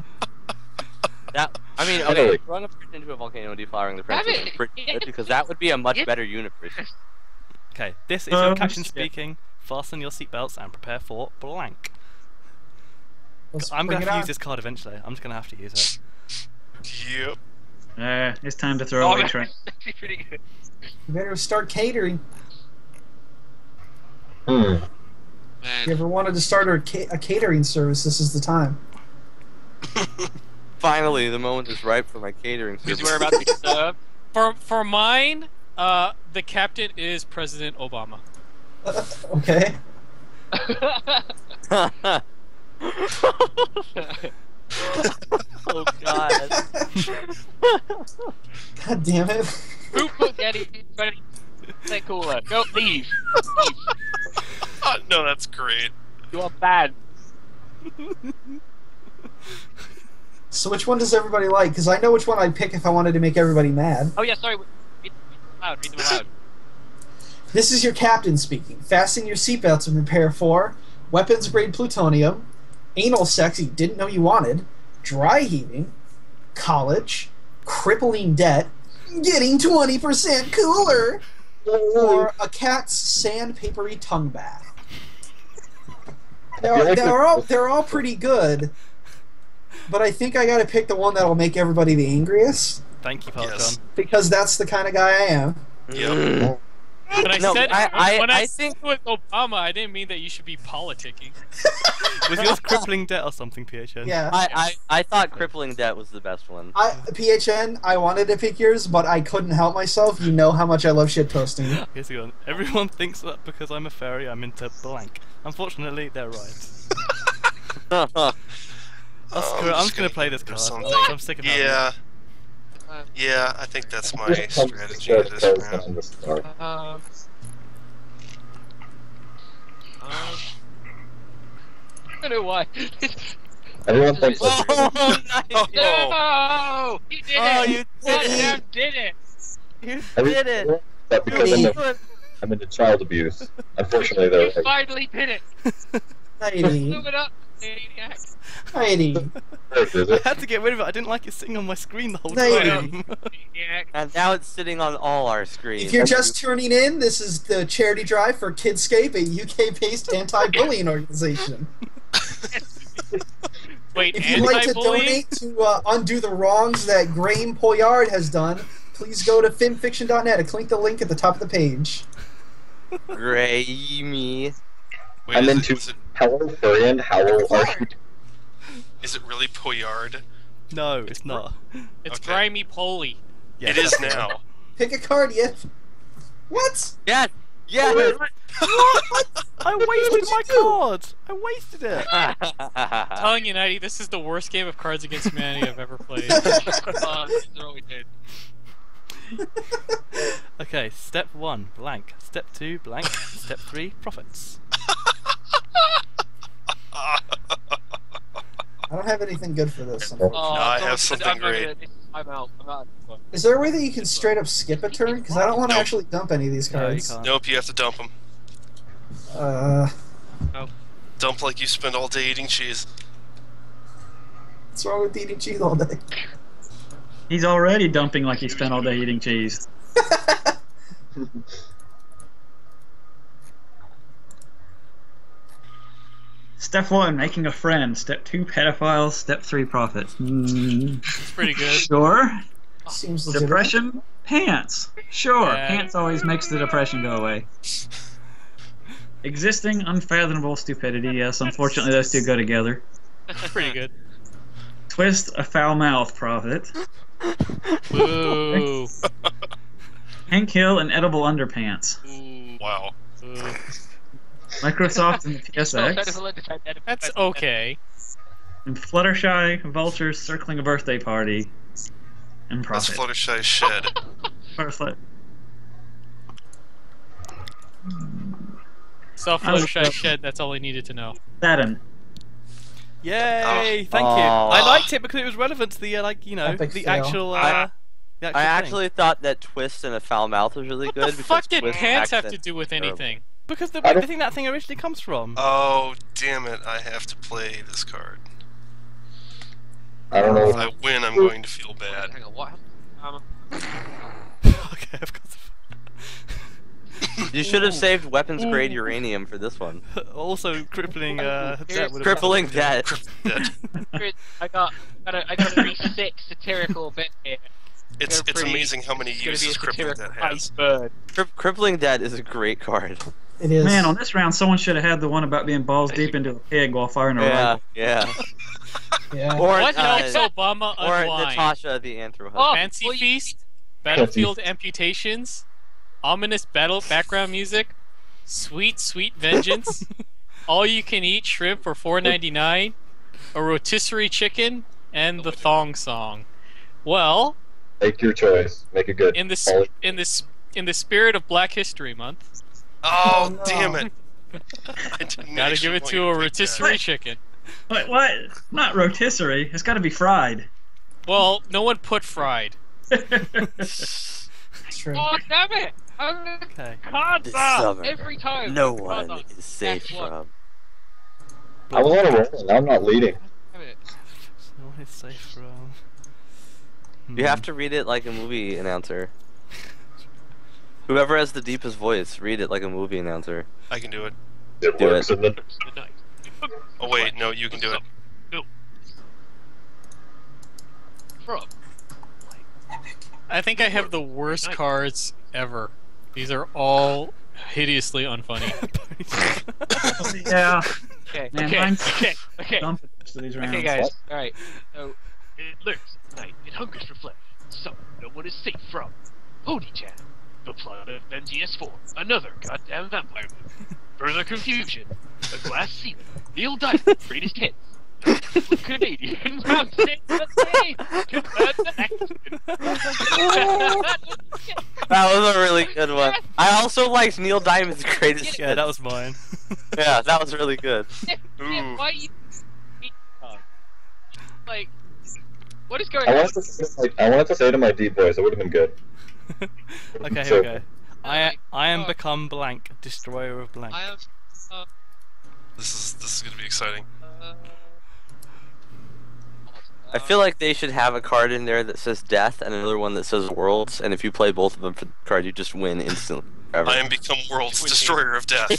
That, I mean, okay, throwing a person into a volcano and deflowering the princess is pretty good because that would be a much better universe. Okay, this is your captain speaking. Fasten your seatbelts and prepare for blank. I'm going to have to use this card eventually. I'm just going to have to use it. Yep. It's time to throw away train. Pretty good. You better start catering. Hmm. If you ever wanted to start a catering service, this is the time. Finally, the moment is ripe for my catering Because service. we're about to be served. For mine, the captain is President Obama. Okay. Oh god. God damn it. Who put Getty? Say cooler. Go leave. No, that's great. You are bad. So which one does everybody like? Because I know which one I'd pick if I wanted to make everybody mad. Oh yeah, sorry. Read them aloud. Read them aloud. This is your captain speaking. Fasten your seatbelts and prepare for weapons-grade plutonium, anal sex you didn't know you wanted, dry heaving, college, crippling debt, getting 20% cooler, or a cat's sandpapery tongue bath. They're all pretty good, but I think I gotta pick the one that'll make everybody the angriest. Thank you, John. Because that's the kind of guy I am. Yep. When I No, said when I think said with Obama, I didn't mean that you should be politicking. Was yours crippling debt or something, PHN? Yeah. I thought crippling debt was the best one. PHN, I wanted to pick yours, but I couldn't help myself. You know how much I love shitposting. Here's the one. Everyone thinks that because I'm a fairy, I'm into blank. Unfortunately, they're right. I'm just gonna play this card. I'm sick of having it. Yeah, I think that's my strategy this round. I don't know why. Everyone thinks Oh, no! You did it! You did it! You did it! That because I'm into child abuse. Unfortunately, You though. finally did it! Knighty. Move it up, maniac. Knighty. I had to get rid of it. I didn't like it sitting on my screen the whole Knighty. time. And now it's sitting on all our screens. If you're just tuning in, this is the charity drive for Kidscape, a UK-based anti-bullying organization. Wait, If you'd like to anti-bullying? donate to undo the wrongs that Graham Poyard has done, please go to Fimfiction.net and click the link at the top of the page. Gray-me. Wait, I'm is into it Hello Furian, Howl Archie. is it really Poyard? No, it's not. It's Okay. grimy Polly. Yeah, It is now. Pick a card, Yip. What? Yes! Yes! What? I wasted my card! I wasted it! Telling you, Knighty, this is the worst game of Cards Against Humanity I've ever played. These are what we did. Okay, step 1, blank. Step 2, blank. Step 3, profits. I don't have anything good for this. No, I have something great. I'm out. Is there a way that you can straight up skip a turn? Because I don't want to Nope. actually dump any of these No, you cards. can't. Nope, you have to dump them. Dump like you spend all day eating cheese. What's wrong with eating cheese all day? He's already dumping like he spent all day eating cheese. Step 1, making a friend. Step 2, pedophile. Step 3, profit. It's pretty good. Sure. Seems legitimate. Depression, pants. Sure, Yeah. pants always makes the depression go away. Existing, unfathomable stupidity. Yes, unfortunately those two go together. It's pretty good. Twist, a foul mouth, profit. Boo. Hank Hill, and edible underpants. Wow. Microsoft and the PSX. That's okay. And Fluttershy, vultures circling a birthday party. And That's profit. Fluttershy Shed. Perfect. Self Fluttershy Shed, that's all I needed to know. Saturn. Yay! Thank you. I liked it because it was relevant to the Epic the fail. actual. The I actual actually thought that Twist and a foul mouth was really What good. the because fuck did Twist pants have to accent do with is terrible. anything? because I think that thing originally comes from. Oh, damn it. I have to play this card. I don't know. If I win, I'm going to feel bad. Hang on, what? Okay, I've got. You should have saved weapons grade uranium for this one. Also, crippling debt. would have Crippling been- debt. I got a pretty sick satirical bit here. It's pretty- amazing how many it's gonna be uses a Crippling satirical Debt has. iceberg. Crippling debt is a great card. It is. Man, on this round, someone should have had the one about being balls deep into a pig while firing a Yeah, rifle. yeah. Yeah. Or What helps Obama or unwind? Natasha the Anthro. Oh, Fancy well, you- Feast, Battlefield Amputations, ominous battle background music, sweet sweet vengeance, all you can eat shrimp for $4.99, a rotisserie chicken, and the thong song. Well, Make your choice. Make it good. in the spirit of Black History Month, Oh, no. damn it. I didn't gotta actually give it want to you a pick rotisserie that. chicken. What? What? Not rotisserie. It's got to be fried. Well, no one put fried. True. Oh, damn it! Okay. This summer, Every time. no one is safe from. I was on a roll, and I'm not leading. Damn it. No one is safe from. You have to read it like a movie announcer. Whoever has the deepest voice, read it like a movie announcer. I can do it. It Do works, it. and then Oh wait, no, you can do it. From. I think I have the worst cards ever. These are all hideously unfunny. Yeah. Okay, Man, okay, mine's okay. dumping most of these rounds. Okay, guys. Alright. So, it lurks at night. It hungers for flesh. So, no one is safe from. Pony-chan. The plot of NGS4. Another goddamn vampire movie. Further confusion. A glass ceiling. Neil Diamond. Greatest hits. Canadian mountain. That was a really good one. I also liked Neil Diamond's greatest. Yeah, that was mine. Yeah, that was really good. Why you... Like... What is going I on? wanted to say to my deep voice, it would have been good. Okay, here we go. I am become blank, destroyer of blank. I am... This is gonna be exciting. I feel like they should have a card in there that says death and another one that says worlds, and if you play both of them for the card, you just win instantly. Forever. I am become world's destroyer of death. I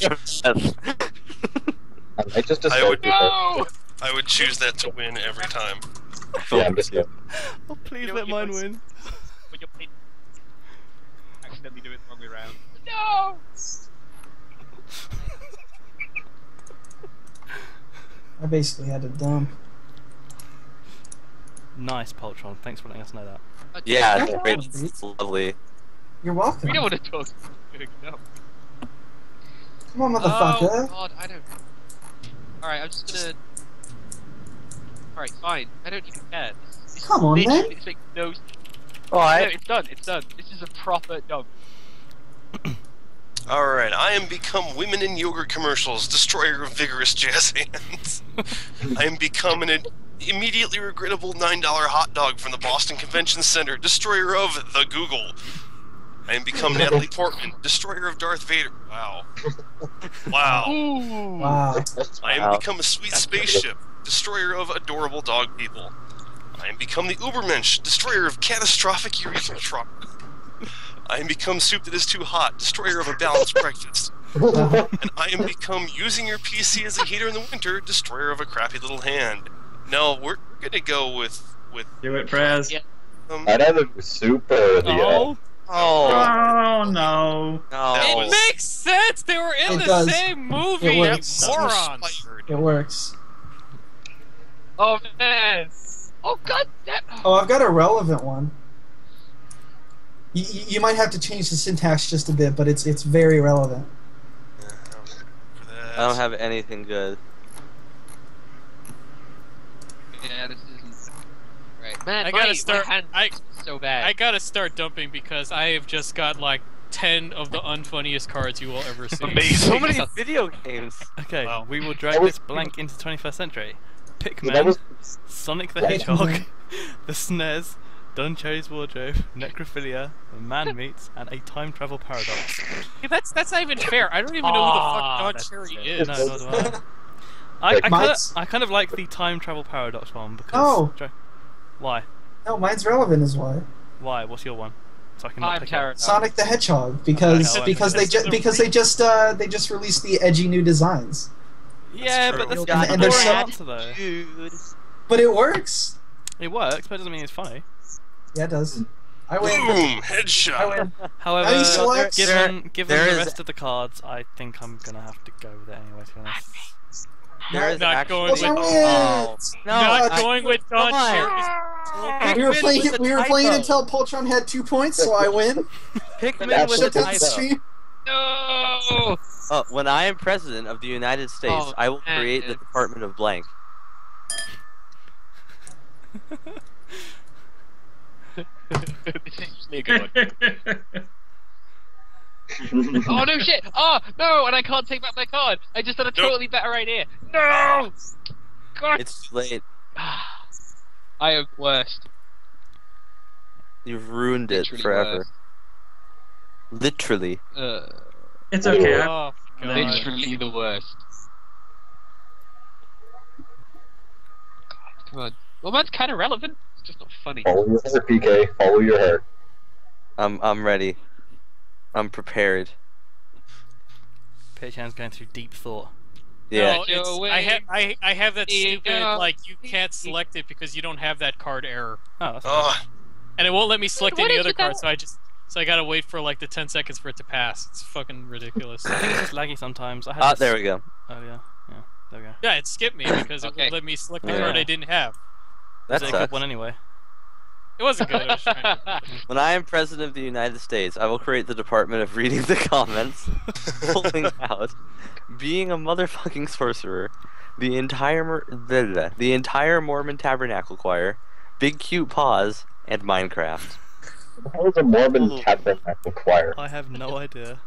just I would choose that to win every time. Yeah, I'm just kidding. Oh, please let mine win. Accidentally do it the wrong way around. No! I basically had to dump. Nice, Poltron. Thanks for letting us know that. Yeah, it's great. It's lovely. You're welcome. We don't want to talk. No. Come on, motherfucker. Oh, God, I don't... Alright, I'm just gonna... Alright, fine. I don't even care. This Come on, literally- man. It's like no... Alright. No, it's done. It's done. This is a proper dog. Alright, I am become women in yogurt commercials, destroyer of vigorous jazz hands. I am become an immediately regrettable $9 hot dog from the Boston Convention Center, destroyer of the Google. I am become Natalie Portman, destroyer of Darth Vader. Wow. Wow. Ooh. Wow. I am become a sweet spaceship, destroyer of adorable dog people. I am become the Ubermensch, destroyer of catastrophic urethral trauma. I am become soup that is too hot, destroyer of a balanced breakfast. And I am become using your PC as a heater in the winter, destroyer of a crappy little hand. No, we're gonna go with Do it, Prez. Yeah. I'd either do soup or the. Oh no. It makes sense. They were in It the does. same movie. It You works. morons. It works. Oh, man. Oh, God damn. Oh, I've got a relevant one. You might have to change the syntax just a bit, but it's very relevant. I don't have anything good. Yeah, this isn't... Right. Man, I gotta my start. hand is so bad. I gotta start dumping because I have just got like 10 of the unfunniest cards you will ever see. Amazing. So many video games. Okay, we will drag this blank into 21st century. Pikmin, Sonic the Hedgehog, the SNES, Don Cherry's Wardrobe, Necrophilia, Man Meats, and a time travel paradox. Yeah, that's not even fair. I don't even know who the fuck Don Cherry is. No, not do I kind of like the time travel paradox one because. Oh. Why? No, mine's relevant is why. Why? What's your one? So I can Time not paradox. Sonic the Hedgehog because Okay, they just released the edgy new designs. Yeah, but that's and boring there's some, answer though. but it works. It works, but it doesn't mean it's funny. Yeah, it does. I win. Boom! Headshot! I win. However, How you select? given there the is- rest of the cards, I think I'm gonna have to go with it anyway. To be honest. There is Not actually. going with. Oh. No, Not I- going with Don come on. Cherry. We were Pikmin playing. with a We were playing typo. until Poltron had 2 points, so I win. Pikmin with a Shut down the typo. stream. No! When I am president of the United States, Oh, I will man. create the Department of Blank. This is usually a good one. Oh, no shit! Oh, no! And I can't take back my card! I just had a totally better idea. No! God. It's too late. I am worst. You've ruined it Literally forever. worst. Literally. It's okay. Oh, God. Literally the worst. God, come on. Well, that's kind of relevant. It's just not funny. Follow your heart, PK. Follow your heart. I'm ready. I'm prepared. PHN's going through deep thought. Yeah. No, I have that stupid, like, you can't select it because you don't have that card error. Oh, that's nice. And it won't let me select What any is other with card, that? so I gotta wait for like the 10 seconds for it to pass. It's fucking ridiculous. I think it's just laggy sometimes. I had this... There we go. Oh yeah, there we go. Yeah, it skipped me because it would let me select the card I didn't have. That Was it a sucks. good one anyway? It wasn't good. I was trying to... When I am president of the United States, I will create the department of reading the comments, pulling out, being a motherfucking sorcerer, the entire Mormon Tabernacle Choir, Big Cute Paws, and Minecraft. How is a Mormon tabernacle choir? I have no idea.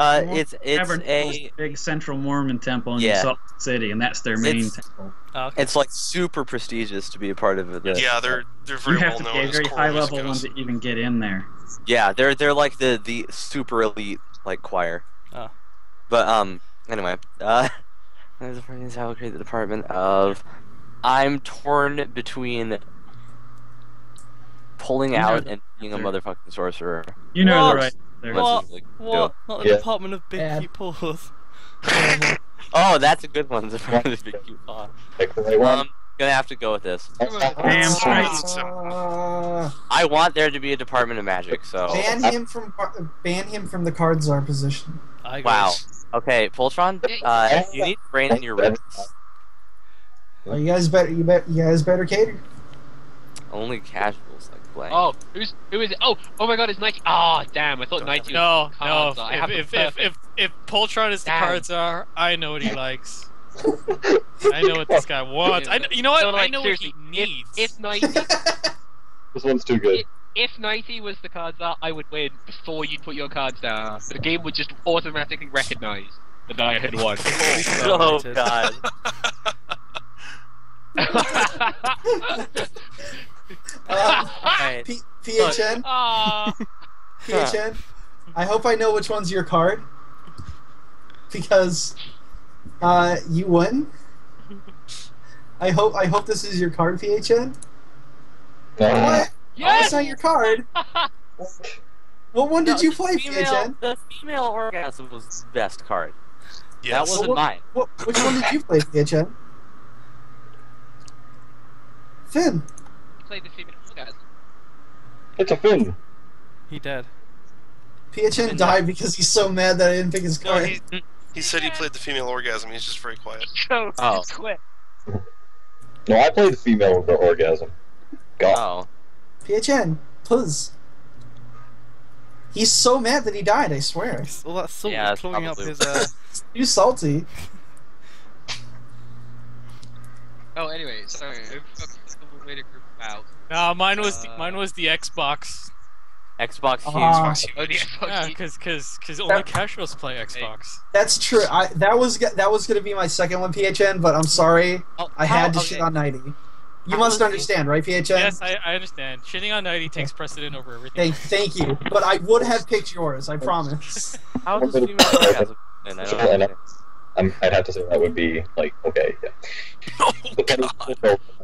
It's Tabernacle's a big central Mormon temple in Yeah. Salt Lake City, and that's their main It's- temple. Oh, okay. It's like super prestigious to be a part of it. Yeah, they're You very have well to known be a as very core high level musicos. one to even get in there. Yeah, they're like the super elite like choir. Oh. But anyway, there's a phrase I will create the department of. I'm torn between pulling out and being a motherfucking sorcerer. You know What? the right there. What? Like, What? Not the Yeah. Department of Big Bad. Cute Paws. Oh, that's a good one. The department of big cute paw. Pick the right one. Gonna have to go with this. Damn straight. I want there to be a department of magic. So ban him from the card czar position. I agree. wow. Okay, Poltron, you need brain in your ribs. Well, you guys better cater. Only casuals like playing. Oh, who is it? Oh my God, it's Nike. Oh, damn! I thought Nike. No, was no. I have If Poltron is the Damn. cards are, I know what he likes. I know what this guy wants. You know what? No, I like, know what seriously, he needs. If Nike, This one's too good. if Knighty was the cards are, I would win before you put your cards down. The game would just automatically recognize that I had won. Oh god. Alright. PHN, Aw. PHN, I hope I know which one's your card. Because you win. I hope this is your card, PHN. What? Yes! That's not your card. What one did you play, female, PHN? The female orgasm was the best card. Yes. That wasn't mine. Which one did you play, PHN? Finn. You played the female orgasm. It's a Finn. He dead. PHN died because he's so mad that I didn't pick his No, card. he said he played the female orgasm. He's just very quiet. So Oh. quick. No, I played the female orgasm. God. Oh. PHN, please. He's so mad that he died, I swear. All that salt Yeah, is clogging up probably. his. You salty. Oh, anyway, sorry. I way to group out. No, mine was the Xbox. Xbox Huge. Oh, the Xbox. Yeah, because only casuals play Xbox. That's true. That was gonna be my second one, PHN, but I'm sorry. I had to shit on Knighty. You must understand, right, PHN? Yes, I understand. Shitting on Knighty takes precedent over everything. Thank you. But I would have picked yours, I promise. How does female orgasm? And I don't understand. I'd have to say that would be like okay. Yeah. Oh, The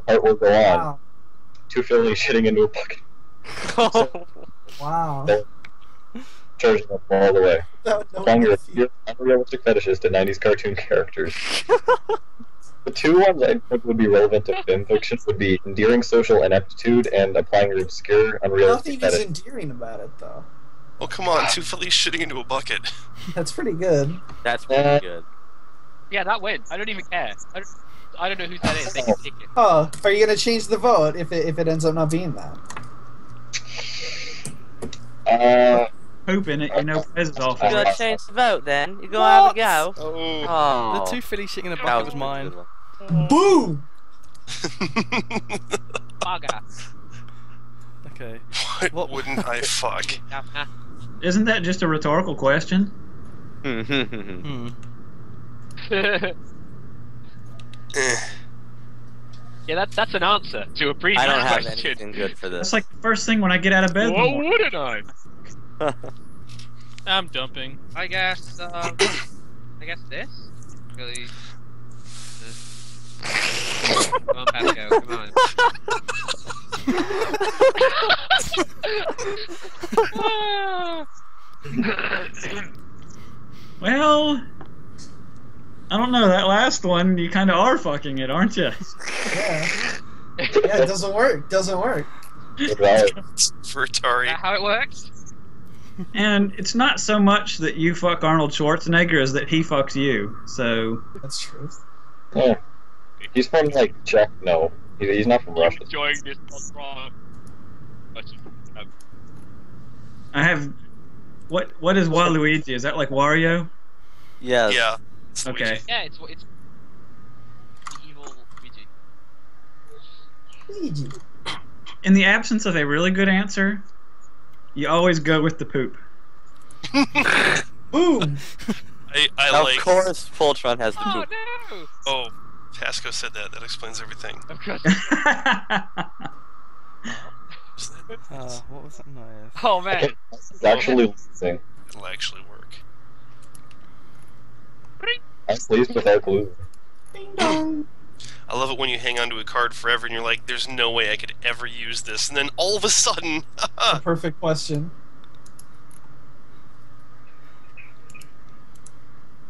part will go on. Wow. Two fillies shitting into a bucket. Wow. Charging up all the way. No, Applying your unrealistic fetishes to 90s cartoon characters. The two ones I think would be relevant to Fimfiction would be endearing social ineptitude and applying your obscure unrealistic Nothing is fetish. endearing about it, though. Oh, come on. Two fillies shitting into a bucket. That's pretty good. That's pretty good. Yeah, that wins. I don't even care. I don't know who that is. They can take it. Oh, are you gonna change the vote if it ends up not being that? Hoping it, you know, Fez off. You gotta change the vote then. You gonna have a go. Oh. The two fillies shitting in a bucket was mine. Boom! Baga. Okay. What wouldn't I fuck? Isn't that just a rhetorical question? Hmm. Eh. Yeah, that's an answer to a previous I don't have question. anything good for this. That's like the first thing when I get out of bed. in the What morning. wouldn't I? I'm dumping. I guess this. Really. Come on, Pasco. Come on. Well, I don't know. That last one, you kind of are fucking it, aren't you? Yeah. Yeah, it doesn't work. Doesn't work. For Atari. Is that how it works? And it's not so much that you fuck Arnold Schwarzenegger as that he fucks you. So that's true. Yeah. He's from like Czech. No, he's not from Russia. Enjoying this wrong. I have. What is Waluigi? Is that like Wario? Yes. Yeah. Okay. Yeah, it's evil Luigi. In the absence of a really good answer, you always go with the poop. Boom. I of like. course, Voltron has the poop. No. Oh, Pasco said that. That explains everything. Of course. What was that noise? Oh man. It's actually losing. It'll actually work. I'm pleased with our glue. I love it when you hang onto a card forever and you're like, there's no way I could ever use this. And then all of a sudden... The perfect question.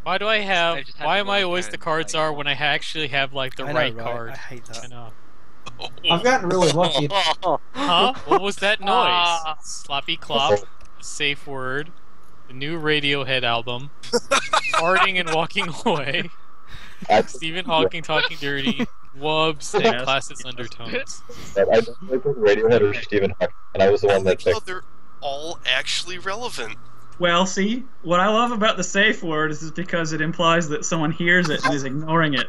Why do I have? I just had Why to am I go always and the cards are when I actually have like the I know, right right? card? I hate that. I know. I've gotten really lucky. Huh? What was that noise? Sloppy clop. Safe word. The new Radiohead album. Farting and walking away. Stephen Hawking talking dirty. Wubs and classes undertones. I don't like Radiohead or Stephen Hawking, and I was the one that Well, picked. they're all actually relevant. Well, see, what I love about the safe word is because it implies that someone hears it and is ignoring it.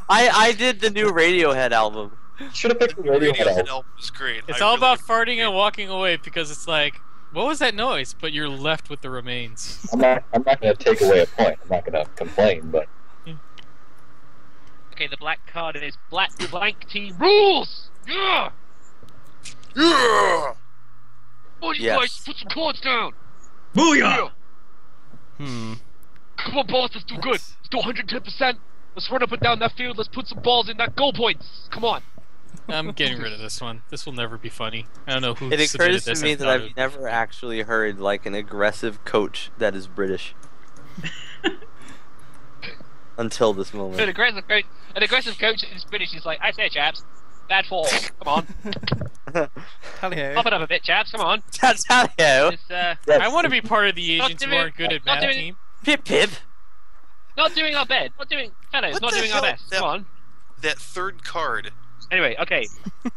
I did the new Radiohead album. Should have picked the Radiohead album. Was great. It's I all really about farting and walking away because it's like, what was that noise? But you're left with the remains. I'm not going to take away a point. I'm not going to complain, but Okay, the black card is blank team rules. Yeah. Yeah. Oh, you Yes. guys, put some cards down. Booyah! Come on, boss, let's do good. Let's do 110%. Let's run up and down that field. Let's put some balls in that goal points. Come on. I'm getting rid of this one. This will never be funny. I don't know who It submitted occurs to this me and that thought I've never actually heard like an aggressive coach that is British. Until this An moment. aggressive coach is British. He's like, I say, chaps, bad fall. Come on. Hello. Pop it up a bit, chaps. Come on. That's how you. I want to be part of the agents who doing- aren't good at not math doing- team. Pip pip. Not doing our best. Fellows, What not the doing our hell? best. That- Come on. That third card. Anyway, okay.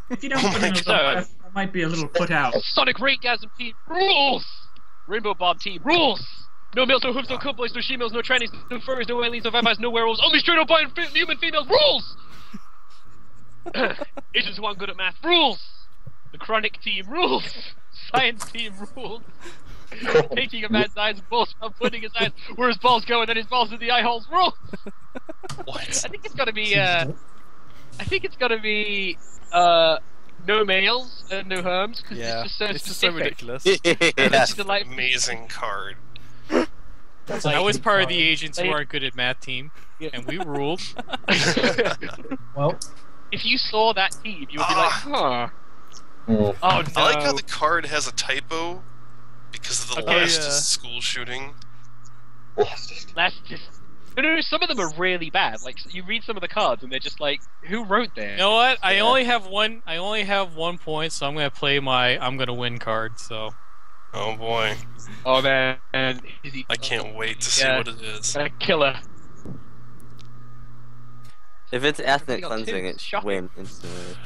If you don't Oh put my in God. that might be a little put out. Sonic Raygasm team rules. Rainbow Bob team rules. No males, no hooves, no cowboys, no she-males, no trannies, no furries, no aliens, no vampires, no werewolves. Only straight up human females rules. Agents who aren't good at math rules. The Chronic team rules. Science team rules. Taking a man's eyes and balls out, putting his eyes where his balls go, and then his balls in the eye holes rules. What? I think it's gotta be. No males and no herms because Yeah, it's just so it's just so specific. ridiculous. It's just like, Amazing card. I was part of the agents who aren't good at math team, and we ruled. Well, if you saw that team, you would be like, huh. Mm. Oh no. I like how the card has a typo because of the Okay, last school shooting. That's just. No, some of them are really bad. Like you read some of the cards and they're just like, who wrote that? You know what? I only have one point, so I'm gonna play my I'm gonna win card. So. Oh boy. Oh man, I can't wait to see what it is. A killer. If it's ethnic got cleansing, two. it should Shocking. win instantly.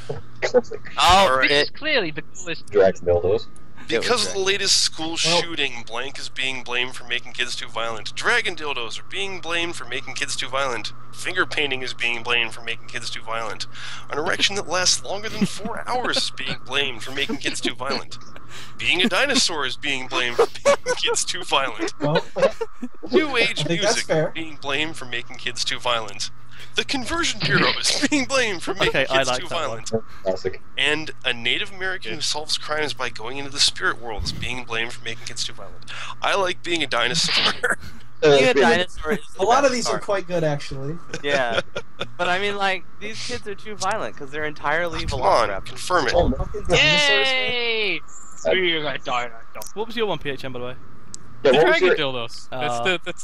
Oh, Alright. this is clearly the coolest. Dragon dildos. Because of the latest school shooting, blank is being blamed for making kids too violent. Dragon dildos are being blamed for making kids too violent. Finger painting is being blamed for making kids too violent. An erection that lasts longer than 4 hours is being blamed for making kids too violent. Being a dinosaur is being blamed for making kids too violent. well, New age I think that's music fair. being blamed for making kids too violent. The Conversion Bureau is being blamed for making Okay, I kids like too that violent. Classic. And a Native American who solves crimes by going into the spirit world is being blamed for making kids too violent. I like being a dinosaur. Being a dinosaur is A the lot of best these part. are quite good, actually. Yeah, but I mean, like, these kids are too violent because they're entirely Come on, velociraptors. confirm it. Yay! Being a dinosaur. What was your one, PHM, by the way? Yeah, The what was dragon your... dildos.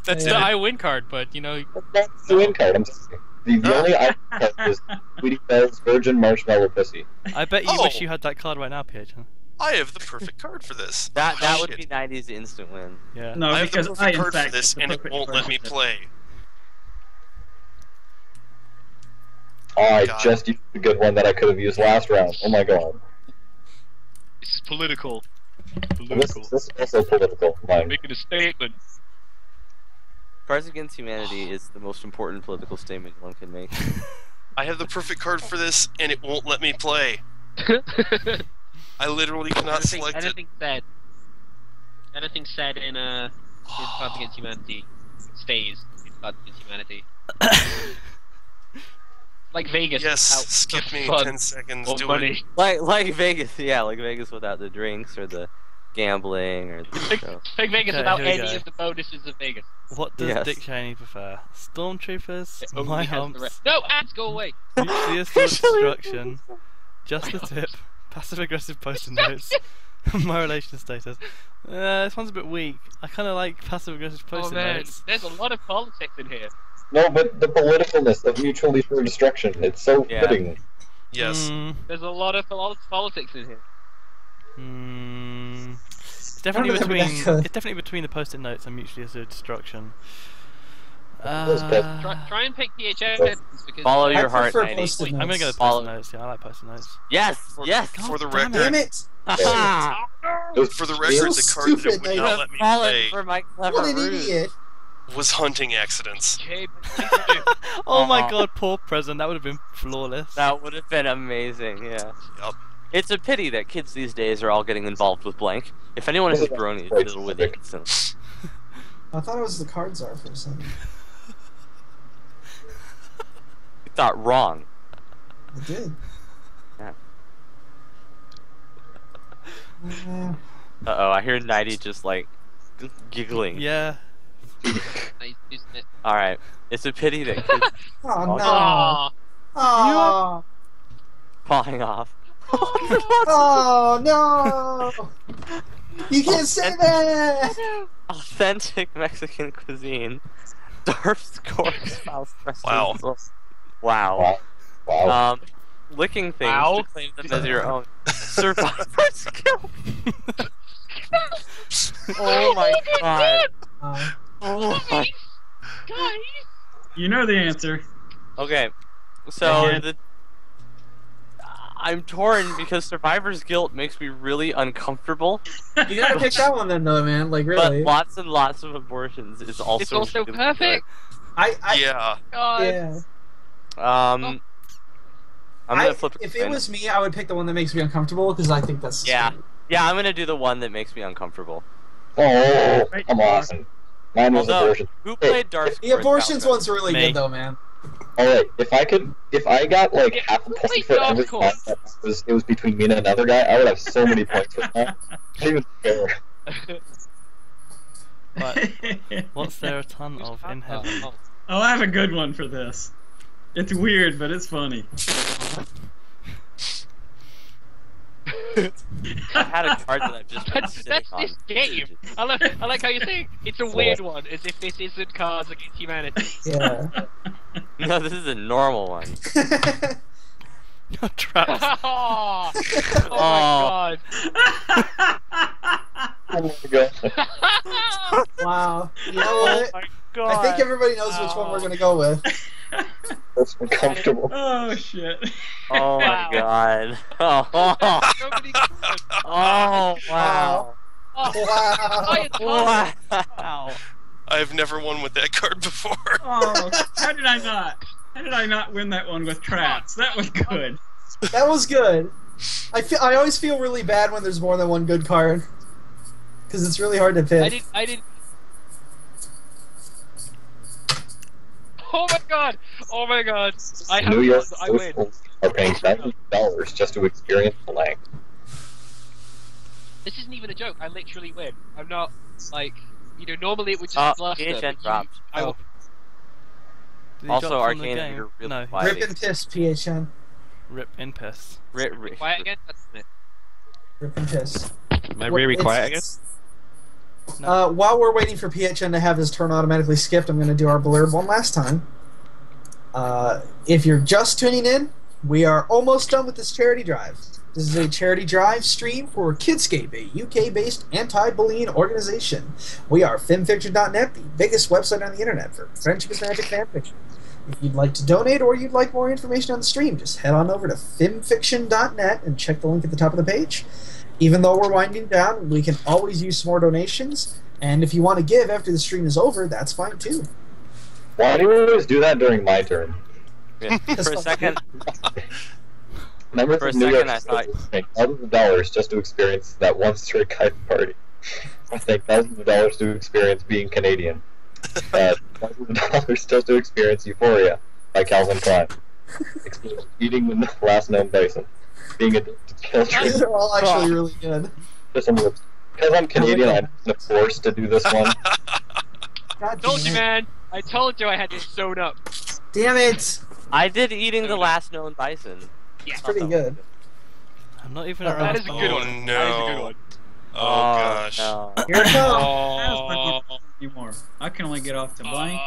That's yeah. the I win card, but you know. That's the win card. I'm sorry. The only item card is Sweetie Belle's Virgin Marshmallow Pussy. I bet you Oh. wish you had that card right now, PHM. I have the perfect card for this. That Oh, would shit. be 90's instant win. Yeah. No, I have the because perfect in card for fact, this, the and it perfect won't let me card. play. Oh, I God. just used the good one that I could have used last round. Oh my god. This is political. This is also political. Mine. Making a statement. Cards Against Humanity is the most important political statement one can make. I have the perfect card for this, and it won't let me play. I literally cannot select it. Anything said in Cards Against Humanity stays in Cards Against Humanity. Like Vegas. Yes, without skip me fun 10 seconds, or do money. it. Like Vegas, yeah, like Vegas without the drinks or the gambling or the show. Like Vegas Okay, without here we any go. of the bonuses of Vegas. What does Yes. Dick Cheney prefer? Stormtroopers, It only my has the humps, re- No, ads go away. nucleus of destruction, just the tip, passive-aggressive post-it notes, my relation status. This one's a bit weak. I kind of like passive-aggressive Oh post-it man, notes. there's a lot of politics in here. No, but the politicalness of mutually assured destruction. It's so Yeah. fitting. Yes. There's a lot of politics in here. It's definitely None of them are that between. good. It's definitely between the post-it notes and mutually assured destruction. Try and pick PHS because Follow I your heart, prefer 90. post-it I'm gonna go notes. with Follow- post-it notes. Yeah, I like post-it notes. Yes, yes. For the God record, Damn it! for the record, the card that it stupid, would I not have let me fallen play for my clever What an ruse. idiot! was hunting accidents. Okay, Oh my Aw. god, poor present. That would have been flawless. That would have been amazing, yeah. Yup. It's a pity that kids these days are all getting involved with blank. If anyone has bronies, it'll with it instantly. I thought it was the cards are for a second. You thought wrong. I did. Yeah. Uh, Uh-oh, I hear Knighty just like giggling. Yeah. nice, isn't it? Alright. It's a pity that kids oh no! Aw. Oh, falling off. oh no! You can't say that! Authentic Mexican cuisine. Dwarf's corpse house Wow. Wow. Wow. Licking things Wow. to claim them as your own. Survivor skill. Oh my god. Oh my. Guys! You know the answer. Okay, so Yeah. I'm torn because survivor's guilt makes me really uncomfortable. You gotta pick that one then, though, man. Like, But really. lots and lots of abortions is also. It's also really perfect. Yeah. God. Yeah. good. I'm gonna flip a If coin. it was me, I would pick the one that makes me uncomfortable because I think that's. Yeah, yeah, I'm gonna do the one that makes me uncomfortable. Oh, come on. Mine was Although, abortion. who played Darth? The abortions one's really Me. good, though, man. Alright, if I got like half a point wait, for every Darth time that it was between me and another guy, I would have so many points for that. I don't even care. But what's there a ton of in heaven? Oh, I have a good one for this. It's weird, but it's funny. I've had a card that I've just been That's sitting on. this game. I like how you think it's a weird one, as if this isn't Cards Against Humanity. Yeah. No, this is a normal one. Traps. Oh, Oh. my god. Oh my god. Wow. You know Oh what? my god. I think everybody knows which one we're gonna go with. That's uncomfortable. Oh shit. Oh my god. Oh, Nobody oh wow. Wow. Wow. I've never won with that card before. Oh, how did I not? How did I not win that one with traps? That was good. That was good. I always feel really bad when there's more than one good card. Because it's really hard to pick. I didn't. Oh my god! Oh my god! I New York have. I win. socials are paying thousands of dollars just to experience blank. This isn't even a joke. I literally win. I'm not like normally it would just bluster. PHN dropped. Did he Also, drop from the Arcane, game? you're really No. quiet. Rip and piss, PHN. Rip in piss. Quiet again? That's it. Rip and piss. Am I really quiet, I guess? While we're waiting for PHN to have his turn automatically skipped, I'm going to do our blurb one last time. If you're just tuning in, we are almost done with this charity drive. This is a charity drive stream for Kidscape, a UK-based anti-bullying organization. We are Fimfiction.net, the biggest website on the internet for Friendship is Magic fanfiction. If you'd like to donate or you'd like more information on the stream, just head on over to Fimfiction.net and check the link at the top of the page. Even though we're winding down, we can always use some more donations, and if you want to give after the stream is over, that's fine too. Why do you always do that during my turn? Yeah. For a second, Members For a of New York second, I thought- paying thousands of dollars just to experience that one straight kite party. I think thousands of dollars to experience being Canadian. Thousands of dollars just to experience Euphoria by Calvin Klein. Experience eating the last known bison. Being addicted to children. These are all actually really good. Because I'm Canadian, I'm forced to do this one. God Told damn you, it. man. I told you I had this sewn up. Damn it! I did eating the last known bison. Yeah, It's pretty good. I'm not even Uh-oh. around. That is a good one. No. That is a good one. Oh gosh. No. Here it comes. Oh. Anymore. I can only get off to blank.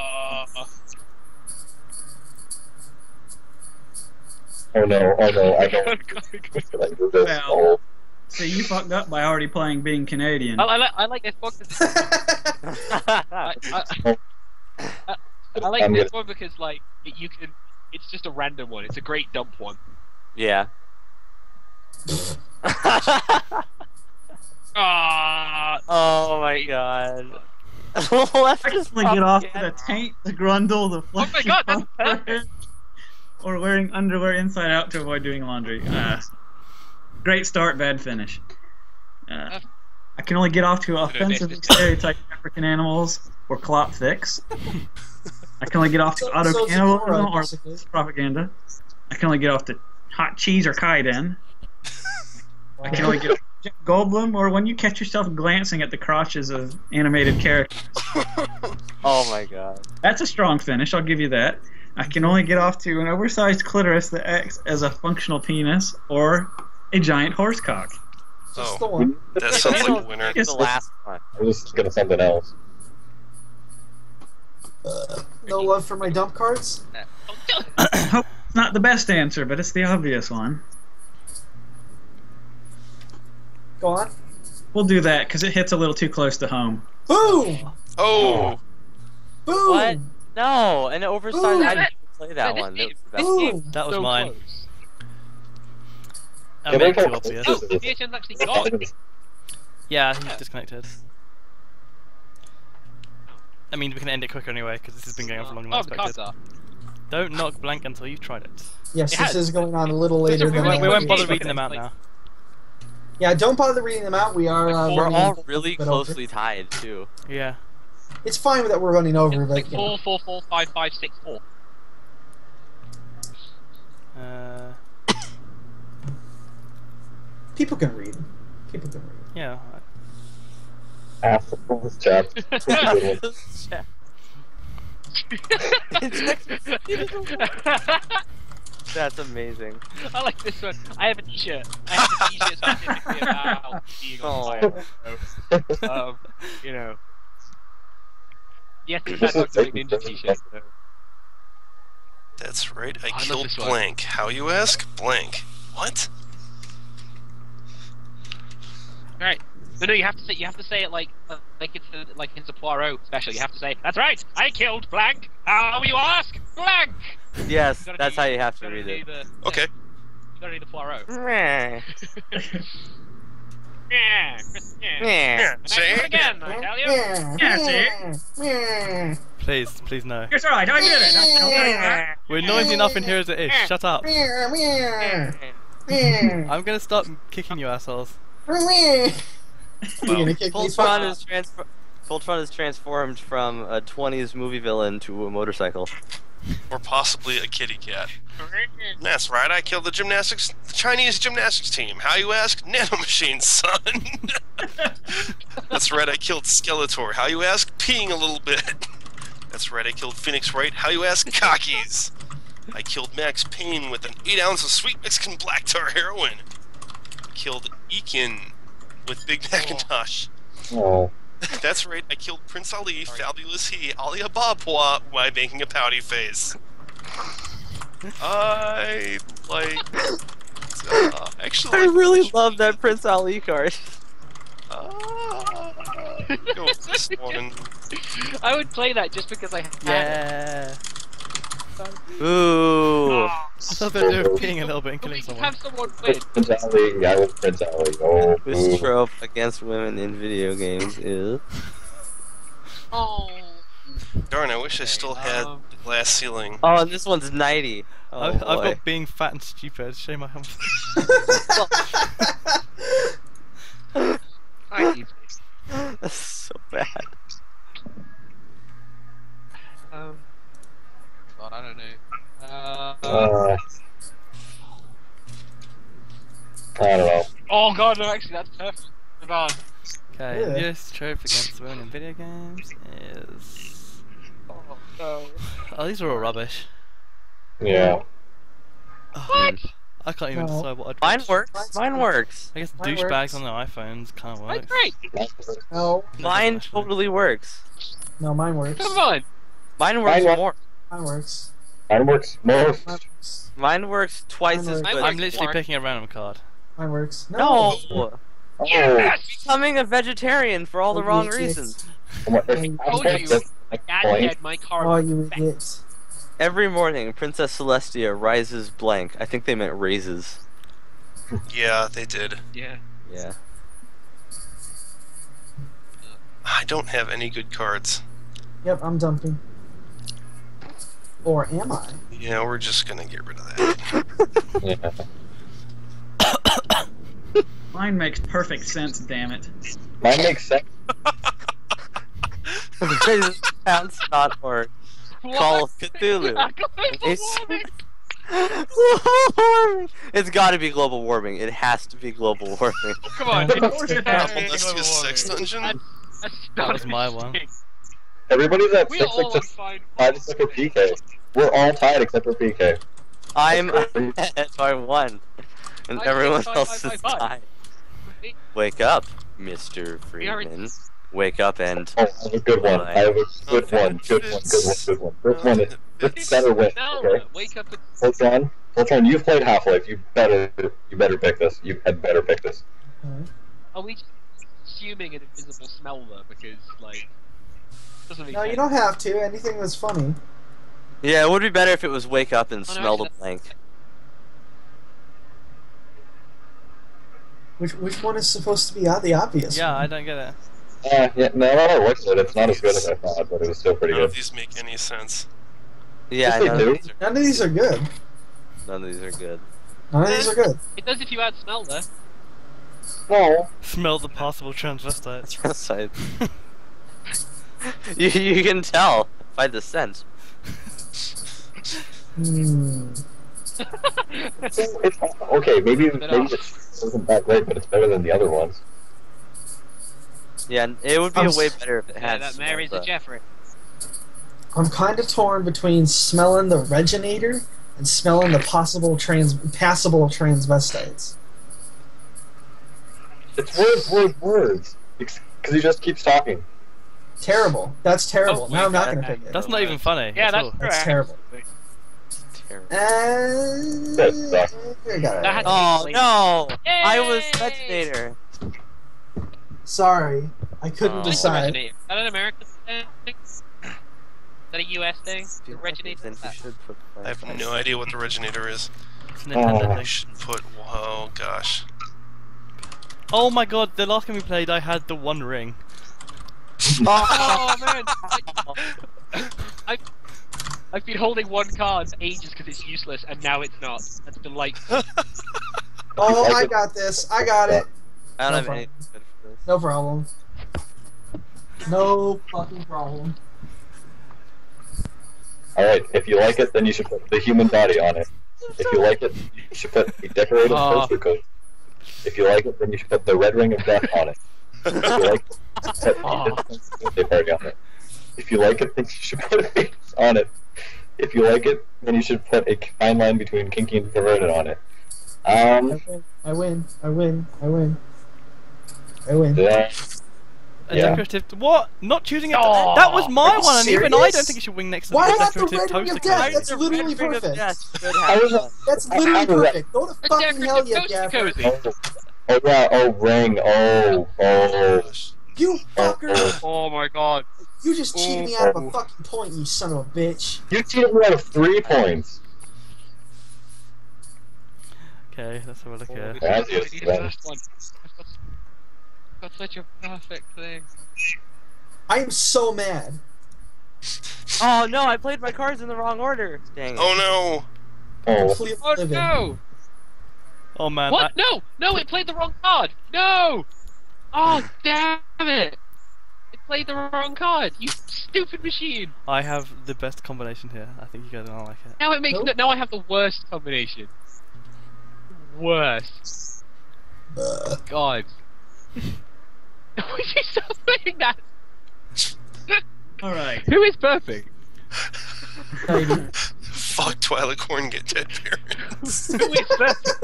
Oh no, I don't. I do this. Well, see, you fucked up by already playing being Canadian. I like this book. I like this one because like you can. It's just a random one. It's a great dump one. Yeah. Oh my god. Left I is can only get off again. with a taint, the grundle, the Oh my god, that's perfect. or wearing underwear inside out to avoid doing laundry. Great start, bad finish. I can only get off to offensively stereotyped African animals or clot fix. I can only get off to auto cannibalism or propaganda. I can only get off to hot cheese or kaiden. I can only get off to Jeff Goldblum or when you catch yourself glancing at the crotches of animated characters. Oh my god. That's a strong finish, I'll give you that. I can only get off to an oversized clitoris that acts as a functional penis or a giant horse cock. Just the one. That sounds like a winner. It's the last one. I was just gonna something else. No love for my dump cards? Hope it's not the best answer, but it's the obvious one. Go on. We'll do that because it hits a little too close to home. Boom! Oh. Boom! What? No, an oversized. Ooh. I didn't play that one. That was the best. Boom! That was So mine. close. I made it too obvious. Oh, PHN's actually gone. Yeah, he's disconnected. I mean, we can end it quicker anyway, because this has been going on for longer than I Oh, the cards expected. are. Don't knock blank until you've tried it. Yes, It this has. is going on a little later We than won't, we won't bother Okay. reading them out now. Yeah, don't bother reading them out. We are. We're running all a really bit over. closely tied too. Yeah. It's fine that we're running over, but you know. 4 4 4 5 5 6 4. People can read. People can read. Yeah. Assholes, chap. That's amazing. I like this one. I have a t-shirt. I have a t-shirt specifically about being on fire. So, you know. Yes, it's that Dr. Ninja t-shirt. So. That's right. I love killed this one. blank. How you ask? Blank. What? Alright. No, you have to say it like it's a Poirot special. You have to say, "That's right, I killed blank. How you ask? Blank." Yes, that's how you have to read it. Okay. You gotta do the Poirot. Meh. Yeah, Yeah. See? Again, I tell you. Yeah, see? Please no. It's alright, I did it. We're noisy enough in here as it is. Shut up. I'm gonna start kicking you assholes. You're gonna kick me Voltron is transformed from a 20s movie villain to a motorcycle. Or possibly a kitty cat. That's right, I killed the Chinese gymnastics team. How you ask? Nanomachines, son. That's right, I killed Skeletor. How you ask? Peeing a little bit. That's right, I killed Phoenix Wright. How you ask? Cockies. I killed Max Payne with an 8 ounce of sweet Mexican black tar heroin. Killed Ekin with Big Macintosh. Oh. That's right, I killed Prince Ali, Fabulous He, Ali Ababwa, while making a pouty face. I like. Actually, I really love that Prince Ali card. Go with this one. I would play that just because I had Yeah. Ooh. Something to do with peeing a little bit and killing someone. Have someone win. Prince Ali, I was Prince Ali. Oh, This trope against women in video games is. Oh. Darn, I wish I still had the glass ceiling. Oh, and this one's knighty. Oh, I've boy. got being fat and stupid. Shame I haven't. That's so bad. God, I don't know. I don't know. Oh god, no, actually, that's perfect. Hold on. Okay, Yeah. this trope against women in video games is. Oh no. Oh, these are all rubbish. Yeah. What? I can't even No. decide what I'd Mine watch. works. Mine works. I guess Mine douchebags works. on their iPhones kind of That's works. great. No, Mine totally works. no, mine works. Come on. Mine works Mine more. Mine works. Mine works more. Mine works. Mine works twice Mine as works. good. I'm literally Smart. picking a random card. Mine works. No. Oh. Becoming a vegetarian for all the Oh, wrong yes. reasons. Told you. Dad had my car. Oh, you idiot. Every morning, Princess Celestia rises blank. I think they meant raises. Yeah, they did. Yeah. Yeah. I don't have any good cards. Yep, I'm dumping. Or am I? Yeah, we're just gonna get rid of that. Yeah. Mine makes perfect sense, damn it. Mine makes sense. Sounds not or Call of Cthulhu. It's got to be global warming. It has to be global warming. Come on. Let's do a sex dungeon. That was my one. Everybody's at We 6 all except are fine. 5 except for PK. We're all tied except for PK. I'm ahead by 1, and I everyone think else is five. tied. Wake up, Mr. Freeman. Wake up and. Oh, I have a good one. I have a good one. Good one. Good one. Good one. This one is. This better win. No, Okay. wake up. Voltron, you've played Half-Life. You better pick this. You had better pick this. Are we just assuming an invisible smell though? Because like, doesn't make No, sense. you don't have to. Anything that's funny. Yeah, it would be better if it was wake up and Oh, no, smell the actually, blank. Which one is supposed to be the obvious? Yeah, one? I don't get it. Yeah, no, I looked at it. It's not as good as I thought, but it was still pretty None good. of these make any sense. Yeah, Yes, they none do. of these are, None of these are good. none of these are good. None of these are good. It does if you add smell there. No. Smell the possible transvestites. Transvestite. you can tell by the scent. It's, okay, maybe it wasn't that great, but it's better than the other ones. Yeah, it would be way better if it Yeah, had that smell, marries the but- Jeffrey. I'm kind of torn between smelling the Reginator and smelling the passable transvestites. It's words. Because he just keeps talking. Terrible. That's terrible. Oh, now I'm not that- going to pick it. That's not even funny. Yeah, at that's all. That's correct. terrible. Terrible. I got it. Oh no! Yay! I was Reginator. Sorry, I couldn't Oh. decide. Is that an American thing? Is that a US thing? Then Originates? you should put I have no idea what the Reginator is. It's a Nintendo I thing. should put. Oh gosh. Oh my god, the last game we played, I had the One Ring. Oh man! I've been holding one card for ages because it's useless, and now it's not. That's delightful. Oh, I got this. I got it. I don't No have problem. anything good for this. No problem. No fucking problem. Alright, if you like it, then you should put the human body on it. If you like it, you should put a decorated poster coat. If you like it, then you should put the red ring of death on it. If you like it, put a birthday party on it. If you like it, then you should put a face on it. If you like it, then you should put a fine line between kinky and perverted on it. I win. Yeah. A decorative. What? Not choosing it. That was my one, and even I don't think it should wing next to Why the not the decorative red ring toaster of death? coat. That's literally perfect. That's I literally was- perfect. Go to fucking hell, you gaffer. Oh yeah, oh ring, oh. You fucker! Oh my god. You just cheated me out of a fucking point, you son of a bitch. You cheated me out of 3 points. Okay, let's have a look here. That's I need a first one. I've got such a perfect thing. I am so mad. Oh no, I played my cards in the wrong order. Dang it. Oh no! Completely Oh livid. no! Oh man. What? No, it played the wrong card. No! Oh damn it! It played the wrong card. You stupid machine. I have the best combination here. I think you guys are gonna like it. Now it makes now I have the worst combination. Worst. God. Would you stop saying that? Alright. Who is perfect? Fuck Twilight Corn, get dead parents. Who is perfect?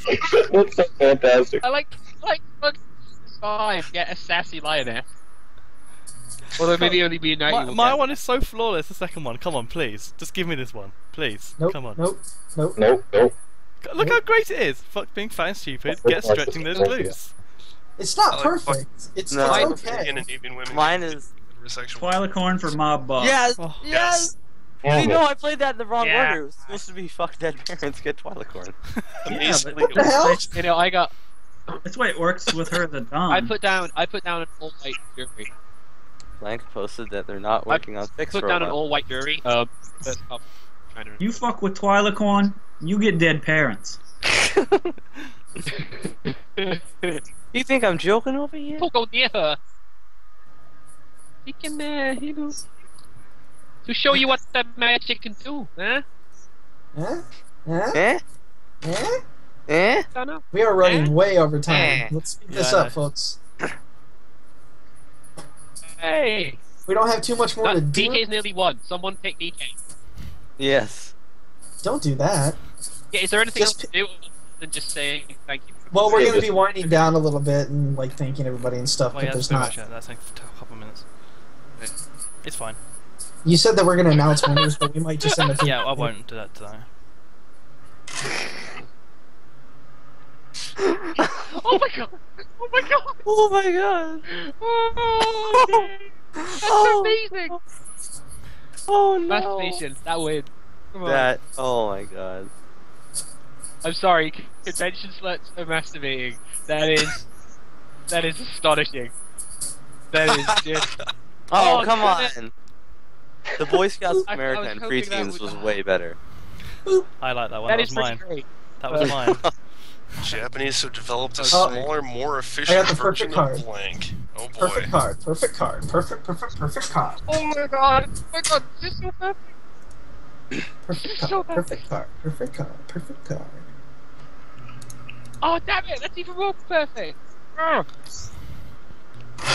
That's so fantastic. I like fuck 5. Get a sassy lioness. Although maybe only be a knighty. will My get. one is so flawless. The second one. Come on, please. Just give me this one, please. Nope, Come on. nope. Look how great it is. Fuck being fat and stupid. Get stretching those glutes. It's not perfect. It's okay. Mine is Twilacorn for Mob Boss. Yes, Oh. yes. Oh, You know, I played that in the wrong Yeah. order. It was supposed to be fuck dead parents get Twilacorn. Yeah, but What the hell? You know, I got. That's why it works with her, the Dawn. I put down an all white jury. Blank posted that they're not working on fix Put for a down an while. all white jury. Trying to. You fuck with Twilacorn, you get dead parents. You think I'm joking over here? Don't go near her. He can, you know, to show you what that magic can do, huh? Huh? Huh? Eh? Eh? Eh? Don't know. We are running way over Eh. time. Let's speed this Yeah, I up, know. folks. Hey. We don't have too much more to do. DK's nearly won. Someone pick DK. Yes. Don't do that. Yeah, is there anything else to do other than just saying thank you? Well, we're going to be winding down a little bit and like thanking everybody and stuff, Well, but yeah, there's that's not. pretty much it. That's like a couple of minutes. It's fine. You said that we're going to announce winners, but we might just end up. Yeah, I won't do that today. Oh my god! Oh my god! Oh my god! Oh, that's amazing! Oh no! Masturbation, that win. Come on. That. Oh my god. I'm sorry, convention sluts are masturbating. That is astonishing. That is just. Oh, come goodness. on! The Boy Scouts I America was and hoping that preteens would- was way better. I like that one. That That is was pretty mine. great. That was mine. Japanese have developed a Oh. smaller, more efficient the version perfect card. of blank. Oh boy. Perfect card. Perfect card. Perfect card. Oh my god! Oh my god! This is so perfect. Perfect So card. bad. Perfect card. Perfect card. Perfect card. Oh damn it! That's even more perfect. Ugh.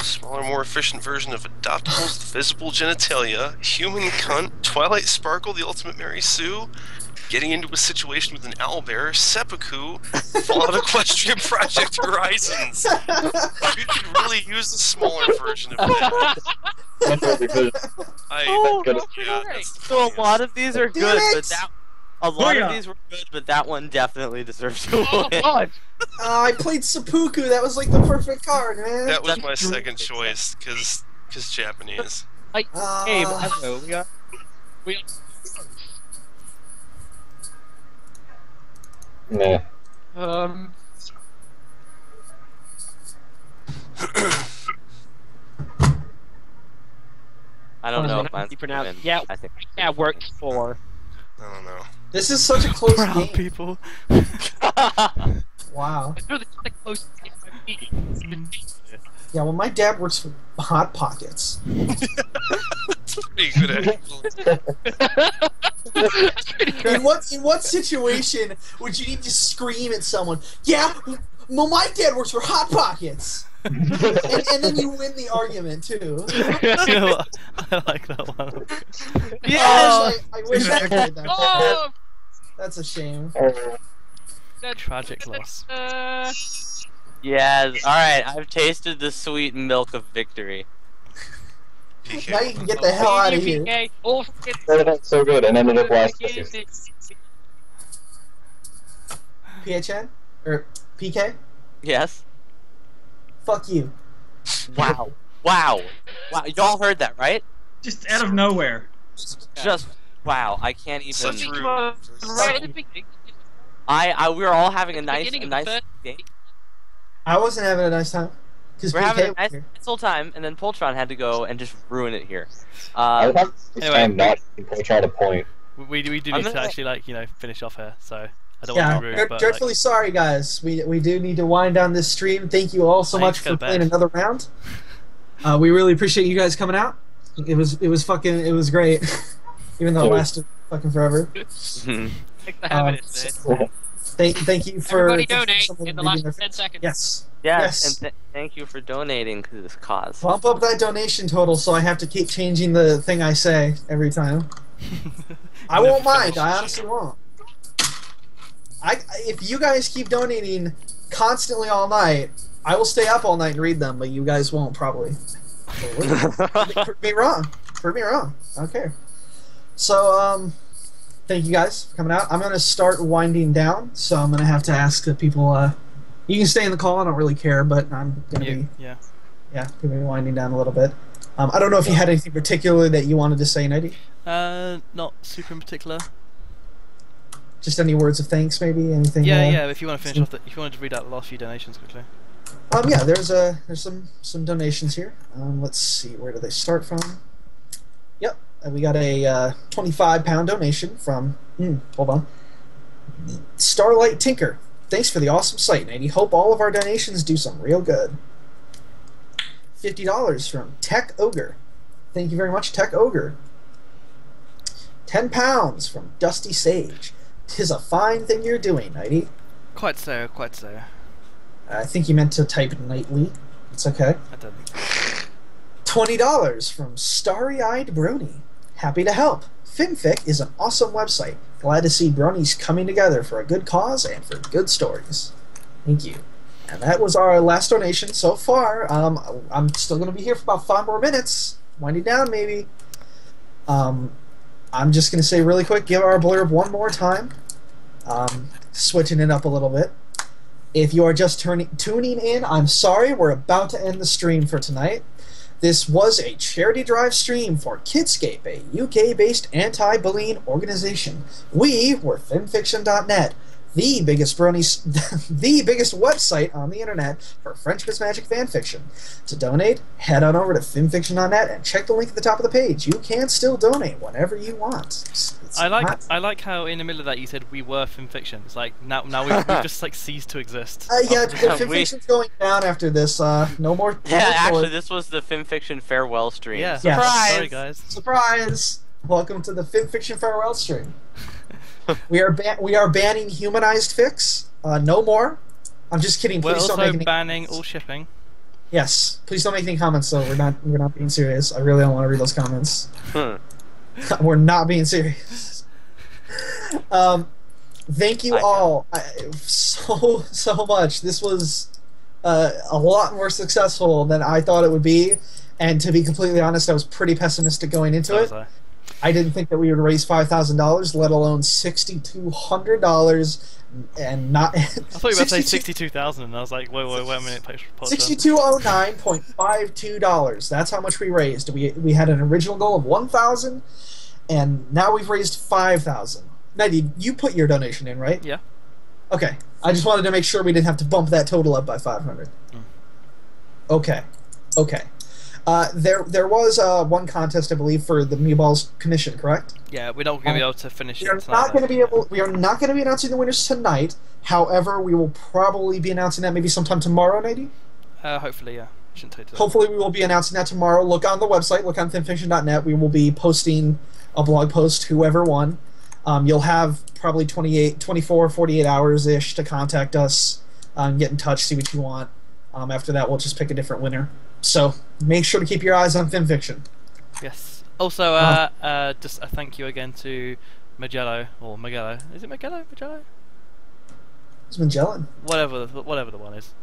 Smaller, more efficient version of Adoptable's Visible Genitalia, Human Cunt, Twilight Sparkle, The Ultimate Mary Sue, Getting Into a Situation with an Owlbear, Seppuku, Fallout Equestria Project Horizons. You could really use a smaller version of that. Oh, Yeah, that's So a lot of these are good, Damn but it! that a lot Booyah. of these were good, but that one definitely deserves to Oh win. god! I played Seppuku. That was like the perfect card, man. that was That's my true. second choice, because Japanese. Like, Gabe, hello. We are. Nah. I don't know if mine's You gonna pronounce. win. Yeah, I think. yeah, works for. I don't know. This is such a close Brown game. people. Wow. No, that's the closest game I've beaten. Yeah, well, my dad works for Hot Pockets. Pretty good, actually. In what situation would you need to scream at someone? Yeah, well, my dad works for Hot Pockets. and then you win the argument too. You know what? I like that one. Yeah, I wish I played that. Oh! That's a shame. Tragic loss. Yes. All right. I've tasted the sweet milk of victory. Now you can get the hell out of here. Started out so good and ended up last. PHN or PK? Yes. Fuck you. Wow. Wow. Wow. Y'all heard that, right? Just out of nowhere. Just wow. I can't even. Such rude. Right at the beginning. We were all having a nice date. I wasn't having a nice time. We're having a nice whole time, and then Poltron had to go and just ruin it here. I was having this time not trying to point. We do need to actually, like, you know, finish off here, so I don't Yeah, want to be rude, but dreadfully sorry, guys. We do need to wind down this stream. Thank you all so much for playing another round. We really appreciate you guys coming out. It was great, even though it lasted fucking forever. Thank you for everybody donate in the last 10 seconds. Yes. Yes. And thank you for donating to this cause. Bump up that donation total so I have to keep changing the thing I say every time. I won't mind. I honestly won't. If you guys keep donating constantly all night, I will stay up all night and read them, but you guys won't probably. Prove me wrong. Prove me wrong. I don't care. So, thank you guys for coming out. I'm going to start winding down, so I'm going to have to ask the people. You can stay in the call. I don't really care, but I'm going to be going to be winding down a little bit. I don't know if you had anything particular that you wanted to say, Knighty. Not super in particular. Just any words of thanks, maybe anything. Yeah. If you want to finish off, if you want to read out the last few donations quickly. Yeah. There's some donations here. Let's see. Where do they start from? Yep. We got a 25-pound donation from. Hold on. Starlight Tinker. Thanks for the awesome site, Knighty. Hope all of our donations do some real good. $50 from Tech Ogre. Thank you very much, Tech Ogre. £10 from Dusty Sage. 'Tis a fine thing you're doing, Knighty. Quite so, quite so. I think you meant to type nightly. It's okay. I didn't. $20 from Starry-Eyed Brony. Happy to help. Fimfic is an awesome website. Glad to see bronies coming together for a good cause and for good stories. Thank you. And that was our last donation so far. I'm still going to be here for about 5 more minutes. Winding down, maybe. I'm just going to say really quick, give our blurb one more time. Switching it up a little bit. If you are just tuning in, I'm sorry. We're about to end the stream for tonight. This was a charity drive stream for Kidscape, a UK-based anti-bullying organization. We were Fimfiction.net, the biggest website on the internet for French Magic fanfiction. To donate, head on over to Fimfiction.net and check the link at the top of the page. You can still donate whenever you want. I like how in the middle of that you said we were Fimfiction. It's like now we've just like ceased to exist. Fimfiction's going down after this. No more. Actually, this was the Fimfiction farewell stream. Yeah. Surprise! Sorry, guys. Surprise! Welcome to the Fimfiction farewell stream. we are banning humanized fics. No more. I'm just kidding. We're Please also don't make any banning all shipping. Yes. Please don't make any comments though. We're not being serious. I really don't want to read those comments. We're not being serious. Thank you all so much. This was a lot more successful than I thought it would be, and to be completely honest, I was pretty pessimistic going into it. I didn't think that we would raise $5,000, let alone $6,200, and not. I thought you were about to say 62,000, and I was like, wait a minute, $6,209.52. That's how much we raised. We had an original goal of $1,000, and now we've raised $5,000. Knighty, you put your donation in, right? Yeah. Okay. I just wanted to make sure we didn't have to bump that total up by 500. Okay. There was one contest, I believe, for the Meatballs Commission, correct? Yeah, we're not going to be able to finish it tonight. We are not going to be announcing the winners tonight. However, we will probably be announcing that maybe sometime tomorrow, Knighty? Hopefully, yeah. Shouldn't take too long. Hopefully, we will be announcing that tomorrow. Look on the website. Look on Fimfiction.net. We will be posting a blog post. Whoever won, you'll have probably 24, 48 hours ish to contact us, get in touch, see what you want. After that, we'll just pick a different winner. So make sure to keep your eyes on Fimfiction. Yes. Also, just a thank you again to Magello or Magello. Is it Magello? Magello? It's Magellan. Whatever the one is.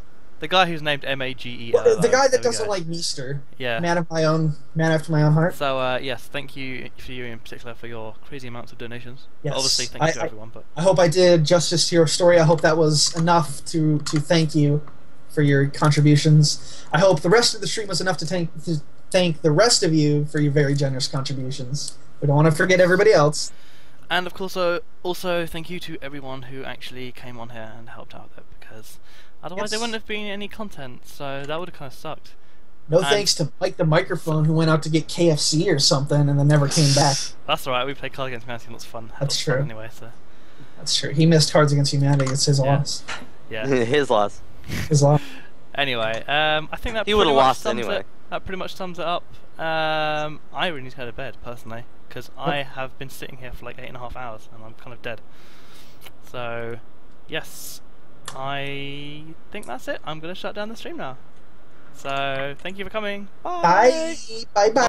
The guy who's named Magel. The guy that doesn't like Meester. Yeah. Man after my own heart. So yes, thank you for you in particular for your crazy amounts of donations. Yes. Obviously, thank you to everyone. But I hope I did justice to your story. I hope that was enough to thank you for your contributions. I hope the rest of the stream was enough to thank the rest of you for your very generous contributions. We don't want to forget everybody else. And of course, also thank you to everyone who actually came on here and helped out there, because otherwise there wouldn't have been any content, so that would have kind of sucked. No thanks to Mike the Microphone, who went out to get KFC or something and then never came back. That's alright, we played Cards Against Humanity and it was fun. That's true. Anyway, so. That's true. He missed Cards Against Humanity. It's his loss. Yeah. His loss. His loss. Anyway, I think that he would have lost anyway. That pretty much sums it up. I really need to go to bed, personally, because I have been sitting here for like 8.5 hours and I'm kind of dead. So, yes, I think that's it. I'm going to shut down the stream now. So, thank you for coming. Bye. Bye. Bye. Bye.